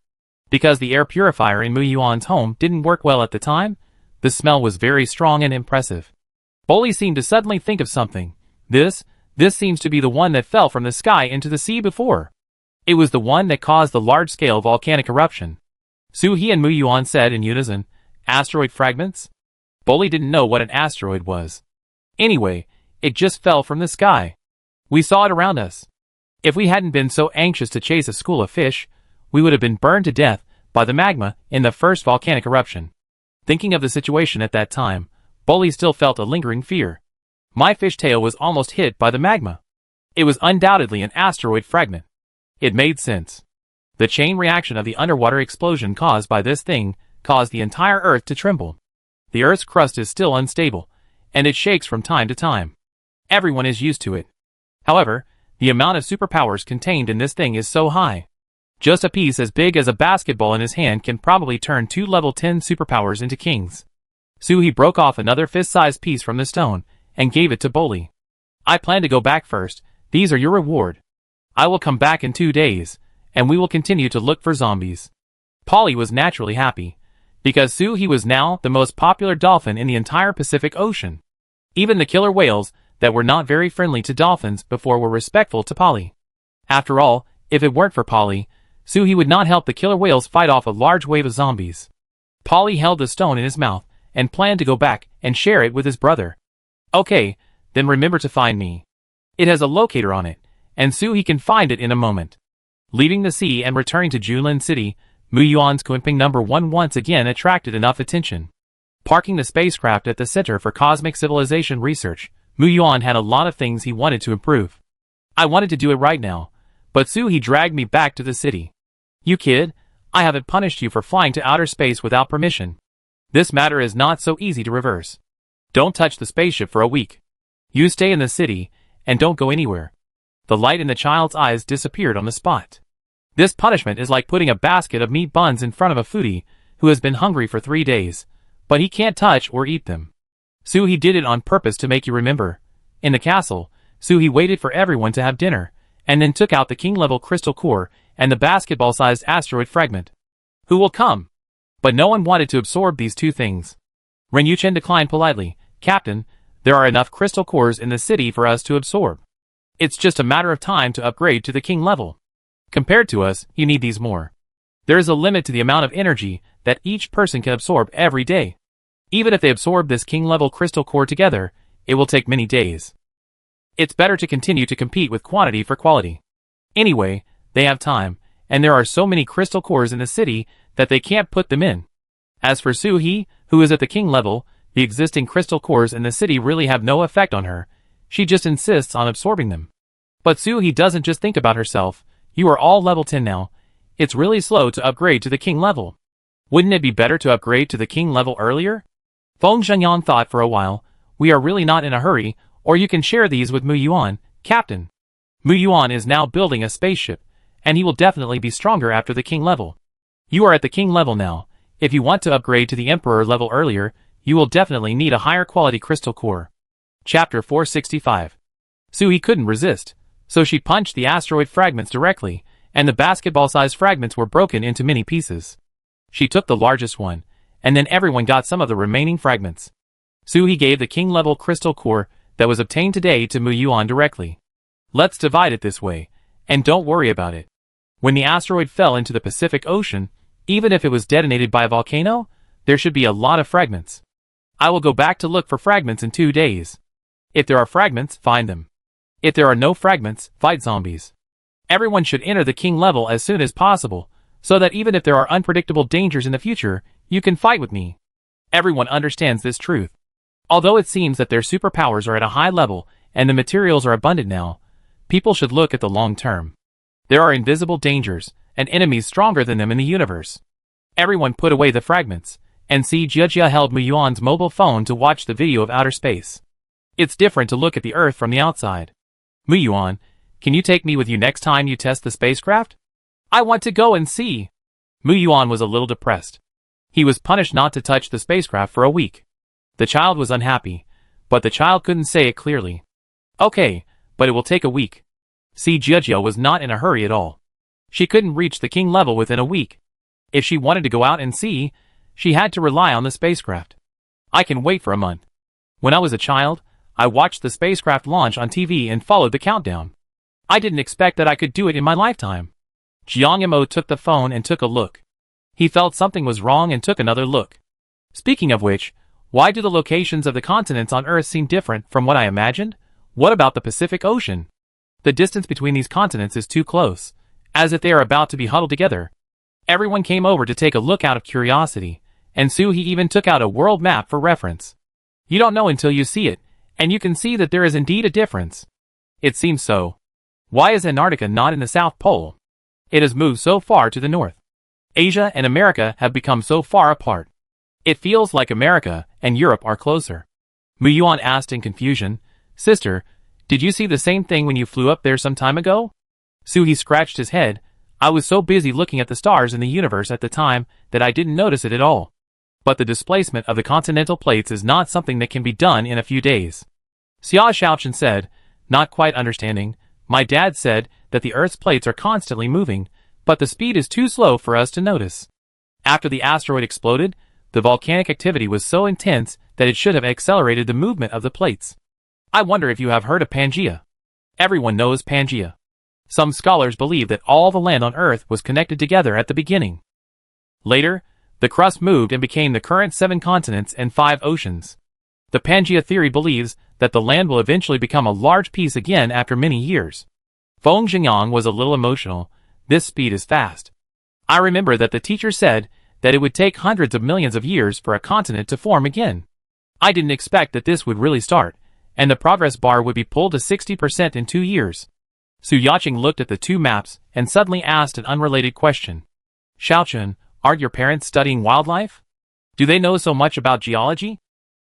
Because the air purifier in Mu-yuan's home didn't work well at the time? The smell was very strong and impressive. Boli seemed to suddenly think of something. This seems to be the one that fell from the sky into the sea before. It was the one that caused the large-scale volcanic eruption. Soo-hee and Mu-yuan said in unison, Asteroid fragments? Boli didn't know what an asteroid was. Anyway, it just fell from the sky. We saw it around us. If we hadn't been so anxious to chase a school of fish, we would have been burned to death by the magma in the first volcanic eruption. Thinking of the situation at that time, Boli still felt a lingering fear. My fishtail was almost hit by the magma. It was undoubtedly an asteroid fragment. It made sense. The chain reaction of the underwater explosion caused by this thing caused the entire Earth to tremble. The Earth's crust is still unstable, and it shakes from time to time. Everyone is used to it. However, the amount of superpowers contained in this thing is so high. Just a piece as big as a basketball in his hand can probably turn 2 level 10 superpowers into kings. Soo-hee broke off another fist-sized piece from the stone and gave it to Boli. I plan to go back first. These are your reward. I will come back in 2 days, and we will continue to look for zombies. Polly was naturally happy, because Suhi was now the most popular dolphin in the entire Pacific Ocean. Even the killer whales that were not very friendly to dolphins before were respectful to Polly. After all, if it weren't for Polly, Suhi would not help the killer whales fight off a large wave of zombies. Polly held the stone in his mouth and planned to go back and share it with his brother. Okay, then remember to find me. It has a locator on it, and Suhi can find it in a moment. Leaving the sea and returning to Junlin City, Muyuan's Quimping No. 1 once again attracted enough attention. Parking the spacecraft at the Center for Cosmic Civilization Research, Muyuan had a lot of things he wanted to improve. I wanted to do it right now, but Suhi dragged me back to the city. You kid, I haven't punished you for flying to outer space without permission. This matter is not so easy to reverse. Don't touch the spaceship for a week. You stay in the city, and don't go anywhere. The light in the child's eyes disappeared on the spot. This punishment is like putting a basket of meat buns in front of a foodie who has been hungry for 3 days, but he can't touch or eat them. Suhi did it on purpose to make you remember. In the castle, Suhi waited for everyone to have dinner, and then took out the king-level crystal core and the basketball-sized asteroid fragment. Who will come? But no one wanted to absorb these two things. Ren Yuchen declined politely. Captain, there are enough crystal cores in the city for us to absorb. It's just a matter of time to upgrade to the king level. Compared to us, you need these more. There is a limit to the amount of energy that each person can absorb every day. Even if they absorb this king-level crystal core together, it will take many days. It's better to continue to compete with quantity for quality. Anyway, they have time, and there are so many crystal cores in the city that they can't put them in. As for Suhi, who is at the king level, the existing crystal cores in the city really have no effect on her. She just insists on absorbing them. But Suhi doesn't just think about herself. You are all level 10 now. It's really slow to upgrade to the king level. Wouldn't it be better to upgrade to the king level earlier? Feng Zhengyang thought for a while. We are really not in a hurry, or you can share these with Muyuan, Captain. Muyuan is now building a spaceship, and he will definitely be stronger after the king level. You are at the king level now. If you want to upgrade to the emperor level earlier, you will definitely need a higher quality crystal core. Chapter 465. Suhi couldn't resist, so she punched the asteroid fragments directly, and the basketball-sized fragments were broken into many pieces. She took the largest one, and then everyone got some of the remaining fragments. Suhi gave the king-level crystal core that was obtained today to Muyuan directly. Let's divide it this way, and don't worry about it. When the asteroid fell into the Pacific Ocean, even if it was detonated by a volcano, there should be a lot of fragments. I will go back to look for fragments in 2 days. If there are fragments, find them. If there are no fragments, fight zombies. Everyone should enter the king level as soon as possible, so that even if there are unpredictable dangers in the future, you can fight with me. Everyone understands this truth. Although it seems that their superpowers are at a high level and the materials are abundant now, people should look at the long term. There are invisible dangers and enemies stronger than them in the universe. Everyone put away the fragments, and Si Jiejia held Muyuan's mobile phone to watch the video of outer space. It's different to look at the Earth from the outside. Muyuan, can you take me with you next time you test the spacecraft? I want to go and see. Muyuan was a little depressed. He was punished not to touch the spacecraft for a week. The child was unhappy, but the child couldn't say it clearly. Okay, but it will take a week. Si Jiejia was not in a hurry at all. She couldn't reach the king level within a week. If she wanted to go out and see, she had to rely on the spacecraft. I can wait for a month. When I was a child, I watched the spacecraft launch on TV and followed the countdown. I didn't expect that I could do it in my lifetime. Jiang Yimou took the phone and took a look. He felt something was wrong and took another look. Speaking of which, why do the locations of the continents on Earth seem different from what I imagined? What about the Pacific Ocean? The distance between these continents is too close, as if they are about to be huddled together. Everyone came over to take a look out of curiosity, and Suhi even took out a world map for reference. You don't know until you see it, and you can see that there is indeed a difference. It seems so. Why is Antarctica not in the South Pole? It has moved so far to the north. Asia and America have become so far apart. It feels like America and Europe are closer. Muyuan asked in confusion, Sister, did you see the same thing when you flew up there some time ago? Suhi scratched his head. I was so busy looking at the stars in the universe at the time that I didn't notice it at all. But the displacement of the continental plates is not something that can be done in a few days. Xia Shaochen said, Not quite understanding, my dad said that the Earth's plates are constantly moving, but the speed is too slow for us to notice. After the asteroid exploded, the volcanic activity was so intense that it should have accelerated the movement of the plates. I wonder if you have heard of Pangea. Everyone knows Pangea. Some scholars believe that all the land on Earth was connected together at the beginning. Later, the crust moved and became the current 7 continents and 5 oceans. The Pangea theory believes that the land will eventually become a large piece again after many years. Feng Zhengyang was a little emotional. This speed is fast. I remember that the teacher said that it would take hundreds of millions of years for a continent to form again. I didn't expect that this would really start, and the progress bar would be pulled to 60% in 2 years. Su Yaqing looked at the 2 maps and suddenly asked an unrelated question. Xiaochun, aren't your parents studying wildlife? Do they know so much about geology?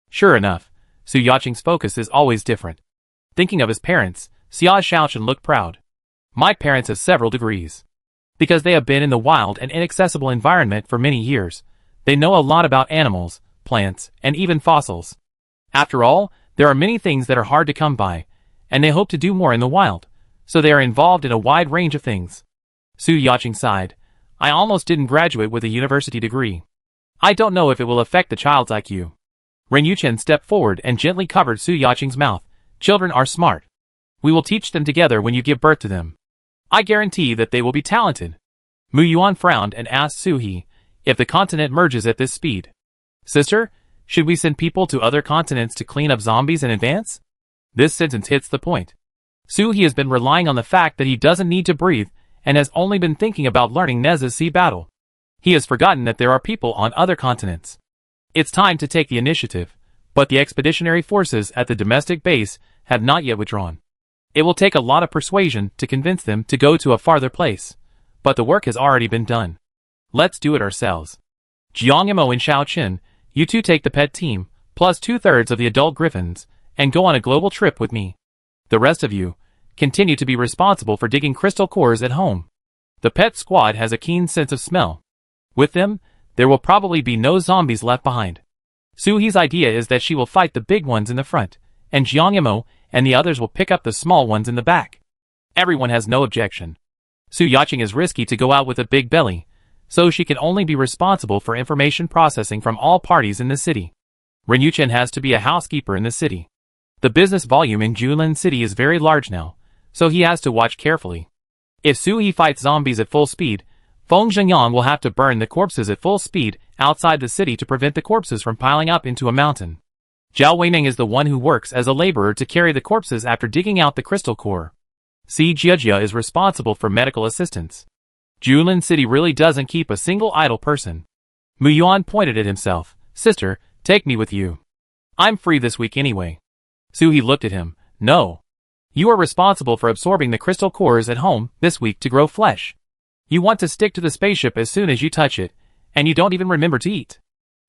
Sure enough, Su Yaqing's focus is always different. Thinking of his parents, Xia Xiaochun looked proud. My parents have several degrees. Because they have been in the wild and inaccessible environment for many years, they know a lot about animals, plants, and even fossils. After all, there are many things that are hard to come by, and they hope to do more in the wild, so they are involved in a wide range of things. Su Yaqing sighed. I almost didn't graduate with a university degree. I don't know if it will affect the child's IQ. Ren Yuchen stepped forward and gently covered Su Yaqing's mouth. Children are smart. We will teach them together when you give birth to them. I guarantee that they will be talented. Mu Yuan frowned and asked Su He if the continent merges at this speed. Sister, should we send people to other continents to clean up zombies in advance? This sentence hits the point. Su He has been relying on the fact that he doesn't need to breathe and has only been thinking about learning Neza's sea battle. He has forgotten that there are people on other continents. It's time to take the initiative, but the expeditionary forces at the domestic base have not yet withdrawn. It will take a lot of persuasion to convince them to go to a farther place, but the work has already been done. Let's do it ourselves. Jiang Imo and Xiao Qin, you two take the pet team, plus 2/3 of the adult griffins, and go on a global trip with me. The rest of you, continue to be responsible for digging crystal cores at home. The pet squad has a keen sense of smell. With them, there will probably be no zombies left behind. Su He's idea is that she will fight the big ones in the front, and Jiang Imo and the others will pick up the small ones in the back. Everyone has no objection. Su Yaqing is risky to go out with a big belly, so she can only be responsible for information processing from all parties in the city. Ren Yuchen has to be a housekeeper in the city. The business volume in Julin City is very large now, so he has to watch carefully. If Su He fights zombies at full speed, Feng Zhengyang will have to burn the corpses at full speed outside the city to prevent the corpses from piling up into a mountain. Zhao Weining is the one who works as a laborer to carry the corpses after digging out the crystal core. Si Jiajia is responsible for medical assistance. Julin City really doesn't keep a single idle person. Mu Yuan pointed at himself. Sister, take me with you. I'm free this week anyway. Su He looked at him. No. You are responsible for absorbing the crystal cores at home this week to grow flesh. You want to stick to the spaceship as soon as you touch it, and you don't even remember to eat.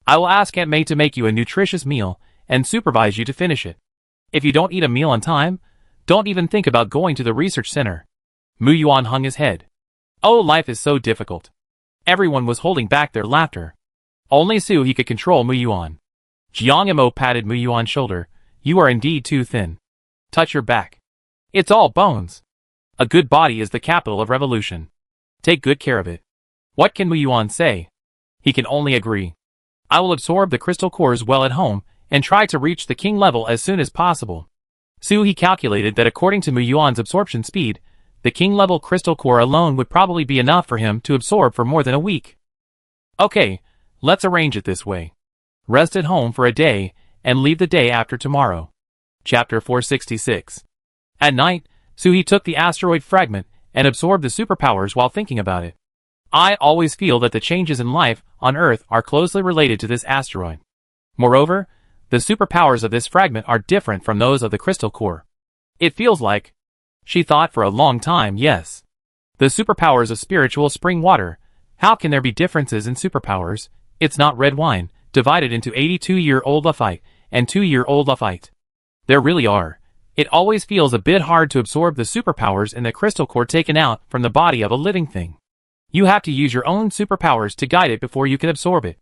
I will ask Aunt May to make you a nutritious meal and supervise you to finish it. If you don't eat a meal on time, don't even think about going to the research center. Mu Yuan hung his head. Oh, life is so difficult. Everyone was holding back their laughter. Only Su He could control Mu Yuan. Jiang Imo patted Mu Yuan's shoulder. You are indeed too thin. Touch your back. It's all bones. A good body is the capital of revolution. Take good care of it. What can Mu Yuan say? He can only agree. I will absorb the crystal cores well at home and try to reach the king level as soon as possible. Su He calculated that according to Mu Yuan's absorption speed, the king level crystal core alone would probably be enough for him to absorb for more than a week. Okay, let's arrange it this way. Rest at home for a day and leave the day after tomorrow. Chapter 466. At night, Su He took the asteroid fragment and absorbed the superpowers while thinking about it. I always feel that the changes in life on Earth are closely related to this asteroid. Moreover, the superpowers of this fragment are different from those of the crystal core. It feels like... She thought for a long time, yes. The superpowers of spiritual spring water. How can there be differences in superpowers? It's not red wine, divided into 82-year-old Lafite and 2-year-old Lafite. There really are. It always feels a bit hard to absorb the superpowers in the crystal core taken out from the body of a living thing. You have to use your own superpowers to guide it before you can absorb it.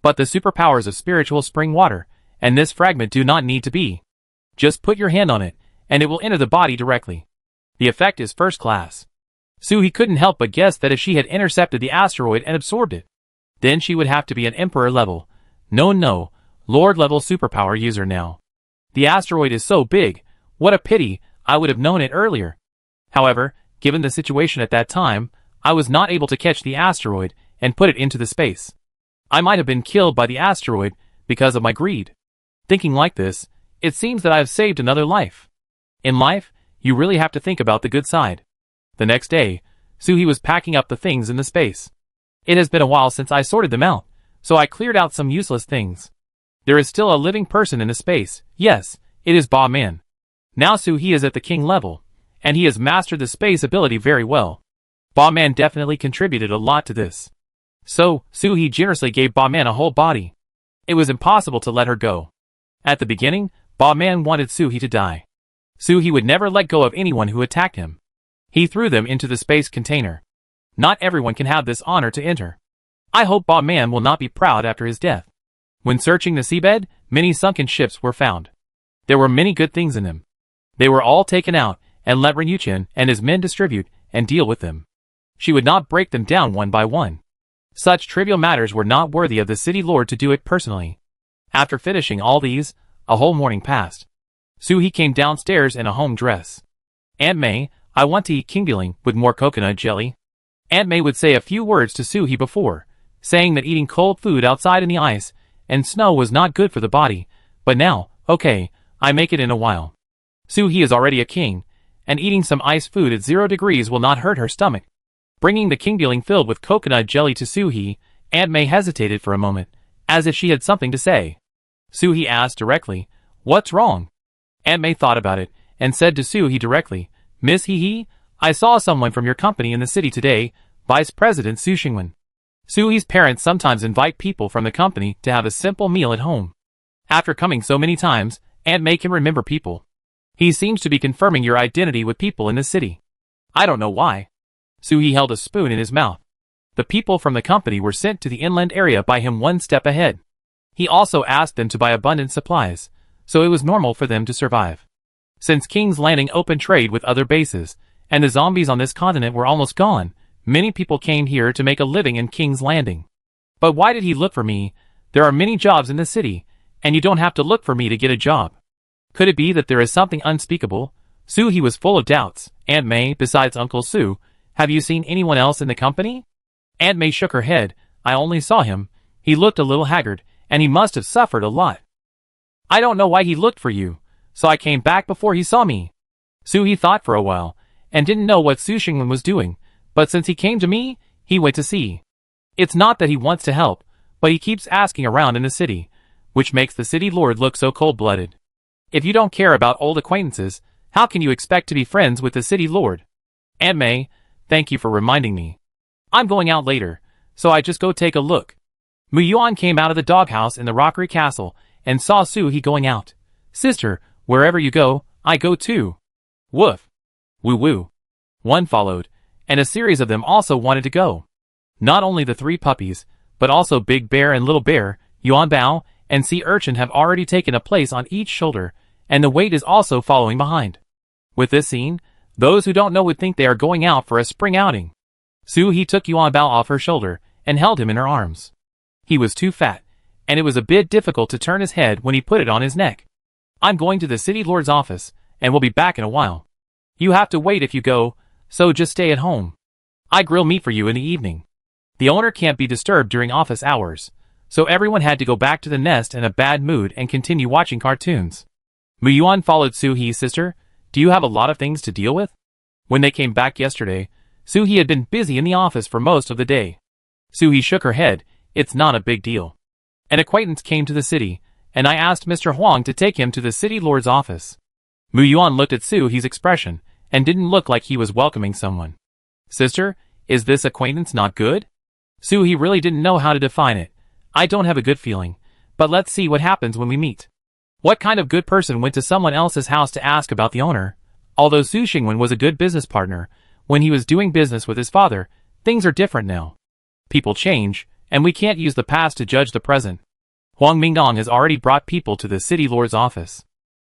But the superpowers of spiritual spring water and this fragment do not need to be. Just put your hand on it, and it will enter the body directly. The effect is first class. Suhi couldn't help but guess that if she had intercepted the asteroid and absorbed it, then she would have to be an Emperor level, no, Lord level superpower user now. The asteroid is so big, what a pity, I would have known it earlier. However, given the situation at that time, I was not able to catch the asteroid and put it into the space. I might have been killed by the asteroid because of my greed. Thinking like this, it seems that I have saved another life. In life, you really have to think about the good side. The next day, Suhi was packing up the things in the space. It has been a while since I sorted them out, so I cleared out some useless things. There is still a living person in the space. Yes, it is Ba Man. Now Suhi is at the king level, and he has mastered the space ability very well. Ba Man definitely contributed a lot to this. So, Suhi generously gave Ba Man a whole body. It was impossible to let her go. At the beginning, Ba Man wanted Suhi to die. Suhi would never let go of anyone who attacked him. He threw them into the space container. Not everyone can have this honor to enter. I hope Ba Man will not be proud after his death. When searching the seabed, many sunken ships were found. There were many good things in them. They were all taken out, and let Ryuchen and his men distribute and deal with them. She would not break them down one by one. Such trivial matters were not worthy of the city lord to do it personally. After finishing all these, a whole morning passed. Suhi came downstairs in a home dress. Aunt May, I want to eat kindling with more coconut jelly. Aunt May would say a few words to Suhi before, saying that eating cold food outside in the ice and snow was not good for the body, but now, okay, I make it in a while. Suhi is already a king, and eating some ice food at 0 degrees will not hurt her stomach. Bringing the kindling filled with coconut jelly to Suhi, Aunt May hesitated for a moment, as if she had something to say. Suhi asked directly, "What's wrong?" Aunt May thought about it, and said to Suhi directly, "Miss Hee, I saw someone from your company in the city today, Vice President Su Xingwen." Suhi's parents sometimes invite people from the company to have a simple meal at home. After coming so many times, Aunt May can remember people. He seems to be confirming your identity with people in the city. I don't know why. Suhi held a spoon in his mouth. The people from the company were sent to the inland area by him one step ahead. He also asked them to buy abundant supplies, so it was normal for them to survive. Since King's Landing opened trade with other bases, and the zombies on this continent were almost gone, many people came here to make a living in King's Landing. But why did he look for me? There are many jobs in the city, and you don't have to look for me to get a job. Could it be that there is something unspeakable? Suhi was full of doubts. Aunt May, besides Uncle Su, have you seen anyone else in the company? Aunt May shook her head. I only saw him. He looked a little haggard, and he must have suffered a lot. I don't know why he looked for you, so I came back before he saw me. Suhi thought for a while, and didn't know what Su Xingwen was doing, but since he came to me, he went to see. It's not that he wants to help, but he keeps asking around in the city, which makes the city lord look so cold-blooded. If you don't care about old acquaintances, how can you expect to be friends with the city lord? Aunt May, thank you for reminding me. I'm going out later, so I just go take a look. Mu Yuan came out of the doghouse in the Rockery Castle and saw Suhi going out. Sister, wherever you go, I go too. Woof. Woo woo. One followed, and a series of them also wanted to go. Not only the 3 puppies, but also Big Bear and Little Bear, Yuan Bao, and Sea Urchin have already taken a place on each shoulder, and the weight is also following behind. With this scene, those who don't know would think they are going out for a spring outing. Suhi took Yuan Bao off her shoulder and held him in her arms. He was too fat, and it was a bit difficult to turn his head when he put it on his neck. I'm going to the city lord's office, and will be back in a while. You have to wait if you go, so just stay at home. I grill meat for you in the evening. The owner can't be disturbed during office hours, so everyone had to go back to the nest in a bad mood and continue watching cartoons. Mu Yuan followed Suhi's sister. Do you have a lot of things to deal with? When they came back yesterday, Suhi had been busy in the office for most of the day. Suhi shook her head. It's not a big deal. An acquaintance came to the city, and I asked Mr. Huang to take him to the city lord's office. Mu Yuan looked at Suhi's expression, and didn't look like he was welcoming someone. Sister, is this acquaintance not good? Suhi really didn't know how to define it. I don't have a good feeling, but let's see what happens when we meet. What kind of good person went to someone else's house to ask about the owner? Although Su Xingwen was a good business partner, when he was doing business with his father, things are different now. People change, and we can't use the past to judge the present. Huang Mingdong has already brought people to the city lord's office.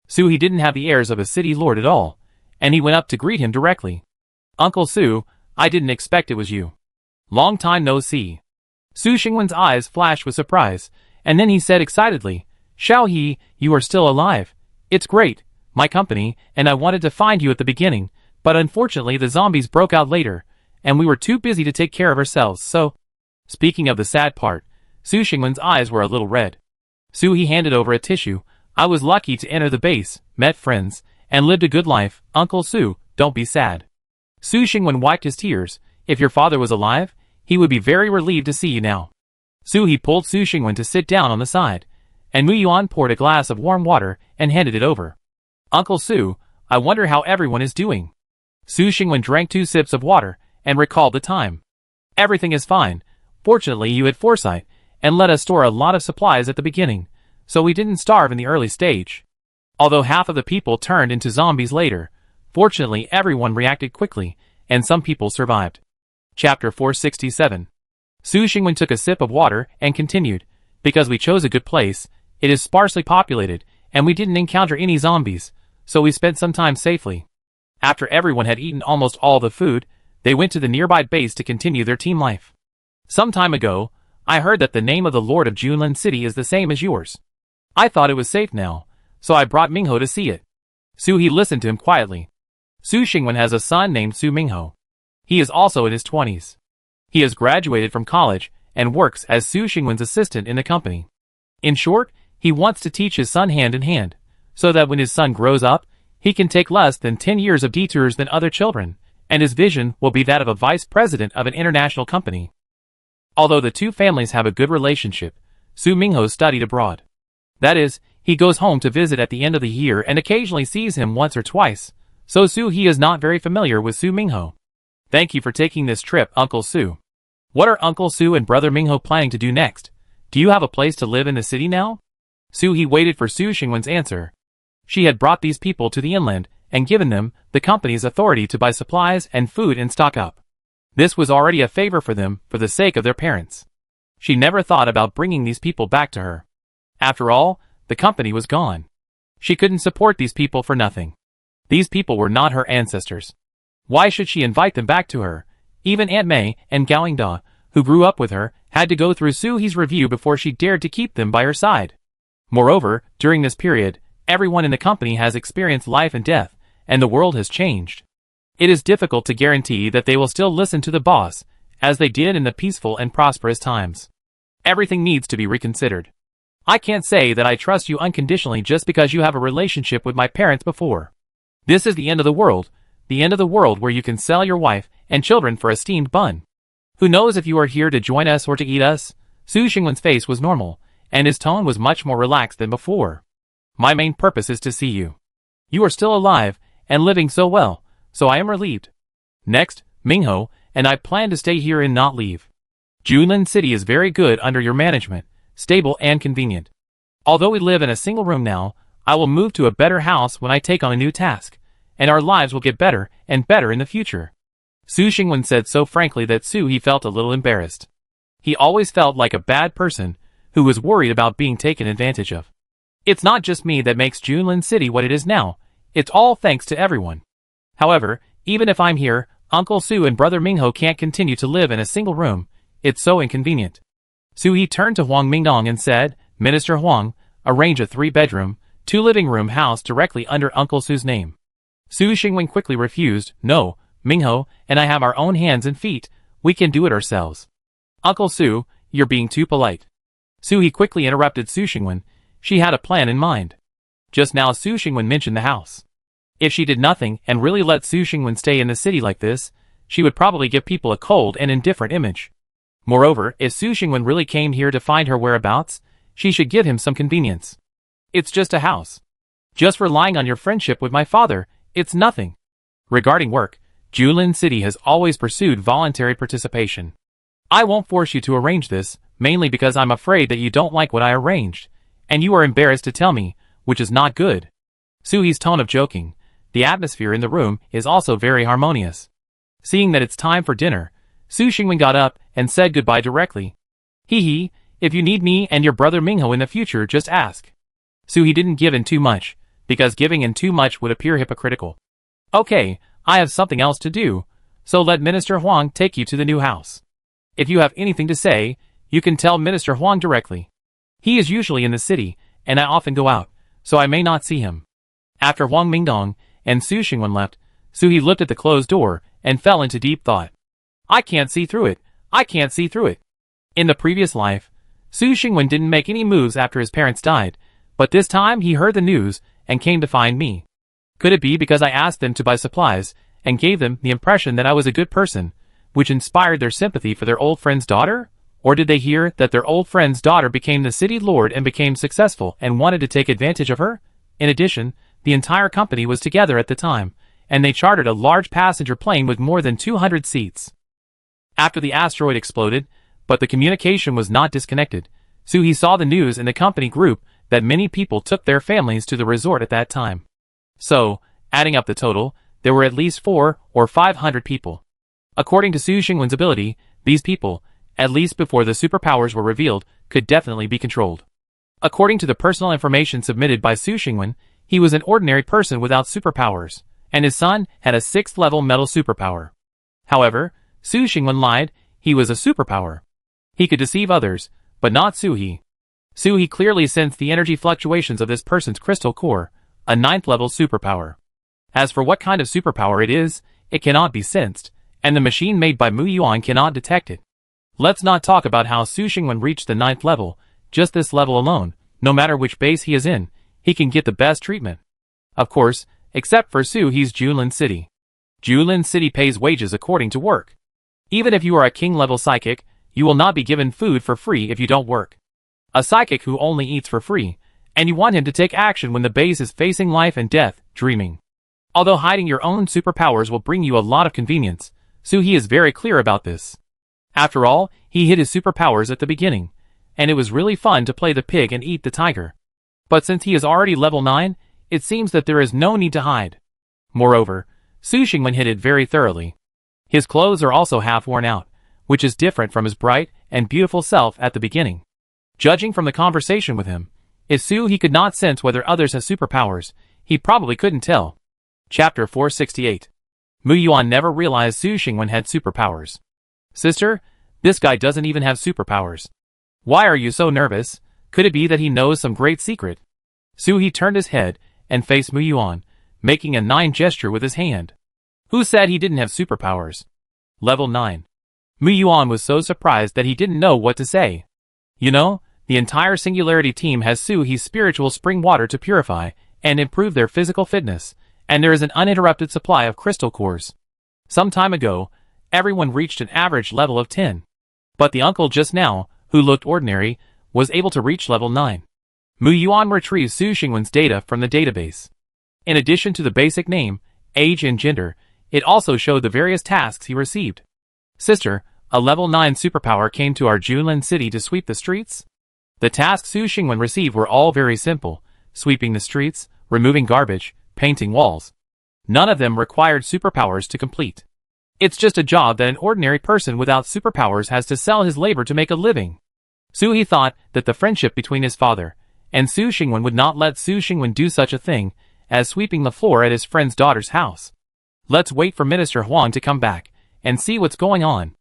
He didn't have the airs of a city lord at all, and he went up to greet him directly. "Uncle Su, I didn't expect it was you. Long time no see." Su Xingwen's eyes flashed with surprise, and then he said excitedly, "Xiao He, you are still alive. It's great, my company, and I wanted to find you at the beginning, but unfortunately the zombies broke out later, and we were too busy to take care of ourselves, so—" Speaking of the sad part, Su Xingwen's eyes were a little red. He handed over a tissue. "I was lucky to enter the base, met friends, and lived a good life. Uncle Su, don't be sad." Su Xingwen wiped his tears. "If your father was alive, he would be very relieved to see you now." He pulled Su Xingwen to sit down on the side, and Mu Yuan poured a glass of warm water and handed it over. "Uncle Su, I wonder how everyone is doing." Su Xingwen drank 2 sips of water and recalled the time. "Everything is fine. Fortunately you had foresight, and let us store a lot of supplies at the beginning, so we didn't starve in the early stage. Although half of the people turned into zombies later, fortunately everyone reacted quickly, and some people survived." Chapter 467. Su Xingwen took a sip of water and continued, "Because we chose a good place, it is sparsely populated, and we didn't encounter any zombies, so we spent some time safely. After everyone had eaten almost all the food, they went to the nearby base to continue their team life. Some time ago, I heard that the name of the Lord of Junlin City is the same as yours. I thought it was safe now, so I brought Mingho to see it." He listened to him quietly. Su Xingwen has a son named Su Mingho. He is also in his 20s. He has graduated from college and works as Su Xingwen's assistant in the company. In short, he wants to teach his son hand in hand, so that when his son grows up, he can take less than 10 years of detours than other children, and his vision will be that of a vice president of an international company. Although the two families have a good relationship, Su Mingho studied abroad. That is, he goes home to visit at the end of the year and occasionally sees him once or twice, so He is not very familiar with Su Mingho. "Thank you for taking this trip, Uncle Su. What are Uncle Su and Brother Mingho planning to do next? Do you have a place to live in the city now?" He waited for Su Xingwen's answer. She had brought these people to the inland and given them the company's authority to buy supplies and food and stock up. This was already a favor for them for the sake of their parents. She never thought about bringing these people back to her. After all, the company was gone. She couldn't support these people for nothing. These people were not her ancestors. Why should she invite them back to her? Even Aunt Mei and Gaoingda, who grew up with her, had to go through He's review before she dared to keep them by her side. Moreover, during this period, everyone in the company has experienced life and death, and the world has changed. It is difficult to guarantee that they will still listen to the boss, as they did in the peaceful and prosperous times. Everything needs to be reconsidered. I can't say that I trust you unconditionally just because you have a relationship with my parents before. This is the end of the world where you can sell your wife and children for a steamed bun. Who knows if you are here to join us or to eat us?" Su Xingwen's face was normal, and his tone was much more relaxed than before. "My main purpose is to see you. You are still alive and living so well, so I am relieved. Next, Mingho and I plan to stay here and not leave. Junlin City is very good under your management, stable and convenient. Although we live in a single room now, I will move to a better house when I take on a new task, and our lives will get better and better in the future." Su Xingwen said so frankly that he felt a little embarrassed. He always felt like a bad person who was worried about being taken advantage of. "It's not just me that makes Junlin City what it is now, it's all thanks to everyone. However, even if I'm here, Uncle Su and Brother Mingho can't continue to live in a single room, it's so inconvenient." He turned to Huang Mingdong and said, "Minister Huang, arrange a 3-bedroom, 2-living-room house directly under Uncle Su's name." Su Xingwen quickly refused. "No, Mingho and I have our own hands and feet, we can do it ourselves." "Uncle Su, you're being too polite." He quickly interrupted Su Xingwen. She had a plan in mind. Just now Su Xingwen mentioned the house. If she did nothing and really let Su Xingwen stay in the city like this, she would probably give people a cold and indifferent image. Moreover, if Su Xingwen really came here to find her whereabouts, she should give him some convenience. "It's just a house. Just relying on your friendship with my father, it's nothing." Regarding work, Junlin City has always pursued voluntary participation. "I won't force you to arrange this, mainly because I'm afraid that you don't like what I arranged, and you are embarrassed to tell me, which is not good." He's tone of joking. The atmosphere in the room is also very harmonious. Seeing that it's time for dinner, Su Xingwen got up and said goodbye directly. If you need me and your brother Mingho in the future, just ask." He didn't give in too much, because giving in too much would appear hypocritical. Okay, I have something else to do, so let Minister Huang take you to the new house. If you have anything to say, you can tell Minister Huang directly. He is usually in the city, and I often go out, so I may not see him. After Huang Mingdong and Su Xingwen left, Su He looked at the closed door and fell into deep thought. I can't see through it. I can't see through it. In the previous life, Su Xingwen didn't make any moves after his parents died, but this time he heard the news and came to find me. Could it be because I asked them to buy supplies and gave them the impression that I was a good person, which inspired their sympathy for their old friend's daughter? Or did they hear that their old friend's daughter became the city lord and became successful and wanted to take advantage of her? In addition, the entire company was together at the time, and they chartered a large passenger plane with more than 200 seats. After the asteroid exploded, but the communication was not disconnected, so he saw the news in the company group that many people took their families to the resort at that time. So, adding up the total, there were at least 400 or 500 people. According to Su Xingwen's ability, these people, at least before the superpowers were revealed, could definitely be controlled. According to the personal information submitted by Su Xingwen, he was an ordinary person without superpowers, and his son had a 6th level metal superpower. However, Su Xingwen lied, he was a superpower. He could deceive others, but not Su He. Su He clearly sensed the energy fluctuations of this person's crystal core, a 9th level superpower. As for what kind of superpower it is, it cannot be sensed, and the machine made by Mu Yuan cannot detect it. Let's not talk about how Su Xingwen reached the 9th level, just this level alone, no matter which base he is in, he can get the best treatment. Of course, except for Su He's Julin City. Julin City pays wages according to work. Even if you are a king-level psychic, you will not be given food for free if you don't work. A psychic who only eats for free, and you want him to take action when the base is facing life and death, dreaming. Although hiding your own superpowers will bring you a lot of convenience, Su He is very clear about this. After all, he hid his superpowers at the beginning, and it was really fun to play the pig and eat the tiger. But since he is already level 9, it seems that there is no need to hide. Moreover, Su Xingwen hid it very thoroughly. His clothes are also half worn out, which is different from his bright and beautiful self at the beginning. Judging from the conversation with him, if Su He could not sense whether others have superpowers, he probably couldn't tell. Chapter 468. Mu Yuan never realized Su Xingwen had superpowers. Sister, this guy doesn't even have superpowers. Why are you so nervous? Could it be that he knows some great secret? Su He turned his head and faced Mu Yuan, making a 9 gesture with his hand. Who said he didn't have superpowers? Level 9. Mu Yuan was so surprised that he didn't know what to say. You know, the entire Singularity team has Su He's spiritual spring water to purify and improve their physical fitness, and there is an uninterrupted supply of crystal cores. Some time ago, everyone reached an average level of 10. But the uncle just now, who looked ordinary, was able to reach level 9. Mu Yuan retrieved Su Xingwen's data from the database. In addition to the basic name, age and gender, it also showed the various tasks he received. Sister, a level 9 superpower came to our Julin city to sweep the streets. The tasks Su Xingwen received were all very simple, sweeping the streets, removing garbage, painting walls. None of them required superpowers to complete. It's just a job that an ordinary person without superpowers has to sell his labor to make a living. Su He thought that the friendship between his father and Su Xingwen would not let Su Xingwen do such a thing as sweeping the floor at his friend's daughter's house. Let's wait for Minister Huang to come back and see what's going on.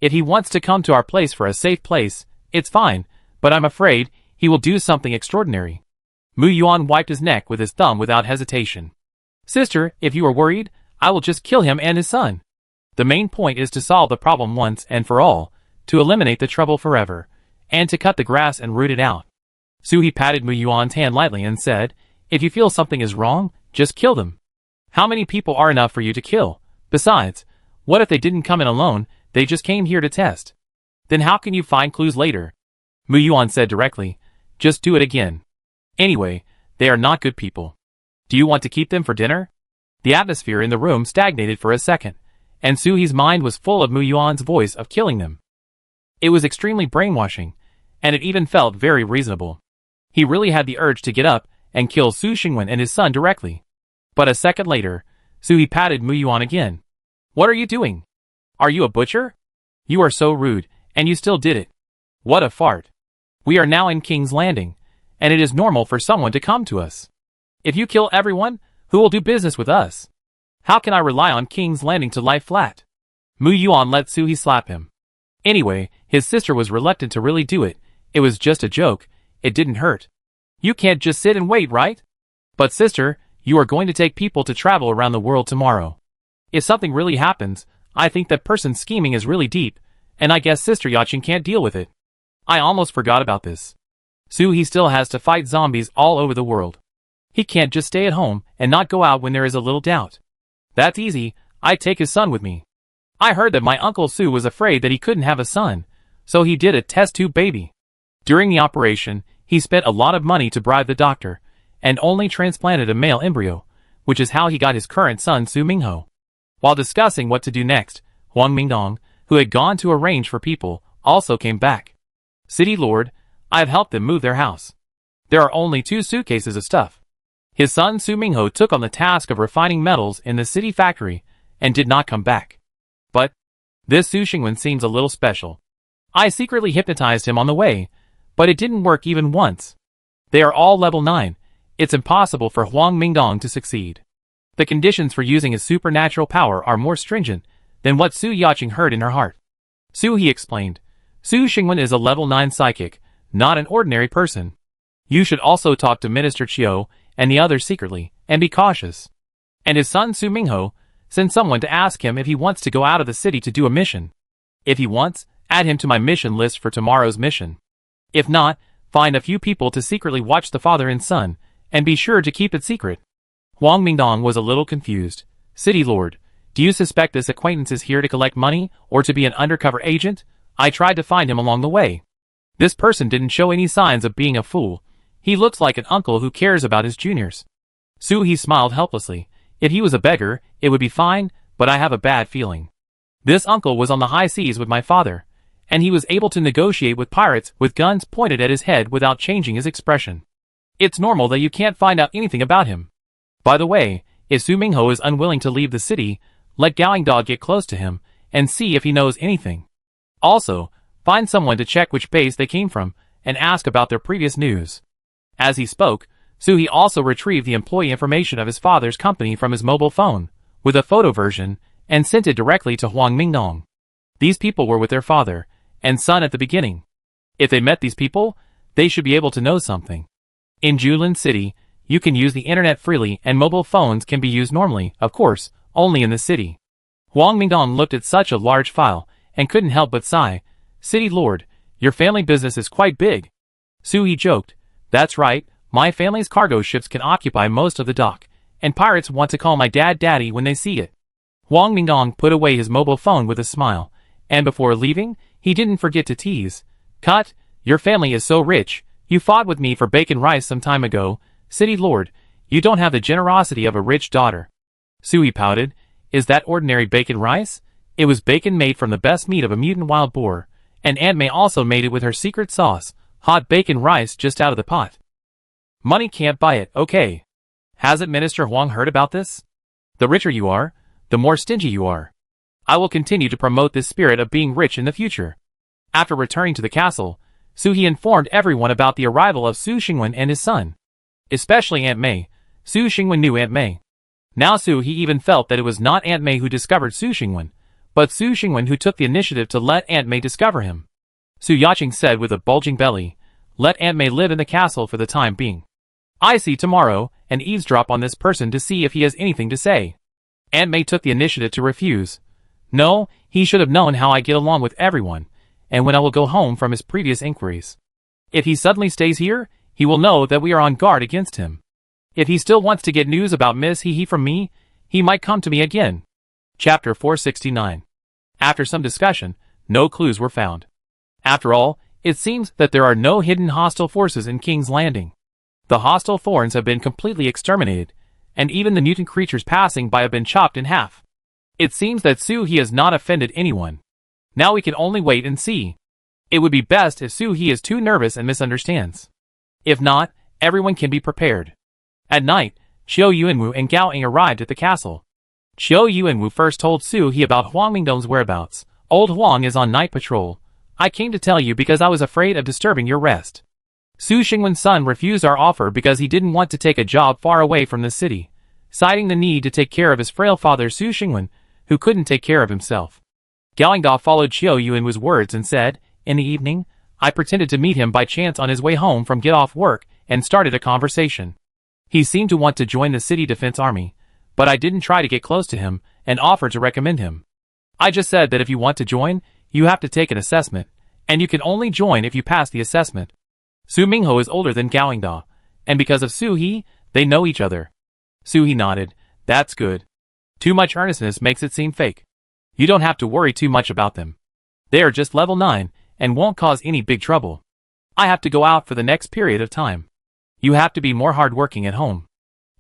If he wants to come to our place for a safe place, it's fine, but I'm afraid he will do something extraordinary. Mu Yuan wiped his neck with his thumb without hesitation. Sister, if you are worried, I will just kill him and his son. The main point is to solve the problem once and for all, to eliminate the trouble forever, and to cut the grass and root it out. Su He patted Mu Yuan's hand lightly and said, if you feel something is wrong, just kill them. How many people are enough for you to kill? Besides, what if they didn't come in alone, they just came here to test? Then how can you find clues later? Mu Yuan said directly, just do it again. Anyway, they are not good people. Do you want to keep them for dinner? The atmosphere in the room stagnated for a second, and Su He's mind was full of Mu Yuan's voice of killing them. It was extremely brainwashing, and it even felt very reasonable. He really had the urge to get up and kill Su Xingwen and his son directly. But a second later, Su He patted Mu Yuan again. What are you doing? Are you a butcher? You are so rude, and you still did it. What a fart. We are now in King's Landing, and it is normal for someone to come to us. If you kill everyone, who will do business with us? How can I rely on King's Landing to lie flat? Mu Yuan let Su He slap him. Anyway, his sister was reluctant to really do it. It was just a joke. It didn't hurt. You can't just sit and wait, right? But sister, you are going to take people to travel around the world tomorrow. If something really happens, I think that person's scheming is really deep, and I guess Sister Yaching can't deal with it. I almost forgot about this. Su He still has to fight zombies all over the world. He can't just stay at home and not go out when there is a little doubt. That's easy, I'd take his son with me. I heard that my Uncle Su was afraid that he couldn't have a son, so he did a test tube baby. During the operation, he spent a lot of money to bribe the doctor, and only transplanted a male embryo, which is how he got his current son Su Mingho. While discussing what to do next, Huang Mingdong, who had gone to arrange for people, also came back. City Lord, I have helped them move their house. There are only 2 suitcases of stuff. His son Su Mingho took on the task of refining metals in the city factory, and did not come back. But this Su Xingwen seems a little special. I secretly hypnotized him on the way, but it didn't work even once. They are all level 9. It's impossible for Huang Mingdong to succeed. The conditions for using his supernatural power are more stringent than what Su Yaching heard in her heart. Su He explained, Su Xingwen is a level 9 psychic, not an ordinary person. You should also talk to Minister Chiu and the others secretly, and be cautious. And his son Su Mingho, send someone to ask him if he wants to go out of the city to do a mission. If he wants, add him to my mission list for tomorrow's mission. If not, find a few people to secretly watch the father and son, and be sure to keep it secret. Huang Mingdong was a little confused. City Lord, do you suspect this acquaintance is here to collect money, or to be an undercover agent? I tried to find him along the way. This person didn't show any signs of being a fool. He looks like an uncle who cares about his juniors. Su He smiled helplessly. If he was a beggar, it would be fine, but I have a bad feeling. This uncle was on the high seas with my father, and he was able to negotiate with pirates with guns pointed at his head without changing his expression. It's normal that you can't find out anything about him. By the way, if Su Mingho is unwilling to leave the city, let Gowing Dog get close to him, and see if he knows anything. Also, find someone to check which base they came from, and ask about their previous news. As he spoke, Su He also retrieved the employee information of his father's company from his mobile phone, with a photo version, and sent it directly to Huang Mingdong. These people were with their father and son at the beginning. If they met these people, they should be able to know something. In Julin City, you can use the internet freely and mobile phones can be used normally, of course, only in the city. Huang Mingdong looked at such a large file, and couldn't help but sigh. City Lord, your family business is quite big. Su He joked, that's right, my family's cargo ships can occupy most of the dock, and pirates want to call my dad daddy when they see it. Huang Mingdong put away his mobile phone with a smile, and before leaving, he didn't forget to tease. Cut, your family is so rich, you fought with me for bacon rice some time ago. City Lord, you don't have the generosity of a rich daughter. Su He pouted, is that ordinary bacon rice? It was bacon made from the best meat of a mutant wild boar, and Aunt May also made it with her secret sauce, hot bacon rice just out of the pot. Money can't buy it, okay. Hasn't Minister Huang heard about this? The richer you are, the more stingy you are. I will continue to promote this spirit of being rich in the future. After returning to the castle, Su He informed everyone about the arrival of Su Xingwen and his son. Especially Aunt May. Su Xingwen knew Aunt May. Now Su He even felt that it was not Aunt May who discovered Su Xingwen, but Su Xingwen who took the initiative to let Aunt May discover him. Su Yaching said with a bulging belly, let Aunt May live in the castle for the time being. I see tomorrow, and eavesdrop on this person to see if he has anything to say. Aunt May took the initiative to refuse. No, he should have known how I get along with everyone, and when I will go home from his previous inquiries. If he suddenly stays here, he will know that we are on guard against him. If he still wants to get news about Miss Hee Hee from me, he might come to me again. Chapter 469. After some discussion, no clues were found. After all, it seems that there are no hidden hostile forces in King's Landing. The hostile thorns have been completely exterminated, and even the mutant creatures passing by have been chopped in half. It seems that Su He has not offended anyone. Now we can only wait and see. It would be best if Su He is too nervous and misunderstands. If not, everyone can be prepared. At night, Chiu Yuanwu and Gao Ing arrived at the castle. Chiu Yuanwu first told Su He about Huang Mingdong's whereabouts. Old Huang is on night patrol. I came to tell you because I was afraid of disturbing your rest. Su Xingwen's son refused our offer because he didn't want to take a job far away from the city, citing the need to take care of his frail father Su Xingwen, who couldn't take care of himself. Gaoyingda followed Xiao Yuan's words and said, "In the evening, I pretended to meet him by chance on his way home from get off work and started a conversation. He seemed to want to join the city defense army, but I didn't try to get close to him and offer to recommend him. I just said that if you want to join, you have to take an assessment, and you can only join if you pass the assessment." Su Mingho is older than Gaoyingda, and because of Su He, they know each other. Su He nodded. "That's good. Too much earnestness makes it seem fake. You don't have to worry too much about them. They are just level 9 and won't cause any big trouble. I have to go out for the next period of time. You have to be more hardworking at home.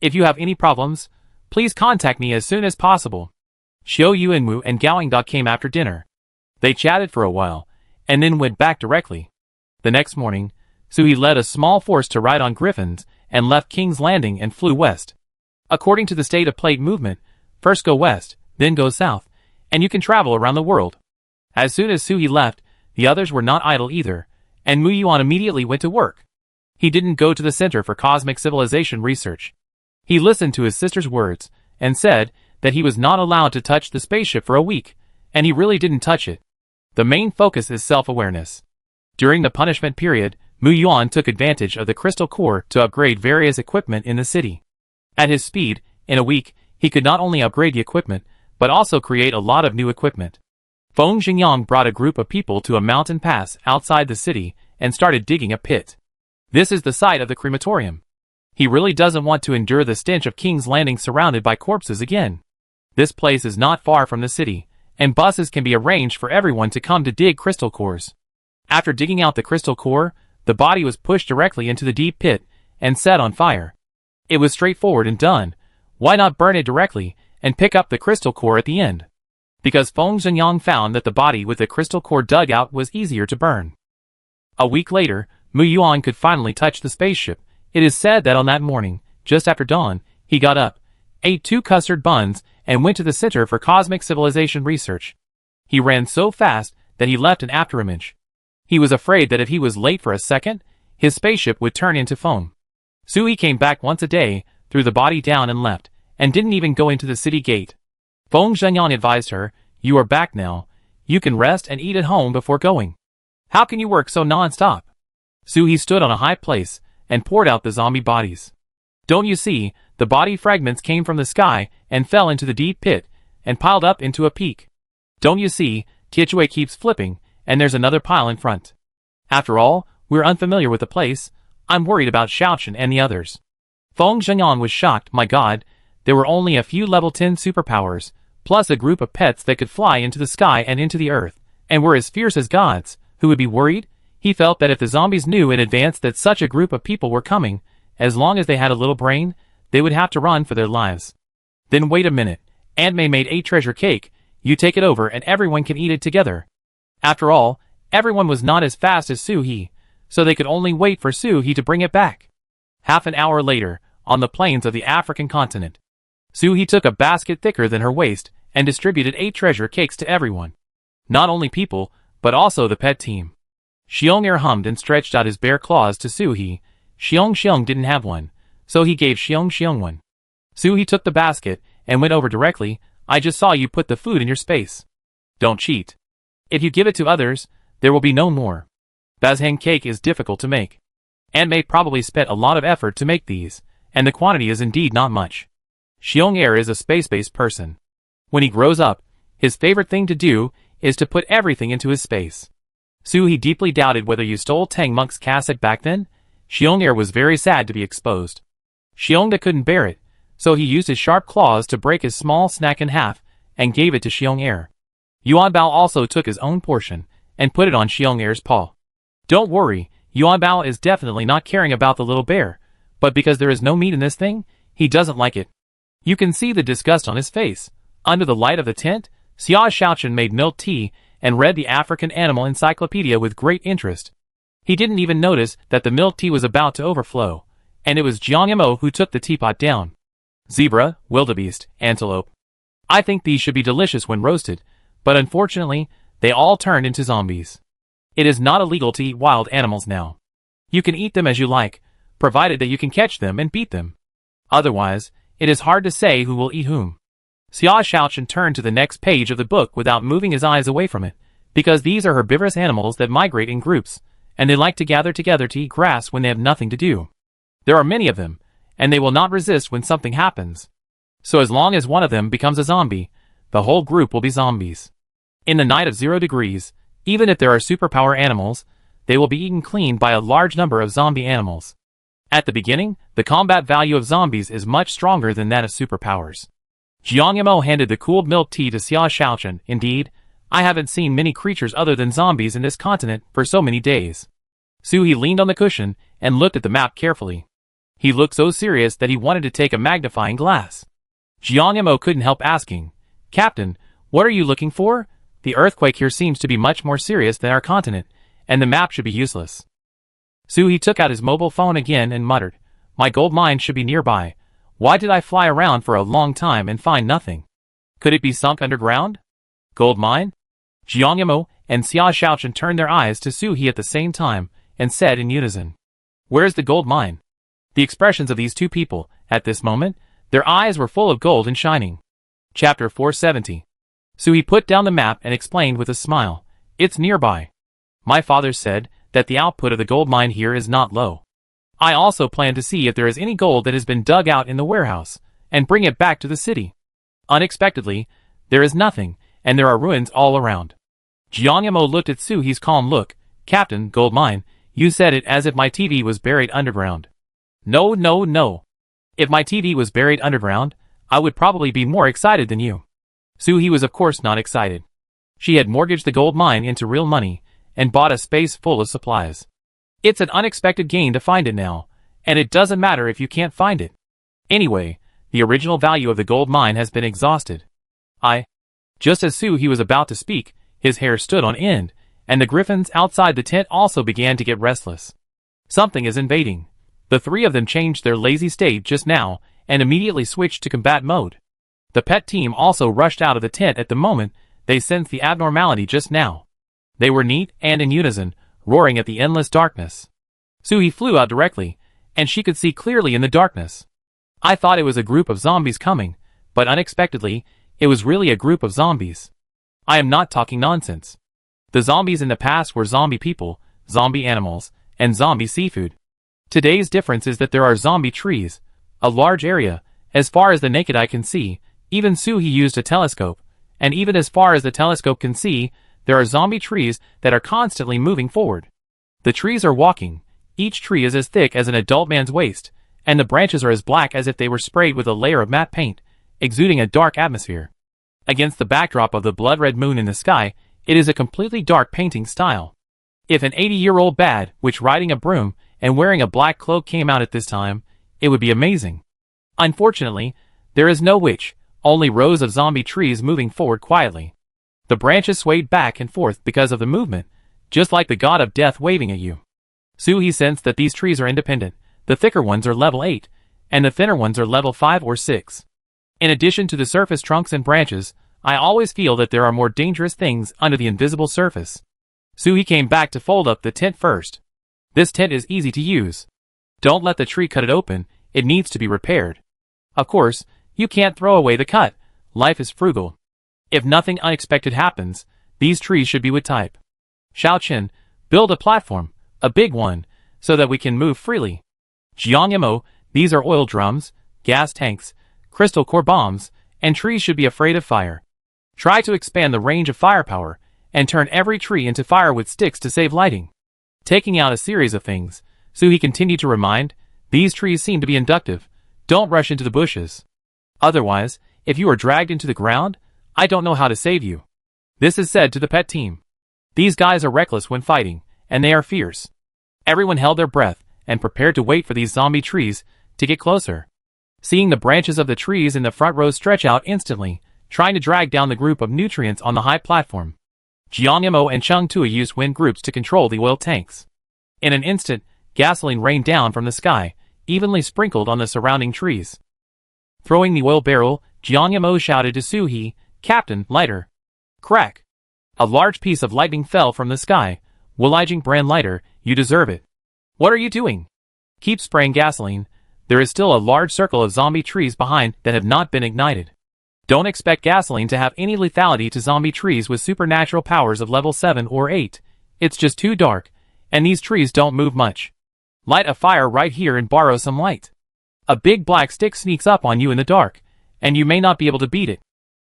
If you have any problems, please contact me as soon as possible." Xiao Yuanwu and Gaoyingda came after dinner. They chatted for a while, and then went back directly. The next morning, Su He led a small force to ride on griffins and left King's Landing and flew west. According to the state of plate movement, first go west, then go south, and you can travel around the world. As soon as Su He left, the others were not idle either, and Mu Yuan immediately went to work. He didn't go to the Center for Cosmic Civilization Research. He listened to his sister's words, and said that he was not allowed to touch the spaceship for a week, and he really didn't touch it. The main focus is self-awareness. During the punishment period, Mu Yuan took advantage of the crystal core to upgrade various equipment in the city. At his speed, in a week, he could not only upgrade the equipment, but also create a lot of new equipment. Feng Xingyang brought a group of people to a mountain pass outside the city and started digging a pit. This is the site of the crematorium. He really doesn't want to endure the stench of King's Landing surrounded by corpses again. This place is not far from the city, and buses can be arranged for everyone to come to dig crystal cores. After digging out the crystal core, the body was pushed directly into the deep pit and set on fire. It was straightforward and done. Why not burn it directly and pick up the crystal core at the end? Because Feng Zhenyang found that the body with the crystal core dug out was easier to burn. A week later, Mu Yuan could finally touch the spaceship. It is said that on that morning, just after dawn, he got up, ate 2 custard buns, and went to the Center for Cosmic Civilization Research. He ran so fast that he left an afterimage. He was afraid that if he was late for a second, his spaceship would turn into foam. Sui came back once a day, threw the body down and left, and didn't even go into the city gate. Feng Zhenyan advised her, "You are back now. You can rest and eat at home before going. How can you work so non-stop?" Sui stood on a high place and poured out the zombie bodies. "Don't you see, the body fragments came from the sky and fell into the deep pit and piled up into a peak. Don't you see, Tiechue keeps flipping, and there's another pile in front. After all, we're unfamiliar with the place. I'm worried about Xiaochen and the others." Feng Zhenyan was shocked. My god, there were only a few level 10 superpowers, plus a group of pets that could fly into the sky and into the earth, and were as fierce as gods. Who would be worried? He felt that if the zombies knew in advance that such a group of people were coming, as long as they had a little brain, they would have to run for their lives. Then wait a minute, Aunt May made a treasure cake, you take it over and everyone can eat it together. After all, everyone was not as fast as Su He, so they could only wait for Su He to bring it back. Half an hour later, on the plains of the African continent, Su He took a basket thicker than her waist and distributed 8 treasure cakes to everyone. Not only people, but also the pet team. Xiong hummed and stretched out his bare claws to Su He. Xiong didn't have one, so he gave Xiong one. Su He took the basket and went over directly. "I just saw you put the food in your space. Don't cheat. If you give it to others, there will be no more. Bazheng cake is difficult to make. Aunt May probably spent a lot of effort to make these, and the quantity is indeed not much." Xiong is a space-based person. When he grows up, his favorite thing to do is to put everything into his space. Su He deeply doubted whether you stole Tang Monk's cassette back then. Xiong was very sad to be exposed. Xiong couldn't bear it, so he used his sharp claws to break his small snack in half and gave it to Xiong. Yuan Bao also took his own portion and put it on Xiong paw. Don't worry, Yuan Bao is definitely not caring about the little bear, but because there is no meat in this thing, he doesn't like it. You can see the disgust on his face. Under the light of the tent, Xia Xiaochen made milk tea and read the African Animal Encyclopedia with great interest. He didn't even notice that the milk tea was about to overflow, and it was Jiang Mo who took the teapot down. Zebra, wildebeest, antelope. I think these should be delicious when roasted, but unfortunately, they all turned into zombies. It is not illegal to eat wild animals now. You can eat them as you like, provided that you can catch them and beat them. Otherwise, it is hard to say who will eat whom. Xia Shaochen turned to the next page of the book without moving his eyes away from it, because these are herbivorous animals that migrate in groups, and they like to gather together to eat grass when they have nothing to do. There are many of them, and they will not resist when something happens. So as long as one of them becomes a zombie, the whole group will be zombies. In the night of 0 degrees, even if there are superpower animals, they will be eaten clean by a large number of zombie animals. At the beginning, the combat value of zombies is much stronger than that of superpowers. Jiang Yamo handed the cooled milk tea to Xia Shaochen. Indeed, I haven't seen many creatures other than zombies in this continent for so many days. Suhi leaned on the cushion and looked at the map carefully. He looked so serious that he wanted to take a magnifying glass. Jiang Yamo couldn't help asking, "Captain, what are you looking for? The earthquake here seems to be much more serious than our continent, and the map should be useless." Suhi took out his mobile phone again and muttered, "My gold mine should be nearby. Why did I fly around for a long time and find nothing? Could it be sunk underground? Gold mine?" Jiang Yamo and Xia Shaochen turned their eyes to Suhi at the same time and said in unison, "Where's the gold mine?" The expressions of these two people, at this moment, their eyes were full of gold and shining. Chapter 470. Suhi put down the map and explained with a smile, "It's nearby. My father said that the output of the gold mine here is not low. I also plan to see if there is any gold that has been dug out in the warehouse, and bring it back to the city. Unexpectedly, there is nothing, and there are ruins all around." Jiang Yamo looked at Suhi's calm look. "Captain, gold mine, you said it as if my TV was buried underground." No. If my TV was buried underground, I would probably be more excited than you." Suhi was of course not excited. She had mortgaged the gold mine into real money, and bought a space full of supplies. It's an unexpected gain to find it now, and it doesn't matter if you can't find it. Anyway, the original value of the gold mine has been exhausted. Just as Suhi was about to speak, his hair stood on end, and the griffins outside the tent also began to get restless. Something is invading. The three of them changed their lazy state just now, and immediately switched to combat mode. The pet team also rushed out of the tent at the moment they sensed the abnormality just now. They were neat and in unison, roaring at the endless darkness. Suhi flew out directly, and she could see clearly in the darkness. I thought it was a group of zombies coming, but unexpectedly, it was really a group of zombies. I am not talking nonsense. The zombies in the past were zombie people, zombie animals, and zombie seafood. Today's difference is that there are zombie trees, a large area, as far as the naked eye can see. Even Suhi used a telescope, and even as far as the telescope can see, there are zombie trees that are constantly moving forward. The trees are walking. Each tree is as thick as an adult man's waist, and the branches are as black as if they were sprayed with a layer of matte paint, exuding a dark atmosphere. Against the backdrop of the blood-red moon in the sky, it is a completely dark painting style. If an 80-year-old bad witch riding a broom and wearing a black cloak came out at this time, it would be amazing. Unfortunately, there is no witch, only rows of zombie trees moving forward quietly. The branches swayed back and forth because of the movement, just like the god of death waving at you. Suhi sensed that these trees are independent. The thicker ones are level 8, and the thinner ones are level 5 or 6. In addition to the surface trunks and branches, I always feel that there are more dangerous things under the invisible surface. Suhi came back to fold up the tent first. This tent is easy to use. Don't let the tree cut it open, it needs to be repaired. Of course, you can't throw away the cut. Life is frugal. If nothing unexpected happens, these trees should be wood type. Shaochen, build a platform, a big one, so that we can move freely. Jiang Yamo, these are oil drums, gas tanks, crystal core bombs, and trees should be afraid of fire. Try to expand the range of firepower, and turn every tree into firewood sticks to save lighting. Taking out a series of things, Suhi continued to remind, these trees seem to be inductive. Don't rush into the bushes. Otherwise, if you are dragged into the ground, I don't know how to save you. This is said to the pet team. These guys are reckless when fighting, and they are fierce. Everyone held their breath and prepared to wait for these zombie trees to get closer. Seeing the branches of the trees in the front row stretch out instantly, trying to drag down the group of nutrients on the high platform. Jiang Yamo and Cheng Tui used wind groups to control the oil tanks. In an instant, gasoline rained down from the sky, evenly sprinkled on the surrounding trees. Throwing the oil barrel, Jiang Yamo shouted to Suhi, "Captain, lighter." Crack! A large piece of lightning fell from the sky. "Wulijing brand lighter, you deserve it." What are you doing? Keep spraying gasoline. There is still a large circle of zombie trees behind that have not been ignited. Don't expect gasoline to have any lethality to zombie trees with supernatural powers of level 7 or 8. It's just too dark, and these trees don't move much. Light a fire right here and borrow some light. A big black stick sneaks up on you in the dark, and you may not be able to beat it.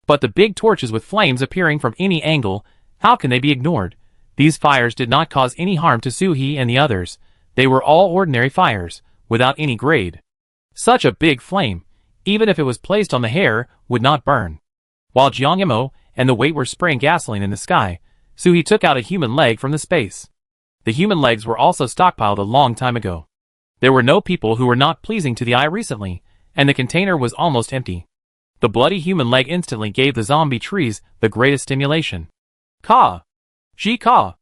But the big torches with flames appearing from any angle, how can they be ignored? These fires did not cause any harm to Suhi and the others. They were all ordinary fires, without any grade. Such a big flame, even if it was placed on the hair, would not burn. While Jiangyamo and the weight were spraying gasoline in the sky, Suhi took out a human leg from the space. The human legs were also stockpiled a long time ago. There were no people who were not pleasing to the eye recently, and the container was almost empty. The bloody human leg instantly gave the zombie trees the greatest stimulation. Caw! Ji caw!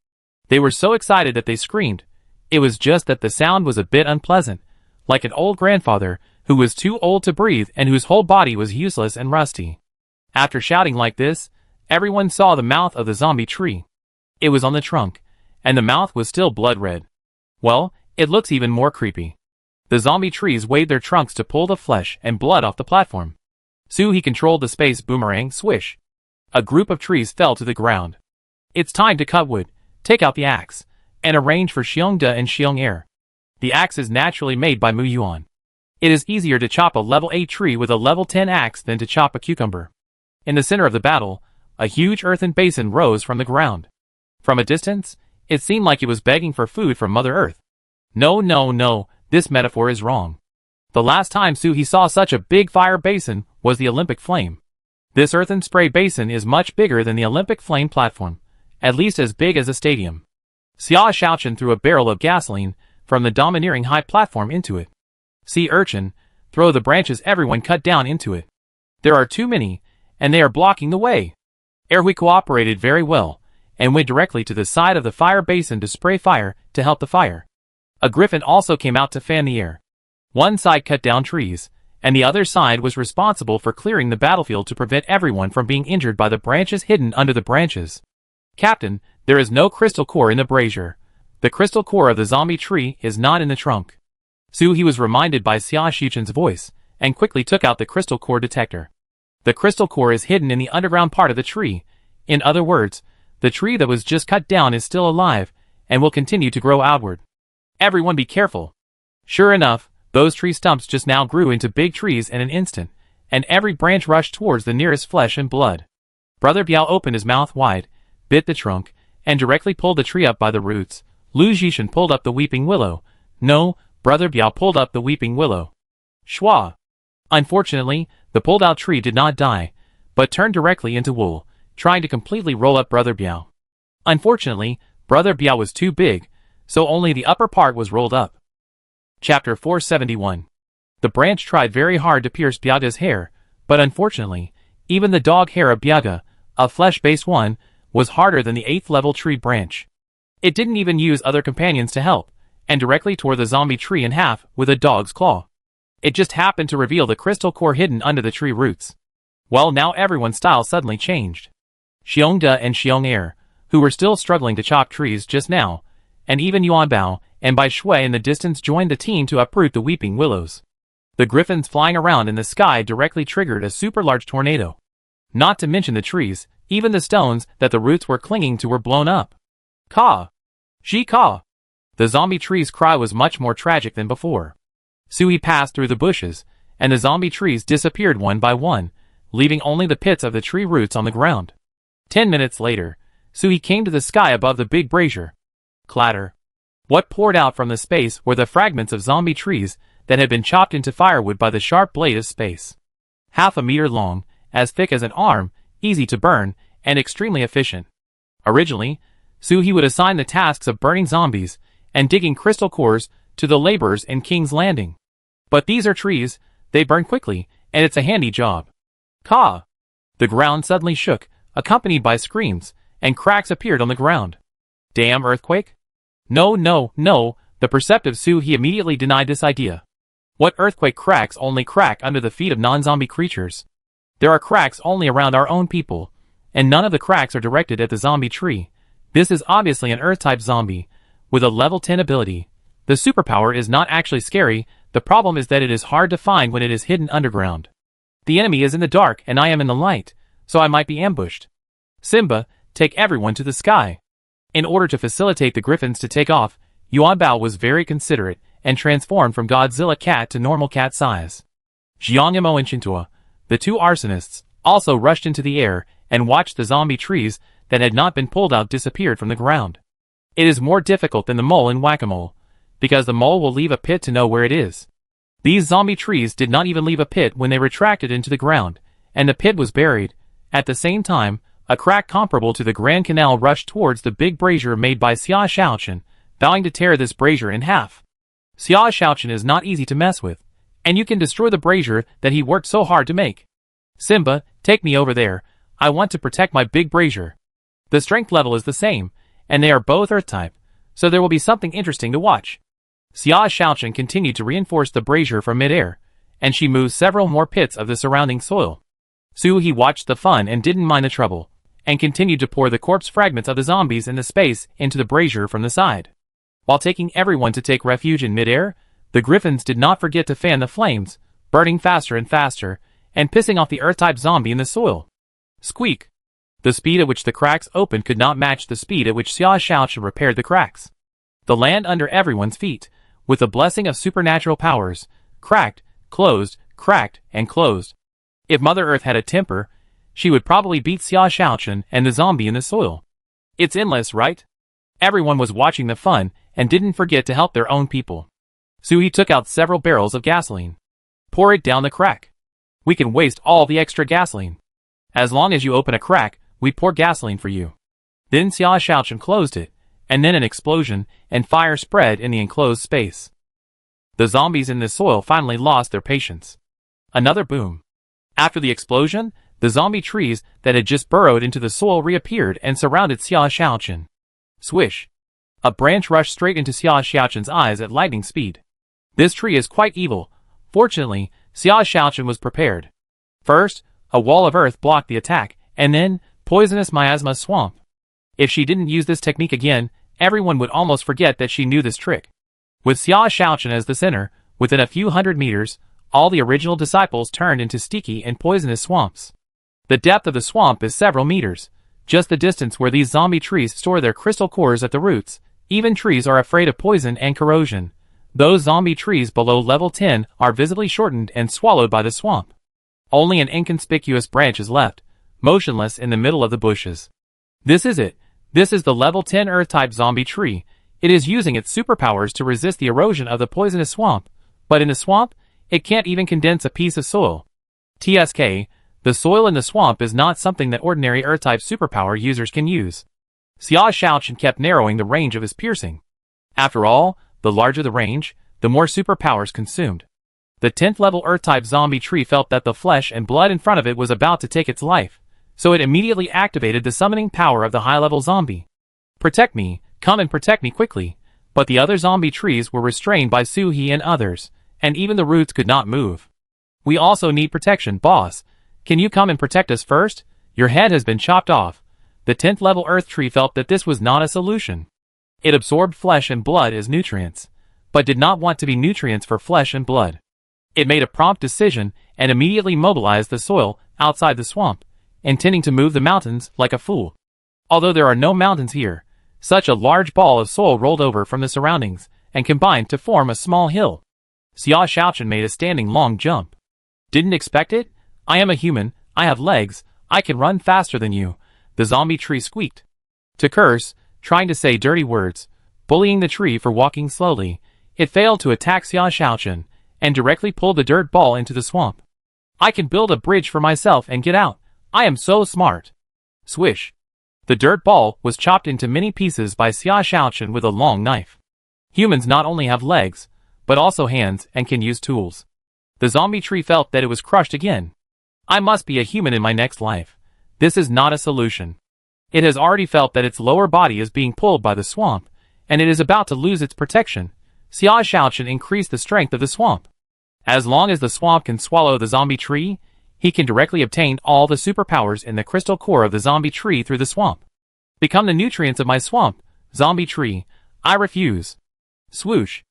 They were so excited that they screamed. It was just that the sound was a bit unpleasant, like an old grandfather who was too old to breathe and whose whole body was useless and rusty. After shouting like this, everyone saw the mouth of the zombie tree. It was on the trunk, and the mouth was still blood red. Well, it looks even more creepy. The zombie trees waved their trunks to pull the flesh and blood off the platform. Suhi controlled the space boomerang swish. A group of trees fell to the ground. It's time to cut wood, take out the axe, and arrange for Xiongda and Xiong'er. The axe is naturally made by Mu Yuan. It is easier to chop a level 8 tree with a level 10 axe than to chop a cucumber. In the center of the battle, a huge earthen basin rose from the ground. From a distance, it seemed like it was begging for food from Mother Earth. No, this metaphor is wrong. The last time Suhi saw such a big fire basin was the Olympic flame. This earthen spray basin is much bigger than the Olympic flame platform, at least as big as a stadium. Xia Shaochen threw a barrel of gasoline from the domineering high platform into it. Sea urchin, throw the branches everyone cut down into it. There are too many, and they are blocking the way. Erhui cooperated very well, and went directly to the side of the fire basin to spray fire to help the fire. A griffin also came out to fan the air. One side cut down trees, and the other side was responsible for clearing the battlefield to prevent everyone from being injured by the branches hidden under the branches. Captain, there is no crystal core in the brazier. The crystal core of the zombie tree is not in the trunk. Suhi was reminded by Xia Shichen's voice, and quickly took out the crystal core detector. The crystal core is hidden in the underground part of the tree. In other words, the tree that was just cut down is still alive, and will continue to grow outward. Everyone be careful. Sure enough, those tree stumps just now grew into big trees in an instant, and every branch rushed towards the nearest flesh and blood. Brother Biao opened his mouth wide, bit the trunk, and directly pulled the tree up by the roots. Lu Zhishan pulled up the weeping willow. No, Brother Biao pulled up the weeping willow. Schwa! Unfortunately, the pulled-out tree did not die, but turned directly into wool, trying to completely roll up Brother Biao. Unfortunately, Brother Biao was too big, so only the upper part was rolled up. Chapter 471. The branch tried very hard to pierce Biaga's hair, but unfortunately, even the dog hair of Biaga, a flesh-based one, was harder than the 8th level tree branch. It didn't even use other companions to help, and directly tore the zombie tree in half with a dog's claw. It just happened to reveal the crystal core hidden under the tree roots. Well, now everyone's style suddenly changed. Xiongda and Xiong'er, who were still struggling to chop trees just now, and even Yuan Bao and Bai Shui in the distance joined the team to uproot the weeping willows. The griffins flying around in the sky directly triggered a super large tornado. Not to mention the trees, even the stones that the roots were clinging to were blown up. Caw! Ji caw! The zombie tree's cry was much more tragic than before. Suhi passed through the bushes, and the zombie trees disappeared one by one, leaving only the pits of the tree roots on the ground. 10 minutes later, Suhi came to the sky above the big brazier. Clatter. What poured out from the space were the fragments of zombie trees that had been chopped into firewood by the sharp blade of space. Half a meter long, as thick as an arm, easy to burn, and extremely efficient. Originally, Suhi would assign the tasks of burning zombies and digging crystal cores to the laborers in King's Landing. But these are trees, they burn quickly, and it's a handy job. Caw! The ground suddenly shook, accompanied by screams, and cracks appeared on the ground. Damn earthquake? No, the perceptive Suhi immediately denied this idea. What earthquake cracks only crack under the feet of non-zombie creatures? There are cracks only around our own people, and none of the cracks are directed at the zombie tree. This is obviously an Earth-type zombie, with a level 10 ability. The superpower is not actually scary, the problem is that it is hard to find when it is hidden underground. The enemy is in the dark and I am in the light, so I might be ambushed. Simba, take everyone to the sky. In order to facilitate the griffins to take off, Yuan Bao was very considerate and transformed from Godzilla cat to normal cat size. Jiang Yamo and Shintua, the two arsonists, also rushed into the air and watched the zombie trees that had not been pulled out disappeared from the ground. It is more difficult than the mole in whack-a-mole, because the mole will leave a pit to know where it is. These zombie trees did not even leave a pit when they retracted into the ground, and the pit was buried. At the same time, a crack comparable to the Grand Canal rushed towards the big brazier made by Xia Shaochen, vowing to tear this brazier in half. Xia Shaochen is not easy to mess with, and you can destroy the brazier that he worked so hard to make. Simba, take me over there, I want to protect my big brazier. The strength level is the same, and they are both Earth-type, so there will be something interesting to watch. Xia Shaochen continued to reinforce the brazier from mid-air, and she moved several more pits of the surrounding soil. Su He watched the fun and didn't mind the trouble, and continued to pour the corpse fragments of the zombies in the space into the brazier from the side. While taking everyone to take refuge in mid-air, the griffins did not forget to fan the flames, burning faster and faster, and pissing off the Earth-type zombie in the soil. Squeak! The speed at which the cracks opened could not match the speed at which Xia Shaochen repaired the cracks. The land under everyone's feet, with the blessing of supernatural powers, cracked, and closed. If Mother Earth had a temper, she would probably beat Xia Shaochen and the zombie in the soil. It's endless, right? Everyone was watching the fun and didn't forget to help their own people. Sui took out several barrels of gasoline. Pour it down the crack. We can waste all the extra gasoline. As long as you open a crack, we pour gasoline for you. Then Xia Shaochen closed it, and then an explosion and fire spread in the enclosed space. The zombies in the soil finally lost their patience. Another boom. After the explosion, the zombie trees that had just burrowed into the soil reappeared and surrounded Xia Shaochen. Swish! A branch rushed straight into Xia Shaochen's eyes at lightning speed. This tree is quite evil. Fortunately, Xia Shaochen was prepared. First, a wall of earth blocked the attack, and then, poisonous miasma swamp. If she didn't use this technique again, everyone would almost forget that she knew this trick. With Xia Shaochen as the center, within a few hundred meters, all the original disciples turned into sticky and poisonous swamps. The depth of the swamp is several meters, just the distance where these zombie trees store their crystal cores at the roots. Even trees are afraid of poison and corrosion. Those zombie trees below level 10 are visibly shortened and swallowed by the swamp. Only an inconspicuous branch is left, motionless in the middle of the bushes. This is it. This is the level 10 Earth-type zombie tree. It is using its superpowers to resist the erosion of the poisonous swamp, but in the swamp, it can't even condense a piece of soil. TSK, the soil in the swamp is not something that ordinary Earth-type superpower users can use. Xia Shaochen kept narrowing the range of his piercing. After all, the larger the range, the more superpowers consumed. The 10th level Earth-type zombie tree felt that the flesh and blood in front of it was about to take its life, so it immediately activated the summoning power of the high-level zombie. Protect me, come and protect me quickly. But the other zombie trees were restrained by Suhi and others, and even the roots could not move. We also need protection, boss. Can you come and protect us first? Your head has been chopped off. The 10th level Earth tree felt that this was not a solution. It absorbed flesh and blood as nutrients, but did not want to be nutrients for flesh and blood. It made a prompt decision and immediately mobilized the soil outside the swamp, intending to move the mountains like a fool. Although there are no mountains here, such a large ball of soil rolled over from the surroundings and combined to form a small hill. Xia Shaochen made a standing long jump. Didn't expect it? I am a human, I have legs, I can run faster than you, the zombie tree squeaked. To curse, trying to say dirty words, bullying the tree for walking slowly, it failed to attack Xia Shaochen, and directly pulled the dirt ball into the swamp. I can build a bridge for myself and get out. I am so smart. Swish. The dirt ball was chopped into many pieces by Xia Shaochen with a long knife. Humans not only have legs, but also hands and can use tools. The zombie tree felt that it was crushed again. I must be a human in my next life. This is not a solution. It has already felt that its lower body is being pulled by the swamp, and it is about to lose its protection. Xia Shaochen increased the strength of the swamp. As long as the swamp can swallow the zombie tree, he can directly obtain all the superpowers in the crystal core of the zombie tree through the swamp. Become the nutrients of my swamp, zombie tree. I refuse. Swoosh.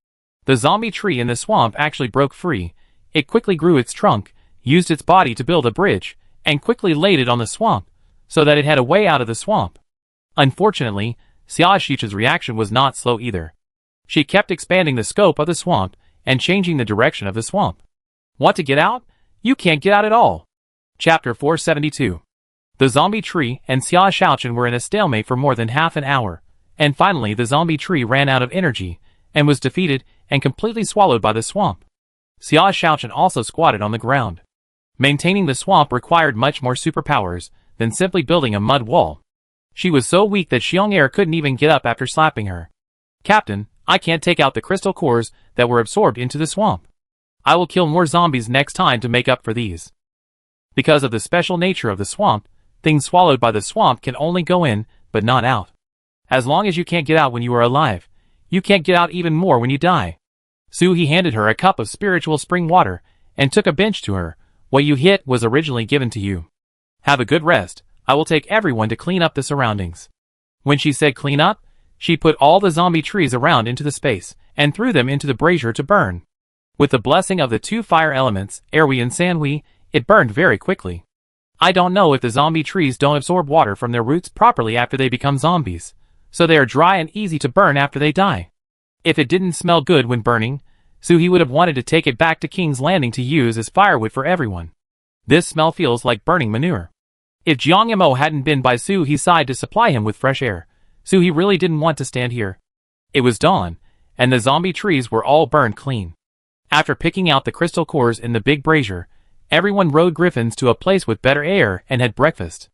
The zombie tree in the swamp actually broke free. It quickly grew its trunk, used its body to build a bridge, and quickly laid it on the swamp, so that it had a way out of the swamp. Unfortunately, Xiaoxi's reaction was not slow either. She kept expanding the scope of the swamp and changing the direction of the swamp. Want to get out? You can't get out at all. Chapter 472. The zombie tree and Xia Shaochen were in a stalemate for more than half an hour, and finally the zombie tree ran out of energy and was defeated and completely swallowed by the swamp. Xia Shaochen also squatted on the ground. Maintaining the swamp required much more superpowers than simply building a mud wall. She was so weak that Xiong Er couldn't even get up after slapping her. Captain, I can't take out the crystal cores that were absorbed into the swamp. I will kill more zombies next time to make up for these. Because of the special nature of the swamp, things swallowed by the swamp can only go in, but not out. As long as you can't get out when you are alive, you can't get out even more when you die. He handed her a cup of spiritual spring water and took a bench to her. What you hit was originally given to you. Have a good rest. I will take everyone to clean up the surroundings. When she said clean up, she put all the zombie trees around into the space and threw them into the brazier to burn. With the blessing of the two fire elements, Airwi and Sanwi, it burned very quickly. I don't know if the zombie trees don't absorb water from their roots properly after they become zombies, so they are dry and easy to burn after they die. If it didn't smell good when burning, he would have wanted to take it back to King's Landing to use as firewood for everyone. This smell feels like burning manure. If Jiang Mo hadn't been by he sighed to supply him with fresh air. He really didn't want to stand here. It was dawn, and the zombie trees were all burned clean. After picking out the crystal cores in the big brazier, everyone rode griffins to a place with better air and had breakfast.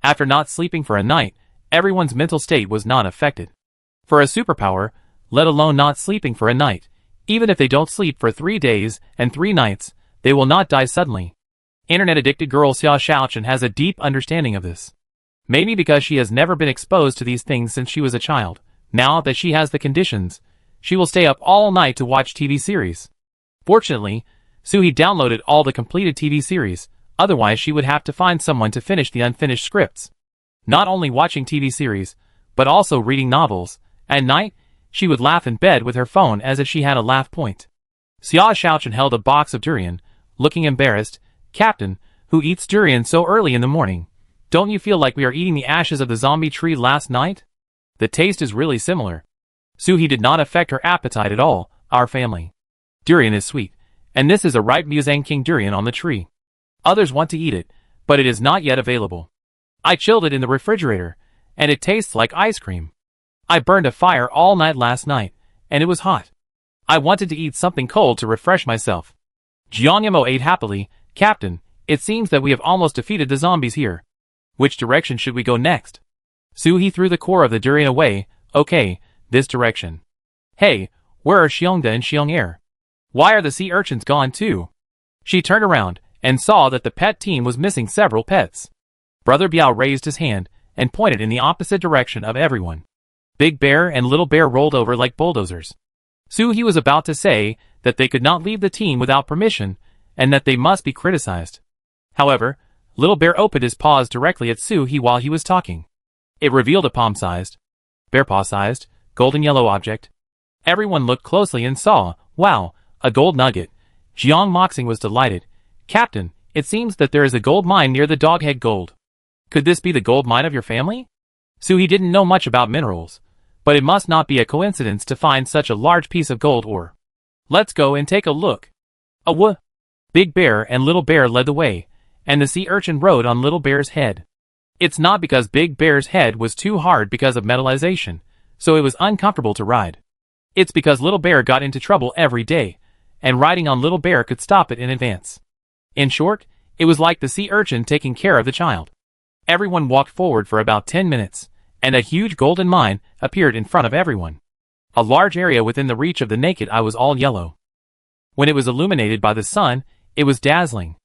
After not sleeping for a night, everyone's mental state was not affected. For a superpower, let alone not sleeping for a night, even if they don't sleep for 3 days and 3 nights, they will not die suddenly. Internet-addicted girl Xia Shaochen has a deep understanding of this. Maybe because she has never been exposed to these things since she was a child. Now that she has the conditions, she will stay up all night to watch TV series. Fortunately, Suhi downloaded all the completed TV series, otherwise she would have to find someone to finish the unfinished scripts. Not only watching TV series, but also reading novels. At night, she would laugh in bed with her phone as if she had a laugh point. Xia Shaochen held a box of durian, looking embarrassed. Captain, who eats durian so early in the morning? Don't you feel like we are eating the ashes of the zombie tree last night? The taste is really similar. Suhi did not affect her appetite at all. Our family. Durian is sweet, and this is a ripe Muzang King durian on the tree. Others want to eat it, but it is not yet available. I chilled it in the refrigerator, and it tastes like ice cream. I burned a fire all night last night, and it was hot. I wanted to eat something cold to refresh myself. Jiang Mo ate happily. Captain, it seems that we have almost defeated the zombies here. Which direction should we go next? Suhi threw the core of the durian away. Okay, this direction. Hey, where are Xiongda and Xiong Er? Why are the sea urchins gone too? She turned around and saw that the pet team was missing several pets. Brother Biao raised his hand and pointed in the opposite direction of everyone. Big Bear and Little Bear rolled over like bulldozers. Suhi was about to say that they could not leave the team without permission and that they must be criticized. However, Little Bear opened his paws directly at Suhi while he was talking. It revealed a palm-sized, bear paw-sized, golden yellow object. Everyone looked closely and saw, wow, a gold nugget. Jiang Moxing was delighted. Captain, it seems that there is a gold mine near the Doghead Gold. Could this be the gold mine of your family? Suhi didn't know much about minerals, but it must not be a coincidence to find such a large piece of gold ore. Let's go and take a look. Big Bear and Little Bear led the way, and the sea urchin rode on Little Bear's head. It's not because Big Bear's head was too hard because of metallization, so it was uncomfortable to ride. It's because Little Bear got into trouble every day, and riding on Little Bear could stop it in advance. In short, it was like the sea urchin taking care of the child. Everyone walked forward for about 10 minutes, and a huge golden mine appeared in front of everyone. A large area within the reach of the naked eye was all yellow. When it was illuminated by the sun, it was dazzling.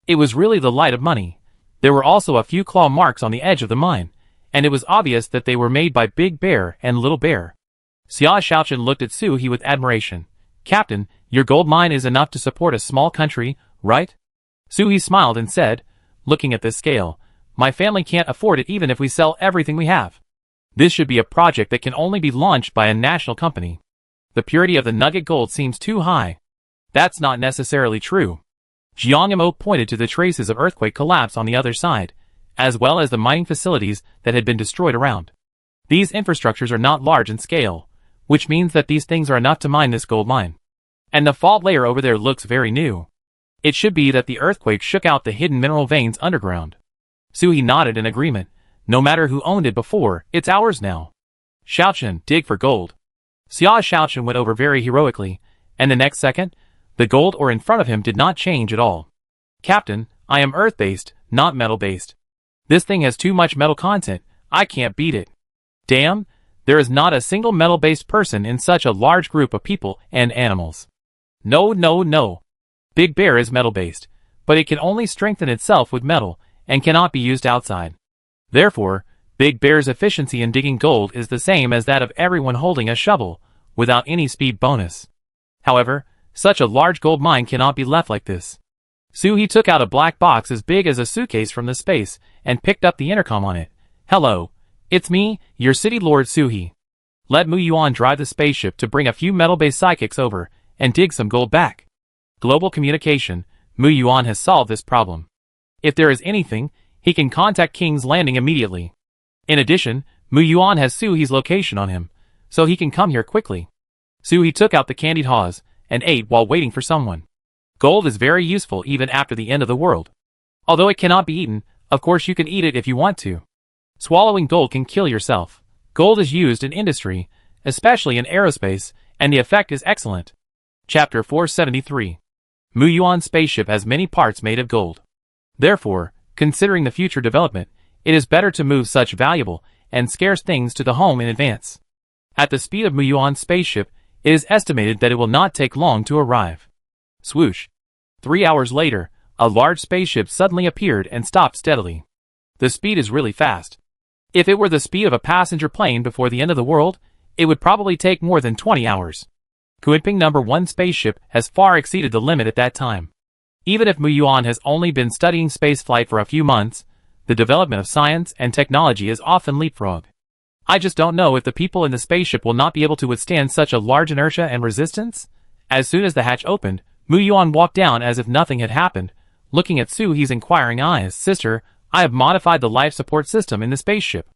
It was really the light of money. There were also a few claw marks on the edge of the mine, and it was obvious that they were made by Big Bear and Little Bear. Xia Shaochen looked at Suhi with admiration. Captain, your gold mine is enough to support a small country, right? Suhi smiled and said, looking at this scale, my family can't afford it even if we sell everything we have. This should be a project that can only be launched by a national company. The purity of the nugget gold seems too high. That's not necessarily true. Jiang Mo pointed to the traces of earthquake collapse on the other side, as well as the mining facilities that had been destroyed around. These infrastructures are not large in scale, which means that these things are enough to mine this gold mine. And the fault layer over there looks very new. It should be that the earthquake shook out the hidden mineral veins underground. Suhi nodded in agreement. No matter who owned it before, it's ours now. Xiaochen, dig for gold. Xia Xiaochen went over very heroically, and the next second, the gold ore in front of him did not change at all. Captain, I am earth-based, not metal-based. This thing has too much metal content, I can't beat it. Damn, there is not a single metal-based person in such a large group of people and animals. No. Big Bear is metal-based, but it can only strengthen itself with metal, and cannot be used outside. Therefore, Big Bear's efficiency in digging gold is the same as that of everyone holding a shovel, without any speed bonus. However, such a large gold mine cannot be left like this. Suhi took out a black box as big as a suitcase from the space, and picked up the intercom on it. Hello, it's me, your city lord Suhi. Let Mu Yuan drive the spaceship to bring a few metal-based psychics over, and dig some gold back. Global communication, Mu Yuan has solved this problem. If there is anything, he can contact King's Landing immediately. In addition, Mu Yuan has Suhi's location on him, so he can come here quickly. Suhi took out the candied haws, and ate while waiting for someone. Gold is very useful even after the end of the world. Although it cannot be eaten, of course you can eat it if you want to. Swallowing gold can kill yourself. Gold is used in industry, especially in aerospace, and the effect is excellent. Chapter 473. Mu Yuan's spaceship has many parts made of gold. Therefore, considering the future development, it is better to move such valuable and scarce things to the home in advance. At the speed of Mu Yuan's spaceship, it is estimated that it will not take long to arrive. Swoosh. 3 hours later, a large spaceship suddenly appeared and stopped steadily. The speed is really fast. If it were the speed of a passenger plane before the end of the world, it would probably take more than 20 hours. Kuiping No. 1 spaceship has far exceeded the limit at that time. Even if Mu Yuan has only been studying spaceflight for a few months, the development of science and technology is often leapfrog. I just don't know if the people in the spaceship will not be able to withstand such a large inertia and resistance. As soon as the hatch opened, Mu Yuan walked down as if nothing had happened, looking at Suhi's inquiring eyes. Sister, I have modified the life support system in the spaceship.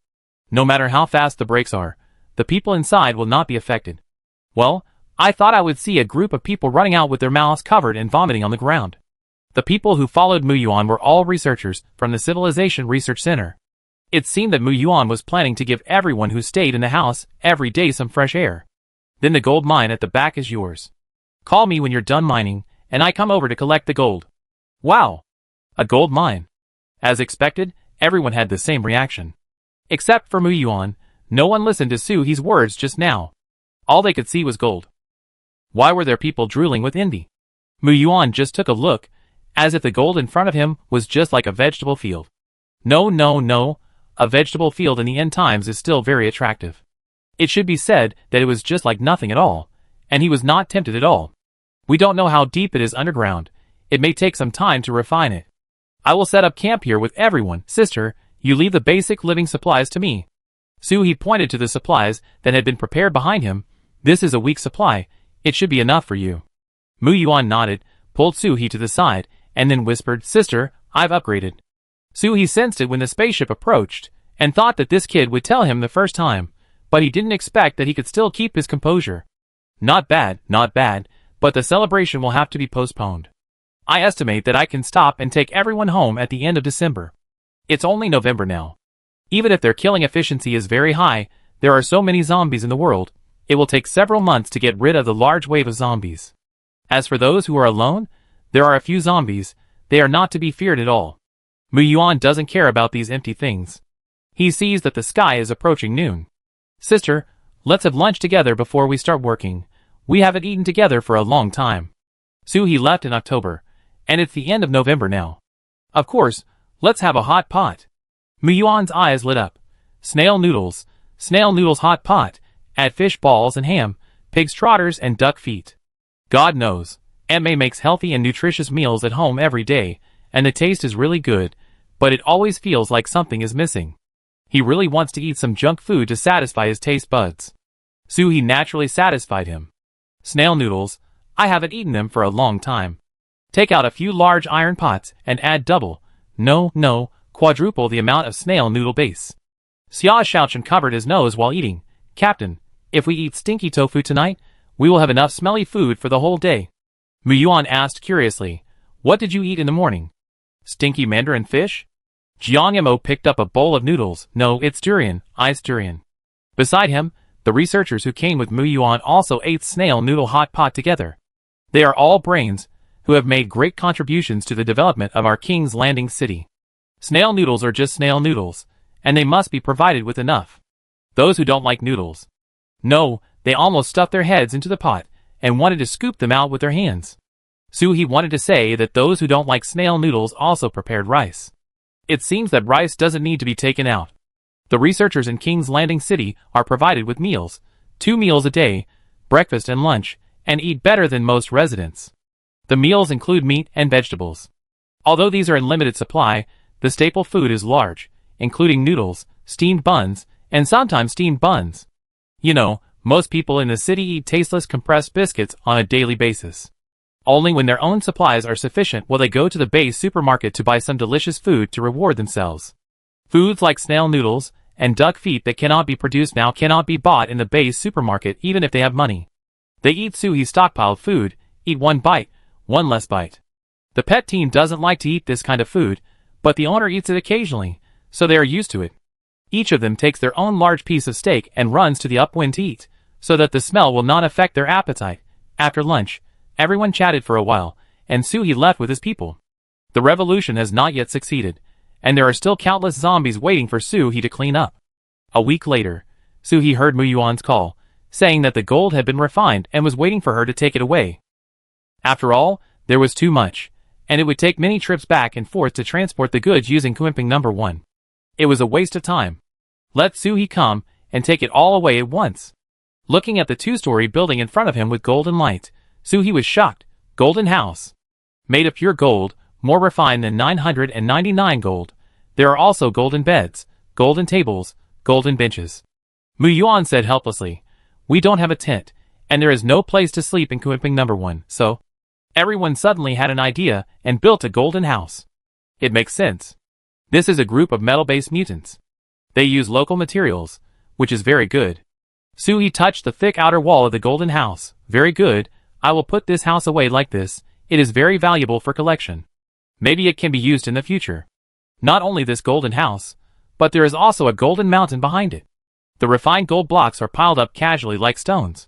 No matter how fast the brakes are, the people inside will not be affected. Well, I thought I would see a group of people running out with their mouths covered and vomiting on the ground. The people who followed Mu Yuan were all researchers from the Civilization Research Center. It seemed that Mu Yuan was planning to give everyone who stayed in the house every day some fresh air. Then the gold mine at the back is yours. Call me when you're done mining, and I come over to collect the gold. Wow! A gold mine. As expected, everyone had the same reaction. Except for Mu Yuan, no one listened to Suhi's words just now. All they could see was gold. Why were there people drooling with envy? Mu Yuan just took a look, as if the gold in front of him was just like a vegetable field. No. A vegetable field in the end times is still very attractive. It should be said that it was just like nothing at all, and he was not tempted at all. We don't know how deep it is underground. It may take some time to refine it. I will set up camp here with everyone. Sister, you leave the basic living supplies to me. Suhi pointed to the supplies that had been prepared behind him. This is a week's supply. It should be enough for you. Mu Yuan nodded, pulled Suhi to the side, and then whispered, Sister, I've upgraded. Suhi sensed it when the spaceship approached, and thought that this kid would tell him the first time, but he didn't expect that he could still keep his composure. Not bad, but the celebration will have to be postponed. I estimate that I can stop and take everyone home at the end of December. It's only November now. Even if their killing efficiency is very high, there are so many zombies in the world, it will take several months to get rid of the large wave of zombies. As for those who are alone, there are a few zombies, they are not to be feared at all. Mu Yuan doesn't care about these empty things. He sees that the sky is approaching noon. Sister, let's have lunch together before we start working. We haven't eaten together for a long time. Suhi left in October, and it's the end of November now. Of course, let's have a hot pot. Mu Yuan's eyes lit up. Snail noodles hot pot, add fish balls and ham, pig's trotters and duck feet. God knows, Aunt May makes healthy and nutritious meals at home every day, and the taste is really good, but it always feels like something is missing. He really wants to eat some junk food to satisfy his taste buds. Suhi naturally satisfied him. Snail noodles, I haven't eaten them for a long time. Take out a few large iron pots and add double, no, quadruple the amount of snail noodle base. Xia Shaochen covered his nose while eating. Captain, if we eat stinky tofu tonight, we will have enough smelly food for the whole day. Mu Yuan asked curiously, what did you eat in the morning? Stinky mandarin fish? Jiang Mo picked up a bowl of noodles. No, it's durian, ice durian. Beside him, the researchers who came with Mu Yuan also ate snail noodle hot pot together. They are all brains, who have made great contributions to the development of our King's Landing city. Snail noodles are just snail noodles, and they must be provided with enough. Those who don't like noodles. No, they almost stuffed their heads into the pot, and wanted to scoop them out with their hands. Suhi wanted to say that those who don't like snail noodles also prepared rice. It seems that rice doesn't need to be taken out. The researchers in King's Landing City are provided with meals, 2 meals a day, breakfast and lunch, and eat better than most residents. The meals include meat and vegetables. Although these are in limited supply, the staple food is large, including noodles, steamed buns, and sometimes steamed buns. You know, most people in the city eat tasteless compressed biscuits on a daily basis. Only when their own supplies are sufficient will they go to the base supermarket to buy some delicious food to reward themselves. Foods like snail noodles and duck feet that cannot be produced now cannot be bought in the base supermarket even if they have money. They eat Suhi's stockpiled food, eat one bite, one less bite. The pet team doesn't like to eat this kind of food, but the owner eats it occasionally, so they are used to it. Each of them takes their own large piece of steak and runs to the upwind to eat, so that the smell will not affect their appetite. After lunch, everyone chatted for a while, and Suhi left with his people. The revolution has not yet succeeded, and there are still countless zombies waiting for Suhi to clean up. A week later, Suhi heard Mu Yuan's call, saying that the gold had been refined and was waiting for her to take it away. After all, there was too much, and it would take many trips back and forth to transport the goods using Kuimping No. 1. It was a waste of time. Let Suhi come and take it all away at once. Looking at the 2-story building in front of him with golden light, Suhi was shocked. Golden house. Made of pure gold, more refined than 999 gold. There are also golden beds, golden tables, golden benches. Mu Yuan said helplessly, we don't have a tent, and there is no place to sleep in Kuimping No. 1, so... Everyone suddenly had an idea and built a golden house. It makes sense. This is a group of metal-based mutants. They use local materials, which is very good. Suhi touched the thick outer wall of the golden house. Very good, I will put this house away like this. It is very valuable for collection. Maybe it can be used in the future. Not only this golden house, but there is also a golden mountain behind it. The refined gold blocks are piled up casually like stones.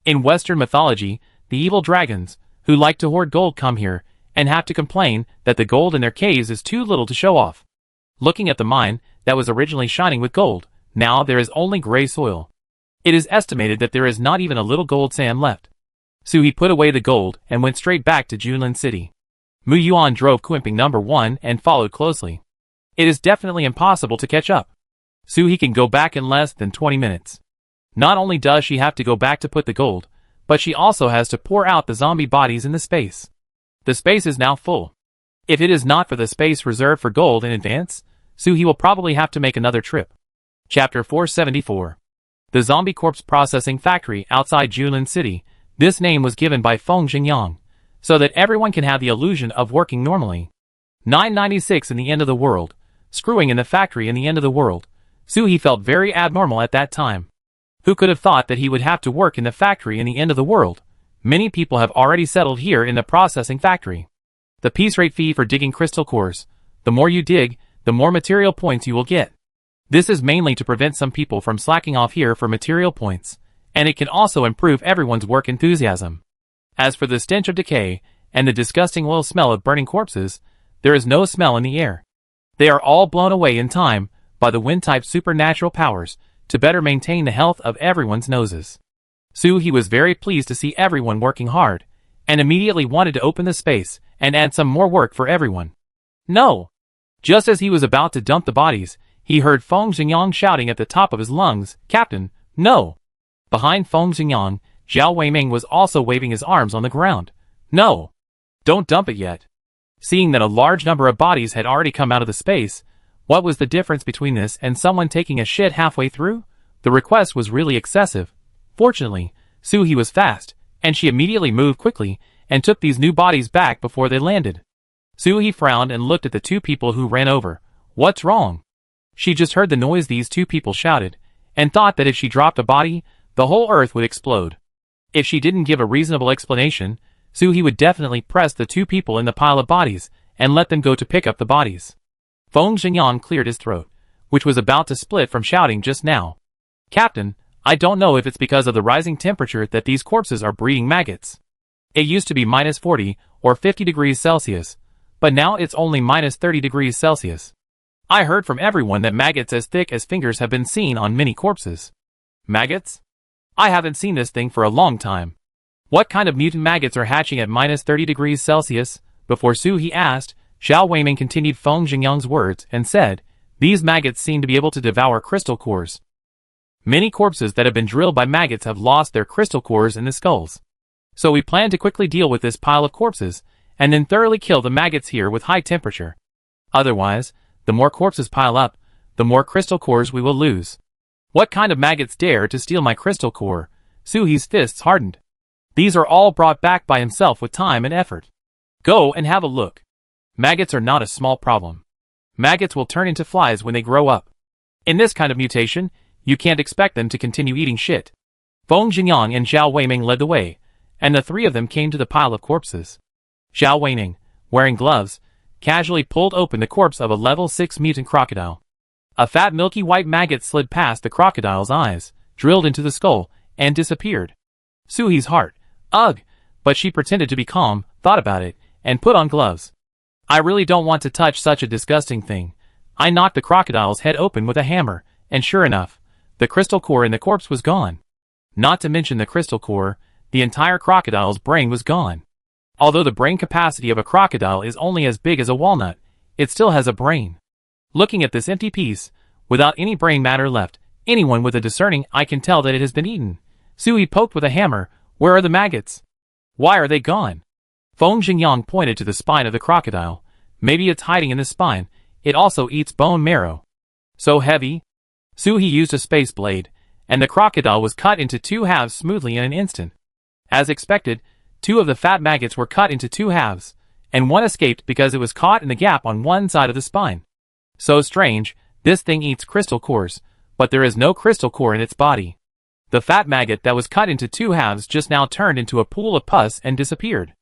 In Western mythology, the evil dragons, who like to hoard gold come here, and have to complain that the gold in their caves is too little to show off. Looking at the mine, that was originally shining with gold, now there is only gray soil. It is estimated that there is not even a little gold sand left. Suhi put away the gold and went straight back to Junlin City. Mu Yuan drove Kuimping No. 1 and followed closely. It is definitely impossible to catch up. Suhi can go back in less than 20 minutes. Not only does she have to go back to put the gold, but she also has to pour out the zombie bodies in the space. The space is now full. If it is not for the space reserved for gold in advance, Suhi will probably have to make another trip. Chapter 474. The Zombie Corpse Processing Factory outside Junlin City. This name was given by Feng Xingyang, so that everyone can have the illusion of working normally. 996 in the end of the world, screwing in the factory in the end of the world. Suhi felt very abnormal at that time. Who could have thought that he would have to work in the factory in the end of the world? Many people have already settled here in the processing factory. The piece rate fee for digging crystal cores. The more you dig, the more material points you will get. This is mainly to prevent some people from slacking off here for material points, and it can also improve everyone's work enthusiasm. As for the stench of decay, and the disgusting oil smell of burning corpses, there is no smell in the air. They are all blown away in time by the wind-type supernatural powers, to better maintain the health of everyone's noses. Suhi was very pleased to see everyone working hard, and immediately wanted to open the space and add some more work for everyone. No! Just as he was about to dump the bodies, he heard Feng Xingyang shouting at the top of his lungs, Captain, no! Behind Feng Xingyang, Zhao Weiming was also waving his arms on the ground. No! Don't dump it yet. Seeing that a large number of bodies had already come out of the space, what was the difference between this and someone taking a shit halfway through? The request was really excessive. Fortunately, Suhi was fast, and she immediately moved quickly and took these new bodies back before they landed. Soo-hee frowned and looked at the two people who ran over. What's wrong? She just heard the noise these two people shouted, and thought that if she dropped a body, the whole earth would explode. If she didn't give a reasonable explanation, Soo-hee would definitely press the two people in the pile of bodies and let them go to pick up the bodies. Feng Xingyang cleared his throat, which was about to split from shouting just now. Captain, I don't know if it's because of the rising temperature that these corpses are breeding maggots. It used to be minus 40 or 50 degrees Celsius, but now it's only minus 30 degrees Celsius. I heard from everyone that maggots as thick as fingers have been seen on many corpses. Maggots? I haven't seen this thing for a long time. What kind of mutant maggots are hatching at minus 30 degrees Celsius? Before Soo-hee asked, Xiao Weiming continued Feng Xingyang's words and said, these maggots seem to be able to devour crystal cores. Many corpses that have been drilled by maggots have lost their crystal cores in the skulls. So we plan to quickly deal with this pile of corpses, and then thoroughly kill the maggots here with high temperature. Otherwise, the more corpses pile up, the more crystal cores we will lose. What kind of maggots dare to steal my crystal core? Soo-hee's fists hardened. These are all brought back by himself with time and effort. Go and have a look. Maggots are not a small problem. Maggots will turn into flies when they grow up. In this kind of mutation, you can't expect them to continue eating shit. Feng Xingyang and Xiao Weiming led the way, and the three of them came to the pile of corpses. Xiao Weiming, wearing gloves, casually pulled open the corpse of a level 6 mutant crocodile. A fat milky white maggot slid past the crocodile's eyes, drilled into the skull, and disappeared. Soo-hee's heart, ugh, but she pretended to be calm, thought about it, and put on gloves. I really don't want to touch such a disgusting thing. I knocked the crocodile's head open with a hammer, and sure enough, the crystal core in the corpse was gone. Not to mention the crystal core, the entire crocodile's brain was gone. Although the brain capacity of a crocodile is only as big as a walnut, it still has a brain. Looking at this empty piece, without any brain matter left, anyone with a discerning eye can tell that it has been eaten. Soo-hee poked with a hammer. Where are the maggots? Why are they gone? Feng Xingyang pointed to the spine of the crocodile. Maybe it's hiding in the spine. It also eats bone marrow. So heavy? Soo-hee used a space blade, and the crocodile was cut into two halves smoothly in an instant. As expected, two of the fat maggots were cut into two halves, and one escaped because it was caught in the gap on one side of the spine. So strange, this thing eats crystal cores, but there is no crystal core in its body. The fat maggot that was cut into two halves just now turned into a pool of pus and disappeared.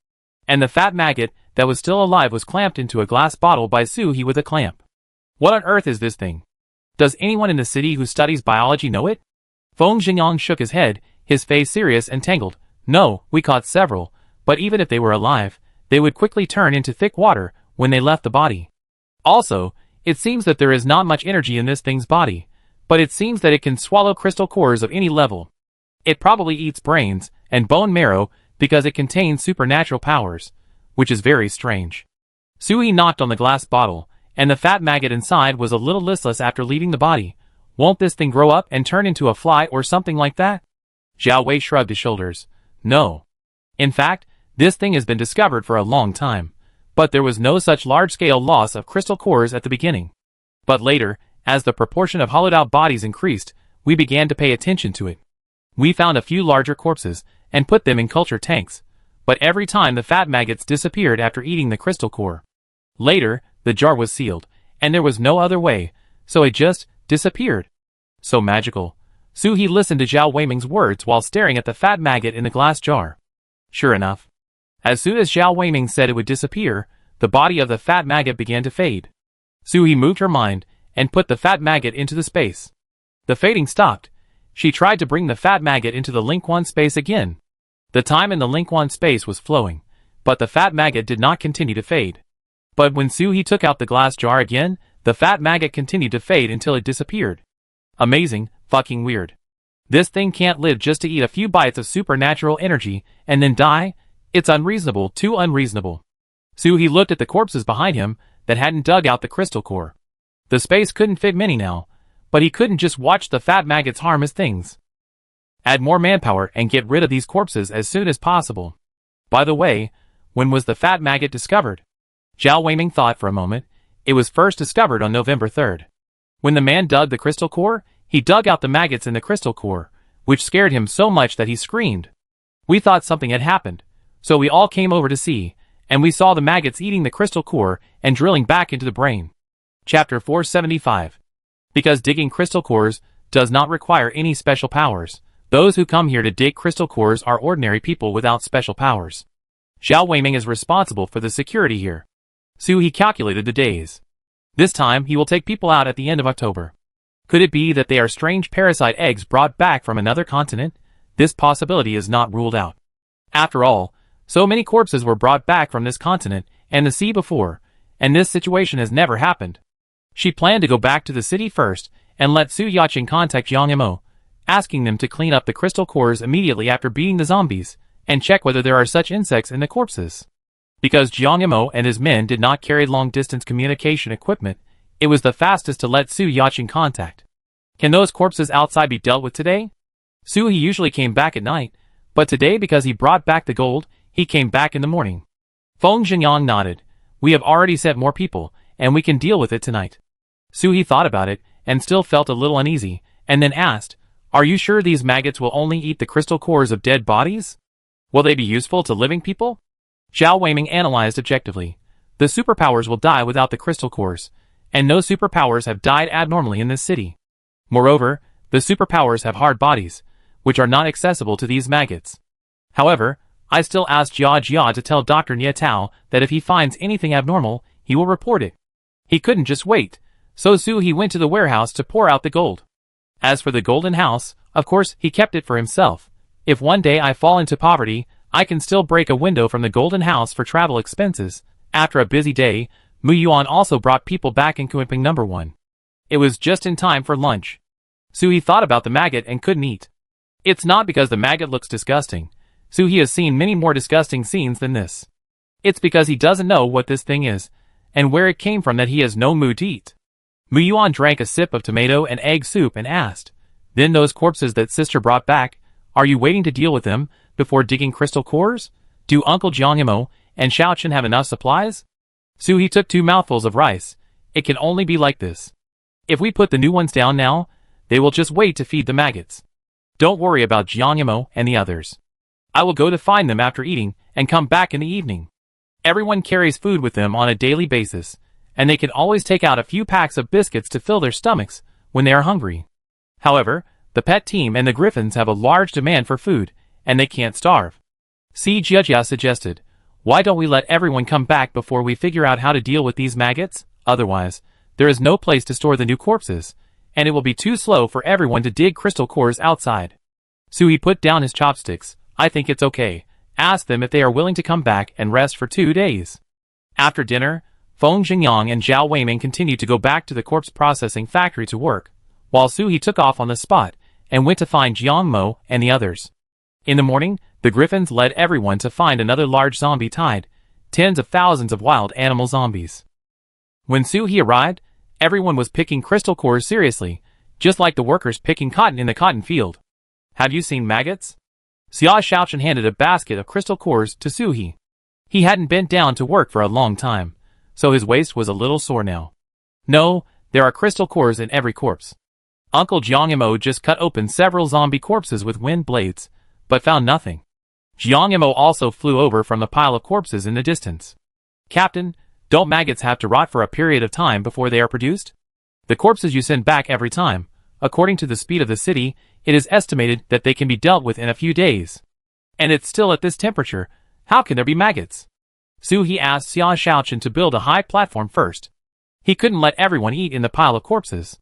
And the fat maggot that was still alive was clamped into a glass bottle by Soo-hee with a clamp. What on earth is this thing? Does anyone in the city who studies biology know it? Feng Xingyang shook his head, his face serious and tangled. No, we caught several, but even if they were alive, they would quickly turn into thick water when they left the body. Also, it seems that there is not much energy in this thing's body, but it seems that it can swallow crystal cores of any level. It probably eats brains and bone marrow because it contains supernatural powers, which is very strange. Soo-hee knocked on the glass bottle, and the fat maggot inside was a little listless after leaving the body. Won't this thing grow up and turn into a fly or something like that? Xiao Wei shrugged his shoulders. No. In fact, this thing has been discovered for a long time, but there was no such large-scale loss of crystal cores at the beginning. But later, as the proportion of hollowed-out bodies increased, we began to pay attention to it. We found a few larger corpses and put them in culture tanks, but every time the fat maggots disappeared after eating the crystal core. Later, the jar was sealed, and there was no other way, so it just disappeared. So magical. Soo-hee listened to Xiao Weiming's words while staring at the fat maggot in the glass jar. Sure enough, as soon as Xiao Weiming said it would disappear, the body of the fat maggot began to fade. Soo-hee moved her mind and put the fat maggot into the space. The fading stopped. She tried to bring the fat maggot into the Link 1 space again. The time in the Link 1 space was flowing, but the fat maggot did not continue to fade. But when Soo-hee took out the glass jar again, the fat maggot continued to fade until it disappeared. Amazing, fucking weird. This thing can't live just to eat a few bites of supernatural energy and then die? It's unreasonable, too unreasonable. Soo-hee looked at the corpses behind him that hadn't dug out the crystal core. The space couldn't fit many now, but he couldn't just watch the fat maggots harm his things. Add more manpower and get rid of these corpses as soon as possible. By the way, when was the fat maggot discovered? Xiao Weiming thought for a moment. It was first discovered on November 3rd. When the man dug the crystal core, he dug out the maggots in the crystal core, which scared him so much that he screamed. We thought something had happened, so we all came over to see, and we saw the maggots eating the crystal core and drilling back into the brain. Chapter 475. Because digging crystal cores does not require any special powers, those who come here to dig crystal cores are ordinary people without special powers. Xiao Weiming is responsible for the security here. So he calculated the days. This time he will take people out at the end of October. Could it be that they are strange parasite eggs brought back from another continent? This possibility is not ruled out. After all, so many corpses were brought back from this continent and the sea before, and this situation has never happened. She planned to go back to the city first and let Su Yaqing contact Jiang Mo, asking them to clean up the crystal cores immediately after beating the zombies, and check whether there are such insects in the corpses. Because Jiang Mo and his men did not carry long-distance communication equipment, it was the fastest to let Su Yaqing contact. Can those corpses outside be dealt with today? Su he usually came back at night, but today because he brought back the gold, he came back in the morning. Feng Zhenyang nodded. We have already sent more people, and we can deal with it tonight. Su he thought about it, and still felt a little uneasy, and then asked, are you sure these maggots will only eat the crystal cores of dead bodies? Will they be useful to living people? Xiao Weiming analyzed objectively. The superpowers will die without the crystal cores, and no superpowers have died abnormally in this city. Moreover, the superpowers have hard bodies, which are not accessible to these maggots. However, I still asked Jia to tell Dr. Nia Tao that if he finds anything abnormal, he will report it. He couldn't just wait, so Su he went to the warehouse to pour out the gold. As for the golden house, of course he kept it for himself. If one day I fall into poverty, I can still break a window from the golden house for travel expenses. After a busy day, Mu Yuan also brought people back in Kuiping No. 1. It was just in time for lunch. Su he thought about the maggot and couldn't eat. It's not because the maggot looks disgusting. Su he has seen many more disgusting scenes than this. It's because he doesn't know what this thing is, and where it came from that he has no mood to eat. Mu Yuan drank a sip of tomato and egg soup and asked, then those corpses that sister brought back, are you waiting to deal with them before digging crystal cores? Do Uncle Jiang Mo and Xiao Chen have enough supplies? Su he took 2 mouthfuls of rice. It can only be like this. If we put the new ones down now, they will just wait to feed the maggots. Don't worry about Jiang Mo and the others. I will go to find them after eating and come back in the evening. Everyone carries food with them on a daily basis, and they can always take out a few packs of biscuits to fill their stomachs when they are hungry. However, the pet team and the griffins have a large demand for food, and they can't starve. Si Jiajia suggested, why don't we let everyone come back before we figure out how to deal with these maggots? Otherwise, there is no place to store the new corpses, and it will be too slow for everyone to dig crystal cores outside. So he put down his chopsticks. I think it's okay. Ask them if they are willing to come back and rest for 2 days. After dinner, Feng Zhenyang and Xiao Weiming continued to go back to the corpse processing factory to work, while Su he took off on the spot and went to find Jiang Mo and the others. In the morning, the griffins led everyone to find another large zombie tide, tens of thousands of wild animal zombies. When Su he arrived, everyone was picking crystal cores seriously, just like the workers picking cotton in the cotton field. Have you seen maggots? Xia Shaochen handed a basket of crystal cores to Su he. He hadn't bent down to work for a long time, so his waist was a little sore now. No, there are crystal cores in every corpse. Uncle Jiang Mo just cut open several zombie corpses with wind blades, but found nothing. Jiang Mo also flew over from the pile of corpses in the distance. Captain, don't maggots have to rot for a period of time before they are produced? The corpses you send back every time, according to the speed of the city, it is estimated that they can be dealt with in a few days. And it's still at this temperature, how can there be maggots? Su he asked Xia Shaochen to build a high platform first. He couldn't let everyone eat in the pile of corpses.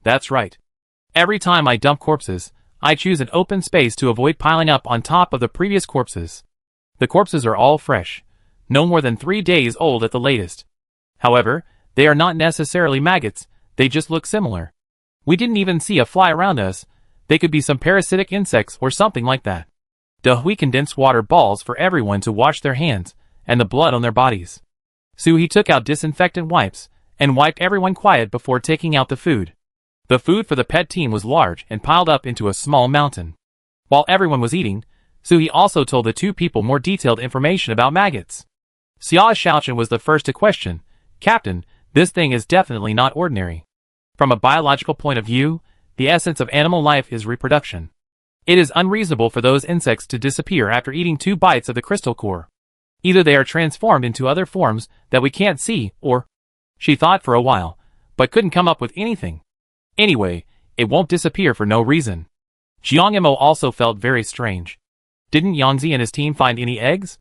That's right. Every time I dump corpses, I choose an open space to avoid piling up on top of the previous corpses. The corpses are all fresh, no more than 3 days old at the latest. However, they are not necessarily maggots, they just look similar. We didn't even see a fly around us, they could be some parasitic insects or something like that. We condensed water balls for everyone to wash their hands and the blood on their bodies. So he took out disinfectant wipes and wiped everyone quiet before taking out the food. The food for the pet team was large and piled up into a small mountain. While everyone was eating, So he also told the 2 people more detailed information about maggots. Xia Shaochen was the first to question, Captain, this thing is definitely not ordinary. From a biological point of view, the essence of animal life is reproduction. It is unreasonable for those insects to disappear after eating 2 bites of the crystal core. Either they are transformed into other forms that we can't see, or... She thought for a while, but couldn't come up with anything. Anyway, it won't disappear for no reason. Jiang Imo also felt very strange. Didn't Yangzi and his team find any eggs?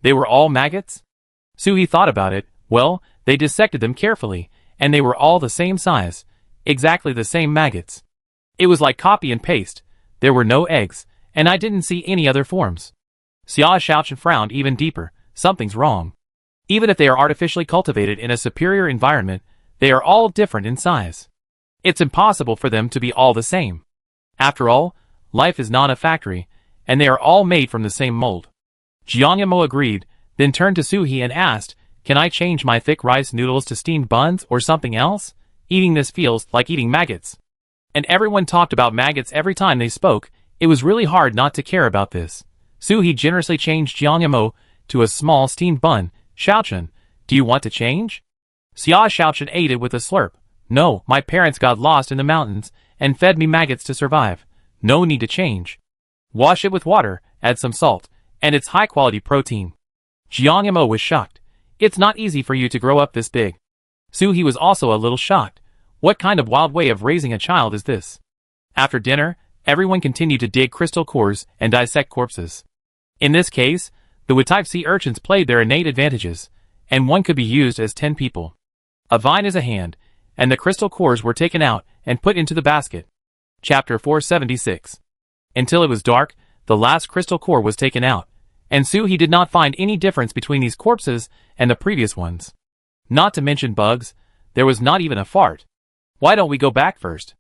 They were all maggots? Suhi thought about it. Well, they dissected them carefully, and they were all the same size, exactly the same maggots. It was like copy and paste. There were no eggs, and I didn't see any other forms. Xia Xiaochen frowned even deeper. Something's wrong. Even if they are artificially cultivated in a superior environment, they are all different in size. It's impossible for them to be all the same. After all, life is not a factory, and they are all made from the same mold. Jiang Yimo agreed, then turned to Suhi and asked, "Can I change my thick rice noodles to steamed buns or something else? Eating this feels like eating maggots." And everyone talked about maggots every time they spoke. It was really hard not to care about this. Suhi generously changed Jiang Yimo to a small steamed bun. "Xiaochen, do you want to change?" Xia Xiaochen ate it with a slurp. "No, my parents got lost in the mountains and fed me maggots to survive. No need to change. Wash it with water, add some salt, and it's high-quality protein." Jiang Yimo was shocked. "It's not easy for you to grow up this big." Suhi was also a little shocked. What kind of wild way of raising a child is this? After dinner, everyone continued to dig crystal cores and dissect corpses. In this case, the Wu-type sea urchins played their innate advantages, and one could be used as 10 people. A vine is a hand, and the crystal cores were taken out and put into the basket. Chapter 476. Until it was dark, the last crystal core was taken out, and Suhi did not find any difference between these corpses and the previous ones. Not to mention bugs, there was not even a fart. Why don't we go back first?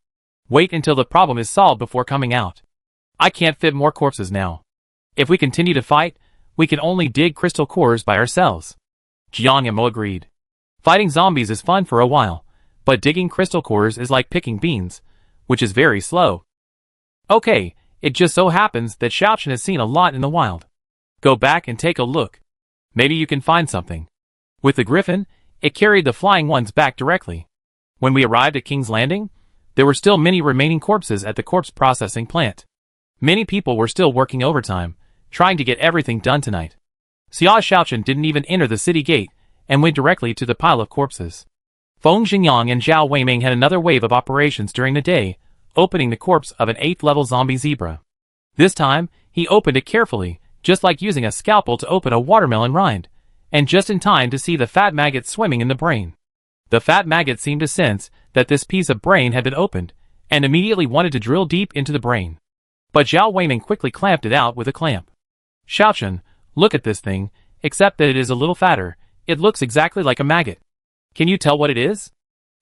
Wait until the problem is solved before coming out. I can't fit more corpses now. If we continue to fight, we can only dig crystal cores by ourselves. Jiang Yimo agreed. Fighting zombies is fun for a while, but digging crystal cores is like picking beans, which is very slow. Okay, it just so happens that Xiaochen has seen a lot in the wild. Go back and take a look. Maybe you can find something. With the griffin, it carried the flying ones back directly. When we arrived at King's Landing, there were still many remaining corpses at the corpse processing plant. Many people were still working overtime, trying to get everything done tonight. Xia Xiaochen didn't even enter the city gate and went directly to the pile of corpses. Feng Xingyang and Zhao Weiming had another wave of operations during the day, opening the corpse of an 8th-level zombie zebra. This time, he opened it carefully, just like using a scalpel to open a watermelon rind, and just in time to see the fat maggot swimming in the brain. The fat maggot seemed to sense that this piece of brain had been opened, and immediately wanted to drill deep into the brain. But Zhao Weiming quickly clamped it out with a clamp. "Xiaochen, look at this thing, except that it is a little fatter. It looks exactly like a maggot. Can you tell what it is?"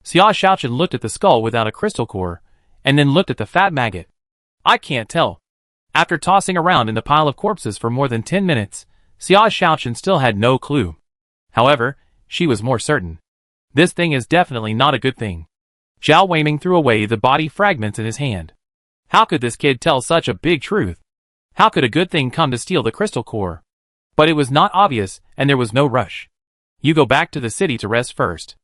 Xia Xiaochen looked at the skull without a crystal core, and then looked at the fat maggot. "I can't tell." After tossing around in the pile of corpses for more than 10 minutes, Xia Xiaochen still had no clue. However, she was more certain. This thing is definitely not a good thing. Zhao Weiming threw away the body fragments in his hand. How could this kid tell such a big truth? How could a good thing come to steal the crystal core? But it was not obvious, and there was no rush. "You go back to the city to rest first.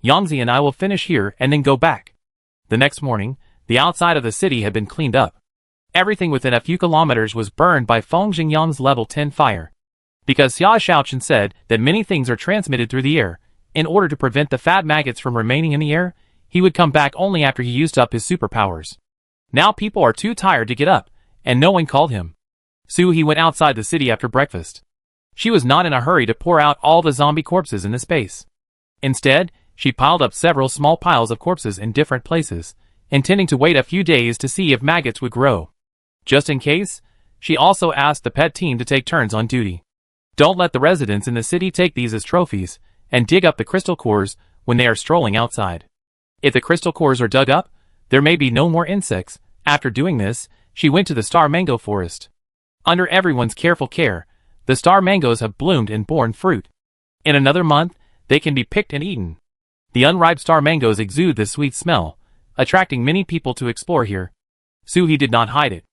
Yangzi and I will finish here and then go back." The next morning, the outside of the city had been cleaned up. Everything within a few kilometers was burned by Feng Xingyang's level 10 fire. Because Xia Xiaochen said that many things are transmitted through the air, in order to prevent the fat maggots from remaining in the air, he would come back only after he used up his superpowers. Now people are too tired to get up, and no one called him. Suhi went outside the city after breakfast. She was not in a hurry to pour out all the zombie corpses in the space. Instead, she piled up several small piles of corpses in different places, intending to wait a few days to see if maggots would grow. Just in case, she also asked the pet team to take turns on duty. Don't let the residents in the city take these as trophies, and dig up the crystal cores when they are strolling outside. If the crystal cores are dug up, there may be no more insects. After doing this, she went to the star mango forest. Under everyone's careful care, the star mangoes have bloomed and borne fruit. In another month, they can be picked and eaten. The unripe star mangoes exude this sweet smell, attracting many people to explore here. Suhi did not hide it.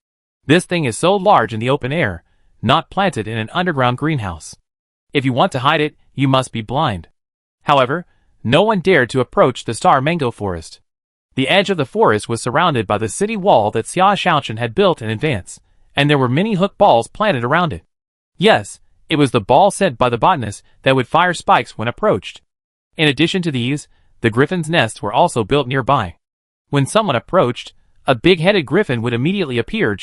This thing is so large in the open air, not planted in an underground greenhouse. If you want to hide it, you must be blind. However, no one dared to approach the star mango forest. The edge of the forest was surrounded by the city wall that Xia Shaochen had built in advance, and there were many hook balls planted around it. Yes, it was the ball sent by the botanist that would fire spikes when approached. In addition to these, the griffin's nests were also built nearby. When someone approached, a big-headed griffin would immediately appear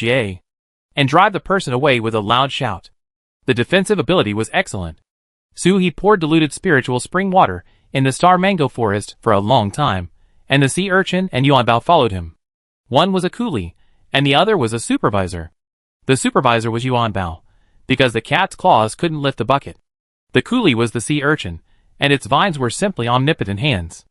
and drive the person away with a loud shout. The defensive ability was excellent. Su He poured diluted spiritual spring water in the star mango forest for a long time, and the sea urchin and Yuanbao followed him. One was a coolie, and the other was a supervisor. The supervisor was Yuanbao, because the cat's claws couldn't lift the bucket. The coolie was the sea urchin, and its vines were simply omnipotent hands.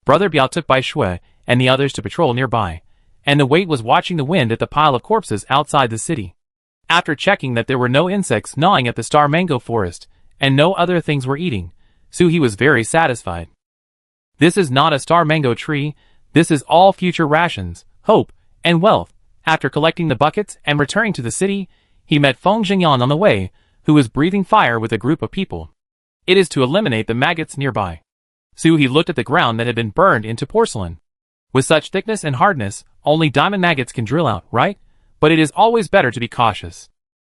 Brother Biao took Bai Shui and the others to patrol nearby, and the wait was watching the wind at the pile of corpses outside the city. After checking that there were no insects gnawing at the star mango forest, and no other things were eating, Su He was very satisfied. This is not a star mango tree, this is all future rations, hope, and wealth. After collecting the buckets and returning to the city, he met Feng Jingyan on the way, who was breathing fire with a group of people. It is to eliminate the maggots nearby. Su He looked at the ground that had been burned into porcelain. With such thickness and hardness, only diamond maggots can drill out, right? But it is always better to be cautious.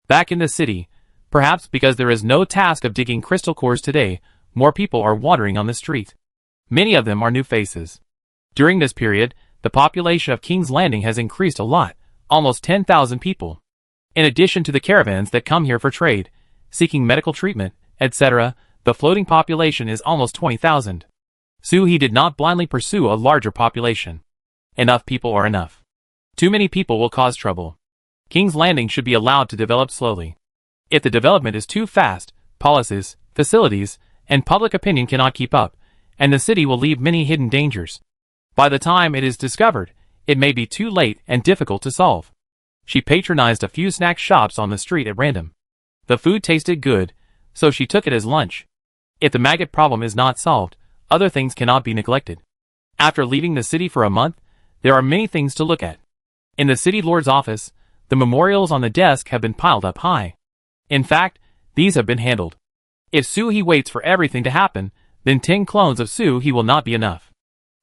Back in the city, perhaps because there is no task of digging crystal cores today, more people are wandering on the street. Many of them are new faces. During this period, the population of King's Landing has increased a lot, almost 10,000 people. In addition to the caravans that come here for trade, seeking medical treatment, etc., the floating population is almost 20,000. Su He did not blindly pursue a larger population. Enough people are enough. Too many people will cause trouble. King's Landing should be allowed to develop slowly. If the development is too fast, policies, facilities, and public opinion cannot keep up, and the city will leave many hidden dangers. By the time it is discovered, it may be too late and difficult to solve. She patronized a few snack shops on the street at random. The food tasted good, so she took it as lunch. If the maggot problem is not solved, other things cannot be neglected. After leaving the city for a month, there are many things to look at. In the city lord's office, the memorials on the desk have been piled up high. In fact, these have been handled. If Su He waits for everything to happen, then 10 clones of Su He will not be enough.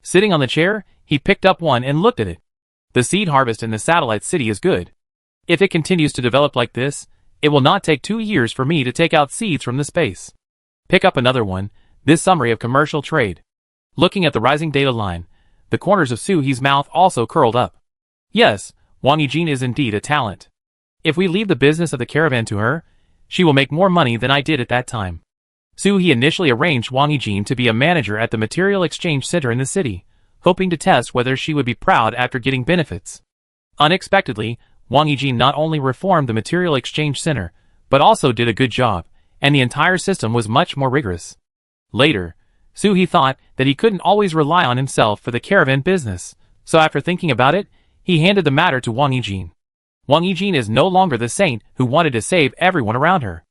Sitting on the chair, he picked up one and looked at it. The seed harvest in the satellite city is good. If it continues to develop like this, it will not take 2 years for me to take out seeds from the space. Pick up another one, this summary of commercial trade. Looking at the rising data line, the corners of Su He's mouth also curled up. Yes, Wang Yijin is indeed a talent. If we leave the business of the caravan to her, she will make more money than I did at that time. Su He initially arranged Wang Yijin to be a manager at the Material Exchange Center in the city, hoping to test whether she would be proud after getting benefits. Unexpectedly, Wang Yijin not only reformed the Material Exchange Center, but also did a good job, and the entire system was much more rigorous. Later, Su He thought that he couldn't always rely on himself for the caravan business, so after thinking about it, he handed the matter to Wang Yijin. Wang Yijin is no longer the saint who wanted to save everyone around her.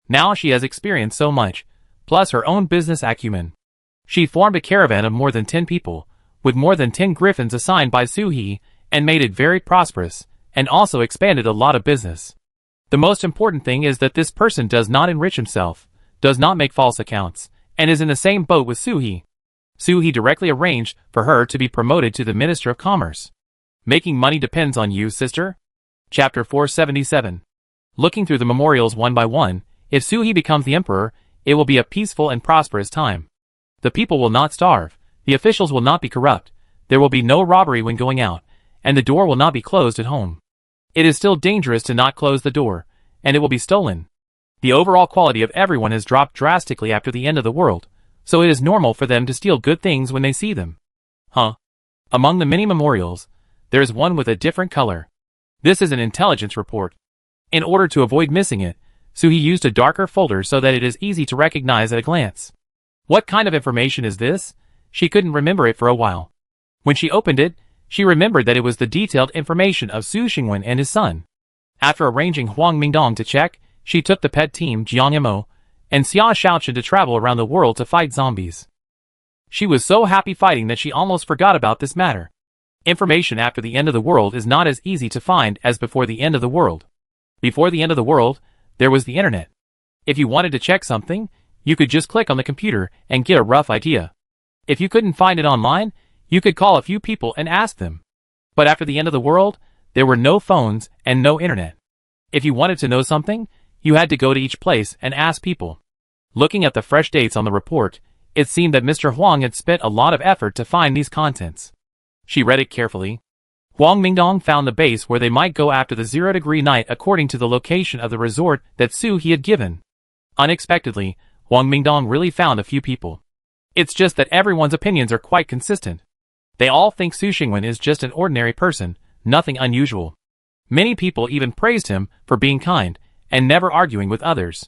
Now she has experienced so much, plus her own business acumen. She formed a caravan of more than 10 people, with more than 10 griffins assigned by Su He, and made it very prosperous, and also expanded a lot of business. The most important thing is that this person does not enrich himself, does not make false accounts, and is in the same boat with Su He. Su He directly arranged for her to be promoted to the Minister of Commerce. Making money depends on you, sister. Chapter 477. Looking through the memorials one by one, if Su He becomes the emperor, it will be a peaceful and prosperous time. The people will not starve, the officials will not be corrupt, there will be no robbery when going out, and the door will not be closed at home. It is still dangerous to not close the door, and it will be stolen. The overall quality of everyone has dropped drastically after the end of the world, so it is normal for them to steal good things when they see them. Among the many memorials, there is one with a different color. This is an intelligence report. In order to avoid missing it, Su He used a darker folder so that it is easy to recognize at a glance. What kind of information is this? She couldn't remember it for a while. When she opened it, she remembered that it was the detailed information of Su Xingwen and his son. After arranging Huang Mingdong to check, she took the pet team Jiang Yamo and Xia Shaochen to travel around the world to fight zombies. She was so happy fighting that she almost forgot about this matter. Information after the end of the world is not as easy to find as before the end of the world. Before the end of the world, there was the internet. If you wanted to check something, you could just click on the computer and get a rough idea. If you couldn't find it online, You could call a few people and ask them. But after the end of the world, there were no phones and no internet. If you wanted to know something, you had to go to each place and ask people. Looking at the fresh dates on the report, it seemed that Mr. Huang had spent a lot of effort to find these contents. She read it carefully. Huang Mingdong found the base where they might go after the 0-degree night according to the location of the resort that Su He had given. Unexpectedly, Huang Mingdong really found a few people. It's just that everyone's opinions are quite consistent. They all think Su Xingwen is just an ordinary person, nothing unusual. Many people even praised him for being kind and never arguing with others.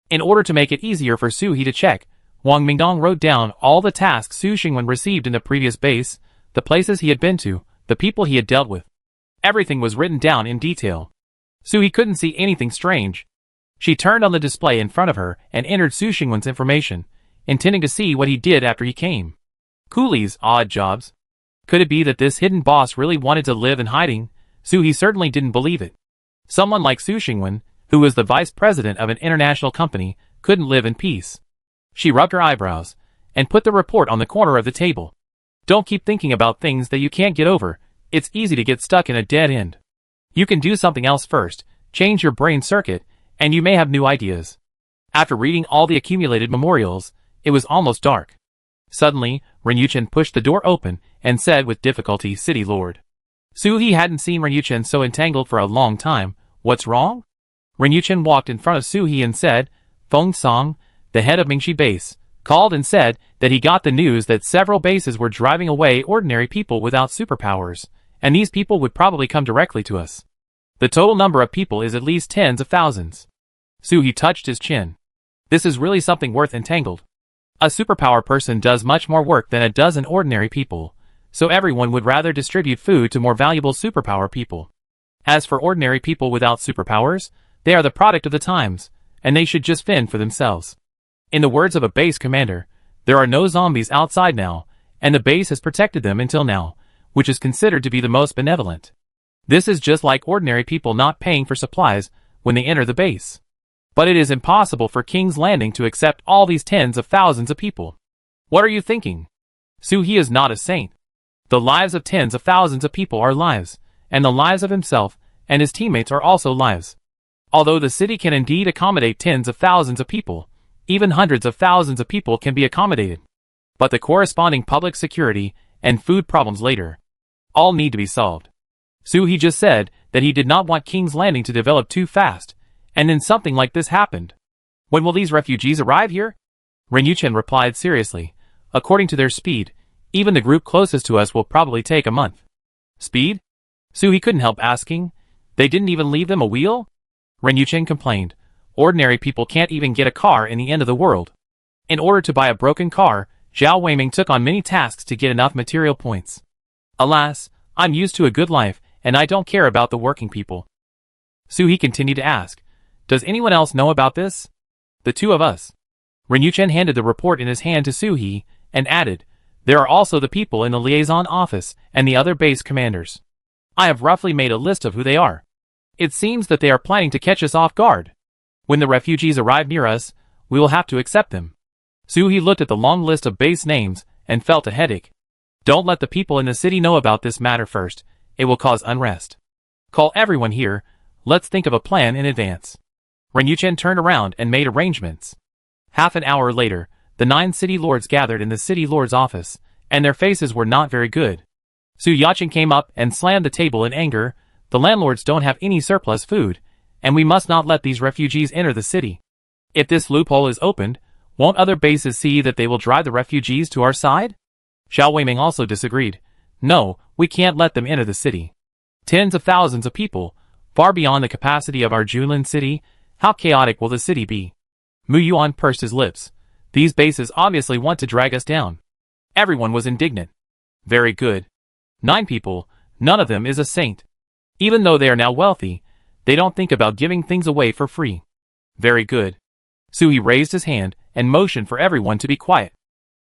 In order to make it easier for Su He to check, Huang Mingdong wrote down all the tasks Su Xingwen received in the previous base, the places he had been to, the people he had dealt with. Everything was written down in detail. Su He couldn't see anything strange. She turned on the display in front of her and entered Su Xingwen's information, intending to see what he did after he came. Coolies, odd jobs. Could it be that this hidden boss really wanted to live in hiding? Su He certainly didn't believe it. Someone like Su Xingwen, who was the vice president of an international company, couldn't live in peace. She rubbed her eyebrows and put the report on the corner of the table. Don't keep thinking about things that you can't get over. It's easy to get stuck in a dead end. You can do something else first, change your brain circuit, and you may have new ideas. After reading all the accumulated memorials, it was almost dark. Suddenly, Ren Yuchen pushed the door open and said with difficulty, "City Lord." Su He hadn't seen Ren Yuchen so entangled for a long time. What's wrong? Ren Yuchen walked in front of Su He and said, "Feng Song, the head of Mingxi base, called and said that he got the news that several bases were driving away ordinary people without superpowers, and these people would probably come directly to us. The total number of people is at least tens of thousands." Su He touched his chin. This is really something worth entangled. A superpower person does much more work than a dozen ordinary people, so everyone would rather distribute food to more valuable superpower people. As for ordinary people without superpowers, they are the product of the times, and they should just fend for themselves. In the words of a base commander, there are no zombies outside now, and the base has protected them until now, which is considered to be the most benevolent. This is just like ordinary people not paying for supplies when they enter the base. But it is impossible for King's Landing to accept all these tens of thousands of people. What are you thinking? Su He is not a saint. The lives of tens of thousands of people are lives, and the lives of himself and his teammates are also lives. Although the city can indeed accommodate tens of thousands of people, even hundreds of thousands of people can be accommodated. But the corresponding public security and food problems later all need to be solved. Su He just said that he did not want King's Landing to develop too fast, and then something like this happened. When will these refugees arrive here? Ren Yuchen replied seriously. According to their speed, even the group closest to us will probably take a month. Speed? Su He couldn't help asking. They didn't even leave them a wheel? Ren Yuchen complained. Ordinary people can't even get a car in the end of the world. In order to buy a broken car, Zhao Weiming took on many tasks to get enough material points. Alas, I'm used to a good life, and I don't care about the working people. Su He continued to ask, "Does anyone else know about this?" "The two of us." Ren Yuchen handed the report in his hand to Su He, and added, "There are also the people in the liaison office and the other base commanders. I have roughly made a list of who they are. It seems that they are planning to catch us off guard. When the refugees arrive near us, we will have to accept them." Su He looked at the long list of base names and felt a headache. Don't let the people in the city know about this matter first. It will cause unrest. Call everyone here. Let's think of a plan in advance. Ren Yuchen turned around and made arrangements. Half an hour later, the 9 city lords gathered in the city lord's office, and their faces were not very good. Su Yaqing came up and slammed the table in anger. "The landlords don't have any surplus food, and we must not let these refugees enter the city. If this loophole is opened, won't other bases see that they will drive the refugees to our side?" Zhao Weiming also disagreed. "No, we can't let them enter the city. Tens of thousands of people, far beyond the capacity of our Julin city. How chaotic will the city be?" Mu Yuan pursed his lips. "These bases obviously want to drag us down." Everyone was indignant. "Very good. 9 people, none of them is a saint. Even though they are now wealthy, they don't think about giving things away for free." "Very good." Su He raised his hand and motioned for everyone to be quiet.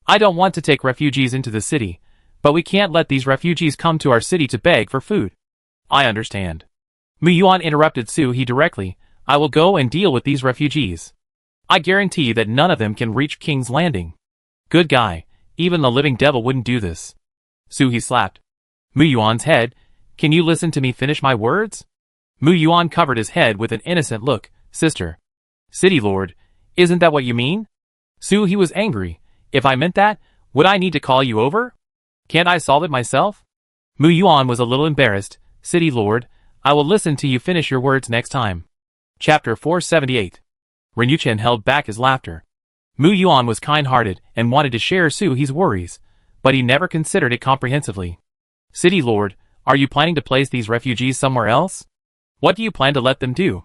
"I don't want to take refugees into the city, but we can't let these refugees come to our city to beg for food." "I understand." Mu Yuan interrupted Su He directly. "I will go and deal with these refugees. I guarantee that none of them can reach King's Landing." "Good guy, even the living devil wouldn't do this." Su-hee slapped Mu Yuan's head. Can you listen to me finish my words? Mu Yuan covered his head with an innocent look. Sister. City Lord. Isn't that what you mean? Su-hee was angry. If I meant that, would I need to call you over? Can't I solve it myself? Mu Yuan was a little embarrassed. City Lord, I will listen to you finish your words next time. Chapter 478. Ren Yuchen held back his laughter. Mu Yuan was kind-hearted and wanted to share Su-hee's worries, but he never considered it comprehensively. City Lord, are you planning to place these refugees somewhere else? What do you plan to let them do?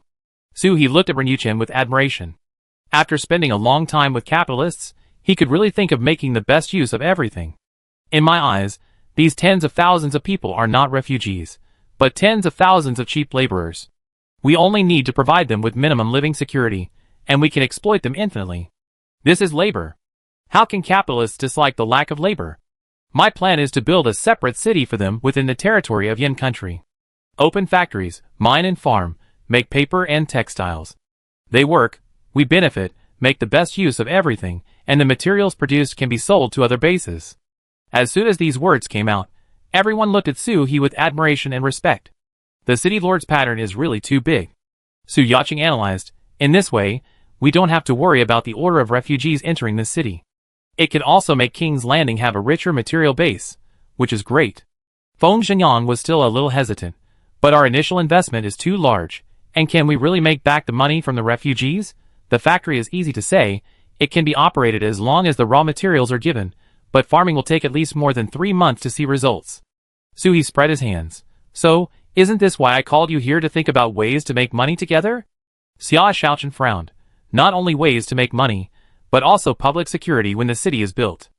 Su-hee looked at Ren Yuchen with admiration. After spending a long time with capitalists, he could really think of making the best use of everything. In my eyes, these tens of thousands of people are not refugees, but tens of thousands of cheap laborers. We only need to provide them with minimum living security, and we can exploit them infinitely. This is labor. How can capitalists dislike the lack of labor? My plan is to build a separate city for them within the territory of Yin country. Open factories, mine and farm, make paper and textiles. They work, we benefit, make the best use of everything, and the materials produced can be sold to other bases. As soon as these words came out, everyone looked at Su-hee with admiration and respect. The city lord's pattern is really too big. Su Yacheng analyzed. In this way, we don't have to worry about the order of refugees entering the city. It can also make King's Landing have a richer material base, which is great. Feng Zhenyang was still a little hesitant, but our initial investment is too large, and can we really make back the money from the refugees? The factory is easy to say, it can be operated as long as the raw materials are given, but farming will take at least more than 3 months to see results. Su-hee spread his hands. So, isn't this why I called you here to think about ways to make money together? Xia Shaochen frowned. Not only ways to make money, but also public security when the city is built.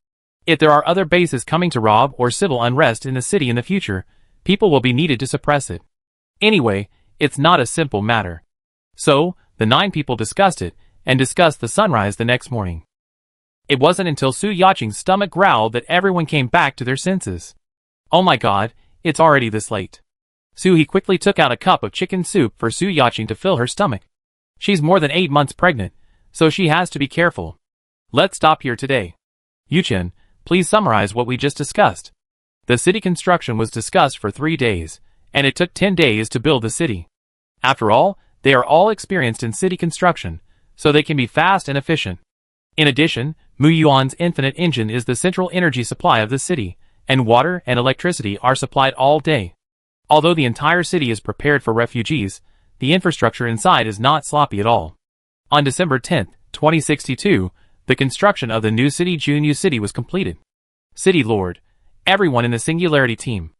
If there are other bases coming to rob or civil unrest in the city in the future, people will be needed to suppress it. Anyway, it's not a simple matter. So, the 9 people discussed it, and discussed the sunrise the next morning. It wasn't until Su Yacheng's stomach growled that everyone came back to their senses. Oh my god, it's already this late. Su-hee quickly took out a cup of chicken soup for Su Yacheng to fill her stomach. She's more than 8 months pregnant, so she has to be careful. Let's stop here today. Yuchen, please summarize what we just discussed. The city construction was discussed for 3 days, and it took 10 days to build the city. After all, they are all experienced in city construction, so they can be fast and efficient. In addition, Mu Yuan's infinite engine is the central energy supply of the city, and water and electricity are supplied all day. Although the entire city is prepared for refugees, the infrastructure inside is not sloppy at all. On December 10, 2062, the construction of the new city Junyu City was completed. City Lord, everyone in the Singularity team.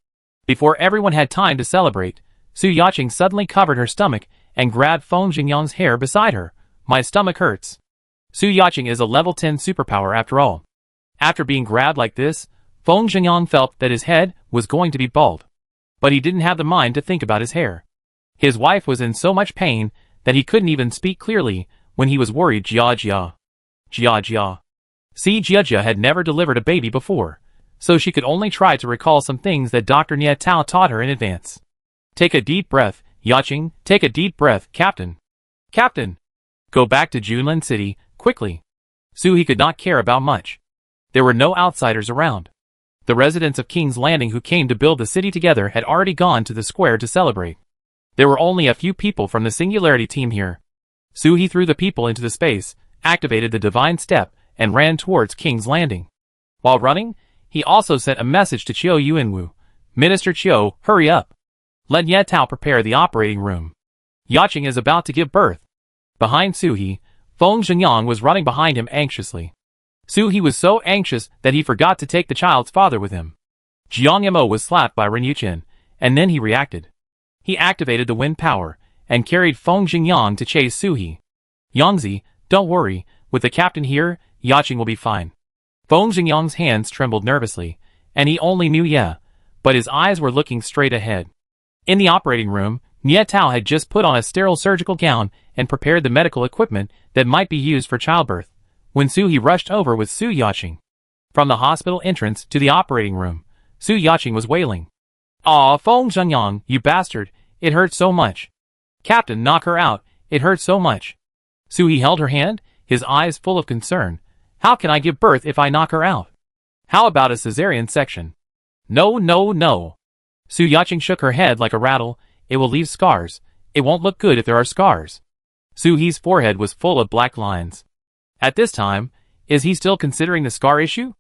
Before everyone had time to celebrate, Su Yacheng suddenly covered her stomach and grabbed Feng Zhenyang's hair beside her. My stomach hurts. Su Yacheng is a level 10 superpower after all. After being grabbed like this, Feng Zhenyang felt that his head was going to be bald. But he didn't have the mind to think about his hair. His wife was in so much pain that he couldn't even speak clearly when he was worried. Jia. See, Jia had never delivered a baby before, so she could only try to recall some things that Dr. Nie Tao taught her in advance. Take a deep breath, Yacheng, take a deep breath, Captain. Captain! Go back to Junlin City, quickly. Su-hee could not care about much. There were no outsiders around. The residents of King's Landing who came to build the city together had already gone to the square to celebrate. There were only a few people from the Singularity team here. Su-hee threw the people into the space, activated the Divine Step, and ran towards King's Landing. While running, he also sent a message to Chiu Yuanwu. Minister Chiu, hurry up. Let Nie Tao prepare the operating room. Yacheng is about to give birth. Behind Su-hee, Feng Zhenyang was running behind him anxiously. Su-hee was so anxious that he forgot to take the child's father with him. Jiang Mo was slapped by Ren Yuchen, and then he reacted. He activated the wind power, and carried Feng Zhenyang to chase Su-hee. Yangzi, don't worry, with the captain here, Yacheng will be fine. Feng Zhenyang's hands trembled nervously, and he only knew yeah, but his eyes were looking straight ahead. In the operating room, Nie Tao had just put on a sterile surgical gown and prepared the medical equipment that might be used for childbirth, when Su-hee rushed over with Su Yacheng. From the hospital entrance to the operating room, Su Yacheng was wailing. Aw, Feng Zhenyang, you bastard, it hurts so much. Captain, knock her out, it hurts so much. Su-hee held her hand, his eyes full of concern. How can I give birth if I knock her out? How about a cesarean section? No, no, no. Su Yacheng shook her head like a rattle. It will leave scars. It won't look good if there are scars. Su He's forehead was full of black lines. At this time, is he still considering the scar issue?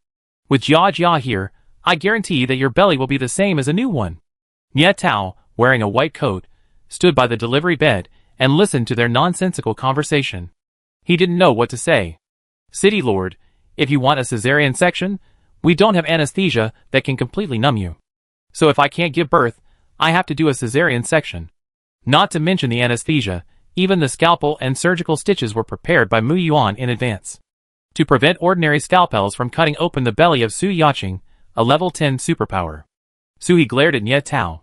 With Jia Jia here, I guarantee that your belly will be the same as a new one. Nie Tao, wearing a white coat, stood by the delivery bed and listened to their nonsensical conversation. He didn't know what to say. City Lord, if you want a cesarean section, we don't have anesthesia that can completely numb you. So if I can't give birth, I have to do a cesarean section. Not to mention the anesthesia, even the scalpel and surgical stitches were prepared by Mu Yuan in advance. To prevent ordinary scalpels from cutting open the belly of Su Yacheng, a level 10 superpower. Su He glared at Nie Tao.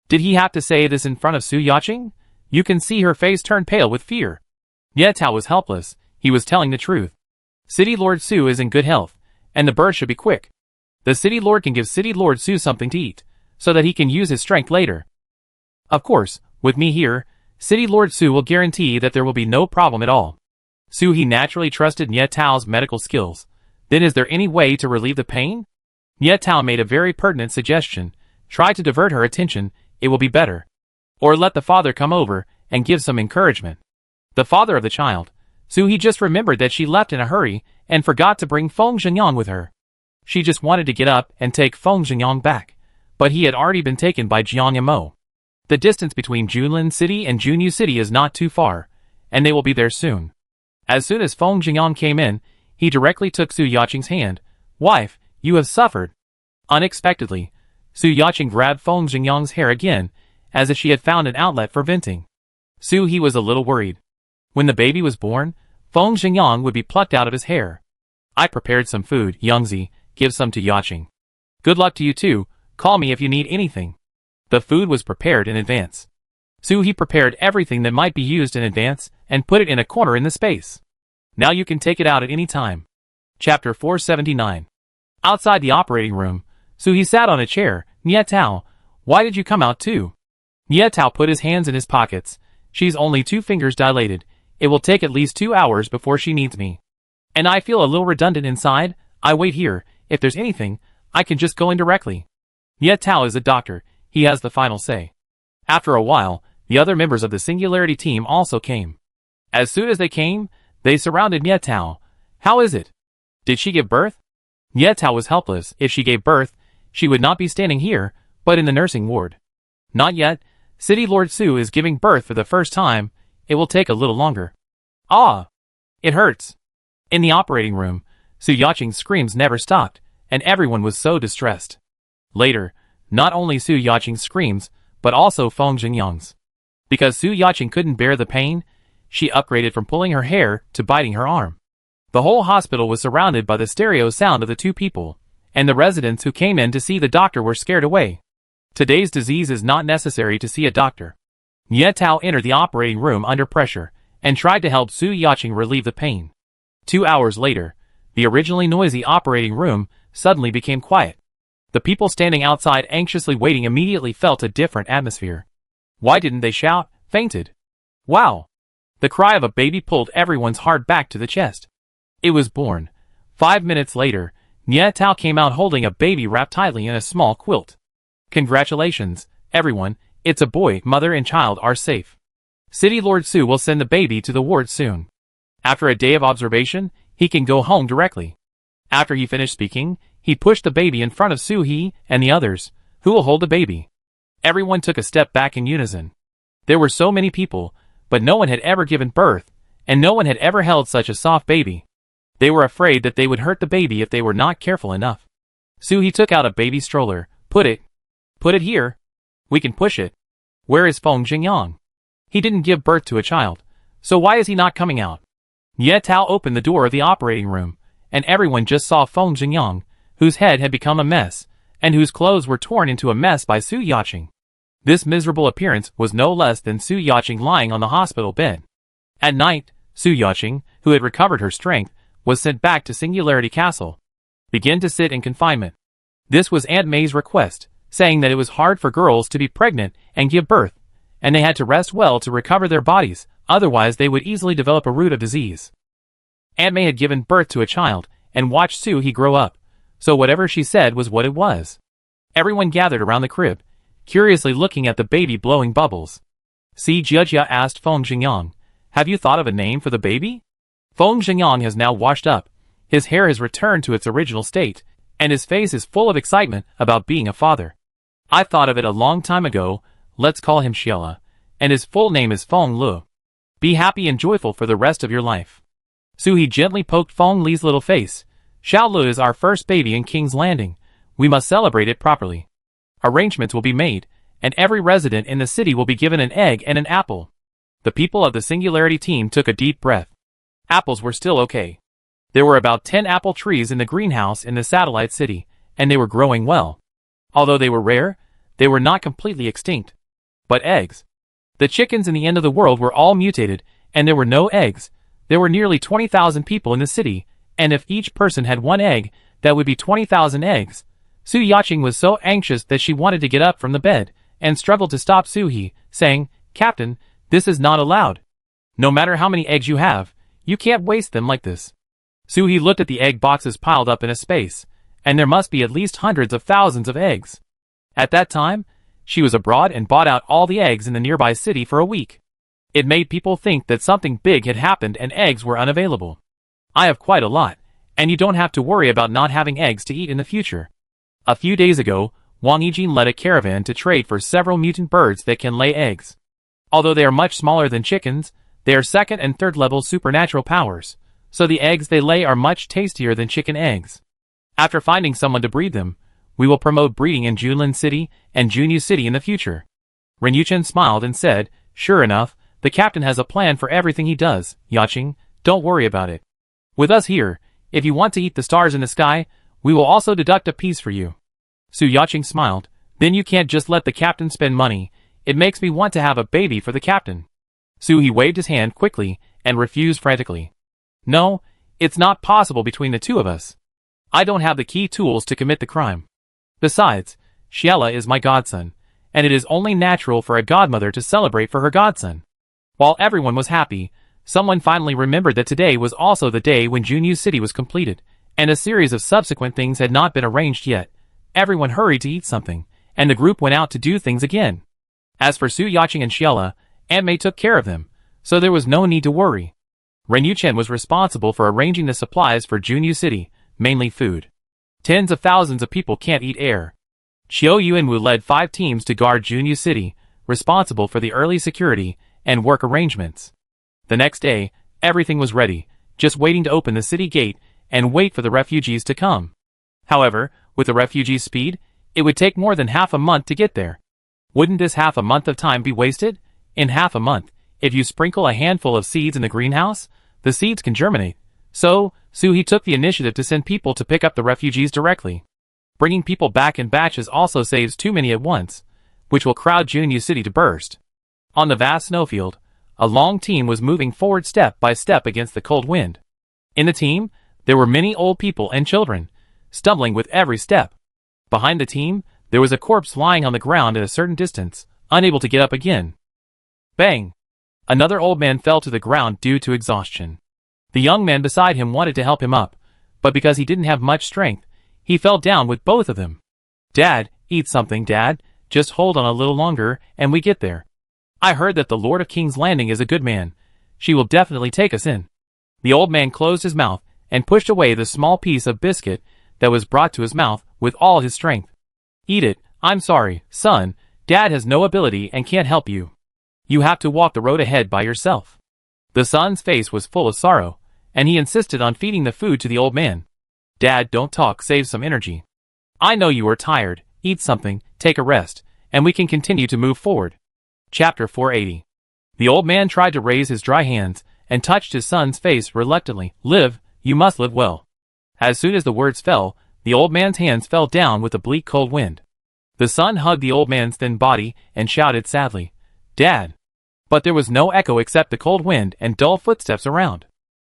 Did he have to say this in front of Su Yacheng? You can see her face turn pale with fear. Nie Tao was helpless. He was telling the truth. City Lord Su is in good health, and the birth should be quick. The City Lord can give City Lord Su something to eat, so that he can use his strength later. Of course, with me here, City Lord Su will guarantee that there will be no problem at all. Su He naturally trusted Nie Tao's medical skills. Then is there any way to relieve the pain? Nie Tao made a very pertinent suggestion. Try to divert her attention, it will be better. Or let the father come over and give some encouragement. The father of the child. Su He just remembered that she left in a hurry and forgot to bring Feng Zhenyang with her. She just wanted to get up and take Feng Zhenyang back, but he had already been taken by Jiang Yamo. The distance between Junlin City and Junyu City is not too far, and they will be there soon. As soon as Feng Zhenyang came in, he directly took Su Yacheng's hand. Wife, you have suffered. Unexpectedly, Su Yacheng grabbed Feng Zhenyang's hair again, as if she had found an outlet for venting. Su He was a little worried. When the baby was born, Feng Zhenyang would be plucked out of his hair. I prepared some food, Youngzi, give some to Yacheng. Good luck to you too, call me if you need anything. The food was prepared in advance. Su He prepared everything that might be used in advance and put it in a corner in the space. Now you can take it out at any time. Chapter 479. Outside the operating room, Su He sat on a chair. Nie Tao, why did you come out too? Nie Tao put his hands in his pockets. She's only 2 fingers dilated. It will take at least 2 hours before she needs me. And I feel a little redundant inside. I wait here. If there's anything, I can just go in directly. Nie Tao is a doctor. He has the final say. After a while, the other members of the Singularity team also came. As soon as they came, they surrounded Nie Tao. How is it? Did she give birth? Nie Tao was helpless. If she gave birth, she would not be standing here, but in the nursing ward. Not yet. City Lord Su is giving birth for the first time. It will take a little longer. Ah! It hurts. In the operating room, Su Yacheng's screams never stopped, and everyone was so distressed. Later, not only Su Yacheng's screams, but also Feng Zhenyang's. Because Su Yacheng couldn't bear the pain, she upgraded from pulling her hair to biting her arm. The whole hospital was surrounded by the stereo sound of the 2 people, and the residents who came in to see the doctor were scared away. Today's disease is not necessary to see a doctor. Nie Tao entered the operating room under pressure, and tried to help Su Yacheng relieve the pain. 2 hours later, the originally noisy operating room suddenly became quiet. The people standing outside anxiously waiting immediately felt a different atmosphere. Why didn't they shout, fainted? Wow! The cry of a baby pulled everyone's heart back to the chest. It was born. 5 minutes later, Nie Tao came out holding a baby wrapped tightly in a small quilt. Congratulations, everyone, it's a boy. Mother and child are safe. City Lord Su will send the baby to the ward soon. After a day of observation, he can go home directly. After he finished speaking, he pushed the baby in front of Su He and the others, who will hold the baby. Everyone took a step back in unison. There were so many people, but no one had ever given birth, and no one had ever held such a soft baby. They were afraid that they would hurt the baby if they were not careful enough. Su He took out a baby stroller. Put it here. We can push it. Where is Feng Zhenyang? He didn't give birth to a child, so why is he not coming out? Nie Tao opened the door of the operating room, and everyone just saw Feng Zhenyang, whose head had become a mess, and whose clothes were torn into a mess by Su Yacheng. This miserable appearance was no less than Su Yacheng lying on the hospital bed. At night, Su Yacheng, who had recovered her strength, was sent back to Singularity Castle. Begin to sit in confinement. This was Aunt May's request, saying that it was hard for girls to be pregnant and give birth, and they had to rest well to recover their bodies, otherwise they would easily develop a root of disease. Aunt May had given birth to a child, and watched Su He grow up, so whatever she said was what it was. Everyone gathered around the crib, curiously looking at the baby blowing bubbles. Si Jiejia asked Feng Xingyang, "Have you thought of a name for the baby?" Feng Xingyang has now washed up, his hair has returned to its original state, and his face is full of excitement about being a father. "I thought of it a long time ago, let's call him Xiela, and his full name is Feng Lu. Be happy and joyful for the rest of your life." Suhi gently poked Feng Li's little face. "Xiao Lu is our first baby in King's Landing. We must celebrate it properly. Arrangements will be made, and every resident in the city will be given an egg and an apple." The people of the Singularity team took a deep breath. Apples were still okay. There were about 10 apple trees in the greenhouse in the satellite city, and they were growing well. Although they were rare, they were not completely extinct. But eggs. The chickens in the end of the world were all mutated, and there were no eggs. There were nearly 20,000 people in the city, and if each person had one egg, that would be 20,000 eggs. Su Yaqing was so anxious that she wanted to get up from the bed, and struggled to stop Suhi, saying, "Captain, this is not allowed. No matter how many eggs you have, you can't waste them like this." Suhi looked at the egg boxes piled up in a space, and there must be at least hundreds of thousands of eggs. At that time, she was abroad and bought out all the eggs in the nearby city for a week. It made people think that something big had happened and eggs were unavailable. "I have quite a lot, and you don't have to worry about not having eggs to eat in the future." A few days ago, Wang Yijin led a caravan to trade for several mutant birds that can lay eggs. Although they are much smaller than chickens, they are second and third level supernatural powers, so the eggs they lay are much tastier than chicken eggs. After finding someone to breed them, we will promote breeding in Junlin City and Junyu City in the future. Ren Yuchen smiled and said, "Sure enough, the captain has a plan for everything he does, Yaqing, don't worry about it. With us here, if you want to eat the stars in the sky, we will also deduct a piece for you." Su Yaqing smiled, "Then you can't just let the captain spend money, it makes me want to have a baby for the captain." Suhi waved his hand quickly and refused frantically. "No, it's not possible between the two of us. I don't have the key tools to commit the crime. Besides, Xiela is my godson, and it is only natural for a godmother to celebrate for her godson." While everyone was happy, someone finally remembered that today was also the day when Junyu City was completed, and a series of subsequent things had not been arranged yet. Everyone hurried to eat something, and the group went out to do things again. As for Su Yaqing and Xiela, Aunt May took care of them, so there was no need to worry. Ren Yuchen was responsible for arranging the supplies for Junyu City, mainly food. Tens of thousands of people can't eat air. Qiu Yuanwu led 5 teams to guard Junyu City, responsible for the early security and work arrangements. The next day, everything was ready, just waiting to open the city gate and wait for the refugees to come. However, with the refugees' speed, it would take more than half a month to get there. Wouldn't this half a month of time be wasted? In half a month, if you sprinkle a handful of seeds in the greenhouse, the seeds can germinate. So, Suhi took the initiative to send people to pick up the refugees directly. Bringing people back in batches also saves too many at once, which will crowd Junyu City to burst. On the vast snowfield, a long team was moving forward step by step against the cold wind. In the team, there were many old people and children, stumbling with every step. Behind the team, there was a corpse lying on the ground at a certain distance, unable to get up again. Bang! Another old man fell to the ground due to exhaustion. The young man beside him wanted to help him up, but because he didn't have much strength, he fell down with both of them. "Dad, eat something, Dad. Just hold on a little longer, and we get there. I heard that the Lord of King's Landing is a good man. She will definitely take us in." The old man closed his mouth and pushed away the small piece of biscuit that was brought to his mouth with all his strength. "Eat it. I'm sorry, son. Dad has no ability and can't help you. You have to walk the road ahead by yourself." The son's face was full of sorrow, and he insisted on feeding the food to the old man. "Dad, don't talk, save some energy. I know you are tired, eat something, take a rest, and we can continue to move forward." Chapter 480. The old man tried to raise his dry hands, and touched his son's face reluctantly. "Live, you must live well." As soon as the words fell, the old man's hands fell down with a bleak cold wind. The son hugged the old man's thin body, and shouted sadly, "Dad!" But there was no echo except the cold wind and dull footsteps around.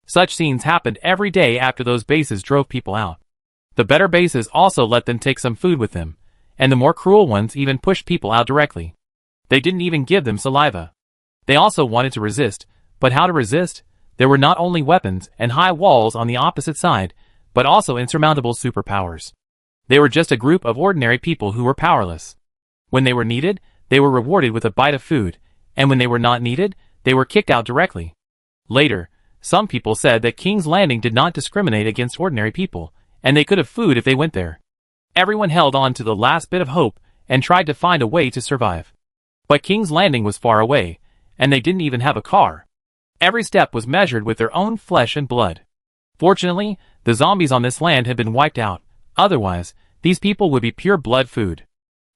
Such scenes happened every day after those bases drove people out. The better bases also let them take some food with them, and the more cruel ones even pushed people out directly. They didn't even give them saliva. They also wanted to resist, but how to resist? There were not only weapons and high walls on the opposite side, but also insurmountable superpowers. They were just a group of ordinary people who were powerless. When they were needed, they were rewarded with a bite of food, and when they were not needed, they were kicked out directly. Later, some people said that King's Landing did not discriminate against ordinary people, and they could have food if they went there. Everyone held on to the last bit of hope and tried to find a way to survive. But King's Landing was far away, and they didn't even have a car. Every step was measured with their own flesh and blood. Fortunately, the zombies on this land had been wiped out, otherwise, these people would be pure blood food.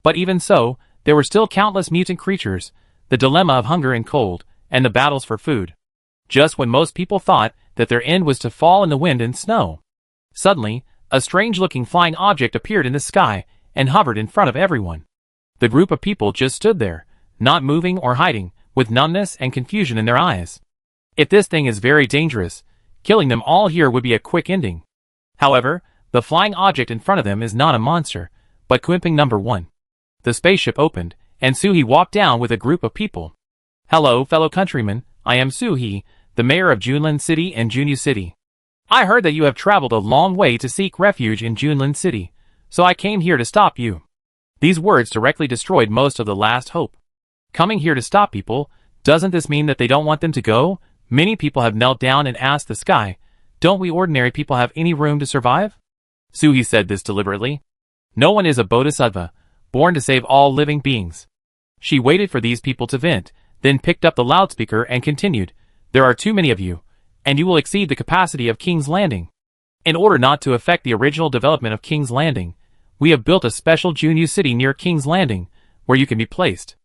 But even so, there were still countless mutant creatures, the dilemma of hunger and cold, and the battles for food. Just when most people thought that their end was to fall in the wind and snow. Suddenly, a strange-looking flying object appeared in the sky and hovered in front of everyone. The group of people just stood there, not moving or hiding, with numbness and confusion in their eyes. If this thing is very dangerous, killing them all here would be a quick ending. However, the flying object in front of them is not a monster, but Quimping Number 1. The spaceship opened, and Suhi walked down with a group of people. "Hello, fellow countrymen, I am Suhi, the mayor of Junlin City and Junyu City. I heard that you have traveled a long way to seek refuge in Junlin City, so I came here to stop you." These words directly destroyed most of the last hope. Coming here to stop people, doesn't this mean that they don't want them to go? Many people have knelt down and asked the sky, "Don't we ordinary people have any room to survive?" Suhi said this deliberately. No one is a bodhisattva, born to save all living beings. She waited for these people to vent, then picked up the loudspeaker and continued, "There are too many of you, and you will exceed the capacity of King's Landing. In order not to affect the original development of King's Landing, we have built a special Junyu City near King's Landing, where you can be placed.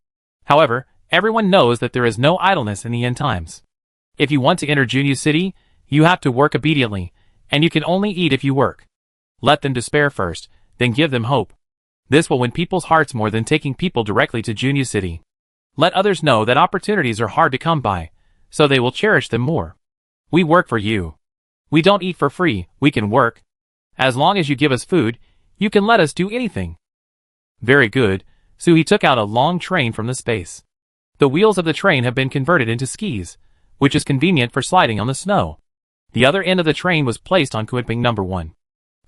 However, everyone knows that there is no idleness in the end times. If you want to enter Junyu City, you have to work obediently, and you can only eat if you work. Let them despair first, then give them hope. This will win people's hearts more than taking people directly to Junyu City. Let others know that opportunities are hard to come by, so they will cherish them more. We work for you. We don't eat for free, we can work. As long as you give us food, you can let us do anything." Very good, Suhi took out a long train from the space. The wheels of the train have been converted into skis, which is convenient for sliding on the snow. The other end of the train was placed on Quimping Number 1.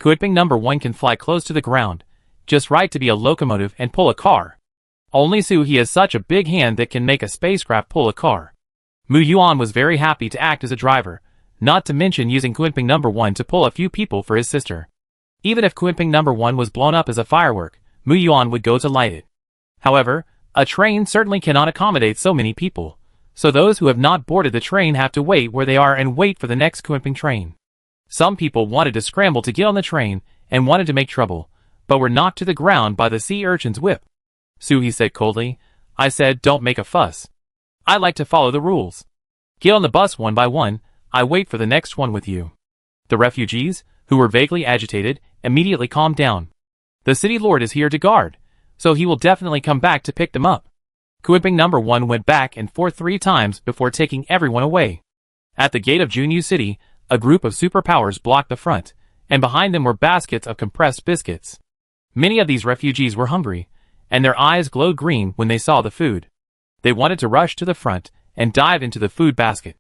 Quimping Number 1 can fly close to the ground, just right to be a locomotive and pull a car. Only Suhi has such a big hand that can make a spacecraft pull a car. Mu Yuan was very happy to act as a driver, not to mention using Quimping Number 1 to pull a few people for his sister. Even if Quimping Number 1 was blown up as a firework, Mu Yuan would go to light it. However, a train certainly cannot accommodate so many people, so those who have not boarded the train have to wait where they are and wait for the next Quimping train. Some people wanted to scramble to get on the train and wanted to make trouble, but were knocked to the ground by the sea urchin's whip. Suhi said coldly, "I said don't make a fuss. I like to follow the rules. Get on the bus one by one, I wait for the next one with you." The refugees, who were vaguely agitated, immediately calmed down. The city lord is here to guard, so he will definitely come back to pick them up. Quimping Number 1 went back and forth 3 times before taking everyone away. At the gate of Junyu City, a group of superpowers blocked the front, and behind them were baskets of compressed biscuits. Many of these refugees were hungry, and their eyes glowed green when they saw the food. They wanted to rush to the front and dive into the food basket.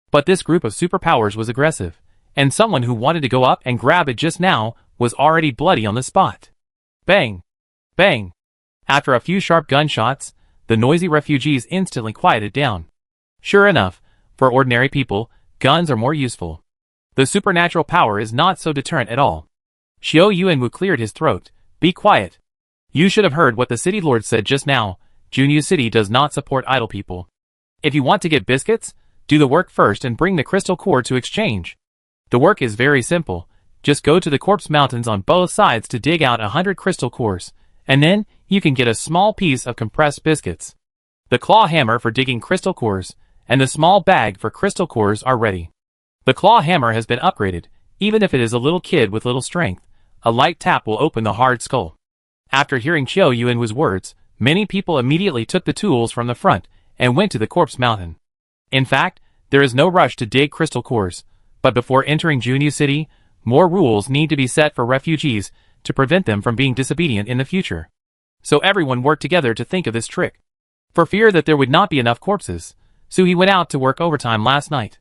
But this group of superpowers was aggressive, and someone who wanted to go up and grab it just now was already bloody on the spot. Bang! Bang! After a few sharp gunshots, the noisy refugees instantly quieted down. Sure enough, for ordinary people, guns are more useful. The supernatural power is not so deterrent at all. Xiao Yuanwu cleared his throat. "Be quiet. You should have heard what the city lord said just now. Junyu City does not support idle people. If you want to get biscuits, do the work first and bring the crystal core to exchange. The work is very simple. Just go to the corpse mountains on both sides to dig out 100 crystal cores, and then you can get a small piece of compressed biscuits. The claw hammer for digging crystal cores, and the small bag for crystal cores are ready. The claw hammer has been upgraded, even if it is a little kid with little strength. A light tap will open the hard skull." After hearing Qiao Yuanwu's words, many people immediately took the tools from the front and went to the corpse mountain. In fact, there is no rush to dig crystal cores, but before entering Junyu City, more rules need to be set for refugees to prevent them from being disobedient in the future. So everyone worked together to think of this trick. For fear that there would not be enough corpses, Suhi went out to work overtime last night.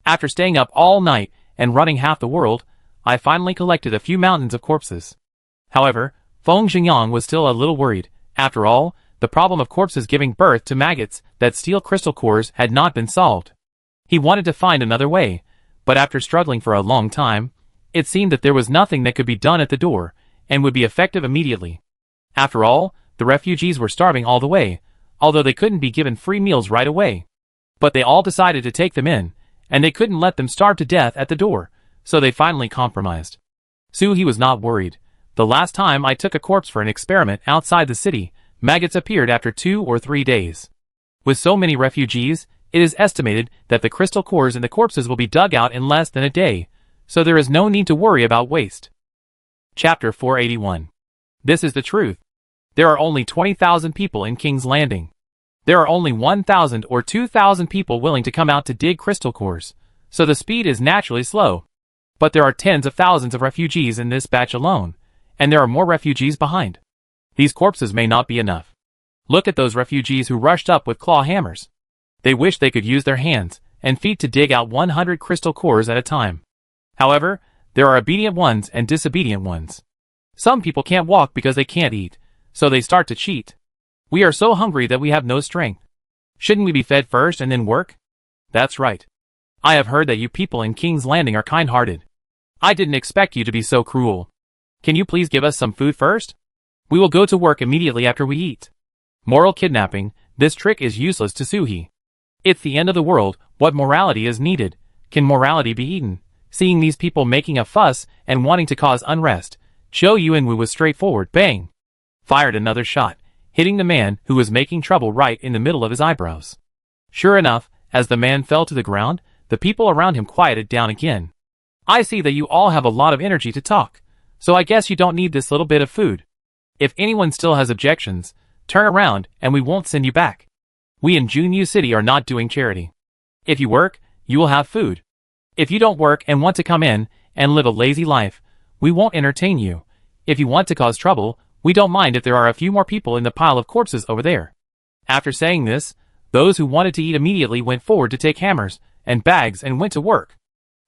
After staying up all night and running half the world, I finally collected a few mountains of corpses. However, Feng Xingyang was still a little worried. After all, the problem of corpses giving birth to maggots that steal crystal cores had not been solved. He wanted to find another way, but after struggling for a long time, it seemed that there was nothing that could be done at the door, and would be effective immediately. After all, the refugees were starving all the way, although they couldn't be given free meals right away. But they all decided to take them in, and they couldn't let them starve to death at the door, so they finally compromised. He was not worried. The last time I took a corpse for an experiment outside the city, maggots appeared after 2 or 3 days. With so many refugees, it is estimated that the crystal cores in the corpses will be dug out in less than a day, so there is no need to worry about waste. Chapter 481. This is the truth. There are only 20,000 people in King's Landing. There are only 1,000 or 2,000 people willing to come out to dig crystal cores, so the speed is naturally slow. But there are tens of thousands of refugees in this batch alone, and there are more refugees behind. These corpses may not be enough. Look at those refugees who rushed up with claw hammers. They wish they could use their hands and feet to dig out 100 crystal cores at a time. However, there are obedient ones and disobedient ones. Some people can't walk because they can't eat, so they start to cheat. We are so hungry that we have no strength. Shouldn't we be fed first and then work? That's right. I have heard that you people in King's Landing are kind-hearted. I didn't expect you to be so cruel. Can you please give us some food first? We will go to work immediately after we eat. Moral kidnapping, this trick is useless to Suhi. It's the end of the world, what morality is needed? Can morality be eaten? Seeing these people making a fuss and wanting to cause unrest, Zhou Yuanwu was straightforward, bang! Fired another shot, hitting the man who was making trouble right in the middle of his eyebrows. Sure enough, as the man fell to the ground, the people around him quieted down again. I see that you all have a lot of energy to talk, so I guess you don't need this little bit of food. If anyone still has objections, turn around and we won't send you back. We in Junyu City are not doing charity. If you work, you will have food. If you don't work and want to come in and live a lazy life, we won't entertain you. If you want to cause trouble, we don't mind if there are a few more people in the pile of corpses over there. After saying this, those who wanted to eat immediately went forward to take hammers and bags and went to work.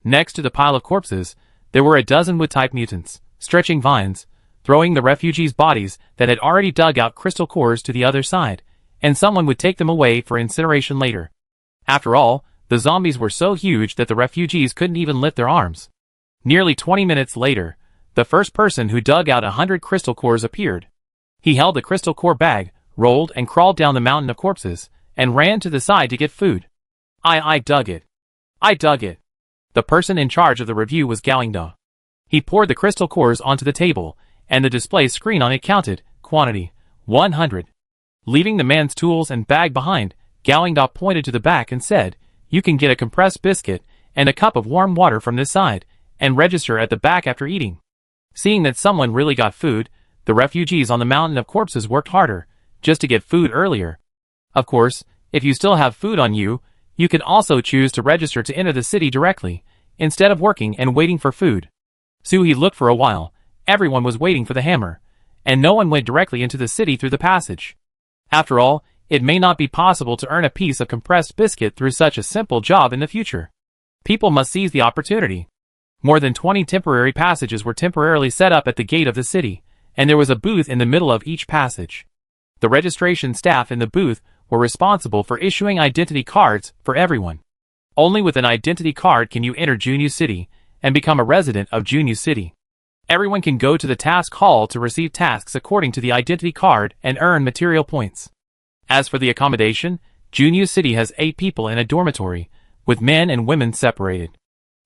Next to the pile of corpses, there were a dozen wood-type mutants, stretching vines, throwing the refugees' bodies that had already dug out crystal cores to the other side, and someone would take them away for incineration later. After all, the zombies were so huge that the refugees couldn't even lift their arms. Nearly 20 minutes later, the first person who dug out 100 crystal cores appeared. He held the crystal core bag, rolled and crawled down the mountain of corpses, and ran to the side to get food. I dug it. I dug it. The person in charge of the review was Galingda. He poured the crystal cores onto the table, and the display screen on it counted, quantity, 100. Leaving the man's tools and bag behind, Galingda pointed to the back and said, "You can get a compressed biscuit and a cup of warm water from this side, and register at the back after eating." Seeing that someone really got food, the refugees on the mountain of corpses worked harder, just to get food earlier. Of course, if you still have food on you, you can also choose to register to enter the city directly, instead of working and waiting for food. Suhi looked for a while. Everyone was waiting for the hammer, and no one went directly into the city through the passage. After all, it may not be possible to earn a piece of compressed biscuit through such a simple job in the future. People must seize the opportunity. More than 20 temporary passages were temporarily set up at the gate of the city, and there was a booth in the middle of each passage. The registration staff in the booth were responsible for issuing identity cards for everyone. Only with an identity card can you enter Junyu City and become a resident of Junyu City. Everyone can go to the task hall to receive tasks according to the identity card and earn material points. As for the accommodation, Junyu City has 8 people in a dormitory, with men and women separated.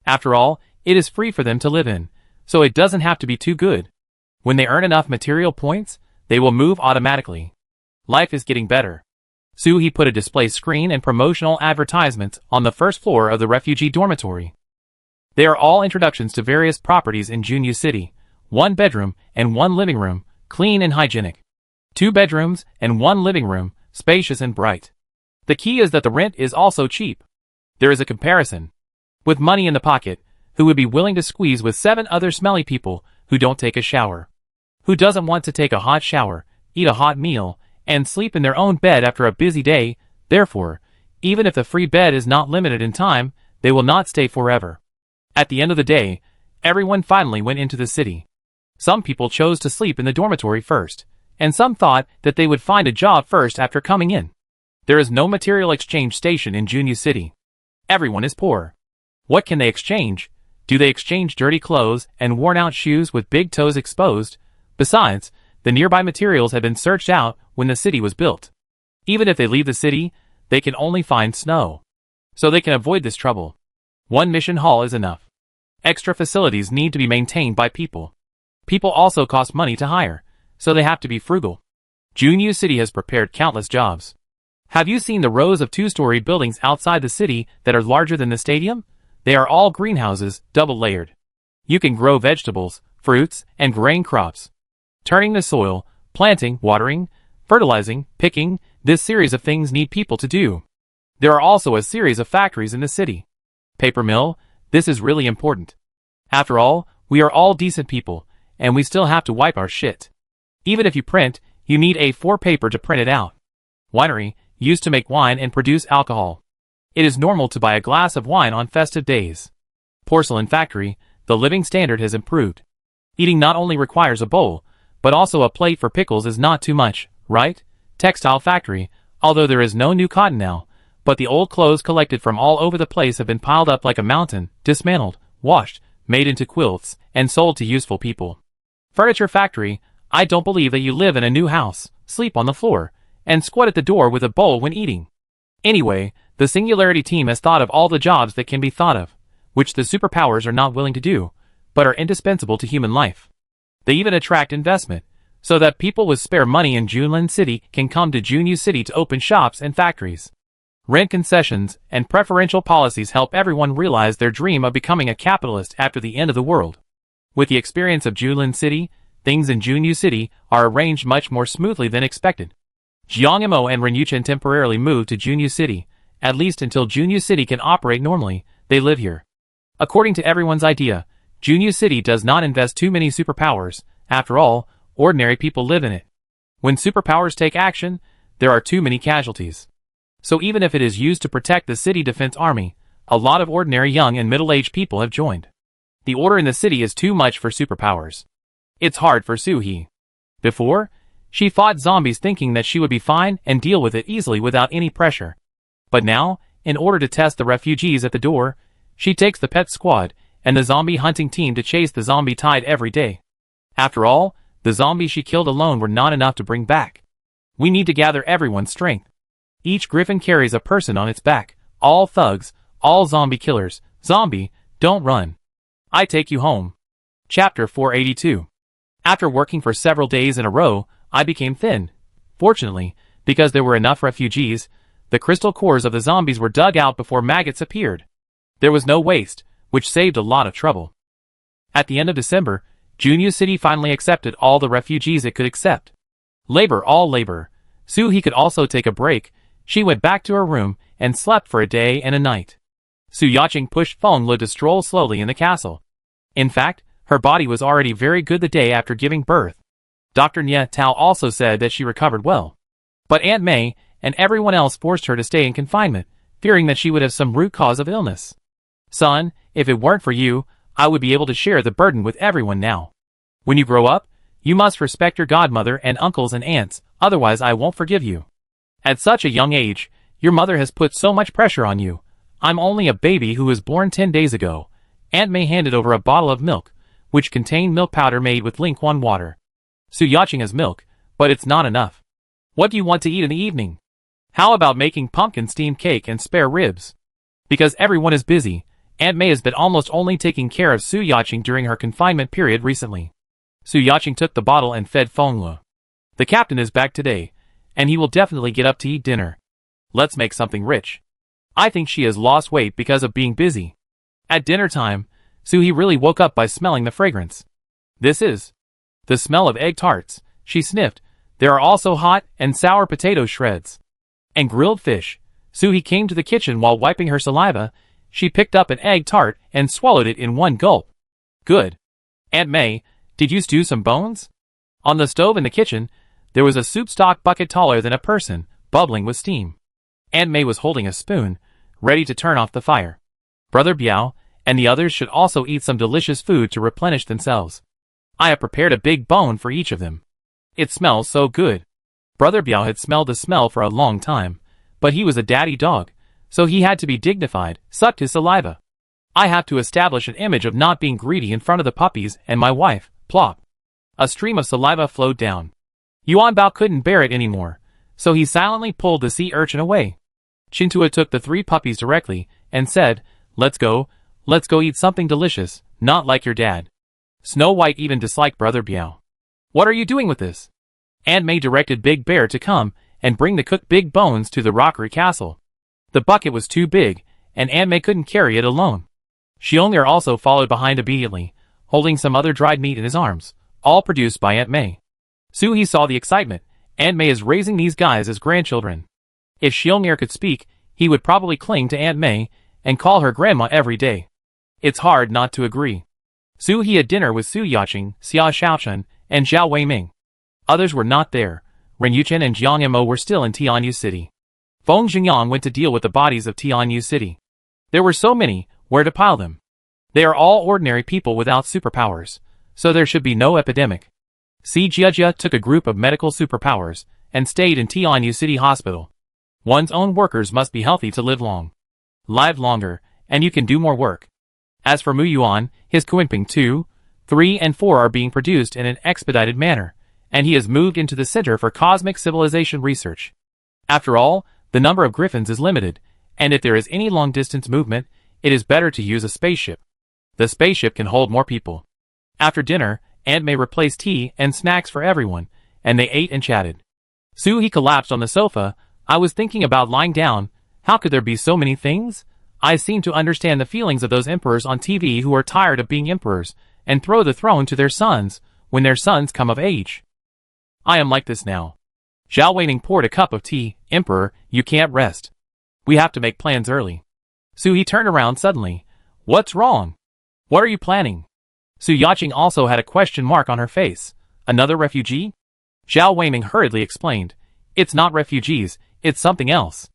After all, it is free for them to live in, so it doesn't have to be too good. When they earn enough material points, they will move automatically. Life is getting better. Suhi put a display screen and promotional advertisements on the first floor of the refugee dormitory. They are all introductions to various properties in Junyu City: 1 bedroom and 1 living room, clean and hygienic. 2 bedrooms and 1 living room, spacious and bright. The key is that the rent is also cheap. There is a comparison. With money in the pocket, who would be willing to squeeze with 7 other smelly people who don't take a shower? Who doesn't want to take a hot shower, eat a hot meal, and sleep in their own bed after a busy day? Therefore, even if the free bed is not limited in time, they will not stay forever. At the end of the day, everyone finally went into the city. Some people chose to sleep in the dormitory first, and some thought that they would find a job first after coming in. There is no material exchange station in Junyu City. Everyone is poor. What can they exchange? Do they exchange dirty clothes and worn-out shoes with big toes exposed? Besides, the nearby materials had been searched out when the city was built. Even if they leave the city, they can only find snow. So they can avoid this trouble. One mission hall is enough. Extra facilities need to be maintained by people. People also cost money to hire, so they have to be frugal. Junyu City has prepared countless jobs. Have you seen the rows of two-story buildings outside the city that are larger than the stadium? They are all greenhouses, double-layered. You can grow vegetables, fruits, and grain crops. Turning the soil, planting, watering, fertilizing, picking, this series of things need people to do. There are also a series of factories in the city. Paper mill, this is really important. After all, we are all decent people, and we still have to wipe our shit. Even if you print, you need A4 paper to print it out. Winery, used to make wine and produce alcohol. It is normal to buy a glass of wine on festive days. Porcelain factory, the living standard has improved. Eating not only requires a bowl, but also a plate for pickles is not too much, right? Textile factory, although there is no new cotton now, but the old clothes collected from all over the place have been piled up like a mountain, dismantled, washed, made into quilts, and sold to useful people. Furniture factory, I don't believe that you live in a new house, sleep on the floor, and squat at the door with a bowl when eating. Anyway, the Singularity team has thought of all the jobs that can be thought of, which the Superpowers are not willing to do, but are indispensable to human life. They even attract investment, so that people with spare money in Junlin City can come to Junyu City to open shops and factories. Rent concessions and preferential policies help everyone realize their dream of becoming a capitalist after the end of the world. With the experience of Junlin City, things in Junyu City are arranged much more smoothly than expected. Jiangmo and Renyuchen temporarily moved to Junyu City, at least until Junyu City can operate normally. They live here. According to everyone's idea, Junyu City does not invest too many superpowers. After all, ordinary people live in it. When superpowers take action, there are too many casualties. So even if it is used to protect the city defense army, a lot of ordinary young and middle-aged people have joined. The order in the city is too much for superpowers. It's hard for Suhi. Before, she fought zombies thinking that she would be fine and deal with it easily without any pressure. But now, in order to test the refugees at the door, she takes the pet squad and the zombie hunting team to chase the zombie tide every day. After all, the zombies she killed alone were not enough to bring back. We need to gather everyone's strength. Each griffin carries a person on its back, all thugs, all zombie killers. Zombie, don't run. I take you home. Chapter 482. After working for several days in a row, I became thin. Fortunately, because there were enough refugees, the crystal cores of the zombies were dug out before maggots appeared. There was no waste, which saved a lot of trouble. At the end of December, Junyu City finally accepted all the refugees it could accept. Labor, all labor. Suhi could also take a break. She went back to her room and slept for a day and a night. Su Yaching pushed Feng Lu to stroll slowly in the castle. In fact, her body was already very good the day after giving birth. Dr. Nye Tao also said that she recovered well. But Aunt May and everyone else forced her to stay in confinement, fearing that she would have some root cause of illness. Son, if it weren't for you, I would be able to share the burden with everyone now. When you grow up, you must respect your godmother and uncles and aunts, otherwise I won't forgive you. At such a young age, your mother has put so much pressure on you. I'm only a baby who was born 10 days ago. Aunt May handed over a bottle of milk, which contained milk powder made with Lingquan water. Su Yaching has milk, but it's not enough. What do you want to eat in the evening? How about making pumpkin steamed cake and spare ribs? Because everyone is busy, Aunt May has been almost only taking care of Su Yaching during her confinement period recently. Su Yaching took the bottle and fed Feng Lu. The captain is back today, and he will definitely get up to eat dinner. Let's make something rich. I think she has lost weight because of being busy. At dinner time, Suhi really woke up by smelling the fragrance. This is the smell of egg tarts, she sniffed. There are also hot and sour potato shreds. And grilled fish. Suhi came to the kitchen while wiping her saliva. She picked up an egg tart and swallowed it in one gulp. Good. Aunt May, did you stew some bones? On the stove in the kitchen, there was a soup stock bucket taller than a person, bubbling with steam. Aunt May was holding a spoon, ready to turn off the fire. Brother Biao and the others should also eat some delicious food to replenish themselves. I have prepared a big bone for each of them. It smells so good. Brother Biao had smelled the smell for a long time, but he was a daddy dog, so he had to be dignified, sucked his saliva. I have to establish an image of not being greedy in front of the puppies and my wife, plop. A stream of saliva flowed down. Yuan Bao couldn't bear it anymore, so he silently pulled the sea urchin away. Chintua took the 3 puppies directly and said, let's go eat something delicious, not like your dad. Snow White even disliked Brother Biao. What are you doing with this? Aunt May directed Big Bear to come and bring the cooked big bones to the rockery castle. The bucket was too big, and Aunt May couldn't carry it alone. Xiong'er also followed behind immediately, holding some other dried meat in his arms, all produced by Aunt May. Suhi saw the excitement. Aunt May is raising these guys as grandchildren. If Xiong'er could speak, he would probably cling to Aunt May and call her grandma every day. It's hard not to agree. Suhi had dinner with Su Yaqing, Xia Shaochen, and Zhao Weiming. Others were not there. Ren Yuchen and Jiang Mo were still in Tianyu City. Feng Xingyang went to deal with the bodies of Tianyu City. There were so many, where to pile them? They are all ordinary people without superpowers, so there should be no epidemic. Si Jiajia took a group of medical superpowers and stayed in Tianyu City Hospital. One's own workers must be healthy to live longer, and you can do more work. As for Mu Yuan, his Kunping 2, 3 and 4 are being produced in an expedited manner, and he has moved into the Center for Cosmic Civilization Research. After all, the number of griffins is limited, and if there is any long-distance movement, it is better to use a spaceship. The spaceship can hold more people. After dinner, Aunt May replaced tea and snacks for everyone, and they ate and chatted. He collapsed on the sofa. I was thinking about lying down. How could there be so many things? I seem to understand the feelings of those emperors on TV who are tired of being emperors, and throw the throne to their sons, when their sons come of age. I am like this now. Zhao Weiming poured a cup of tea. Emperor, you can't rest. We have to make plans early. Suhi turned around suddenly. What's wrong? What are you planning? Su Yaqing also had a question mark on her face. Another refugee? Zhao Weiming hurriedly explained. It's not refugees, it's something else.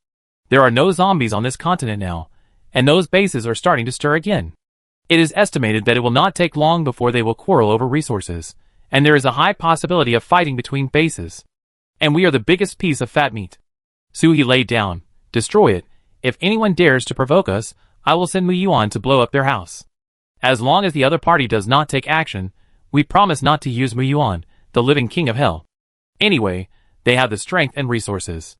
There are no zombies on this continent now, and those bases are starting to stir again. It is estimated that it will not take long before they will quarrel over resources, and there is a high possibility of fighting between bases. And we are the biggest piece of fat meat. Suhi laid down. Destroy it. If anyone dares to provoke us, I will send Mu Yuan to blow up their house. As long as the other party does not take action, we promise not to use Mu Yuan, the living king of hell. Anyway, they have the strength and resources.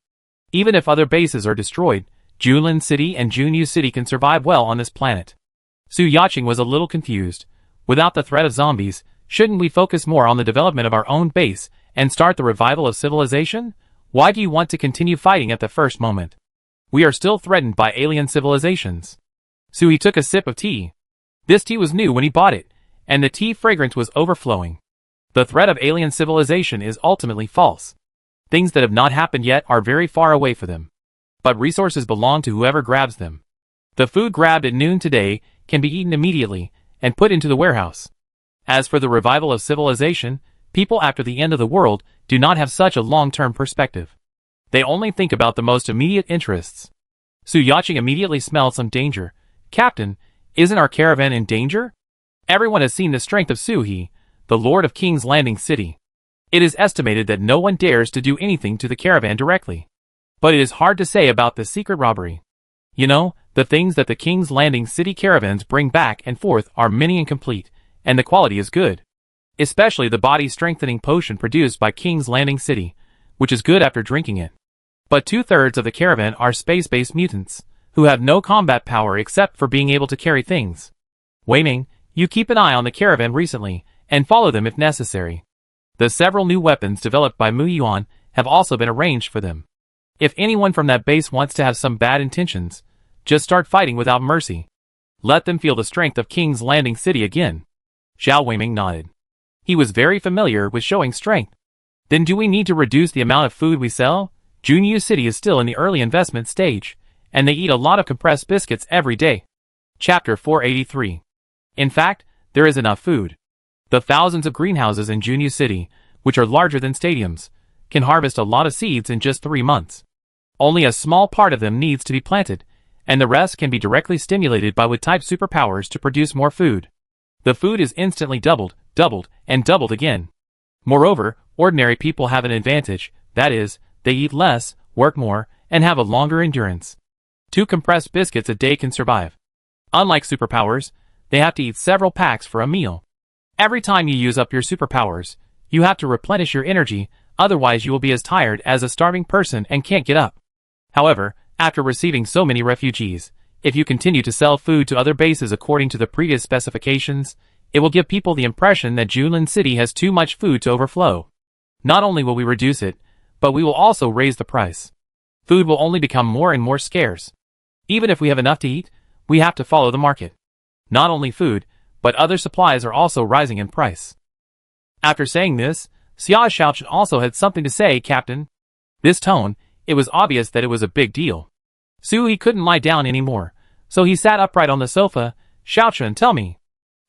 Even if other bases are destroyed, Julin City and Junyu City can survive well on this planet. Su Yaqing was a little confused. Without the threat of zombies, shouldn't we focus more on the development of our own base and start the revival of civilization? Why do you want to continue fighting at the first moment? We are still threatened by alien civilizations. Suhi took a sip of tea. This tea was new when he bought it, and the tea fragrance was overflowing. The threat of alien civilization is ultimately false. Things that have not happened yet are very far away for them. But resources belong to whoever grabs them. The food grabbed at noon today can be eaten immediately and put into the warehouse. As for the revival of civilization, people after the end of the world do not have such a long-term perspective. They only think about the most immediate interests. Su Yaqing immediately smelled some danger. Captain, isn't our caravan in danger? Everyone has seen the strength of Suhi, the Lord of King's Landing City. It is estimated that no one dares to do anything to the caravan directly. But it is hard to say about the secret robbery. You know, the things that the King's Landing City caravans bring back and forth are many and complete, and the quality is good. Especially the body-strengthening potion produced by King's Landing City, which is good after drinking it. But 2/3 of the caravan are space-based mutants, who have no combat power except for being able to carry things. Weiming, you keep an eye on the caravan recently, and follow them if necessary. The several new weapons developed by Mu Yuan have also been arranged for them. If anyone from that base wants to have some bad intentions, just start fighting without mercy. Let them feel the strength of King's Landing City again. Zhao Weiming nodded. He was very familiar with showing strength. Then do we need to reduce the amount of food we sell? Junyu City is still in the early investment stage, and they eat a lot of compressed biscuits every day. Chapter 483. In fact, there is enough food. The thousands of greenhouses in Junyu City, which are larger than stadiums, can harvest a lot of seeds in just 3 months. Only a small part of them needs to be planted, and the rest can be directly stimulated by wood-type superpowers to produce more food. The food is instantly doubled, doubled, and doubled again. Moreover, ordinary people have an advantage, that is, they eat less, work more, and have a longer endurance. 2 compressed biscuits a day can survive. Unlike superpowers, they have to eat several packs for a meal. Every time you use up your superpowers, you have to replenish your energy, otherwise you will be as tired as a starving person and can't get up. However, after receiving so many refugees, if you continue to sell food to other bases according to the previous specifications, it will give people the impression that Junlin City has too much food to overflow. Not only will we reduce it, but we will also raise the price. Food will only become more and more scarce. Even if we have enough to eat, we have to follow the market. Not only food, but other supplies are also rising in price. After saying this, Xia Xiaochen also had something to say, Captain. This tone, it was obvious that it was a big deal. He couldn't lie down anymore, so he sat upright on the sofa. Xiaochen, tell me.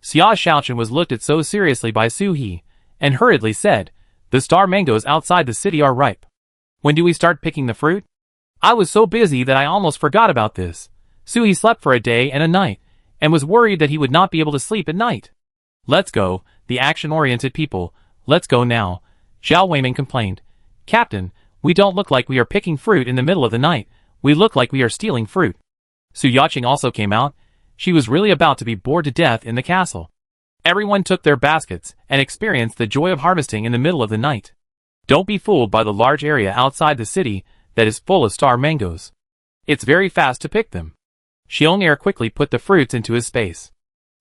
Xia Xiaochen was looked at so seriously by He, and hurriedly said, the star mangoes outside the city are ripe. When do we start picking the fruit? I was so busy that I almost forgot about this. He slept for a day and a night, and was worried that he would not be able to sleep at night. Let's go, the action-oriented people, let's go now, Zhao Weiming complained. Captain, we don't look like we are picking fruit in the middle of the night, we look like we are stealing fruit. Su Yaqing also came out. She was really about to be bored to death in the castle. Everyone took their baskets and experienced the joy of harvesting in the middle of the night. Don't be fooled by the large area outside the city that is full of star mangoes. It's very fast to pick them. Xiong'er quickly put the fruits into his space.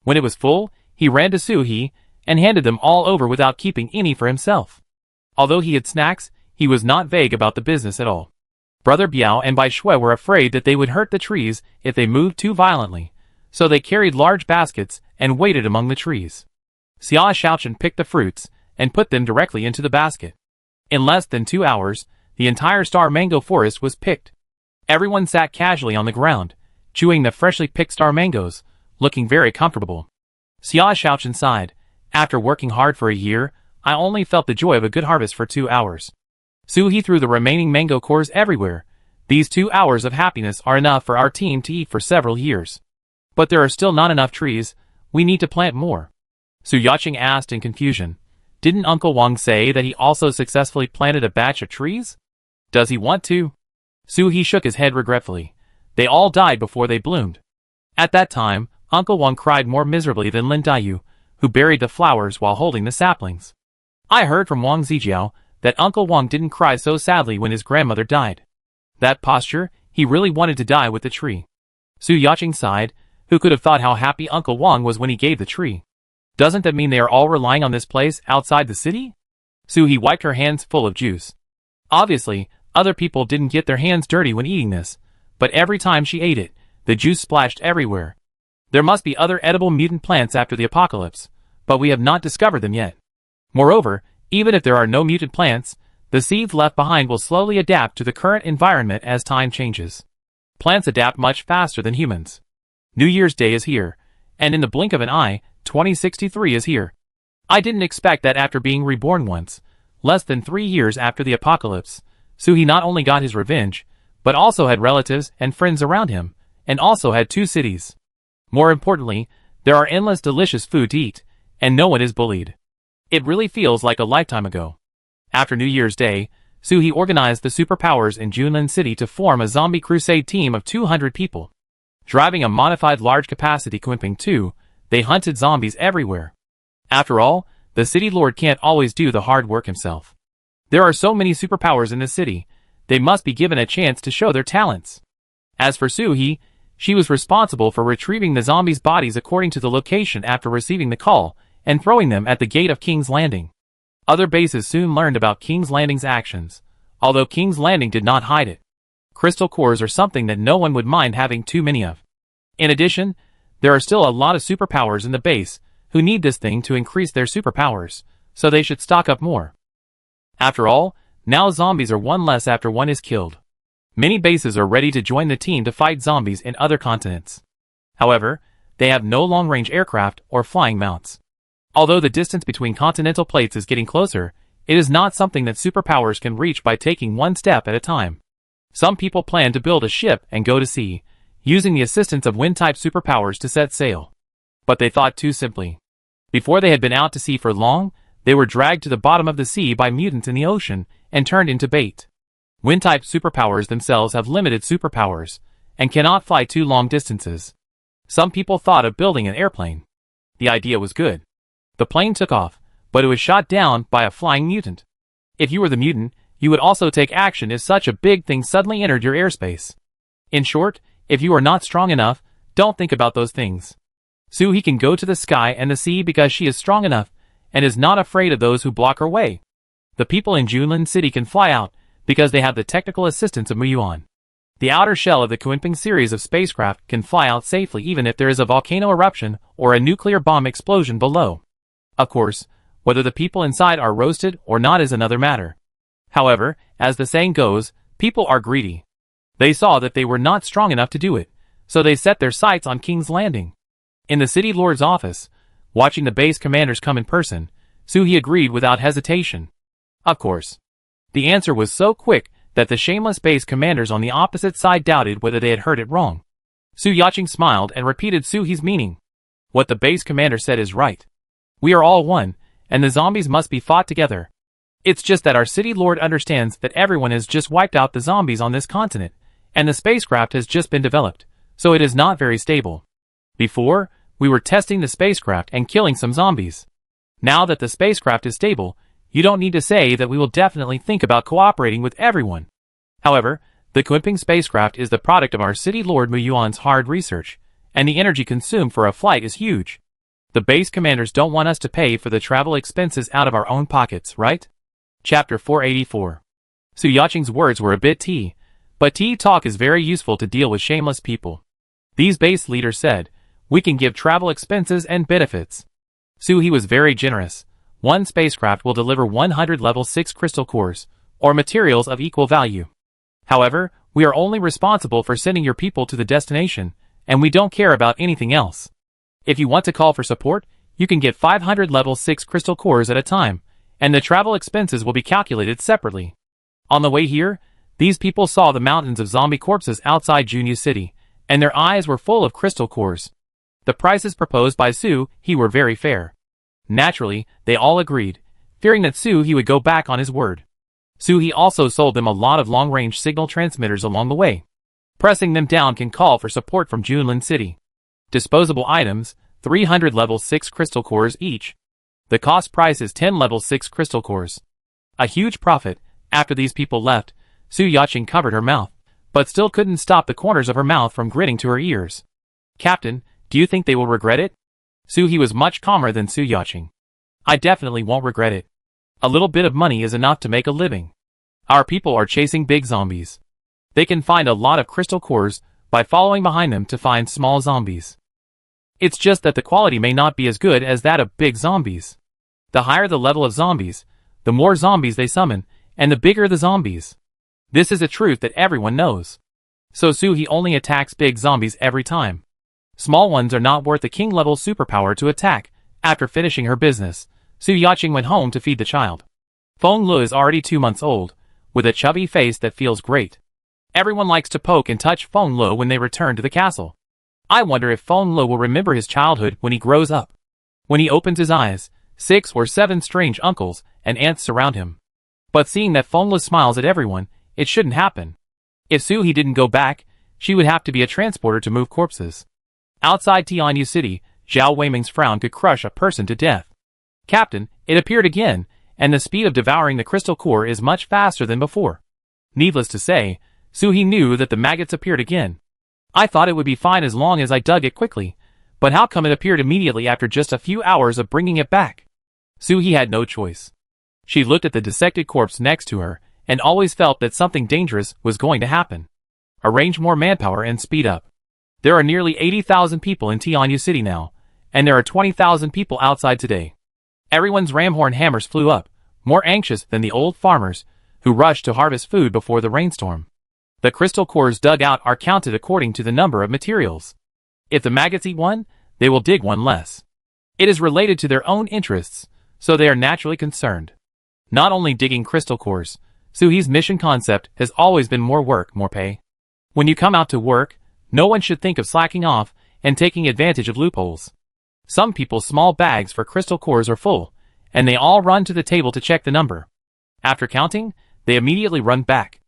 When it was full, he ran to Su He and handed them all over without keeping any for himself. Although he had snacks, he was not vague about the business at all. Brother Biao and Bai Shui were afraid that they would hurt the trees if they moved too violently, so they carried large baskets and waited among the trees. Xia Xiaochen picked the fruits and put them directly into the basket. In less than 2 hours, the entire star mango forest was picked. Everyone sat casually on the ground, chewing the freshly picked star mangoes, looking very comfortable. Xia Xiaochen sighed. After working hard for a year, I only felt the joy of a good harvest for 2 hours. Su He threw the remaining mango cores everywhere. These 2 hours of happiness are enough for our team to eat for several years. But there are still not enough trees, we need to plant more. Su Yaqing asked in confusion. Didn't Uncle Wang say that he also successfully planted a batch of trees? Does he want to? Su He shook his head regretfully. They all died before they bloomed. At that time, Uncle Wang cried more miserably than Lin Daiyu, who buried the flowers while holding the saplings. I heard from Wang Zijiao that Uncle Wang didn't cry so sadly when his grandmother died. That posture, he really wanted to die with the tree. Su Yaqing sighed. Who could have thought how happy Uncle Wang was when he gave the tree? Doesn't that mean they are all relying on this place outside the city? Su He wiped her hands full of juice. Obviously, other people didn't get their hands dirty when eating this, but every time she ate it, the juice splashed everywhere. There must be other edible mutant plants after the apocalypse, but we have not discovered them yet. Moreover, even if there are no mutant plants, the seeds left behind will slowly adapt to the current environment as time changes. Plants adapt much faster than humans. New Year's Day is here, and in the blink of an eye, 2063 is here. I didn't expect that after being reborn once, less than 3 years after the apocalypse, Su He not only got his revenge, but also had relatives and friends around him, and also had 2 cities. More importantly, there are endless delicious food to eat, and no one is bullied. It really feels like a lifetime ago. After New Year's Day, Su He organized the Superpowers in Junlin City to form a zombie crusade team of 200 people. Driving a modified large-capacity Quimping 2, they hunted zombies everywhere. After all, the city lord can't always do the hard work himself. There are so many superpowers in the city, they must be given a chance to show their talents. As for Su He, she was responsible for retrieving the zombies' bodies according to the location after receiving the call, and throwing them at the gate of King's Landing. Other bases soon learned about King's Landing's actions, although King's Landing did not hide it. Crystal cores are something that no one would mind having too many of. In addition, there are still a lot of superpowers in the base who need this thing to increase their superpowers, so they should stock up more. After all, now zombies are one less after one is killed. Many bases are ready to join the team to fight zombies in other continents. However, they have no long-range aircraft or flying mounts. Although the distance between continental plates is getting closer, it is not something that superpowers can reach by taking one step at a time. Some people plan to build a ship and go to sea, using the assistance of wind-type superpowers to set sail. But they thought too simply. Before they had been out to sea for long, they were dragged to the bottom of the sea by mutants in the ocean and turned into bait. Wind-type superpowers themselves have limited superpowers and cannot fly too long distances. Some people thought of building an airplane. The idea was good. The plane took off, but it was shot down by a flying mutant. If you were the mutant, you would also take action if such a big thing suddenly entered your airspace. In short, if you are not strong enough, don't think about those things. Suhi can go to the sky and the sea because she is strong enough and is not afraid of those who block her way. The people in Junlin City can fly out because they have the technical assistance of Muyuan. The outer shell of the Kunping series of spacecraft can fly out safely even if there is a volcano eruption or a nuclear bomb explosion below. Of course, whether the people inside are roasted or not is another matter. However, as the saying goes, people are greedy. They saw that they were not strong enough to do it, so they set their sights on King's Landing. In the city lord's office, watching the base commanders come in person, Suhi agreed without hesitation. Of course. The answer was so quick that the shameless base commanders on the opposite side doubted whether they had heard it wrong. Su Yaching smiled and repeated Suhi's meaning. What the base commander said is right. We are all one, and the zombies must be fought together. It's just that our city lord understands that everyone has just wiped out the zombies on this continent, and the spacecraft has just been developed, so it is not very stable. Before, we were testing the spacecraft and killing some zombies. Now that the spacecraft is stable, you don't need to say that we will definitely think about cooperating with everyone. However, the Kunping spacecraft is the product of our city lord Muyuan's hard research, and the energy consumed for a flight is huge. The base commanders don't want us to pay for the travel expenses out of our own pockets, right? Chapter 484. Su Yaching's words were a bit tea, but tea talk is very useful to deal with shameless people. These base leaders said, we can give travel expenses and benefits. Suhi was very generous. One spacecraft will deliver 100 level 6 crystal cores, or materials of equal value. However, we are only responsible for sending your people to the destination, and we don't care about anything else. If you want to call for support, you can get 500 level 6 crystal cores at a time, and the travel expenses will be calculated separately. On the way here, these people saw the mountains of zombie corpses outside Junya City, and their eyes were full of crystal cores. The prices proposed by Suhi were very fair. Naturally, they all agreed, fearing that Suhi would go back on his word. Suhi also sold them a lot of long-range signal transmitters along the way. Pressing them down can call for support from Junlin City. Disposable items, 300 level 6 crystal cores each. The cost price is 10 level 6 crystal cores. A huge profit. After these people left, Su Yaching covered her mouth, but still couldn't stop the corners of her mouth from gritting to her ears. Captain, do you think they will regret it? Suhi was much calmer than Su Yaching. I definitely won't regret it. A little bit of money is enough to make a living. Our people are chasing big zombies. They can find a lot of crystal cores by following behind them to find small zombies. It's just that the quality may not be as good as that of big zombies. The higher the level of zombies, the more zombies they summon, and the bigger the zombies. This is a truth that everyone knows. So Suhi only attacks big zombies every time. Small ones are not worth the king-level superpower to attack. After finishing her business, Su Yaching went home to feed the child. Feng Lu is already 2 months old, with a chubby face that feels great. Everyone likes to poke and touch Feng Lu when they return to the castle. I wonder if Feng Lu will remember his childhood when he grows up. When he opens his eyes, 6 or 7 strange uncles and aunts surround him. But seeing that Feng Lu smiles at everyone, it shouldn't happen. If Suhi didn't go back, she would have to be a transporter to move corpses. Outside Tianyu City, Zhao Weiming's frown could crush a person to death. Captain, it appeared again, and the speed of devouring the crystal core is much faster than before. Needless to say, Suhi knew that the maggots appeared again. I thought it would be fine as long as I dug it quickly, but how come it appeared immediately after just a few hours of bringing it back? Suhi had no choice. She looked at the dissected corpse next to her, and always felt that something dangerous was going to happen. Arrange more manpower and speed up. There are nearly 80,000 people in Tianyu City now, and there are 20,000 people outside today. Everyone's ramhorn hammers flew up, more anxious than the old farmers, who rushed to harvest food before the rainstorm. The crystal cores dug out are counted according to the number of materials. If the maggots eat one, they will dig one less. It is related to their own interests, so they are naturally concerned. Not only digging crystal cores, Suhi's mission concept has always been more work, more pay. When you come out to work, no one should think of slacking off and taking advantage of loopholes. Some people's small bags for crystal cores are full, and they all run to the table to check the number. After counting, they immediately run back.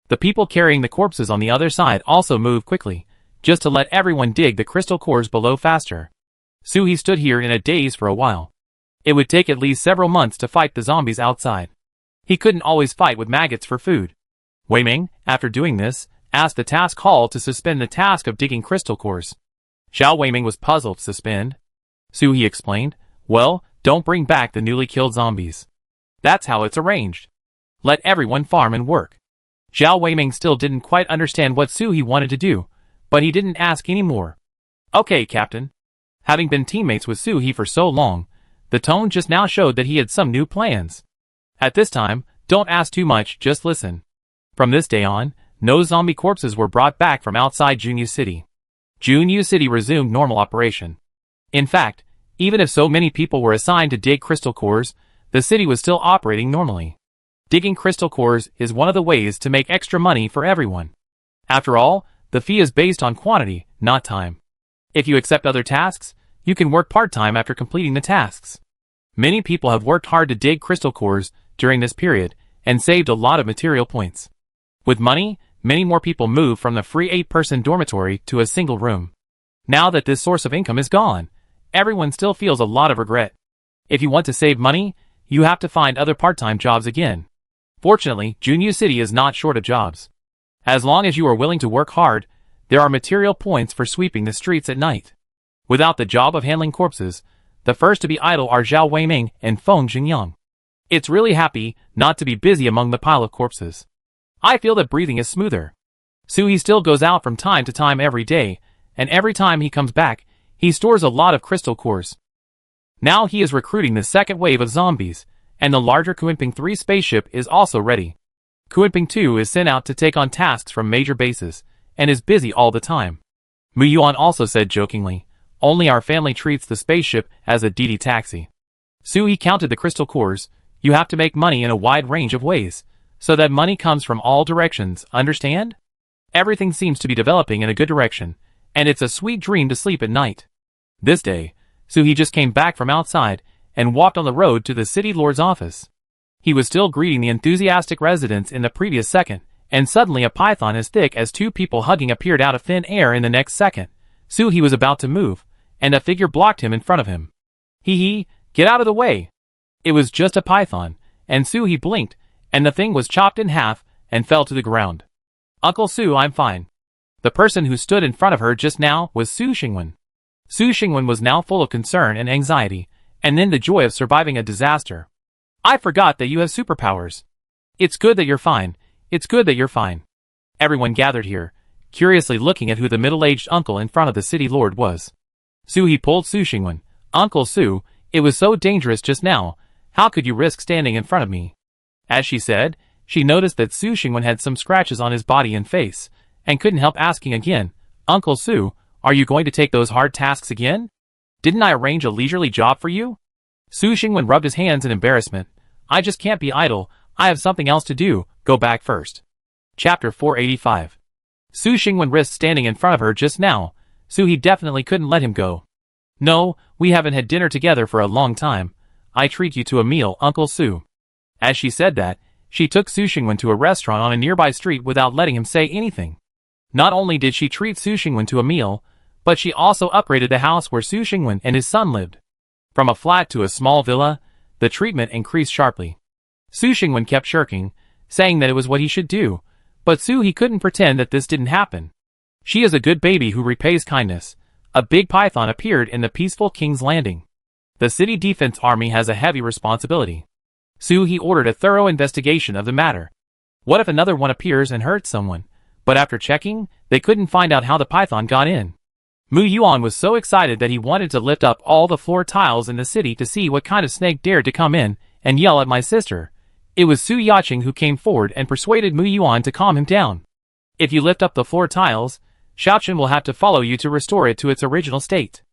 The people carrying the corpses on the other side also move quickly, just to let everyone dig the crystal cores below faster. Suhi stood here in a daze for a while. It would take at least several months to fight the zombies outside. He couldn't always fight with maggots for food. Wei Ming, after doing this, asked the task hall to suspend the task of digging crystal cores. Xiao Weiming was puzzled. Suspend? Suhi explained. Well, don't bring back the newly killed zombies. That's how it's arranged. Let everyone farm and work. Xiao Weiming still didn't quite understand what Suhi wanted to do, but he didn't ask any more. Okay, Captain. Having been teammates with Suhi for so long, the tone just now showed that he had some new plans. At this time, don't ask too much, just listen. From this day on, no zombie corpses were brought back from outside Junyu City. Junyu City resumed normal operation. In fact, even if so many people were assigned to dig crystal cores, the city was still operating normally. Digging crystal cores is one of the ways to make extra money for everyone. After all, the fee is based on quantity, not time. If you accept other tasks, you can work part-time after completing the tasks. Many people have worked hard to dig crystal cores during this period and saved a lot of material points. With money, many more people move from the free 8-person dormitory to a single room. Now that this source of income is gone, everyone still feels a lot of regret. If you want to save money, you have to find other part-time jobs again. Fortunately, Junyu City is not short of jobs. As long as you are willing to work hard, there are material points for sweeping the streets at night. Without the job of handling corpses, the first to be idle are Zhao Weiming and Feng Jingyang. It's really happy not to be busy among the pile of corpses. I feel that breathing is smoother. Suhi still goes out from time to time every day, and every time he comes back, he stores a lot of crystal cores. Now he is recruiting the second wave of zombies, and the larger Kunping 3 spaceship is also ready. Kunping 2 is sent out to take on tasks from major bases, and is busy all the time. Mu Yuan also said jokingly, only our family treats the spaceship as a DD taxi. Suhi counted the crystal cores. You have to make money in a wide range of ways, so that money comes from all directions, understand? Everything seems to be developing in a good direction, and it's a sweet dream to sleep at night. This day, Suhi just came back from outside, and walked on the road to the city lord's office. He was still greeting the enthusiastic residents in the previous second, and suddenly a python as thick as 2 people hugging appeared out of thin air in the next second. Suhi was about to move, and a figure blocked him in front of him. Hee, get out of the way! It was just a python, and Suhi blinked, and the thing was chopped in half, and fell to the ground. Uncle Su, I'm fine. The person who stood in front of her just now was Su Xingwen. Su Xingwen was now full of concern and anxiety, and then the joy of surviving a disaster. I forgot that you have superpowers. It's good that you're fine. It's good that you're fine. Everyone gathered here, curiously looking at who the middle-aged uncle in front of the city lord was. Suhi pulled Su Xingwen. Uncle Su, it was so dangerous just now. How could you risk standing in front of me? As she said, she noticed that Su Xingwen had some scratches on his body and face, and couldn't help asking again, Uncle Su, are you going to take those hard tasks again? Didn't I arrange a leisurely job for you? Su Xingwen rubbed his hands in embarrassment. I just can't be idle. I have something else to do. Go back first. Chapter 485. Su Xingwen risked standing in front of her just now, so he definitely couldn't let him go. No, we haven't had dinner together for a long time. I treat you to a meal, Uncle Su. As she said that, she took Su Xingwen to a restaurant on a nearby street without letting him say anything. Not only did she treat Su Xingwen to a meal, but she also upgraded the house where Su Xingwen and his son lived. From a flat to a small villa, the treatment increased sharply. Su Xingwen kept shirking, saying that it was what he should do, but He couldn't pretend that this didn't happen. She is a good baby who repays kindness. A big python appeared in the peaceful King's Landing. The city defense army has a heavy responsibility. He ordered a thorough investigation of the matter. What if another one appears and hurts someone? But after checking, they couldn't find out how the python got in. Mu Yuan was so excited that he wanted to lift up all the floor tiles in the city to see what kind of snake dared to come in and yell at my sister. It was Su Yaqing who came forward and persuaded Mu Yuan to calm him down. If you lift up the floor tiles, Xiaochen will have to follow you to restore it to its original state.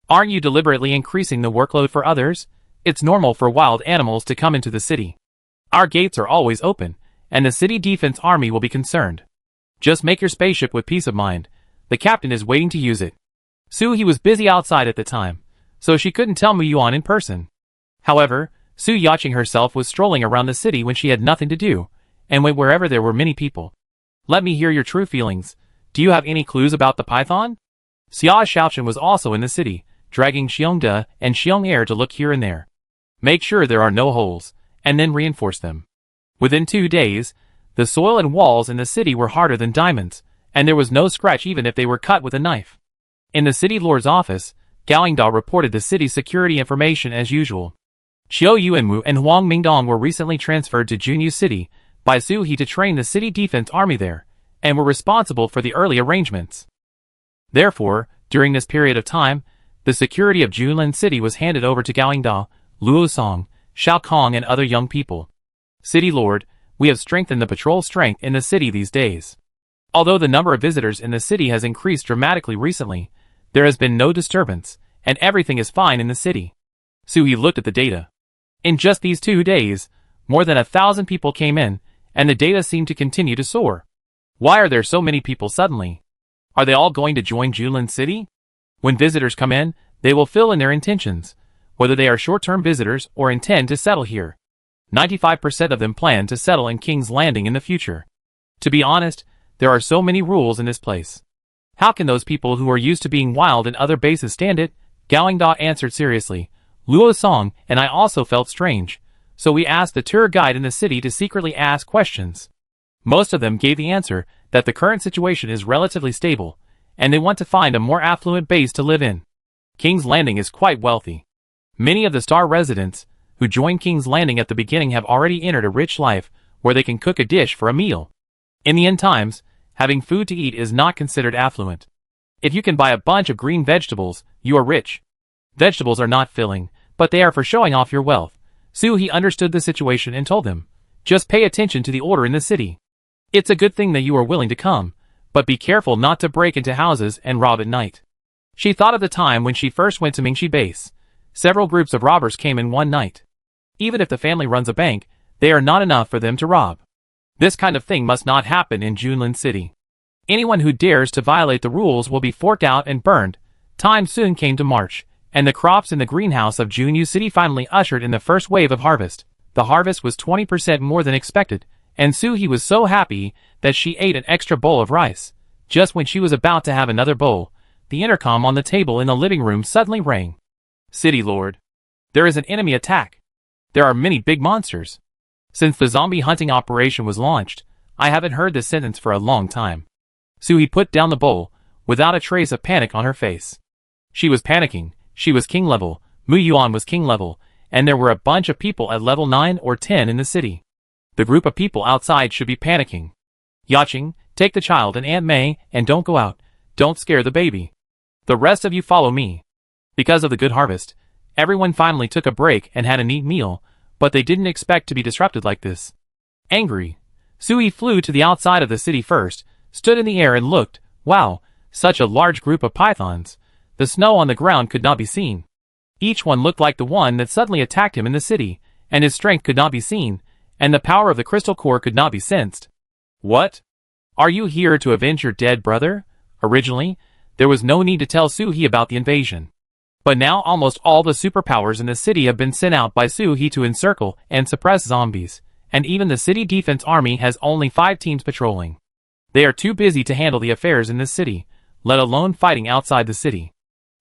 Aren't you deliberately increasing the workload for others? It's normal for wild animals to come into the city. Our gates are always open, and the city defense army will be concerned. Just make your spaceship with peace of mind. The captain is waiting to use it. He was busy outside at the time, so she couldn't tell Mu Yuan in person. However, Su Yaching herself was strolling around the city when she had nothing to do, and went wherever there were many people. Let me hear your true feelings. Do you have any clues about the python? Xia Shaochen was also in the city, dragging Xiongde and Xiong'er to look here and there. Make sure there are no holes, and then reinforce them. Within 2 days, the soil and walls in the city were harder than diamonds, and there was no scratch even if they were cut with a knife. In the city lord's office, Gaoingda reported the city's security information as usual. Qiu Yuanwu and Huang Mingdong were recently transferred to Junyu City by Su He to train the city defense army there, and were responsible for the early arrangements. Therefore, during this period of time, the security of Junlin City was handed over to Gaoingda, Luo Song, Xiao Kong and other young people. City Lord, we have strengthened the patrol strength in the city these days. Although the number of visitors in the city has increased dramatically recently, there has been no disturbance, and everything is fine in the city. Su He looked at the data. In just these 2 days, more than 1,000 people came in, and the data seemed to continue to soar. Why are there so many people suddenly? Are they all going to join Junlin City? When visitors come in, they will fill in their intentions, whether they are short-term visitors or intend to settle here. 95% of them plan to settle in King's Landing in the future. To be honest, there are so many rules in this place. How can those people who are used to being wild in other bases stand it? Gaoingda answered seriously. Luo Song and I also felt strange, so we asked the tour guide in the city to secretly ask questions. Most of them gave the answer that the current situation is relatively stable, and they want to find a more affluent base to live in. King's Landing is quite wealthy. Many of the star residents who joined King's Landing at the beginning have already entered a rich life where they can cook a dish for a meal. In the end times, having food to eat is not considered affluent. If you can buy a bunch of green vegetables, you are rich. Vegetables are not filling, but they are for showing off your wealth. Su He understood the situation and told them, just pay attention to the order in the city. It's a good thing that you are willing to come, but be careful not to break into houses and rob at night. She thought of the time when she first went to Mingxi base. Several groups of robbers came in one night. Even if the family runs a bank, they are not enough for them to rob. This kind of thing must not happen in Junlin City. Anyone who dares to violate the rules will be forked out and burned. Time soon came to March, and the crops in the greenhouse of Junyu City finally ushered in the first wave of harvest. The harvest was 20% more than expected, and Su He was so happy that she ate an extra bowl of rice. Just when she was about to have another bowl, the intercom on the table in the living room suddenly rang. City Lord. There is an enemy attack. There are many big monsters. Since the zombie hunting operation was launched, I haven't heard this sentence for a long time. Su He put down the bowl, without a trace of panic on her face. She was panicking. She was king level, Mu Yuan was king level, and there were a bunch of people at level 9 or 10 in the city. The group of people outside should be panicking. Yaching, take the child and Aunt May, and don't go out. Don't scare the baby. The rest of you follow me. Because of the good harvest, everyone finally took a break and had a neat meal, but they didn't expect to be disrupted like this. Angry, Su He flew to the outside of the city first, stood in the air and looked. Wow, such a large group of pythons. The snow on the ground could not be seen. Each one looked like the one that suddenly attacked him in the city, and his strength could not be seen, and the power of the crystal core could not be sensed. What? Are you here to avenge your dead brother? Originally, there was no need to tell Su He about the invasion. But now almost all the superpowers in the city have been sent out by Su He to encircle and suppress zombies, and even the city defense army has only 5 teams patrolling. They are too busy to handle the affairs in this city, let alone fighting outside the city.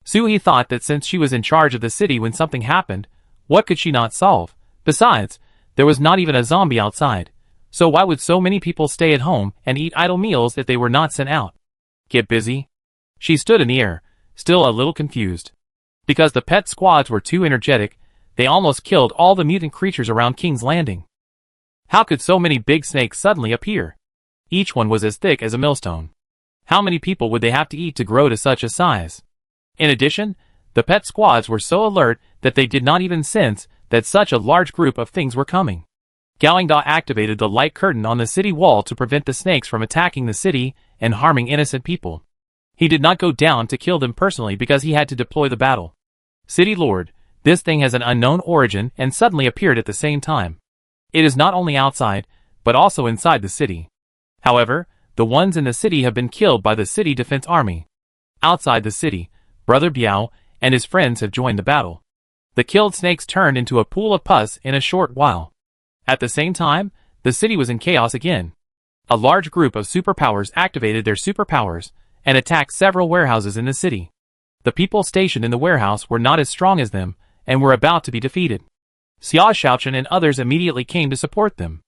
Su He thought that since she was in charge of the city when something happened, what could she not solve? Besides, there was not even a zombie outside, so why would so many people stay at home and eat idle meals if they were not sent out? Get busy? She stood in the air, still a little confused. Because the pet squads were too energetic, they almost killed all the mutant creatures around King's Landing. How could so many big snakes suddenly appear? Each one was as thick as a millstone. How many people would they have to eat to grow to such a size? In addition, the pet squads were so alert that they did not even sense that such a large group of things were coming. Gaoingda activated the light curtain on the city wall to prevent the snakes from attacking the city and harming innocent people. He did not go down to kill them personally because he had to deploy the battle. City Lord, this thing has an unknown origin and suddenly appeared at the same time. It is not only outside, but also inside the city. However, the ones in the city have been killed by the city defense army. Outside the city, Brother Biao and his friends have joined the battle. The killed snakes turned into a pool of pus in a short while. At the same time, the city was in chaos again. A large group of superpowers activated their superpowers and attacked several warehouses in the city. The people stationed in the warehouse were not as strong as them and were about to be defeated. Xia Shaochen and others immediately came to support them.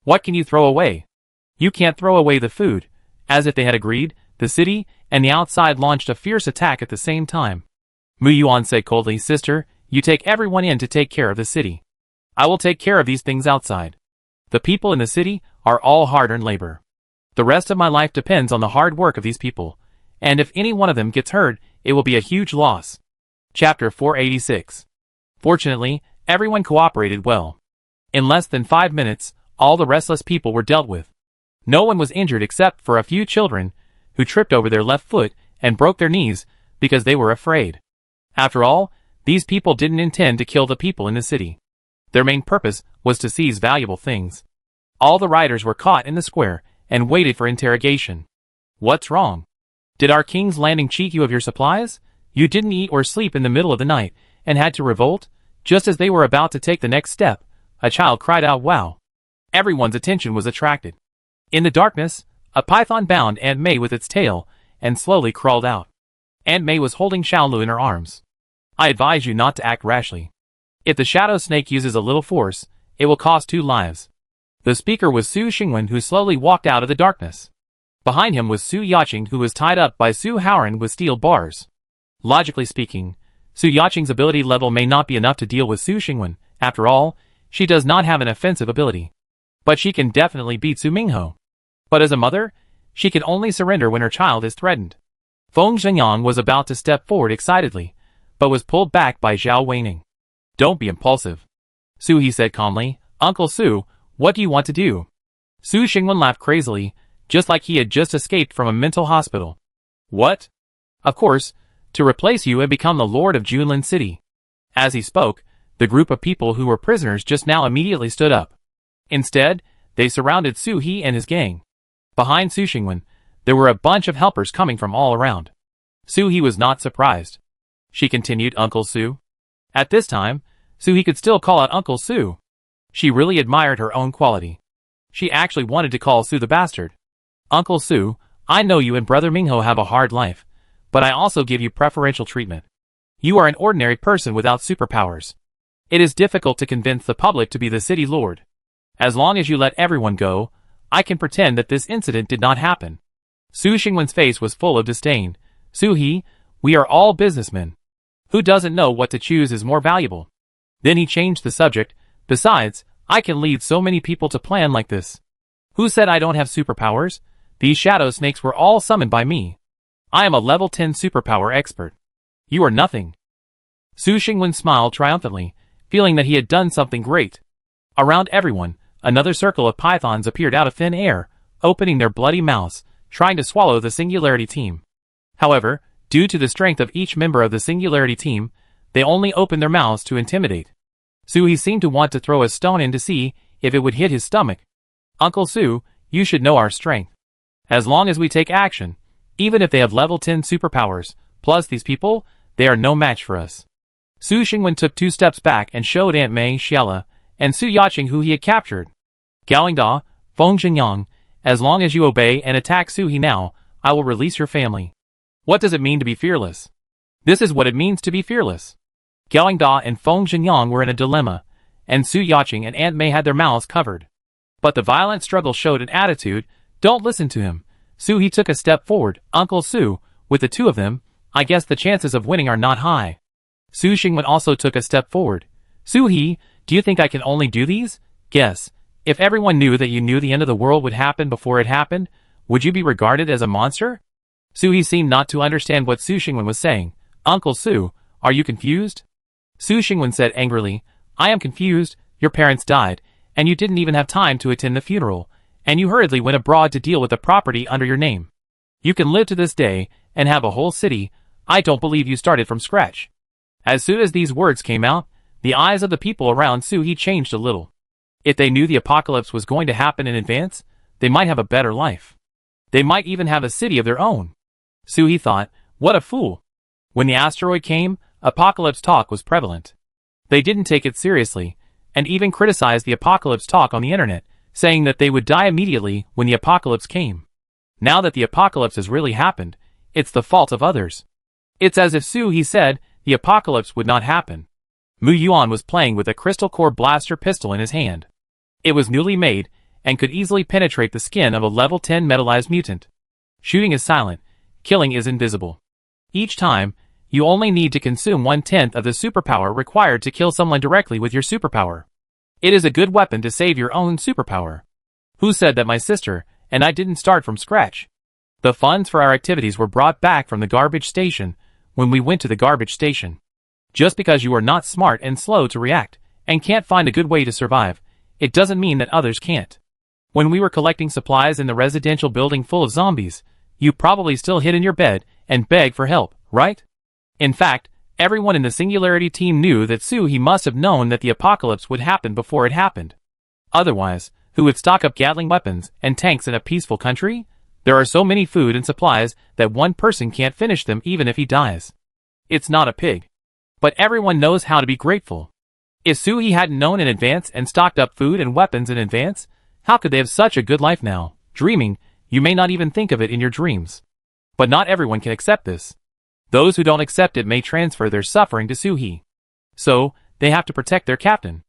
What can you throw away? You can't throw away the food. As if they had agreed, the city and the outside launched a fierce attack at the same time. Mu Yuan said coldly, "Sister, you take everyone in to take care of the city. I will take care of these things outside. The people in the city are all hard-earned labor. The rest of my life depends on the hard work of these people, and if any one of them gets hurt, it will be a huge loss." Chapter 486. Fortunately, everyone cooperated well. In less than 5 minutes, all the restless people were dealt with. No one was injured except for a few children, who tripped over their left foot and broke their knees because they were afraid. After all, these people didn't intend to kill the people in the city. Their main purpose was to seize valuable things. All the riders were caught in the square and waited for interrogation. What's wrong? Did our king's landing cheat you of your supplies? You didn't eat or sleep in the middle of the night and had to revolt? Just as they were about to take the next step, a child cried out, "Wow!" Everyone's attention was attracted. In the darkness, a python bound Aunt May with its tail and slowly crawled out. Aunt May was holding Xiaolu in her arms. "I advise you not to act rashly. If the shadow snake uses a little force, it will cost 2 lives. The speaker was Su Xingwen, who slowly walked out of the darkness. Behind him was Su Yaqing, who was tied up by Su Haoran with steel bars. Logically speaking, Su Yaqing's ability level may not be enough to deal with Su Xingwen. After all, she does not have an offensive ability. But she can definitely beat Su Mingho. But as a mother, she can only surrender when her child is threatened. Feng Zhenyang was about to step forward excitedly, but was pulled back by Zhao Weining. "Don't be impulsive, Su," he said calmly. "Uncle Su, what do you want to do?" Su Xingwen laughed crazily, just like he had just escaped from a mental hospital. "What? Of course, to replace you and become the Lord of Junlin City." As he spoke, the group of people who were prisoners just now immediately stood up. Instead, they surrounded Su He and his gang. Behind Su Xingwen, there were a bunch of helpers coming from all around. Su He was not surprised. She continued, "Uncle Su." At this time, Su He could still call out Uncle Su. She really admired her own quality. She actually wanted to call Su the bastard. "Uncle Su, I know you and Brother Mingho have a hard life, but I also give you preferential treatment. You are an ordinary person without superpowers. It is difficult to convince the public to be the city lord. As long as you let everyone go, I can pretend that this incident did not happen." Su Xingwen's face was full of disdain. "Su He, we are all businessmen. Who doesn't know what to choose is more valuable?" Then he changed the subject. "Besides, I can lead so many people to plan like this. Who said I don't have superpowers? These shadow snakes were all summoned by me. I am a level 10 superpower expert. You are nothing." Su Xingwen smiled triumphantly, feeling that he had done something great. Around everyone, another circle of pythons appeared out of thin air, opening their bloody mouths, trying to swallow the Singularity team. However, due to the strength of each member of the Singularity team, they only opened their mouths to intimidate. Su He seemed to want to throw a stone in to see if it would hit his stomach. "Uncle Su, you should know our strength. As long as we take action, even if they have level 10 superpowers, plus these people, they are no match for us." Su Xingwen took 2 steps back and showed Aunt Mei Xiala and Su Yaqing who he had captured. "Gaoingda, Feng Zhenyang, as long as you obey and attack Su He now, I will release your family." What does it mean to be fearless? This is what it means to be fearless. Gaoingda and Feng Zhenyang were in a dilemma, and Su Yaqing and Aunt Mei had their mouths covered. But the violent struggle showed an attitude. "Don't listen to him." Su He took a step forward. "Uncle Su, with the 2 of them, I guess the chances of winning are not high." Su Xingwen also took a step forward. "Su He, do you think I can only do these? Guess. If everyone knew that you knew the end of the world would happen before it happened, would you be regarded as a monster?" Su He seemed not to understand what Su Xingwen was saying. "Uncle Su, are you confused?" Su Xingwen said angrily, "I am confused. Your parents died, and you didn't even have time to attend the funeral, and you hurriedly went abroad to deal with the property under your name. You can live to this day and have a whole city. I don't believe you started from scratch." As soon as these words came out, the eyes of the people around Su He changed a little. If they knew the apocalypse was going to happen in advance, they might have a better life. They might even have a city of their own. Su He thought, "What a fool." When the asteroid came, apocalypse talk was prevalent. They didn't take it seriously, and even criticized the apocalypse talk on the internet, saying that they would die immediately when the apocalypse came. Now that the apocalypse has really happened, it's the fault of others. It's as if He said the apocalypse would not happen. Mu Yuan was playing with a crystal core blaster pistol in his hand. It was newly made, and could easily penetrate the skin of a level 10 metallized mutant. Shooting is silent, killing is invisible. Each time, you only need to consume 1/10 of the superpower required to kill someone directly with your superpower. It is a good weapon to save your own superpower. Who said that my sister and I didn't start from scratch? The funds for our activities were brought back from the garbage station when we went to the garbage station. Just because you are not smart and slow to react, and can't find a good way to survive, it doesn't mean that others can't. When we were collecting supplies in the residential building full of zombies, you probably still hid in your bed and begged for help, right? In fact, everyone in the Singularity team knew that He must have known that the apocalypse would happen before it happened. Otherwise, who would stock up Gatling weapons and tanks in a peaceful country? There are so many food and supplies that one person can't finish them even if he dies. It's not a pig. But everyone knows how to be grateful. If He hadn't known in advance and stocked up food and weapons in advance, how could they have such a good life now? Dreaming, you may not even think of it in your dreams. But not everyone can accept this. Those who don't accept it may transfer their suffering to He. So, they have to protect their captain.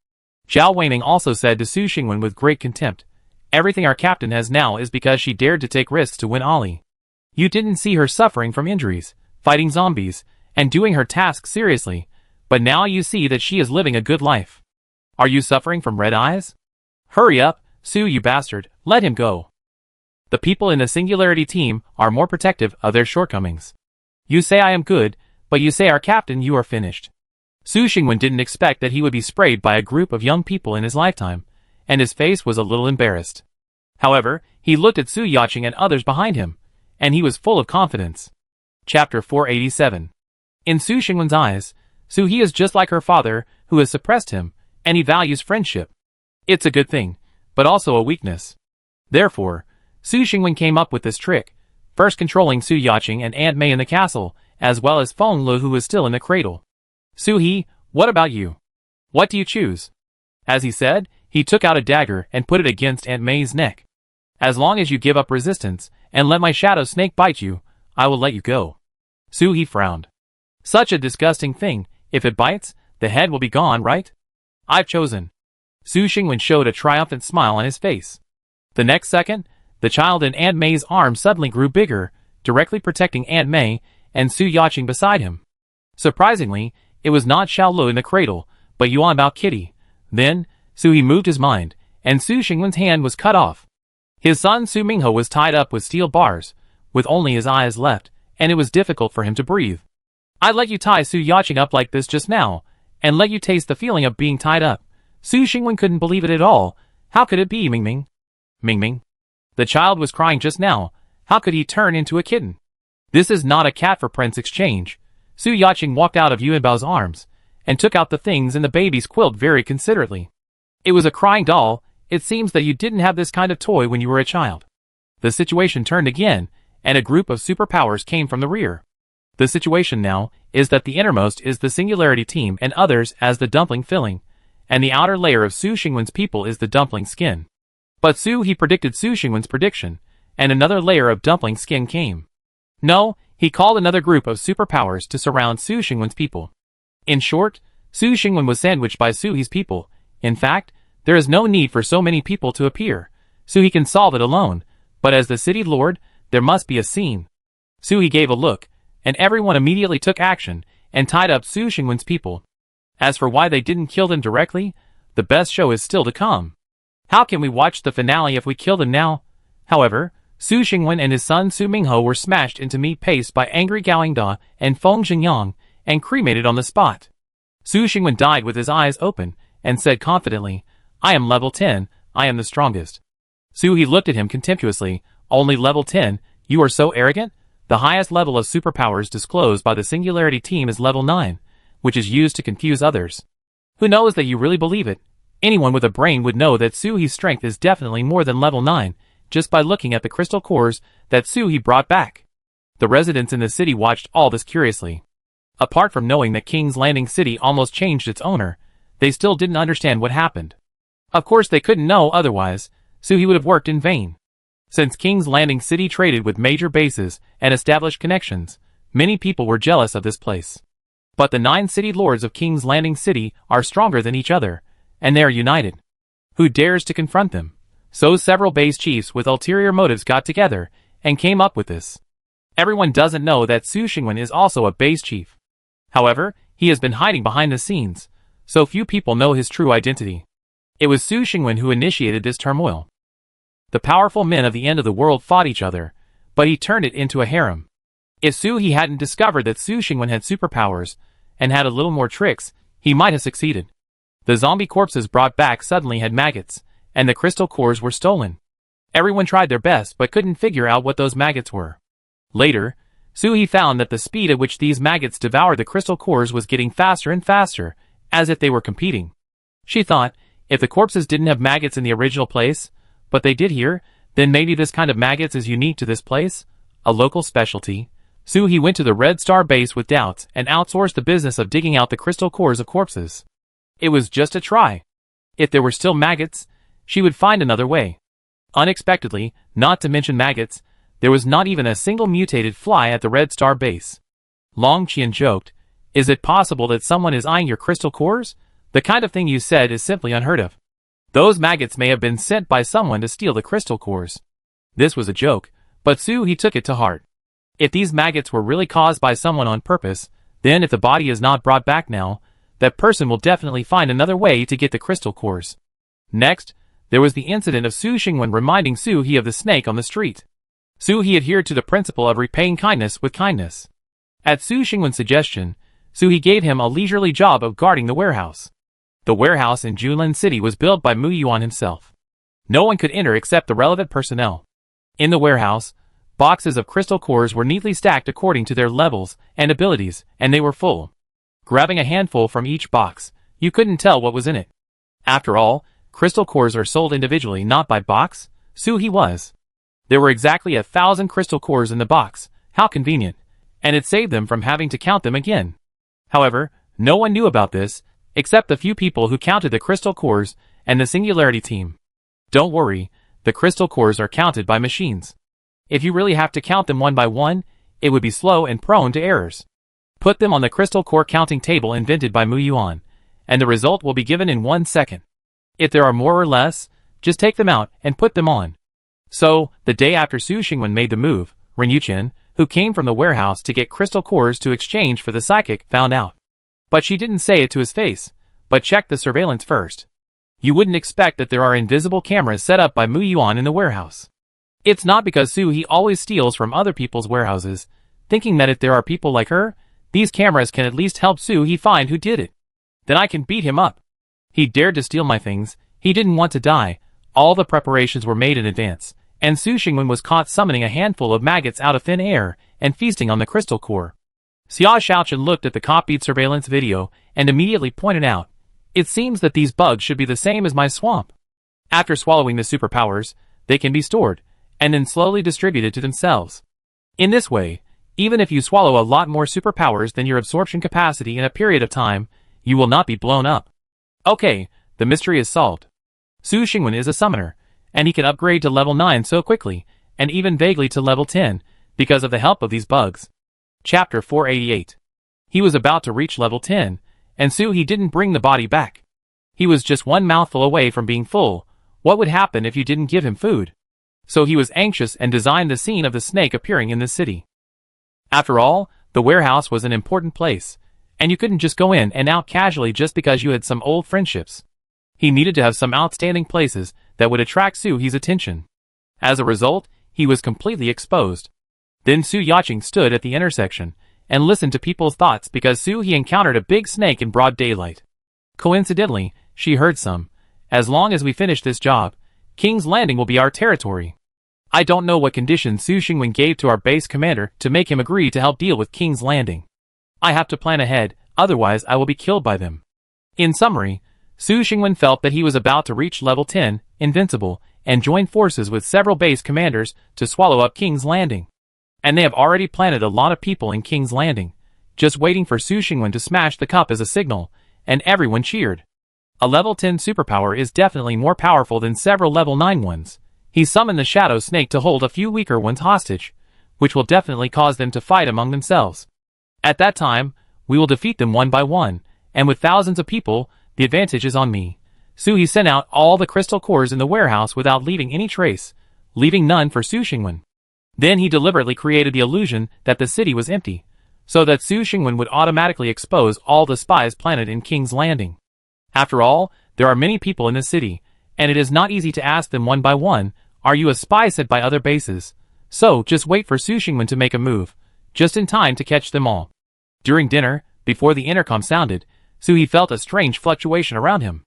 Zhao Weiming also said to Su Xingwen with great contempt, "Everything our captain has now is because she dared to take risks to win Ollie. You didn't see her suffering from injuries, fighting zombies, and doing her tasks seriously, but now you see that she is living a good life. Are you suffering from red eyes? Hurry up, Su, you bastard, let him go." The people in the Singularity team are more protective of their shortcomings. You say I am good, but you say our captain you are finished. Su Xingwen didn't expect that he would be sprayed by a group of young people in his lifetime, and his face was a little embarrassed. However, he looked at Su Yaqing and others behind him, and he was full of confidence. Chapter 487. In Su Xingwen's eyes, He is just like her father, who has suppressed him, and he values friendship. It's a good thing, but also a weakness. Therefore, Su Xingwen came up with this trick, first controlling Su Yaqing and Aunt May in the castle, as well as Feng Lu who was still in the cradle. "He, what about you? What do you choose?" As he said, he took out a dagger and put it against Aunt May's neck. "As long as you give up resistance, and let my shadow snake bite you, I will let you go." He frowned. "Such a disgusting thing, if it bites, the head will be gone, right? I've chosen." Su Xingwen showed a triumphant smile on his face. The next second, the child in Aunt May's arms suddenly grew bigger, directly protecting Aunt May and Su Yaqing beside him. Surprisingly, it was not Xiaolu in the cradle, but Yuan Bao Kitty. Then, He moved his mind, and Su Xingwen's hand was cut off. His son Su Minghe was tied up with steel bars, with only his eyes left, and it was difficult for him to breathe. "I let you tie Su Yaqing up like this just now, and let you taste the feeling of being tied up." Su Xingwen couldn't believe it at all. How could it be, Mingming? Mingming? The child was crying just now. How could he turn into a kitten? This is not a cat for prince exchange. Su Yaqing walked out of Yuanbao's arms, and took out the things in the baby's quilt very considerately. It was a crying doll. It seems that you didn't have this kind of toy when you were a child. The situation turned again, and a group of superpowers came from the rear. The situation now is that the innermost is the Singularity team and others as the dumpling filling, and the outer layer of Su Xingwen's people is the dumpling skin. But he predicted Su Xingwen's prediction, and another layer of dumpling skin came. No, he called another group of superpowers to surround Su Xingwen's people. In short, Su Xingwen was sandwiched by He's people. In fact, there is no need for so many people to appear. He can solve it alone, but as the city lord, there must be a scene. He gave a look, and everyone immediately took action, and tied up Su Xingwen's people. As for why they didn't kill them directly, the best show is still to come. How can we watch the finale if we kill them now? However, Su Xingwen and his son Su Minghe were smashed into meat paste by angry Gaoyingda and Feng Xingyang, and cremated on the spot. Su Xingwen died with his eyes open, and said confidently, "I am level 10, I am the strongest." He looked at him contemptuously. "Only level 10, you are so arrogant? The highest level of superpowers disclosed by the Singularity team is level 9, which is used to confuse others. Who knows that you really believe it? Anyone with a brain would know that He's strength is definitely more than level 9, just by looking at the crystal cores that He brought back." The residents in the city watched all this curiously. Apart from knowing that King's Landing City almost changed its owner, they still didn't understand what happened. Of course they couldn't know otherwise, so he would have worked in vain. Since King's Landing City traded with major bases and established connections, many people were jealous of this place. But the 9 city lords of King's Landing City are stronger than each other, and they are united. Who dares to confront them? So several base chiefs with ulterior motives got together and came up with this. Everyone doesn't know that Su Xingwen is also a base chief. However, he has been hiding behind the scenes, so few people know his true identity. It was Su Xingwen who initiated this turmoil. The powerful men of the end of the world fought each other, but he turned it into a harem. If He hadn't discovered that Su Xingwen had superpowers and had a little more tricks, he might have succeeded. The zombie corpses brought back suddenly had maggots, and the crystal cores were stolen. Everyone tried their best but couldn't figure out what those maggots were. Later, He found that the speed at which these maggots devoured the crystal cores was getting faster and faster, as if they were competing. She thought, if the corpses didn't have maggots in the original place, but they did here, then maybe this kind of maggots is unique to this place, a local specialty. He went to the Red Star base with doubts and outsourced the business of digging out the crystal cores of corpses. It was just a try. If there were still maggots, she would find another way. Unexpectedly, not to mention maggots, there was not even a single mutated fly at the Red Star base. Long Qian joked, "Is it possible that someone is eyeing your crystal cores? The kind of thing you said is simply unheard of. Those maggots may have been sent by someone to steal the crystal cores." This was a joke, but he took it to heart. If these maggots were really caused by someone on purpose, then if the body is not brought back now, that person will definitely find another way to get the crystal cores. Next, there was the incident of Su Xingwen reminding He of the snake on the street. He adhered to the principle of repaying kindness with kindness. At Su Xingwen's suggestion, He gave him a leisurely job of guarding the warehouse. The warehouse in Junlin City was built by Mu Yuan himself. No one could enter except the relevant personnel. In the warehouse, boxes of crystal cores were neatly stacked according to their levels and abilities, and they were full. Grabbing a handful from each box, you couldn't tell what was in it. After all, crystal cores are sold individually, not by box. He was. There were exactly 1,000 crystal cores in the box. How convenient. And it saved them from having to count them again. However, no one knew about this, except the few people who counted the crystal cores and the Singularity team. Don't worry, the crystal cores are counted by machines. If you really have to count them one by one, it would be slow and prone to errors. Put them on the crystal core counting table invented by Mu Yuan, and the result will be given in 1 second. If there are more or less, just take them out and put them on. So, the day after Su Xingwen made the move, Ren Yuqian, who came from the warehouse to get crystal cores to exchange for the psychic, found out. But she didn't say it to his face, but checked the surveillance first. You wouldn't expect that there are invisible cameras set up by Mu Yuan in the warehouse. It's not because He always steals from other people's warehouses, thinking that if there are people like her, these cameras can at least help He find who did it. Then I can beat him up. He dared to steal my things, he didn't want to die, all the preparations were made in advance, and Su Xingwen was caught summoning a handful of maggots out of thin air and feasting on the crystal core. Xia Shaochen looked at the copied surveillance video and immediately pointed out, "It seems that these bugs should be the same as my swamp." After swallowing the superpowers, they can be stored, and then slowly distributed to themselves. In this way, even if you swallow a lot more superpowers than your absorption capacity in a period of time, you will not be blown up. Okay, the mystery is solved. Su Xingwen is a summoner, and he can upgrade to level 9 so quickly, and even vaguely to level 10, because of the help of these bugs. Chapter 488. He was about to reach level 10, and He didn't bring the body back. He was just one mouthful away from being full. What would happen if you didn't give him food? So he was anxious and designed the scene of the snake appearing in the city. After all, the warehouse was an important place, and you couldn't just go in and out casually just because you had some old friendships. He needed to have some outstanding places that would attract He's attention. As a result, he was completely exposed. Then Su Yaqing stood at the intersection and listened to people's thoughts because he encountered a big snake in broad daylight. Coincidentally, she heard some, "As long as we finish this job, King's Landing will be our territory." I don't know what conditions Su Xingwen gave to our base commander to make him agree to help deal with King's Landing. I have to plan ahead, otherwise I will be killed by them. In summary, Su Xingwen felt that he was about to reach level 10, invincible, and join forces with several base commanders to swallow up King's Landing. And they have already planted a lot of people in King's Landing. just waiting for Su Xingwen to smash the cup as a signal, and everyone cheered. A level 10 superpower is definitely more powerful than several level 9 ones. He summoned the Shadow Snake to hold a few weaker ones hostage, which will definitely cause them to fight among themselves. At that time, we will defeat them one by one, and with thousands of people, the advantage is on me. He sent out all the crystal cores in the warehouse without leaving any trace, leaving none for Su Xingwen. Then he deliberately created the illusion that the city was empty, so that Su Xingwen would automatically expose all the spies planted in King's Landing. After all, there are many people in the city, and it is not easy to ask them one by one, "Are you a spy?" sent by other bases. So, just wait for Su Xingwen to make a move, just in time to catch them all. During dinner, before the intercom sounded, He felt a strange fluctuation around him.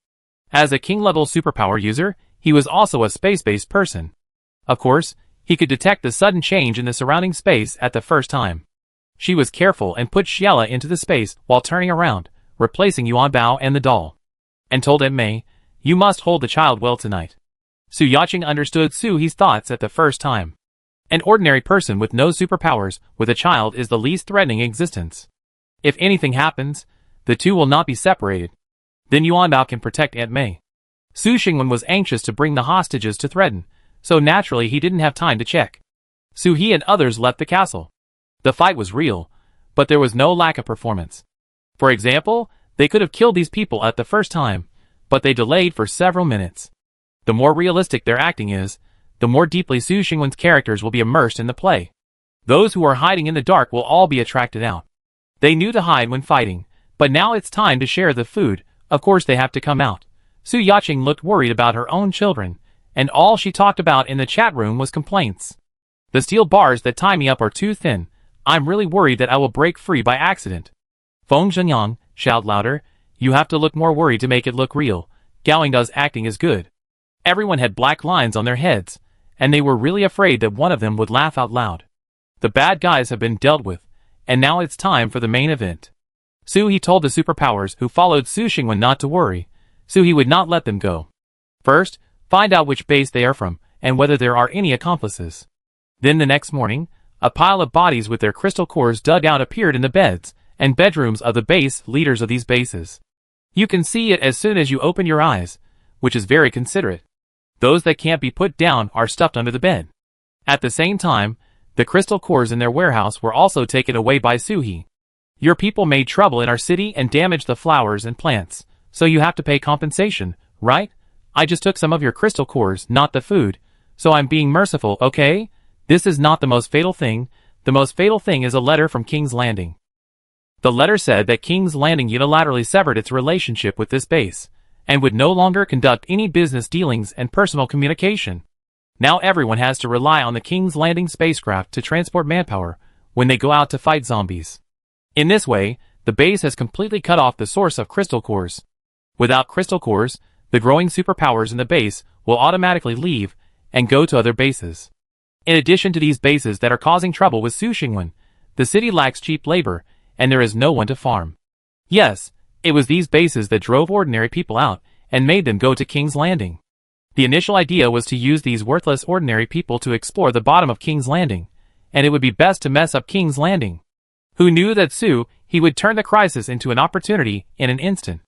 As a king-level superpower user, he was also a space-based person. Of course, he could detect the sudden change in the surrounding space at the first time. She was careful and put Xiela into the space while turning around, replacing Yuan Bao and the doll. And told Aunt Mei, "You must hold the child well tonight." Su Yaqing understood He's thoughts at the first time. An ordinary person with no superpowers with a child is the least threatening existence. If anything happens, the two will not be separated. Then Yuan Bao can protect Aunt Mei. Su Xingwen was anxious to bring the hostages to threaten, so naturally he didn't have time to check. He and others left the castle. The fight was real, but there was no lack of performance. For example, they could have killed these people at the first time, but they delayed for several minutes. The more realistic their acting is, the more deeply Su Xingwen's characters will be immersed in the play. Those who are hiding in the dark will all be attracted out. They knew to hide when fighting, but now it's time to share the food. Of course they have to come out. Su Yaqing looked worried about her own children, and all she talked about in the chat room was complaints. "The steel bars that tie me up are too thin. I'm really worried that I will break free by accident." Feng Zhenyang, shout louder, "You have to look more worried to make it look real. Gawingda's acting is good." Everyone had black lines on their heads, and they were really afraid that one of them would laugh out loud. The bad guys have been dealt with, and now it's time for the main event. He told the superpowers who followed Su Xingwen not to worry. He would not let them go. First, find out which base they are from, and whether there are any accomplices. Then the next morning, a pile of bodies with their crystal cores dug out appeared in the beds and bedrooms of the base leaders of these bases. You can see it as soon as you open your eyes, which is very considerate. Those that can't be put down are stuffed under the bed. At the same time, the crystal cores in their warehouse were also taken away by Suhi. "Your people made trouble in our city and damaged the flowers and plants, so you have to pay compensation, right? I just took some of your crystal cores, not the food, so I'm being merciful, okay? This is not the most fatal thing. The most fatal thing is a letter from King's Landing." The letter said that King's Landing unilaterally severed its relationship with this base, and would no longer conduct any business dealings and personal communication. Now everyone has to rely on the King's Landing spacecraft to transport manpower when they go out to fight zombies. In this way, the base has completely cut off the source of crystal cores. Without crystal cores, the growing superpowers in the base will automatically leave and go to other bases. In addition to these bases that are causing trouble with Su Xingwen, the city lacks cheap labor, and there is no one to farm. Yes, it was these bases that drove ordinary people out and made them go to King's Landing. The initial idea was to use these worthless ordinary people to explore the bottom of King's Landing, and it would be best to mess up King's Landing. Who knew that he would turn the crisis into an opportunity in an instant.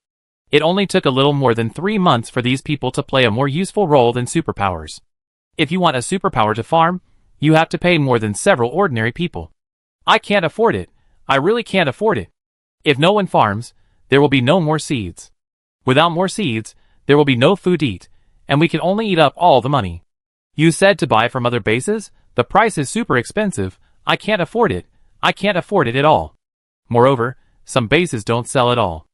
It only took a little more than 3 months for these people to play a more useful role than superpowers. If you want a superpower to farm, you have to pay more than several ordinary people. I can't afford it. I really can't afford it. If no one farms, there will be no more seeds. Without more seeds, there will be no food to eat, and we can only eat up all the money. You said to buy from other bases? The price is super expensive. I can't afford it. I can't afford it at all. Moreover, some bases don't sell at all.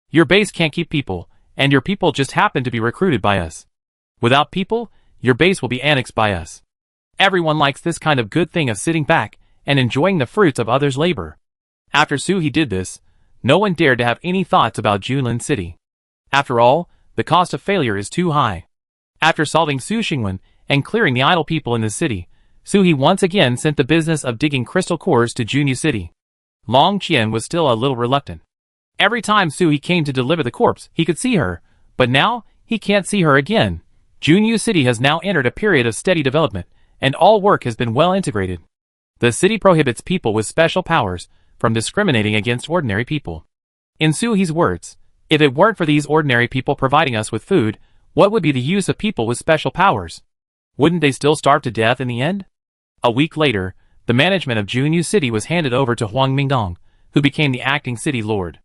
Your base can't keep people, and your people just happen to be recruited by us. Without people, your base will be annexed by us. Everyone likes this kind of good thing of sitting back and enjoying the fruits of others' labor. After Suhi did this, no one dared to have any thoughts about Junlin City. After all, the cost of failure is too high. After solving Su Xingwen and clearing the idle people in the city, Suhi once again sent the business of digging crystal cores to Junyu City. Long Qian was still a little reluctant. Every time Suhi came to deliver the corpse, he could see her, but now he can't see her again. Junyu City has now entered a period of steady development, and all work has been well integrated. The city prohibits people with special powers from discriminating against ordinary people. In Soo-hee's words, if it weren't for these ordinary people providing us with food, what would be the use of people with special powers? Wouldn't they still starve to death in the end? A week later, the management of Junyu City was handed over to Huang Mingdong, who became the acting city lord.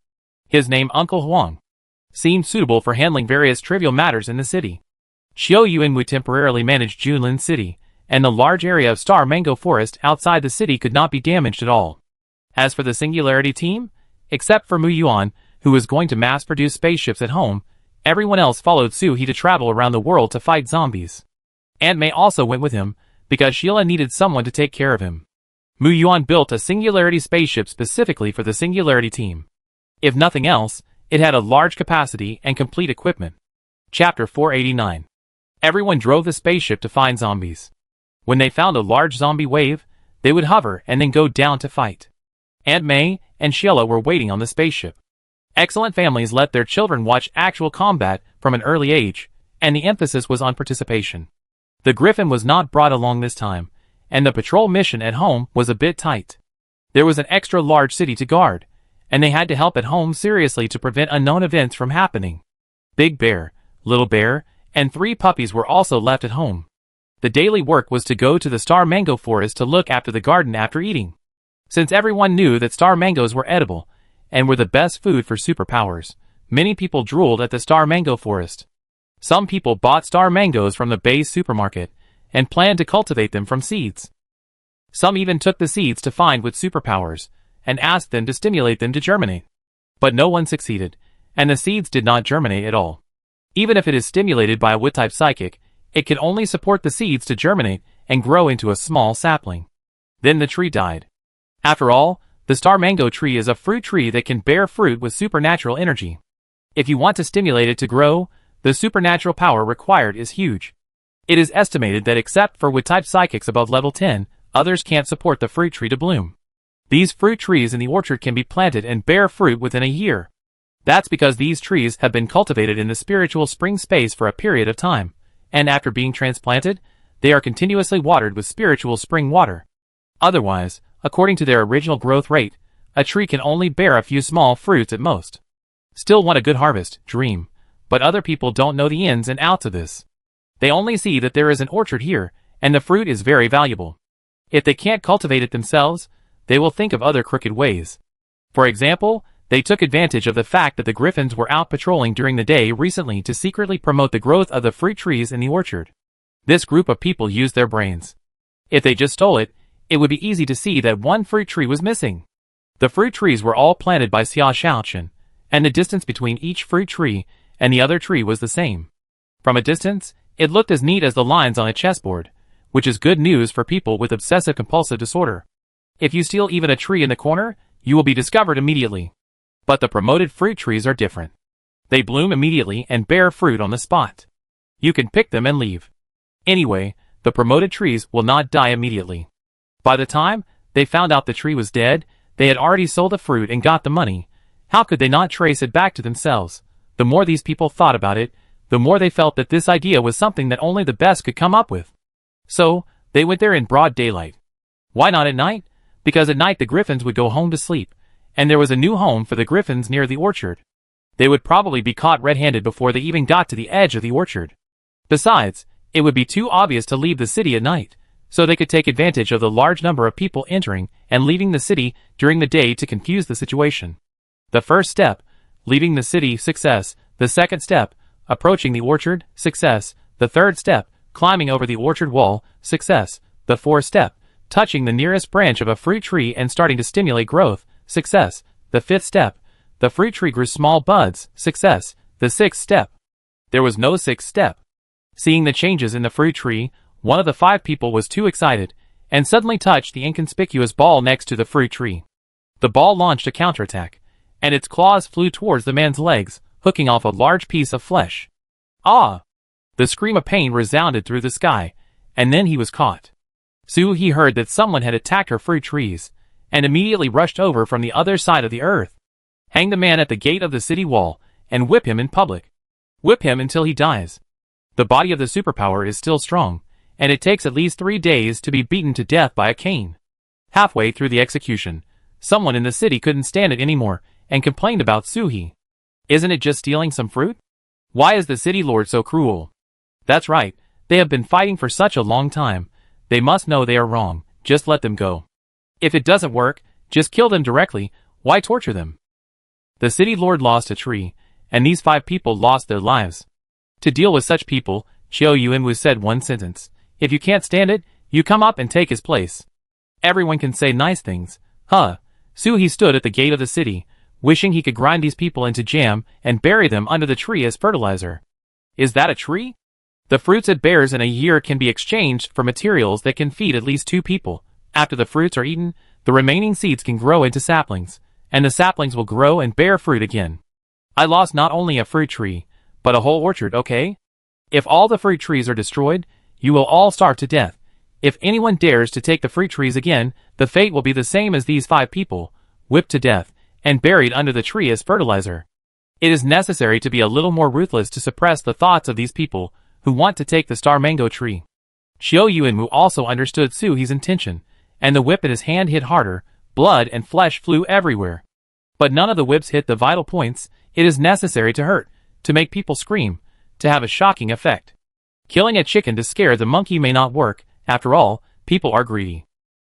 His name, Uncle Huang, seemed suitable for handling various trivial matters in the city. Qiu Yuan would temporarily manage Junlin City, and the large area of Star Mango Forest outside the city could not be damaged at all. As for the Singularity team, except for Mu Yuan, who was going to mass-produce spaceships at home, everyone else followed Soo-hee to travel around the world to fight zombies. Aunt May also went with him, because Sheila needed someone to take care of him. Mu Yuan built a Singularity spaceship specifically for the Singularity team. If nothing else, it had a large capacity and complete equipment. Chapter 489. Everyone drove the spaceship to find zombies. When they found a large zombie wave, they would hover and then go down to fight. Aunt May and Sheila were waiting on the spaceship. Excellent families let their children watch actual combat from an early age, and the emphasis was on participation. The Griffin was not brought along this time, and the patrol mission at home was a bit tight. There was an extra large city to guard, and they had to help at home seriously to prevent unknown events from happening. Big Bear, Little Bear, and 3 puppies were also left at home. The daily work was to go to the Star Mango Forest to look after the garden after eating. Since everyone knew that star mangoes were edible, and were the best food for superpowers, many people drooled at the Star Mango Forest. Some people bought star mangoes from the Bay's supermarket, and planned to cultivate them from seeds. Some even took the seeds to find with superpowers, and asked them to stimulate them to germinate. But no one succeeded, and the seeds did not germinate at all. Even if it is stimulated by a wood-type psychic, it can only support the seeds to germinate and grow into a small sapling. Then the tree died. After all, the star mango tree is a fruit tree that can bear fruit with supernatural energy. If you want to stimulate it to grow, the supernatural power required is huge. It is estimated that except for wood-type psychics above level 10, others can't support the fruit tree to bloom. These fruit trees in the orchard can be planted and bear fruit within a year. That's because these trees have been cultivated in the spiritual spring space for a period of time, and after being transplanted, they are continuously watered with spiritual spring water. Otherwise, according to their original growth rate, a tree can only bear a few small fruits at most. Still want a good harvest, dream, but other people don't know the ins and outs of this. They only see that there is an orchard here, and the fruit is very valuable. If they can't cultivate it themselves, they will think of other crooked ways. For example, they took advantage of the fact that the Griffins were out patrolling during the day recently to secretly promote the growth of the fruit trees in the orchard. This group of people used their brains. If they just stole it, it would be easy to see that one fruit tree was missing. The fruit trees were all planted by Xia Xiaochen, and the distance between each fruit tree and the other tree was the same. From a distance, it looked as neat as the lines on a chessboard, which is good news for people with obsessive-compulsive disorder. If you steal even a tree in the corner, you will be discovered immediately. But the promoted fruit trees are different. They bloom immediately and bear fruit on the spot. You can pick them and leave. Anyway, the promoted trees will not die immediately. By the time they found out the tree was dead, they had already sold the fruit and got the money. How could they not trace it back to themselves? The more these people thought about it, the more they felt that this idea was something that only the best could come up with. So, they went there in broad daylight. Why not at night? Because at night the Griffins would go home to sleep, and there was a new home for the Griffins near the orchard. They would probably be caught red-handed before they even got to the edge of the orchard. Besides, it would be too obvious to leave the city at night, so they could take advantage of the large number of people entering and leaving the city during the day to confuse the situation. The first step, leaving the city, success. The second step, approaching the orchard, success. The third step, climbing over the orchard wall, success. The fourth step, touching the nearest branch of a fruit tree and starting to stimulate growth, success. The fifth step, the fruit tree grew small buds, success. The sixth step. There was no sixth step. Seeing the changes in the fruit tree, one of the 5 people was too excited, and suddenly touched the inconspicuous ball next to the fruit tree. The ball launched a counterattack, and its claws flew towards the man's legs, hooking off a large piece of flesh. Ah! The scream of pain resounded through the sky, and then he was caught. Soo-hee heard that someone had attacked her fruit trees, and immediately rushed over from the other side of the earth. Hang the man at the gate of the city wall, and whip him in public. Whip him until he dies. The body of the superpower is still strong, and it takes at least 3 days to be beaten to death by a cane. Halfway through the execution, Someone in the city couldn't stand it anymore and complained about Suhi. Isn't it just stealing some fruit? Why is the city lord so cruel? That's right, they have been fighting for such a long time. They must know they are wrong, just let them go. If it doesn't work, just kill them directly, why torture them? The city lord lost a tree, and these 5 people lost their lives. To deal with such people, Xiao Yuanwu said one sentence. If you can't stand it, you come up and take his place. Everyone can say nice things. Huh. Suhi stood at the gate of the city, wishing he could grind these people into jam and bury them under the tree as fertilizer. Is that a tree? The fruits it bears in a year can be exchanged for materials that can feed at least 2 people. After the fruits are eaten, the remaining seeds can grow into saplings, and the saplings will grow and bear fruit again. I lost not only a fruit tree, but a whole orchard, okay? If all the fruit trees are destroyed, you will all starve to death. If anyone dares to take the fruit trees again, the fate will be the same as these 5 people, whipped to death, and buried under the tree as fertilizer. It is necessary to be a little more ruthless to suppress the thoughts of these people who want to take the star mango tree. Xiao Yuanwu also understood Suhi's intention, and the whip in his hand hit harder, blood and flesh flew everywhere. But none of the whips hit the vital points. It is necessary to hurt, to make people scream, to have a shocking effect. Killing a chicken to scare the monkey may not work. After all, people are greedy.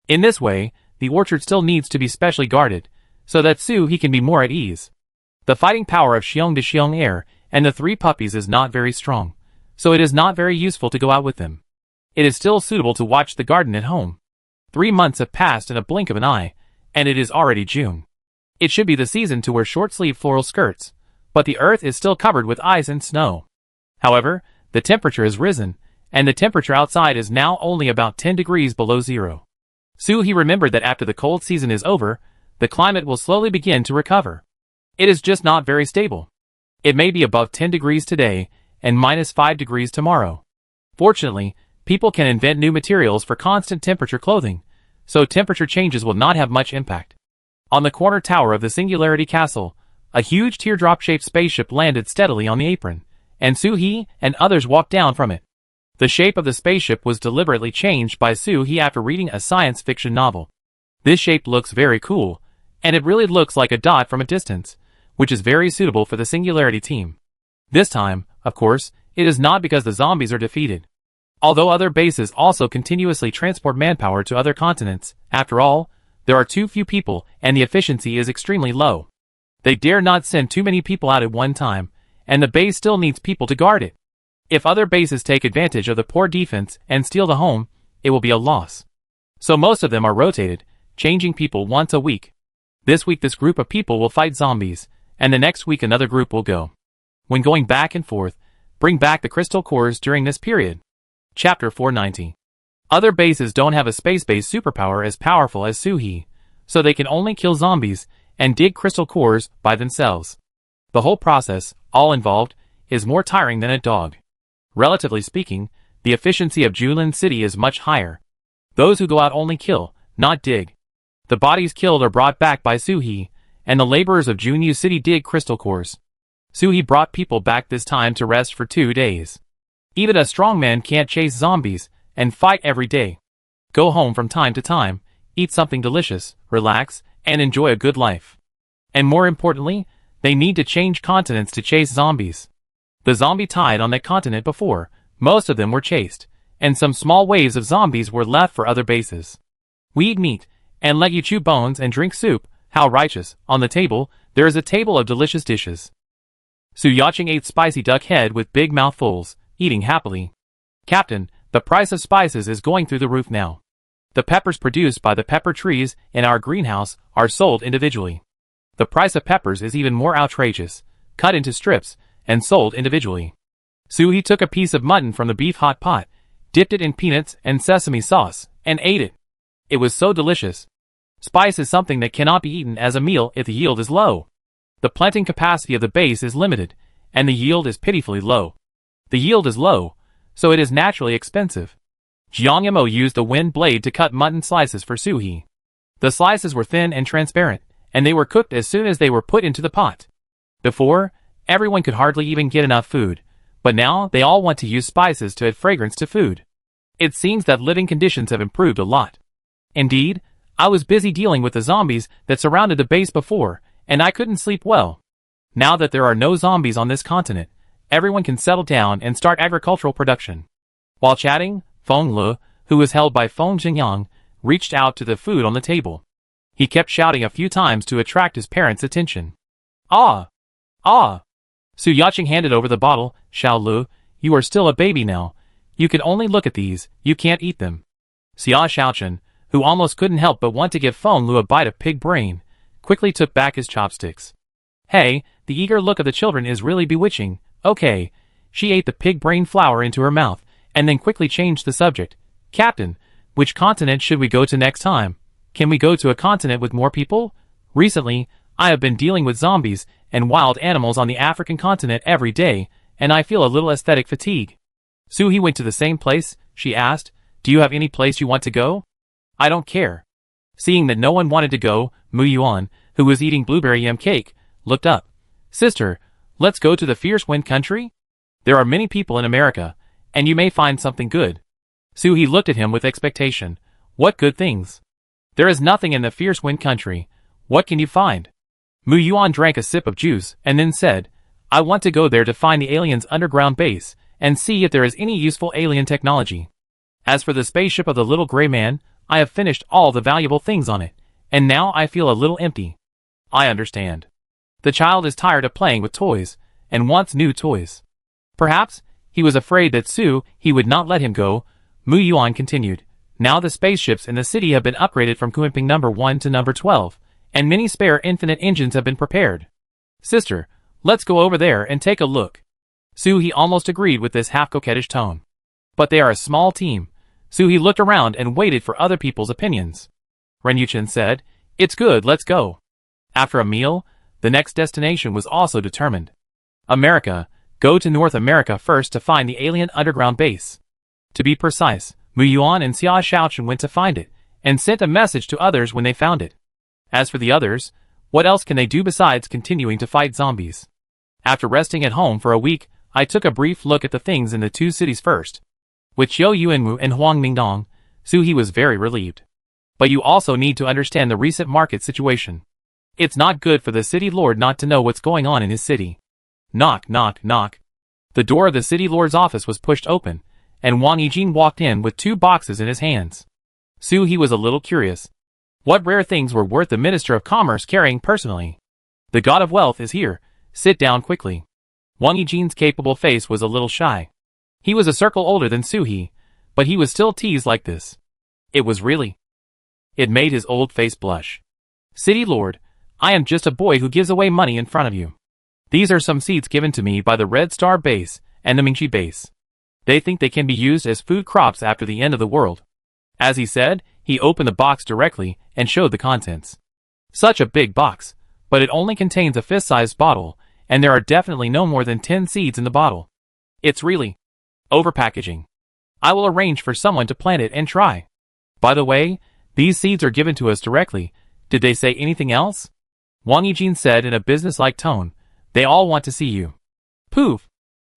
In this way, the orchard still needs to be specially guarded, so that Suhi can be more at ease. The fighting power of Xiong de Xiong Air and the 3 puppies is not very strong, so it is not very useful to go out with them. It is still suitable to watch the garden at home. 3 months have passed in a blink of an eye, and it is already June. It should be the season to wear short-sleeved floral skirts, but the earth is still covered with ice and snow. However, the temperature has risen, and the temperature outside is now only about 10 degrees below zero. Suhi remembered that after the cold season is over, the climate will slowly begin to recover. It is just not very stable. It may be above 10 degrees today and minus 5 degrees tomorrow. Fortunately, people can invent new materials for constant temperature clothing, so temperature changes will not have much impact. On the corner tower of the Singularity Castle, a huge teardrop-shaped spaceship landed steadily on the apron, and Suhi and others walked down from it. The shape of the spaceship was deliberately changed by Suhi after reading a science fiction novel. This shape looks very cool, and it really looks like a dot from a distance, which is very suitable for the Singularity team. This time, of course, it is not because the zombies are defeated. Although other bases also continuously transport manpower to other continents, after all, there are too few people and the efficiency is extremely low. They dare not send too many people out at one time, and the base still needs people to guard it. If other bases take advantage of the poor defense and steal the home, it will be a loss. So most of them are rotated, changing people once a week. This week this group of people will fight zombies, and the next week another group will go. When going back and forth, bring back the crystal cores during this period. Chapter 490. Other bases don't have a space-based superpower as powerful as Suhi, so they can only kill zombies and dig crystal cores by themselves. The whole process, all involved, is more tiring than a dog. Relatively speaking, the efficiency of Julin City is much higher. Those who go out only kill, not dig. The bodies killed are brought back by Suhi, and the laborers of Junyu City dig crystal cores. Suhi brought people back this time to rest for 2 days. Even a strong man can't chase zombies and fight every day. Go home from time to time, eat something delicious, relax, and enjoy a good life. And more importantly, they need to change continents to chase zombies. The zombie tide on that continent before, most of them were chased, and some small waves of zombies were left for other bases. We eat meat, and let you chew bones and drink soup, how righteous. On the table, there is a table of delicious dishes. Su Yacheng ate spicy duck head with big mouthfuls, eating happily. Captain, the price of spices is going through the roof now. The peppers produced by the pepper trees in our greenhouse are sold individually. The price of peppers is even more outrageous, cut into strips, and sold individually. Suhi took a piece of mutton from the beef hot pot, dipped it in peanuts and sesame sauce, and ate it. It was so delicious. Spice is something that cannot be eaten as a meal if the yield is low. The planting capacity of the base is limited, and the yield is pitifully low. The yield is low, so it is naturally expensive. Jiang Yamo used the wind blade to cut mutton slices for Suhi. The slices were thin and transparent, and they were cooked as soon as they were put into the pot. Before, everyone could hardly even get enough food, but now they all want to use spices to add fragrance to food. It seems that living conditions have improved a lot. Indeed, I was busy dealing with the zombies that surrounded the base before, and I couldn't sleep well. Now that there are no zombies on this continent, everyone can settle down and start agricultural production. While chatting, Feng Le, who was held by Feng Jingyang, reached out to the food on the table. He kept shouting a few times to attract his parents' attention. Ah! Ah! Su Yaqing handed over the bottle. Xiao Lu, you are still a baby now. You can only look at these, you can't eat them. Xia Xiaochen, who almost couldn't help but want to give Feng Lu a bite of pig brain, quickly took back his chopsticks. Hey, the eager look of the children is really bewitching. Okay. She ate the pig brain flour into her mouth, and then quickly changed the subject. Captain, which continent should we go to next time? Can we go to a continent with more people? Recently, I have been dealing with zombies and wild animals on the African continent every day, and I feel a little aesthetic fatigue. Suhi went to the same place, she asked. Do you have any place you want to go? I don't care. Seeing that no one wanted to go, Mu Yuan, who was eating blueberry yam cake, looked up. Sister, let's go to the fierce wind country? There are many people in America, and you may find something good. Suhi looked at him with expectation. What good things? There is nothing in the fierce wind country. What can you find? Mu Yuan drank a sip of juice and then said, I want to go there to find the aliens' underground base and see if there is any useful alien technology. As for the spaceship of the little gray man, I have finished all the valuable things on it, and now I feel a little empty. I understand. The child is tired of playing with toys and wants new toys. Perhaps he was afraid that he would not let him go. Mu Yuan continued. Now the spaceships in the city have been upgraded from Kuimping number 1 to number 12, and many spare infinite engines have been prepared. Sister, let's go over there and take a look. Suhi almost agreed with this half-coquettish tone. But they are a small team. Suhi looked around and waited for other people's opinions. Ren Yuchen said, It's good, let's go. After a meal, the next destination was also determined. America, go to North America first to find the alien underground base. To be precise, Mu Yuan and Xia Xiaochen went to find it, and sent a message to others when they found it. As for the others, what else can they do besides continuing to fight zombies? After resting at home for a week, I took a brief look at the things in the two cities first. With Qiu Yuanwu and Huang Mingdong, Suhi was very relieved. But you also need to understand the recent market situation. It's not good for the city lord not to know what's going on in his city. Knock, knock, knock. The door of the city lord's office was pushed open, and Wang Yijin walked in with 2 boxes in his hands. Suhi was a little curious. What rare things were worth the Minister of Commerce carrying personally? The God of Wealth is here. Sit down quickly. Wang Yijin's capable face was a little shy. He was a circle older than Suhi, but he was still teased like this. It made his old face blush. City Lord, I am just a boy who gives away money in front of you. These are some seeds given to me by the Red Star base and the Mingxi base. They think they can be used as food crops after the end of the world. As he said, he opened the box directly and showed the contents. Such a big box, but it only contains a fist-sized bottle, and there are definitely no more than 10 seeds in the bottle. It's really overpackaging. I will arrange for someone to plant it and try. By the way, these seeds are given to us directly. Did they say anything else? Wang Yijin said in a business-like tone. They all want to see you. Poof!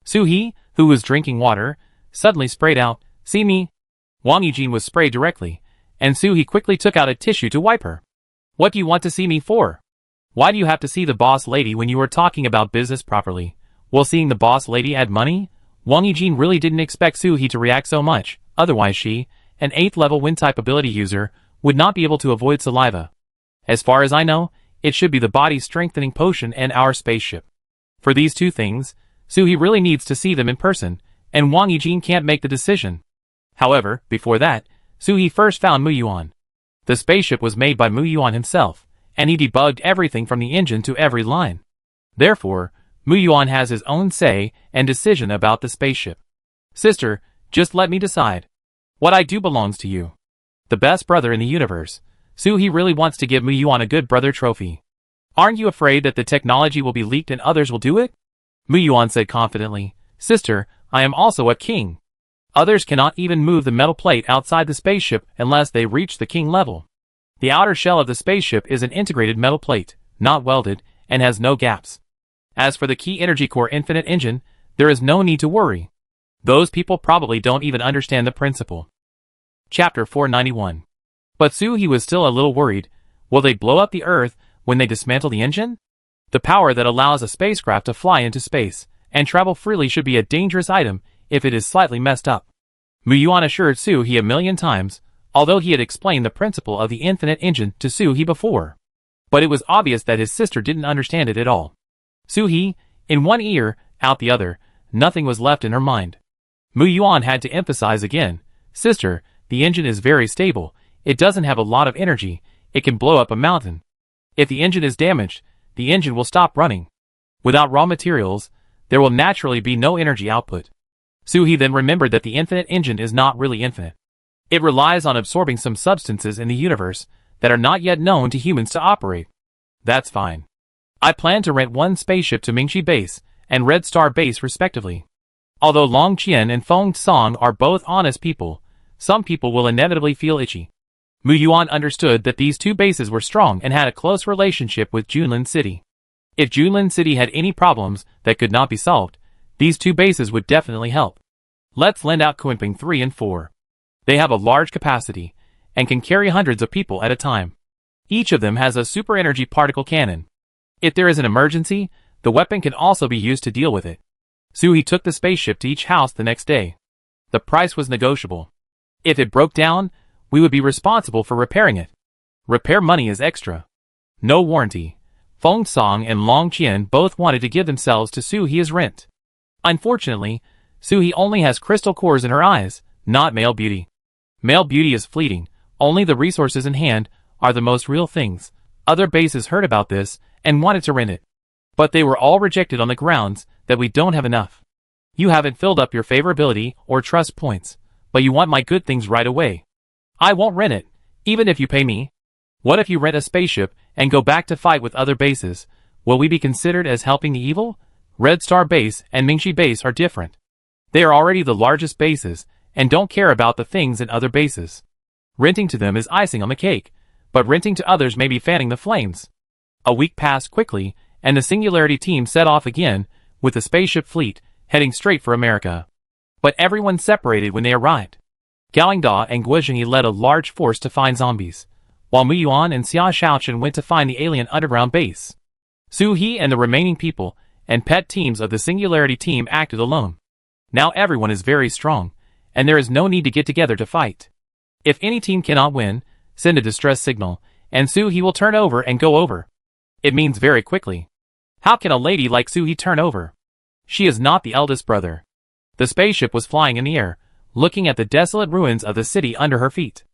Suhi, who was drinking water, suddenly sprayed out, See me? Wang Yijin was sprayed directly, and Suhi quickly took out a tissue to wipe her. What do you want to see me for? Why do you have to see the boss lady when you were talking about business properly? Will seeing the boss lady add money? Wang Yijin really didn't expect Suhi to react so much, otherwise she, an 8th level wind-type ability user, would not be able to avoid saliva. As far as I know, it should be the body-strengthening potion and our spaceship. For these 2 things, Suhi really needs to see them in person, and Wang Yijin can't make the decision. However, before that, Suhi first found Mu Yuan. The spaceship was made by Mu Yuan himself, and he debugged everything from the engine to every line. Therefore, Mu Yuan has his own say and decision about the spaceship. Sister, just let me decide. What I do belongs to you. The best brother in the universe, Suhi really wants to give Mu Yuan a good brother trophy. Aren't you afraid that the technology will be leaked and others will do it? Mu Yuan said confidently, Sister, I am also a king. Others cannot even move the metal plate outside the spaceship unless they reach the king level. The outer shell of the spaceship is an integrated metal plate, not welded, and has no gaps. As for the key energy core infinite engine, there is no need to worry. Those people probably don't even understand the principle. Chapter 491. But Suhi was still a little worried. Will they blow up the Earth when they dismantle the engine? The power that allows a spacecraft to fly into space and travel freely should be a dangerous item if it is slightly messed up. Muyuan assured Suhi a million times, although he had explained the principle of the infinite engine to Suhi before. But it was obvious that his sister didn't understand it at all. Suhi, in one ear, out the other, nothing was left in her mind. Muyuan had to emphasize again, "Sister, the engine is very stable, it doesn't have a lot of energy, it can blow up a mountain. If the engine is damaged, the engine will stop running. Without raw materials, there will naturally be no energy output." Suhi then remembered that the infinite engine is not really infinite. It relies on absorbing some substances in the universe that are not yet known to humans to operate. That's fine. I plan to rent one spaceship to Mingxi Base and Red Star Base respectively. Although Long Qian and Feng Song are both honest people, some people will inevitably feel itchy. Muyuan understood that these two bases were strong and had a close relationship with Junlin City. If Junlin City had any problems that could not be solved, these two bases would definitely help. Let's lend out Kunping 3 and 4. They have a large capacity and can carry hundreds of people at a time. Each of them has a super energy particle cannon. If there is an emergency, the weapon can also be used to deal with it. Suhi took the spaceship to each house the next day. The price was negotiable. If it broke down, we would be responsible for repairing it. Repair money is extra. No warranty. Feng Song and Long Qian both wanted to give themselves to Suhi as rent. Unfortunately, Suhi only has crystal cores in her eyes, not male beauty. Male beauty is fleeting, only the resources in hand are the most real things. Other bases heard about this and wanted to rent it. But they were all rejected on the grounds that we don't have enough. You haven't filled up your favorability or trust points, but you want my good things right away. I won't rent it, even if you pay me. What if you rent a spaceship and go back to fight with other bases? Will we be considered as helping the evil? Red Star Base and Mingxi Base are different. They are already the largest bases and don't care about the things in other bases. Renting to them is icing on the cake, but renting to others may be fanning the flames. A week passed quickly, and the Singularity team set off again with the spaceship fleet heading straight for America. But everyone separated when they arrived. Galingda and Guizhengyi led a large force to find zombies, while Muyuan and Xia Shaochen went to find the alien underground base. Suhi and the remaining people and pet teams of the Singularity team acted alone. Now everyone is very strong, and there is no need to get together to fight. If any team cannot win, send a distress signal, and Suhi will turn over and go over. It means very quickly. How can a lady like Suhi turn over? She is not the eldest brother. The spaceship was flying in the air, looking at the desolate ruins of the city under her feet.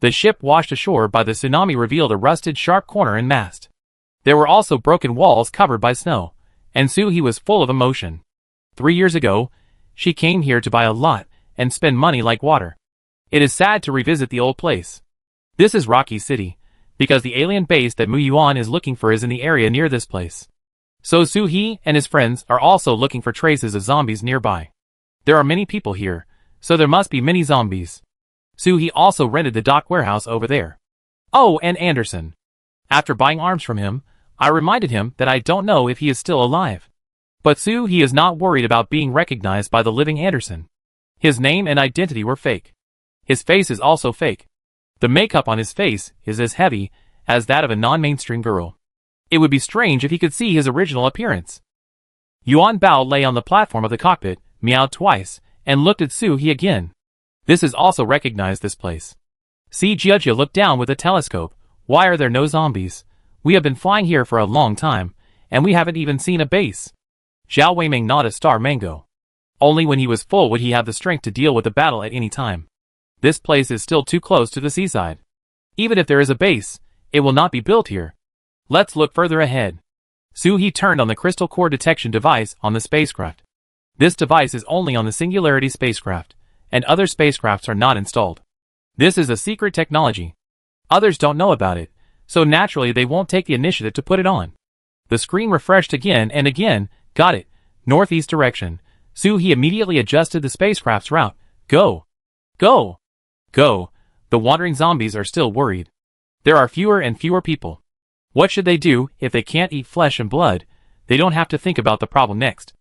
The ship washed ashore by the tsunami revealed a rusted sharp corner and mast. There were also broken walls covered by snow, and Suhi was full of emotion. 3 years ago, she came here to buy a lot and spend money like water. It is sad to revisit the old place. This is Rocky City, because the alien base that Muyuan is looking for is in the area near this place. So Suhi and his friends are also looking for traces of zombies nearby. There are many people here, so there must be many zombies. Suhi also rented the dock warehouse over there. Oh, and Anderson. After buying arms from him, I reminded him that I don't know if he is still alive. But Suhi is not worried about being recognized by the living Anderson. His name and identity were fake. His face is also fake. The makeup on his face is as heavy as that of a non-mainstream girl. It would be strange if he could see his original appearance. Yuan Bao lay on the platform of the cockpit, meowed twice, and looked at Suhi again. This is also recognized this place. Si Jiajia looked down with a telescope. Why are there no zombies? We have been flying here for a long time, and we haven't even seen a base. Zhao Weiming gnawed a star mango. Only when he was full would he have the strength to deal with the battle at any time. This place is still too close to the seaside. Even if there is a base, it will not be built here. Let's look further ahead. Suhi turned on the crystal core detection device on the spacecraft. This device is only on the Singularity spacecraft, and other spacecrafts are not installed. This is a secret technology. Others don't know about it, so naturally they won't take the initiative to put it on. The screen refreshed again and again. Got it. Northeast direction. Suhi immediately adjusted the spacecraft's route. Go. Go. Go. The wandering zombies are still worried. There are fewer and fewer people. What should they do if they can't eat flesh and blood? They don't have to think about the problem next.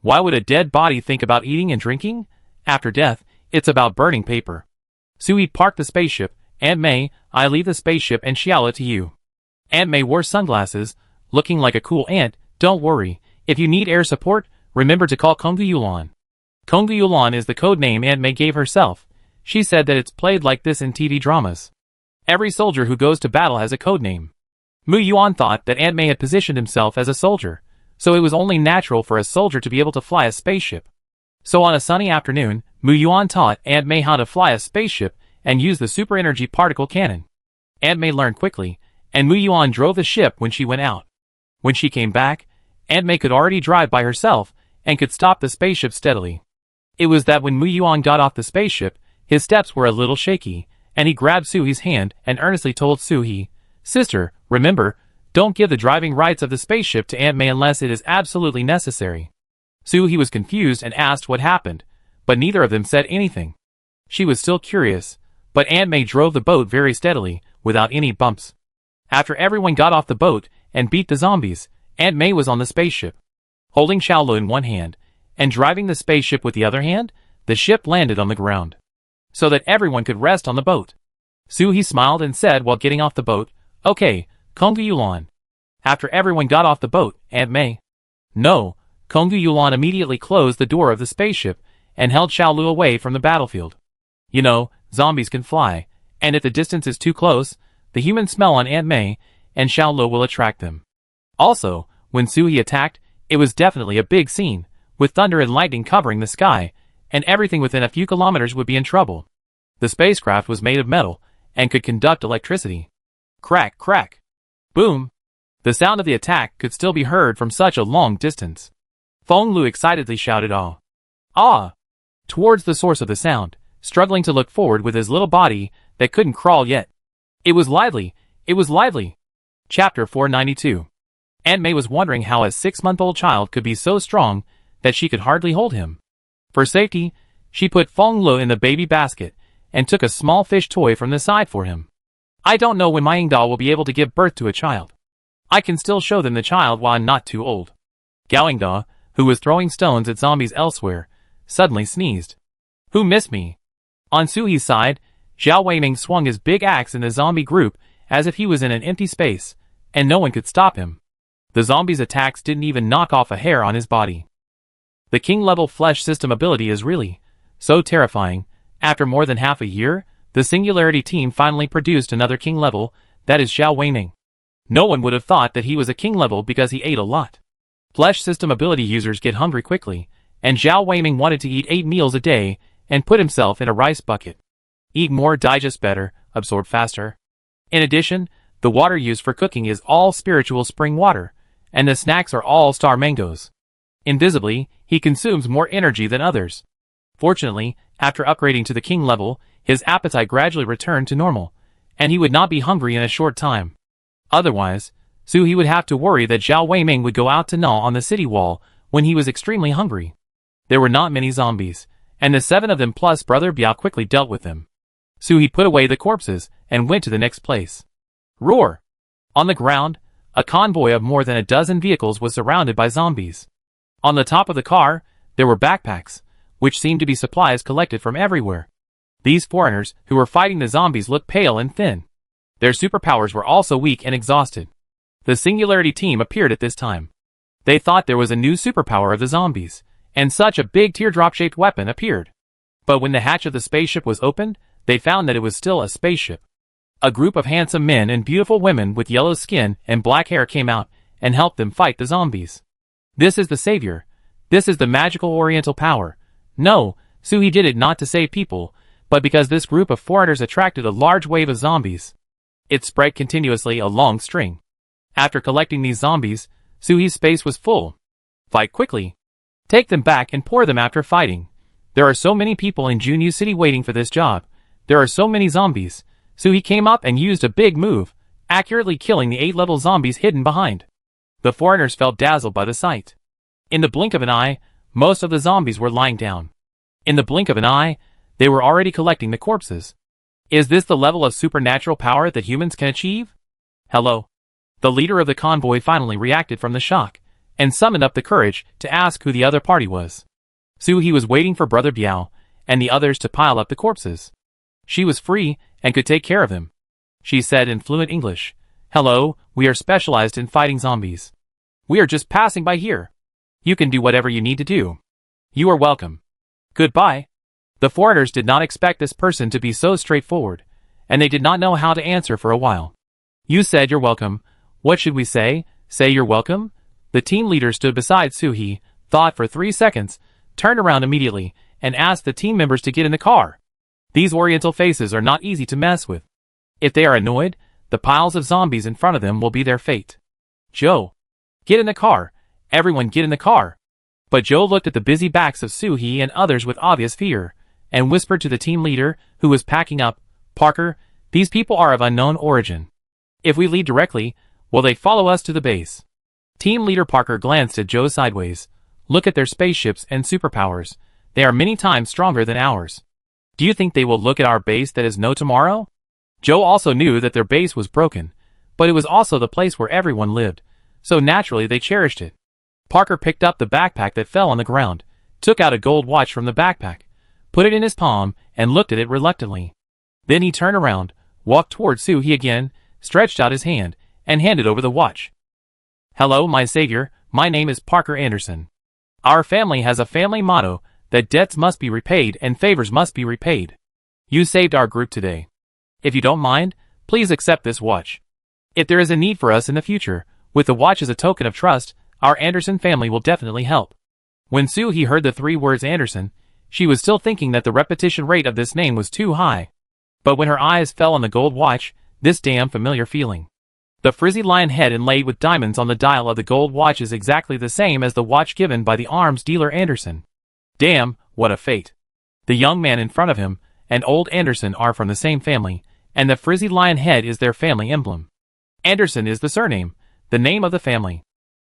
Why would a dead body think about eating and drinking? After death, it's about burning paper. Suhi parked the spaceship Aunt May, I leave the spaceship and Xiaola to you. Aunt May wore sunglasses, looking like a cool aunt. Don't worry, if you need air support, remember to call Konggu Yulan. Konggu Yulan is the code name Aunt May gave herself. She said that it's played like this in TV dramas. Every soldier who goes to battle has a code name. Mu Yuan thought that Aunt May had positioned himself as a soldier, so it was only natural for a soldier to be able to fly a spaceship. So on a sunny afternoon, Mu Yuan taught Aunt May how to fly a spaceship and use the super energy particle cannon. Aunt May learned quickly, and Mu Yuan drove the ship when she went out. When she came back, Aunt May could already drive by herself and could stop the spaceship steadily. It was that when Mu Yuan got off the spaceship, his steps were a little shaky, and he grabbed Suhi's hand and earnestly told Suhi, "Sister, remember, don't give the driving rights of the spaceship to Aunt May unless it is absolutely necessary." Suhi was confused and asked what happened, but neither of them said anything. She was still curious, but Aunt May drove the boat very steadily, without any bumps. After everyone got off the boat and beat the zombies, Aunt May was on the spaceship. Holding Xiaolu in one hand, and driving the spaceship with the other hand, the ship landed on the ground, so that everyone could rest on the boat. Suhi smiled and said while getting off the boat, "Okay, Konggu Yulan." After everyone got off the boat, Aunt May. No, Konggu Yulan immediately closed the door of the spaceship and held Xiaolu away from the battlefield. You know, zombies can fly, and if the distance is too close, the human smell on Aunt May and Xiaolu will attract them. Also, when Suhi attacked, it was definitely a big scene, with thunder and lightning covering the sky, and everything within a few kilometers would be in trouble. The spacecraft was made of metal and could conduct electricity. Crack, crack. Boom. The sound of the attack could still be heard from such a long distance. Feng Lu excitedly shouted "Ah! Ah!" towards the source of the sound, struggling to look forward with his little body that couldn't crawl yet. It was lively! It was lively! Chapter 492. Aunt May was wondering how a 6-month-old child could be so strong that she could hardly hold him. For safety, she put Feng Lu in the baby basket and took a small fish toy from the side for him. I don't know when my Yingda will be able to give birth to a child. I can still show them the child while I'm not too old. Gao Yingda, who was throwing stones at zombies elsewhere, suddenly sneezed. Who missed me? On Suhi's side, Zhao Weiming swung his big axe in the zombie group as if he was in an empty space, and no one could stop him. The zombies' attacks didn't even knock off a hair on his body. The king-level flesh system ability is really so terrifying. After more than half a year, the Singularity team finally produced another king level, that is Zhao Weiming. No one would have thought that he was a king level because he ate a lot. Flesh system ability users get hungry quickly, and Zhao Weiming wanted to eat 8 meals a day and put himself in a rice bucket. Eat more, digest better, absorb faster. In addition, the water used for cooking is all spiritual spring water, and the snacks are all star mangoes. Invisibly, he consumes more energy than others. Fortunately, after upgrading to the king level, his appetite gradually returned to normal, and he would not be hungry in a short time. Otherwise, Suhi would have to worry that Zhao Weiming would go out to gnaw on the city wall when he was extremely hungry. There were not many zombies, and the 7 of them plus Brother Biao quickly dealt with them. Suhi put away the corpses and went to the next place. Roar! On the ground, a convoy of more than a dozen vehicles was surrounded by zombies. On the top of the car, there were backpacks, which seemed to be supplies collected from everywhere. These foreigners who were fighting the zombies looked pale and thin. Their superpowers were also weak and exhausted. The Singularity team appeared at this time. They thought there was a new superpower of the zombies, and such a big teardrop-shaped weapon appeared. But when the hatch of the spaceship was opened, they found that it was still a spaceship. A group of handsome men and beautiful women with yellow skin and black hair came out and helped them fight the zombies. This is the savior. This is the magical oriental power. No, Suhi did it not to save people, but because this group of foreigners attracted a large wave of zombies. It spread continuously a long string. After collecting these zombies, Suhi's space was full. Fight quickly. Take them back and pour them after fighting. There are so many people in Junyu City waiting for this job. There are so many zombies. Suhi came up and used a big move, accurately killing the 8-level zombies hidden behind. The foreigners felt dazzled by the sight. In the blink of an eye, most of the zombies were lying down. In the blink of an eye, they were already collecting the corpses. Is this the level of supernatural power that humans can achieve? Hello. The leader of the convoy finally reacted from the shock, and summoned up the courage to ask who the other party was. Suhi was waiting for Brother Biao and the others to pile up the corpses. She was free and could take care of him. She said in fluent English, "Hello, we are specialized in fighting zombies. We are just passing by here. You can do whatever you need to do. You are welcome. Goodbye." The foreigners did not expect this person to be so straightforward, and they did not know how to answer for a while. "You said you're welcome. What should we say? Say you're welcome?" The team leader stood beside Soo-hee, thought for 3 seconds, turned around immediately, and asked the team members to get in the car. These oriental faces are not easy to mess with. If they are annoyed, the piles of zombies in front of them will be their fate. "Joe, get in the car. Everyone get in the car." But Joe looked at the busy backs of Soo-hee and others with obvious fear, and whispered to the team leader, who was packing up, "Parker, these people are of unknown origin. If we lead directly, will they follow us to the base?" Team leader Parker glanced at Joe sideways. "Look at their spaceships and superpowers. They are many times stronger than ours. Do you think they will look at our base that is no tomorrow?" Joe also knew that their base was broken, but it was also the place where everyone lived, so naturally they cherished it. Parker picked up the backpack that fell on the ground, took out a gold watch from the backpack, put it in his palm, and looked at it reluctantly. Then he turned around, walked toward Soo-hee again, stretched out his hand, and handed over the watch. "Hello, my savior, my name is Parker Anderson. Our family has a family motto that debts must be repaid and favors must be repaid. You saved our group today. If you don't mind, please accept this watch. If there is a need for us in the future, with the watch as a token of trust, our Anderson family will definitely help." When Soo-hee heard the 3 words Anderson, she was still thinking that the repetition rate of this name was too high. But when her eyes fell on the gold watch, this damn familiar feeling. The frizzy lion head inlaid with diamonds on the dial of the gold watch is exactly the same as the watch given by the arms dealer Anderson. Damn, what a fate. The young man in front of him and old Anderson are from the same family, and the frizzy lion head is their family emblem. Anderson is the surname, the name of the family.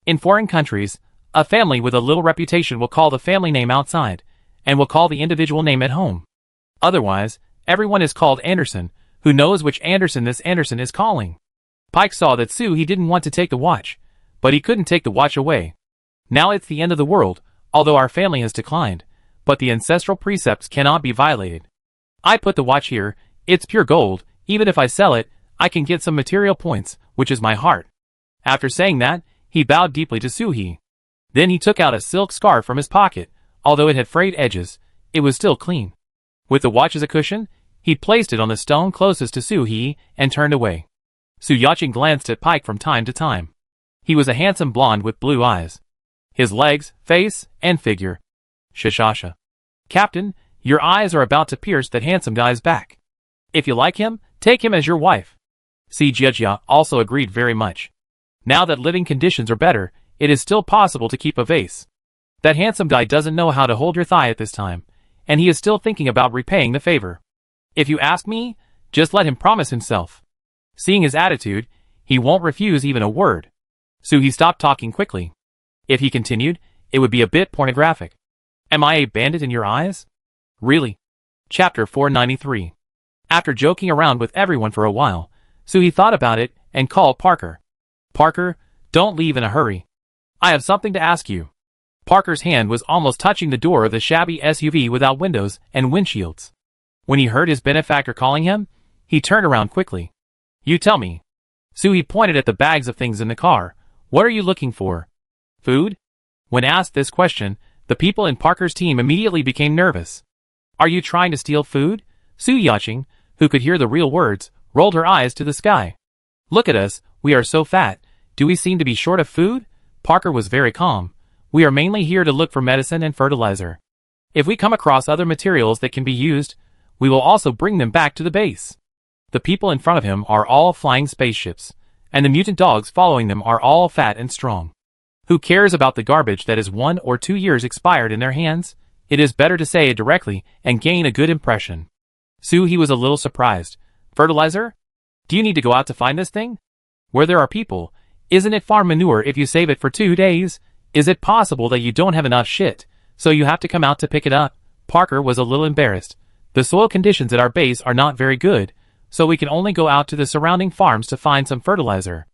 In foreign countries, a family with a little reputation will call the family name outside, and will call the individual name at home. Otherwise, everyone is called Anderson, who knows which Anderson this Anderson is calling. Pike saw that Soo-hee didn't want to take the watch, but he couldn't take the watch away. Now it's the end of the world, although our family has declined, but the ancestral precepts cannot be violated. I put the watch here, it's pure gold, even if I sell it, I can get some material points, which is my heart. After saying that, he bowed deeply to Soo-hee. Then he took out a silk scarf from his pocket. Although it had frayed edges, it was still clean. With the watch as a cushion, he placed it on the stone closest to Soo-hee and turned away. Soo-yachin glanced at Pike from time to time. He was a handsome blonde with blue eyes. His legs, face, and figure. Shashasha. "Captain, your eyes are about to pierce that handsome guy's back. If you like him, take him as your wife." Si Jiejia also agreed very much. Now that living conditions are better, it is still possible to keep a vase. That handsome guy doesn't know how to hold your thigh at this time, and he is still thinking about repaying the favor. If you ask me, just let him promise himself. Seeing his attitude, he won't refuse even a word. Soo-hee stopped talking quickly. If he continued, it would be a bit pornographic. "Am I a bandit in your eyes? Really?" Chapter 493. After joking around with everyone for a while, Soo-hee thought about it and called Parker. "Parker, don't leave in a hurry. I have something to ask you." Parker's hand was almost touching the door of the shabby SUV without windows and windshields. When he heard his benefactor calling him, he turned around quickly. "You tell me." Soo-hee pointed at the bags of things in the car. "What are you looking for? Food?" When asked this question, the people in Parker's team immediately became nervous. "Are you trying to steal food?" Soo-yachin, who could hear the real words, rolled her eyes to the sky. "Look at us, we are so fat. Do we seem to be short of food?" Parker was very calm. "We are mainly here to look for medicine and fertilizer. If we come across other materials that can be used, we will also bring them back to the base." The people in front of him are all flying spaceships, and the mutant dogs following them are all fat and strong. Who cares about the garbage that is 1 or 2 years expired in their hands? It is better to say it directly and gain a good impression. Soo-hee was a little surprised. "Fertilizer? Do you need to go out to find this thing? Where there are people, isn't it farm manure if you save it for 2 days? Is it possible that you don't have enough shit, so you have to come out to pick it up?" Parker was a little embarrassed. "The soil conditions at our base are not very good, so we can only go out to the surrounding farms to find some fertilizer."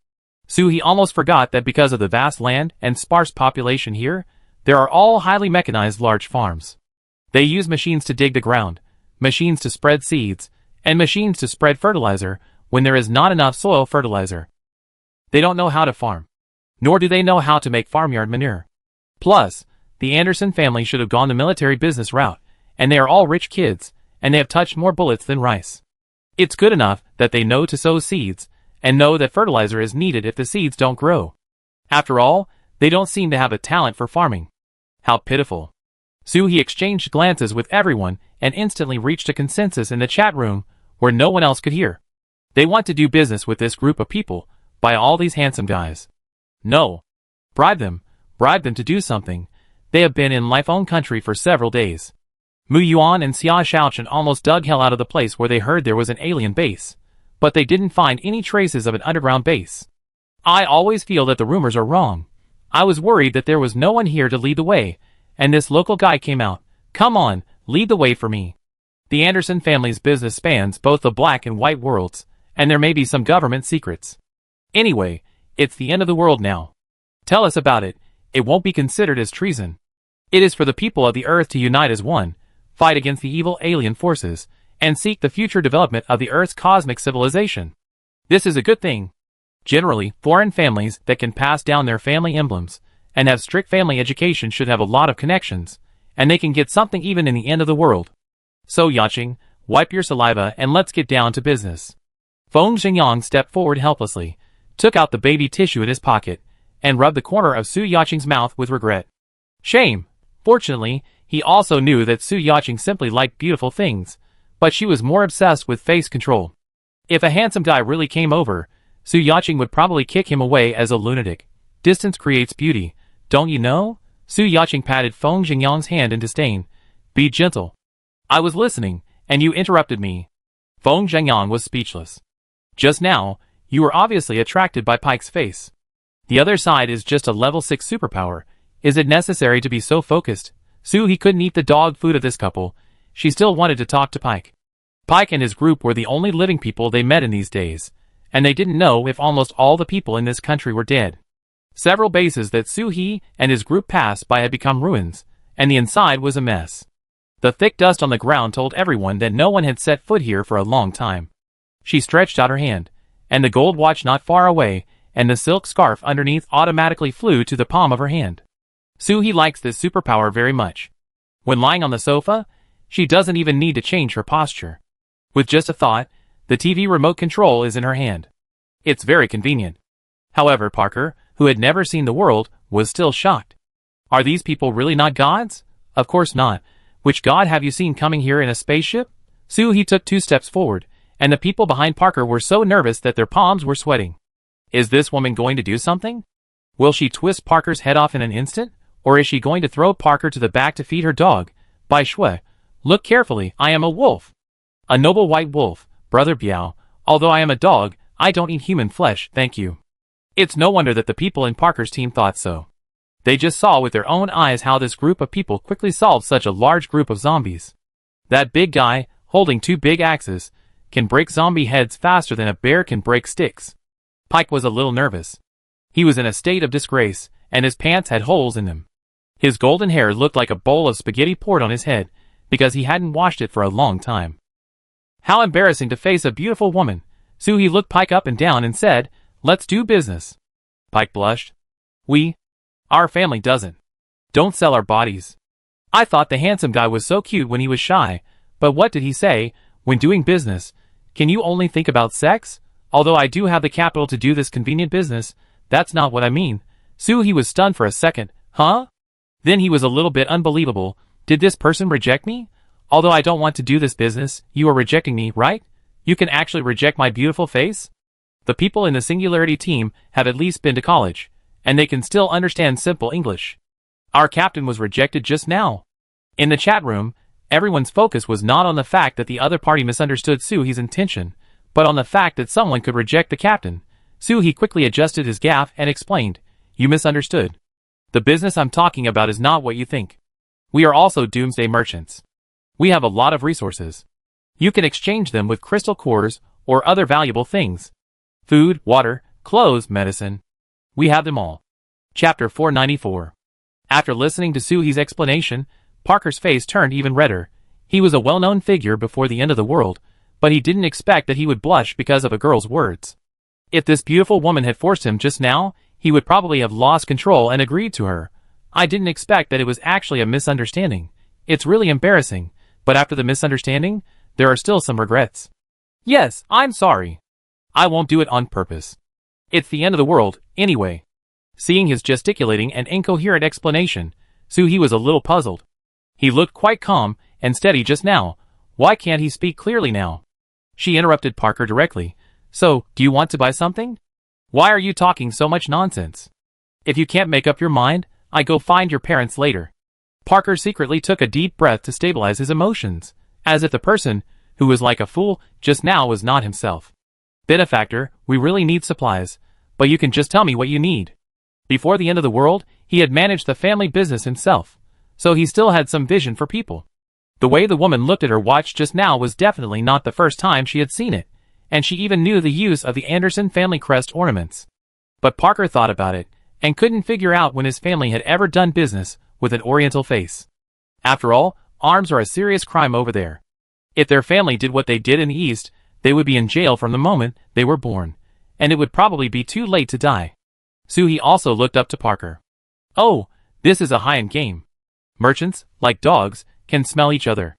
Soo-hee almost forgot that because of the vast land and sparse population here, there are all highly mechanized large farms. They use machines to dig the ground, machines to spread seeds, and machines to spread fertilizer when there is not enough soil fertilizer. They don't know how to farm, nor do they know how to make farmyard manure. Plus, the Anderson family should have gone the military business route, and they are all rich kids, and they have touched more bullets than rice. It's good enough that they know to sow seeds, and know that fertilizer is needed if the seeds don't grow. After all, they don't seem to have a talent for farming. How pitiful. Soo-hee exchanged glances with everyone and instantly reached a consensus in the chat room where no one else could hear. They want to do business with this group of people, by all these handsome guys. No. Bribe them to do something. They have been in Life's own country for several days. Mu Yuan and Xia Shaochen almost dug hell out of the place where they heard there was an alien base, but they didn't find any traces of an underground base. I always feel that the rumors are wrong. I was worried that there was no one here to lead the way, and this local guy came out. Come on, lead the way for me. The Anderson family's business spans both the black and white worlds, and there may be some government secrets. Anyway, it's the end of the world now. Tell us about it. It won't be considered as treason. It is for the people of the Earth to unite as one, fight against the evil alien forces, and seek the future development of the Earth's cosmic civilization. This is a good thing. Generally, foreign families that can pass down their family emblems and have strict family education should have a lot of connections, and they can get something even in the end of the world. So Yaching, wipe your saliva and let's get down to business. Feng Xingyang stepped forward helplessly, took out the baby tissue in his pocket, and rubbed the corner of Su Yaching's mouth with regret. Shame. Fortunately, he also knew that Su Yaching simply liked beautiful things, but she was more obsessed with face control. If a handsome guy really came over, Su Yaching would probably kick him away as a lunatic. Distance creates beauty, don't you know? Su Yaching patted Feng Xingyang's hand in disdain. Be gentle. I was listening, and you interrupted me. Feng Xingyang was speechless. Just now, you were obviously attracted by Pike's face. The other side is just a level 6 superpower. Is it necessary to be so focused? Soo-hee couldn't eat the dog food of this couple. She still wanted to talk to Pike. Pike and his group were the only living people they met in these days, and they didn't know if almost all the people in this country were dead. Several bases that Soo-hee and his group passed by had become ruins, and the inside was a mess. The thick dust on the ground told everyone that no one had set foot here for a long time. She stretched out her hand, and the gold watch not far away, and the silk scarf underneath automatically flew to the palm of her hand. Soo-hee likes this superpower very much. When lying on the sofa, she doesn't even need to change her posture. With just a thought, the TV remote control is in her hand. It's very convenient. However, Parker, who had never seen the world, was still shocked. Are these people really not gods? Of course not. Which god have you seen coming here in a spaceship? Soo-hee took 2 steps forward, and the people behind Parker were so nervous that their palms were sweating. Is this woman going to do something? Will she twist Parker's head off in an instant? Or is she going to throw Parker to the back to feed her dog? Bai Shui, look carefully, I am a wolf. A noble white wolf, Brother Biao. Although I am a dog, I don't eat human flesh, thank you. It's no wonder that the people in Parker's team thought so. They just saw with their own eyes how this group of people quickly solved such a large group of zombies. That big guy, holding 2 big axes, can break zombie heads faster than a bear can break sticks. Pike was a little nervous. He was in a state of disgrace, and his pants had holes in them. His golden hair looked like a bowl of spaghetti poured on his head, because he hadn't washed it for a long time. How embarrassing to face a beautiful woman. Soo-hee looked Pike up and down and said, let's do business. Pike blushed. Our family doesn't. Don't sell our bodies. I thought the handsome guy was so cute when he was shy, but what did he say? When doing business, can you only think about sex? Although I do have the capital to do this convenient business, that's not what I mean. Soo-hee was stunned for a second. Huh? Then he was a little bit unbelievable. Did this person reject me? Although I don't want to do this business, you are rejecting me, right? You can actually reject my beautiful face? The people in the Singularity team have at least been to college, and they can still understand simple English. Our captain was rejected just now. In the chat room, everyone's focus was not on the fact that the other party misunderstood Soo-hee's intention, but on the fact that someone could reject the captain. Soo-hee quickly adjusted his gaff and explained, you misunderstood. The business I'm talking about is not what you think. We are also doomsday merchants. We have a lot of resources. You can exchange them with crystal cores or other valuable things. Food, water, clothes, medicine. We have them all. Chapter 494. After listening to Soo-hee's explanation, Parker's face turned even redder. He was a well-known figure before the end of the world, but he didn't expect that he would blush because of a girl's words. If this beautiful woman had forced him just now, he would probably have lost control and agreed to her. I didn't expect that it was actually a misunderstanding. It's really embarrassing, but after the misunderstanding, there are still some regrets. Yes, I'm sorry. I won't do it on purpose. It's the end of the world, anyway. Seeing his gesticulating and incoherent explanation, Soo-hee was a little puzzled. He looked quite calm and steady just now. Why can't he speak clearly now? She interrupted Parker directly. So, do you want to buy something? Why are you talking so much nonsense? If you can't make up your mind, I go find your parents later. Parker secretly took a deep breath to stabilize his emotions, as if the person who was like a fool just now was not himself. Benefactor, we really need supplies, but you can just tell me what you need. Before the end of the world, he had managed the family business himself, so he still had some vision for people. The way the woman looked at her watch just now was definitely not the first time she had seen it, and she even knew the use of the Anderson family crest ornaments. But Parker thought about it, and couldn't figure out when his family had ever done business with an Oriental face. After all, arms are a serious crime over there. If their family did what they did in the East, they would be in jail from the moment they were born, and it would probably be too late to die. Soo-hee also looked up to Parker. Oh, this is a high-end game. Merchants, like dogs, can smell each other.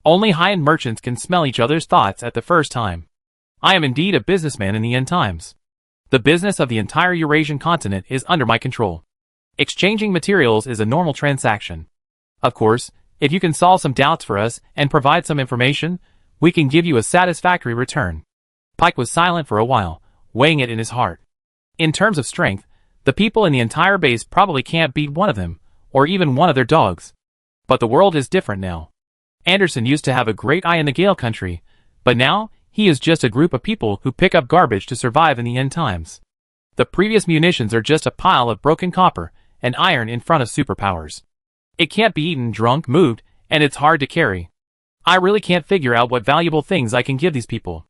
Only high-end merchants can smell each other's thoughts at the first time. I am indeed a businessman in the end times. The business of the entire Eurasian continent is under my control. Exchanging materials is a normal transaction. Of course, if you can solve some doubts for us and provide some information, we can give you a satisfactory return. Pike was silent for a while, weighing it in his heart. In terms of strength, the people in the entire base probably can't beat one of them, or even one of their dogs. But the world is different now. Anderson used to have a great eye in the Gale country, but now he is just a group of people who pick up garbage to survive in the end times. The previous munitions are just a pile of broken copper and iron in front of Superpowers. It can't be eaten, drunk, moved, and it's hard to carry. I really can't figure out what valuable things I can give these people.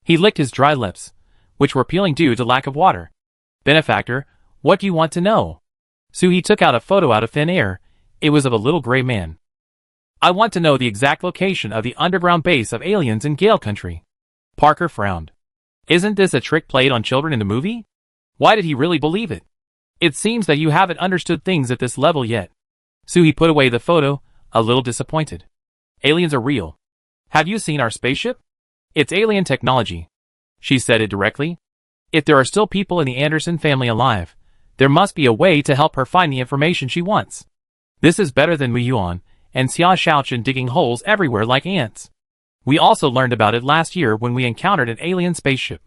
He licked his dry lips, which were peeling due to lack of water. Benefactor, what do you want to know? Soo-hee took out a photo out of thin air. It was of a little gray man. I want to know the exact location of the underground base of aliens in Gale country. Parker frowned. Isn't this a trick played on children in the movie? Why did he really believe it? It seems that you haven't understood things at this level yet. Soo-hee put away the photo, a little disappointed. Aliens are real. Have you seen our spaceship? It's alien technology. She said it directly. If there are still people in the Anderson family alive, there must be a way to help her find the information she wants. This is better than Muyuan and Xia Shaochen digging holes everywhere like ants. We also learned about it last year when we encountered an alien spaceship.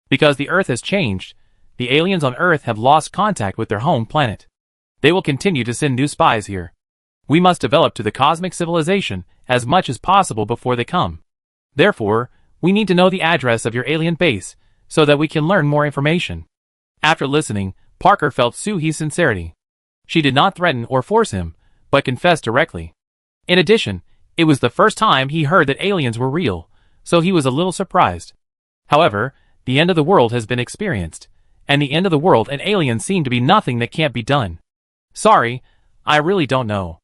Because the Earth has changed, the aliens on Earth have lost contact with their home planet. They will continue to send new spies here. We must develop to the cosmic civilization as much as possible before they come. Therefore, we need to know the address of your alien base so that we can learn more information. After listening, Parker felt Soo-hee's sincerity. She did not threaten or force him, but confessed directly. In addition, it was the first time he heard that aliens were real, so he was a little surprised. However, the end of the world has been experienced, and the end of the world and aliens seem to be nothing that can't be done. Sorry, I really don't know.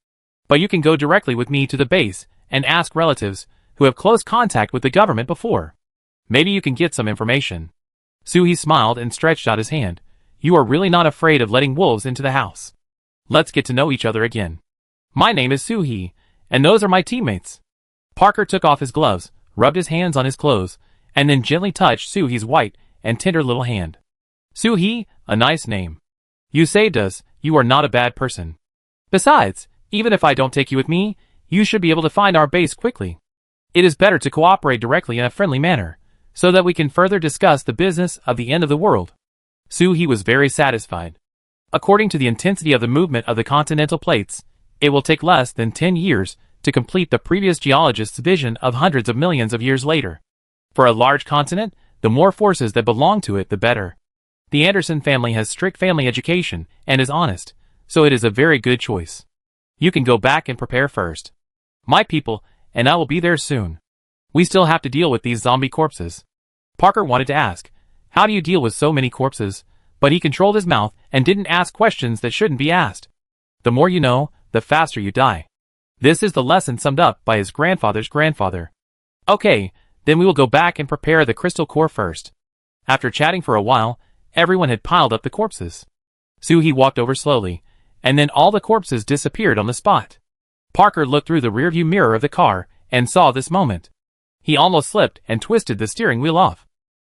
But you can go directly with me to the base and ask relatives who have close contact with the government before. Maybe you can get some information. Soo-hee smiled and stretched out his hand. You are really not afraid of letting wolves into the house. Let's get to know each other again. My name is Soo-hee, and those are my teammates. Parker took off his gloves, rubbed his hands on his clothes, and then gently touched Soo-hee's white and tender little hand. Soo-hee, a nice name. You saved us, you are not a bad person. Besides, even if I don't take you with me, you should be able to find our base quickly. It is better to cooperate directly in a friendly manner, so that we can further discuss the business of the end of the world. Soo-hee was very satisfied. According to the intensity of the movement of the continental plates, it will take less than 10 years to complete the previous geologist's vision of hundreds of millions of years later. For a large continent, the more forces that belong to it, the better. The Anderson family has strict family education and is honest, so it is a very good choice. You can go back and prepare first. My people, and I will be there soon. We still have to deal with these zombie corpses. Parker wanted to ask, how do you deal with so many corpses? But he controlled his mouth and didn't ask questions that shouldn't be asked. The more you know, the faster you die. This is the lesson summed up by his grandfather's grandfather. Okay, Then we will go back and prepare the crystal core first. After chatting for a while, everyone had piled up the corpses. Soo-hee walked over slowly, and then all the corpses disappeared on the spot. Parker looked through the rearview mirror of the car and saw this moment. He almost slipped and twisted the steering wheel off.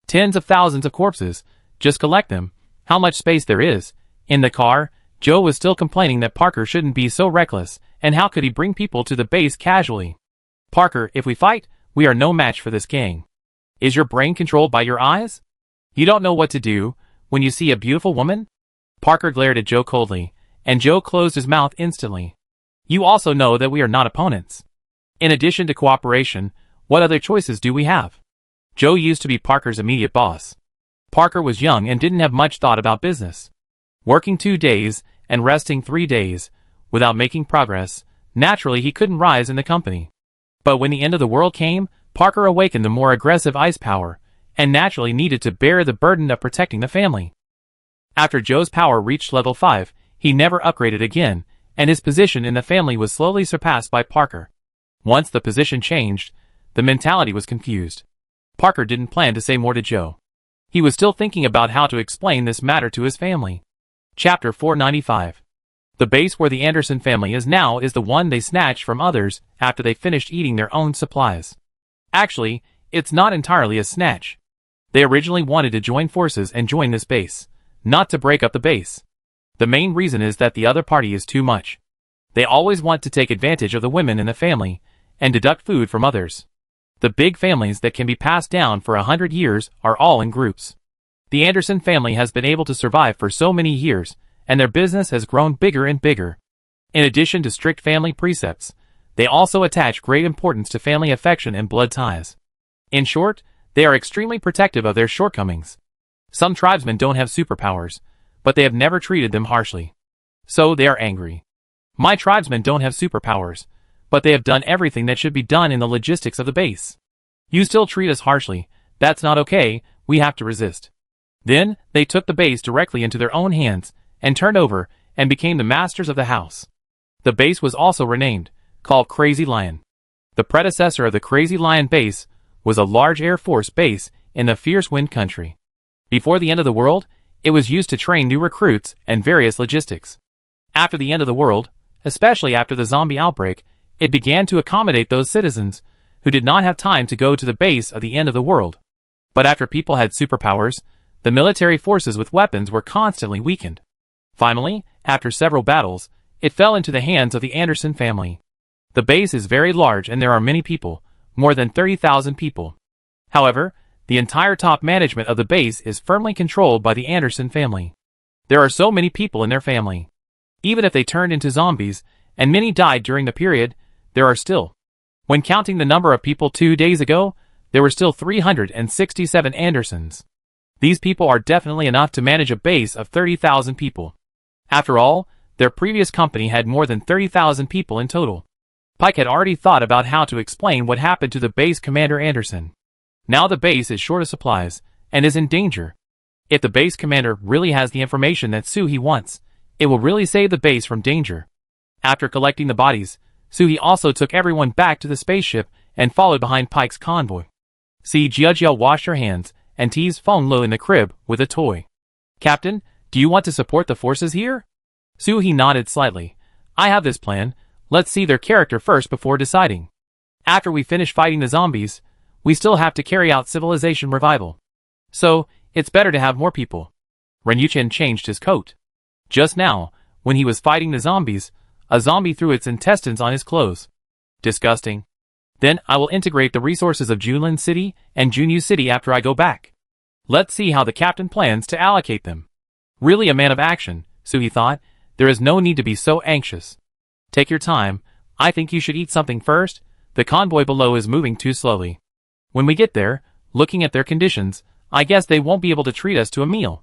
Tens of thousands of corpses. Just collect them. How much space there is. In the car, Joe was still complaining that Parker shouldn't be so reckless, and how could he bring people to the base casually? Parker, if we fight, we are no match for this gang. Is your brain controlled by your eyes? You don't know what to do when you see a beautiful woman? Parker glared at Joe coldly, and Joe closed his mouth instantly. You also know that we are not opponents. In addition to cooperation, what other choices do we have? Joe used to be Parker's immediate boss. Parker was young and didn't have much thought about business. Working 2 days and resting 3 days, without making progress, naturally he couldn't rise in the company. But when the end of the world came, Parker awakened the more aggressive ice power, and naturally needed to bear the burden of protecting the family. After Joe's power reached level 5, he never upgraded again, and his position in the family was slowly surpassed by Parker. Once the position changed, the mentality was confused. Parker didn't plan to say more to Joe. He was still thinking about how to explain this matter to his family. Chapter 495. The base where the Anderson family is now is the one they snatched from others after they finished eating their own supplies. Actually, it's not entirely a snatch. They originally wanted to join forces and join this base, not to break up the base. The main reason is that the other party is too much. They always want to take advantage of the women in the family and deduct food from others. The big families that can be passed down for 100 years are all in groups. The Anderson family has been able to survive for so many years, and their business has grown bigger and bigger. In addition to strict family precepts, they also attach great importance to family affection and blood ties. In short, they are extremely protective of their shortcomings. Some tribesmen don't have superpowers, but they have never treated them harshly. So they are angry. My tribesmen don't have superpowers, but they have done everything that should be done in the logistics of the base. You still treat us harshly. That's not okay, we have to resist. Then, they took the base directly into their own hands, and turned over, and became the masters of the house. The base was also renamed, called Crazy Lion. The predecessor of the Crazy Lion base was a large Air Force base in the Fierce Wind Country. Before the end of the world, it was used to train new recruits and various logistics. After the end of the world, especially after the zombie outbreak, it began to accommodate those citizens who did not have time to go to the base of the end of the world. But after people had superpowers, the military forces with weapons were constantly weakened. Finally, after several battles, it fell into the hands of the Anderson family. The base is very large and there are many people, more than 30,000 people. However, the entire top management of the base is firmly controlled by the Anderson family. There are so many people in their family. Even if they turned into zombies, and many died during the period, there are still. When counting the number of people 2 days ago, there were still 367 Andersons. These people are definitely enough to manage a base of 30,000 people. After all, their previous company had more than 30,000 people in total. Pike had already thought about how to explain what happened to the base commander Anderson. Now the base is short of supplies, and is in danger. If the base commander really has the information that Soo-hee wants, it will really save the base from danger. After collecting the bodies, Soo-hee also took everyone back to the spaceship and followed behind Pike's convoy. See Jiao washed her hands and teased Feng Lo in the crib with a toy. Captain, do you want to support the forces here? Soo-hee nodded slightly. I have this plan. Let's see their character first before deciding. After we finish fighting the zombies, we still have to carry out civilization revival. So, it's better to have more people. Renyuchen changed his coat. Just now, when he was fighting the zombies, a zombie threw its intestines on his clothes. Disgusting. Then I will integrate the resources of Junlin City and Junyu City after I go back. Let's see how the captain plans to allocate them. Really a man of action, Soo-hee thought. There is no need to be so anxious. Take your time. I think you should eat something first. The convoy below is moving too slowly. When we get there, looking at their conditions, I guess they won't be able to treat us to a meal.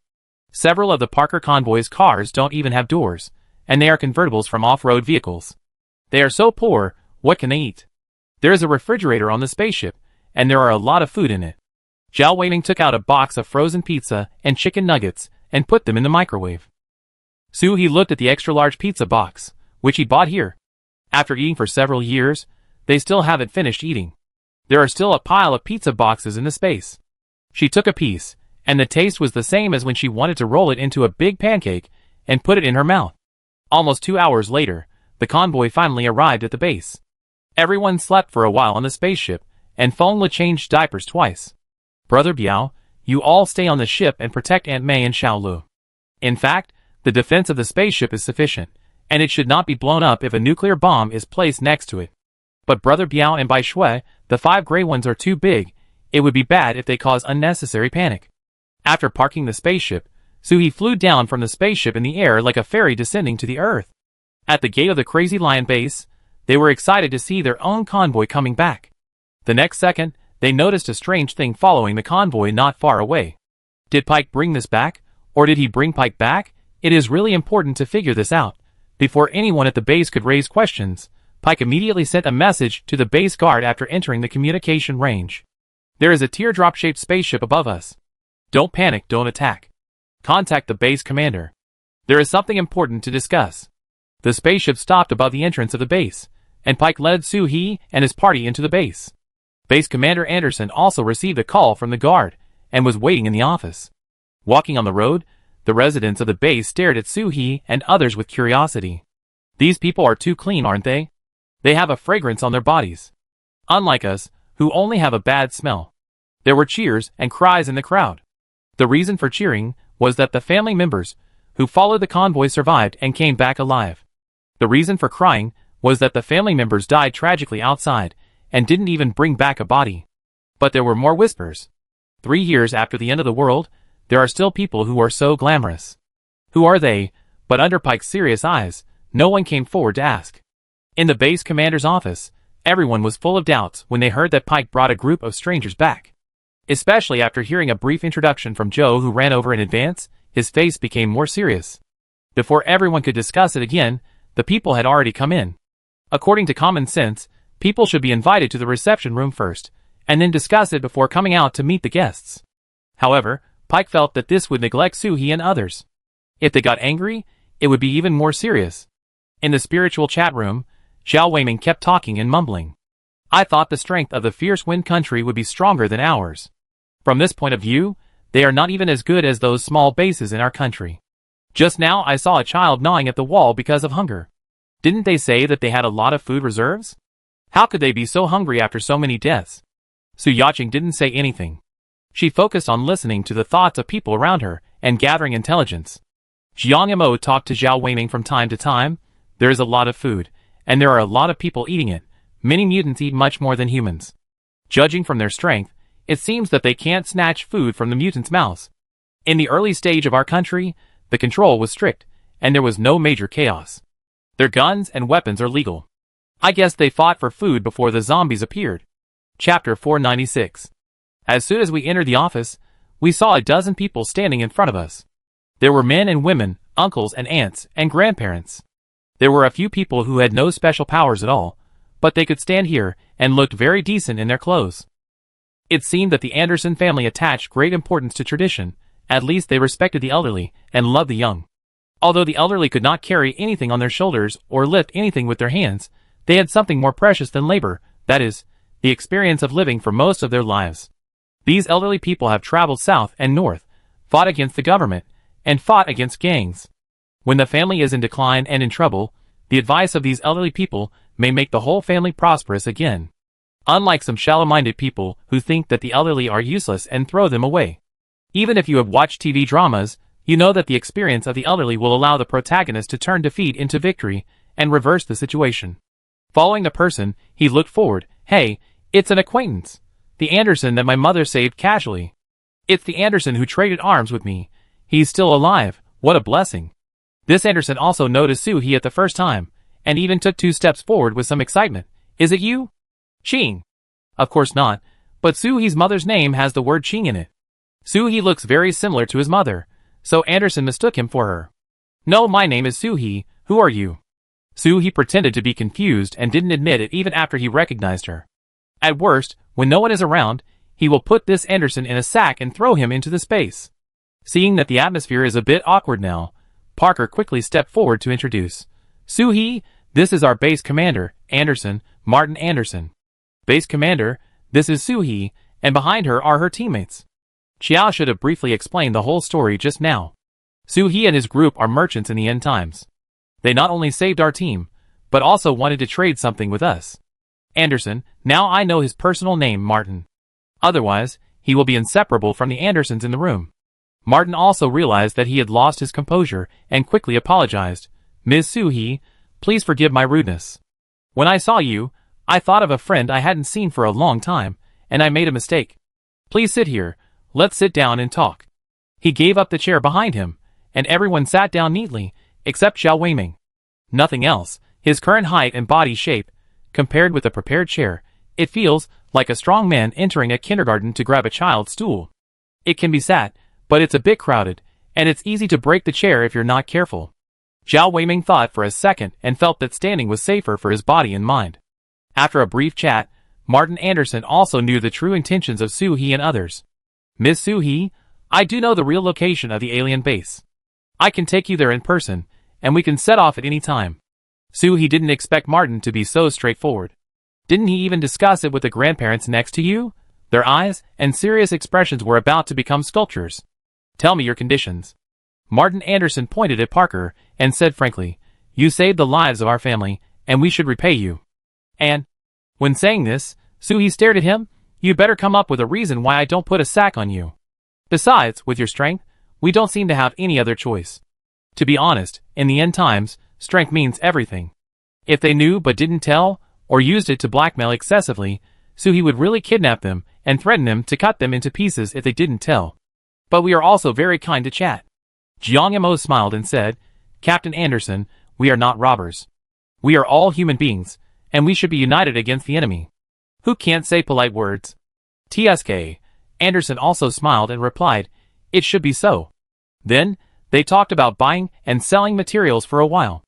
Several of the Parker convoy's cars don't even have doors, and they are convertibles from off-road vehicles. They are so poor, what can they eat? There is a refrigerator on the spaceship, and there are a lot of food in it. Zhao Weiming took out a box of frozen pizza and chicken nuggets and put them in the microwave. Soo-hee looked at the extra-large pizza box, which he bought here. After eating for several years, they still haven't finished eating. There are still a pile of pizza boxes in the space. She took a piece, and the taste was the same as when she wanted to roll it into a big pancake and put it in her mouth. Almost 2 hours later, the convoy finally arrived at the base. Everyone slept for a while on the spaceship, and Feng changed diapers twice. Brother Biao, you all stay on the ship and protect Aunt May and Xiaolu. In fact, the defense of the spaceship is sufficient, and it should not be blown up if a nuclear bomb is placed next to it. But Brother Biao and Bai Shui, the 5 gray ones are too big. It would be bad if they cause unnecessary panic. After parking the spaceship, Suhi flew down from the spaceship in the air like a fairy descending to the earth. At the gate of the Crazy Lion base, they were excited to see their own convoy coming back. The next second, they noticed a strange thing following the convoy not far away. Did Pike bring this back, or did he bring Pike back? It is really important to figure this out. Before anyone at the base could raise questions, Pike immediately sent a message to the base guard after entering the communication range. There is a teardrop-shaped spaceship above us. Don't panic, don't attack. Contact the base commander. There is something important to discuss. The spaceship stopped above the entrance of the base, and Pike led Su-hee and his party into the base. Base Commander Anderson also received a call from the guard, and was waiting in the office. Walking on the road, the residents of the base stared at Su-hee and others with curiosity. These people are too clean, aren't they? They have a fragrance on their bodies. Unlike us, who only have a bad smell. There were cheers and cries in the crowd. The reason for cheering was that the family members who followed the convoy survived and came back alive. The reason for crying was that the family members died tragically outside and didn't even bring back a body. But there were more whispers. 3 years after the end of the world, there are still people who are so glamorous. Who are they? But under Pike's serious eyes, no one came forward to ask. In the base commander's office, everyone was full of doubts when they heard that Pike brought a group of strangers back. Especially after hearing a brief introduction from Joe, who ran over in advance, his face became more serious. Before everyone could discuss it again, the people had already come in. According to common sense, people should be invited to the reception room first, and then discuss it before coming out to meet the guests. However, Pike felt that this would neglect Su-hee and others. If they got angry, it would be even more serious. In the spiritual chat room, Xiao Weiming kept talking and mumbling. I thought the strength of the fierce wind country would be stronger than ours. From this point of view, they are not even as good as those small bases in our country. Just now I saw a child gnawing at the wall because of hunger. Didn't they say that they had a lot of food reserves? How could they be so hungry after so many deaths? Su Yaqing didn't say anything. She focused on listening to the thoughts of people around her and gathering intelligence. Jiang Mo talked to Xiao Weiming from time to time. There is a lot of food, and there are a lot of people eating it. Many mutants eat much more than humans. Judging from their strength, it seems that they can't snatch food from the mutants' mouths. In the early stage of our country, the control was strict, and there was no major chaos. Their guns and weapons are legal. I guess they fought for food before the zombies appeared. Chapter 496. As soon as we entered the office, we saw a dozen people standing in front of us. There were men and women, uncles and aunts, and grandparents. There were a few people who had no special powers at all, but they could stand here and looked very decent in their clothes. It seemed that the Anderson family attached great importance to tradition. At least they respected the elderly and loved the young. Although the elderly could not carry anything on their shoulders or lift anything with their hands, they had something more precious than labor, that is, the experience of living for most of their lives. These elderly people have traveled south and north, fought against the government, and fought against gangs. When the family is in decline and in trouble, the advice of these elderly people may make the whole family prosperous again. Unlike some shallow-minded people who think that the elderly are useless and throw them away. Even if you have watched TV dramas, you know that the experience of the elderly will allow the protagonist to turn defeat into victory and reverse the situation. Following the person, he looked forward. Hey, it's an acquaintance. The Anderson that my mother saved casually. It's the Anderson who traded arms with me. He's still alive. What a blessing. This Anderson also noticed Su-hee at the first time, and even took 2 steps forward with some excitement. Is it you? Qing. Of course not, but Su-hee's mother's name has the word Qing in it. Su-hee looks very similar to his mother, so Anderson mistook him for her. No, my name is Su-hee. Who are you? Su-hee pretended to be confused and didn't admit it even after he recognized her. At worst, when no one is around, he will put this Anderson in a sack and throw him into the space. Seeing that the atmosphere is a bit awkward now, Parker quickly stepped forward to introduce. Su-hee, this is our base commander, Anderson, Martin Anderson. Base commander, This is Soo-hee, and behind her are her teammates. Xiao should have briefly explained the whole story just now. Soo-hee and his group are merchants in the end times. They not only saved our team, but also wanted to trade something with us. Anderson, now I know his personal name, Martin. Otherwise, he will be inseparable from the Andersons in the room. Martin also realized that he had lost his composure and quickly apologized. Ms. Soo-hee, please forgive my rudeness. When I saw you, I thought of a friend I hadn't seen for a long time, and I made a mistake. Please sit here, let's sit down and talk. He gave up the chair behind him, and everyone sat down neatly, except Xiao Weiming. Nothing else, his current height and body shape, compared with the prepared chair, it feels like a strong man entering a kindergarten to grab a child's stool. It can be sat, but it's a bit crowded, and it's easy to break the chair if you're not careful. Xiao Weiming thought for a second and felt that standing was safer for his body and mind. After a brief chat, Martin Anderson also knew the true intentions of Soo-hee and others. Miss Soo-hee, I do know the real location of the alien base. I can take you there in person, and we can set off at any time. Soo-hee didn't expect Martin to be so straightforward. Didn't he even discuss it with the grandparents next to you? Their eyes and serious expressions were about to become sculptures. Tell me your conditions. Martin Anderson pointed at Parker and said frankly, you saved the lives of our family, and we should repay you. And, when saying this, Soo-hee stared at him, you better come up with a reason why I don't put a sack on you. Besides, with your strength, we don't seem to have any other choice. To be honest, in the end times, strength means everything. If they knew but didn't tell, or used it to blackmail excessively, Soo-hee would really kidnap them and threaten them to cut them into pieces if they didn't tell. But we are also very kind to chat. Jiang Mo smiled and said, Captain Anderson, we are not robbers. We are all human beings, and we should be united against the enemy. Who can't say polite words? TSK. Anderson also smiled and replied, it should be so. Then, they talked about buying and selling materials for a while.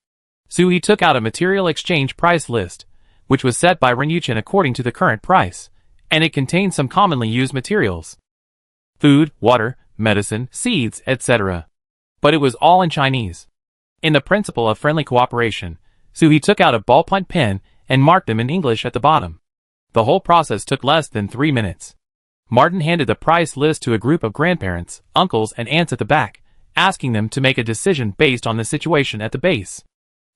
Soo-hee took out a material exchange price list, which was set by Renuchin according to the current price, and it contained some commonly used materials. Food, water, medicine, seeds, etc. But it was all in Chinese. In the principle of friendly cooperation, Soo-hee took out a ballpoint pen and marked them in English at the bottom. The whole process took less than 3 minutes. Martin handed the price list to a group of grandparents, uncles and aunts at the back, asking them to make a decision based on the situation at the base.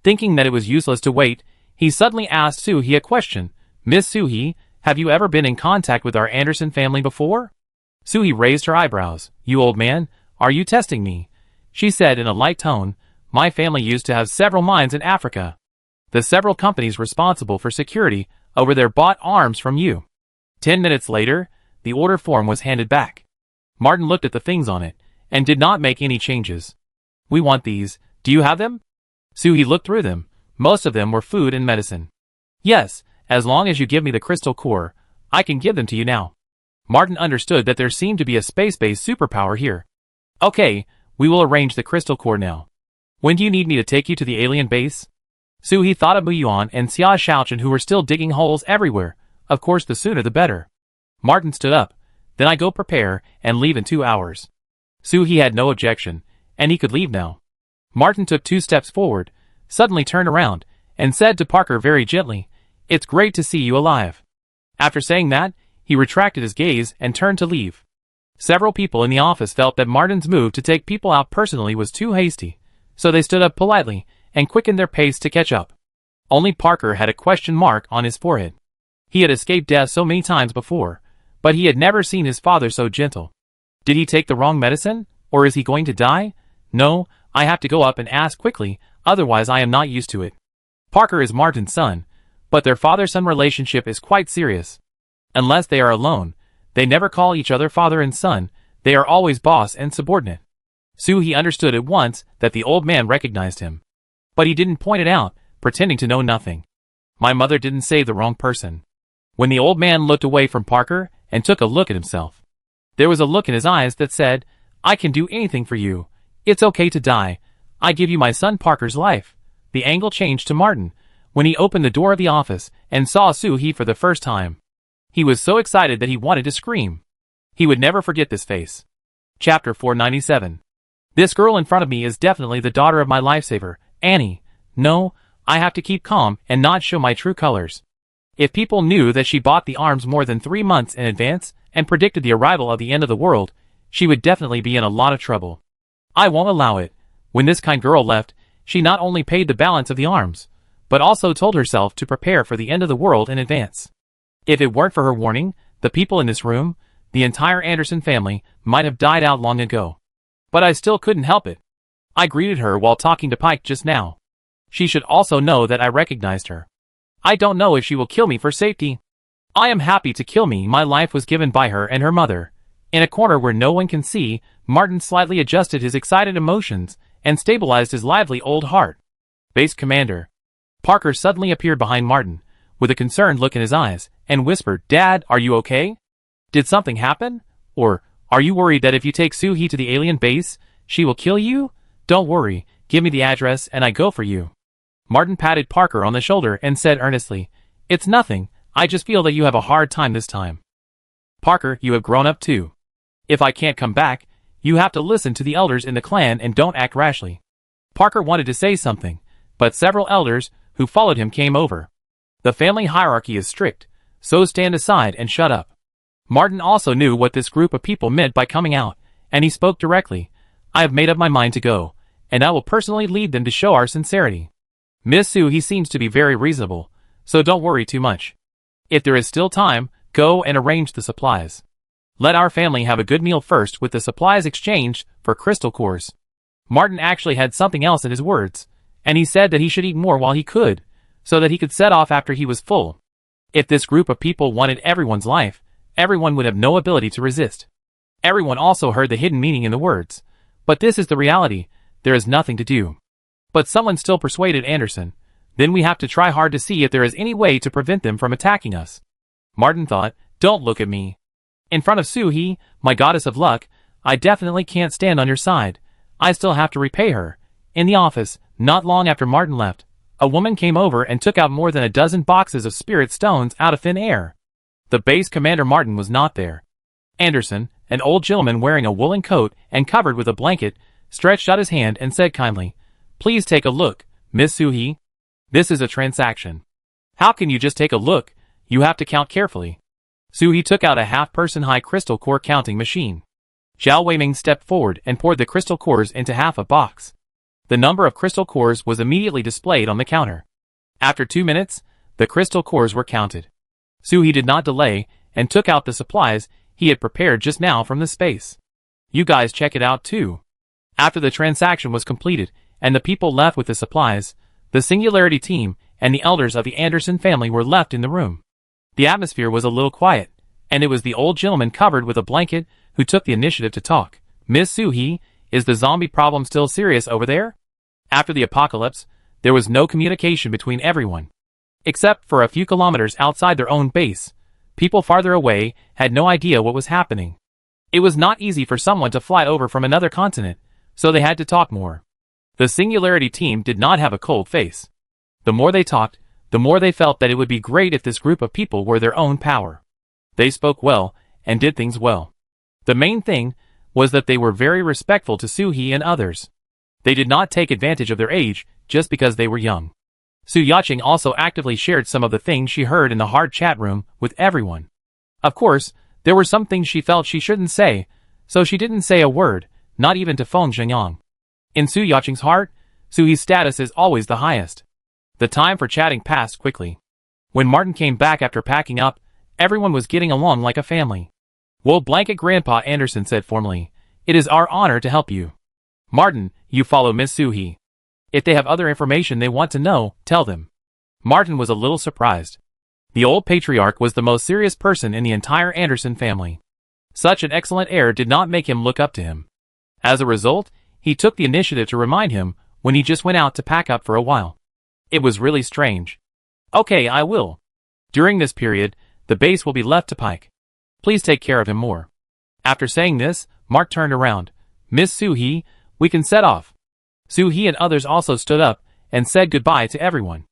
Thinking that it was useless to wait, he suddenly asked Soo-hee a question. Miss Soo-hee, have you ever been in contact with our Anderson family before? Soo-hee raised her eyebrows. You old man, are you testing me? She said in a light tone, my family used to have several mines in Africa. The several companies responsible for security over there bought arms from you. 10 minutes later, the order form was handed back. Martin looked at the things on it, and did not make any changes. We want these. Do you have them? Soo-hee looked through them. Most of them were food and medicine. Yes, as long as you give me the crystal core, I can give them to you now. Martin understood that there seemed to be a space-based superpower here. Okay, we will arrange the crystal core now. When do you need me to take you to the alien base? Soo-hee thought of Mu Yuan and Xia Shaochen who were still digging holes everywhere. Of course the sooner the better. Martin stood up. Then I go prepare and leave in 2 hours. Soo-hee had no objection, and he could leave now. Martin took 2 steps forward, suddenly turned around, and said to Parker very gently, it's great to see you alive. After saying that, he retracted his gaze and turned to leave. Several people in the office felt that Martin's move to take people out personally was too hasty, so they stood up politely and quickened their pace to catch up. Only Parker had a question mark on his forehead. He had escaped death so many times before, but he had never seen his father so gentle. Did he take the wrong medicine, or is he going to die? No, I have to go up and ask quickly, otherwise I am not used to it. Parker is Martin's son, but their father-son relationship is quite serious. Unless they are alone, they never call each other father and son, they are always boss and subordinate. Soo-hee understood at once that the old man recognized him. But he didn't point it out, pretending to know nothing. My mother didn't save the wrong person. When the old man looked away from Parker and took a look at himself, there was a look in his eyes that said, I can do anything for you. It's okay to die. I give you my son Parker's life. The angle changed to Martin when he opened the door of the office and saw Soo-hee for the first time. He was so excited that he wanted to scream. He would never forget this face. Chapter 497. This girl in front of me is definitely the daughter of my lifesaver, Annie. No, I have to keep calm and not show my true colors. If people knew that she bought the arms more than 3 months in advance and predicted the arrival of the end of the world, she would definitely be in a lot of trouble. I won't allow it. When this kind girl left, she not only paid the balance of the arms, but also told herself to prepare for the end of the world in advance. If it weren't for her warning, the people in this room, the entire Anderson family, might have died out long ago. But I still couldn't help it. I greeted her while talking to Pike just now. She should also know that I recognized her. I don't know if she will kill me for safety. I am happy to kill me. My life was given by her and her mother. In a corner where no one can see, Martin slightly adjusted his excited emotions and stabilized his lively old heart. Base Commander. Parker suddenly appeared behind Martin, with a concerned look in his eyes, and whispered, "Dad, are you okay? Did something happen? Or, are you worried that if you take Soo-hee to the alien base, she will kill you? Don't worry, give me the address and I go for you." Martin patted Parker on the shoulder and said earnestly, "It's nothing, I just feel that you have a hard time this time. Parker, you have grown up too. If I can't come back, you have to listen to the elders in the clan and don't act rashly." Parker wanted to say something, but several elders who followed him came over. The family hierarchy is strict, so stand aside and shut up. Martin also knew what this group of people meant by coming out, and he spoke directly. "I have made up my mind to go, and I will personally lead them to show our sincerity. Miss Soo-hee seems to be very reasonable, so don't worry too much. If there is still time, go and arrange the supplies. Let our family have a good meal first with the supplies exchanged for crystal cores." Martin actually had something else in his words, and he said that he should eat more while he could, so that he could set off after he was full. If this group of people wanted everyone's life, everyone would have no ability to resist. Everyone also heard the hidden meaning in the words. But this is the reality, there is nothing to do. But someone still persuaded Anderson. Then we have to try hard to see if there is any way to prevent them from attacking us. Martin thought, "Don't look at me. In front of Soo-hee, my goddess of luck, I definitely can't stand on your side. I still have to repay her." In the office, not long after Martin left, a woman came over and took out more than a dozen boxes of spirit stones out of thin air. The base commander Martin was not there. Anderson, an old gentleman wearing a woolen coat and covered with a blanket, stretched out his hand and said kindly, "Please take a look, Miss Soo-hee. This is a transaction." "How can you just take a look? You have to count carefully." Soo-hee took out a half-person high crystal core counting machine. Zhao Weiming stepped forward and poured the crystal cores into half a box. The number of crystal cores was immediately displayed on the counter. After 2 minutes, the crystal cores were counted. Soo-hee did not delay and took out the supplies he had prepared just now from the space. "You guys check it out too." After the transaction was completed and the people left with the supplies, the Singularity team and the elders of the Anderson family were left in the room. The atmosphere was a little quiet, and it was the old gentleman covered with a blanket who took the initiative to talk. "Miss Soo-hee, is the zombie problem still serious over there?" After the apocalypse, there was no communication between everyone. Except for a few kilometers outside their own base, people farther away had no idea what was happening. It was not easy for someone to fly over from another continent, so they had to talk more. The Singularity team did not have a cold face. The more they talked, the more they felt that it would be great if this group of people were their own power. They spoke well, and did things well. The main thing was that they were very respectful to Soo-hee and others. They did not take advantage of their age just because they were young. Su Yaching also actively shared some of the things she heard in the hard chat room with everyone. Of course, there were some things she felt she shouldn't say, so she didn't say a word, not even to Feng Zhengyang. In Su Yaching's heart, Soo-hee's status is always the highest. The time for chatting passed quickly. When Martin came back after packing up, everyone was getting along like a family. "Wool Blanket Grandpa," Anderson said formally, "it is our honor to help you. Martin, you follow Miss Soo-hee. If they have other information they want to know, tell them." Martin was a little surprised. The old patriarch was the most serious person in the entire Anderson family. Such an excellent heir did not make him look up to him. As a result, he took the initiative to remind him when he just went out to pack up for a while. It was really strange. "Okay, I will. During this period, the base will be left to Pike. Please take care of him more." After saying this, Mark turned around. "Miss Soo-hee, we can set off." Soo-hee and others also stood up and said goodbye to everyone.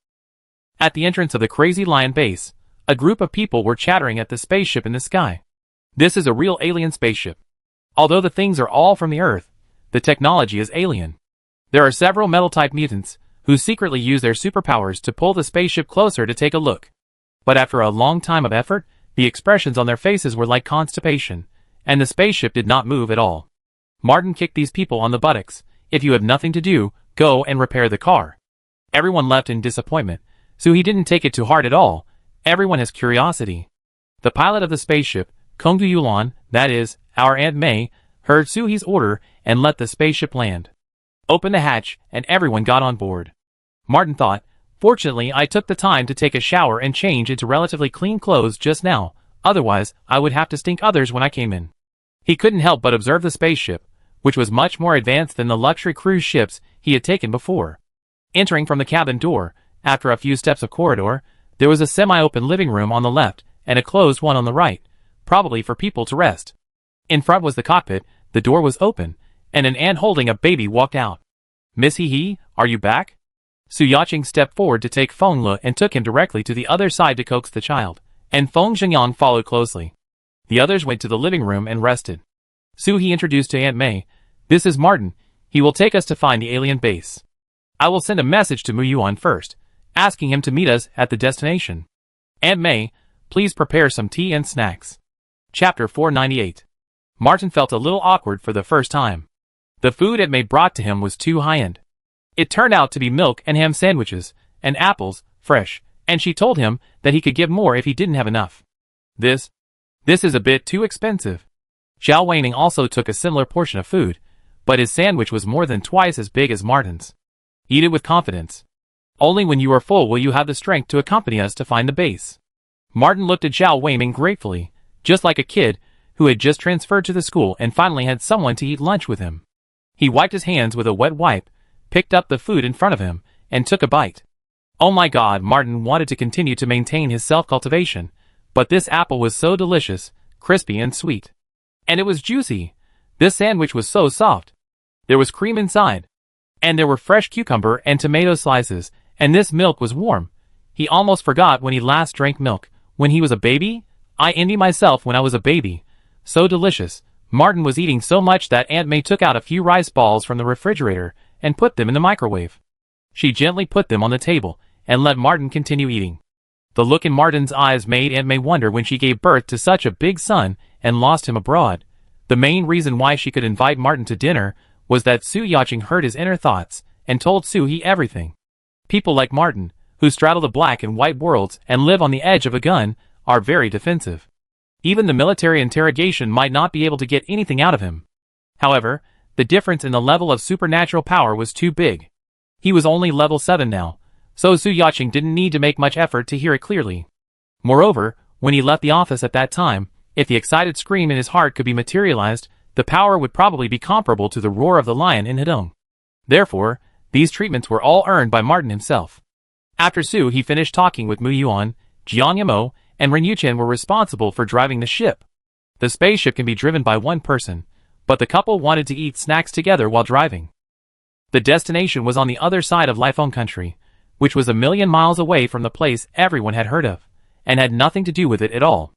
At the entrance of the Crazy Lion base, a group of people were chattering at the spaceship in the sky. This is a real alien spaceship. Although the things are all from the Earth, the technology is alien. There are several metal-type mutants who secretly use their superpowers to pull the spaceship closer to take a look. But after a long time of effort, the expressions on their faces were like constipation, and the spaceship did not move at all. Martin kicked these people on the buttocks. If you have nothing to do, go and repair the car. Everyone left in disappointment, so he didn't take it to heart at all. Everyone has curiosity. The pilot of the spaceship, Kongdu Yulan, that is, our Aunt May, heard Suhi's order and let the spaceship land. Open the hatch, and everyone got on board. Martin thought, fortunately I took the time to take a shower and change into relatively clean clothes just now, otherwise I would have to stink others when I came in. He couldn't help but observe the spaceship, which was much more advanced than the luxury cruise ships he had taken before. Entering from the cabin door, after a few steps of corridor, there was a semi-open living room on the left and a closed one on the right, probably for people to rest. In front was the cockpit, the door was open, and an aunt holding a baby walked out. Miss Hee, are you back? Su Yacheng stepped forward to take Feng Le and took him directly to the other side to coax the child, and Feng Zhengyang followed closely. The others went to the living room and rested. Su He introduced to Aunt May, this is Martin, he will take us to find the alien base. I will send a message to Mu Yuan first, asking him to meet us at the destination. Aunt May, please prepare some tea and snacks. Chapter 498. Martin felt a little awkward for the first time. The food Aunt May brought to him was too high-end. It turned out to be milk and ham sandwiches, and apples, fresh, and she told him that he could give more if he didn't have enough. This is a bit too expensive. Xiao Weining also took a similar portion of food, but his sandwich was more than twice as big as Martin's. Eat it with confidence. Only when you are full will you have the strength to accompany us to find the base. Martin looked at Xiao Weining gratefully, just like a kid who had just transferred to the school and finally had someone to eat lunch with him. He wiped his hands with a wet wipe, picked up the food in front of him, and took a bite. Oh my God, Martin wanted to continue to maintain his self-cultivation, but this apple was so delicious, crispy and sweet. And it was juicy. This sandwich was so soft. There was cream inside. And there were fresh cucumber and tomato slices, and this milk was warm. He almost forgot when he last drank milk, when he was a baby. I envy myself when I was a baby. So delicious. Martin was eating so much that Aunt May took out a few rice balls from the refrigerator and put them in the microwave. She gently put them on the table and let Martin continue eating. The look in Martin's eyes made Aunt May wonder when she gave birth to such a big son and lost him abroad. The main reason why she could invite Martin to dinner was that Su Yacheng heard his inner thoughts and told Su He everything. People like Martin, who straddle the black and white worlds and live on the edge of a gun, are very defensive. Even the military interrogation might not be able to get anything out of him. However, the difference in the level of supernatural power was too big. He was only level 7 now, so Su Yacheng didn't need to make much effort to hear it clearly. Moreover, when he left the office at that time, if the excited scream in his heart could be materialized, the power would probably be comparable to the roar of the lion in Hedong. Therefore, these treatments were all earned by Martin himself. After Su He finished talking with Mu Yuan, Jiang Yamo, and Ren Yuchen were responsible for driving the ship. The spaceship can be driven by one person, but the couple wanted to eat snacks together while driving. The destination was on the other side of Lifeng country, which was 1,000,000 miles away from the place everyone had heard of, and had nothing to do with it at all.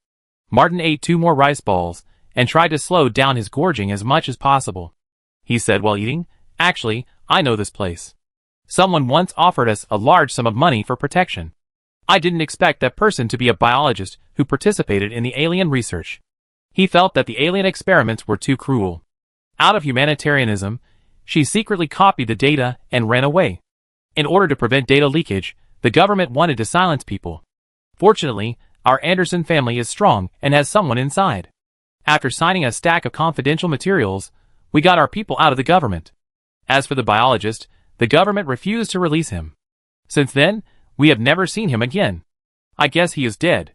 Martin ate 2 more rice balls, and tried to slow down his gorging as much as possible. He said while eating, actually, I know this place. Someone once offered us a large sum of money for protection. I didn't expect that person to be a biologist who participated in the alien research. He felt that the alien experiments were too cruel. Out of humanitarianism, she secretly copied the data and ran away. In order to prevent data leakage, the government wanted to silence people. Fortunately, our Anderson family is strong and has someone inside. After signing a stack of confidential materials, we got our people out of the government. As for the biologist, the government refused to release him. Since then, we have never seen him again. I guess he is dead.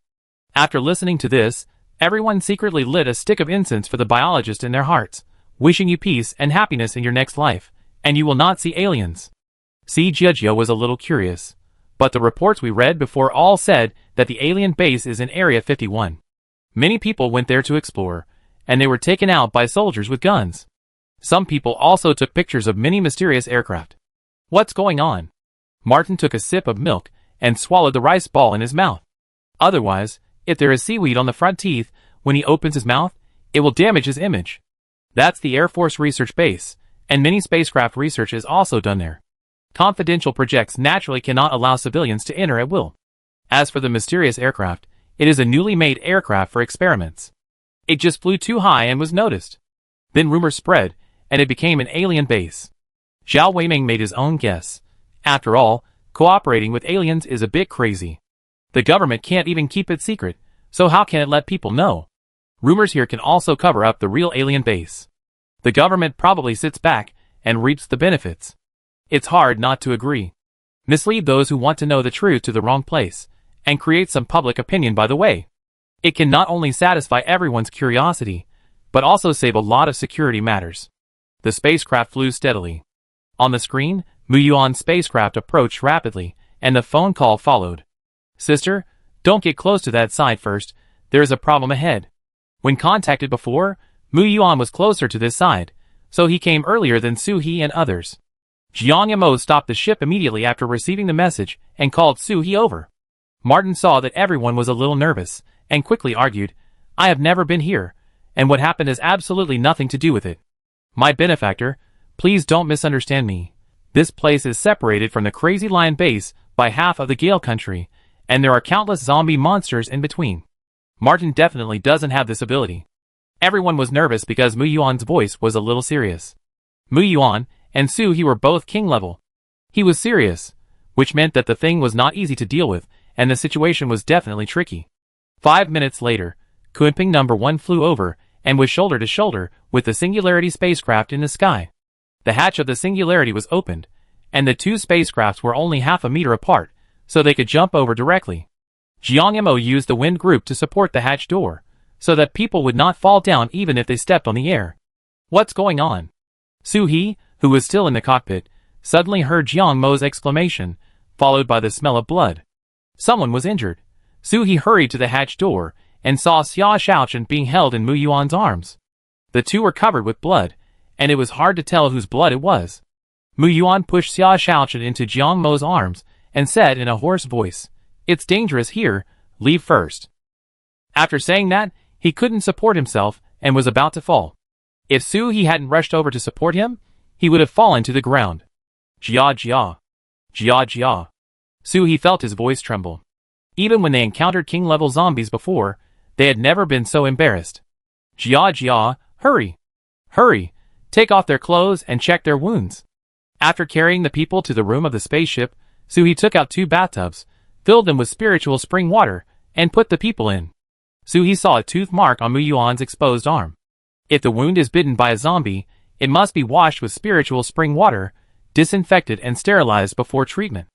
After listening to this, everyone secretly lit a stick of incense for the biologist in their hearts, wishing you peace and happiness in your next life, and you will not see aliens. Si Jiejio was a little curious, but the reports we read before all said that the alien base is in Area 51. Many people went there to explore, and they were taken out by soldiers with guns. Some people also took pictures of many mysterious aircraft. What's going on? Martin took a sip of milk and swallowed the rice ball in his mouth. Otherwise, if there is seaweed on the front teeth, when he opens his mouth, it will damage his image. That's the Air Force research base, and many spacecraft research is also done there. Confidential projects naturally cannot allow civilians to enter at will. As for the mysterious aircraft, it is a newly made aircraft for experiments. It just flew too high and was noticed. Then rumors spread, and it became an alien base. Zhao Weiming made his own guess. After all, cooperating with aliens is a bit crazy. The government can't even keep it secret, so how can it let people know? Rumors here can also cover up the real alien base. The government probably sits back and reaps the benefits. It's hard not to agree. Mislead those who want to know the truth to the wrong place, and create some public opinion by the way. It can not only satisfy everyone's curiosity, but also save a lot of security matters. The spacecraft flew steadily. On the screen, Mu Yuan's spacecraft approached rapidly, and the phone call followed. Sister, don't get close to that side first, there is a problem ahead. When contacted before, Mu Yuan was closer to this side, so he came earlier than Su He and others. Jiang Yamo stopped the ship immediately after receiving the message and called Su He over. Martin saw that everyone was a little nervous, and quickly argued, I have never been here, and what happened has absolutely nothing to do with it. My benefactor, please don't misunderstand me. This place is separated from the Crazy Lion base by half of the Gale country, and there are countless zombie monsters in between. Martin definitely doesn't have this ability. Everyone was nervous because Mu Yuan's voice was a little serious. Mu Yuan and Su He were both king level. He was serious, which meant that the thing was not easy to deal with, and the situation was definitely tricky. 5 minutes later, Kunping No. 1 flew over, and was shoulder to shoulder with the Singularity spacecraft in the sky. The hatch of the Singularity was opened, and the two spacecrafts were only half a meter apart, so they could jump over directly. Jiang Yamo used the wind group to support the hatch door, so that people would not fall down even if they stepped on the air. What's going on? Su He, who was still in the cockpit, suddenly heard Jiang Mo's exclamation, followed by the smell of blood. Someone was injured. Su He hurried to the hatch door, and saw Xia Shaochen being held in Mu Yuan's arms. The two were covered with blood, and it was hard to tell whose blood it was. Mu Yuan pushed Xia Shaochen into Jiang Mo's arms, and said in a hoarse voice, It's dangerous here, leave first. After saying that, he couldn't support himself, and was about to fall. If Su He hadn't rushed over to support him, he would have fallen to the ground. Jia Jia. Jia Jia. Su He felt his voice tremble. Even when they encountered king-level zombies before, they had never been so embarrassed. Jia Jia, hurry! Hurry! Take off their clothes and check their wounds. After carrying the people to the room of the spaceship, Su He took out 2 bathtubs, filled them with spiritual spring water, and put the people in. Su He saw a tooth mark on Mu Yuan's exposed arm. If the wound is bitten by a zombie, it must be washed with spiritual spring water, disinfected and sterilized before treatment.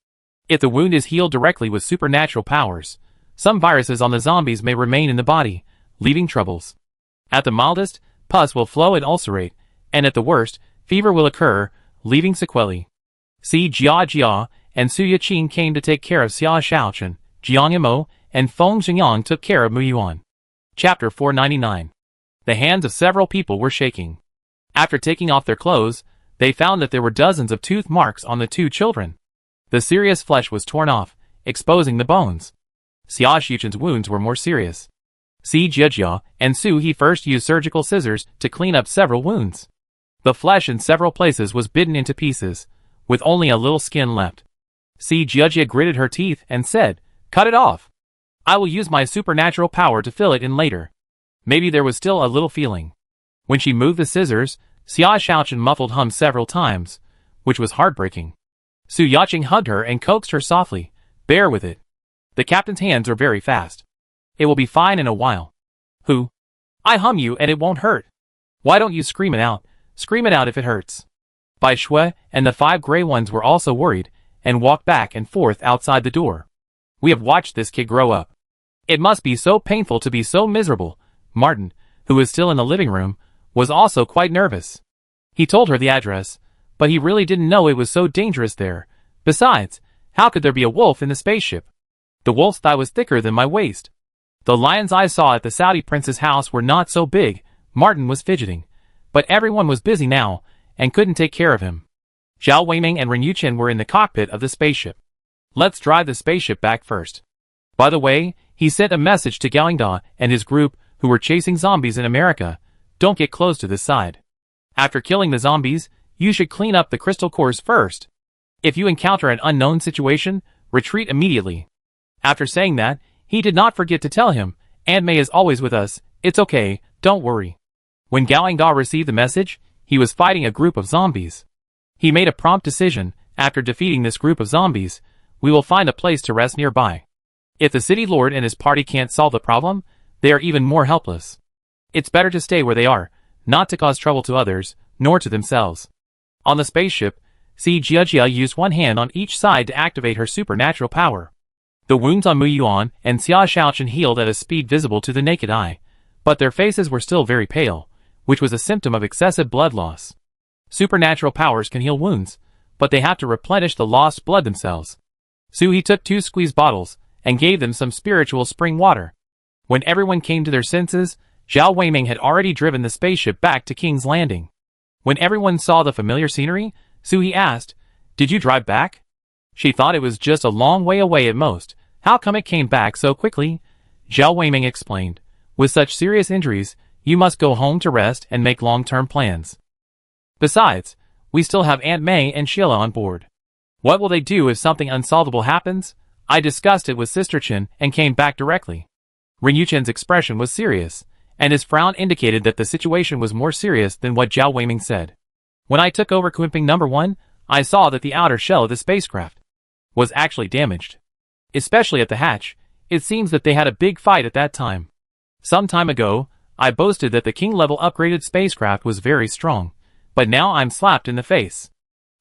If the wound is healed directly with supernatural powers, some viruses on the zombies may remain in the body, leaving troubles. At the mildest, pus will flow and ulcerate, and at the worst, fever will occur, leaving sequelae. See Jia Jia and Su Yaqin came to take care of Xia Shaochen, Jiang Yamo, and Feng Xingyang took care of Mu Yuan. Chapter 499. The hands of several people were shaking. After taking off their clothes, they found that there were dozens of tooth marks on the 2 children. The serious flesh was torn off, exposing the bones. Xia Xuchen's wounds were more serious. Si Jiajia and Su He first used surgical scissors to clean up several wounds. The flesh in several places was bitten into pieces, with only a little skin left. Si Jiajia gritted her teeth and said, Cut it off. I will use my supernatural power to fill it in later. Maybe there was still a little feeling. When she moved the scissors, Xia Shaochen muffled hum several times, which was heartbreaking. Su Yaqing hugged her and coaxed her softly, Bear with it. The captain's hands are very fast. It will be fine in a while. Who? I hum you and it won't hurt. Why don't you scream it out? Scream it out if it hurts. Bai Shui and the 5 gray ones were also worried, and walked back and forth outside the door. We have watched this kid grow up. It must be so painful to be so miserable. Martin, who was still in the living room, was also quite nervous. He told her the address, but he really didn't know it was so dangerous there. Besides, how could there be a wolf in the spaceship? The wolf's thigh was thicker than my waist. The lions I saw at the Saudi prince's house were not so big. Martin was fidgeting, but everyone was busy now, and couldn't take care of him. Zhao Weiming and Ren Yuchen were in the cockpit of the spaceship. Let's drive the spaceship back first. By the way, he sent a message to Gaoingda and his group, who were chasing zombies in America. Don't get close to this side. After killing the zombies, you should clean up the crystal cores first. If you encounter an unknown situation, retreat immediately. After saying that, he did not forget to tell him, Aunt May is always with us, it's okay, don't worry. When Gaoanga received the message, he was fighting a group of zombies. He made a prompt decision. After defeating this group of zombies, we will find a place to rest nearby. If the city lord and his party can't solve the problem, they are even more helpless. It's better to stay where they are, not to cause trouble to others, nor to themselves. On the spaceship, Si Jiajia used one hand on each side to activate her supernatural power. The wounds on Mu Yuan and Xia Shaochen healed at a speed visible to the naked eye, but their faces were still very pale, which was a symptom of excessive blood loss. Supernatural powers can heal wounds, but they have to replenish the lost blood themselves. Suhi took 2 squeeze bottles and gave them some spiritual spring water. When everyone came to their senses, Zhao Weiming had already driven the spaceship back to King's Landing. When everyone saw the familiar scenery, Suhi asked, "Did you drive back?" She thought it was just a long way away at most. How come it came back so quickly? Zhao Weiming explained, "With such serious injuries, you must go home to rest and make long-term plans. Besides, we still have Aunt May and Sheila on board. What will they do if something unsolvable happens? I discussed it with Sister Chen and came back directly." Ren Yuchen's expression was serious, and his frown indicated that the situation was more serious than what Zhao Weiming said. "When I took over Kunping No. 1, I saw that the outer shell of the spacecraft was actually damaged. Especially at the hatch, it seems that they had a big fight at that time. Some time ago, I boasted that the King-level upgraded spacecraft was very strong, but now I'm slapped in the face.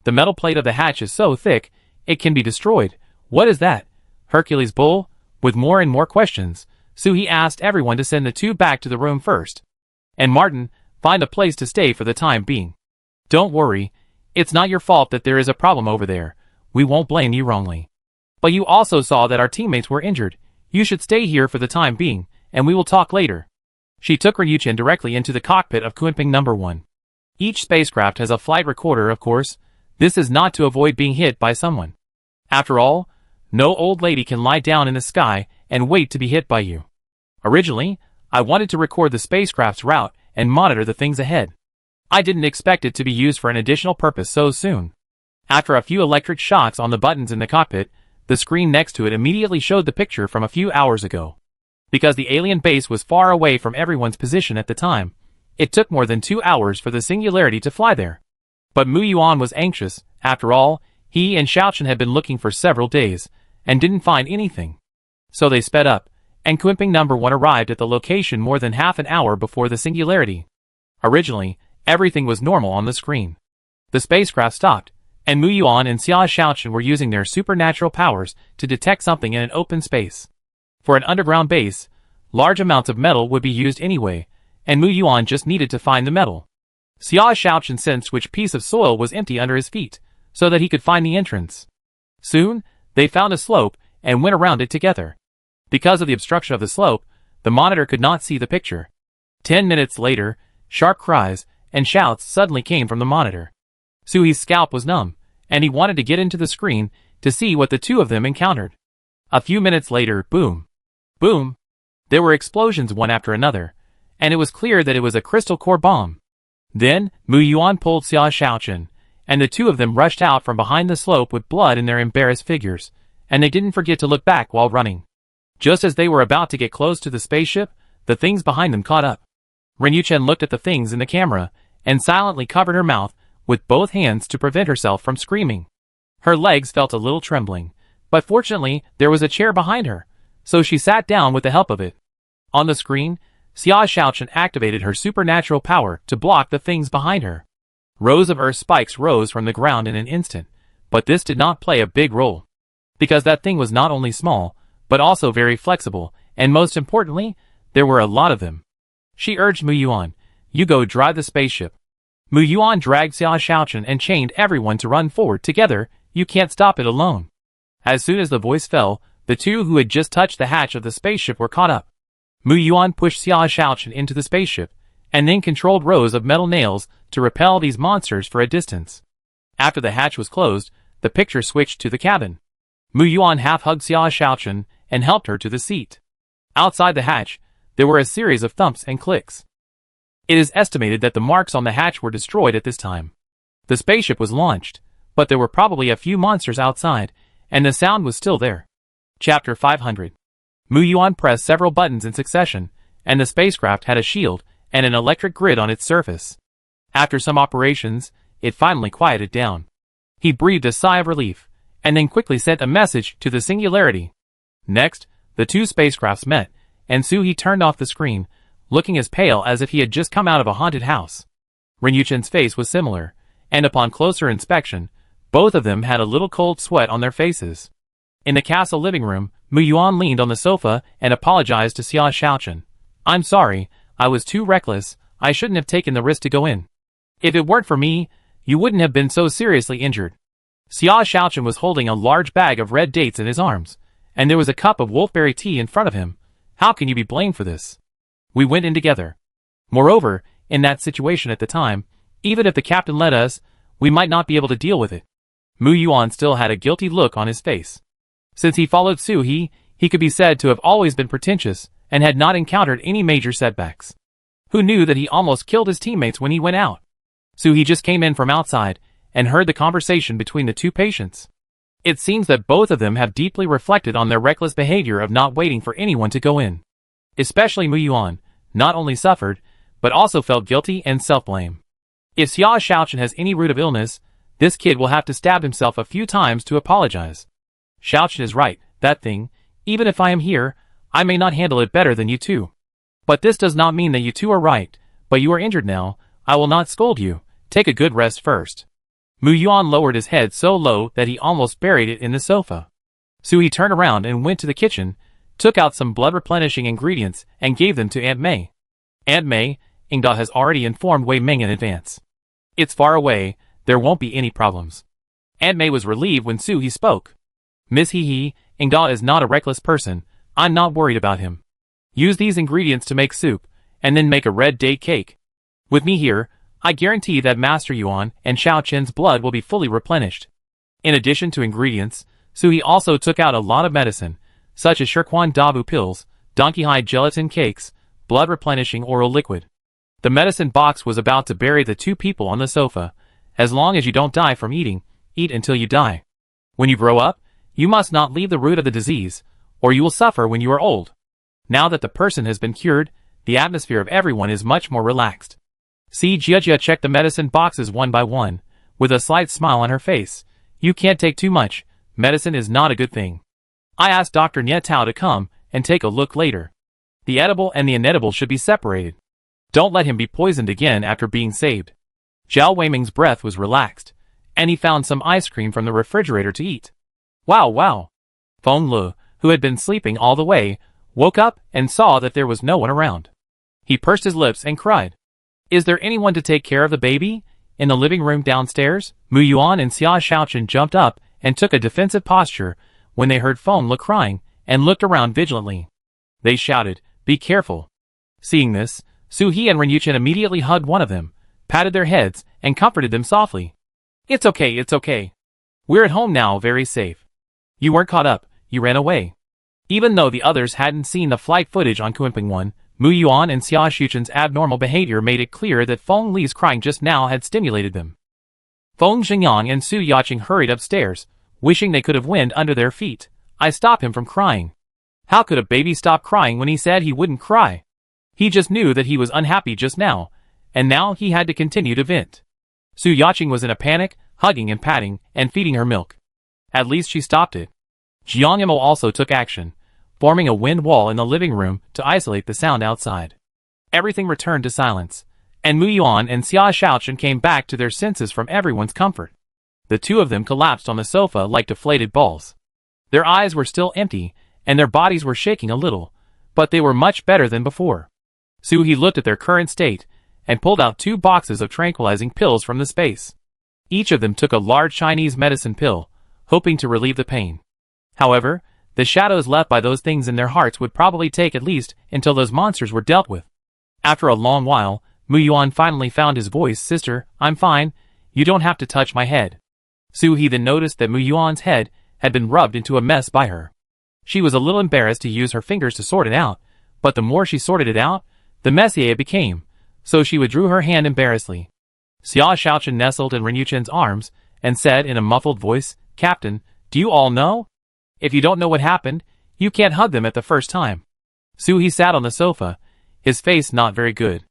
The metal plate of the hatch is so thick, it can be destroyed. What is that? Hercules Bull?" With more and more questions, Suhi asked everyone to send the 2 back to the room first. "And Martin, find a place to stay for the time being. Don't worry, it's not your fault that there is a problem over there. We won't blame you wrongly. But you also saw that our teammates were injured. You should stay here for the time being, and we will talk later." She took Ren Yuchen directly into the cockpit of Kunping No. 1. Each spacecraft has a flight recorder, of course. This is not to avoid being hit by someone. After all, no old lady can lie down in the sky and wait to be hit by you. Originally, I wanted to record the spacecraft's route and monitor the things ahead. I didn't expect it to be used for an additional purpose so soon. After a few electric shocks on the buttons in the cockpit, the screen next to it immediately showed the picture from a few hours ago. Because the alien base was far away from everyone's position at the time, it took more than 2 hours for the Singularity to fly there. But Mu Yuan was anxious. After all, he and Shaochen had been looking for several days, and didn't find anything. So they sped up, and Kunping No. 1 arrived at the location more than half an hour before the Singularity. Originally, everything was normal on the screen. The spacecraft stopped, and Mu Yuan and Xia Shaochen were using their supernatural powers to detect something in an open space. For an underground base, large amounts of metal would be used anyway, and Mu Yuan just needed to find the metal. Xia Shaochen sensed which piece of soil was empty under his feet, so that he could find the entrance. Soon, they found a slope and went around it together. Because of the obstruction of the slope, the monitor could not see the picture. 10 minutes later, sharp cries and shouts suddenly came from the monitor. Suhi's scalp was numb, and he wanted to get into the screen to see what the 2 of them encountered. A few minutes later, boom. Boom. There were explosions one after another, and it was clear that it was a crystal core bomb. Then, Mu Yuan pulled Xia Shaochen, and the 2 of them rushed out from behind the slope with blood in their embarrassed figures, and they didn't forget to look back while running. Just as they were about to get close to the spaceship, the things behind them caught up. Ren Yuchen looked at the things in the camera, and silently covered her mouth with both hands to prevent herself from screaming. Her legs felt a little trembling, but fortunately there was a chair behind her, so she sat down with the help of it. On the screen, Xia Shaochen activated her supernatural power to block the things behind her. Rows of earth spikes rose from the ground in an instant, but this did not play a big role. Because that thing was not only small, but also very flexible, and most importantly, there were a lot of them. She urged Mu Yuan, "You go drive the spaceship." Mu Yuan dragged Xia Shaochen and chained everyone to run forward together. You can't stop it alone. As soon as the voice fell, the 2 who had just touched the hatch of the spaceship were caught up. Mu Yuan pushed Xia Shaochen into the spaceship, and then controlled rows of metal nails to repel these monsters for a distance. After the hatch was closed, the picture switched to the cabin. Mu Yuan half-hugged Xia Shaochen and helped her to the seat. Outside the hatch, there were a series of thumps and clicks. It is estimated that the marks on the hatch were destroyed at this time. The spaceship was launched, but there were probably a few monsters outside, and the sound was still there. Chapter 500. Mu Yuan pressed several buttons in succession, and the spacecraft had a shield and an electric grid on its surface. After some operations, it finally quieted down. He breathed a sigh of relief, and then quickly sent a message to the Singularity. Next, the two spacecrafts met, and Suhi turned off the screen, looking as pale as if he had just come out of a haunted house. Ryuchen's face was similar, and upon closer inspection, both of them had a little cold sweat on their faces. In the castle living room, Mu Yuan leaned on the sofa and apologized to Xia Xiaochen. "I'm sorry, I was too reckless, I shouldn't have taken the risk to go in. If it weren't for me, you wouldn't have been so seriously injured." Xia Xiaochen was holding a large bag of red dates in his arms, and there was a cup of wolfberry tea in front of him. "How can you be blamed for this? We went in together. Moreover, in that situation at the time, even if the captain let us, we might not be able to deal with it." Mu Yuan still had a guilty look on his face. Since he followed Suhi, he could be said to have always been pretentious, and had not encountered any major setbacks. Who knew that he almost killed his teammates when he went out? Suhi just came in from outside, and heard the conversation between the two patients. It seems that both of them have deeply reflected on their reckless behavior of not waiting for anyone to go in. Especially Mu Yuan, not only suffered, but also felt guilty and self-blame. If Xia Xiaochen has any root of illness, this kid will have to stab himself a few times to apologize. Xiaochen is right, that thing, even if I am here, I may not handle it better than you two. But this does not mean that you two are right, but you are injured now, I will not scold you, take a good rest first. Mu Yuan lowered his head so low that he almost buried it in the sofa. Suhi turned around and went to the kitchen, took out some blood-replenishing ingredients and gave them to Aunt Mei. "Aunt Mei, Ingda has already informed Wei Ming in advance. It's far away, there won't be any problems." Aunt Mei was relieved when Suhi spoke. "Miss He, Ingda is not a reckless person, I'm not worried about him. Use these ingredients to make soup, and then make a red date cake. With me here, I guarantee that Master Yuan and Xiao Chen's blood will be fully replenished." In addition to ingredients, Suhi also took out a lot of medicine, such as Shirquan Dabu pills, donkey hide gelatin cakes, blood replenishing oral liquid. The medicine box was about to bury the two people on the sofa. "As long as you don't die from eating, eat until you die. When you grow up, you must not leave the root of the disease, or you will suffer when you are old." Now that the person has been cured, the atmosphere of everyone is much more relaxed. Jia checked the medicine boxes one by one, with a slight smile on her face. "You can't take too much, medicine is not a good thing. I asked Dr. Nie Tao to come and take a look later. The edible and the inedible should be separated. Don't let him be poisoned again after being saved." Zhao Weiming's breath was relaxed, and he found some ice cream from the refrigerator to eat. Wow. Feng Le, who had been sleeping all the way, woke up and saw that there was no one around. He pursed his lips and cried, "Is there anyone to take care of the baby?" In the living room downstairs, Mu Yuan and Xia Xiaochen jumped up and took a defensive posture when they heard Feng Le crying and looked around vigilantly. They shouted, "Be careful." Seeing this, Suhi and Ryuchen immediately hugged one of them, patted their heads, and comforted them softly. It's okay. We're at home now, very safe. You weren't caught up, you ran away." Even though the others hadn't seen the flight footage on Kunping 1, Mu Yuan and Xia Xiaochen's abnormal behavior made it clear that Feng Li's crying just now had stimulated them. Feng Xingyang and Su Yaqing hurried upstairs, wishing they could have wind under their feet. "I stopped him from crying." How could a baby stop crying when he said he wouldn't cry? He just knew that he was unhappy just now, and now he had to continue to vent. Su Yaqing was in a panic, hugging and patting, and feeding her milk. At least she stopped it. Jiang Yimou also took action, forming a wind wall in the living room to isolate the sound outside. Everything returned to silence, and Mu Yuan and Xia Xiaochen came back to their senses from everyone's comfort. The two of them collapsed on the sofa like deflated balls. Their eyes were still empty, and their bodies were shaking a little, but they were much better than before. Suhi looked at their current state, and pulled out 2 boxes of tranquilizing pills from the space. Each of them took a large Chinese medicine pill, hoping to relieve the pain. However, the shadows left by those things in their hearts would probably take at least until those monsters were dealt with. After a long while, Mu Yuan finally found his voice. "Sister, I'm fine, you don't have to touch my head." Suhi then noticed that Mu Yuan's head had been rubbed into a mess by her. She was a little embarrassed to use her fingers to sort it out, but the more she sorted it out, the messier it became, so she withdrew her hand embarrassedly. Xia Xiaochen nestled in Ryuchen's arms and said in a muffled voice, "Captain, do you all know? If you don't know what happened, you can't hug them at the first time. Suhi sat on the sofa, his face not very good.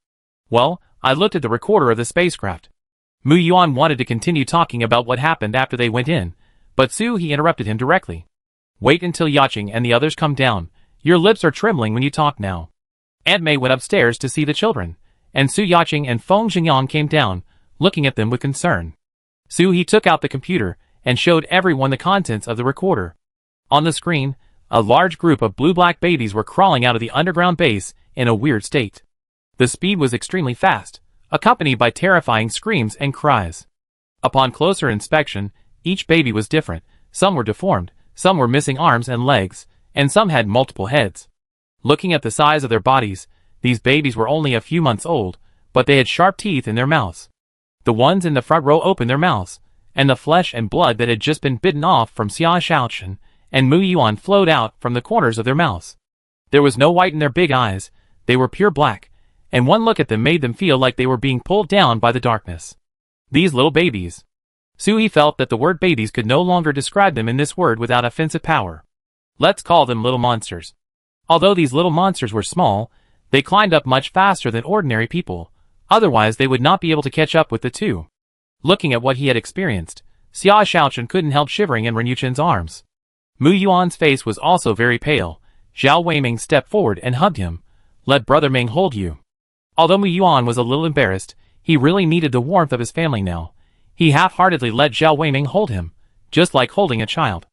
Well, I looked at the recorder of the spacecraft. Mu Yuan wanted to continue talking about what happened after they went in, but Suhi interrupted him directly. Wait until Yaching and the others come down. Your lips are trembling when you talk now. Aunt Mei went upstairs to see the children, and Su Yaching and Feng Xingyang came down, looking at them with concern. Suhi took out the computer and showed everyone the contents of the recorder. On the screen, a large group of blue-black babies were crawling out of the underground base in a weird state. The speed was extremely fast, accompanied by terrifying screams and cries. Upon closer inspection, each baby was different. Some were deformed, some were missing arms and legs, and some had multiple heads. Looking at the size of their bodies, these babies were only a few months old, but they had sharp teeth in their mouths. The ones in the front row opened their mouths, and the flesh and blood that had just been bitten off from Xia Shaochen and Mu Yuan flowed out from the corners of their mouths. There was no white in their big eyes, they were pure black, and one look at them made them feel like they were being pulled down by the darkness. These little babies. Suhi felt that the word babies could no longer describe them in this word without offensive power. Let's call them little monsters. Although these little monsters were small, they climbed up much faster than ordinary people, otherwise they would not be able to catch up with the two. Looking at what he had experienced, Xia Shaochen couldn't help shivering in Renyuchen's arms. Mu Yuan's face was also very pale. Zhao Weiming stepped forward and hugged him. Let Brother Ming hold you. Although Mu Yuan was a little embarrassed, he really needed the warmth of his family now. He half-heartedly let Zhao Weiming hold him, just like holding a child.